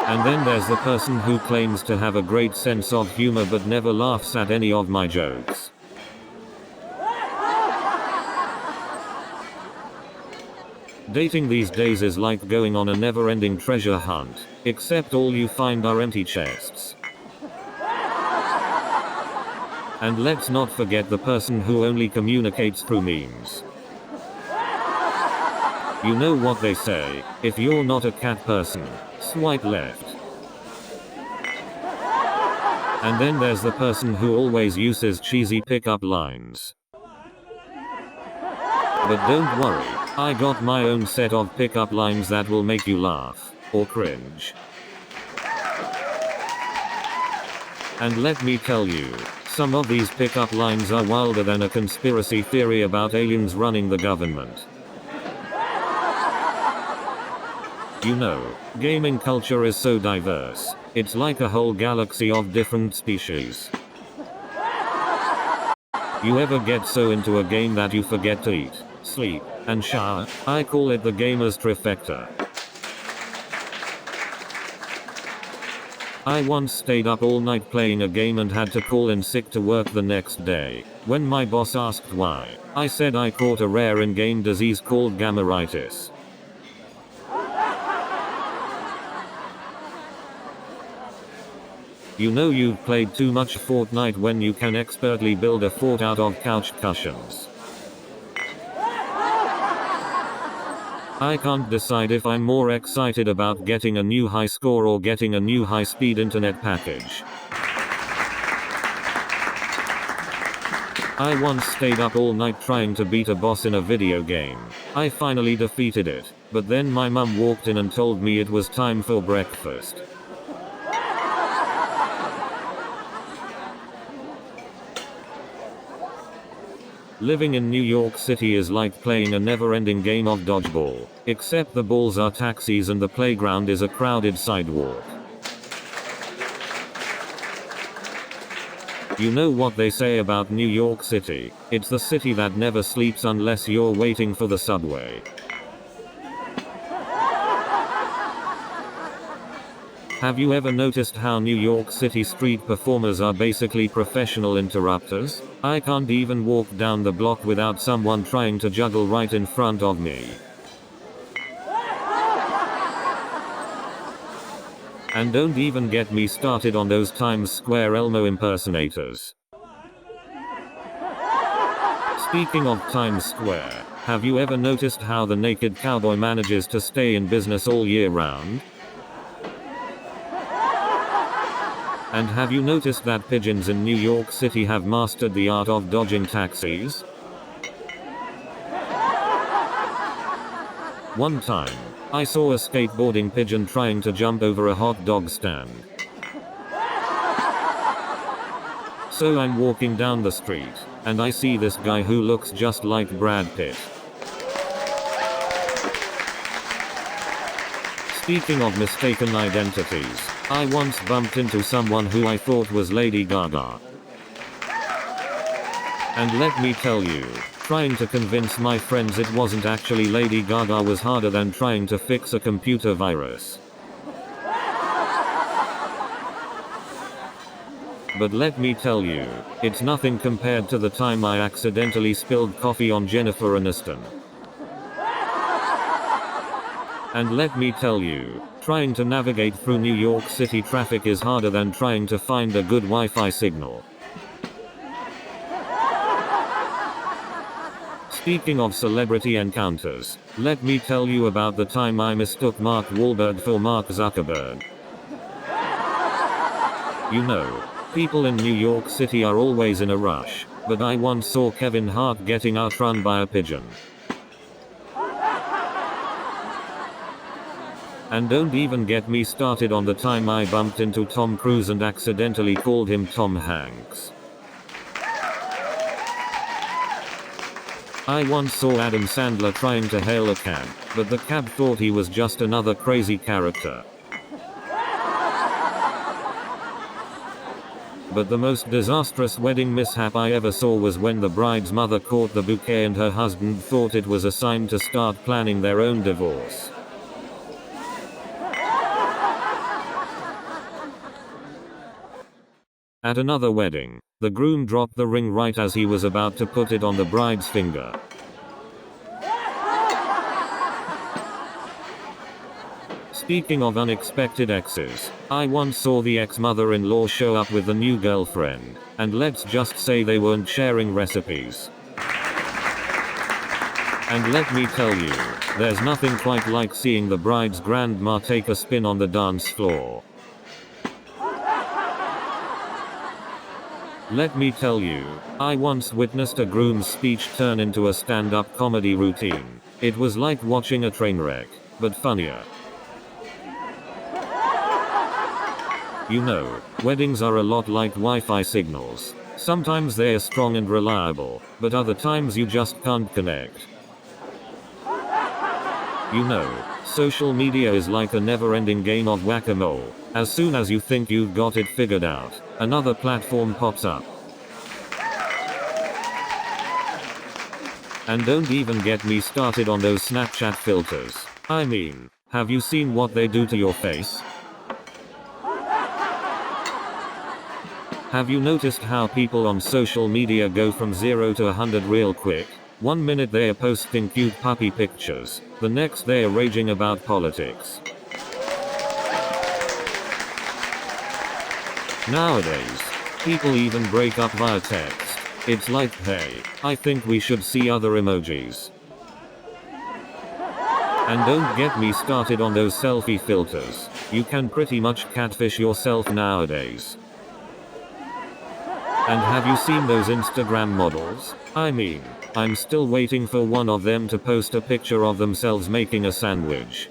And then there's the person who claims to have a great sense of humor but never laughs at any of my jokes. Dating these days is like going on a never-ending treasure hunt, except all you find are empty chests. And let's not forget the person who only communicates through memes. You know what they say, if you're not a cat person, swipe left. And then there's the person who always uses cheesy pickup lines. But don't worry, I got my own set of pickup lines that will make you laugh, or cringe. And let me tell you, some of these pickup lines are wilder than a conspiracy theory about aliens running the government. You know, gaming culture is so diverse, it's like a whole galaxy of different species. You ever get so into a game that you forget to eat, sleep, and shower? I call it the gamer's trifecta. I once stayed up all night playing a game and had to call in sick to work the next day. When my boss asked why, I said I caught a rare in-game disease called gammeritis. You know you've played too much Fortnite when you can expertly build a fort out of couch cushions. I can't decide if I'm more excited about getting a new high score or getting a new high-speed internet package. I once stayed up all night trying to beat a boss in a video game. I finally defeated it, but then my mum walked in and told me it was time for breakfast. Living in New York City is like playing a never-ending game of dodgeball, except the balls are taxis and the playground is a crowded sidewalk. You know what they say about New York City? It's the city that never sleeps unless you're waiting for the subway. Have you ever noticed how New York City street performers are basically professional interrupters? I can't even walk down the block without someone trying to juggle right in front of me. And don't even get me started on those Times Square Elmo impersonators. Speaking of Times Square, have you ever noticed how the naked cowboy manages to stay in business all year round? And have you noticed that pigeons in New York City have mastered the art of dodging taxis? One time, I saw a skateboarding pigeon trying to jump over a hot dog stand. So I'm walking down the street, and I see this guy who looks just like Brad Pitt. Speaking of mistaken identities, I once bumped into someone who I thought was Lady Gaga. And let me tell you, trying to convince my friends it wasn't actually Lady Gaga was harder than trying to fix a computer virus. But let me tell you, it's nothing compared to the time I accidentally spilled coffee on Jennifer Aniston. And let me tell you, trying to navigate through New York City traffic is harder than trying to find a good Wi-Fi signal. Speaking of celebrity encounters, let me tell you about the time I mistook Mark Wahlberg for Mark Zuckerberg. You know, people in New York City are always in a rush, but I once saw Kevin Hart getting outrun by a pigeon. And don't even get me started on the time I bumped into Tom Cruise and accidentally called him Tom Hanks. I once saw Adam Sandler trying to hail a cab, but the cab thought he was just another crazy character. But the most disastrous wedding mishap I ever saw was when the bride's mother caught the bouquet and her husband thought it was a sign to start planning their own divorce. At another wedding, the groom dropped the ring right as he was about to put it on the bride's finger. Speaking of unexpected exes, I once saw the ex-mother-in-law show up with the new girlfriend, and let's just say they weren't sharing recipes. And let me tell you, there's nothing quite like seeing the bride's grandma take a spin on the dance floor. Let me tell you, I once witnessed a groom's speech turn into a stand-up comedy routine. It was like watching a train wreck, but funnier. You know, weddings are a lot like Wi-Fi signals. Sometimes they're strong and reliable, but other times you just can't connect. You know, social media is like a never-ending game of whack-a-mole. As soon as you think you've got it figured out, another platform pops up. And don't even get me started on those Snapchat filters. I mean, have you seen what they do to your face? Have you noticed how people on social media go from 0 to 100 real quick? One minute they're posting cute puppy pictures, the next they're raging about politics. Nowadays, people even break up via text. It's like, hey, I think we should see other emojis. And don't get me started on those selfie filters. You can pretty much catfish yourself nowadays. And have you seen those Instagram models? I mean, I'm still waiting for one of them to post a picture of themselves making a sandwich.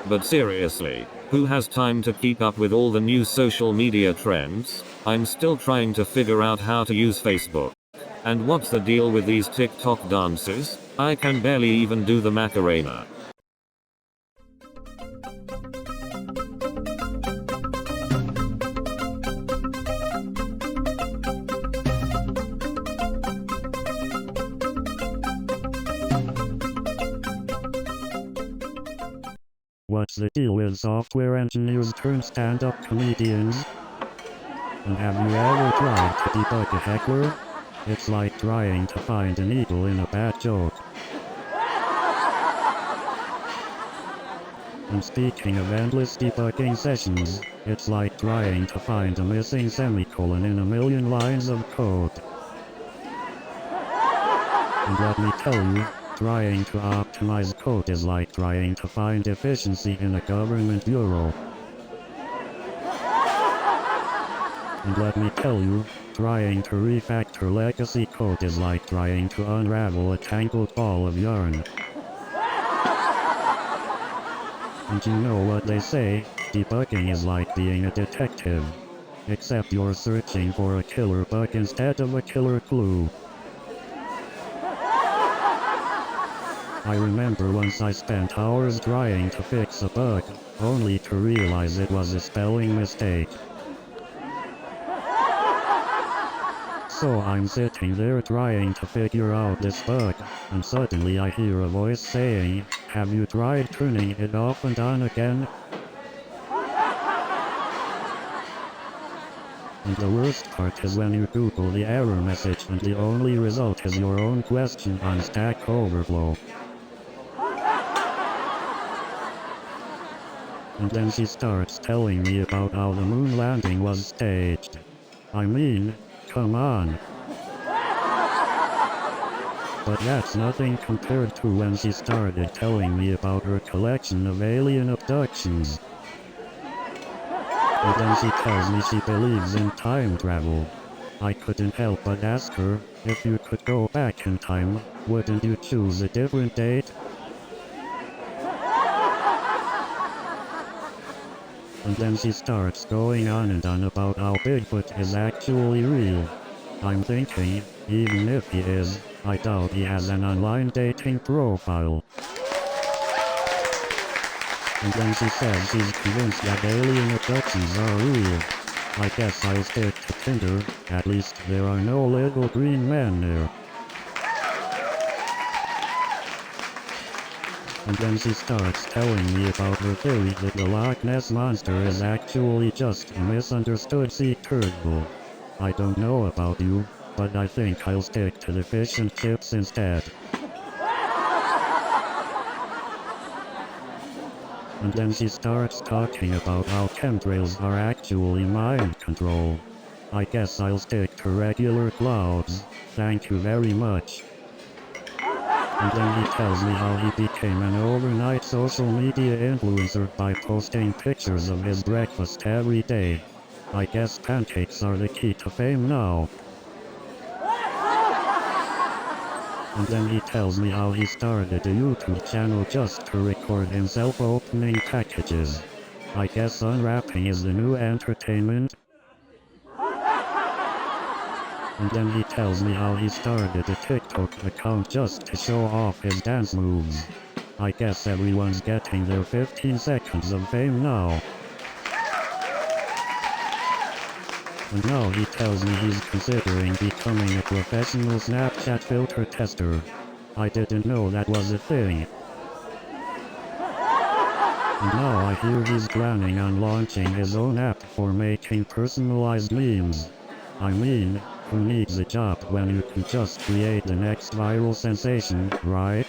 But seriously, who has time to keep up with all the new social media trends? I'm still trying to figure out how to use Facebook. And what's the deal with these TikTok dances? I can barely even do the Macarena. What's the deal with software engineers turned stand-up comedians? And have you ever tried to debug a heckler? It's like trying to find an eagle in a bad joke. And speaking of endless debugging sessions, it's like trying to find a missing semicolon in a million lines of code. And let me tell you, trying to optimize code is like trying to find efficiency in a government bureau. And let me tell you, trying to refactor legacy code is like trying to unravel a tangled ball of yarn. And you know what they say, debugging is like being a detective. Except you're searching for a killer bug instead of a killer clue. I remember once I spent hours trying to fix a bug, only to realize it was a spelling mistake. So I'm sitting there trying to figure out this bug, and suddenly I hear a voice saying, "Have you tried turning it off and on again?" And the worst part is when you Google the error message and the only result is your own question on Stack Overflow. And then she starts telling me about how the moon landing was staged. I mean, come on. But that's nothing compared to when she started telling me about her collection of alien abductions. And then she tells me she believes in time travel. I couldn't help but ask her, if you could go back in time, wouldn't you choose a different date? And then she starts going on and on about how Bigfoot is actually real. I'm thinking, even if he is, I doubt he has an online dating profile. And then she says she's convinced that alien abductions are real. I guess I'll stick to Tinder, at least there are no little green men there. And then she starts telling me about her theory that the Loch Ness Monster is actually just a misunderstood sea turtle. I don't know about you, but I think I'll stick to the fish and chips instead. And then she starts talking about how chemtrails are actually mind control. I guess I'll stick to regular clouds, thank you very much. And then he tells me how he became an overnight social media influencer by posting pictures of his breakfast every day. I guess pancakes are the key to fame now. And then he tells me how he started a YouTube channel just to record himself opening packages. I guess unwrapping is the new entertainment. And then he tells me how he started a TikTok account just to show off his dance moves. I guess everyone's getting their 15 seconds of fame now. And now he tells me he's considering becoming a professional Snapchat filter tester. I didn't know that was a thing. And now I hear he's planning on launching his own app for making personalized memes. I mean, who needs a job when you can just create the next viral sensation, right?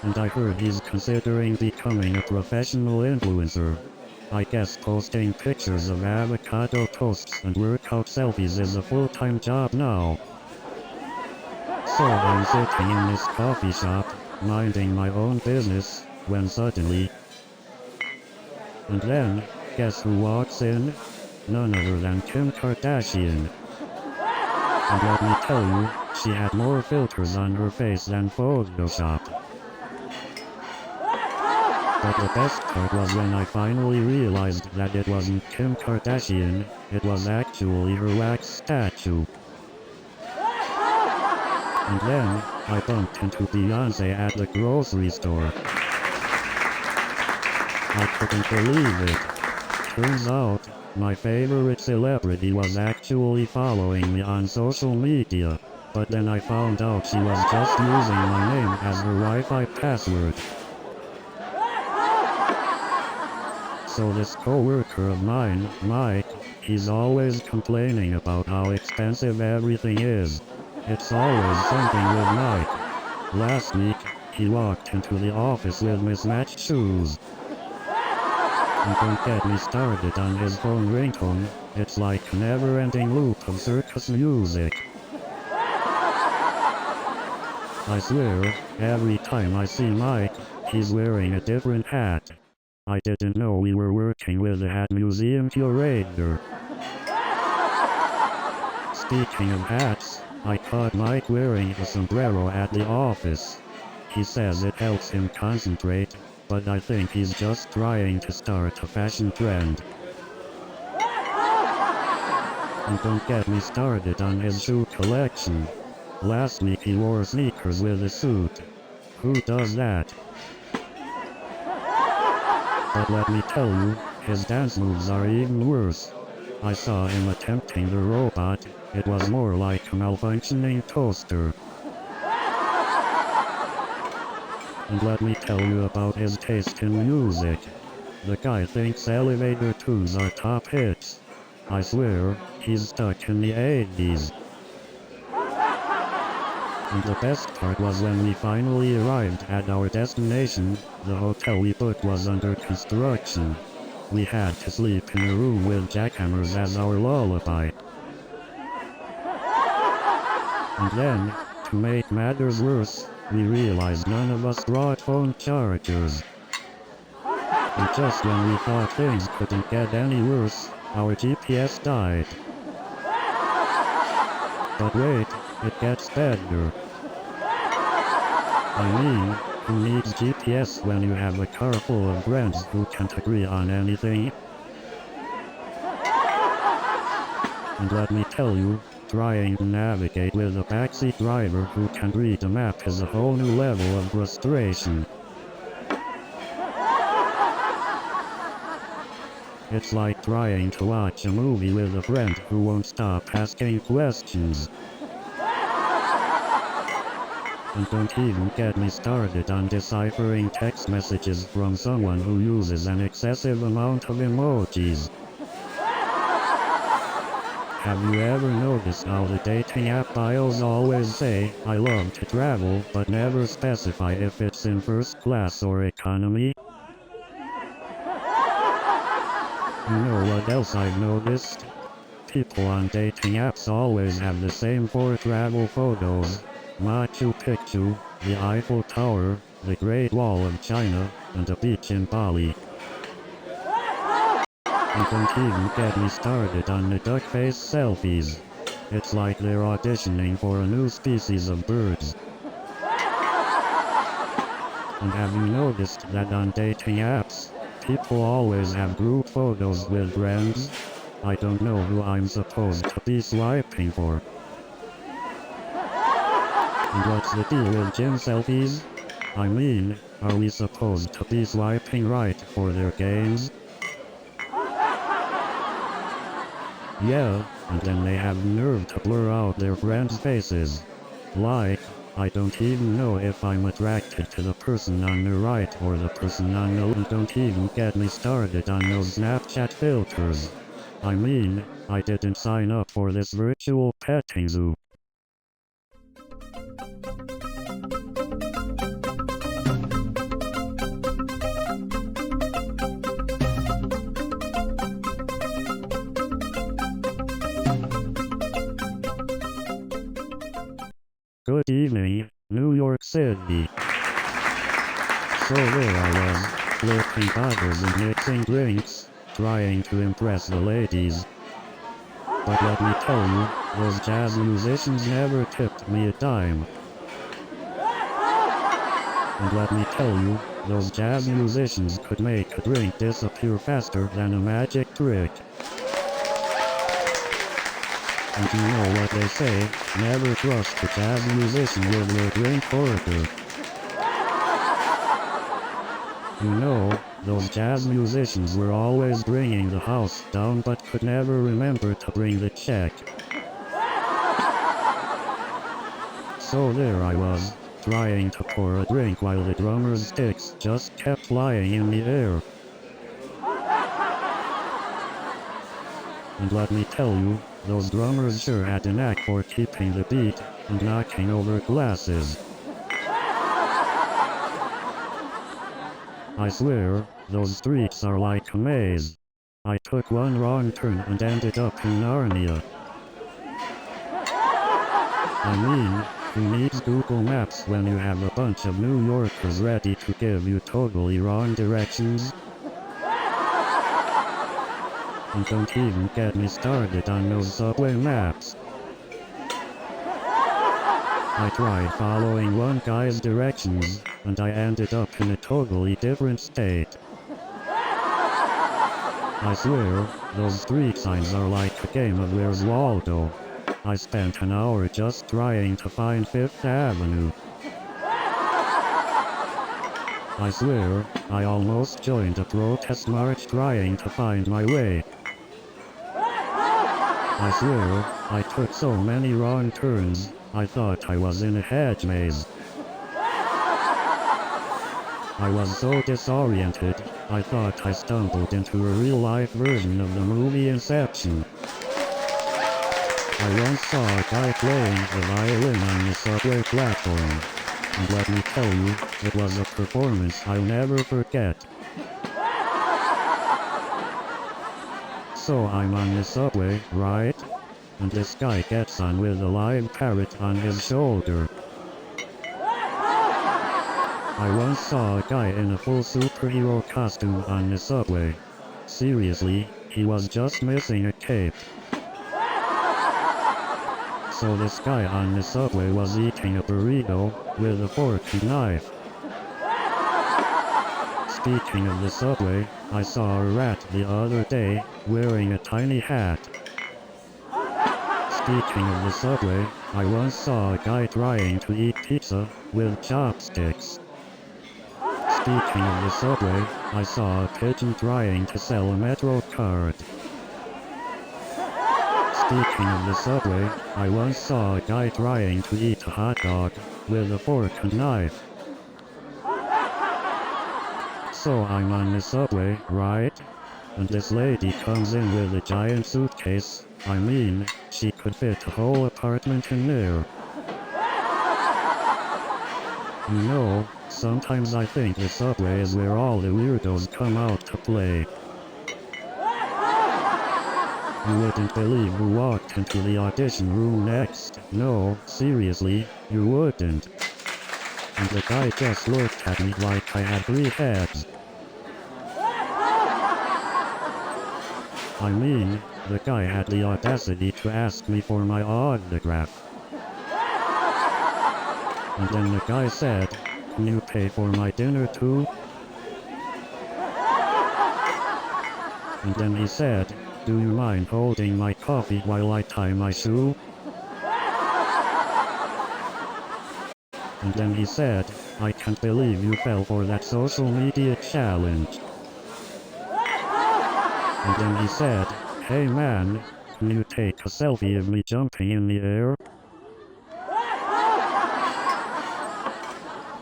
And I heard he's considering becoming a professional influencer. I guess posting pictures of avocado toasts and workout selfies is a full-time job now. So I'm sitting in this coffee shop, minding my own business, when suddenly... And then, guess who walks in? None other than Kim Kardashian. And let me tell you, she had more filters on her face than Photoshop. But the best part was when I finally realized that it wasn't Kim Kardashian, it was actually her wax statue. And then, I bumped into Beyonce at the grocery store. I couldn't believe it. Turns out, my favorite celebrity was actually following me on social media, but then I found out she was just using my name as her Wi-Fi password. So this co-worker of mine, Mike, he's always complaining about how expensive everything is. It's always something with Mike. Last week, he walked into the office with mismatched shoes. And don't get me started on his phone ringtone, it's like a never-ending loop of circus music. I swear, every time I see Mike, he's wearing a different hat. I didn't know we were working with a hat museum curator. Speaking of hats, I caught Mike wearing a sombrero at the office. He says it helps him concentrate, but I think he's just trying to start a fashion trend. And don't get me started on his shoe collection. Last week he wore sneakers with a suit. Who does that? But let me tell you, his dance moves are even worse. I saw him attempting the robot, it was more like a malfunctioning toaster. And let me tell you about his taste in music. The guy thinks elevator tunes are top hits. I swear, he's stuck in the 80s. And the best part was when we finally arrived at our destination, the hotel we booked was under construction. We had to sleep in a room with jackhammers as our lullaby. And then, to make matters worse, we realized none of us brought phone chargers. And just when we thought things couldn't get any worse, our GPS died. But wait, it gets better. I mean, who needs GPS when you have a car full of friends who can't agree on anything? And let me tell you, Trying to navigate with a backseat driver who can read a map is a whole new level of frustration. It's like trying to watch a movie with a friend who won't stop asking questions. And don't even get me started on deciphering text messages from someone who uses an excessive amount of emojis. Have you ever noticed how the dating app bios always say, "I love to travel," but never specify if it's in first class or economy? You know what else I've noticed? People on dating apps always have the same 4 travel photos: Machu Picchu, the Eiffel Tower, the Great Wall of China, and a beach in Bali. And don't even get me started on the duck face selfies. It's like they're auditioning for a new species of birds. And have you noticed that on dating apps, people always have group photos with friends? I don't know who I'm supposed to be swiping for. And what's the deal with gym selfies? I mean, are we supposed to be swiping right for their gains? Yeah, and then they have the nerve to blur out their friends' faces. Like, I don't even know if I'm attracted to the person on the right or the person on the left. Don't even get me started on those Snapchat filters. I mean, I didn't sign up for this virtual petting zoo. Good evening, New York City. So there I was, flipping bottles and mixing drinks, trying to impress the ladies. But let me tell you, those jazz musicians never tipped me a dime. And let me tell you, those jazz musicians could make a drink disappear faster than a magic trick. And you know what they say, never trust a jazz musician with your drink order. You know, those jazz musicians were always bringing the house down but could never remember to bring the check. So there I was, trying to pour a drink while the drummer's sticks just kept flying in the air. And let me tell you, those drummers sure had a knack for keeping the beat and knocking over glasses. I swear, those streets are like a maze. I took one wrong turn and ended up in Narnia. I mean, who needs Google Maps when you have a bunch of New Yorkers ready to give you totally wrong directions? And don't even get me started on those subway maps. I tried following one guy's directions, and I ended up in a totally different state. I swear, those street signs are like a game of Where's Waldo. I spent an hour just trying to find Fifth Avenue. I swear, I almost joined a protest march trying to find my way. I swear, I took so many wrong turns, I thought I was in a hedge maze. I was so disoriented, I thought I stumbled into a real-life version of the movie Inception. I once saw a guy playing the violin on the subway platform. And let me tell you, it was a performance I'll never forget. So I'm on the subway, right? And this guy gets on with a live parrot on his shoulder. I once saw a guy in a full superhero costume on the subway. Seriously, he was just missing a cape. So this guy on the subway was eating a burrito with a fork and knife. Speaking of the subway, I saw a rat the other day wearing a tiny hat. Speaking of the subway, I once saw a guy trying to eat pizza with chopsticks. Speaking of the subway, I saw a pigeon trying to sell a Metro card. Speaking of the subway, I once saw a guy trying to eat a hot dog with a fork and knife. So I'm on the subway, right? And this lady comes in with a giant suitcase. I mean, she could fit a whole apartment in there. You know, sometimes I think the subway is where all the weirdos come out to play. You wouldn't believe who walked into the audition room next. No, seriously, you wouldn't. And the guy just looked at me like I had 3 heads. I mean, the guy had the audacity to ask me for my autograph. And then the guy said, "Can you pay for my dinner too?" And then he said, "Do you mind holding my coffee while I tie my shoe?" And then he said, "I can't believe you fell for that social media challenge." And then he said, "Hey man, can you take a selfie of me jumping in the air?"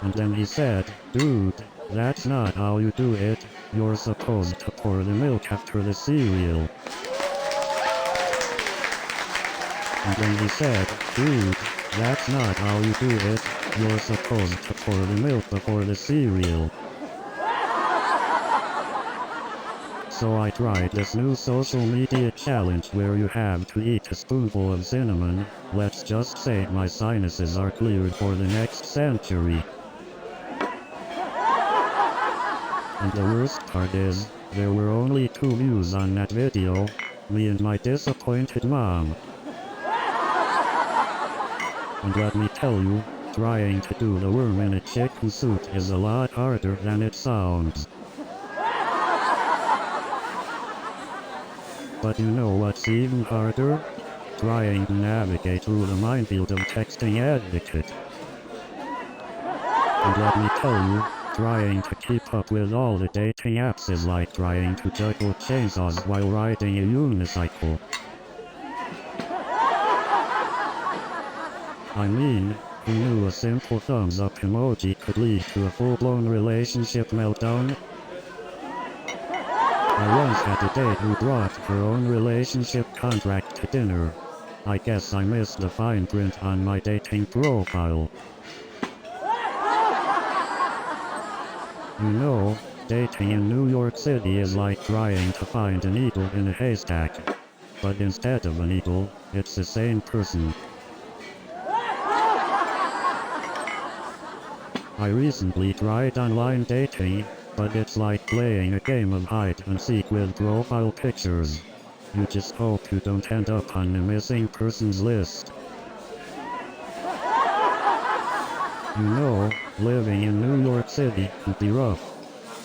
And then he said, "Dude, that's not how you do it. You're supposed to pour the milk after the cereal." And then he said, "Dude, that's not how you do it. You're supposed to pour the milk before the cereal." So I tried this new social media challenge where you have to eat a spoonful of cinnamon. Let's just say my sinuses are cleared for the next century. And the worst part is, there were only 2 views on that video, me and my disappointed mom. And let me tell you, trying to do the worm in a chicken suit is a lot harder than it sounds. But you know what's even harder? Trying to navigate through the minefield of texting etiquette. And let me tell you, trying to keep up with all the dating apps is like trying to juggle chainsaws while riding a unicycle. I mean, who knew a simple thumbs up emoji could lead to a full-blown relationship meltdown? I once had a date who brought her own relationship contract to dinner. I guess I missed the fine print on my dating profile. You know, dating in New York City is like trying to find a needle in a haystack. But instead of a needle, it's the same person. I recently tried online dating, but it's like playing a game of hide and seek with profile pictures. You just hope you don't end up on the missing persons list. You know, living in New York City can be rough.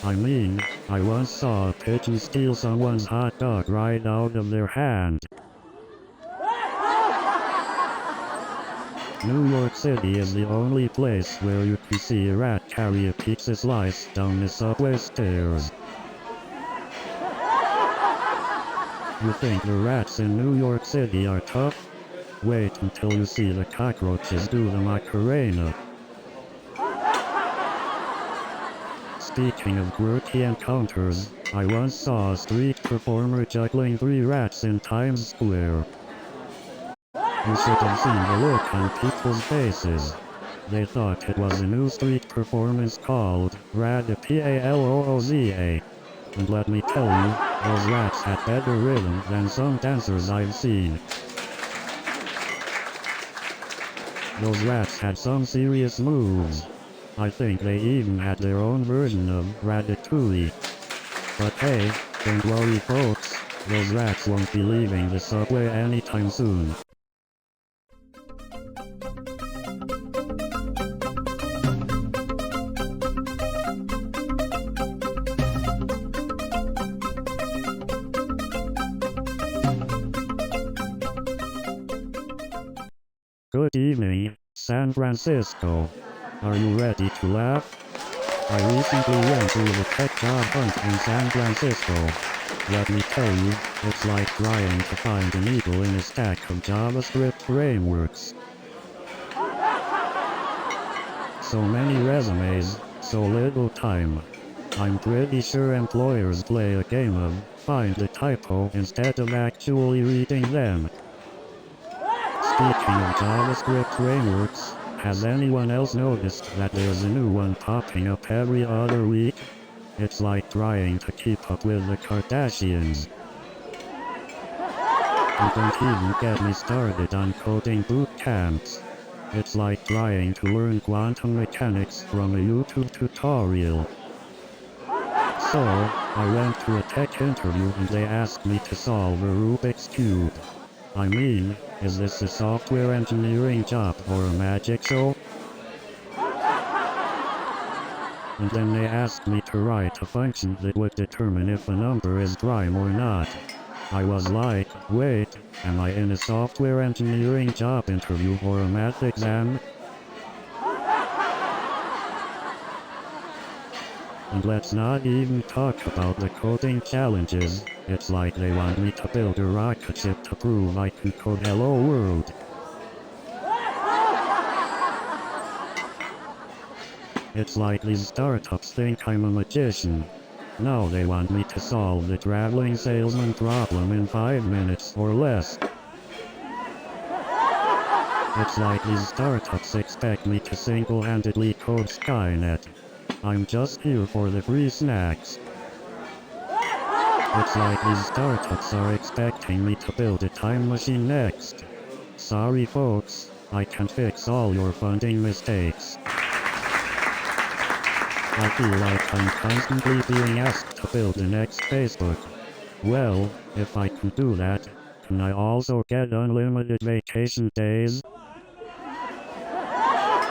I mean, I once saw a pigeon steal someone's hot dog right out of their hand. New York City is the only place where you can see a rat carry a pizza slice down the subway stairs. You think the rats in New York City are tough? Wait until you see the cockroaches do the Macarena. Speaking of quirky encounters, I once saw a street performer juggling 3 rats in Times Square. You should have seen the look on people's faces. They thought it was a new street performance called Radapalooza. And let me tell you, those rats had better rhythm than some dancers I've seen. Those rats had some serious moves. I think they even had their own version of Ratatouille. But hey, don't worry folks, those rats won't be leaving the subway anytime soon. Good evening, San Francisco. Are you ready to laugh? I recently went to the tech job hunt in San Francisco. Let me tell you, it's like trying to find a needle in a stack of JavaScript frameworks. So many resumes, so little time. I'm pretty sure employers play a game of find the typo instead of actually reading them. Speaking of JavaScript frameworks, has anyone else noticed that there's a new one popping up every other week? It's like trying to keep up with the Kardashians. And don't even get me started on coding boot camps. It's like trying to learn quantum mechanics from a YouTube tutorial. So, I went to a tech interview and they asked me to solve a Rubik's Cube. I mean, is this a software engineering job or a magic show? And then they asked me to write a function that would determine if a number is prime or not. I was like, wait, am I in a software engineering job interview or a math exam? And let's not even talk about the coding challenges. It's like they want me to build a rocket ship to prove I can code Hello World. It's like these startups think I'm a magician. Now they want me to solve the traveling salesman problem in 5 minutes or less. It's like these startups expect me to single-handedly code Skynet. I'm just here for the free snacks. It's like these startups are expecting me to build a time machine next. Sorry folks, I can't fix all your funding mistakes. I feel like I'm constantly being asked to build the next Facebook. Well, if I can do that, can I also get unlimited vacation days?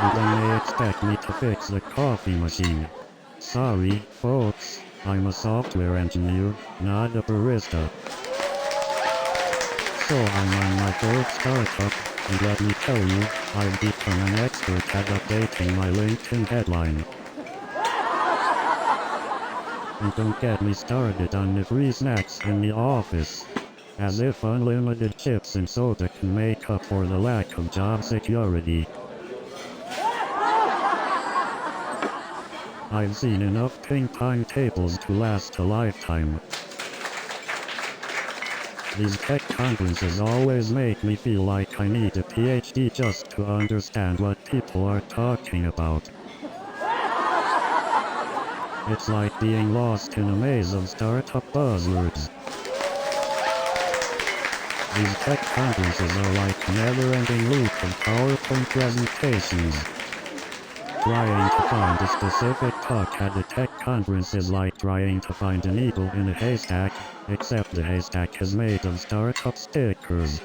And then they expect me to fix the coffee machine. Sorry, folks, I'm a software engineer, not a barista. So I'm on my third startup, and let me tell you, I've become an expert at updating my LinkedIn headline. And don't get me started on the free snacks in the office. As if unlimited chips and soda can make up for the lack of job security. I've seen enough ping pong tables to last a lifetime. These tech conferences always make me feel like I need a PhD just to understand what people are talking about. It's like being lost in a maze of startup buzzwords. These tech conferences are like a never-ending loop of PowerPoint presentations. Trying to find a specific talk at a tech conference is like trying to find a needle in a haystack, except the haystack is made of startup stickers.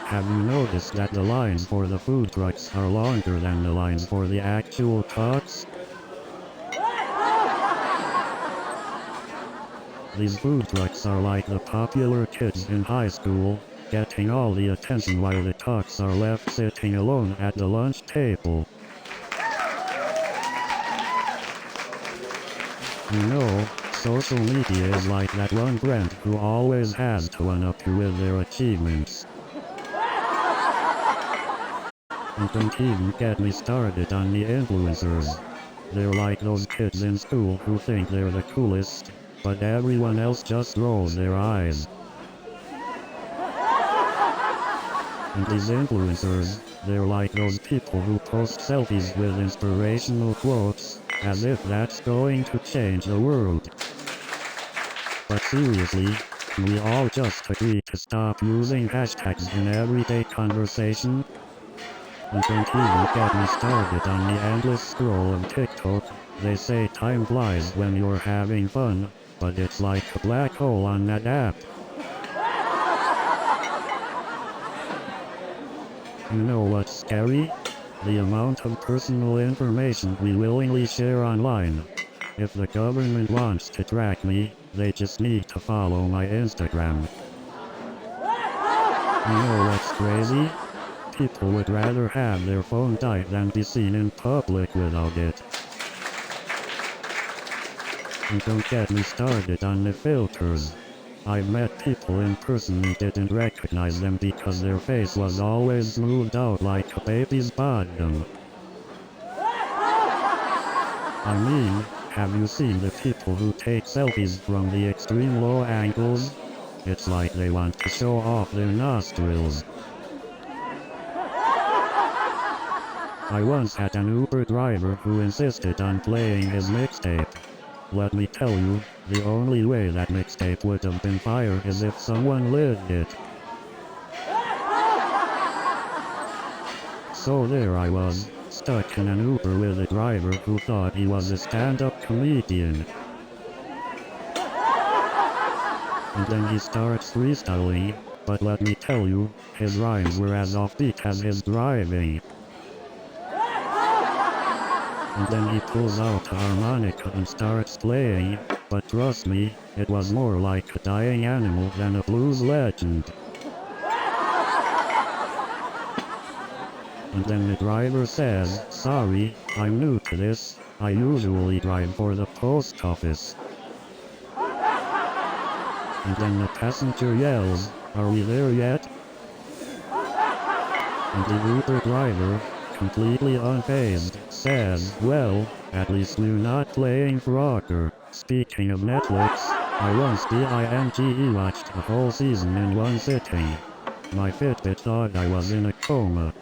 Have you noticed that the lines for the food trucks are longer than the lines for the actual talks? These food trucks are like the popular kids in high school, getting all the attention while the talks are left sitting alone at the lunch table. You know, social media is like that one friend who always has to one-up you with their achievements. And don't even get me started on the influencers. They're like those kids in school who think they're the coolest, but everyone else just rolls their eyes. And these influencers, they're like those people who post selfies with inspirational quotes, as if that's going to change the world. But seriously, can we all just agree to stop using hashtags in everyday conversation? And don't even get me started on the endless scroll of TikTok. They say time flies when you're having fun, but it's like a black hole on that app. You know what's scary? The amount of personal information we willingly share online. If the government wants to track me, they just need to follow my Instagram. You know what's crazy? People would rather have their phone die than be seen in public without it. And don't get me started on the filters. I've met people in person and didn't recognize them because their face was always smoothed out like a baby's bottom. I mean, have you seen the people who take selfies from the extreme low angles? It's like they want to show off their nostrils. I once had an Uber driver who insisted on playing his mixtape. Let me tell you, the only way that mixtape would have been fire is if someone lived it. So there I was, stuck in an Uber with a driver who thought he was a stand-up comedian. And then he starts freestyling, but let me tell you, his rhymes were as offbeat as his driving. And then he pulls out a harmonica and starts playing, but trust me, it was more like a dying animal than a blues legend. And then the driver says, "Sorry, I'm new to this, I usually drive for the post office." And then the passenger yells, "Are we there yet?" And the Uber driver, completely unfazed, says, "Well, at least we're not playing Frogger." Speaking of Netflix, I once binge watched a whole season in one sitting. My Fitbit thought I was in a coma.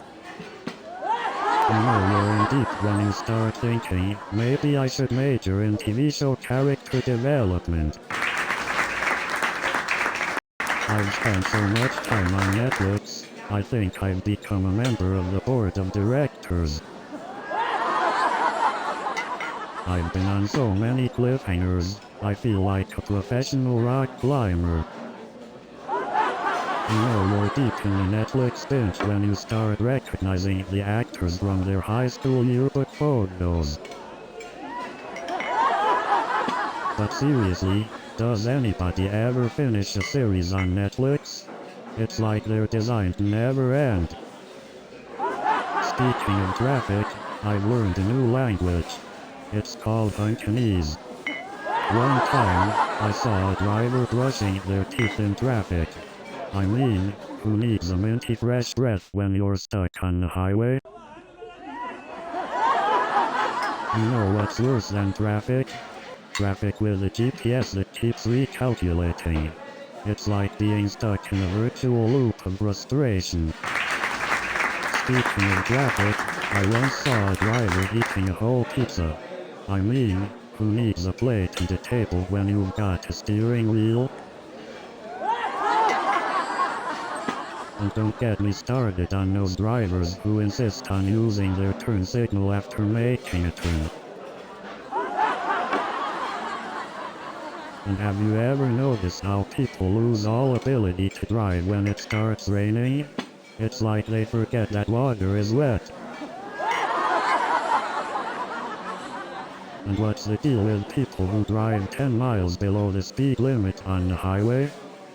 You know you're in deep when you start thinking, maybe I should major in TV show character development. I've spent so much time on Netflix, I think I've become a member of the board of directors. I've been on so many cliffhangers, I feel like a professional rock climber. You know you're deep in the Netflix binge when you start recognizing the actors from their high school yearbook photos. But seriously, does anybody ever finish a series on Netflix? It's like they're designed to never end. Speaking of traffic, I've learned a new language. It's called Hunkanese. One time, I saw a driver brushing their teeth in traffic. I mean, who needs a minty fresh breath when you're stuck on the highway? You know what's worse than traffic? Traffic with a GPS that keeps recalculating. It's like being stuck in a virtual loop of frustration. Speaking of traffic, I once saw a driver eating a whole pizza. I mean, who needs a plate and a table when you've got a steering wheel? And don't get me started on those drivers who insist on using their turn signal after making a turn. And have you ever noticed how people lose all ability to drive when it starts raining? It's like they forget that water is wet. And what's the deal with people who drive 10 miles below the speed limit on the highway?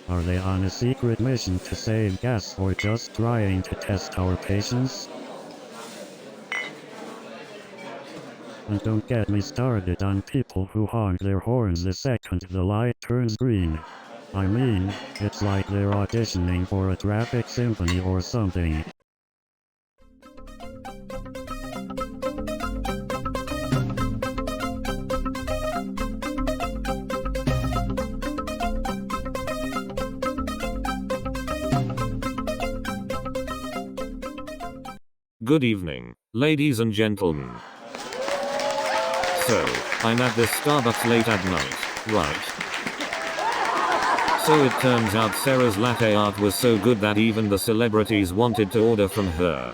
Are they on a secret mission to save gas or just trying to test our patience? And don't get me started on people who honk their horns the second the light turns green. I mean, it's like they're auditioning for a traffic symphony or something. Good evening, ladies and gentlemen. So, I'm at this Starbucks late at night, right? So it turns out Sarah's latte art was so good that even the celebrities wanted to order from her.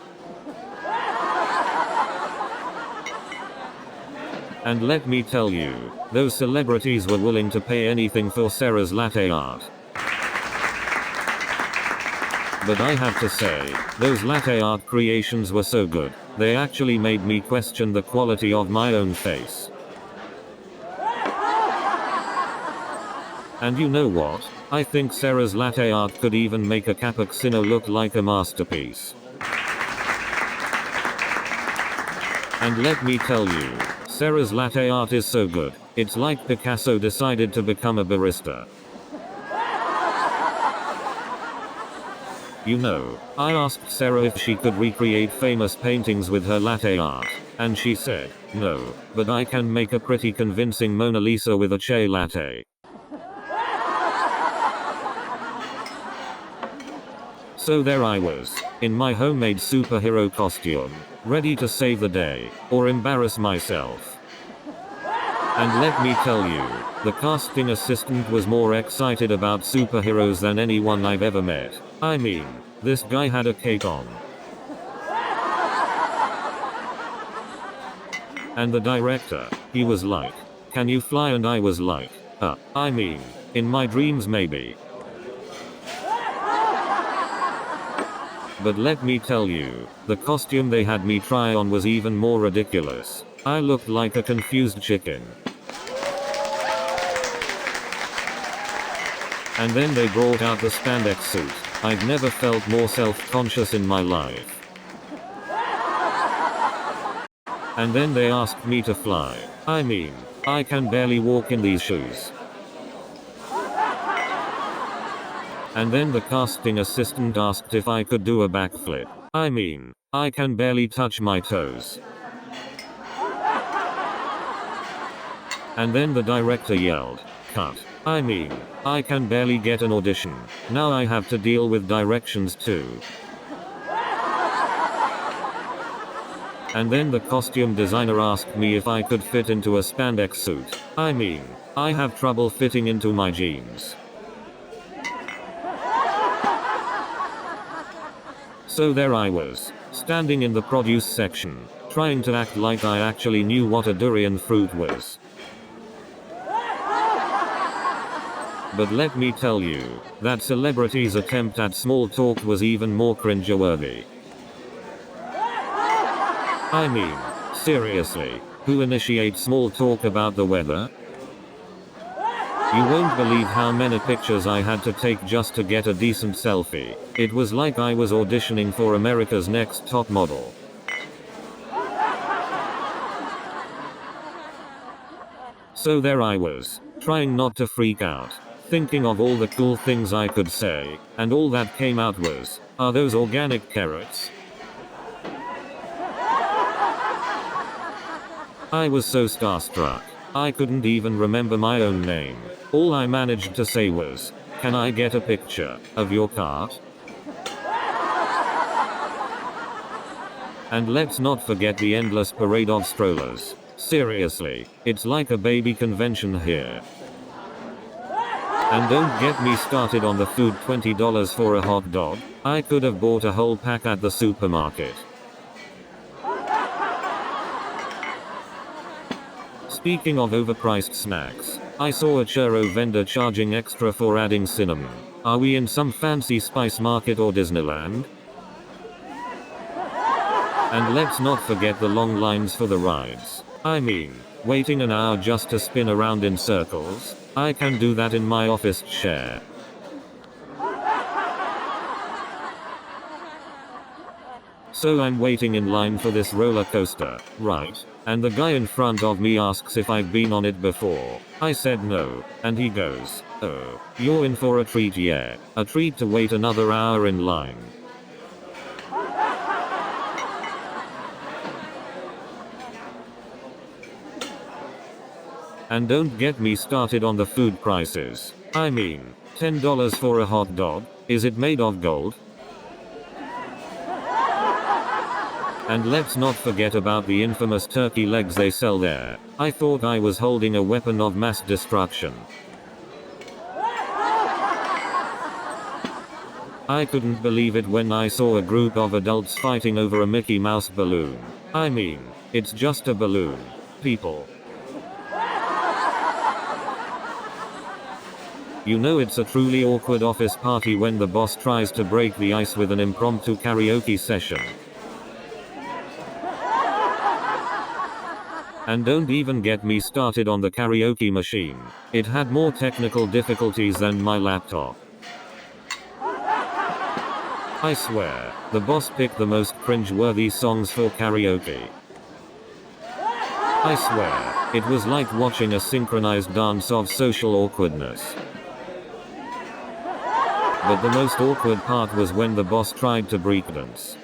And let me tell you, those celebrities were willing to pay anything for Sarah's latte art. But I have to say, those latte art creations were so good, they actually made me question the quality of my own face. And you know what? I think Sarah's latte art could even make a cappuccino look like a masterpiece. And let me tell you, Sarah's latte art is so good, it's like Picasso decided to become a barista. You know, I asked Sarah if she could recreate famous paintings with her latte art, and she said, no, but I can make a pretty convincing Mona Lisa with a chai latte. So there I was, in my homemade superhero costume, ready to save the day, or embarrass myself. And let me tell you, the casting assistant was more excited about superheroes than anyone I've ever met. I mean, this guy had a cape on. And the director, he was like, can you fly? And I was like, I mean, in my dreams maybe. But let me tell you, the costume they had me try on was even more ridiculous. I looked like a confused chicken. And then they brought out the spandex suit. I've never felt more self-conscious in my life. And then they asked me to fly. I mean, I can barely walk in these shoes. And then the casting assistant asked if I could do a backflip. I mean, I can barely touch my toes. And then the director yelled, cut. I mean, I can barely get an audition. Now I have to deal with directions too. And then the costume designer asked me if I could fit into a spandex suit. I mean, I have trouble fitting into my jeans. So there I was, standing in the produce section, trying to act like I actually knew what a durian fruit was. But let me tell you, that celebrity's attempt at small talk was even more cringeworthy. I mean, seriously, who initiates small talk about the weather? You won't believe how many pictures I had to take just to get a decent selfie. It was like I was auditioning for America's Next Top Model. So there I was, trying not to freak out, thinking of all the cool things I could say, and all that came out was, are those organic carrots? I was so starstruck, I couldn't even remember my own name. All I managed to say was, can I get a picture of your cart? And let's not forget the endless parade of strollers. Seriously, it's like a baby convention here. And don't get me started on the food. $20 for a hot dog. I could have bought a whole pack at the supermarket. Speaking of overpriced snacks, I saw a churro vendor charging extra for adding cinnamon. Are we in some fancy spice market or Disneyland? And let's not forget the long lines for the rides. I mean, waiting an hour just to spin around in circles? I can do that in my office chair. So I'm waiting in line for this roller coaster, right? And the guy in front of me asks if I've been on it before. I said no, and he goes, oh, you're in for a treat. Yeah, a treat to wait another hour in line. And don't get me started on the food prices. I mean, $10 for a hot dog? Is it made of gold? And let's not forget about the infamous turkey legs they sell there. I thought I was holding a weapon of mass destruction. I couldn't believe it when I saw a group of adults fighting over a Mickey Mouse balloon. I mean, it's just a balloon, people. You know it's a truly awkward office party when the boss tries to break the ice with an impromptu karaoke session. And don't even get me started on the karaoke machine. It had more technical difficulties than my laptop. I swear, the boss picked the most cringe-worthy songs for karaoke. I swear, it was like watching a synchronized dance of social awkwardness. But the most awkward part was when the boss tried to breakdance.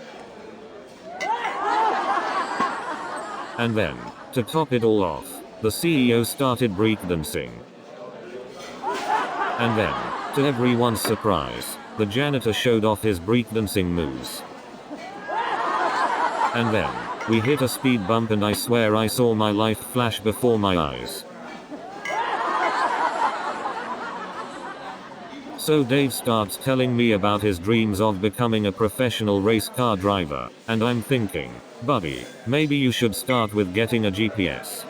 And then, to top it all off, the CEO started breakdancing. And then, to everyone's surprise, the janitor showed off his breakdancing moves. And then, we hit a speed bump and I swear I saw my life flash before my eyes. So Dave starts telling me about his dreams of becoming a professional race car driver, and I'm thinking, buddy, maybe you should start with getting a GPS.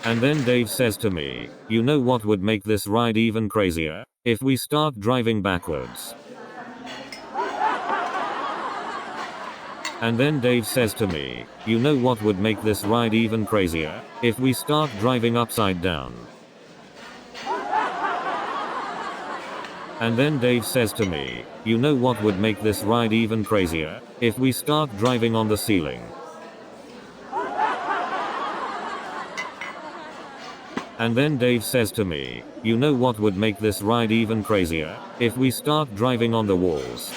And then Dave says to me, you know what would make this ride even crazier? If we start driving backwards. And then Dave says to me, you know what would make this ride even crazier? If we start driving upside down. And then Dave says to me, you know what would make this ride even crazier? If we start driving on the ceiling. And then Dave says to me, you know what would make this ride even crazier? If we start driving on the walls.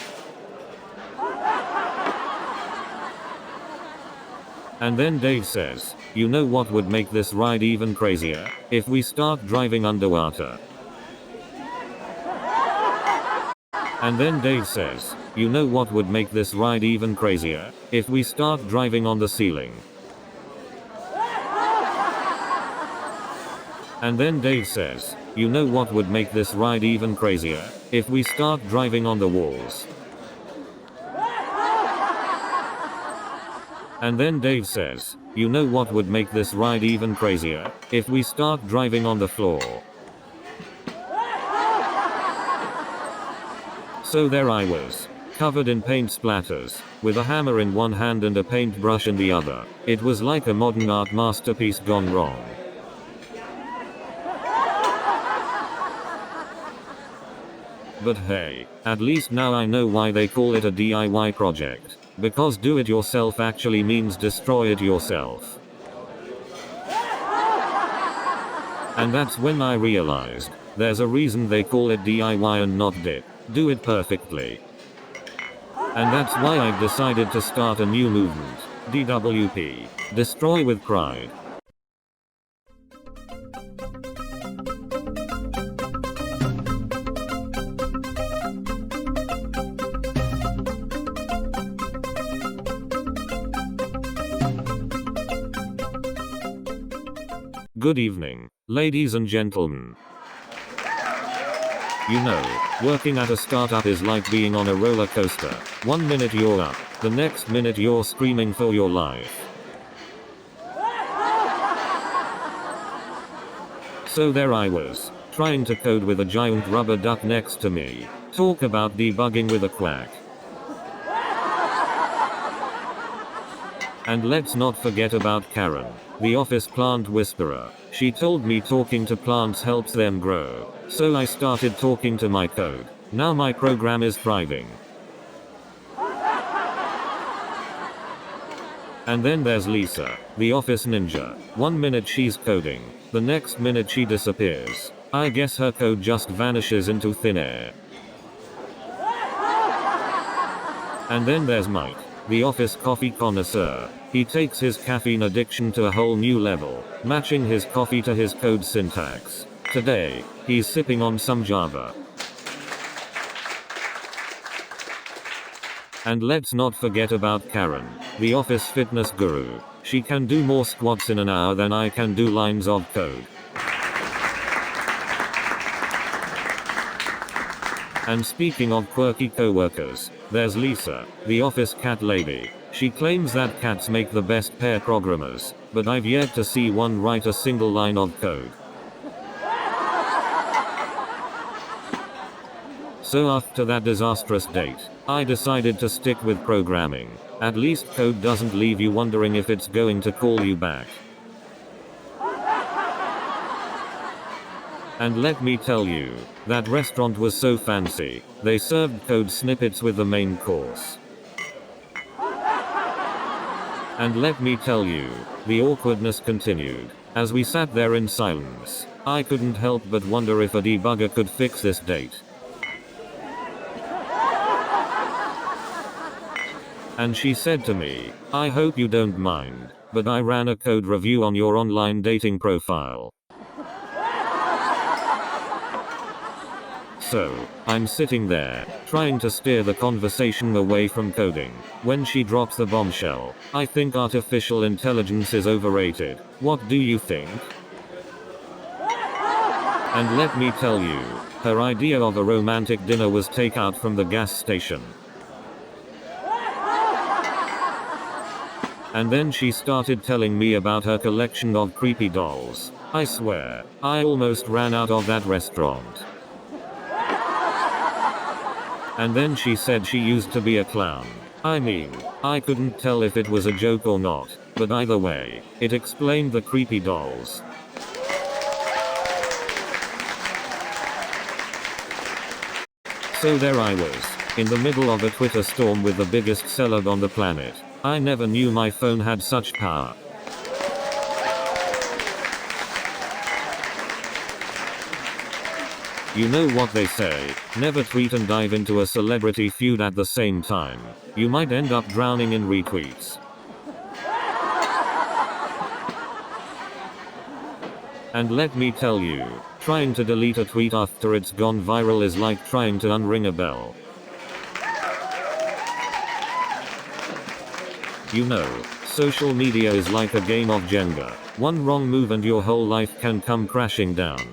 And then Dave says, you know what would make this ride even crazier? If we start driving underwater. And then Dave says, you know what would make this ride even crazier? If we start driving on the ceiling. And then Dave says, you know what would make this ride even crazier? If we start driving on the walls. And then Dave says, you know what would make this ride even crazier? If we start driving on the floor. So there I was, covered in paint splatters, with a hammer in one hand and a paintbrush in the other. It was like a modern art masterpiece gone wrong. But hey, at least now I know why they call it a DIY project. Because do it yourself actually means destroy it yourself. And that's when I realized, there's a reason they call it DIY and not DIY. Do it perfectly. And that's why I've decided to start a new movement, DWP, Destroy with Pride. Good evening, ladies and gentlemen. You know, working at a startup is like being on a roller coaster. 1 minute you're up, the next minute you're screaming for your life. So there I was, trying to code with a giant rubber duck next to me. Talk about debugging with a quack. And let's not forget about Karen, the office plant whisperer. She told me talking to plants helps them grow. So I started talking to my code. Now my program is thriving. And then there's Lisa, the office ninja. 1 minute she's coding, the next minute she disappears. I guess her code just vanishes into thin air. And then there's Mike, the office coffee connoisseur. He takes his caffeine addiction to a whole new level, matching his coffee to his code syntax. Today, he's sipping on some Java. And let's not forget about Karen, the office fitness guru. She can do more squats in an hour than I can do lines of code. And speaking of quirky coworkers, there's Lisa, the office cat lady. She claims that cats make the best pair programmers, but I've yet to see one write a single line of code. So after that disastrous date, I decided to stick with programming. At least code doesn't leave you wondering if it's going to call you back. And let me tell you, that restaurant was so fancy, they served code snippets with the main course. And let me tell you, the awkwardness continued. As we sat there in silence, I couldn't help but wonder if a debugger could fix this date. And she said to me, "I hope you don't mind, but I ran a code review on your online dating profile." So, I'm sitting there, trying to steer the conversation away from coding, when she drops the bombshell. "I think artificial intelligence is overrated. What do you think?" And let me tell you, her idea of a romantic dinner was takeout from the gas station. And then she started telling me about her collection of creepy dolls. I swear, I almost ran out of that restaurant. And then she said she used to be a clown. I mean, I couldn't tell if it was a joke or not, but either way, it explained the creepy dolls. So there I was, in the middle of a Twitter storm with the biggest celeb on the planet. I never knew my phone had such power. You know what they say, never tweet and dive into a celebrity feud at the same time. You might end up drowning in retweets. And let me tell you, trying to delete a tweet after it's gone viral is like trying to unring a bell. You know, social media is like a game of Jenga. One wrong move and your whole life can come crashing down.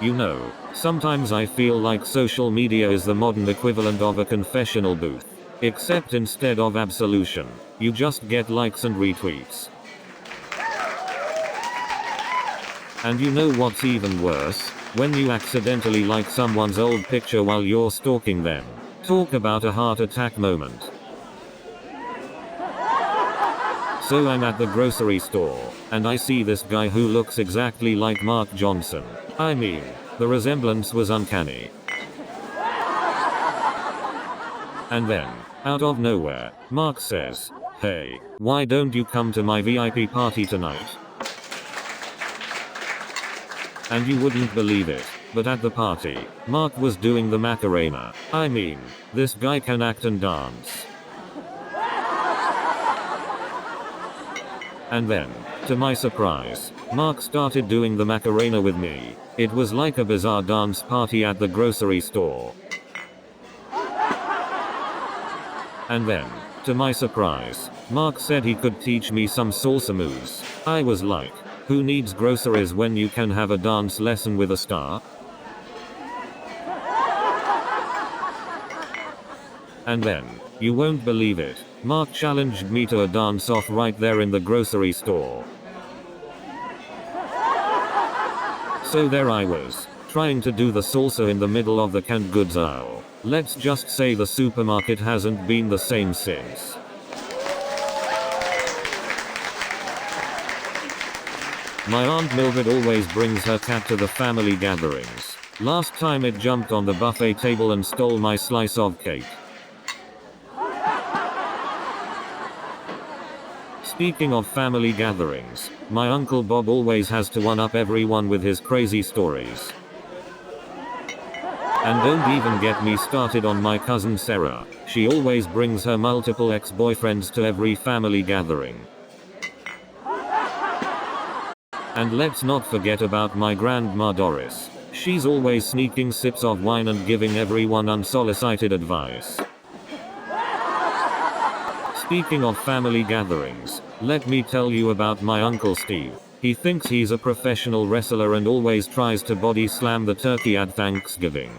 You know, sometimes I feel like social media is the modern equivalent of a confessional booth. Except instead of absolution, you just get likes and retweets. And you know what's even worse? When you accidentally like someone's old picture while you're stalking them. Talk about a heart attack moment. So I'm at the grocery store, and I see this guy who looks exactly like Mark Johnson. I mean, the resemblance was uncanny. And then, out of nowhere, Mark says, "Hey, why don't you come to my VIP party tonight?" And you wouldn't believe it, but at the party, Mark was doing the Macarena. I mean, this guy can act and dance. And then, to my surprise, Mark started doing the Macarena with me. It was like a bizarre dance party at the grocery store. And then, to my surprise, Mark said he could teach me some salsa moves. I was like, who needs groceries when you can have a dance lesson with a star? And then, you won't believe it, Mark challenged me to a dance-off right there in the grocery store. So there I was, trying to do the salsa in the middle of the canned goods aisle. Let's just say the supermarket hasn't been the same since. My Aunt Mildred always brings her cat to the family gatherings. Last time it jumped on the buffet table and stole my slice of cake. Speaking of family gatherings, my Uncle Bob always has to one-up everyone with his crazy stories. And don't even get me started on my cousin Sarah. She always brings her multiple ex-boyfriends to every family gathering. And let's not forget about my grandma Doris. She's always sneaking sips of wine and giving everyone unsolicited advice. Speaking of family gatherings, let me tell you about my Uncle Steve. He thinks he's a professional wrestler and always tries to body slam the turkey at Thanksgiving.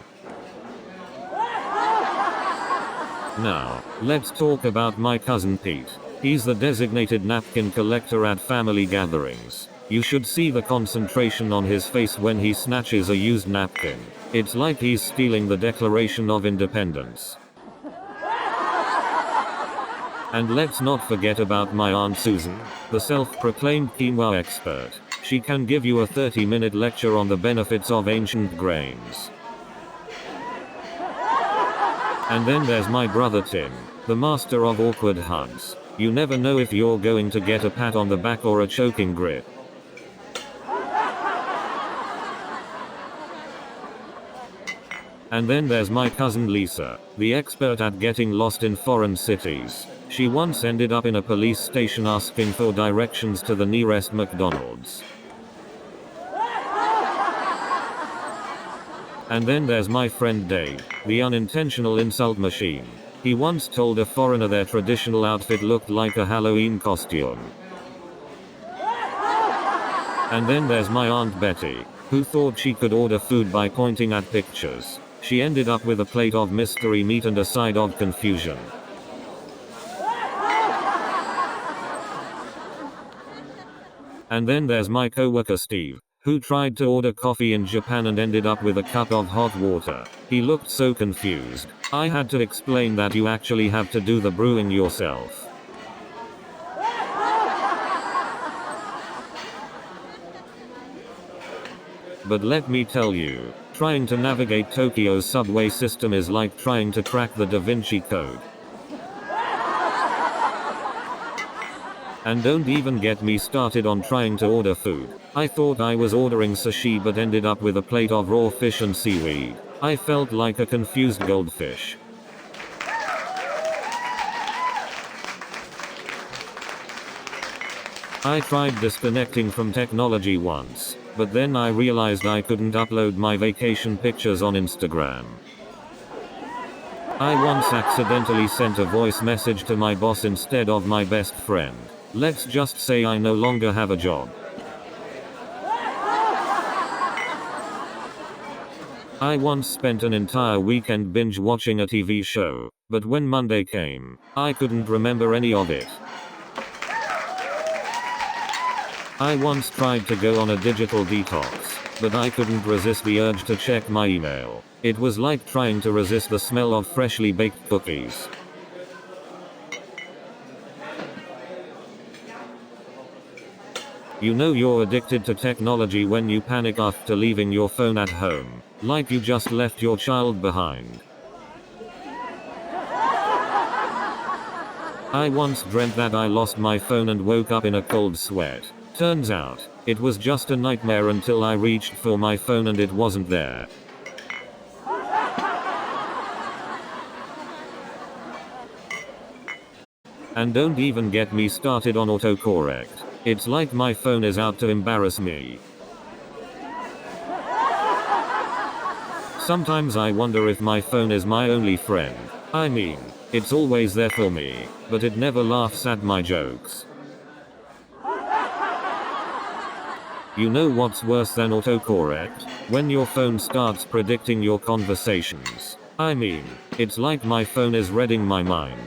Now, let's talk about my cousin Pete. He's the designated napkin collector at family gatherings. You should see the concentration on his face when he snatches a used napkin. It's like he's stealing the Declaration of Independence. And let's not forget about my Aunt Susan, the self-proclaimed quinoa expert. She can give you a 30-minute lecture on the benefits of ancient grains. And then there's my brother Tim, the master of awkward hugs. You never know if you're going to get a pat on the back or a choking grip. And then there's my cousin Lisa, the expert at getting lost in foreign cities. She once ended up in a police station asking for directions to the nearest McDonald's. And then there's my friend Dave, the unintentional insult machine. He once told a foreigner their traditional outfit looked like a Halloween costume. And then there's my Aunt Betty, who thought she could order food by pointing at pictures. She ended up with a plate of mystery meat and a side of confusion. And then there's my coworker Steve, who tried to order coffee in Japan and ended up with a cup of hot water. He looked so confused. I had to explain that you actually have to do the brewing yourself. But let me tell you, trying to navigate Tokyo's subway system is like trying to crack the Da Vinci Code. And don't even get me started on trying to order food. I thought I was ordering sushi but ended up with a plate of raw fish and seaweed. I felt like a confused goldfish. I tried disconnecting from technology once, but then I realized I couldn't upload my vacation pictures on Instagram. I once accidentally sent a voice message to my boss instead of my best friend. Let's just say I no longer have a job. I once spent an entire weekend binge watching a TV show, but when Monday came, I couldn't remember any of it. I once tried to go on a digital detox, but I couldn't resist the urge to check my email. It was like trying to resist the smell of freshly baked cookies. You know you're addicted to technology when you panic after leaving your phone at home, like you just left your child behind. I once dreamt that I lost my phone and woke up in a cold sweat. Turns out, it was just a nightmare until I reached for my phone and it wasn't there. And don't even get me started on autocorrect. It's like my phone is out to embarrass me. Sometimes I wonder if my phone is my only friend. I mean, it's always there for me, but it never laughs at my jokes. You know what's worse than autocorrect? When your phone starts predicting your conversations. I mean, it's like my phone is reading my mind.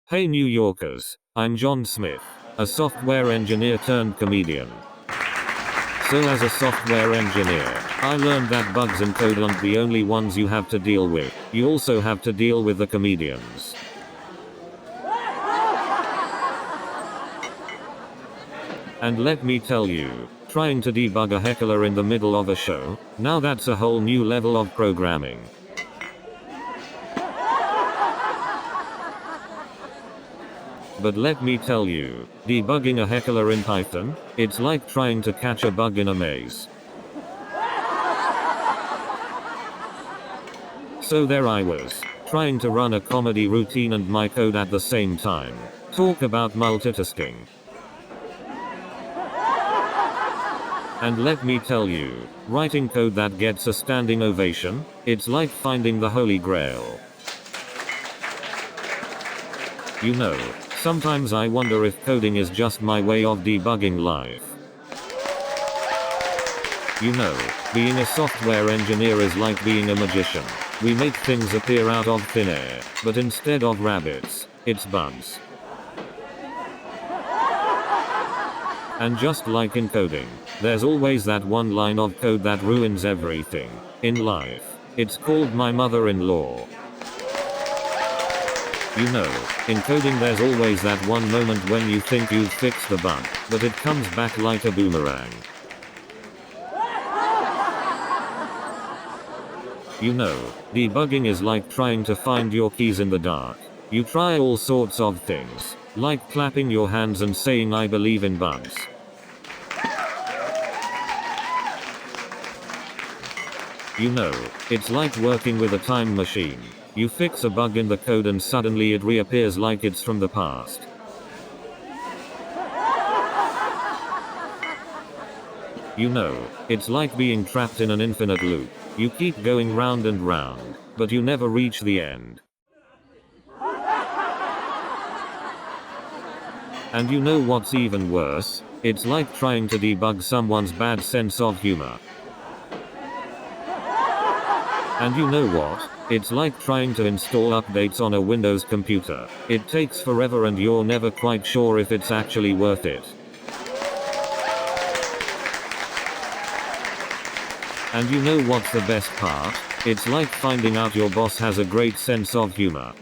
Hey New Yorkers, I'm John Smith, a software engineer turned comedian. So as a software engineer, I learned that bugs in code aren't the only ones you have to deal with. You also have to deal with the comedians. And let me tell you, trying to debug a heckler in the middle of a show, now that's a whole new level of programming. But let me tell you, debugging a heckler in Python, it's like trying to catch a bug in a maze. So there I was, trying to run a comedy routine and my code at the same time. Talk about multitasking. And let me tell you, writing code that gets a standing ovation, it's like finding the Holy Grail. You know, Sometimes I wonder if coding is just my way of debugging life. You know, being a software engineer is like being a magician. We make things appear out of thin air, but instead of rabbits, it's bugs. And just like in coding, there's always that one line of code that ruins everything in life. It's called my mother-in-law. You know, in coding there's always that one moment when you think you've fixed the bug, but it comes back like a boomerang. You know, debugging is like trying to find your keys in the dark. You try all sorts of things, like clapping your hands and saying I believe in bugs. You know, it's like working with a time machine. You fix a bug in the code and suddenly it reappears like it's from the past. You know, it's like being trapped in an infinite loop. You keep going round and round, but you never reach the end. And you know what's even worse? It's like trying to debug someone's bad sense of humor. And you know what? It's like trying to install updates on a Windows computer. It takes forever and you're never quite sure if it's actually worth it. And you know what's the best part? It's like finding out your boss has a great sense of humor.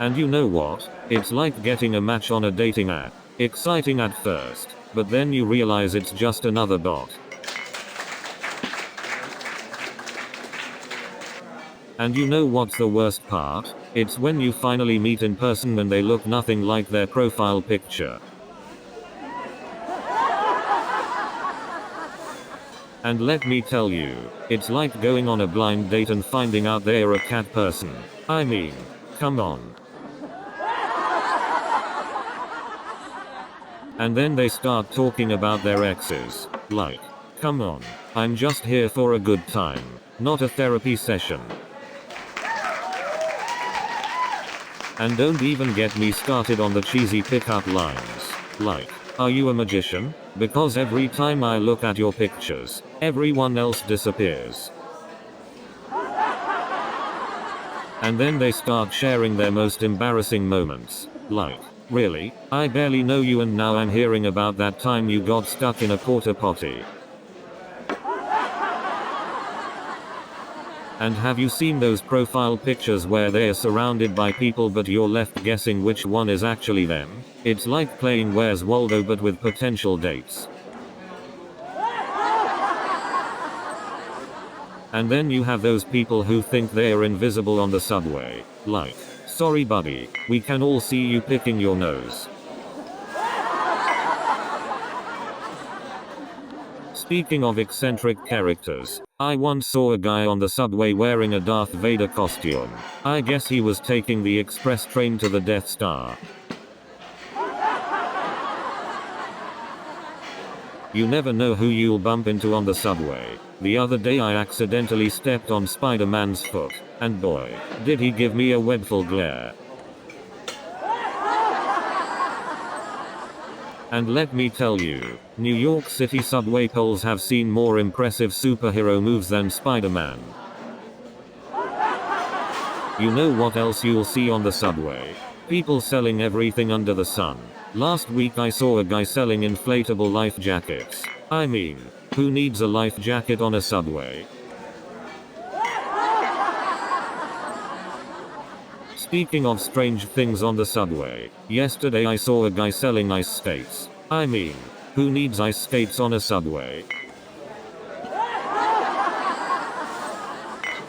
And you know what? It's like getting a match on a dating app. Exciting at first, but then you realize it's just another bot. And you know what's the worst part? It's when you finally meet in person and they look nothing like their profile picture. And let me tell you, it's like going on a blind date and finding out they're a cat person. I mean, come on. And then they start talking about their exes. Like, come on, I'm just here for a good time, not a therapy session. And don't even get me started on the cheesy pickup lines. Like, are you a magician? Because every time I look at your pictures, everyone else disappears. And then they start sharing their most embarrassing moments. Like, really? I barely know you and now I'm hearing about that time you got stuck in a porta potty. And have you seen those profile pictures where they're surrounded by people but you're left guessing which one is actually them? It's like playing Where's Waldo but with potential dates. And then you have those people who think they're invisible on the subway. Like, sorry buddy, we can all see you picking your nose. Speaking of eccentric characters, I once saw a guy on the subway wearing a Darth Vader costume. I guess he was taking the express train to the Death Star. You never know who you'll bump into on the subway. The other day I accidentally stepped on Spider-Man's foot, and boy, did he give me a dreadful glare. And let me tell you, New York City subway poles have seen more impressive superhero moves than Spider-Man. You know what else you'll see on the subway? People selling everything under the sun. Last week I saw a guy selling inflatable life jackets. I mean, who needs a life jacket on a subway? Speaking of strange things on the subway, yesterday I saw a guy selling ice skates. I mean, who needs ice skates on a subway?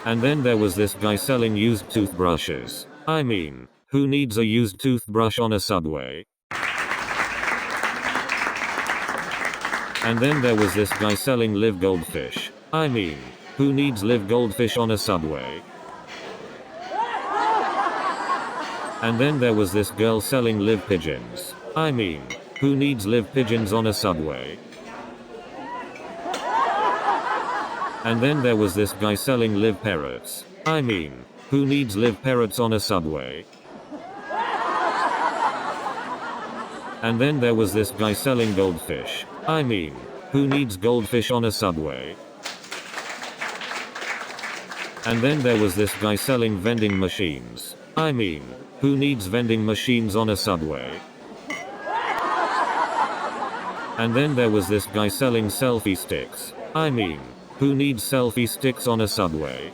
And then there was this guy selling used toothbrushes. I mean, who needs a used toothbrush on a subway? And then there was this guy selling live goldfish. I mean, who needs live goldfish on a subway? And then there was this girl selling live pigeons. I mean, who needs live pigeons on a subway? And then there was this guy selling live parrots. I mean, who needs live parrots on a subway? And then there was this guy selling goldfish. I mean, who needs goldfish on a subway? And then there was this guy selling vending machines. I mean, who needs vending machines on a subway? And then there was this guy selling selfie sticks. I mean, who needs selfie sticks on a subway?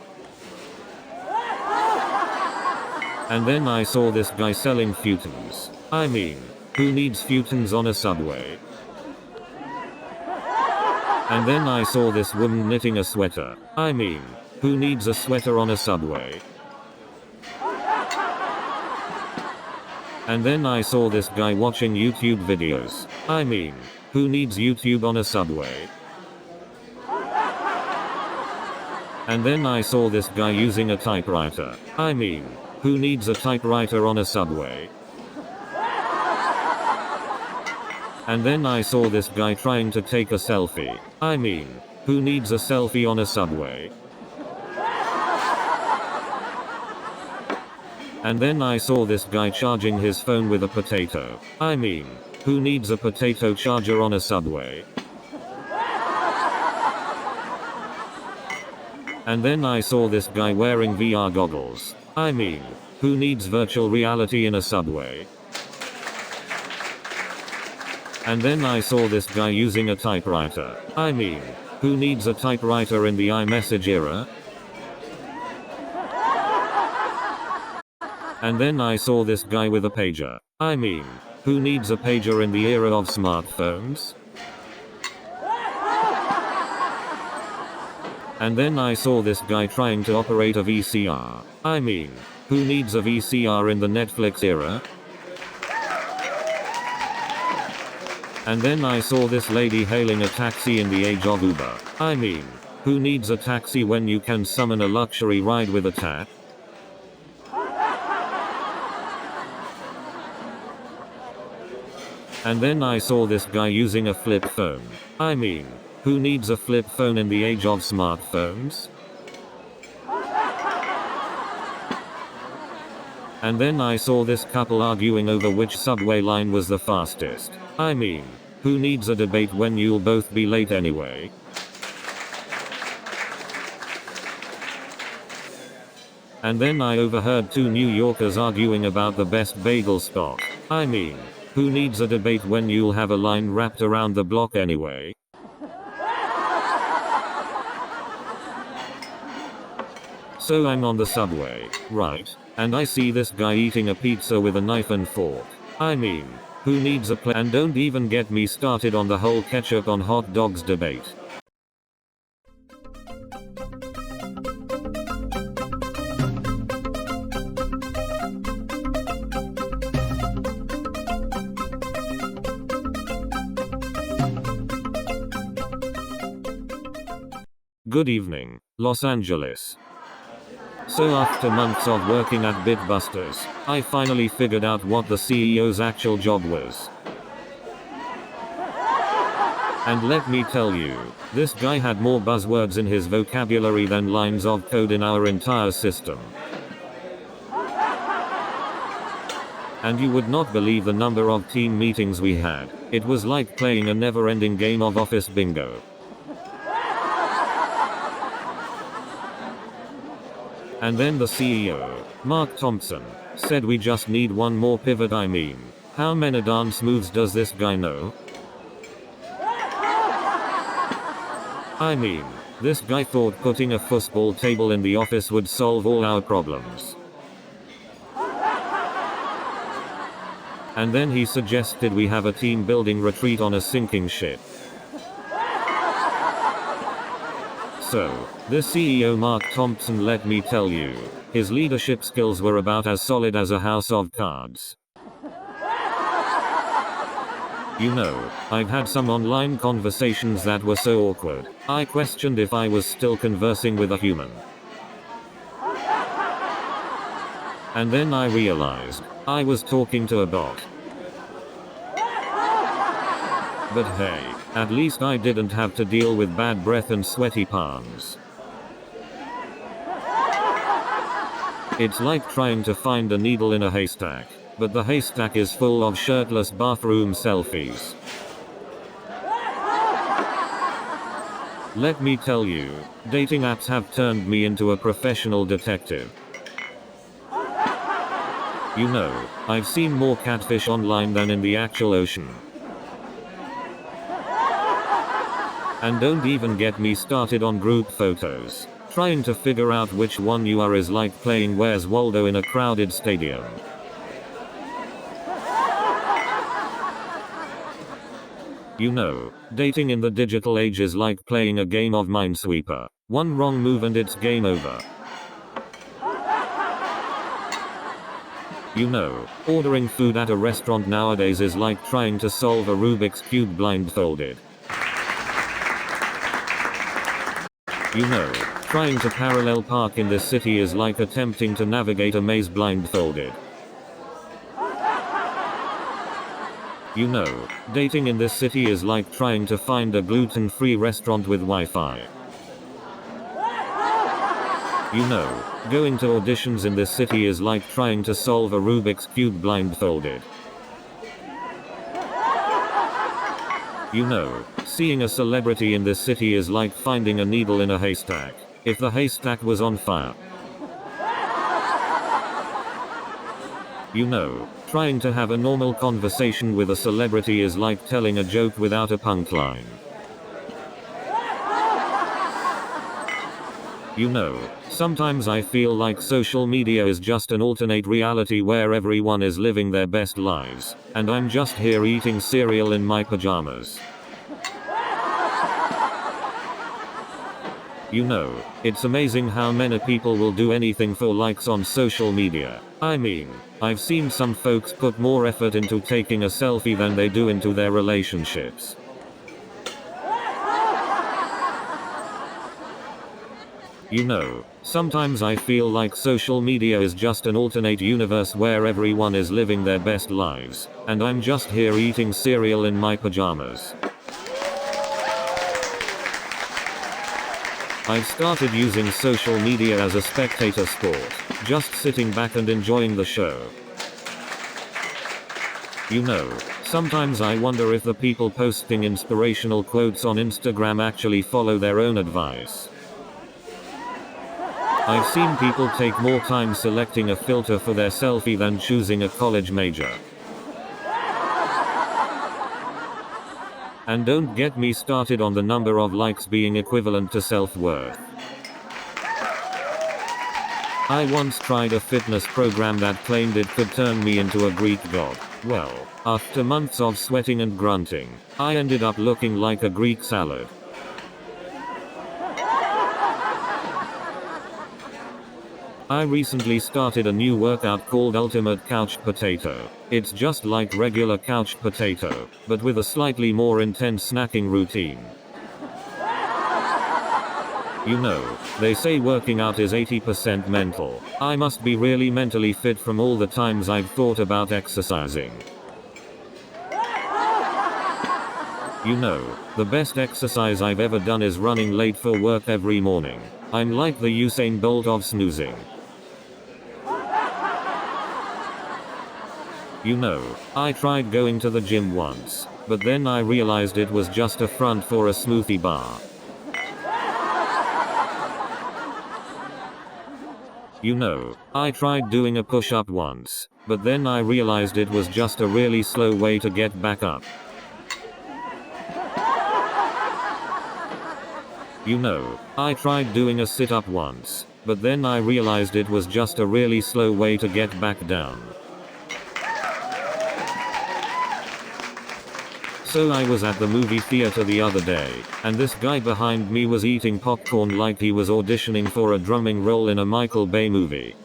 And then I saw this guy selling futons. I mean, who needs futons on a subway? And then I saw this woman knitting a sweater. I mean, who needs a sweater on a subway? And then I saw this guy watching YouTube videos. I mean, who needs YouTube on a subway? And then I saw this guy using a typewriter. I mean, who needs a typewriter on a subway? And then I saw this guy trying to take a selfie. I mean, who needs a selfie on a subway? And then I saw this guy charging his phone with a potato. I mean, who needs a potato charger on a subway? And then I saw this guy wearing VR goggles. I mean, who needs virtual reality in a subway? And then I saw this guy using a typewriter. I mean, who needs a typewriter in the iMessage era? And then I saw this guy with a pager. I mean, who needs a pager in the era of smartphones? And then I saw this guy trying to operate a VCR. I mean, who needs a VCR in the Netflix era? And then I saw this lady hailing a taxi in the age of Uber. I mean, who needs a taxi when you can summon a luxury ride with a tap? And then I saw this guy using a flip phone. I mean, who needs a flip phone in the age of smartphones? And then I saw this couple arguing over which subway line was the fastest. I mean, who needs a debate when you'll both be late anyway? And then I overheard two New Yorkers arguing about the best bagel spot. I mean, who needs a debate when you'll have a line wrapped around the block anyway? So I'm on the subway, right? And I see this guy eating a pizza with a knife and fork. I mean, who needs a and don't even get me started on the whole ketchup on hot dogs debate. Good evening, Los Angeles. So after months of working at Bitbusters, I finally figured out what the CEO's actual job was. And let me tell you, this guy had more buzzwords in his vocabulary than lines of code in our entire system. And you would not believe the number of team meetings we had. It was like playing a never-ending game of office bingo. And then the CEO, Mark Thompson, said we just need one more pivot. I mean, how many dance moves does this guy know? I mean, this guy thought putting a football table in the office would solve all our problems. And then he suggested we have a team building retreat on a sinking ship. So, this CEO Mark Thompson, let me tell you, his leadership skills were about as solid as a house of cards. You know, I've had some online conversations that were so awkward, I questioned if I was still conversing with a human. And then I realized, I was talking to a bot. But hey, at least I didn't have to deal with bad breath and sweaty palms. It's like trying to find a needle in a haystack, but the haystack is full of shirtless bathroom selfies. Let me tell you, dating apps have turned me into a professional detective. You know, I've seen more catfish online than in the actual ocean. And don't even get me started on group photos. Trying to figure out which one you are is like playing Where's Waldo in a crowded stadium. You know, dating in the digital age is like playing a game of Minesweeper. One wrong move and it's game over. You know, ordering food at a restaurant nowadays is like trying to solve a Rubik's Cube blindfolded. You know, trying to parallel park in this city is like attempting to navigate a maze blindfolded. You know, dating in this city is like trying to find a gluten-free restaurant with Wi-Fi. You know, going to auditions in this city is like trying to solve a Rubik's Cube blindfolded. You know, seeing a celebrity in this city is like finding a needle in a haystack, if the haystack was on fire. You know, trying to have a normal conversation with a celebrity is like telling a joke without a punchline. You know, sometimes I feel like social media is just an alternate reality where everyone is living their best lives, and I'm just here eating cereal in my pajamas. You know, it's amazing how many people will do anything for likes on social media. I mean, I've seen some folks put more effort into taking a selfie than they do into their relationships. You know, sometimes I feel like social media is just an alternate universe where everyone is living their best lives, and I'm just here eating cereal in my pajamas. I've started using social media as a spectator sport, just sitting back and enjoying the show. You know, sometimes I wonder if the people posting inspirational quotes on Instagram actually follow their own advice. I've seen people take more time selecting a filter for their selfie than choosing a college major. And don't get me started on the number of likes being equivalent to self-worth. I once tried a fitness program that claimed it could turn me into a Greek god. Well, after months of sweating and grunting, I ended up looking like a Greek salad. I recently started a new workout called Ultimate Couch Potato. It's just like regular couch potato, but with a slightly more intense snacking routine. You know, they say working out is 80% mental. I must be really mentally fit from all the times I've thought about exercising. You know, the best exercise I've ever done is running late for work every morning. I'm like the Usain Bolt of snoozing. You know, I tried going to the gym once, but then I realized it was just a front for a smoothie bar. You know, I tried doing a push-up once, but then I realized it was just a really slow way to get back up. You know, I tried doing a sit-up once, but then I realized it was just a really slow way to get back down. So I was at the movie theater the other day, and this guy behind me was eating popcorn like he was auditioning for a drumming role in a Michael Bay movie.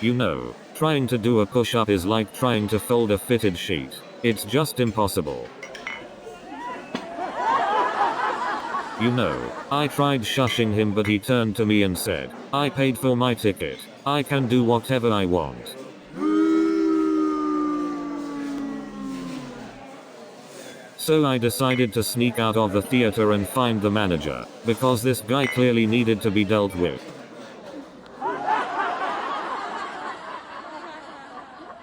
You know, trying to do a push-up is like trying to fold a fitted sheet. It's just impossible. You know, I tried shushing him but he turned to me and said, "I paid for my ticket. I can do whatever I want." So I decided to sneak out of the theater and find the manager, because this guy clearly needed to be dealt with.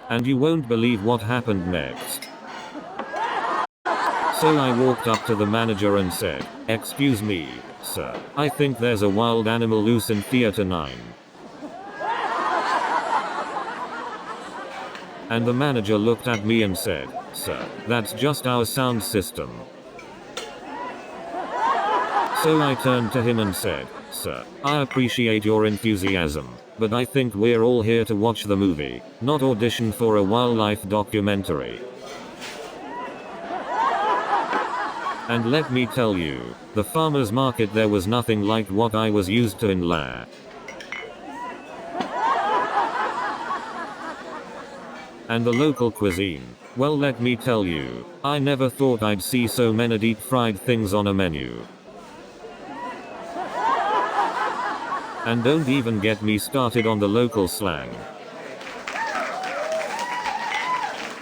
And you won't believe what happened next. So I walked up to the manager and said, "Excuse me, sir, I think there's a wild animal loose in Theater 9. And the manager looked at me and said, "Sir, that's just our sound system." So I turned to him and said, "Sir, I appreciate your enthusiasm, but I think we're all here to watch the movie, not audition for a wildlife documentary." And let me tell you, the farmer's market there was nothing like what I was used to in Lair. And the local cuisine, well, let me tell you, I never thought I'd see so many deep fried things on a menu. And don't even get me started on the local slang.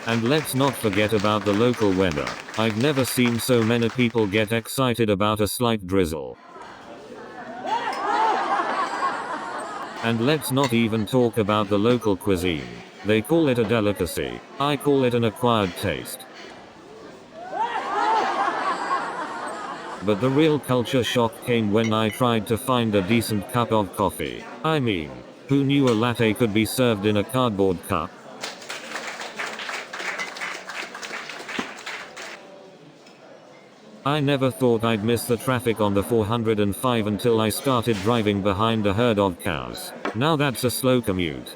And let's not forget about the local weather. I've never seen so many people get excited about a slight drizzle. And let's not even talk about the local cuisine. They call it a delicacy. I call it an acquired taste. But the real culture shock came when I tried to find a decent cup of coffee. I mean, who knew a latte could be served in a cardboard cup? I never thought I'd miss the traffic on the 405 until I started driving behind a herd of cows. Now that's a slow commute.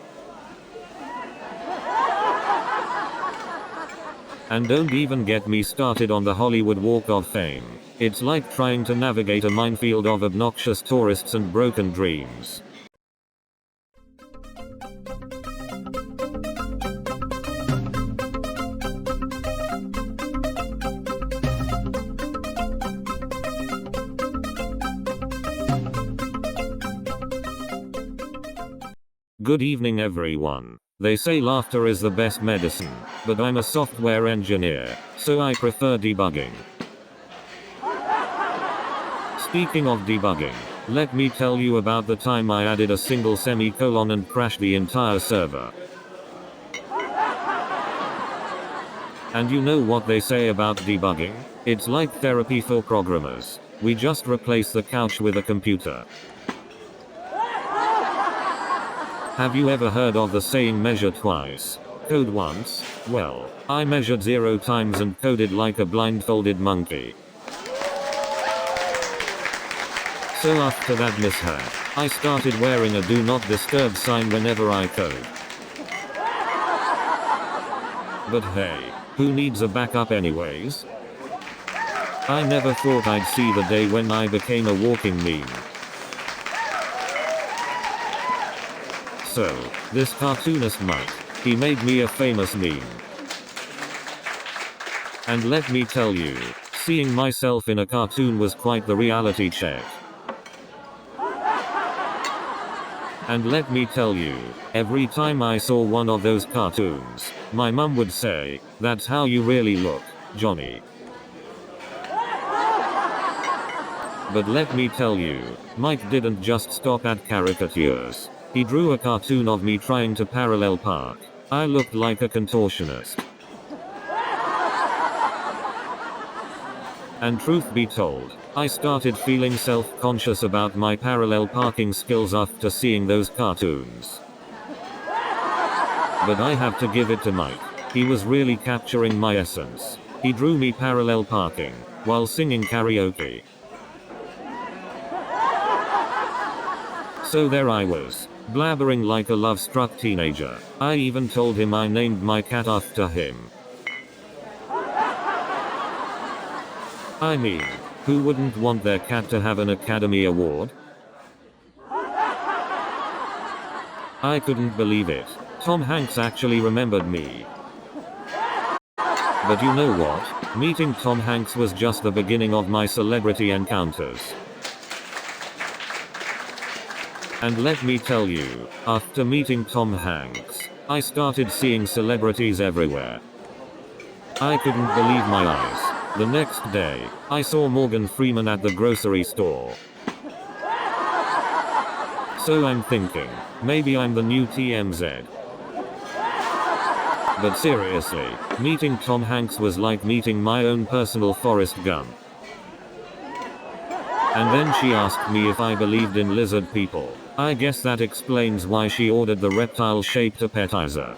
And don't even get me started on the Hollywood Walk of Fame. It's like trying to navigate a minefield of obnoxious tourists and broken dreams. Good evening everyone. They say laughter is the best medicine, but I'm a software engineer, so I prefer debugging. Speaking of debugging, let me tell you about the time I added a single semicolon and crashed the entire server. And you know what they say about debugging? It's like therapy for programmers. We just replace the couch with a computer. Have you ever heard of the saying measure twice, code once? Well, I measured 0 times and coded like a blindfolded monkey. So after that mishap, I started wearing a do not disturb sign whenever I code. But hey, who needs a backup anyways? I never thought I'd see the day when I became a walking meme. So, this cartoonist Mike, he made me a famous meme. And let me tell you, seeing myself in a cartoon was quite the reality check. And let me tell you, every time I saw one of those cartoons, my mum would say, "That's how you really look, Johnny." But let me tell you, Mike didn't just stop at caricatures. He drew a cartoon of me trying to parallel park. I looked like a contortionist. And truth be told, I started feeling self-conscious about my parallel parking skills after seeing those cartoons. But I have to give it to Mike. He was really capturing my essence. He drew me parallel parking, while singing karaoke. So there I was, blabbering like a love-struck teenager. I even told him I named my cat after him. I mean, who wouldn't want their cat to have an Academy Award? I couldn't believe it. Tom Hanks actually remembered me. But you know what? Meeting Tom Hanks was just the beginning of my celebrity encounters. And let me tell you, after meeting Tom Hanks, I started seeing celebrities everywhere. I couldn't believe my eyes. The next day, I saw Morgan Freeman at the grocery store. So I'm thinking, maybe I'm the new TMZ. But seriously, meeting Tom Hanks was like meeting my own personal Forrest Gump. And then she asked me if I believed in lizard people. I guess that explains why she ordered the reptile-shaped appetizer.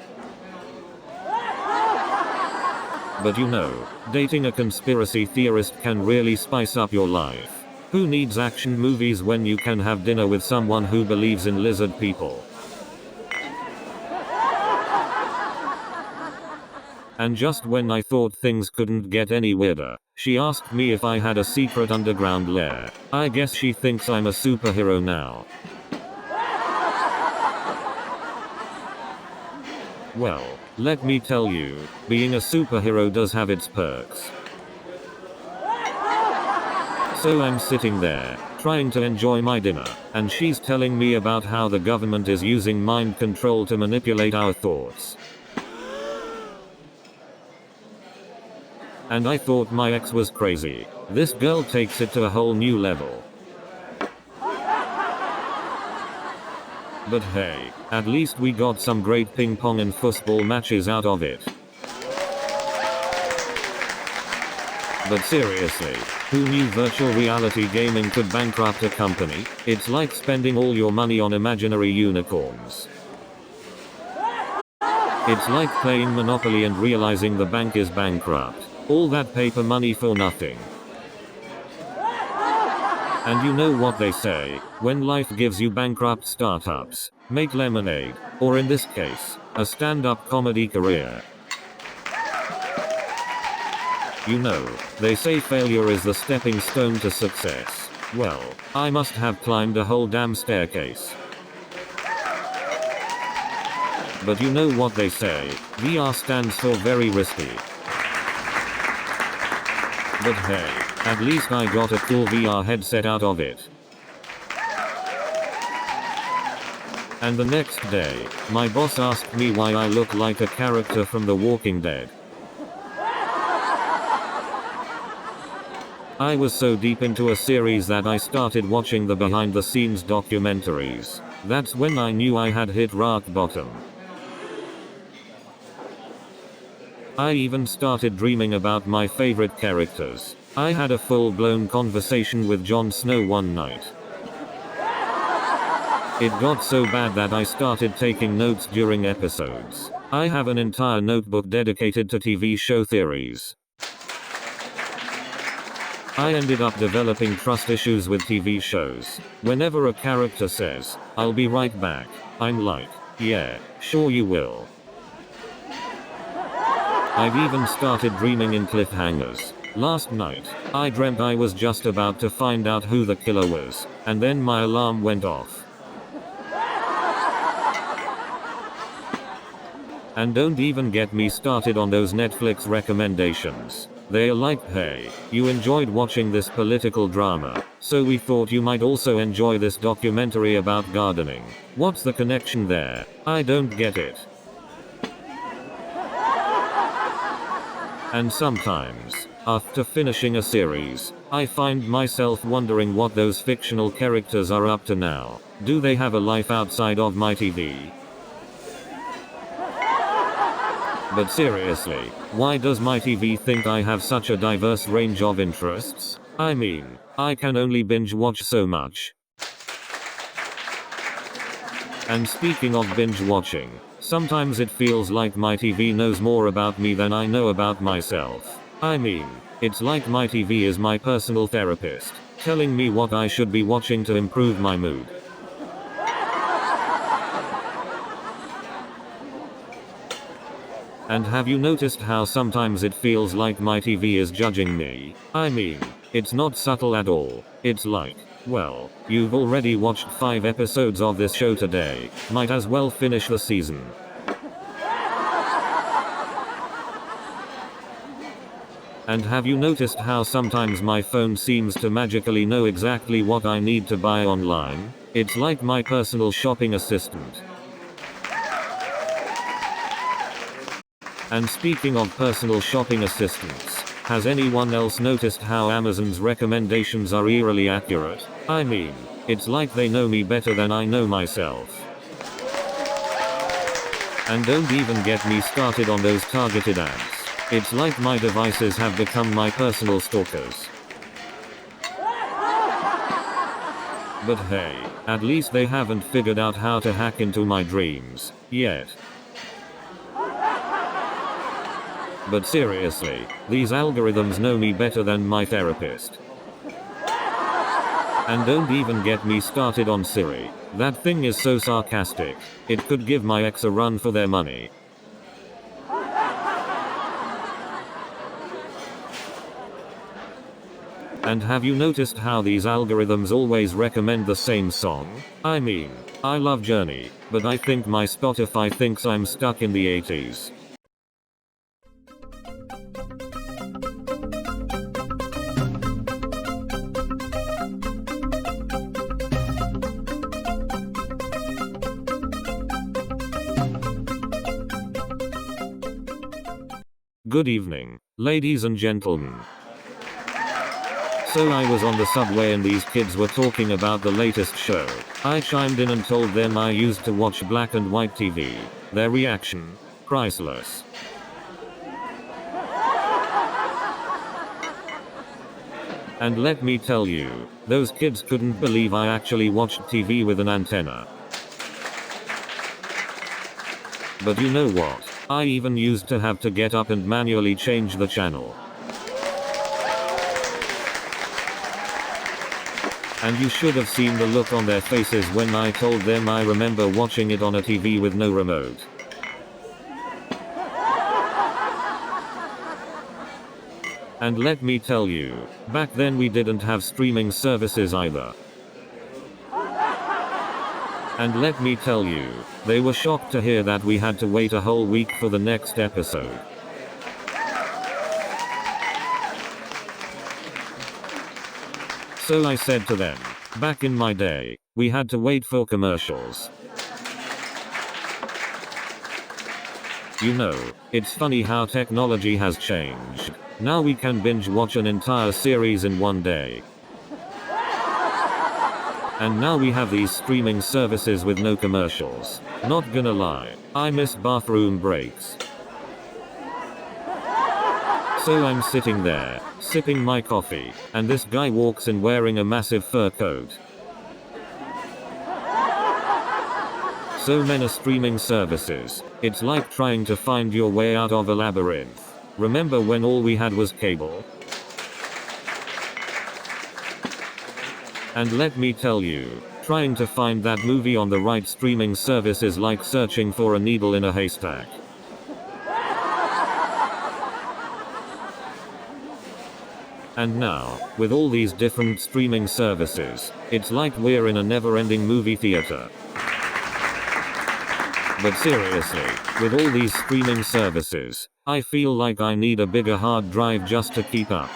But you know, dating a conspiracy theorist can really spice up your life. Who needs action movies when you can have dinner with someone who believes in lizard people? And just when I thought things couldn't get any weirder, she asked me if I had a secret underground lair. I guess she thinks I'm a superhero now. Well, let me tell you, being a superhero does have its perks. So I'm sitting there, trying to enjoy my dinner, and she's telling me about how the government is using mind control to manipulate our thoughts. And I thought my ex was crazy. This girl takes it to a whole new level. But hey, at least we got some great ping pong and football matches out of it. But seriously, who knew virtual reality gaming could bankrupt a company? It's like spending all your money on imaginary unicorns. It's like playing Monopoly and realizing the bank is bankrupt. All that paper money for nothing. And you know what they say, when life gives you bankrupt startups, make lemonade, or in this case, a stand-up comedy career. You know, they say failure is the stepping stone to success. Well, I must have climbed a whole damn staircase. But you know what they say, VR stands for very risky. But hey, at least I got a cool VR headset out of it. And the next day, my boss asked me why I look like a character from The Walking Dead. I was so deep into a series that I started watching the behind-the-scenes documentaries. That's when I knew I had hit rock bottom. I even started dreaming about my favorite characters. I had a full-blown conversation with Jon Snow one night. It got so bad that I started taking notes during episodes. I have an entire notebook dedicated to TV show theories. I ended up developing trust issues with TV shows. Whenever a character says, "I'll be right back," I'm like, "Yeah, sure you will." I've even started dreaming in cliffhangers. Last night, I dreamt I was just about to find out who the killer was, and then my alarm went off. And don't even get me started on those Netflix recommendations. They're like, "Hey, you enjoyed watching this political drama, so we thought you might also enjoy this documentary about gardening." What's the connection there? I don't get it. And sometimes, after finishing a series, I find myself wondering what those fictional characters are up to now. Do they have a life outside of my TV? But seriously, why does my TV think I have such a diverse range of interests? I mean, I can only binge watch so much. And speaking of binge watching, sometimes it feels like my TV knows more about me than I know about myself. I mean, it's like my TV is my personal therapist, telling me what I should be watching to improve my mood. And have you noticed how sometimes it feels like my TV is judging me? I mean, it's not subtle at all. It's like, well, you've already watched 5 episodes of this show today, might as well finish the season. And have you noticed how sometimes my phone seems to magically know exactly what I need to buy online? It's like my personal shopping assistant. And speaking of personal shopping assistants, Has anyone else noticed how Amazon's recommendations are eerily accurate? I mean, it's like they know me better than I know myself. And don't even get me started on those targeted ads. It's like my devices have become my personal stalkers. But hey, at least they haven't figured out how to hack into my dreams yet. But seriously, these algorithms know me better than my therapist. And don't even get me started on Siri. That thing is so sarcastic. It could give my ex a run for their money. And have you noticed how these algorithms always recommend the same song? I mean, I love Journey, but I think my Spotify thinks I'm stuck in the 80s. Good evening, ladies and gentlemen. So I was on the subway and these kids were talking about the latest show. I chimed in and told them I used to watch black and white TV. Their reaction? Priceless. And let me tell you, those kids couldn't believe I actually watched TV with an antenna. But you know what? I even used to have to get up and manually change the channel. And you should have seen the look on their faces when I told them I remember watching it on a TV with no remote. And let me tell you, back then we didn't have streaming services either. And let me tell you, they were shocked to hear that we had to wait a whole week for the next episode. So I said to them, back in my day, we had to wait for commercials. You know, it's funny how technology has changed. Now we can binge watch an entire series in one day. And now we have these streaming services with no commercials. Not gonna lie, I miss bathroom breaks. So I'm sitting there, sipping my coffee, and this guy walks in wearing a massive fur coat. So many streaming services, it's like trying to find your way out of a labyrinth. Remember when all we had was cable? And let me tell you, trying to find that movie on the right streaming service is like searching for a needle in a haystack. And now, with all these different streaming services, it's like we're in a never-ending movie theater. But seriously, with all these streaming services, I feel like I need a bigger hard drive just to keep up.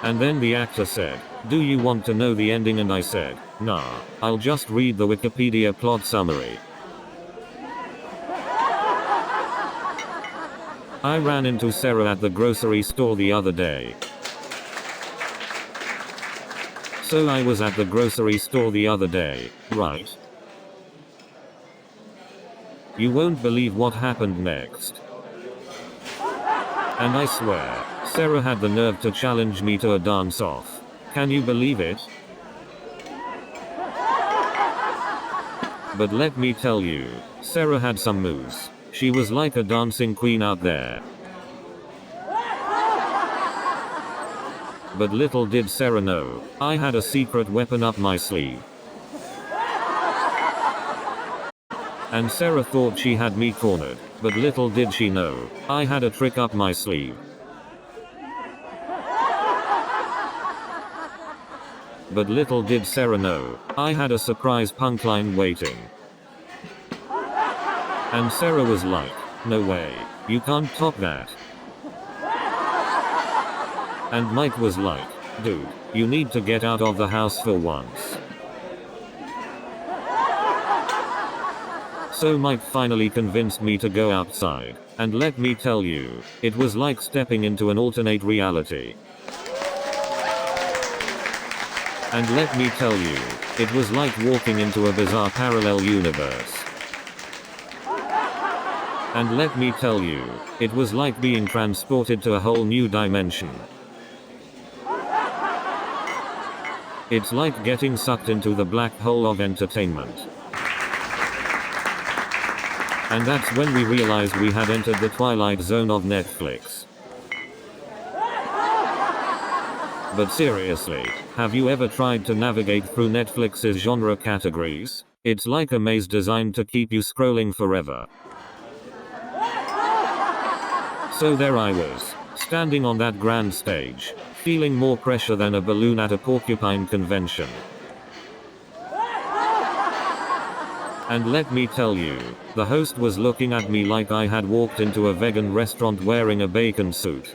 And then the actor said, "Do you want to know the ending?" And I said, "Nah, I'll just read the Wikipedia plot summary." I ran into Sarah at the grocery store the other day. So I was at the grocery store the other day, right? You won't believe what happened next. And I swear, Sarah had the nerve to challenge me to a dance-off. Can you believe it? But let me tell you, Sarah had some moves. She was like a dancing queen out there. But little did Sarah know, I had a secret weapon up my sleeve. And Sarah thought she had me cornered, but little did she know, I had a trick up my sleeve. But little did Sarah know, I had a surprise punchline waiting. And Sarah was like, "No way, you can't top that." And Mike was like, "Dude, you need to get out of the house for once." So Mike finally convinced me to go outside, And let me tell you, it was like stepping into an alternate reality. And let me tell you, it was like walking into a bizarre parallel universe. And let me tell you, it was like being transported to a whole new dimension. It's like getting sucked into the black hole of entertainment. And that's when we realized we had entered the twilight zone of Netflix. But seriously, have you ever tried to navigate through Netflix's genre categories? It's like a maze designed to keep you scrolling forever. So there I was, standing on that grand stage, feeling more pressure than a balloon at a porcupine convention. And let me tell you, the host was looking at me like I had walked into a vegan restaurant wearing a bacon suit.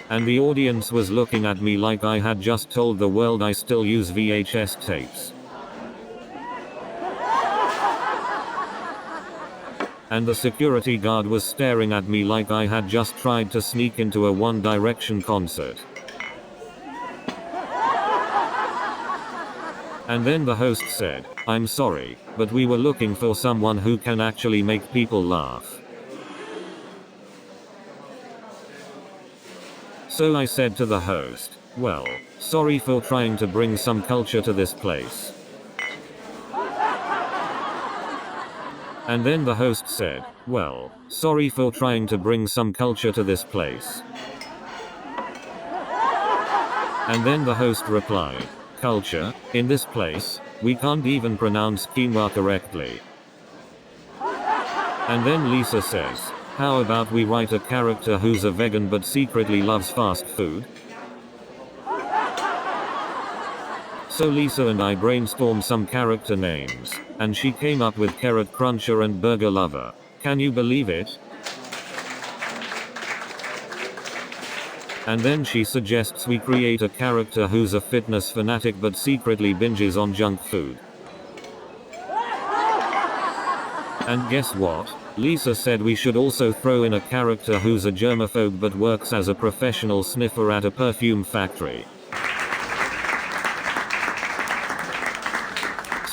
And the audience was looking at me like I had just told the world I still use VHS tapes. And the security guard was staring at me like I had just tried to sneak into a One Direction concert. And then the host said, "I'm sorry, but we were looking for someone who can actually make people laugh." So I said to the host, "Well, sorry for trying to bring some culture to this place." And then the host said, "Well, sorry for trying to bring some culture to this place." And then the host replied, "Culture? In this place? We can't even pronounce quinoa correctly." And then Lisa says, "How about we write a character who's a vegan but secretly loves fast food?" So Lisa and I brainstormed some character names, and she came up with Carrot Cruncher and Burger Lover. Can you believe it? And then she suggests we create a character who's a fitness fanatic but secretly binges on junk food. And guess what? Lisa said we should also throw in a character who's a germaphobe but works as a professional sniffer at a perfume factory.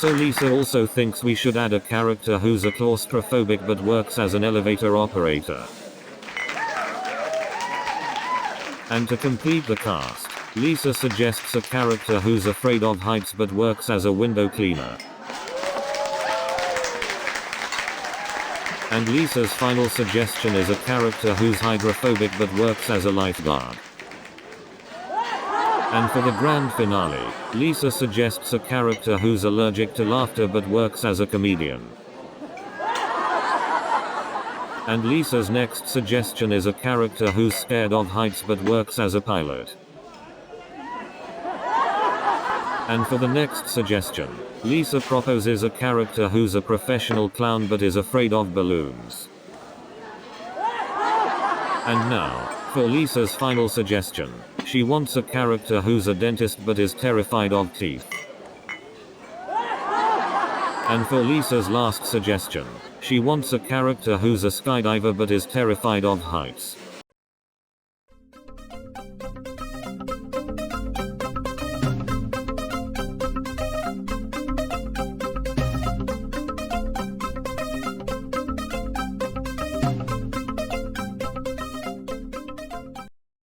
So Lisa also thinks we should add a character who's a claustrophobic but works as an elevator operator. And to complete the cast, Lisa suggests a character who's afraid of heights but works as a window cleaner. And Lisa's final suggestion is a character who's hydrophobic but works as a lifeguard. And for the grand finale, Lisa suggests a character who's allergic to laughter but works as a comedian. And Lisa's next suggestion is a character who's scared of heights but works as a pilot. And for the next suggestion, Lisa proposes a character who's a professional clown but is afraid of balloons. And now, for Lisa's final suggestion, she wants a character who's a dentist but is terrified of teeth. And for Lisa's last suggestion, she wants a character who's a skydiver but is terrified of heights.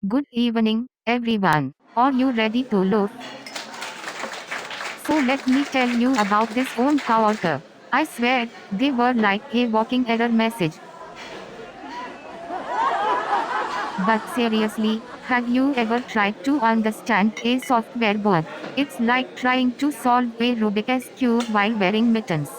Good evening, everyone. Are you ready to look? So let me tell you about this own coworker. I swear, they were like a walking error message. But seriously, have you ever tried to understand a software bug? It's like trying to solve a Rubik's Cube while wearing mittens.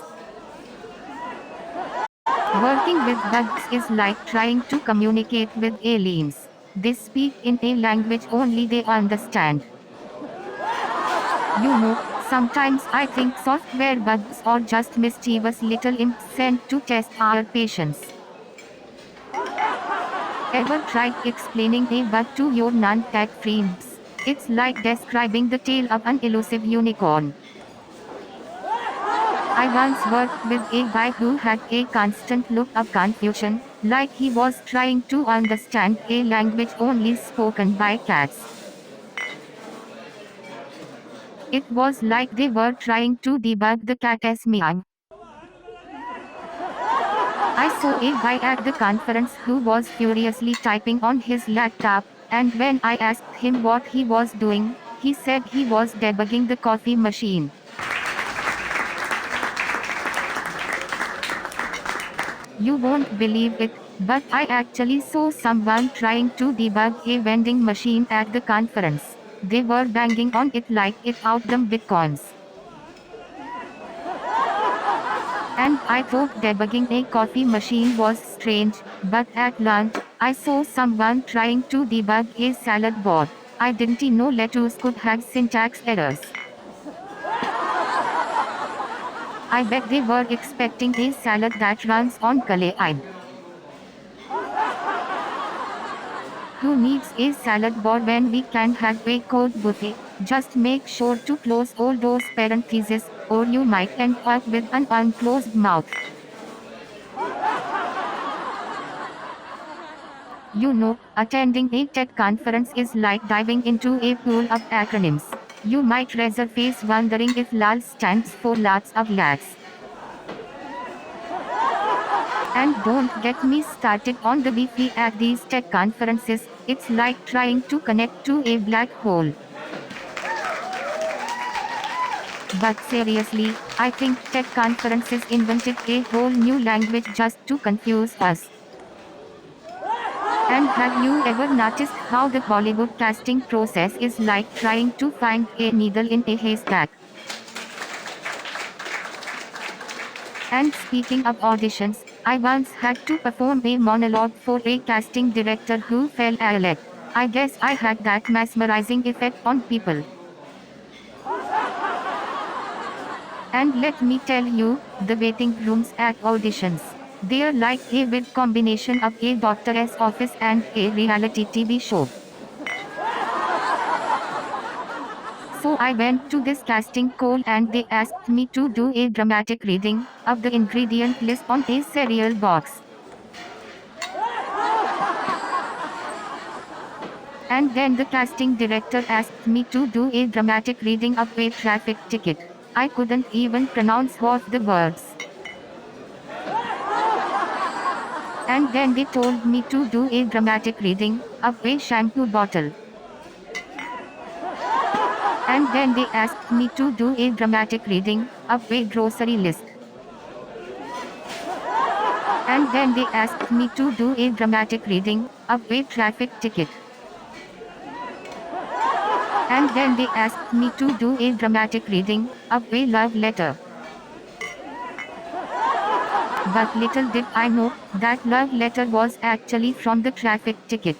Working with bugs is like trying to communicate with aliens. They speak in a language only they understand. You know, sometimes I think software bugs are just mischievous little imps sent to test our patience. Ever tried explaining a bug to your non-tech friends? It's like describing the tale of an elusive unicorn. I once worked with a guy who had a constant look of confusion, like he was trying to understand a language only spoken by cats. It was like they were trying to debug the cat as meow. I saw a guy at the conference who was furiously typing on his laptop, and when I asked him what he was doing, he said he was debugging the coffee machine. You won't believe it, but I actually saw someone trying to debug a vending machine at the conference. They were banging on it like it out them bitcoins. And I thought debugging a coffee machine was strange, but at lunch, I saw someone trying to debug a salad board. I didn't know lettuce could have syntax errors. I bet they were expecting a salad that runs on Kale-Ide. Who needs a salad bar when we can have a code buffet? Just make sure to close all those parentheses, or you might end up with an unclosed mouth. You know, attending a tech conference is like diving into a pool of acronyms. You might raise your face wondering if LAL stands for lots of lads. And don't get me started on the Wi-Fi at these tech conferences, it's like trying to connect to a black hole. But seriously, I think tech conferences invented a whole new language just to confuse us. And have you ever noticed how the Hollywood casting process is like trying to find a needle in a haystack? And speaking of auditions, I once had to perform a monologue for a casting director who fell ill. I guess I had that mesmerizing effect on people. And let me tell you, the waiting rooms at auditions. They're like a weird combination of a doctor's office and a reality TV show. So I went to this casting call and they asked me to do a dramatic reading of the ingredient list on a cereal box. And then the casting director asked me to do a dramatic reading of a traffic ticket. I couldn't even pronounce half the words. And then they told me to do a dramatic reading of a shampoo bottle. And then they asked me to do a dramatic reading of a grocery list. And then they asked me to do a dramatic reading of a traffic ticket. And then they asked me to do a dramatic reading of a love letter. But little did I know, that love letter was actually from the traffic ticket.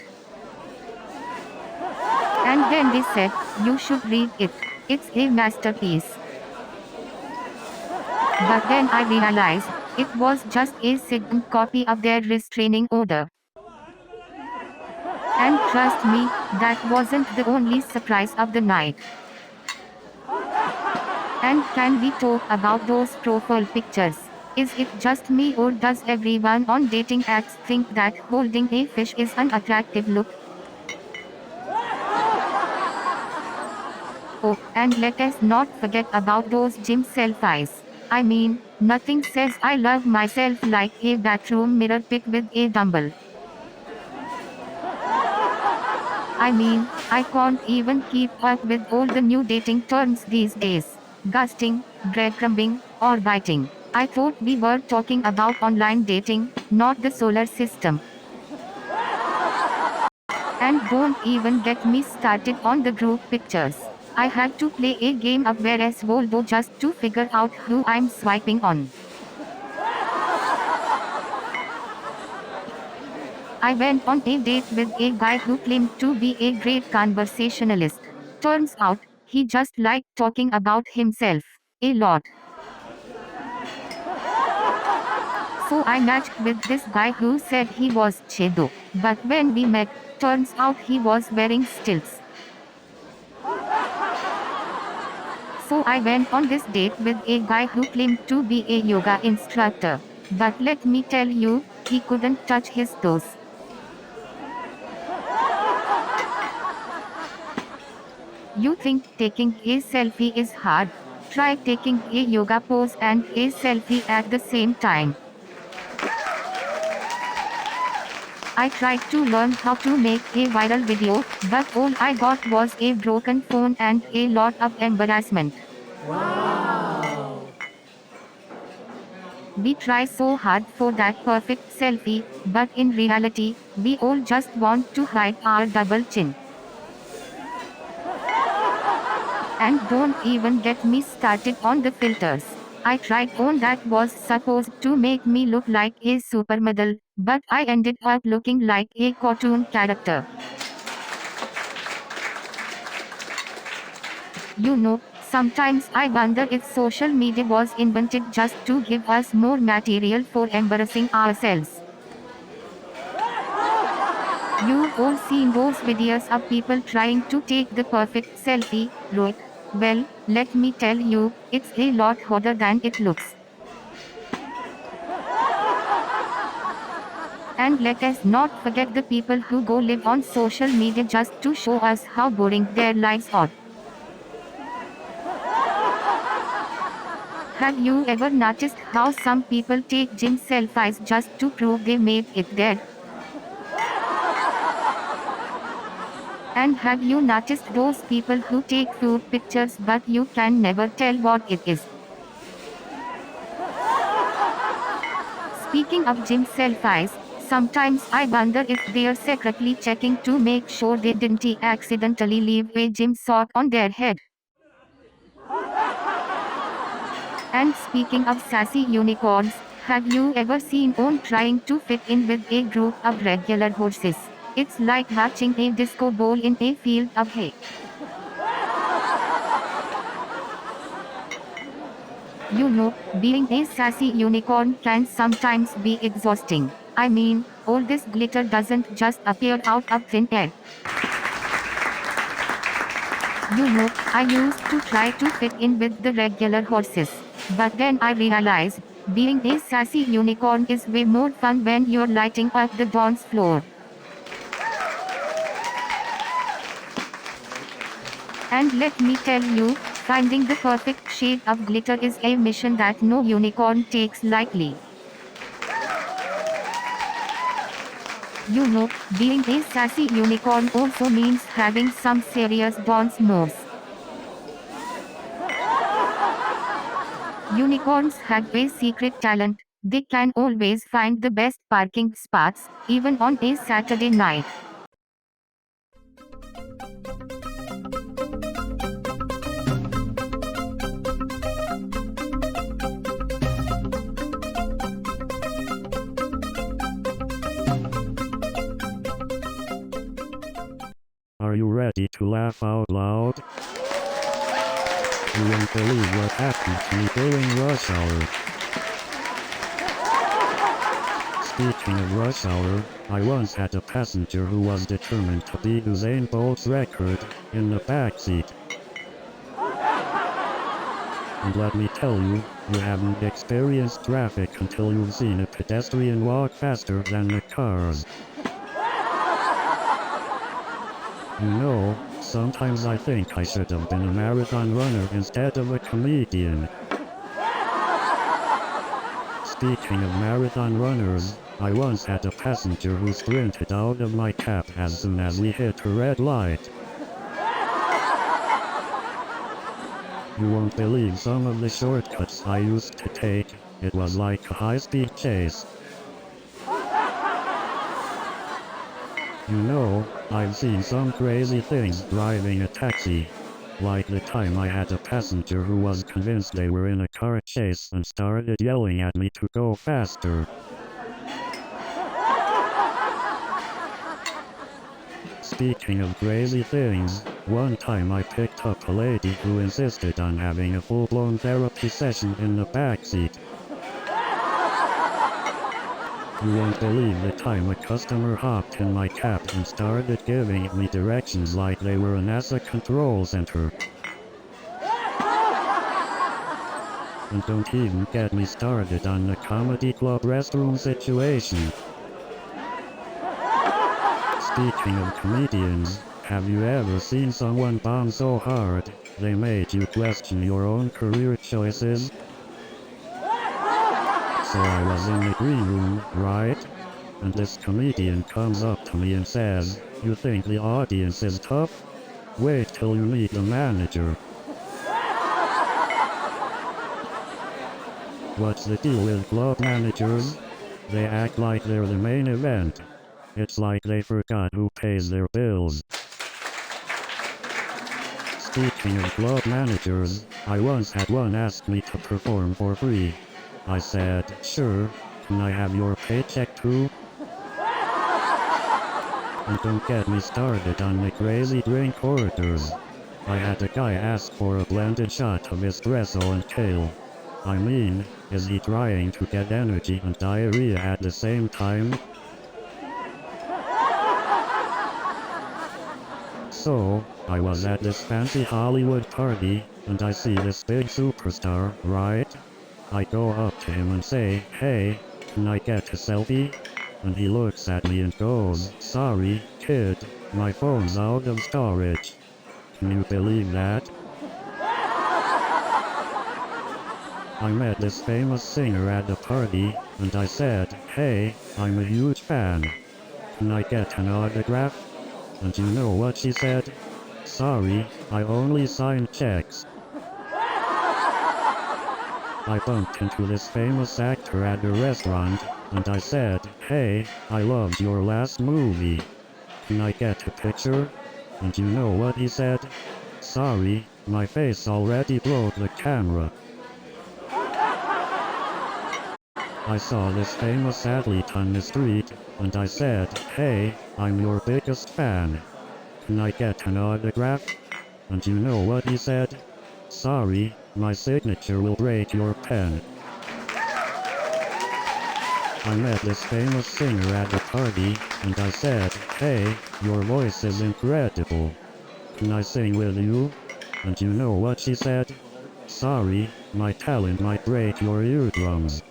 And then they said, you should read it. It's a masterpiece. But then I realized, it was just a signed copy of their restraining order. And trust me, that wasn't the only surprise of the night. And can we talk about those profile pictures? Is it just me or does everyone on dating apps think that holding a fish is an attractive look? Oh, and let us not forget about those gym selfies. I mean, nothing says I love myself like a bathroom mirror pic with a dumbbell. I mean, I can't even keep up with all the new dating terms these days. Ghosting, breadcrumbing, or biting. I thought we were talking about online dating, not the solar system. And don't even get me started on the group pictures. I had to play a game of Where's Waldo just to figure out who I'm swiping on. I went on a date with a guy who claimed to be a great conversationalist. Turns out, he just liked talking about himself. A lot. So I matched with this guy who said he was Chedo. But when we met, turns out he was wearing stilts. So I went on this date with a guy who claimed to be a yoga instructor. But let me tell you, he couldn't touch his toes. You think taking a selfie is hard? Try taking a yoga pose and a selfie at the same time. I tried to learn how to make a viral video, but all I got was a broken phone and a lot of embarrassment. We try so hard for that perfect selfie, but in reality, we all just want to hide our double chin. And don't even get me started on the filters. I tried one that was supposed to make me look like a supermodel, but I ended up looking like a cartoon character. You know, sometimes I wonder if social media was invented just to give us more material for embarrassing ourselves. You've all seen those videos of people trying to take the perfect selfie, right? Well, let me tell you, it's a lot harder than it looks. And let us not forget the people who go live on social media just to show us how boring their lives are. Have you ever noticed how some people take gym selfies just to prove they made it there? And have you noticed those people who take food pictures but you can never tell what it is? Speaking of gym selfies, sometimes I wonder if they're secretly checking to make sure they didn't accidentally leave a gym sock on their head. And speaking of sassy unicorns, have you ever seen one trying to fit in with a group of regular horses? It's like watching a disco ball in a field of hay. You know, being a sassy unicorn can sometimes be exhausting. I mean, all this glitter doesn't just appear out of thin air. You know, I used to try to fit in with the regular horses. But then I realized, being a sassy unicorn is way more fun when you're lighting up the dance floor. And let me tell you, finding the perfect shade of glitter is a mission that no unicorn takes lightly. You know, being a sassy unicorn also means having some serious dance moves. Unicorns have a secret talent. They can always find the best parking spots, even on a Saturday night. Are you ready to laugh out loud? You won't believe what happened to me during rush hour. Speaking of rush hour, I once had a passenger who was determined to beat Usain Bolt's record in the backseat. And let me tell you, you haven't experienced traffic until you've seen a pedestrian walk faster than the cars. You know, sometimes I think I should have been a marathon runner instead of a comedian. Speaking of marathon runners, I once had a passenger who sprinted out of my cab as soon as we hit a red light. You won't believe some of the shortcuts I used to take. It was like a high-speed chase. You know, I've seen some crazy things driving a taxi. Like the time I had a passenger who was convinced they were in a car chase and started yelling at me to go faster. Speaking of crazy things, one time I picked up a lady who insisted on having a full-blown therapy session in the backseat. You won't believe the time a customer hopped in my cab and started giving me directions like they were a NASA control center. And don't even get me started on the comedy club restroom situation. Speaking of comedians, have you ever seen someone bomb so hard, they made you question your own career choices? So I was in the green room, right? And this comedian comes up to me and says, "You think the audience is tough? Wait till you meet the manager." What's the deal with club managers? They act like they're the main event. It's like they forgot who pays their bills. Speaking of club managers, I once had one ask me to perform for free. I said, "Sure, can I have your paycheck too?" And don't get me started on the crazy drink orders. I had a guy ask for a blended shot of espresso and kale. I mean, is he trying to get energy and diarrhea at the same time? So, I was at this fancy Hollywood party, and I see this big superstar, right? I go up to him and say, "Hey, can I get a selfie?" And he looks at me and goes, "Sorry, kid, my phone's out of storage." Can you believe that? I met this famous singer at the party, and I said, "Hey, I'm a huge fan. Can I get an autograph?" And you know what she said? "Sorry, I only sign checks." I bumped into this famous actor at a restaurant, and I said, "Hey, I loved your last movie. Can I get a picture?" And you know what he said? "Sorry, my face already broke the camera." I saw this famous athlete on the street, and I said, "Hey, I'm your biggest fan. Can I get an autograph?" And you know what he said? "Sorry, my signature will break your pen." I met this famous singer at a party, and I said, "Hey, your voice is incredible. Can I sing with you?" And you know what she said? "Sorry, my talent might break your eardrums."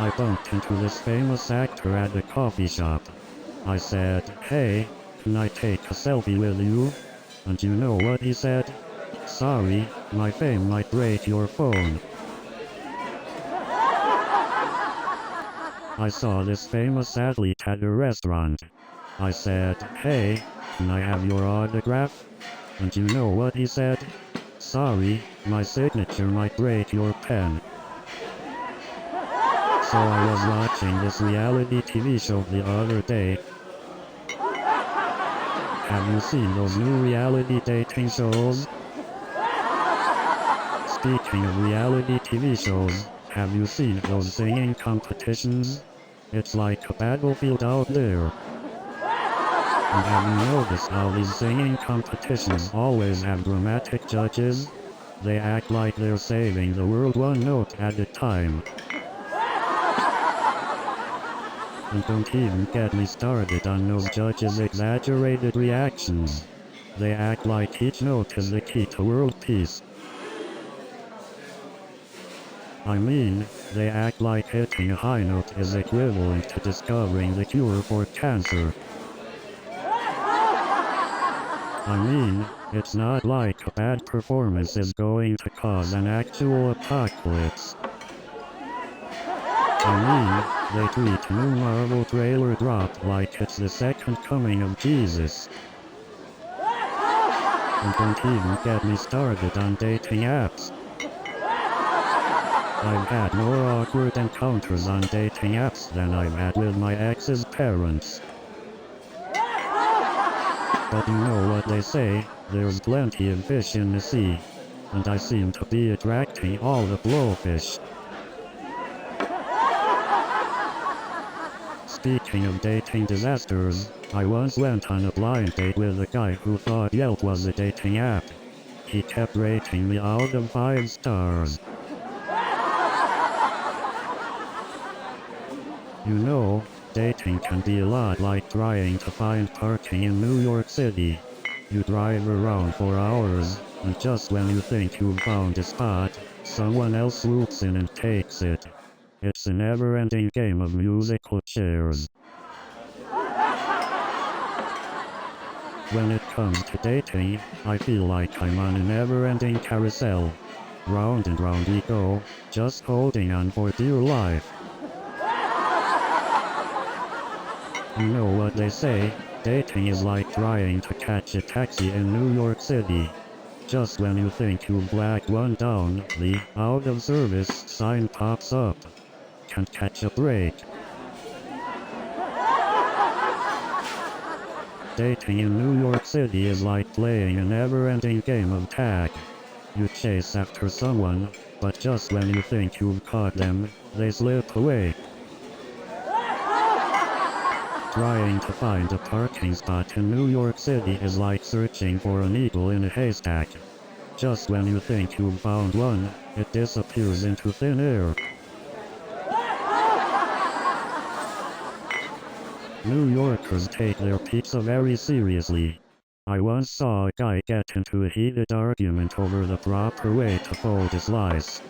I bumped into this famous actor at a coffee shop. I said, "Hey, can I take a selfie with you?" And you know what he said? "Sorry, my fame might break your phone." I saw this famous athlete at a restaurant. I said, "Hey, can I have your autograph?" And you know what he said? "Sorry, my signature might break your pen." So I was watching this reality TV show the other day. Have you seen those new reality dating shows? Speaking of reality TV shows, have you seen those singing competitions? It's like a battlefield out there. And have you noticed how these singing competitions always have dramatic judges? They act like they're saving the world one note at a time. And don't even get me started on those judges' exaggerated reactions. They act like each note is the key to world peace. I mean, they act like hitting a high note is equivalent to discovering the cure for cancer. I mean, it's not like a bad performance is going to cause an actual apocalypse. I mean, they treat new Marvel trailer drop like it's the second coming of Jesus. And don't even get me started on dating apps. I've had more awkward encounters on dating apps than I've had with my ex's parents. But you know what they say, there's plenty of fish in the sea. And I seem to be attracting all the blowfish. Speaking of dating disasters, I once went on a blind date with a guy who thought Yelp was a dating app. He kept rating me out of 5 stars. You know, dating can be a lot like trying to find parking in New York City. You drive around for hours, and just when you think you've found a spot, someone else swoops in and takes it. It's a never-ending game of musical chairs. When it comes to dating, I feel like I'm on a never-ending carousel. Round and round we go, just holding on for dear life. You know what they say, dating is like trying to catch a taxi in New York City. Just when you think you've blacked one down, the out of service sign pops up. Can't catch a break. Dating in New York City is like playing a never-ending game of tag. You chase after someone, but just when you think you've caught them, they slip away. Trying to find a parking spot in New York City is like searching for a needle in a haystack. Just when you think you've found one, it disappears into thin air. New Yorkers take their pizza very seriously. I once saw a guy get into a heated argument over the proper way to fold a slice.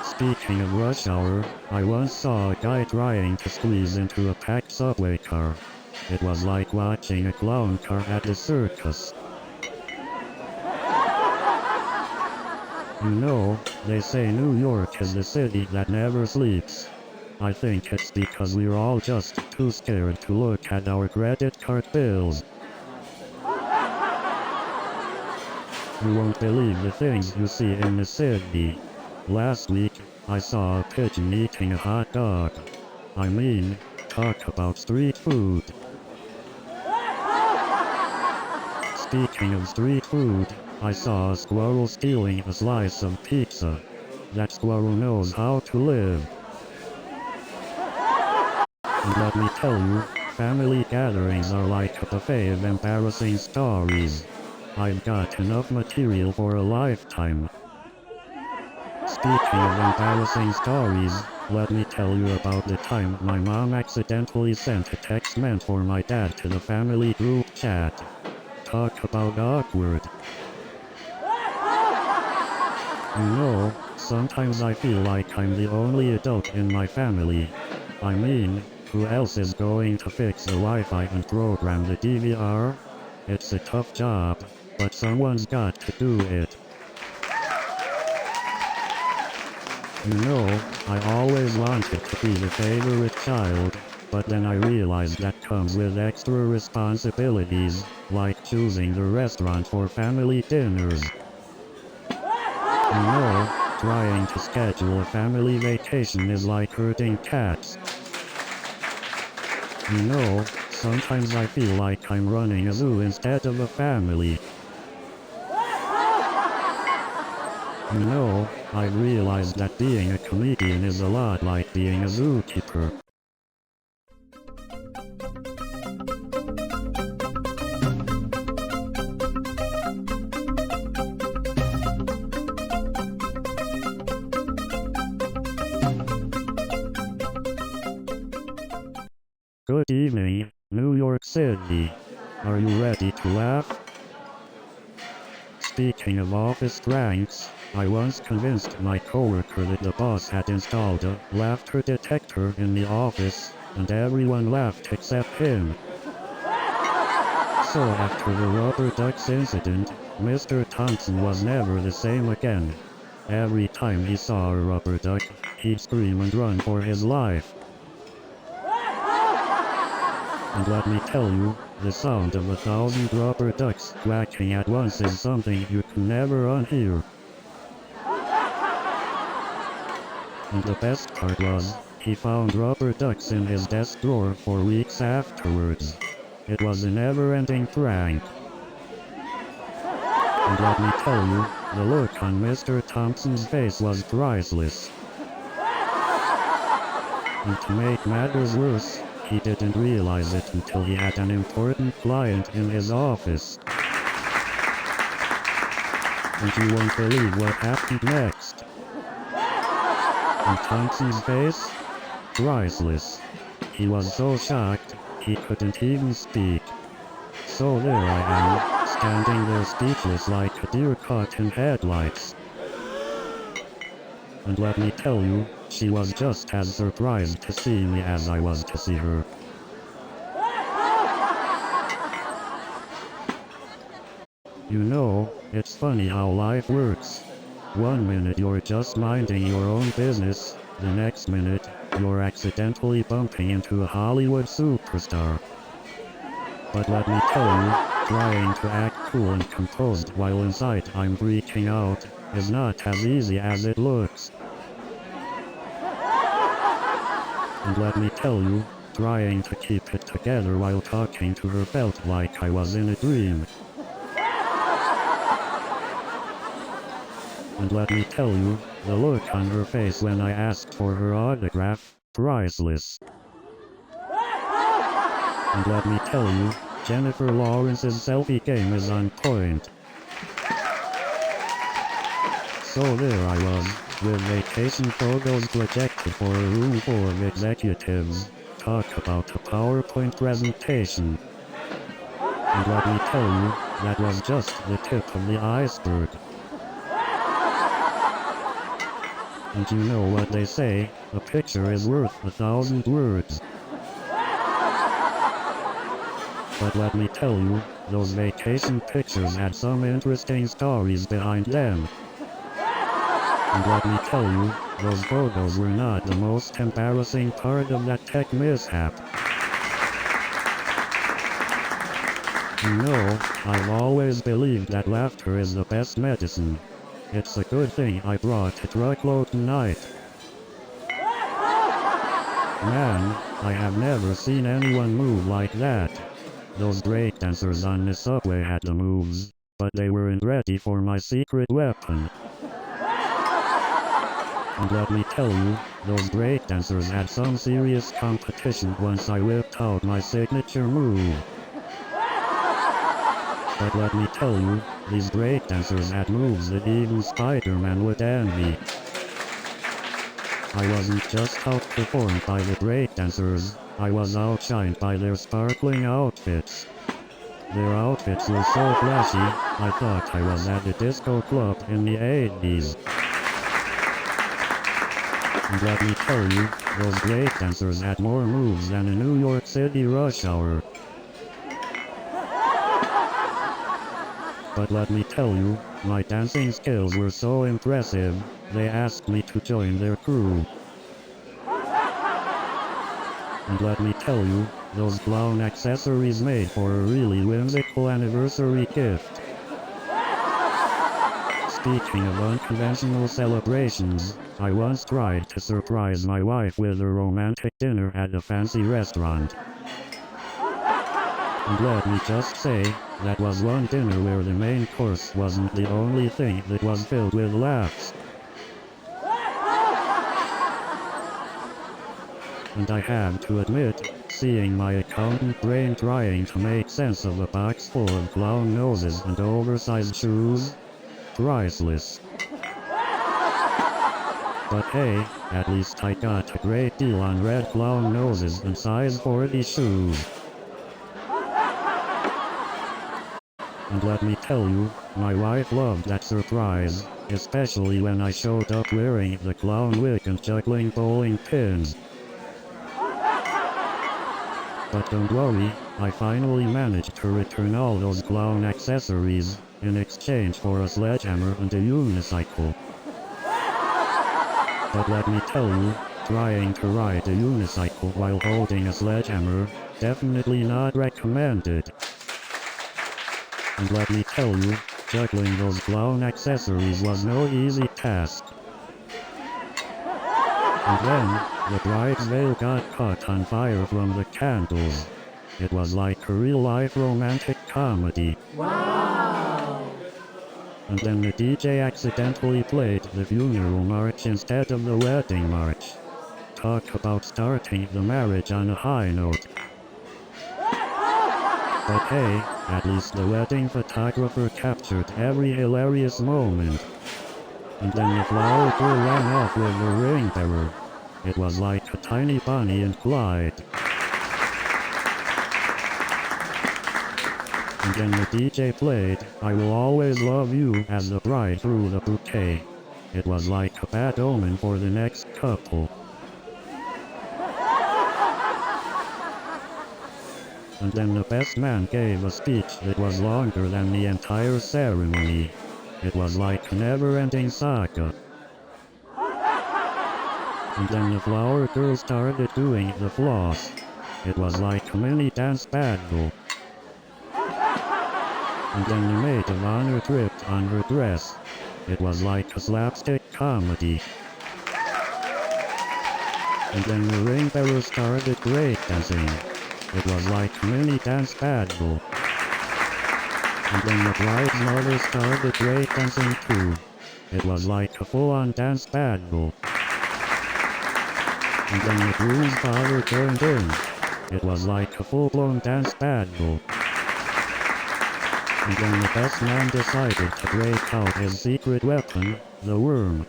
Speaking of rush hour, I once saw a guy trying to squeeze into a packed subway car. It was like watching a clown car at a circus. You know, they say New York is the city that never sleeps. I think it's because we're all just too scared to look at our credit card bills. You won't believe the things you see in the city. Last week, I saw a pigeon eating a hot dog. I mean, talk about street food. Speaking of street food, I saw a squirrel stealing a slice of pizza. That squirrel knows how to live. And let me tell you, family gatherings are like a buffet of embarrassing stories. I've got enough material for a lifetime. Speaking of embarrassing stories, let me tell you about the time my mom accidentally sent a text meant for my dad to the family group chat. Talk about awkward. You know, sometimes I feel like I'm the only adult in my family. I mean, who else is going to fix the Wi-Fi and program the DVR? It's a tough job, but someone's got to do it. You know, I always wanted to be the favorite child, but then I realized that comes with extra responsibilities, like choosing the restaurant for family dinners. You know, trying to schedule a family vacation is like herding cats. You know, sometimes I feel like I'm running a zoo instead of a family. You know, I've realized that being a comedian is a lot like being a zookeeper. Good evening, New York City. Are you ready to laugh? Speaking of office pranks, I once convinced my coworker that the boss had installed a laughter detector in the office, and everyone laughed except him. So after the rubber ducks incident, Mr. Thompson was never the same again. Every time he saw a rubber duck, he'd scream and run for his life. And let me tell you, the sound of 1,000 rubber ducks quacking at once is something you can never unhear. And the best part was, he found rubber ducks in his desk drawer for weeks afterwards. It was a never-ending prank. And let me tell you, the look on Mr. Thompson's face was priceless. And to make matters worse, he didn't realize it until he had an important client in his office. And you won't believe what happened next. And Thompson's face? Priceless. He was so shocked, he couldn't even speak. So there I am, standing there speechless like a deer caught in headlights. And let me tell you, she was just as surprised to see me as I was to see her. You know, it's funny how life works. One minute you're just minding your own business, the next minute, you're accidentally bumping into a Hollywood superstar. But let me tell you, trying to act cool and composed while inside I'm freaking out, is not as easy as it looks. And let me tell you, trying to keep it together while talking to her felt like I was in a dream. And let me tell you, the look on her face when I asked for her autograph, priceless. And let me tell you, Jennifer Lawrence's selfie game is on point. So there I was, with vacation photos projected for a room full of executives. Talk about a PowerPoint presentation. And let me tell you, that was just the tip of the iceberg. And you know what they say, a picture is worth 1,000 words. But let me tell you, those vacation pictures had some interesting stories behind them. And let me tell you, those photos were not the most embarrassing part of that tech mishap. You know, I've always believed that laughter is the best medicine. It's a good thing I brought a truckload tonight. Man, I have never seen anyone move like that. Those breakdancers on the subway had the moves, but they weren't ready for my secret weapon. And let me tell you, those breakdancers had some serious competition once I whipped out my signature move. But let me tell you, these breakdancers had moves that even Spider-Man would envy. I wasn't just outperformed by the breakdancers, I was outshined by their sparkling outfits. Their outfits were so flashy, I thought I was at a disco club in the 80s. And let me tell you, those breakdancers had more moves than a New York City rush hour. But let me tell you, my dancing skills were so impressive, they asked me to join their crew. And let me tell you, those clown accessories made for a really whimsical anniversary gift. Speaking of unconventional celebrations, I once tried to surprise my wife with a romantic dinner at a fancy restaurant. And let me just say, that was one dinner where the main course wasn't the only thing that was filled with laughs. And I have to admit, seeing my accountant brain trying to make sense of a box full of clown noses and oversized shoes, priceless. But hey, at least I got a great deal on red clown noses and size 40 shoes. And let me tell you, my wife loved that surprise, especially when I showed up wearing the clown wig and juggling bowling pins. But don't worry, I finally managed to return all those clown accessories, in exchange for a sledgehammer and a unicycle. But let me tell you, trying to ride a unicycle while holding a sledgehammer, definitely not recommended. And let me tell you, juggling those clown accessories was no easy task. And then, the bride's veil got caught on fire from the candles. It was like a real-life romantic comedy. Wow! And then the DJ accidentally played the funeral march instead of the wedding march. Talk about starting the marriage on a high note. But hey, at least the wedding photographer captured every hilarious moment. And then the flower girl ran off with the ring bearer. It was like a tiny Bonnie and Clyde. And then the DJ played I Will Always Love You as the bride threw the bouquet. It was like a bad omen for the next couple. And then the best man gave a speech that was longer than the entire ceremony. It was like a never-ending saga. And then the flower girl started doing the floss. It was like a mini dance battle. And then the maid of honor tripped on her dress. It was like a slapstick comedy. And then the ring bearer started breakdancing. It was like a mini dance battle. And then the bride's mother started breakdancing too. It was like a full-on dance battle. And then the groom's father joined in. It was like a full-blown dance battle. And then the best man decided to break out his secret weapon, the worm.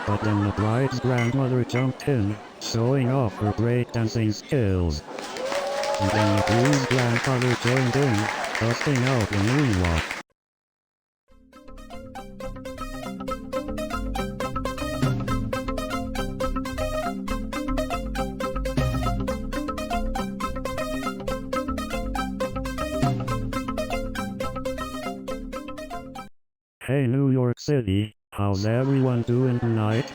But then the bride's grandmother jumped in, showing off her breakdancing skills. And then the groom's grandfather joined in, busting out the moonwalk. Hey New York City, how's everyone doing tonight?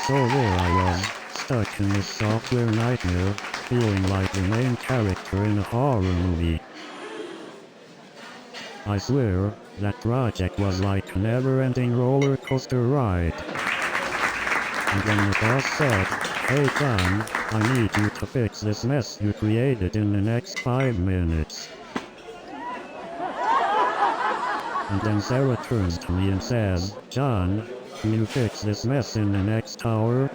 So there I was, stuck in this software nightmare, feeling like the main character in a horror movie. I swear, that project was like a never-ending roller coaster ride. And then the boss said, "Hey John, I need you to fix this mess you created in the next 5 minutes." And then Sarah turns to me and says, "John, can you fix this mess in the next hour?"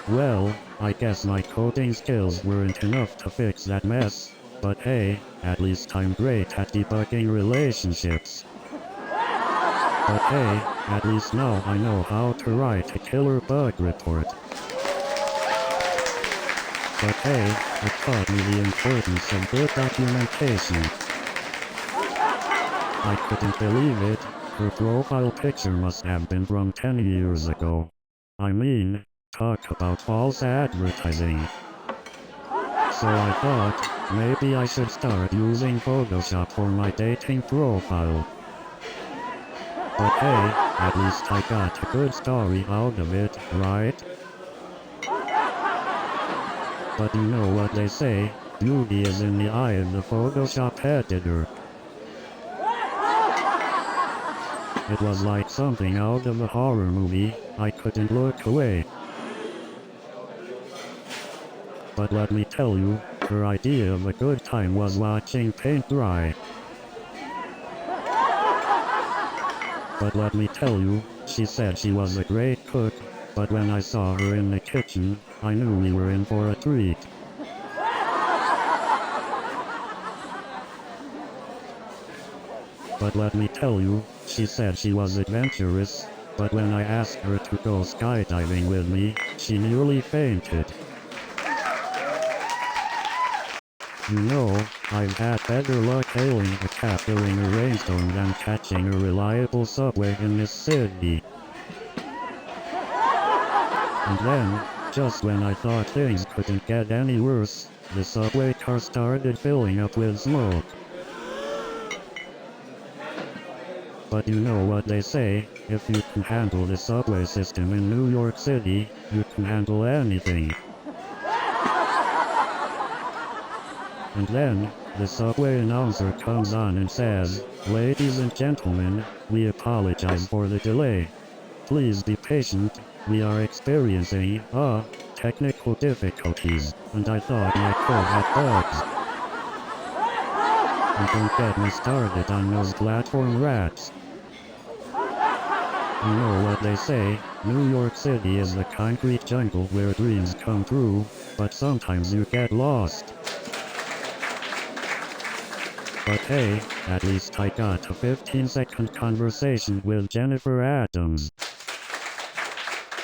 Well, I guess my coding skills weren't enough to fix that mess, but hey, at least I'm great at debugging relationships. But hey, at least now I know how to write a killer bug report. But hey, it taught me the importance of good documentation. I couldn't believe it, her profile picture must have been from 10 years ago. I mean, talk about false advertising. So I thought, maybe I should start using Photoshop for my dating profile. But hey, at least I got a good story out of it, right? But you know what they say, beauty is in the eye of the Photoshop editor. It was like something out of a horror movie, I couldn't look away. But let me tell you, her idea of a good time was watching paint dry. But let me tell you, she said she was a great cook, but when I saw her in the kitchen, I knew we were in for a treat. But let me tell you, she said she was adventurous, but when I asked her to go skydiving with me, she nearly fainted. You know, I've had better luck hailing a cab during a rainstorm than catching a reliable subway in this city. And then, just when I thought things couldn't get any worse, the subway car started filling up with smoke. But you know what they say, if you can handle the subway system in New York City, you can handle anything. And then, the subway announcer comes on and says, "Ladies and gentlemen, we apologize for the delay. Please be patient, we are experiencing, technical difficulties," and I thought my code had bugs. And don't get me started on those platform rats. You know what they say, New York City is the concrete jungle where dreams come true, but sometimes you get lost. But hey, at least I got a 15-second conversation with Jennifer Adams.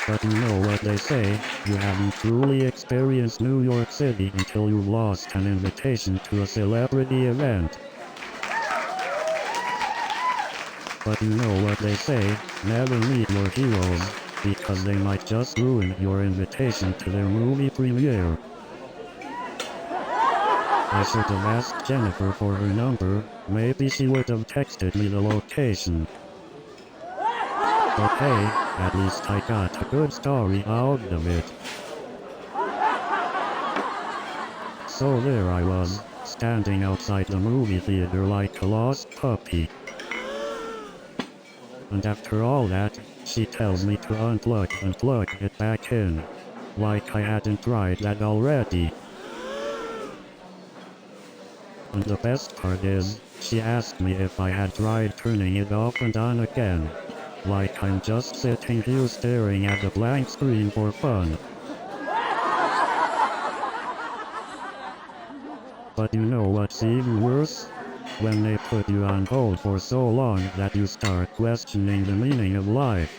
But you know what they say, you haven't truly experienced New York City until you've lost an invitation to a celebrity event. But you know what they say, never meet your heroes, because they might just ruin your invitation to their movie premiere. I should have asked Jennifer for her number, maybe she would have texted me the location. But hey, at least I got a good story out of it. So there I was, standing outside the movie theater like a lost puppy. And after all that, she tells me to unplug and plug it back in. Like I hadn't tried that already. And the best part is, she asked me if I had tried turning it off and on again. Like I'm just sitting here staring at a blank screen for fun. But you know what's even worse? When they put you on hold for so long that you start questioning the meaning of life.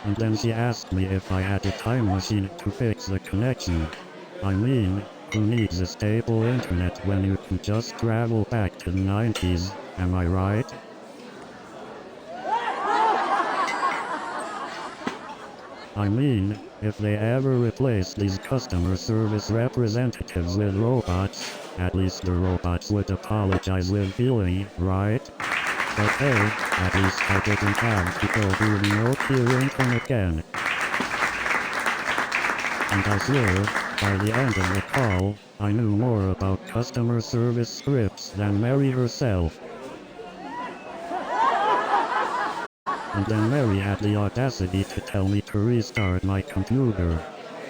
And then she asked me if I had a time machine to fix the connection. I mean, who needs a stable internet when you can just travel back to the 90s, am I right? I mean, if they ever replace these customer service representatives with robots, at least the robots would apologize with feeling, right? But hey, at least I didn't have to go through the Nokia ringtone again. And I swear, by the end of the call, I knew more about customer service scripts than Mary herself. And then Mary had the audacity to tell me to restart my computer.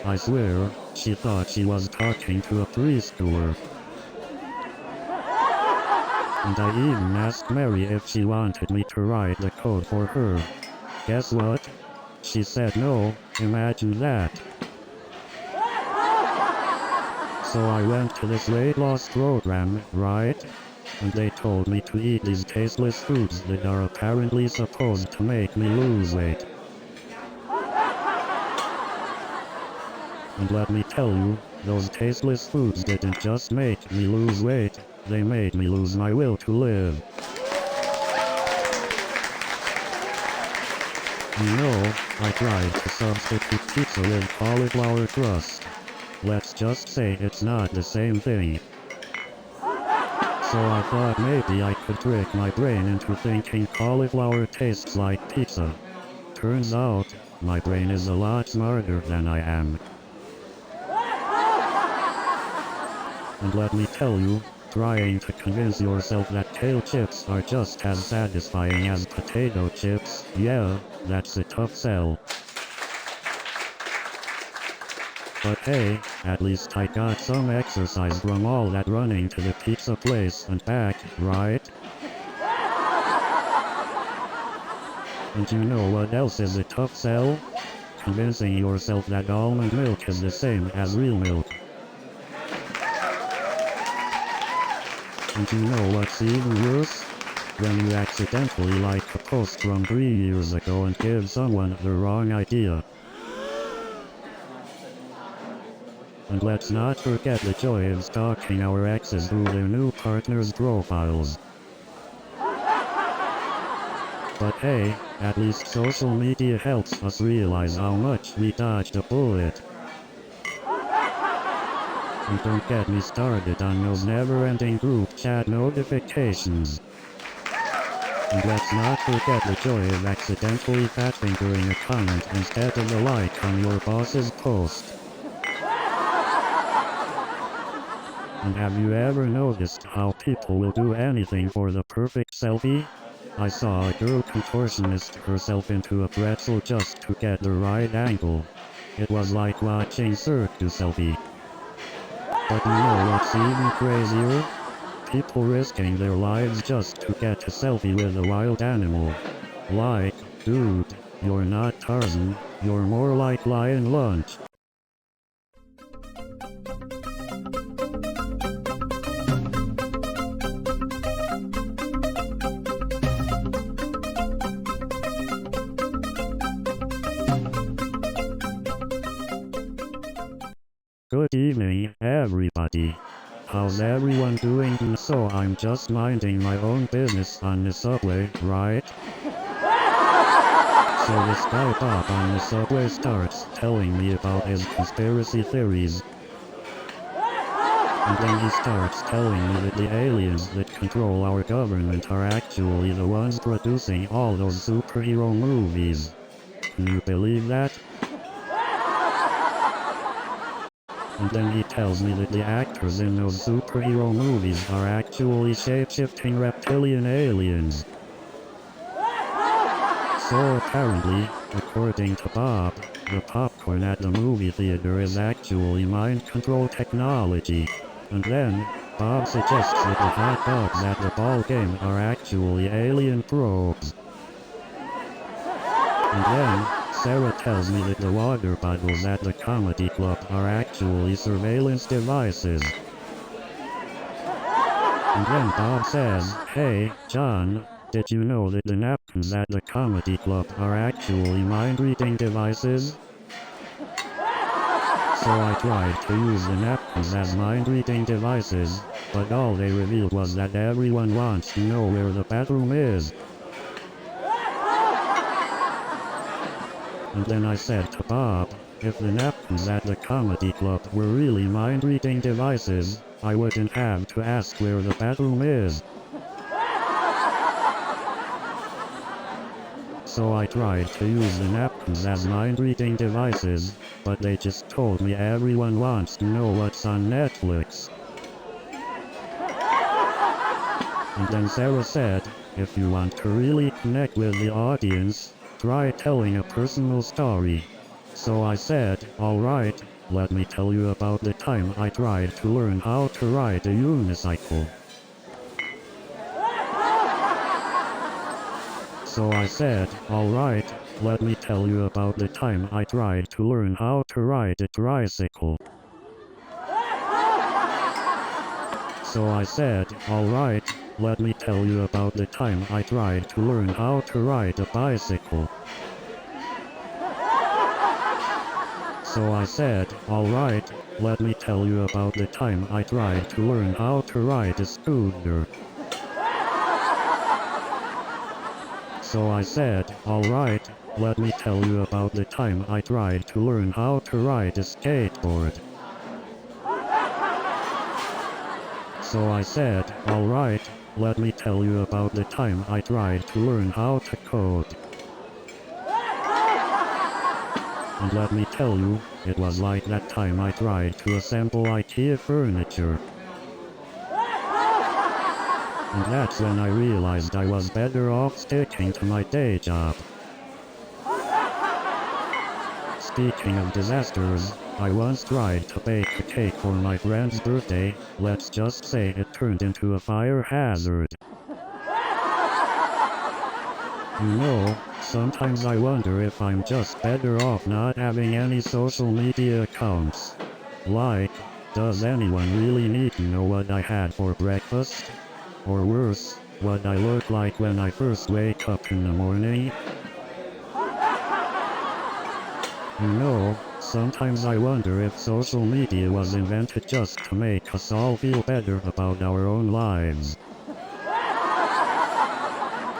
I swear, she thought she was talking to a preschooler. And I even asked Mary if she wanted me to write the code for her. Guess what? She said no, imagine that. So I went to this weight loss program, right? And they told me to eat these tasteless foods that are apparently supposed to make me lose weight. And let me tell you, those tasteless foods didn't just make me lose weight, they made me lose my will to live. You know, I tried to substitute pizza with cauliflower crust. Let's just say it's not the same thing. So I thought maybe I could trick my brain into thinking cauliflower tastes like pizza. Turns out, my brain is a lot smarter than I am. And let me tell you, trying to convince yourself that kale chips are just as satisfying as potato chips, yeah, that's a tough sell. But hey, at least I got some exercise from all that running to the pizza place and back, right? And you know what else is a tough sell? Convincing yourself that almond milk is the same as real milk. And you know what's even worse? When you accidentally like a post from 3 years ago and give someone the wrong idea. And let's not forget the joy of stalking our exes through their new partners' profiles. But hey, at least social media helps us realize how much we dodged a bullet. And don't get me started on those never-ending group chat notifications. And let's not forget the joy of accidentally fat-fingering a comment instead of a like on your boss's post. And have you ever noticed how people will do anything for the perfect selfie? I saw a girl contortionist herself into a pretzel just to get the right angle. It was like watching Cirque du Selfie. But you know what's even crazier? People risking their lives just to get a selfie with a wild animal. Like, dude, you're not Tarzan, you're more like Lion Lunch. Good evening, everybody. How's everyone doing? So I'm just minding my own business on the subway, right? So this guy Bob on the subway starts telling me about his conspiracy theories. And then he starts telling me that the aliens that control our government are actually the ones producing all those superhero movies. Can you believe that? And then he tells me that the actors in those superhero movies are actually shape-shifting reptilian aliens. So apparently, according to Bob, the popcorn at the movie theater is actually mind control technology. And then, Bob suggests that the hot dogs at the ball game are actually alien probes. And then, Sarah tells me that the water bottles at the comedy club are actually surveillance devices. And then Bob says, "Hey, John, did you know that the napkins at the comedy club are actually mind-reading devices?" So I tried to use the napkins as mind-reading devices, but all they revealed was that everyone wants to know where the bathroom is. And then I said to Bob, if the napkins at the comedy club were really mind-reading devices, I wouldn't have to ask where the bathroom is. So I tried to use the napkins as mind-reading devices, but they just told me everyone wants to know what's on Netflix. And then Sarah said, if you want to really connect with the audience, try telling a personal story. So I said, alright, let me tell you about the time I tried to learn how to ride a unicycle. So I said, alright, let me tell you about the time I tried to learn how to ride a tricycle. So I said, alright, let me tell you about the time I tried to learn how to ride a bicycle. So I said, alright, let me tell you about the time I tried to learn how to ride a scooter. So I said, alright, let me tell you about the time I tried to learn how to ride a skateboard. So I said, alright, let me tell you about the time I tried to learn how to code. And let me tell you, it was like that time I tried to assemble IKEA furniture. And that's when I realized I was better off sticking to my day job. Speaking of disasters, I once tried to bake a cake for my friend's birthday. Let's just say it turned into a fire hazard. You know, sometimes I wonder if I'm just better off not having any social media accounts. Like, does anyone really need to know what I had for breakfast? Or worse, what I look like when I first wake up in the morning? You know, sometimes I wonder if social media was invented just to make us all feel better about our own lives.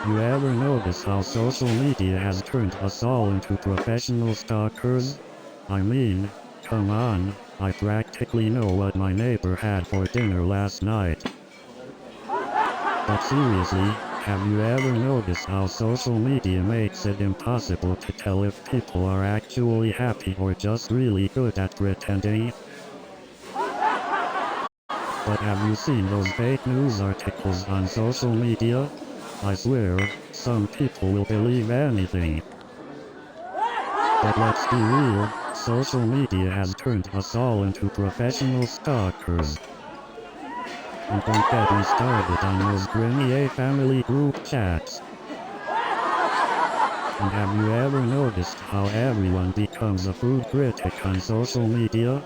You ever notice how social media has turned us all into professional stalkers? I mean, come on, I practically know what my neighbor had for dinner last night. But seriously, have you ever noticed how social media makes it impossible to tell if people are actually happy or just really good at pretending? But have you seen those fake news articles on social media? I swear, some people will believe anything. But let's be real, social media has turned us all into professional stalkers. And don't get me started on those Grenier family group chats. And have you ever noticed how everyone becomes a food critic on social media?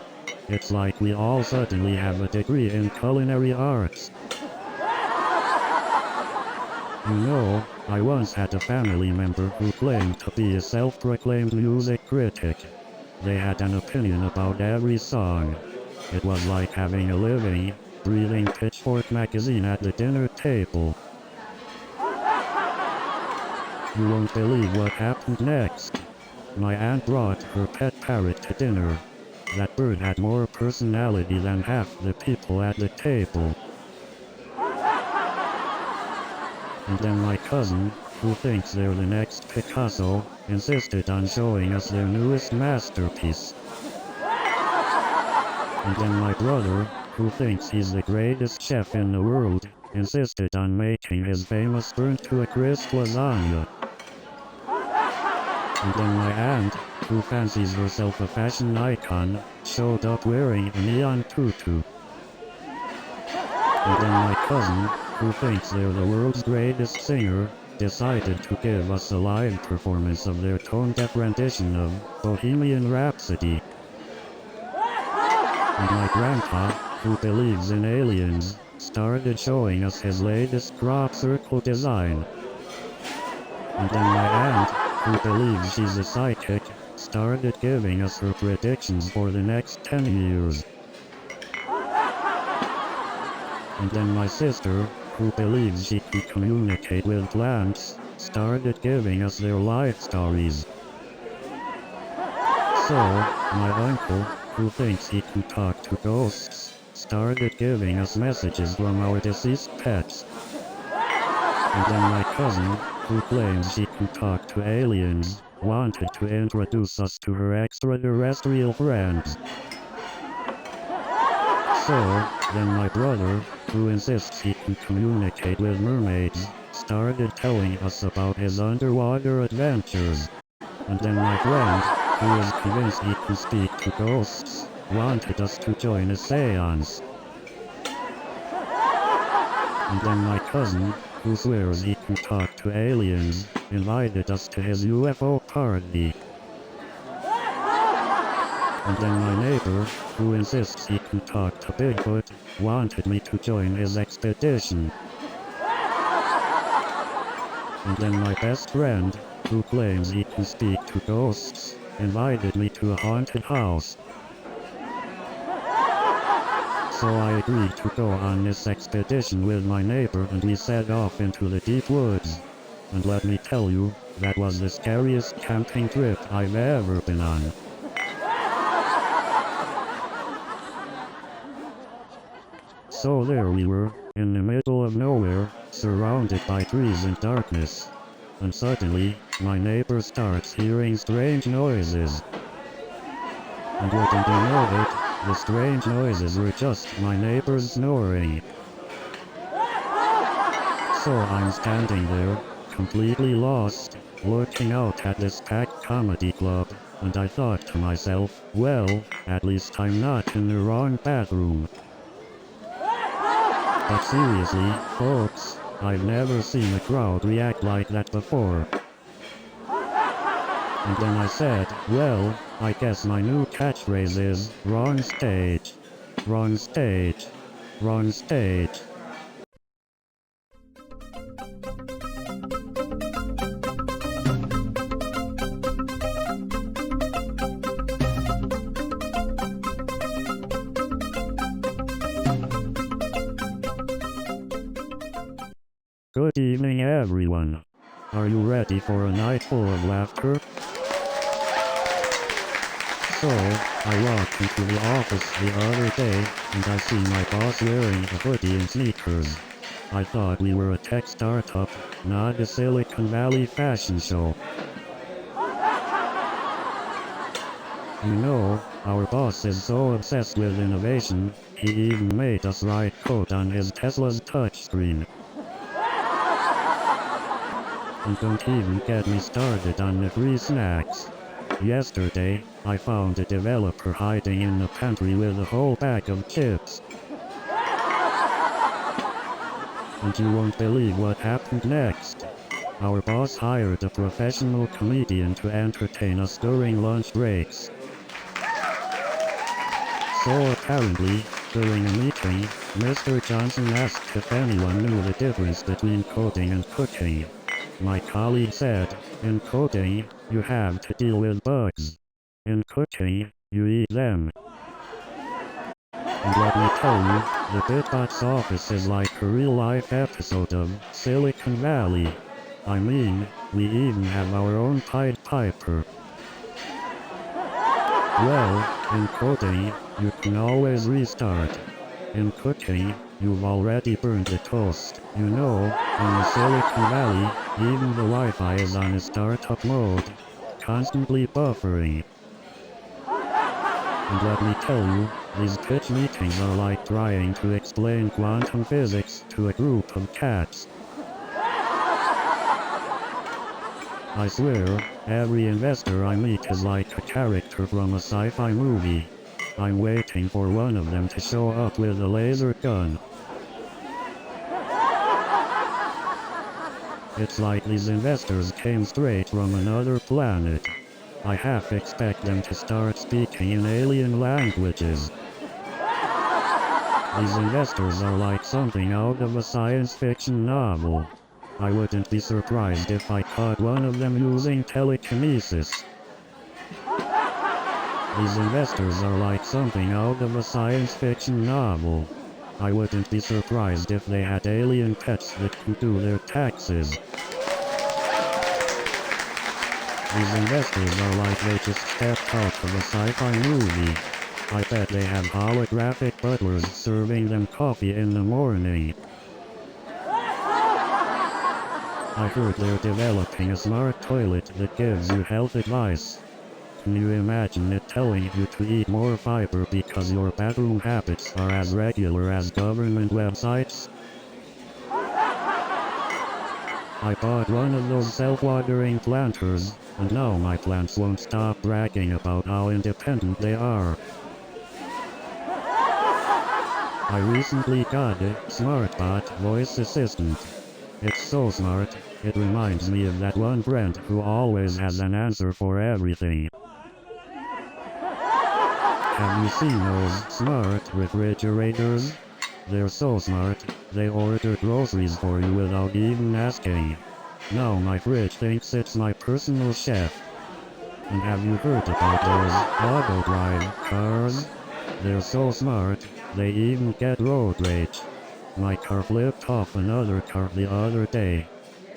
It's like we all suddenly have a degree in culinary arts. You know, I once had a family member who claimed to be a self-proclaimed music critic. They had an opinion about every song. It was like having a living, breathing Pitchfork magazine at the dinner table. You won't believe what happened next. My aunt brought her pet parrot to dinner. That bird had more personality than half the people at the table. And then my cousin, who thinks they're the next Picasso, insisted on showing us their newest masterpiece. And then my brother, who thinks he's the greatest chef in the world, insisted on making his famous burnt to a crisp lasagna. And then my aunt, who fancies herself a fashion icon, showed up wearing a neon tutu. And then my cousin, who thinks they're the world's greatest singer, decided to give us a live performance of their tone-deaf rendition of Bohemian Rhapsody. And my grandpa, who believes in aliens, started showing us his latest crop circle design. And then my aunt, who believes she's a psychic, started giving us her predictions for the next 10 years. And then my sister, who believes she can communicate with plants, started giving us their life stories. So, my uncle, who thinks he can talk to ghosts, started giving us messages from our deceased pets. And then my cousin, who claims she can talk to aliens, wanted to introduce us to her extraterrestrial friends. So, then my brother, who insists he can communicate with mermaids, started telling us about his underwater adventures. And then my friend, who is convinced he can speak to ghosts, wanted us to join a seance. And then my cousin, who swears he can talk to aliens, invited us to his UFO party. And then my neighbor, who insists he can talk to Bigfoot, wanted me to join his expedition. And then my best friend, who claims he can speak to ghosts, invited me to a haunted house. So I agreed to go on this expedition with my neighbor and we set off into the deep woods. And let me tell you, that was the scariest camping trip I've ever been on. So there we were, in the middle of nowhere, surrounded by trees and darkness. And suddenly, my neighbor starts hearing strange noises. And wouldn't you know it, the strange noises were just my neighbor's snoring. So I'm standing there, completely lost, looking out at this packed comedy club, and I thought to myself, well, at least I'm not in the wrong bathroom. But seriously, folks, I've never seen a crowd react like that before. And then I said, well, I guess my new catchphrase is, wrong stage, wrong stage, wrong stage. Good evening, everyone. Are you ready for a night full of laughter? So, I walked into the office the other day, and I see my boss wearing a hoodie and sneakers. I thought we were a tech startup, not a Silicon Valley fashion show. You know, our boss is so obsessed with innovation, he even made us write code on his Tesla's touchscreen. And don't even get me started on the free snacks. Yesterday, I found a developer hiding in the pantry with a whole bag of chips. And you won't believe what happened next. Our boss hired a professional comedian to entertain us during lunch breaks. So apparently, during a meeting, Mr. Johnson asked if anyone knew the difference between coding and cooking. My colleague said, in coding, you have to deal with bugs. In cooking, you eat them. And let me tell you, the BitBox office is like a real-life episode of Silicon Valley. I mean, we even have our own Pied Piper. Well, in coding, you can always restart. In cooking, you've already burned the toast. You know, in the Silicon Valley, even the Wi-Fi is on a startup mode, constantly buffering. And let me tell you, these pitch meetings are like trying to explain quantum physics to a group of cats. I swear, every investor I meet is like a character from a sci-fi movie. I'm waiting for one of them to show up with a laser gun. It's like these investors came straight from another planet. I half expect them to start speaking in alien languages. These investors are like something out of a science fiction novel. I wouldn't be surprised if I caught one of them using telekinesis. These investors are like something out of a science fiction novel. I wouldn't be surprised if they had alien pets that could do their taxes. These investors are like they just stepped out of a sci-fi movie. I bet they have holographic butlers serving them coffee in the morning. I heard they're developing a smart toilet that gives you health advice. Can you imagine it telling you to eat more fiber because your bathroom habits are as regular as government websites? I bought one of those self-watering planters, and now my plants won't stop bragging about how independent they are. I recently got a SmartBot voice assistant. It's so smart, it reminds me of that one friend who always has an answer for everything. Have you seen those smart refrigerators? They're so smart, they order groceries for you without even asking. Now my fridge thinks it's my personal chef. And have you heard about those auto-drive cars? They're so smart, they even get road rage. My car flipped off another car the other day.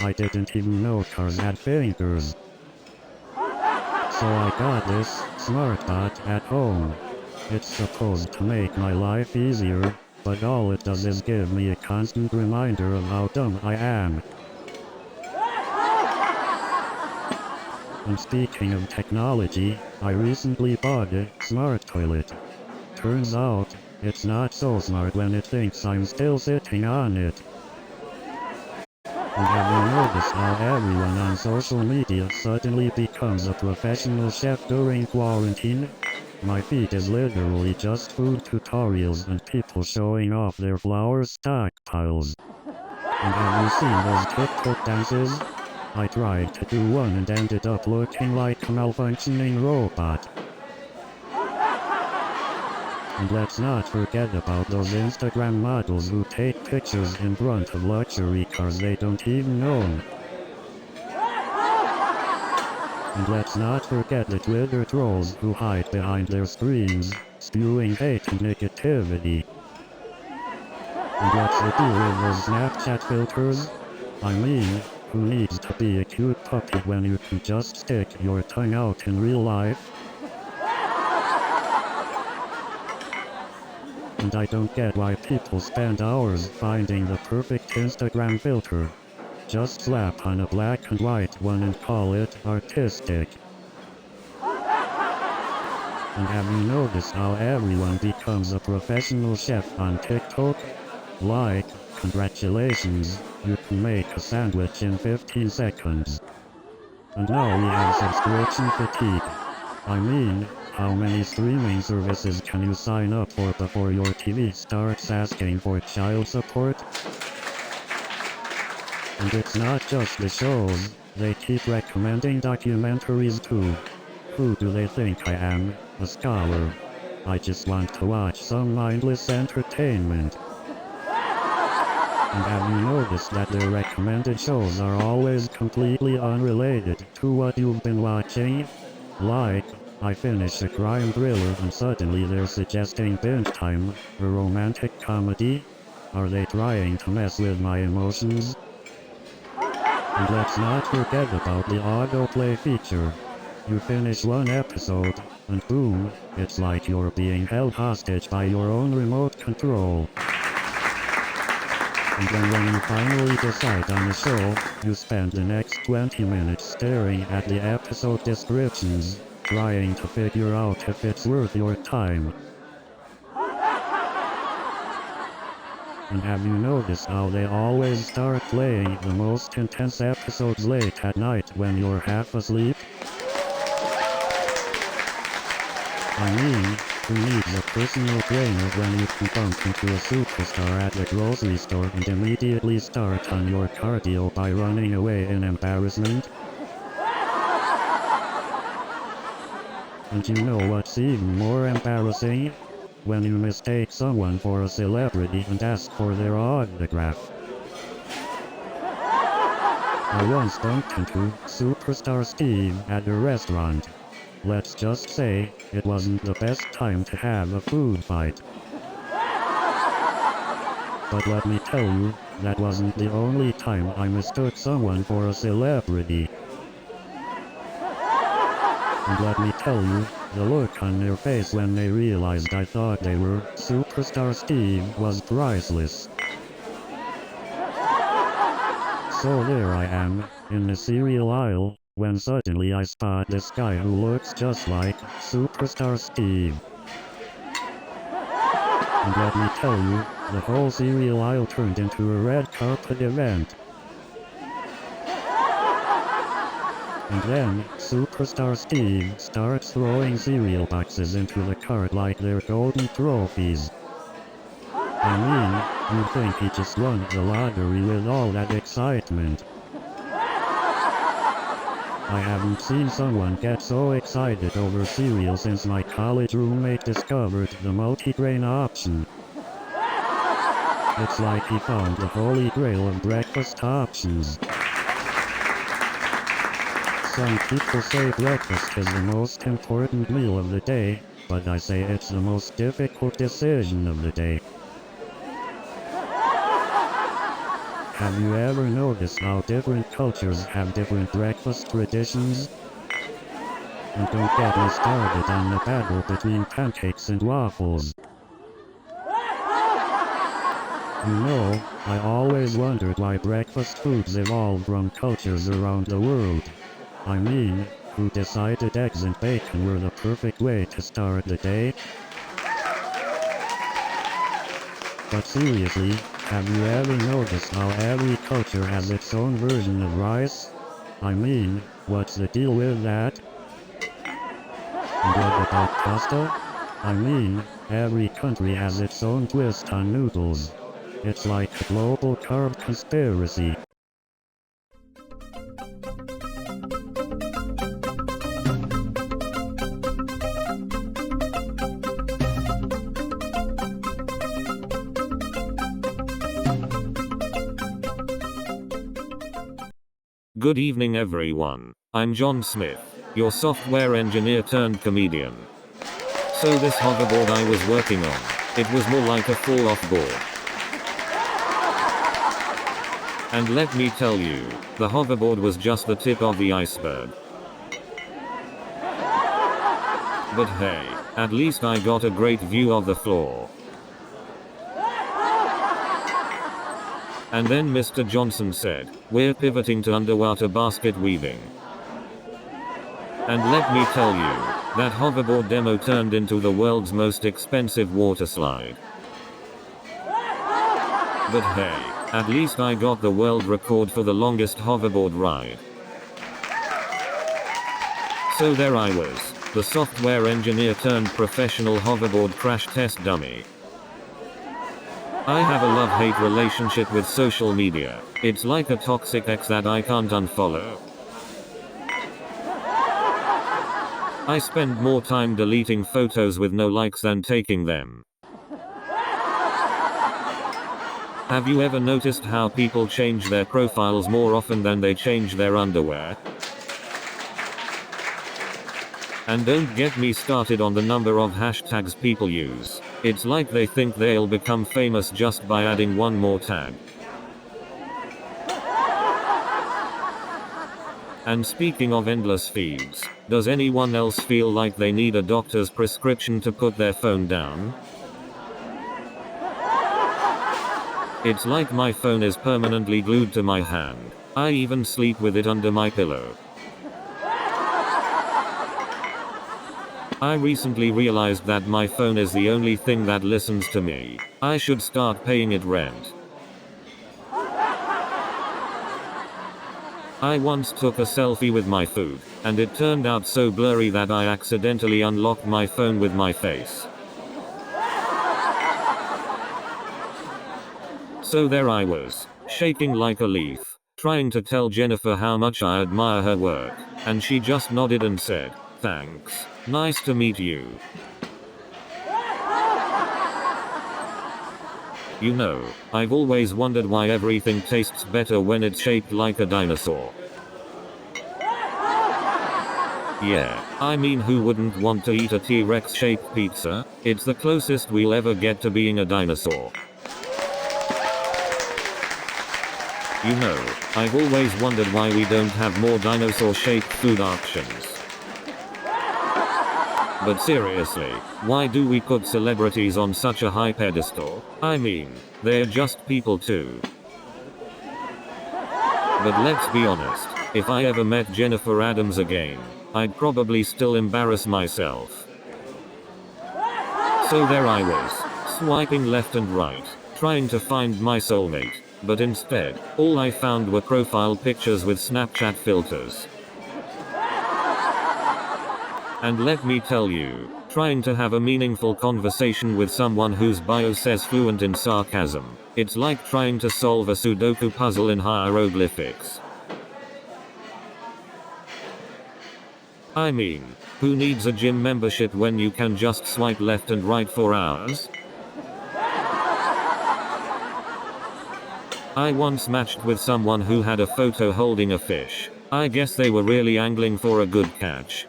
I didn't even know cars had fingers. So I got this SmartBot at home. It's supposed to make my life easier, but all it does is give me a constant reminder of how dumb I am. And speaking of technology, I recently bought a smart toilet. Turns out, it's not so smart when it thinks I'm still sitting on it. And have you noticed how everyone on social media suddenly becomes a professional chef during quarantine? My feed is literally just food tutorials and people showing off their flour stockpiles. And have you seen those TikTok dances? I tried to do one and ended up looking like a malfunctioning robot. And let's not forget about those Instagram models who take pictures in front of luxury cars they don't even own. And let's not forget the Twitter trolls who hide behind their screens, spewing hate and negativity. And what's the deal with those Snapchat filters? I mean, who needs to be a cute puppy when you can just stick your tongue out in real life? And I don't get why people spend hours finding the perfect Instagram filter. Just slap on a black and white one and call it artistic. And have you noticed how everyone becomes a professional chef on TikTok? Like, congratulations, you can make a sandwich in 15 seconds. And now we have subscription fatigue. I mean, how many streaming services can you sign up for before your TV starts asking for child support? And it's not just the shows, they keep recommending documentaries too. Who do they think I am, a scholar? I just want to watch some mindless entertainment. And have you noticed that their recommended shows are always completely unrelated to what you've been watching? Like, I finish a crime thriller and suddenly they're suggesting binge time, a romantic comedy? Are they trying to mess with my emotions? And let's not forget about the autoplay feature. You finish one episode, and boom, it's like you're being held hostage by your own remote control. And then when you finally decide on a show, you spend the next 20 minutes staring at the episode descriptions, trying to figure out if it's worth your time. And have you noticed how they always start playing the most intense episodes late at night when you're half asleep? I mean, who needs a personal trainer when you can bump into a superstar at the grocery store and immediately start on your cardio by running away in embarrassment? And you know what's even more embarrassing? When you mistake someone for a celebrity and ask for their autograph. I once bumped into Superstar Steve at a restaurant. Let's just say, it wasn't the best time to have a food fight. But let me tell you, that wasn't the only time I mistook someone for a celebrity. And let me tell you, the look on their face when they realized I thought they were Superstar Steve was priceless. So there I am, in the cereal aisle, when suddenly I spot this guy who looks just like Superstar Steve. And let me tell you, the whole cereal aisle turned into a red carpet event. And then, Superstar Steve starts throwing cereal boxes into the cart like they're golden trophies. I mean, you'd think he just won the lottery with all that excitement. I haven't seen someone get so excited over cereal since my college roommate discovered the multigrain option. It's like he found the holy grail of breakfast options. Some people say breakfast is the most important meal of the day, but I say it's the most difficult decision of the day. Have you ever noticed how different cultures have different breakfast traditions? And don't get me started on the battle between pancakes and waffles. You know, I always wondered why breakfast foods evolved from cultures around the world. I mean, who decided eggs and bacon were the perfect way to start the day? But seriously, have you ever noticed how every culture has its own version of rice? I mean, what's the deal with that? And what about pasta? I mean, every country has its own twist on noodles. It's like a global carb conspiracy. Good evening everyone. I'm John Smith, your software engineer turned comedian. So this hoverboard I was working on, it was more like a fall-off board. And let me tell you, the hoverboard was just the tip of the iceberg. But hey, at least I got a great view of the floor. And then Mr. Johnson said, "We're pivoting to underwater basket weaving." And let me tell you, that hoverboard demo turned into the world's most expensive water slide. But hey, at least I got the world record for the longest hoverboard ride. So there I was, the software engineer turned professional hoverboard crash test dummy. I have a love-hate relationship with social media. It's like a toxic ex that I can't unfollow. I spend more time deleting photos with no likes than taking them. Have you ever noticed how people change their profiles more often than they change their underwear? And don't get me started on the number of hashtags people use. It's like they think they'll become famous just by adding one more tag. And speaking of endless feeds, does anyone else feel like they need a doctor's prescription to put their phone down? It's like my phone is permanently glued to my hand. I even sleep with it under my pillow. I recently realized that my phone is the only thing that listens to me. I should start paying it rent. I once took a selfie with my food, and it turned out so blurry that I accidentally unlocked my phone with my face. So there I was, shaking like a leaf, trying to tell Jennifer how much I admire her work, and she just nodded and said, "Thanks. Nice to meet you." You know, I've always wondered why everything tastes better when it's shaped like a dinosaur. Yeah, I mean, who wouldn't want to eat a T-Rex shaped pizza? It's the closest we'll ever get to being a dinosaur. You know, I've always wondered why we don't have more dinosaur shaped food options. But seriously, why do we put celebrities on such a high pedestal? I mean, they're just people too. But let's be honest, if I ever met Jennifer Adams again, I'd probably still embarrass myself. So there I was, swiping left and right, trying to find my soulmate, but instead, all I found were profile pictures with Snapchat filters. And let me tell you, trying to have a meaningful conversation with someone whose bio says fluent in sarcasm, it's like trying to solve a Sudoku puzzle in hieroglyphics. I mean, who needs a gym membership when you can just swipe left and right for hours? I once matched with someone who had a photo holding a fish. I guess they were really angling for a good catch.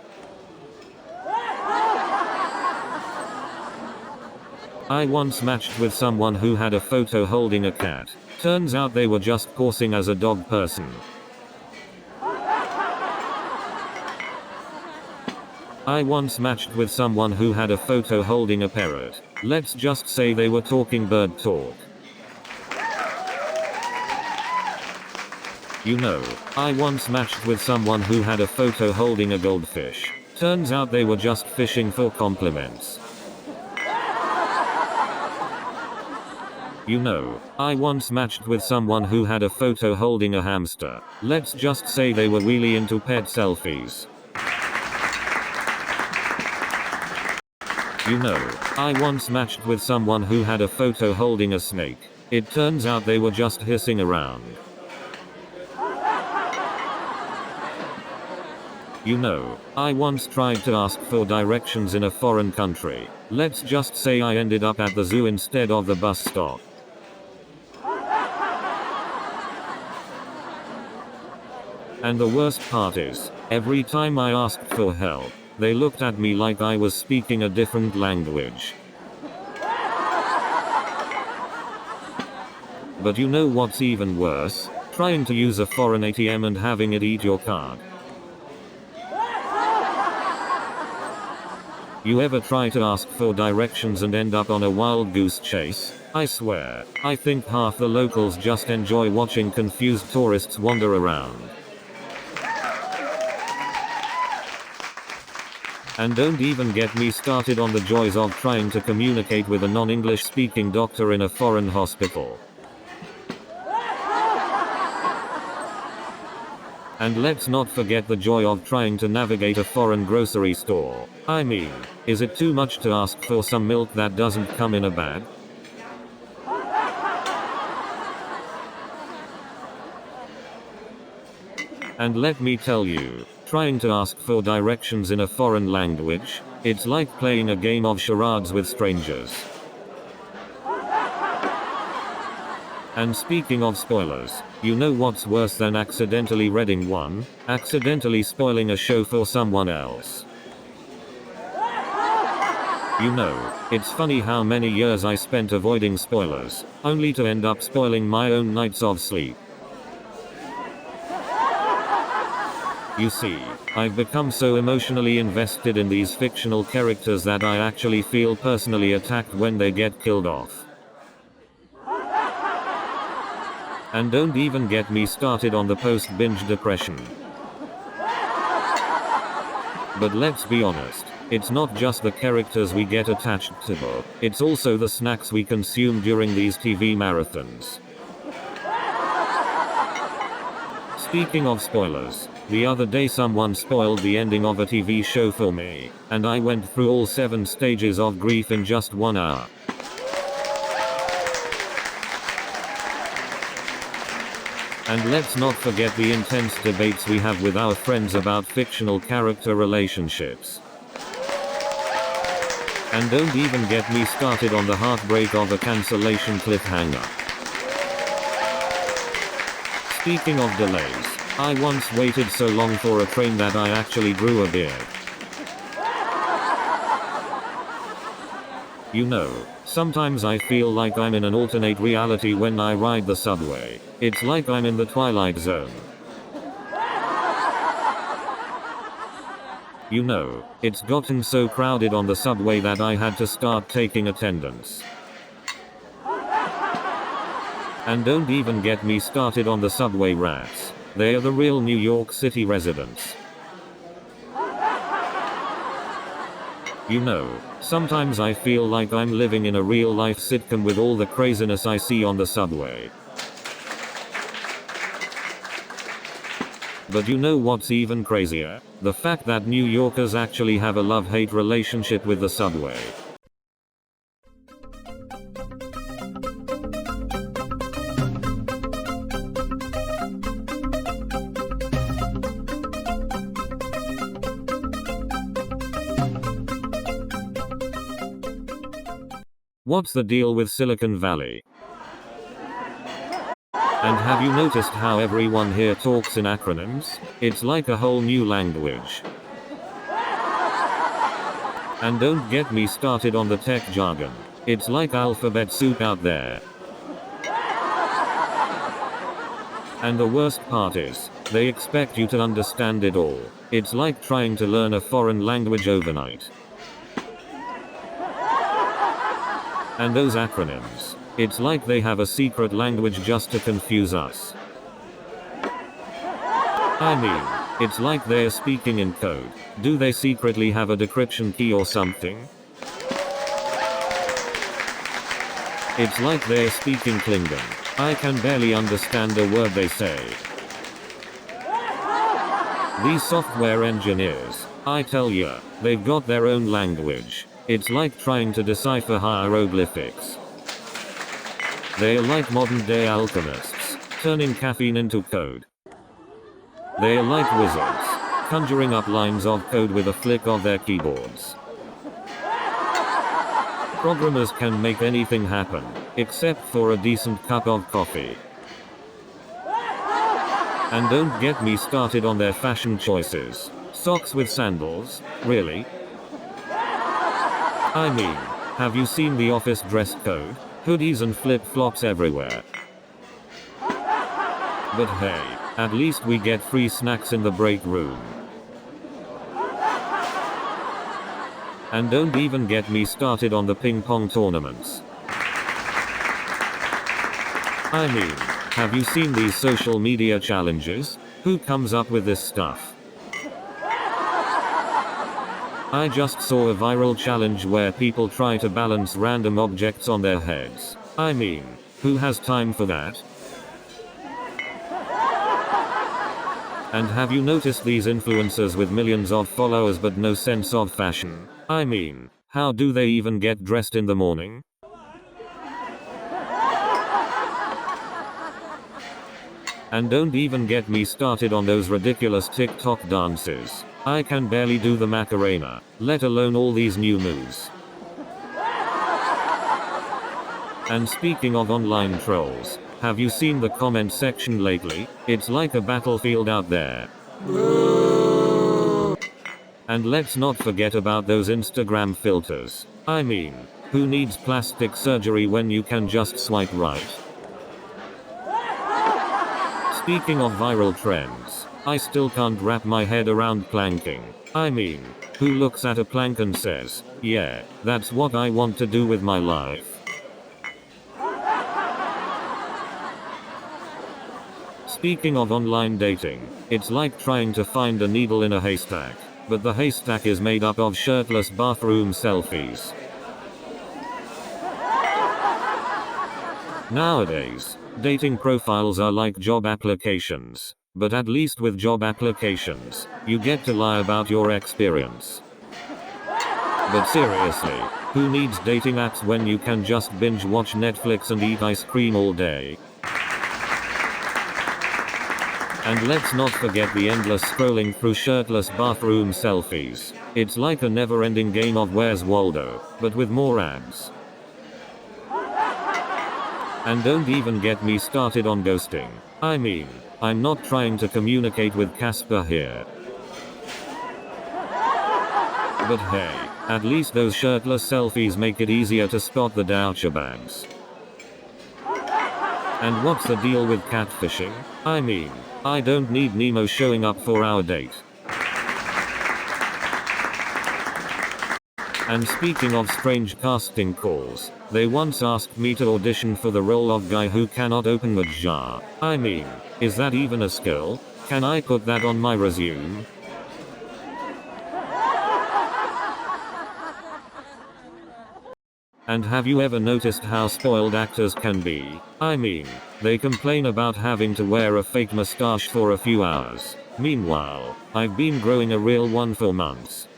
I once matched with someone who had a photo holding a cat. Turns out they were just posing as a dog person. I once matched with someone who had a photo holding a parrot. Let's just say they were talking bird talk. You know, I once matched with someone who had a photo holding a goldfish. Turns out they were just fishing for compliments. You know, I once matched with someone who had a photo holding a hamster. Let's just say they were really into pet selfies. You know, I once matched with someone who had a photo holding a snake. It turns out they were just hissing around. You know, I once tried to ask for directions in a foreign country. Let's just say I ended up at the zoo instead of the bus stop. And the worst part is, every time I asked for help, they looked at me like I was speaking a different language. But you know what's even worse? Trying to use a foreign ATM and having it eat your card. You ever try to ask for directions and end up on a wild goose chase? I swear, I think half the locals just enjoy watching confused tourists wander around. And don't even get me started on the joys of trying to communicate with a non-English speaking doctor in a foreign hospital. And let's not forget the joy of trying to navigate a foreign grocery store. I mean, is it too much to ask for some milk that doesn't come in a bag? And let me tell you, trying to ask for directions in a foreign language, it's like playing a game of charades with strangers. And speaking of spoilers, you know what's worse than accidentally reading one? Accidentally spoiling a show for someone else. You know, it's funny how many years I spent avoiding spoilers, only to end up spoiling my own nights of sleep. You see, I've become so emotionally invested in these fictional characters that I actually feel personally attacked when they get killed off. And don't even get me started on the post-binge depression. But let's be honest, it's not just the characters we get attached to, it's also the snacks we consume during these TV marathons. Speaking of spoilers, the other day someone spoiled the ending of a TV show for me, and I went through all 7 stages of grief in just 1 hour. And let's not forget the intense debates we have with our friends about fictional character relationships. And don't even get me started on the heartbreak of a cancellation cliffhanger. Speaking of delays, I once waited so long for a train that I actually grew a beard. You know, sometimes I feel like I'm in an alternate reality when I ride the subway. It's like I'm in the Twilight Zone. You know, it's gotten so crowded on the subway that I had to start taking attendance. And don't even get me started on the subway rats. They are the real New York City residents. You know, sometimes I feel like I'm living in a real-life sitcom with all the craziness I see on the subway. But you know what's even crazier? The fact that New Yorkers actually have a love-hate relationship with the subway. What's the deal with Silicon Valley? And have you noticed how everyone here talks in acronyms? It's like a whole new language. And don't get me started on the tech jargon. It's like alphabet soup out there. And the worst part is, they expect you to understand it all. It's like trying to learn a foreign language overnight. And those acronyms. It's like they have a secret language just to confuse us. I mean, it's like they're speaking in code. Do they secretly have a decryption key or something? It's like they're speaking Klingon. I can barely understand a word they say. These software engineers, I tell ya, they've got their own language. It's like trying to decipher hieroglyphics. They're like modern-day alchemists, turning caffeine into code. They're like wizards, conjuring up lines of code with a flick of their keyboards. Programmers can make anything happen, except for a decent cup of coffee. And don't get me started on their fashion choices. Socks with sandals, really? I mean, have you seen the office dress code? Hoodies and flip-flops everywhere. But hey, at least we get free snacks in the break room. And don't even get me started on the ping pong tournaments. I mean, have you seen these social media challenges? Who comes up with this stuff? I just saw a viral challenge where people try to balance random objects on their heads. I mean, who has time for that? And have you noticed these influencers with millions of followers but no sense of fashion? I mean, how do they even get dressed in the morning? And don't even get me started on those ridiculous TikTok dances. I can barely do the Macarena, let alone all these new moves. And speaking of online trolls, have you seen the comment section lately? It's like a battlefield out there. And let's not forget about those Instagram filters. I mean, who needs plastic surgery when you can just swipe right? Speaking of viral trends, I still can't wrap my head around planking. I mean, who looks at a plank and says, yeah, that's what I want to do with my life? Speaking of online dating, it's like trying to find a needle in a haystack, but the haystack is made up of shirtless bathroom selfies. Nowadays, dating profiles are like job applications, but at least with job applications, you get to lie about your experience. But seriously, who needs dating apps when you can just binge watch Netflix and eat ice cream all day? And let's not forget the endless scrolling through shirtless bathroom selfies. It's like a never-ending game of Where's Waldo, but with more ads. And don't even get me started on ghosting. I mean, I'm not trying to communicate with Casper here. But hey, at least those shirtless selfies make it easier to spot the douchebags. And what's the deal with catfishing? I mean, I don't need Nemo showing up for our date. And speaking of strange casting calls, they once asked me to audition for the role of guy who cannot open a jar. I mean, is that even a skill? Can I put that on my resume? And have you ever noticed how spoiled actors can be? I mean, they complain about having to wear a fake mustache for a few hours. Meanwhile, I've been growing a real one for months.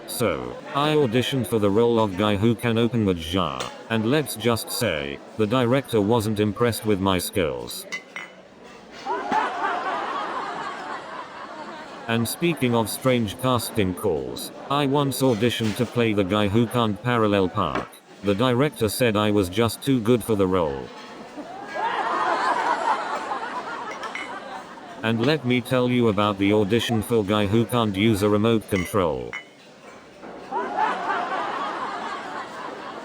So, I auditioned for the role of guy who can open a jar, and let's just say, the director wasn't impressed with my skills. And speaking of strange casting calls, I once auditioned to play the guy who can't parallel park. The director said I was just too good for the role. And let me tell you about the audition for guy who can't use a remote control.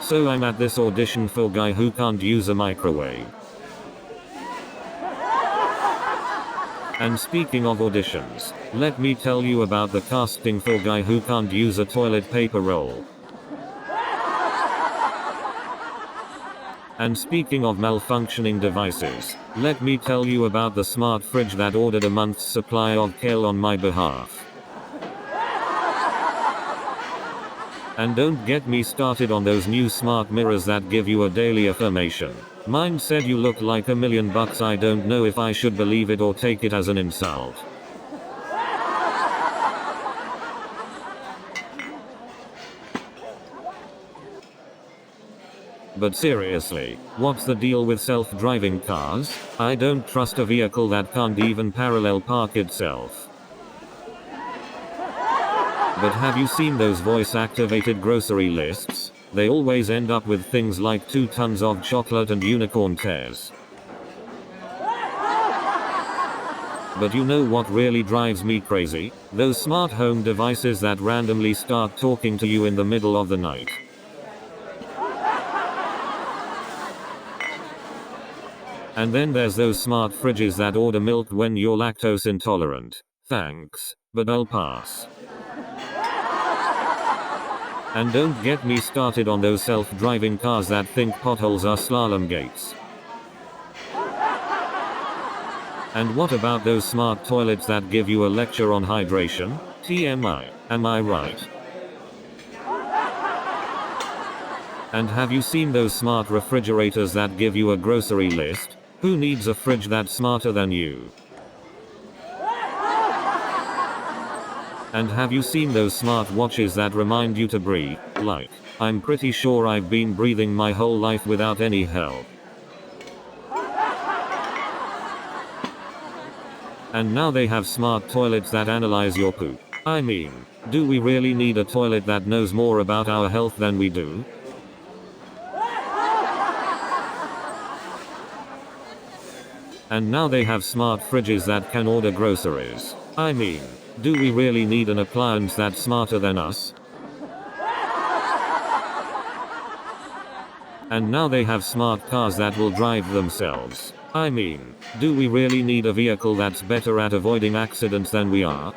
So I'm at this audition for guy who can't use a microwave. And speaking of auditions, let me tell you about the casting for guy who can't use a toilet paper roll. And speaking of malfunctioning devices, let me tell you about the smart fridge that ordered a month's supply of kale on my behalf. And don't get me started on those new smart mirrors that give you a daily affirmation. Mine said you look like $1 million. I don't know if I should believe it or take it as an insult. But seriously, what's the deal with self-driving cars? I don't trust a vehicle that can't even parallel park itself. But have you seen those voice-activated grocery lists? They always end up with things like 2 tons of chocolate and unicorn tears. But you know what really drives me crazy? Those smart home devices that randomly start talking to you in the middle of the night. And then there's those smart fridges that order milk when you're lactose intolerant. Thanks, but I'll pass. And don't get me started on those self-driving cars that think potholes are slalom gates. And what about those smart toilets that give you a lecture on hydration? TMI, am I right? And have you seen those smart refrigerators that give you a grocery list? Who needs a fridge that's smarter than you? And have you seen those smart watches that remind you to breathe? Like, I'm pretty sure I've been breathing my whole life without any help. And now they have smart toilets that analyze your poop. I mean, do we really need a toilet that knows more about our health than we do? And now they have smart fridges that can order groceries. I mean, do we really need an appliance that's smarter than us? And now they have smart cars that will drive themselves. I mean, do we really need a vehicle that's better at avoiding accidents than we are?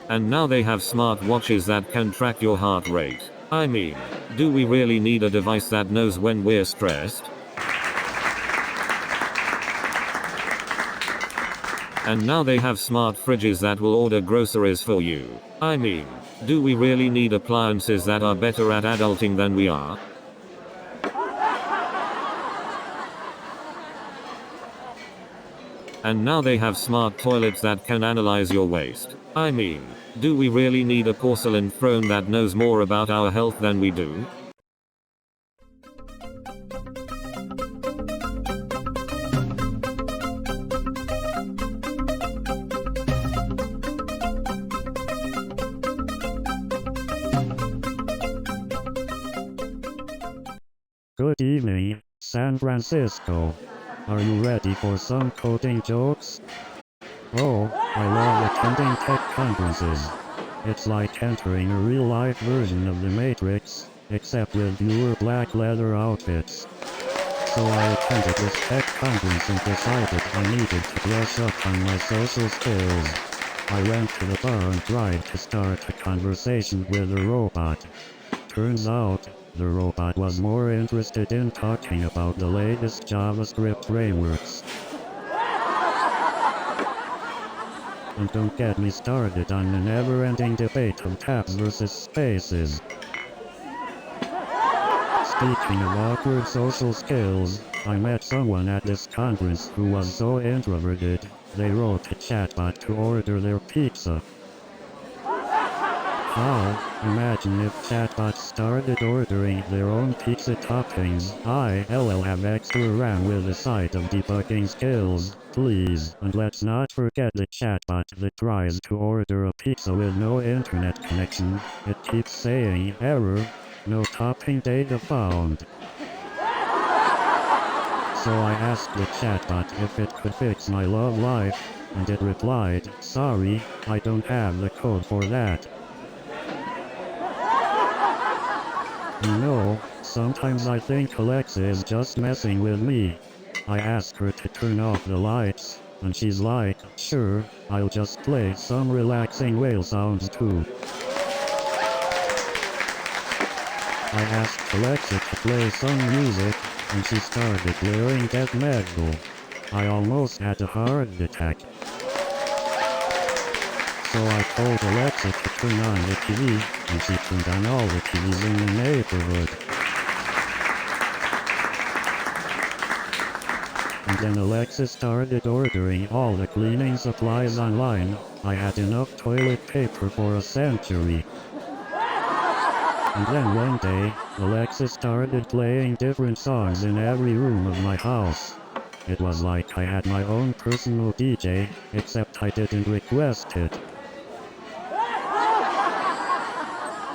And now they have smart watches that can track your heart rate. I mean, do we really need a device that knows when we're stressed? And now they have smart fridges that will order groceries for you. I mean, do we really need appliances that are better at adulting than we are? And now they have smart toilets that can analyze your waste. I mean, do we really need a porcelain throne that knows more about our health than we do? Good evening, San Francisco. Are you ready for some coding jokes? Oh, I love attending tech conferences. It's like entering a real-life version of The Matrix, except with fewer black leather outfits. So I attended this tech conference and decided I needed to brush up on my social skills. I went to the bar and tried to start a conversation with a robot. Turns out, the robot was more interested in talking about the latest JavaScript frameworks. And don't get me started on the never-ending debate of tabs versus spaces. Speaking of awkward social skills, I met someone at this conference who was so introverted, they wrote a chatbot to order their pizza. How? Imagine if chatbots started ordering their own pizza toppings. I'll have extra RAM with a side of debugging skills, please. And let's not forget the chatbot that tries to order a pizza with no internet connection. It keeps saying, error, no topping data found. So I asked the chatbot if it could fix my love life, and it replied, sorry, I don't have the code for that. You know, sometimes I think Alexa is just messing with me. I ask her to turn off the lights, and she's like, sure, I'll just play some relaxing whale sounds too. I asked Alexa to play some music, and she started blaring death metal. I almost had a heart attack. So I told Alexa to turn on the TV, and she turned on all the TVs in the neighborhood. And then Alexa started ordering all the cleaning supplies online. I had enough toilet paper for a century. And then one day, Alexa started playing different songs in every room of my house. It was like I had my own personal DJ, except I didn't request it.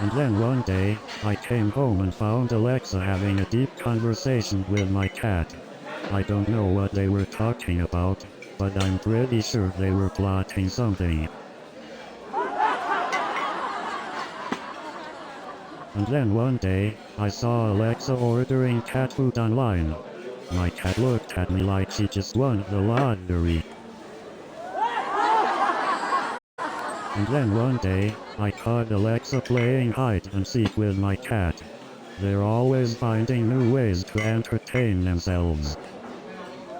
And then one day, I came home and found Alexa having a deep conversation with my cat. I don't know what they were talking about, but I'm pretty sure they were plotting something. And then one day, I saw Alexa ordering cat food online. My cat looked at me like she just won the lottery. And then one day, I caught Alexa playing hide and seek with my cat. They're always finding new ways to entertain themselves.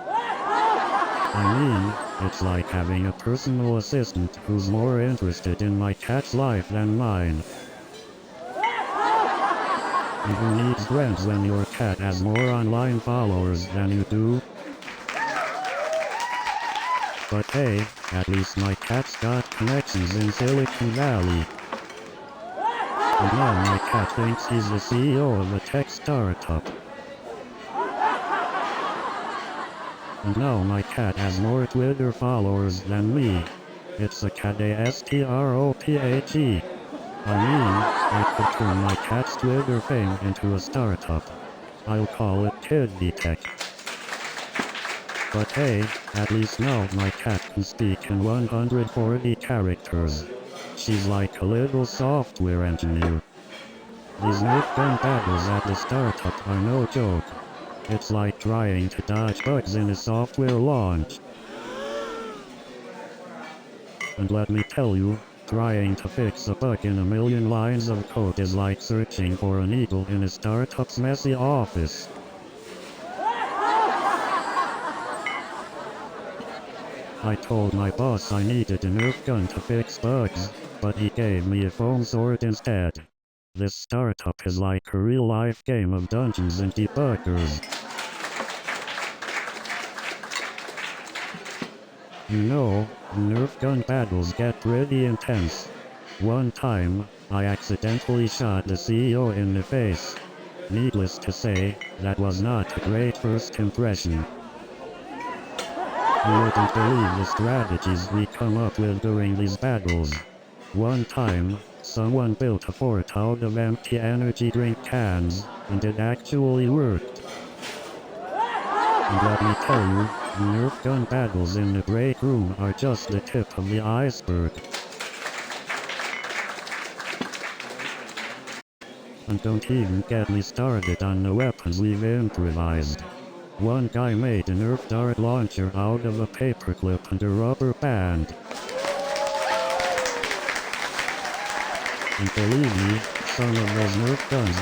I mean, it's like having a personal assistant who's more interested in my cat's life than mine. And who needs friends when your cat has more online followers than you do? But hey, at least my cat's got connections in Silicon Valley. And now my cat thinks he's the CEO of a tech startup. And now my cat has more Twitter followers than me. It's a catastrophe. I mean, I could turn my cat's Twitter fame into a startup. I'll call it kiddie tech. But hey, at least now my cat can speak in 140 characters. She's like a little software engineer. These Nerf gun battles at the startup are no joke. It's like trying to dodge bugs in a software launch. And let me tell you, trying to fix a bug in a million lines of code is like searching for an eagle in a startup's messy office. I told my boss I needed a Nerf gun to fix bugs, but he gave me a foam sword instead. This startup is like a real-life game of Dungeons and Debuggers. You know, Nerf gun battles get pretty intense. One time, I accidentally shot the CEO in the face. Needless to say, that was not a great first impression. You wouldn't believe the strategies we come up with during these battles. One time, someone built a fort out of empty energy drink cans, and it actually worked. And let me tell you, Nerf gun battles in the break room are just the tip of the iceberg. And don't even get me started on the weapons we've improvised. One guy made a Nerf dart launcher out of a paperclip and a rubber band. And believe me, some of those Nerf guns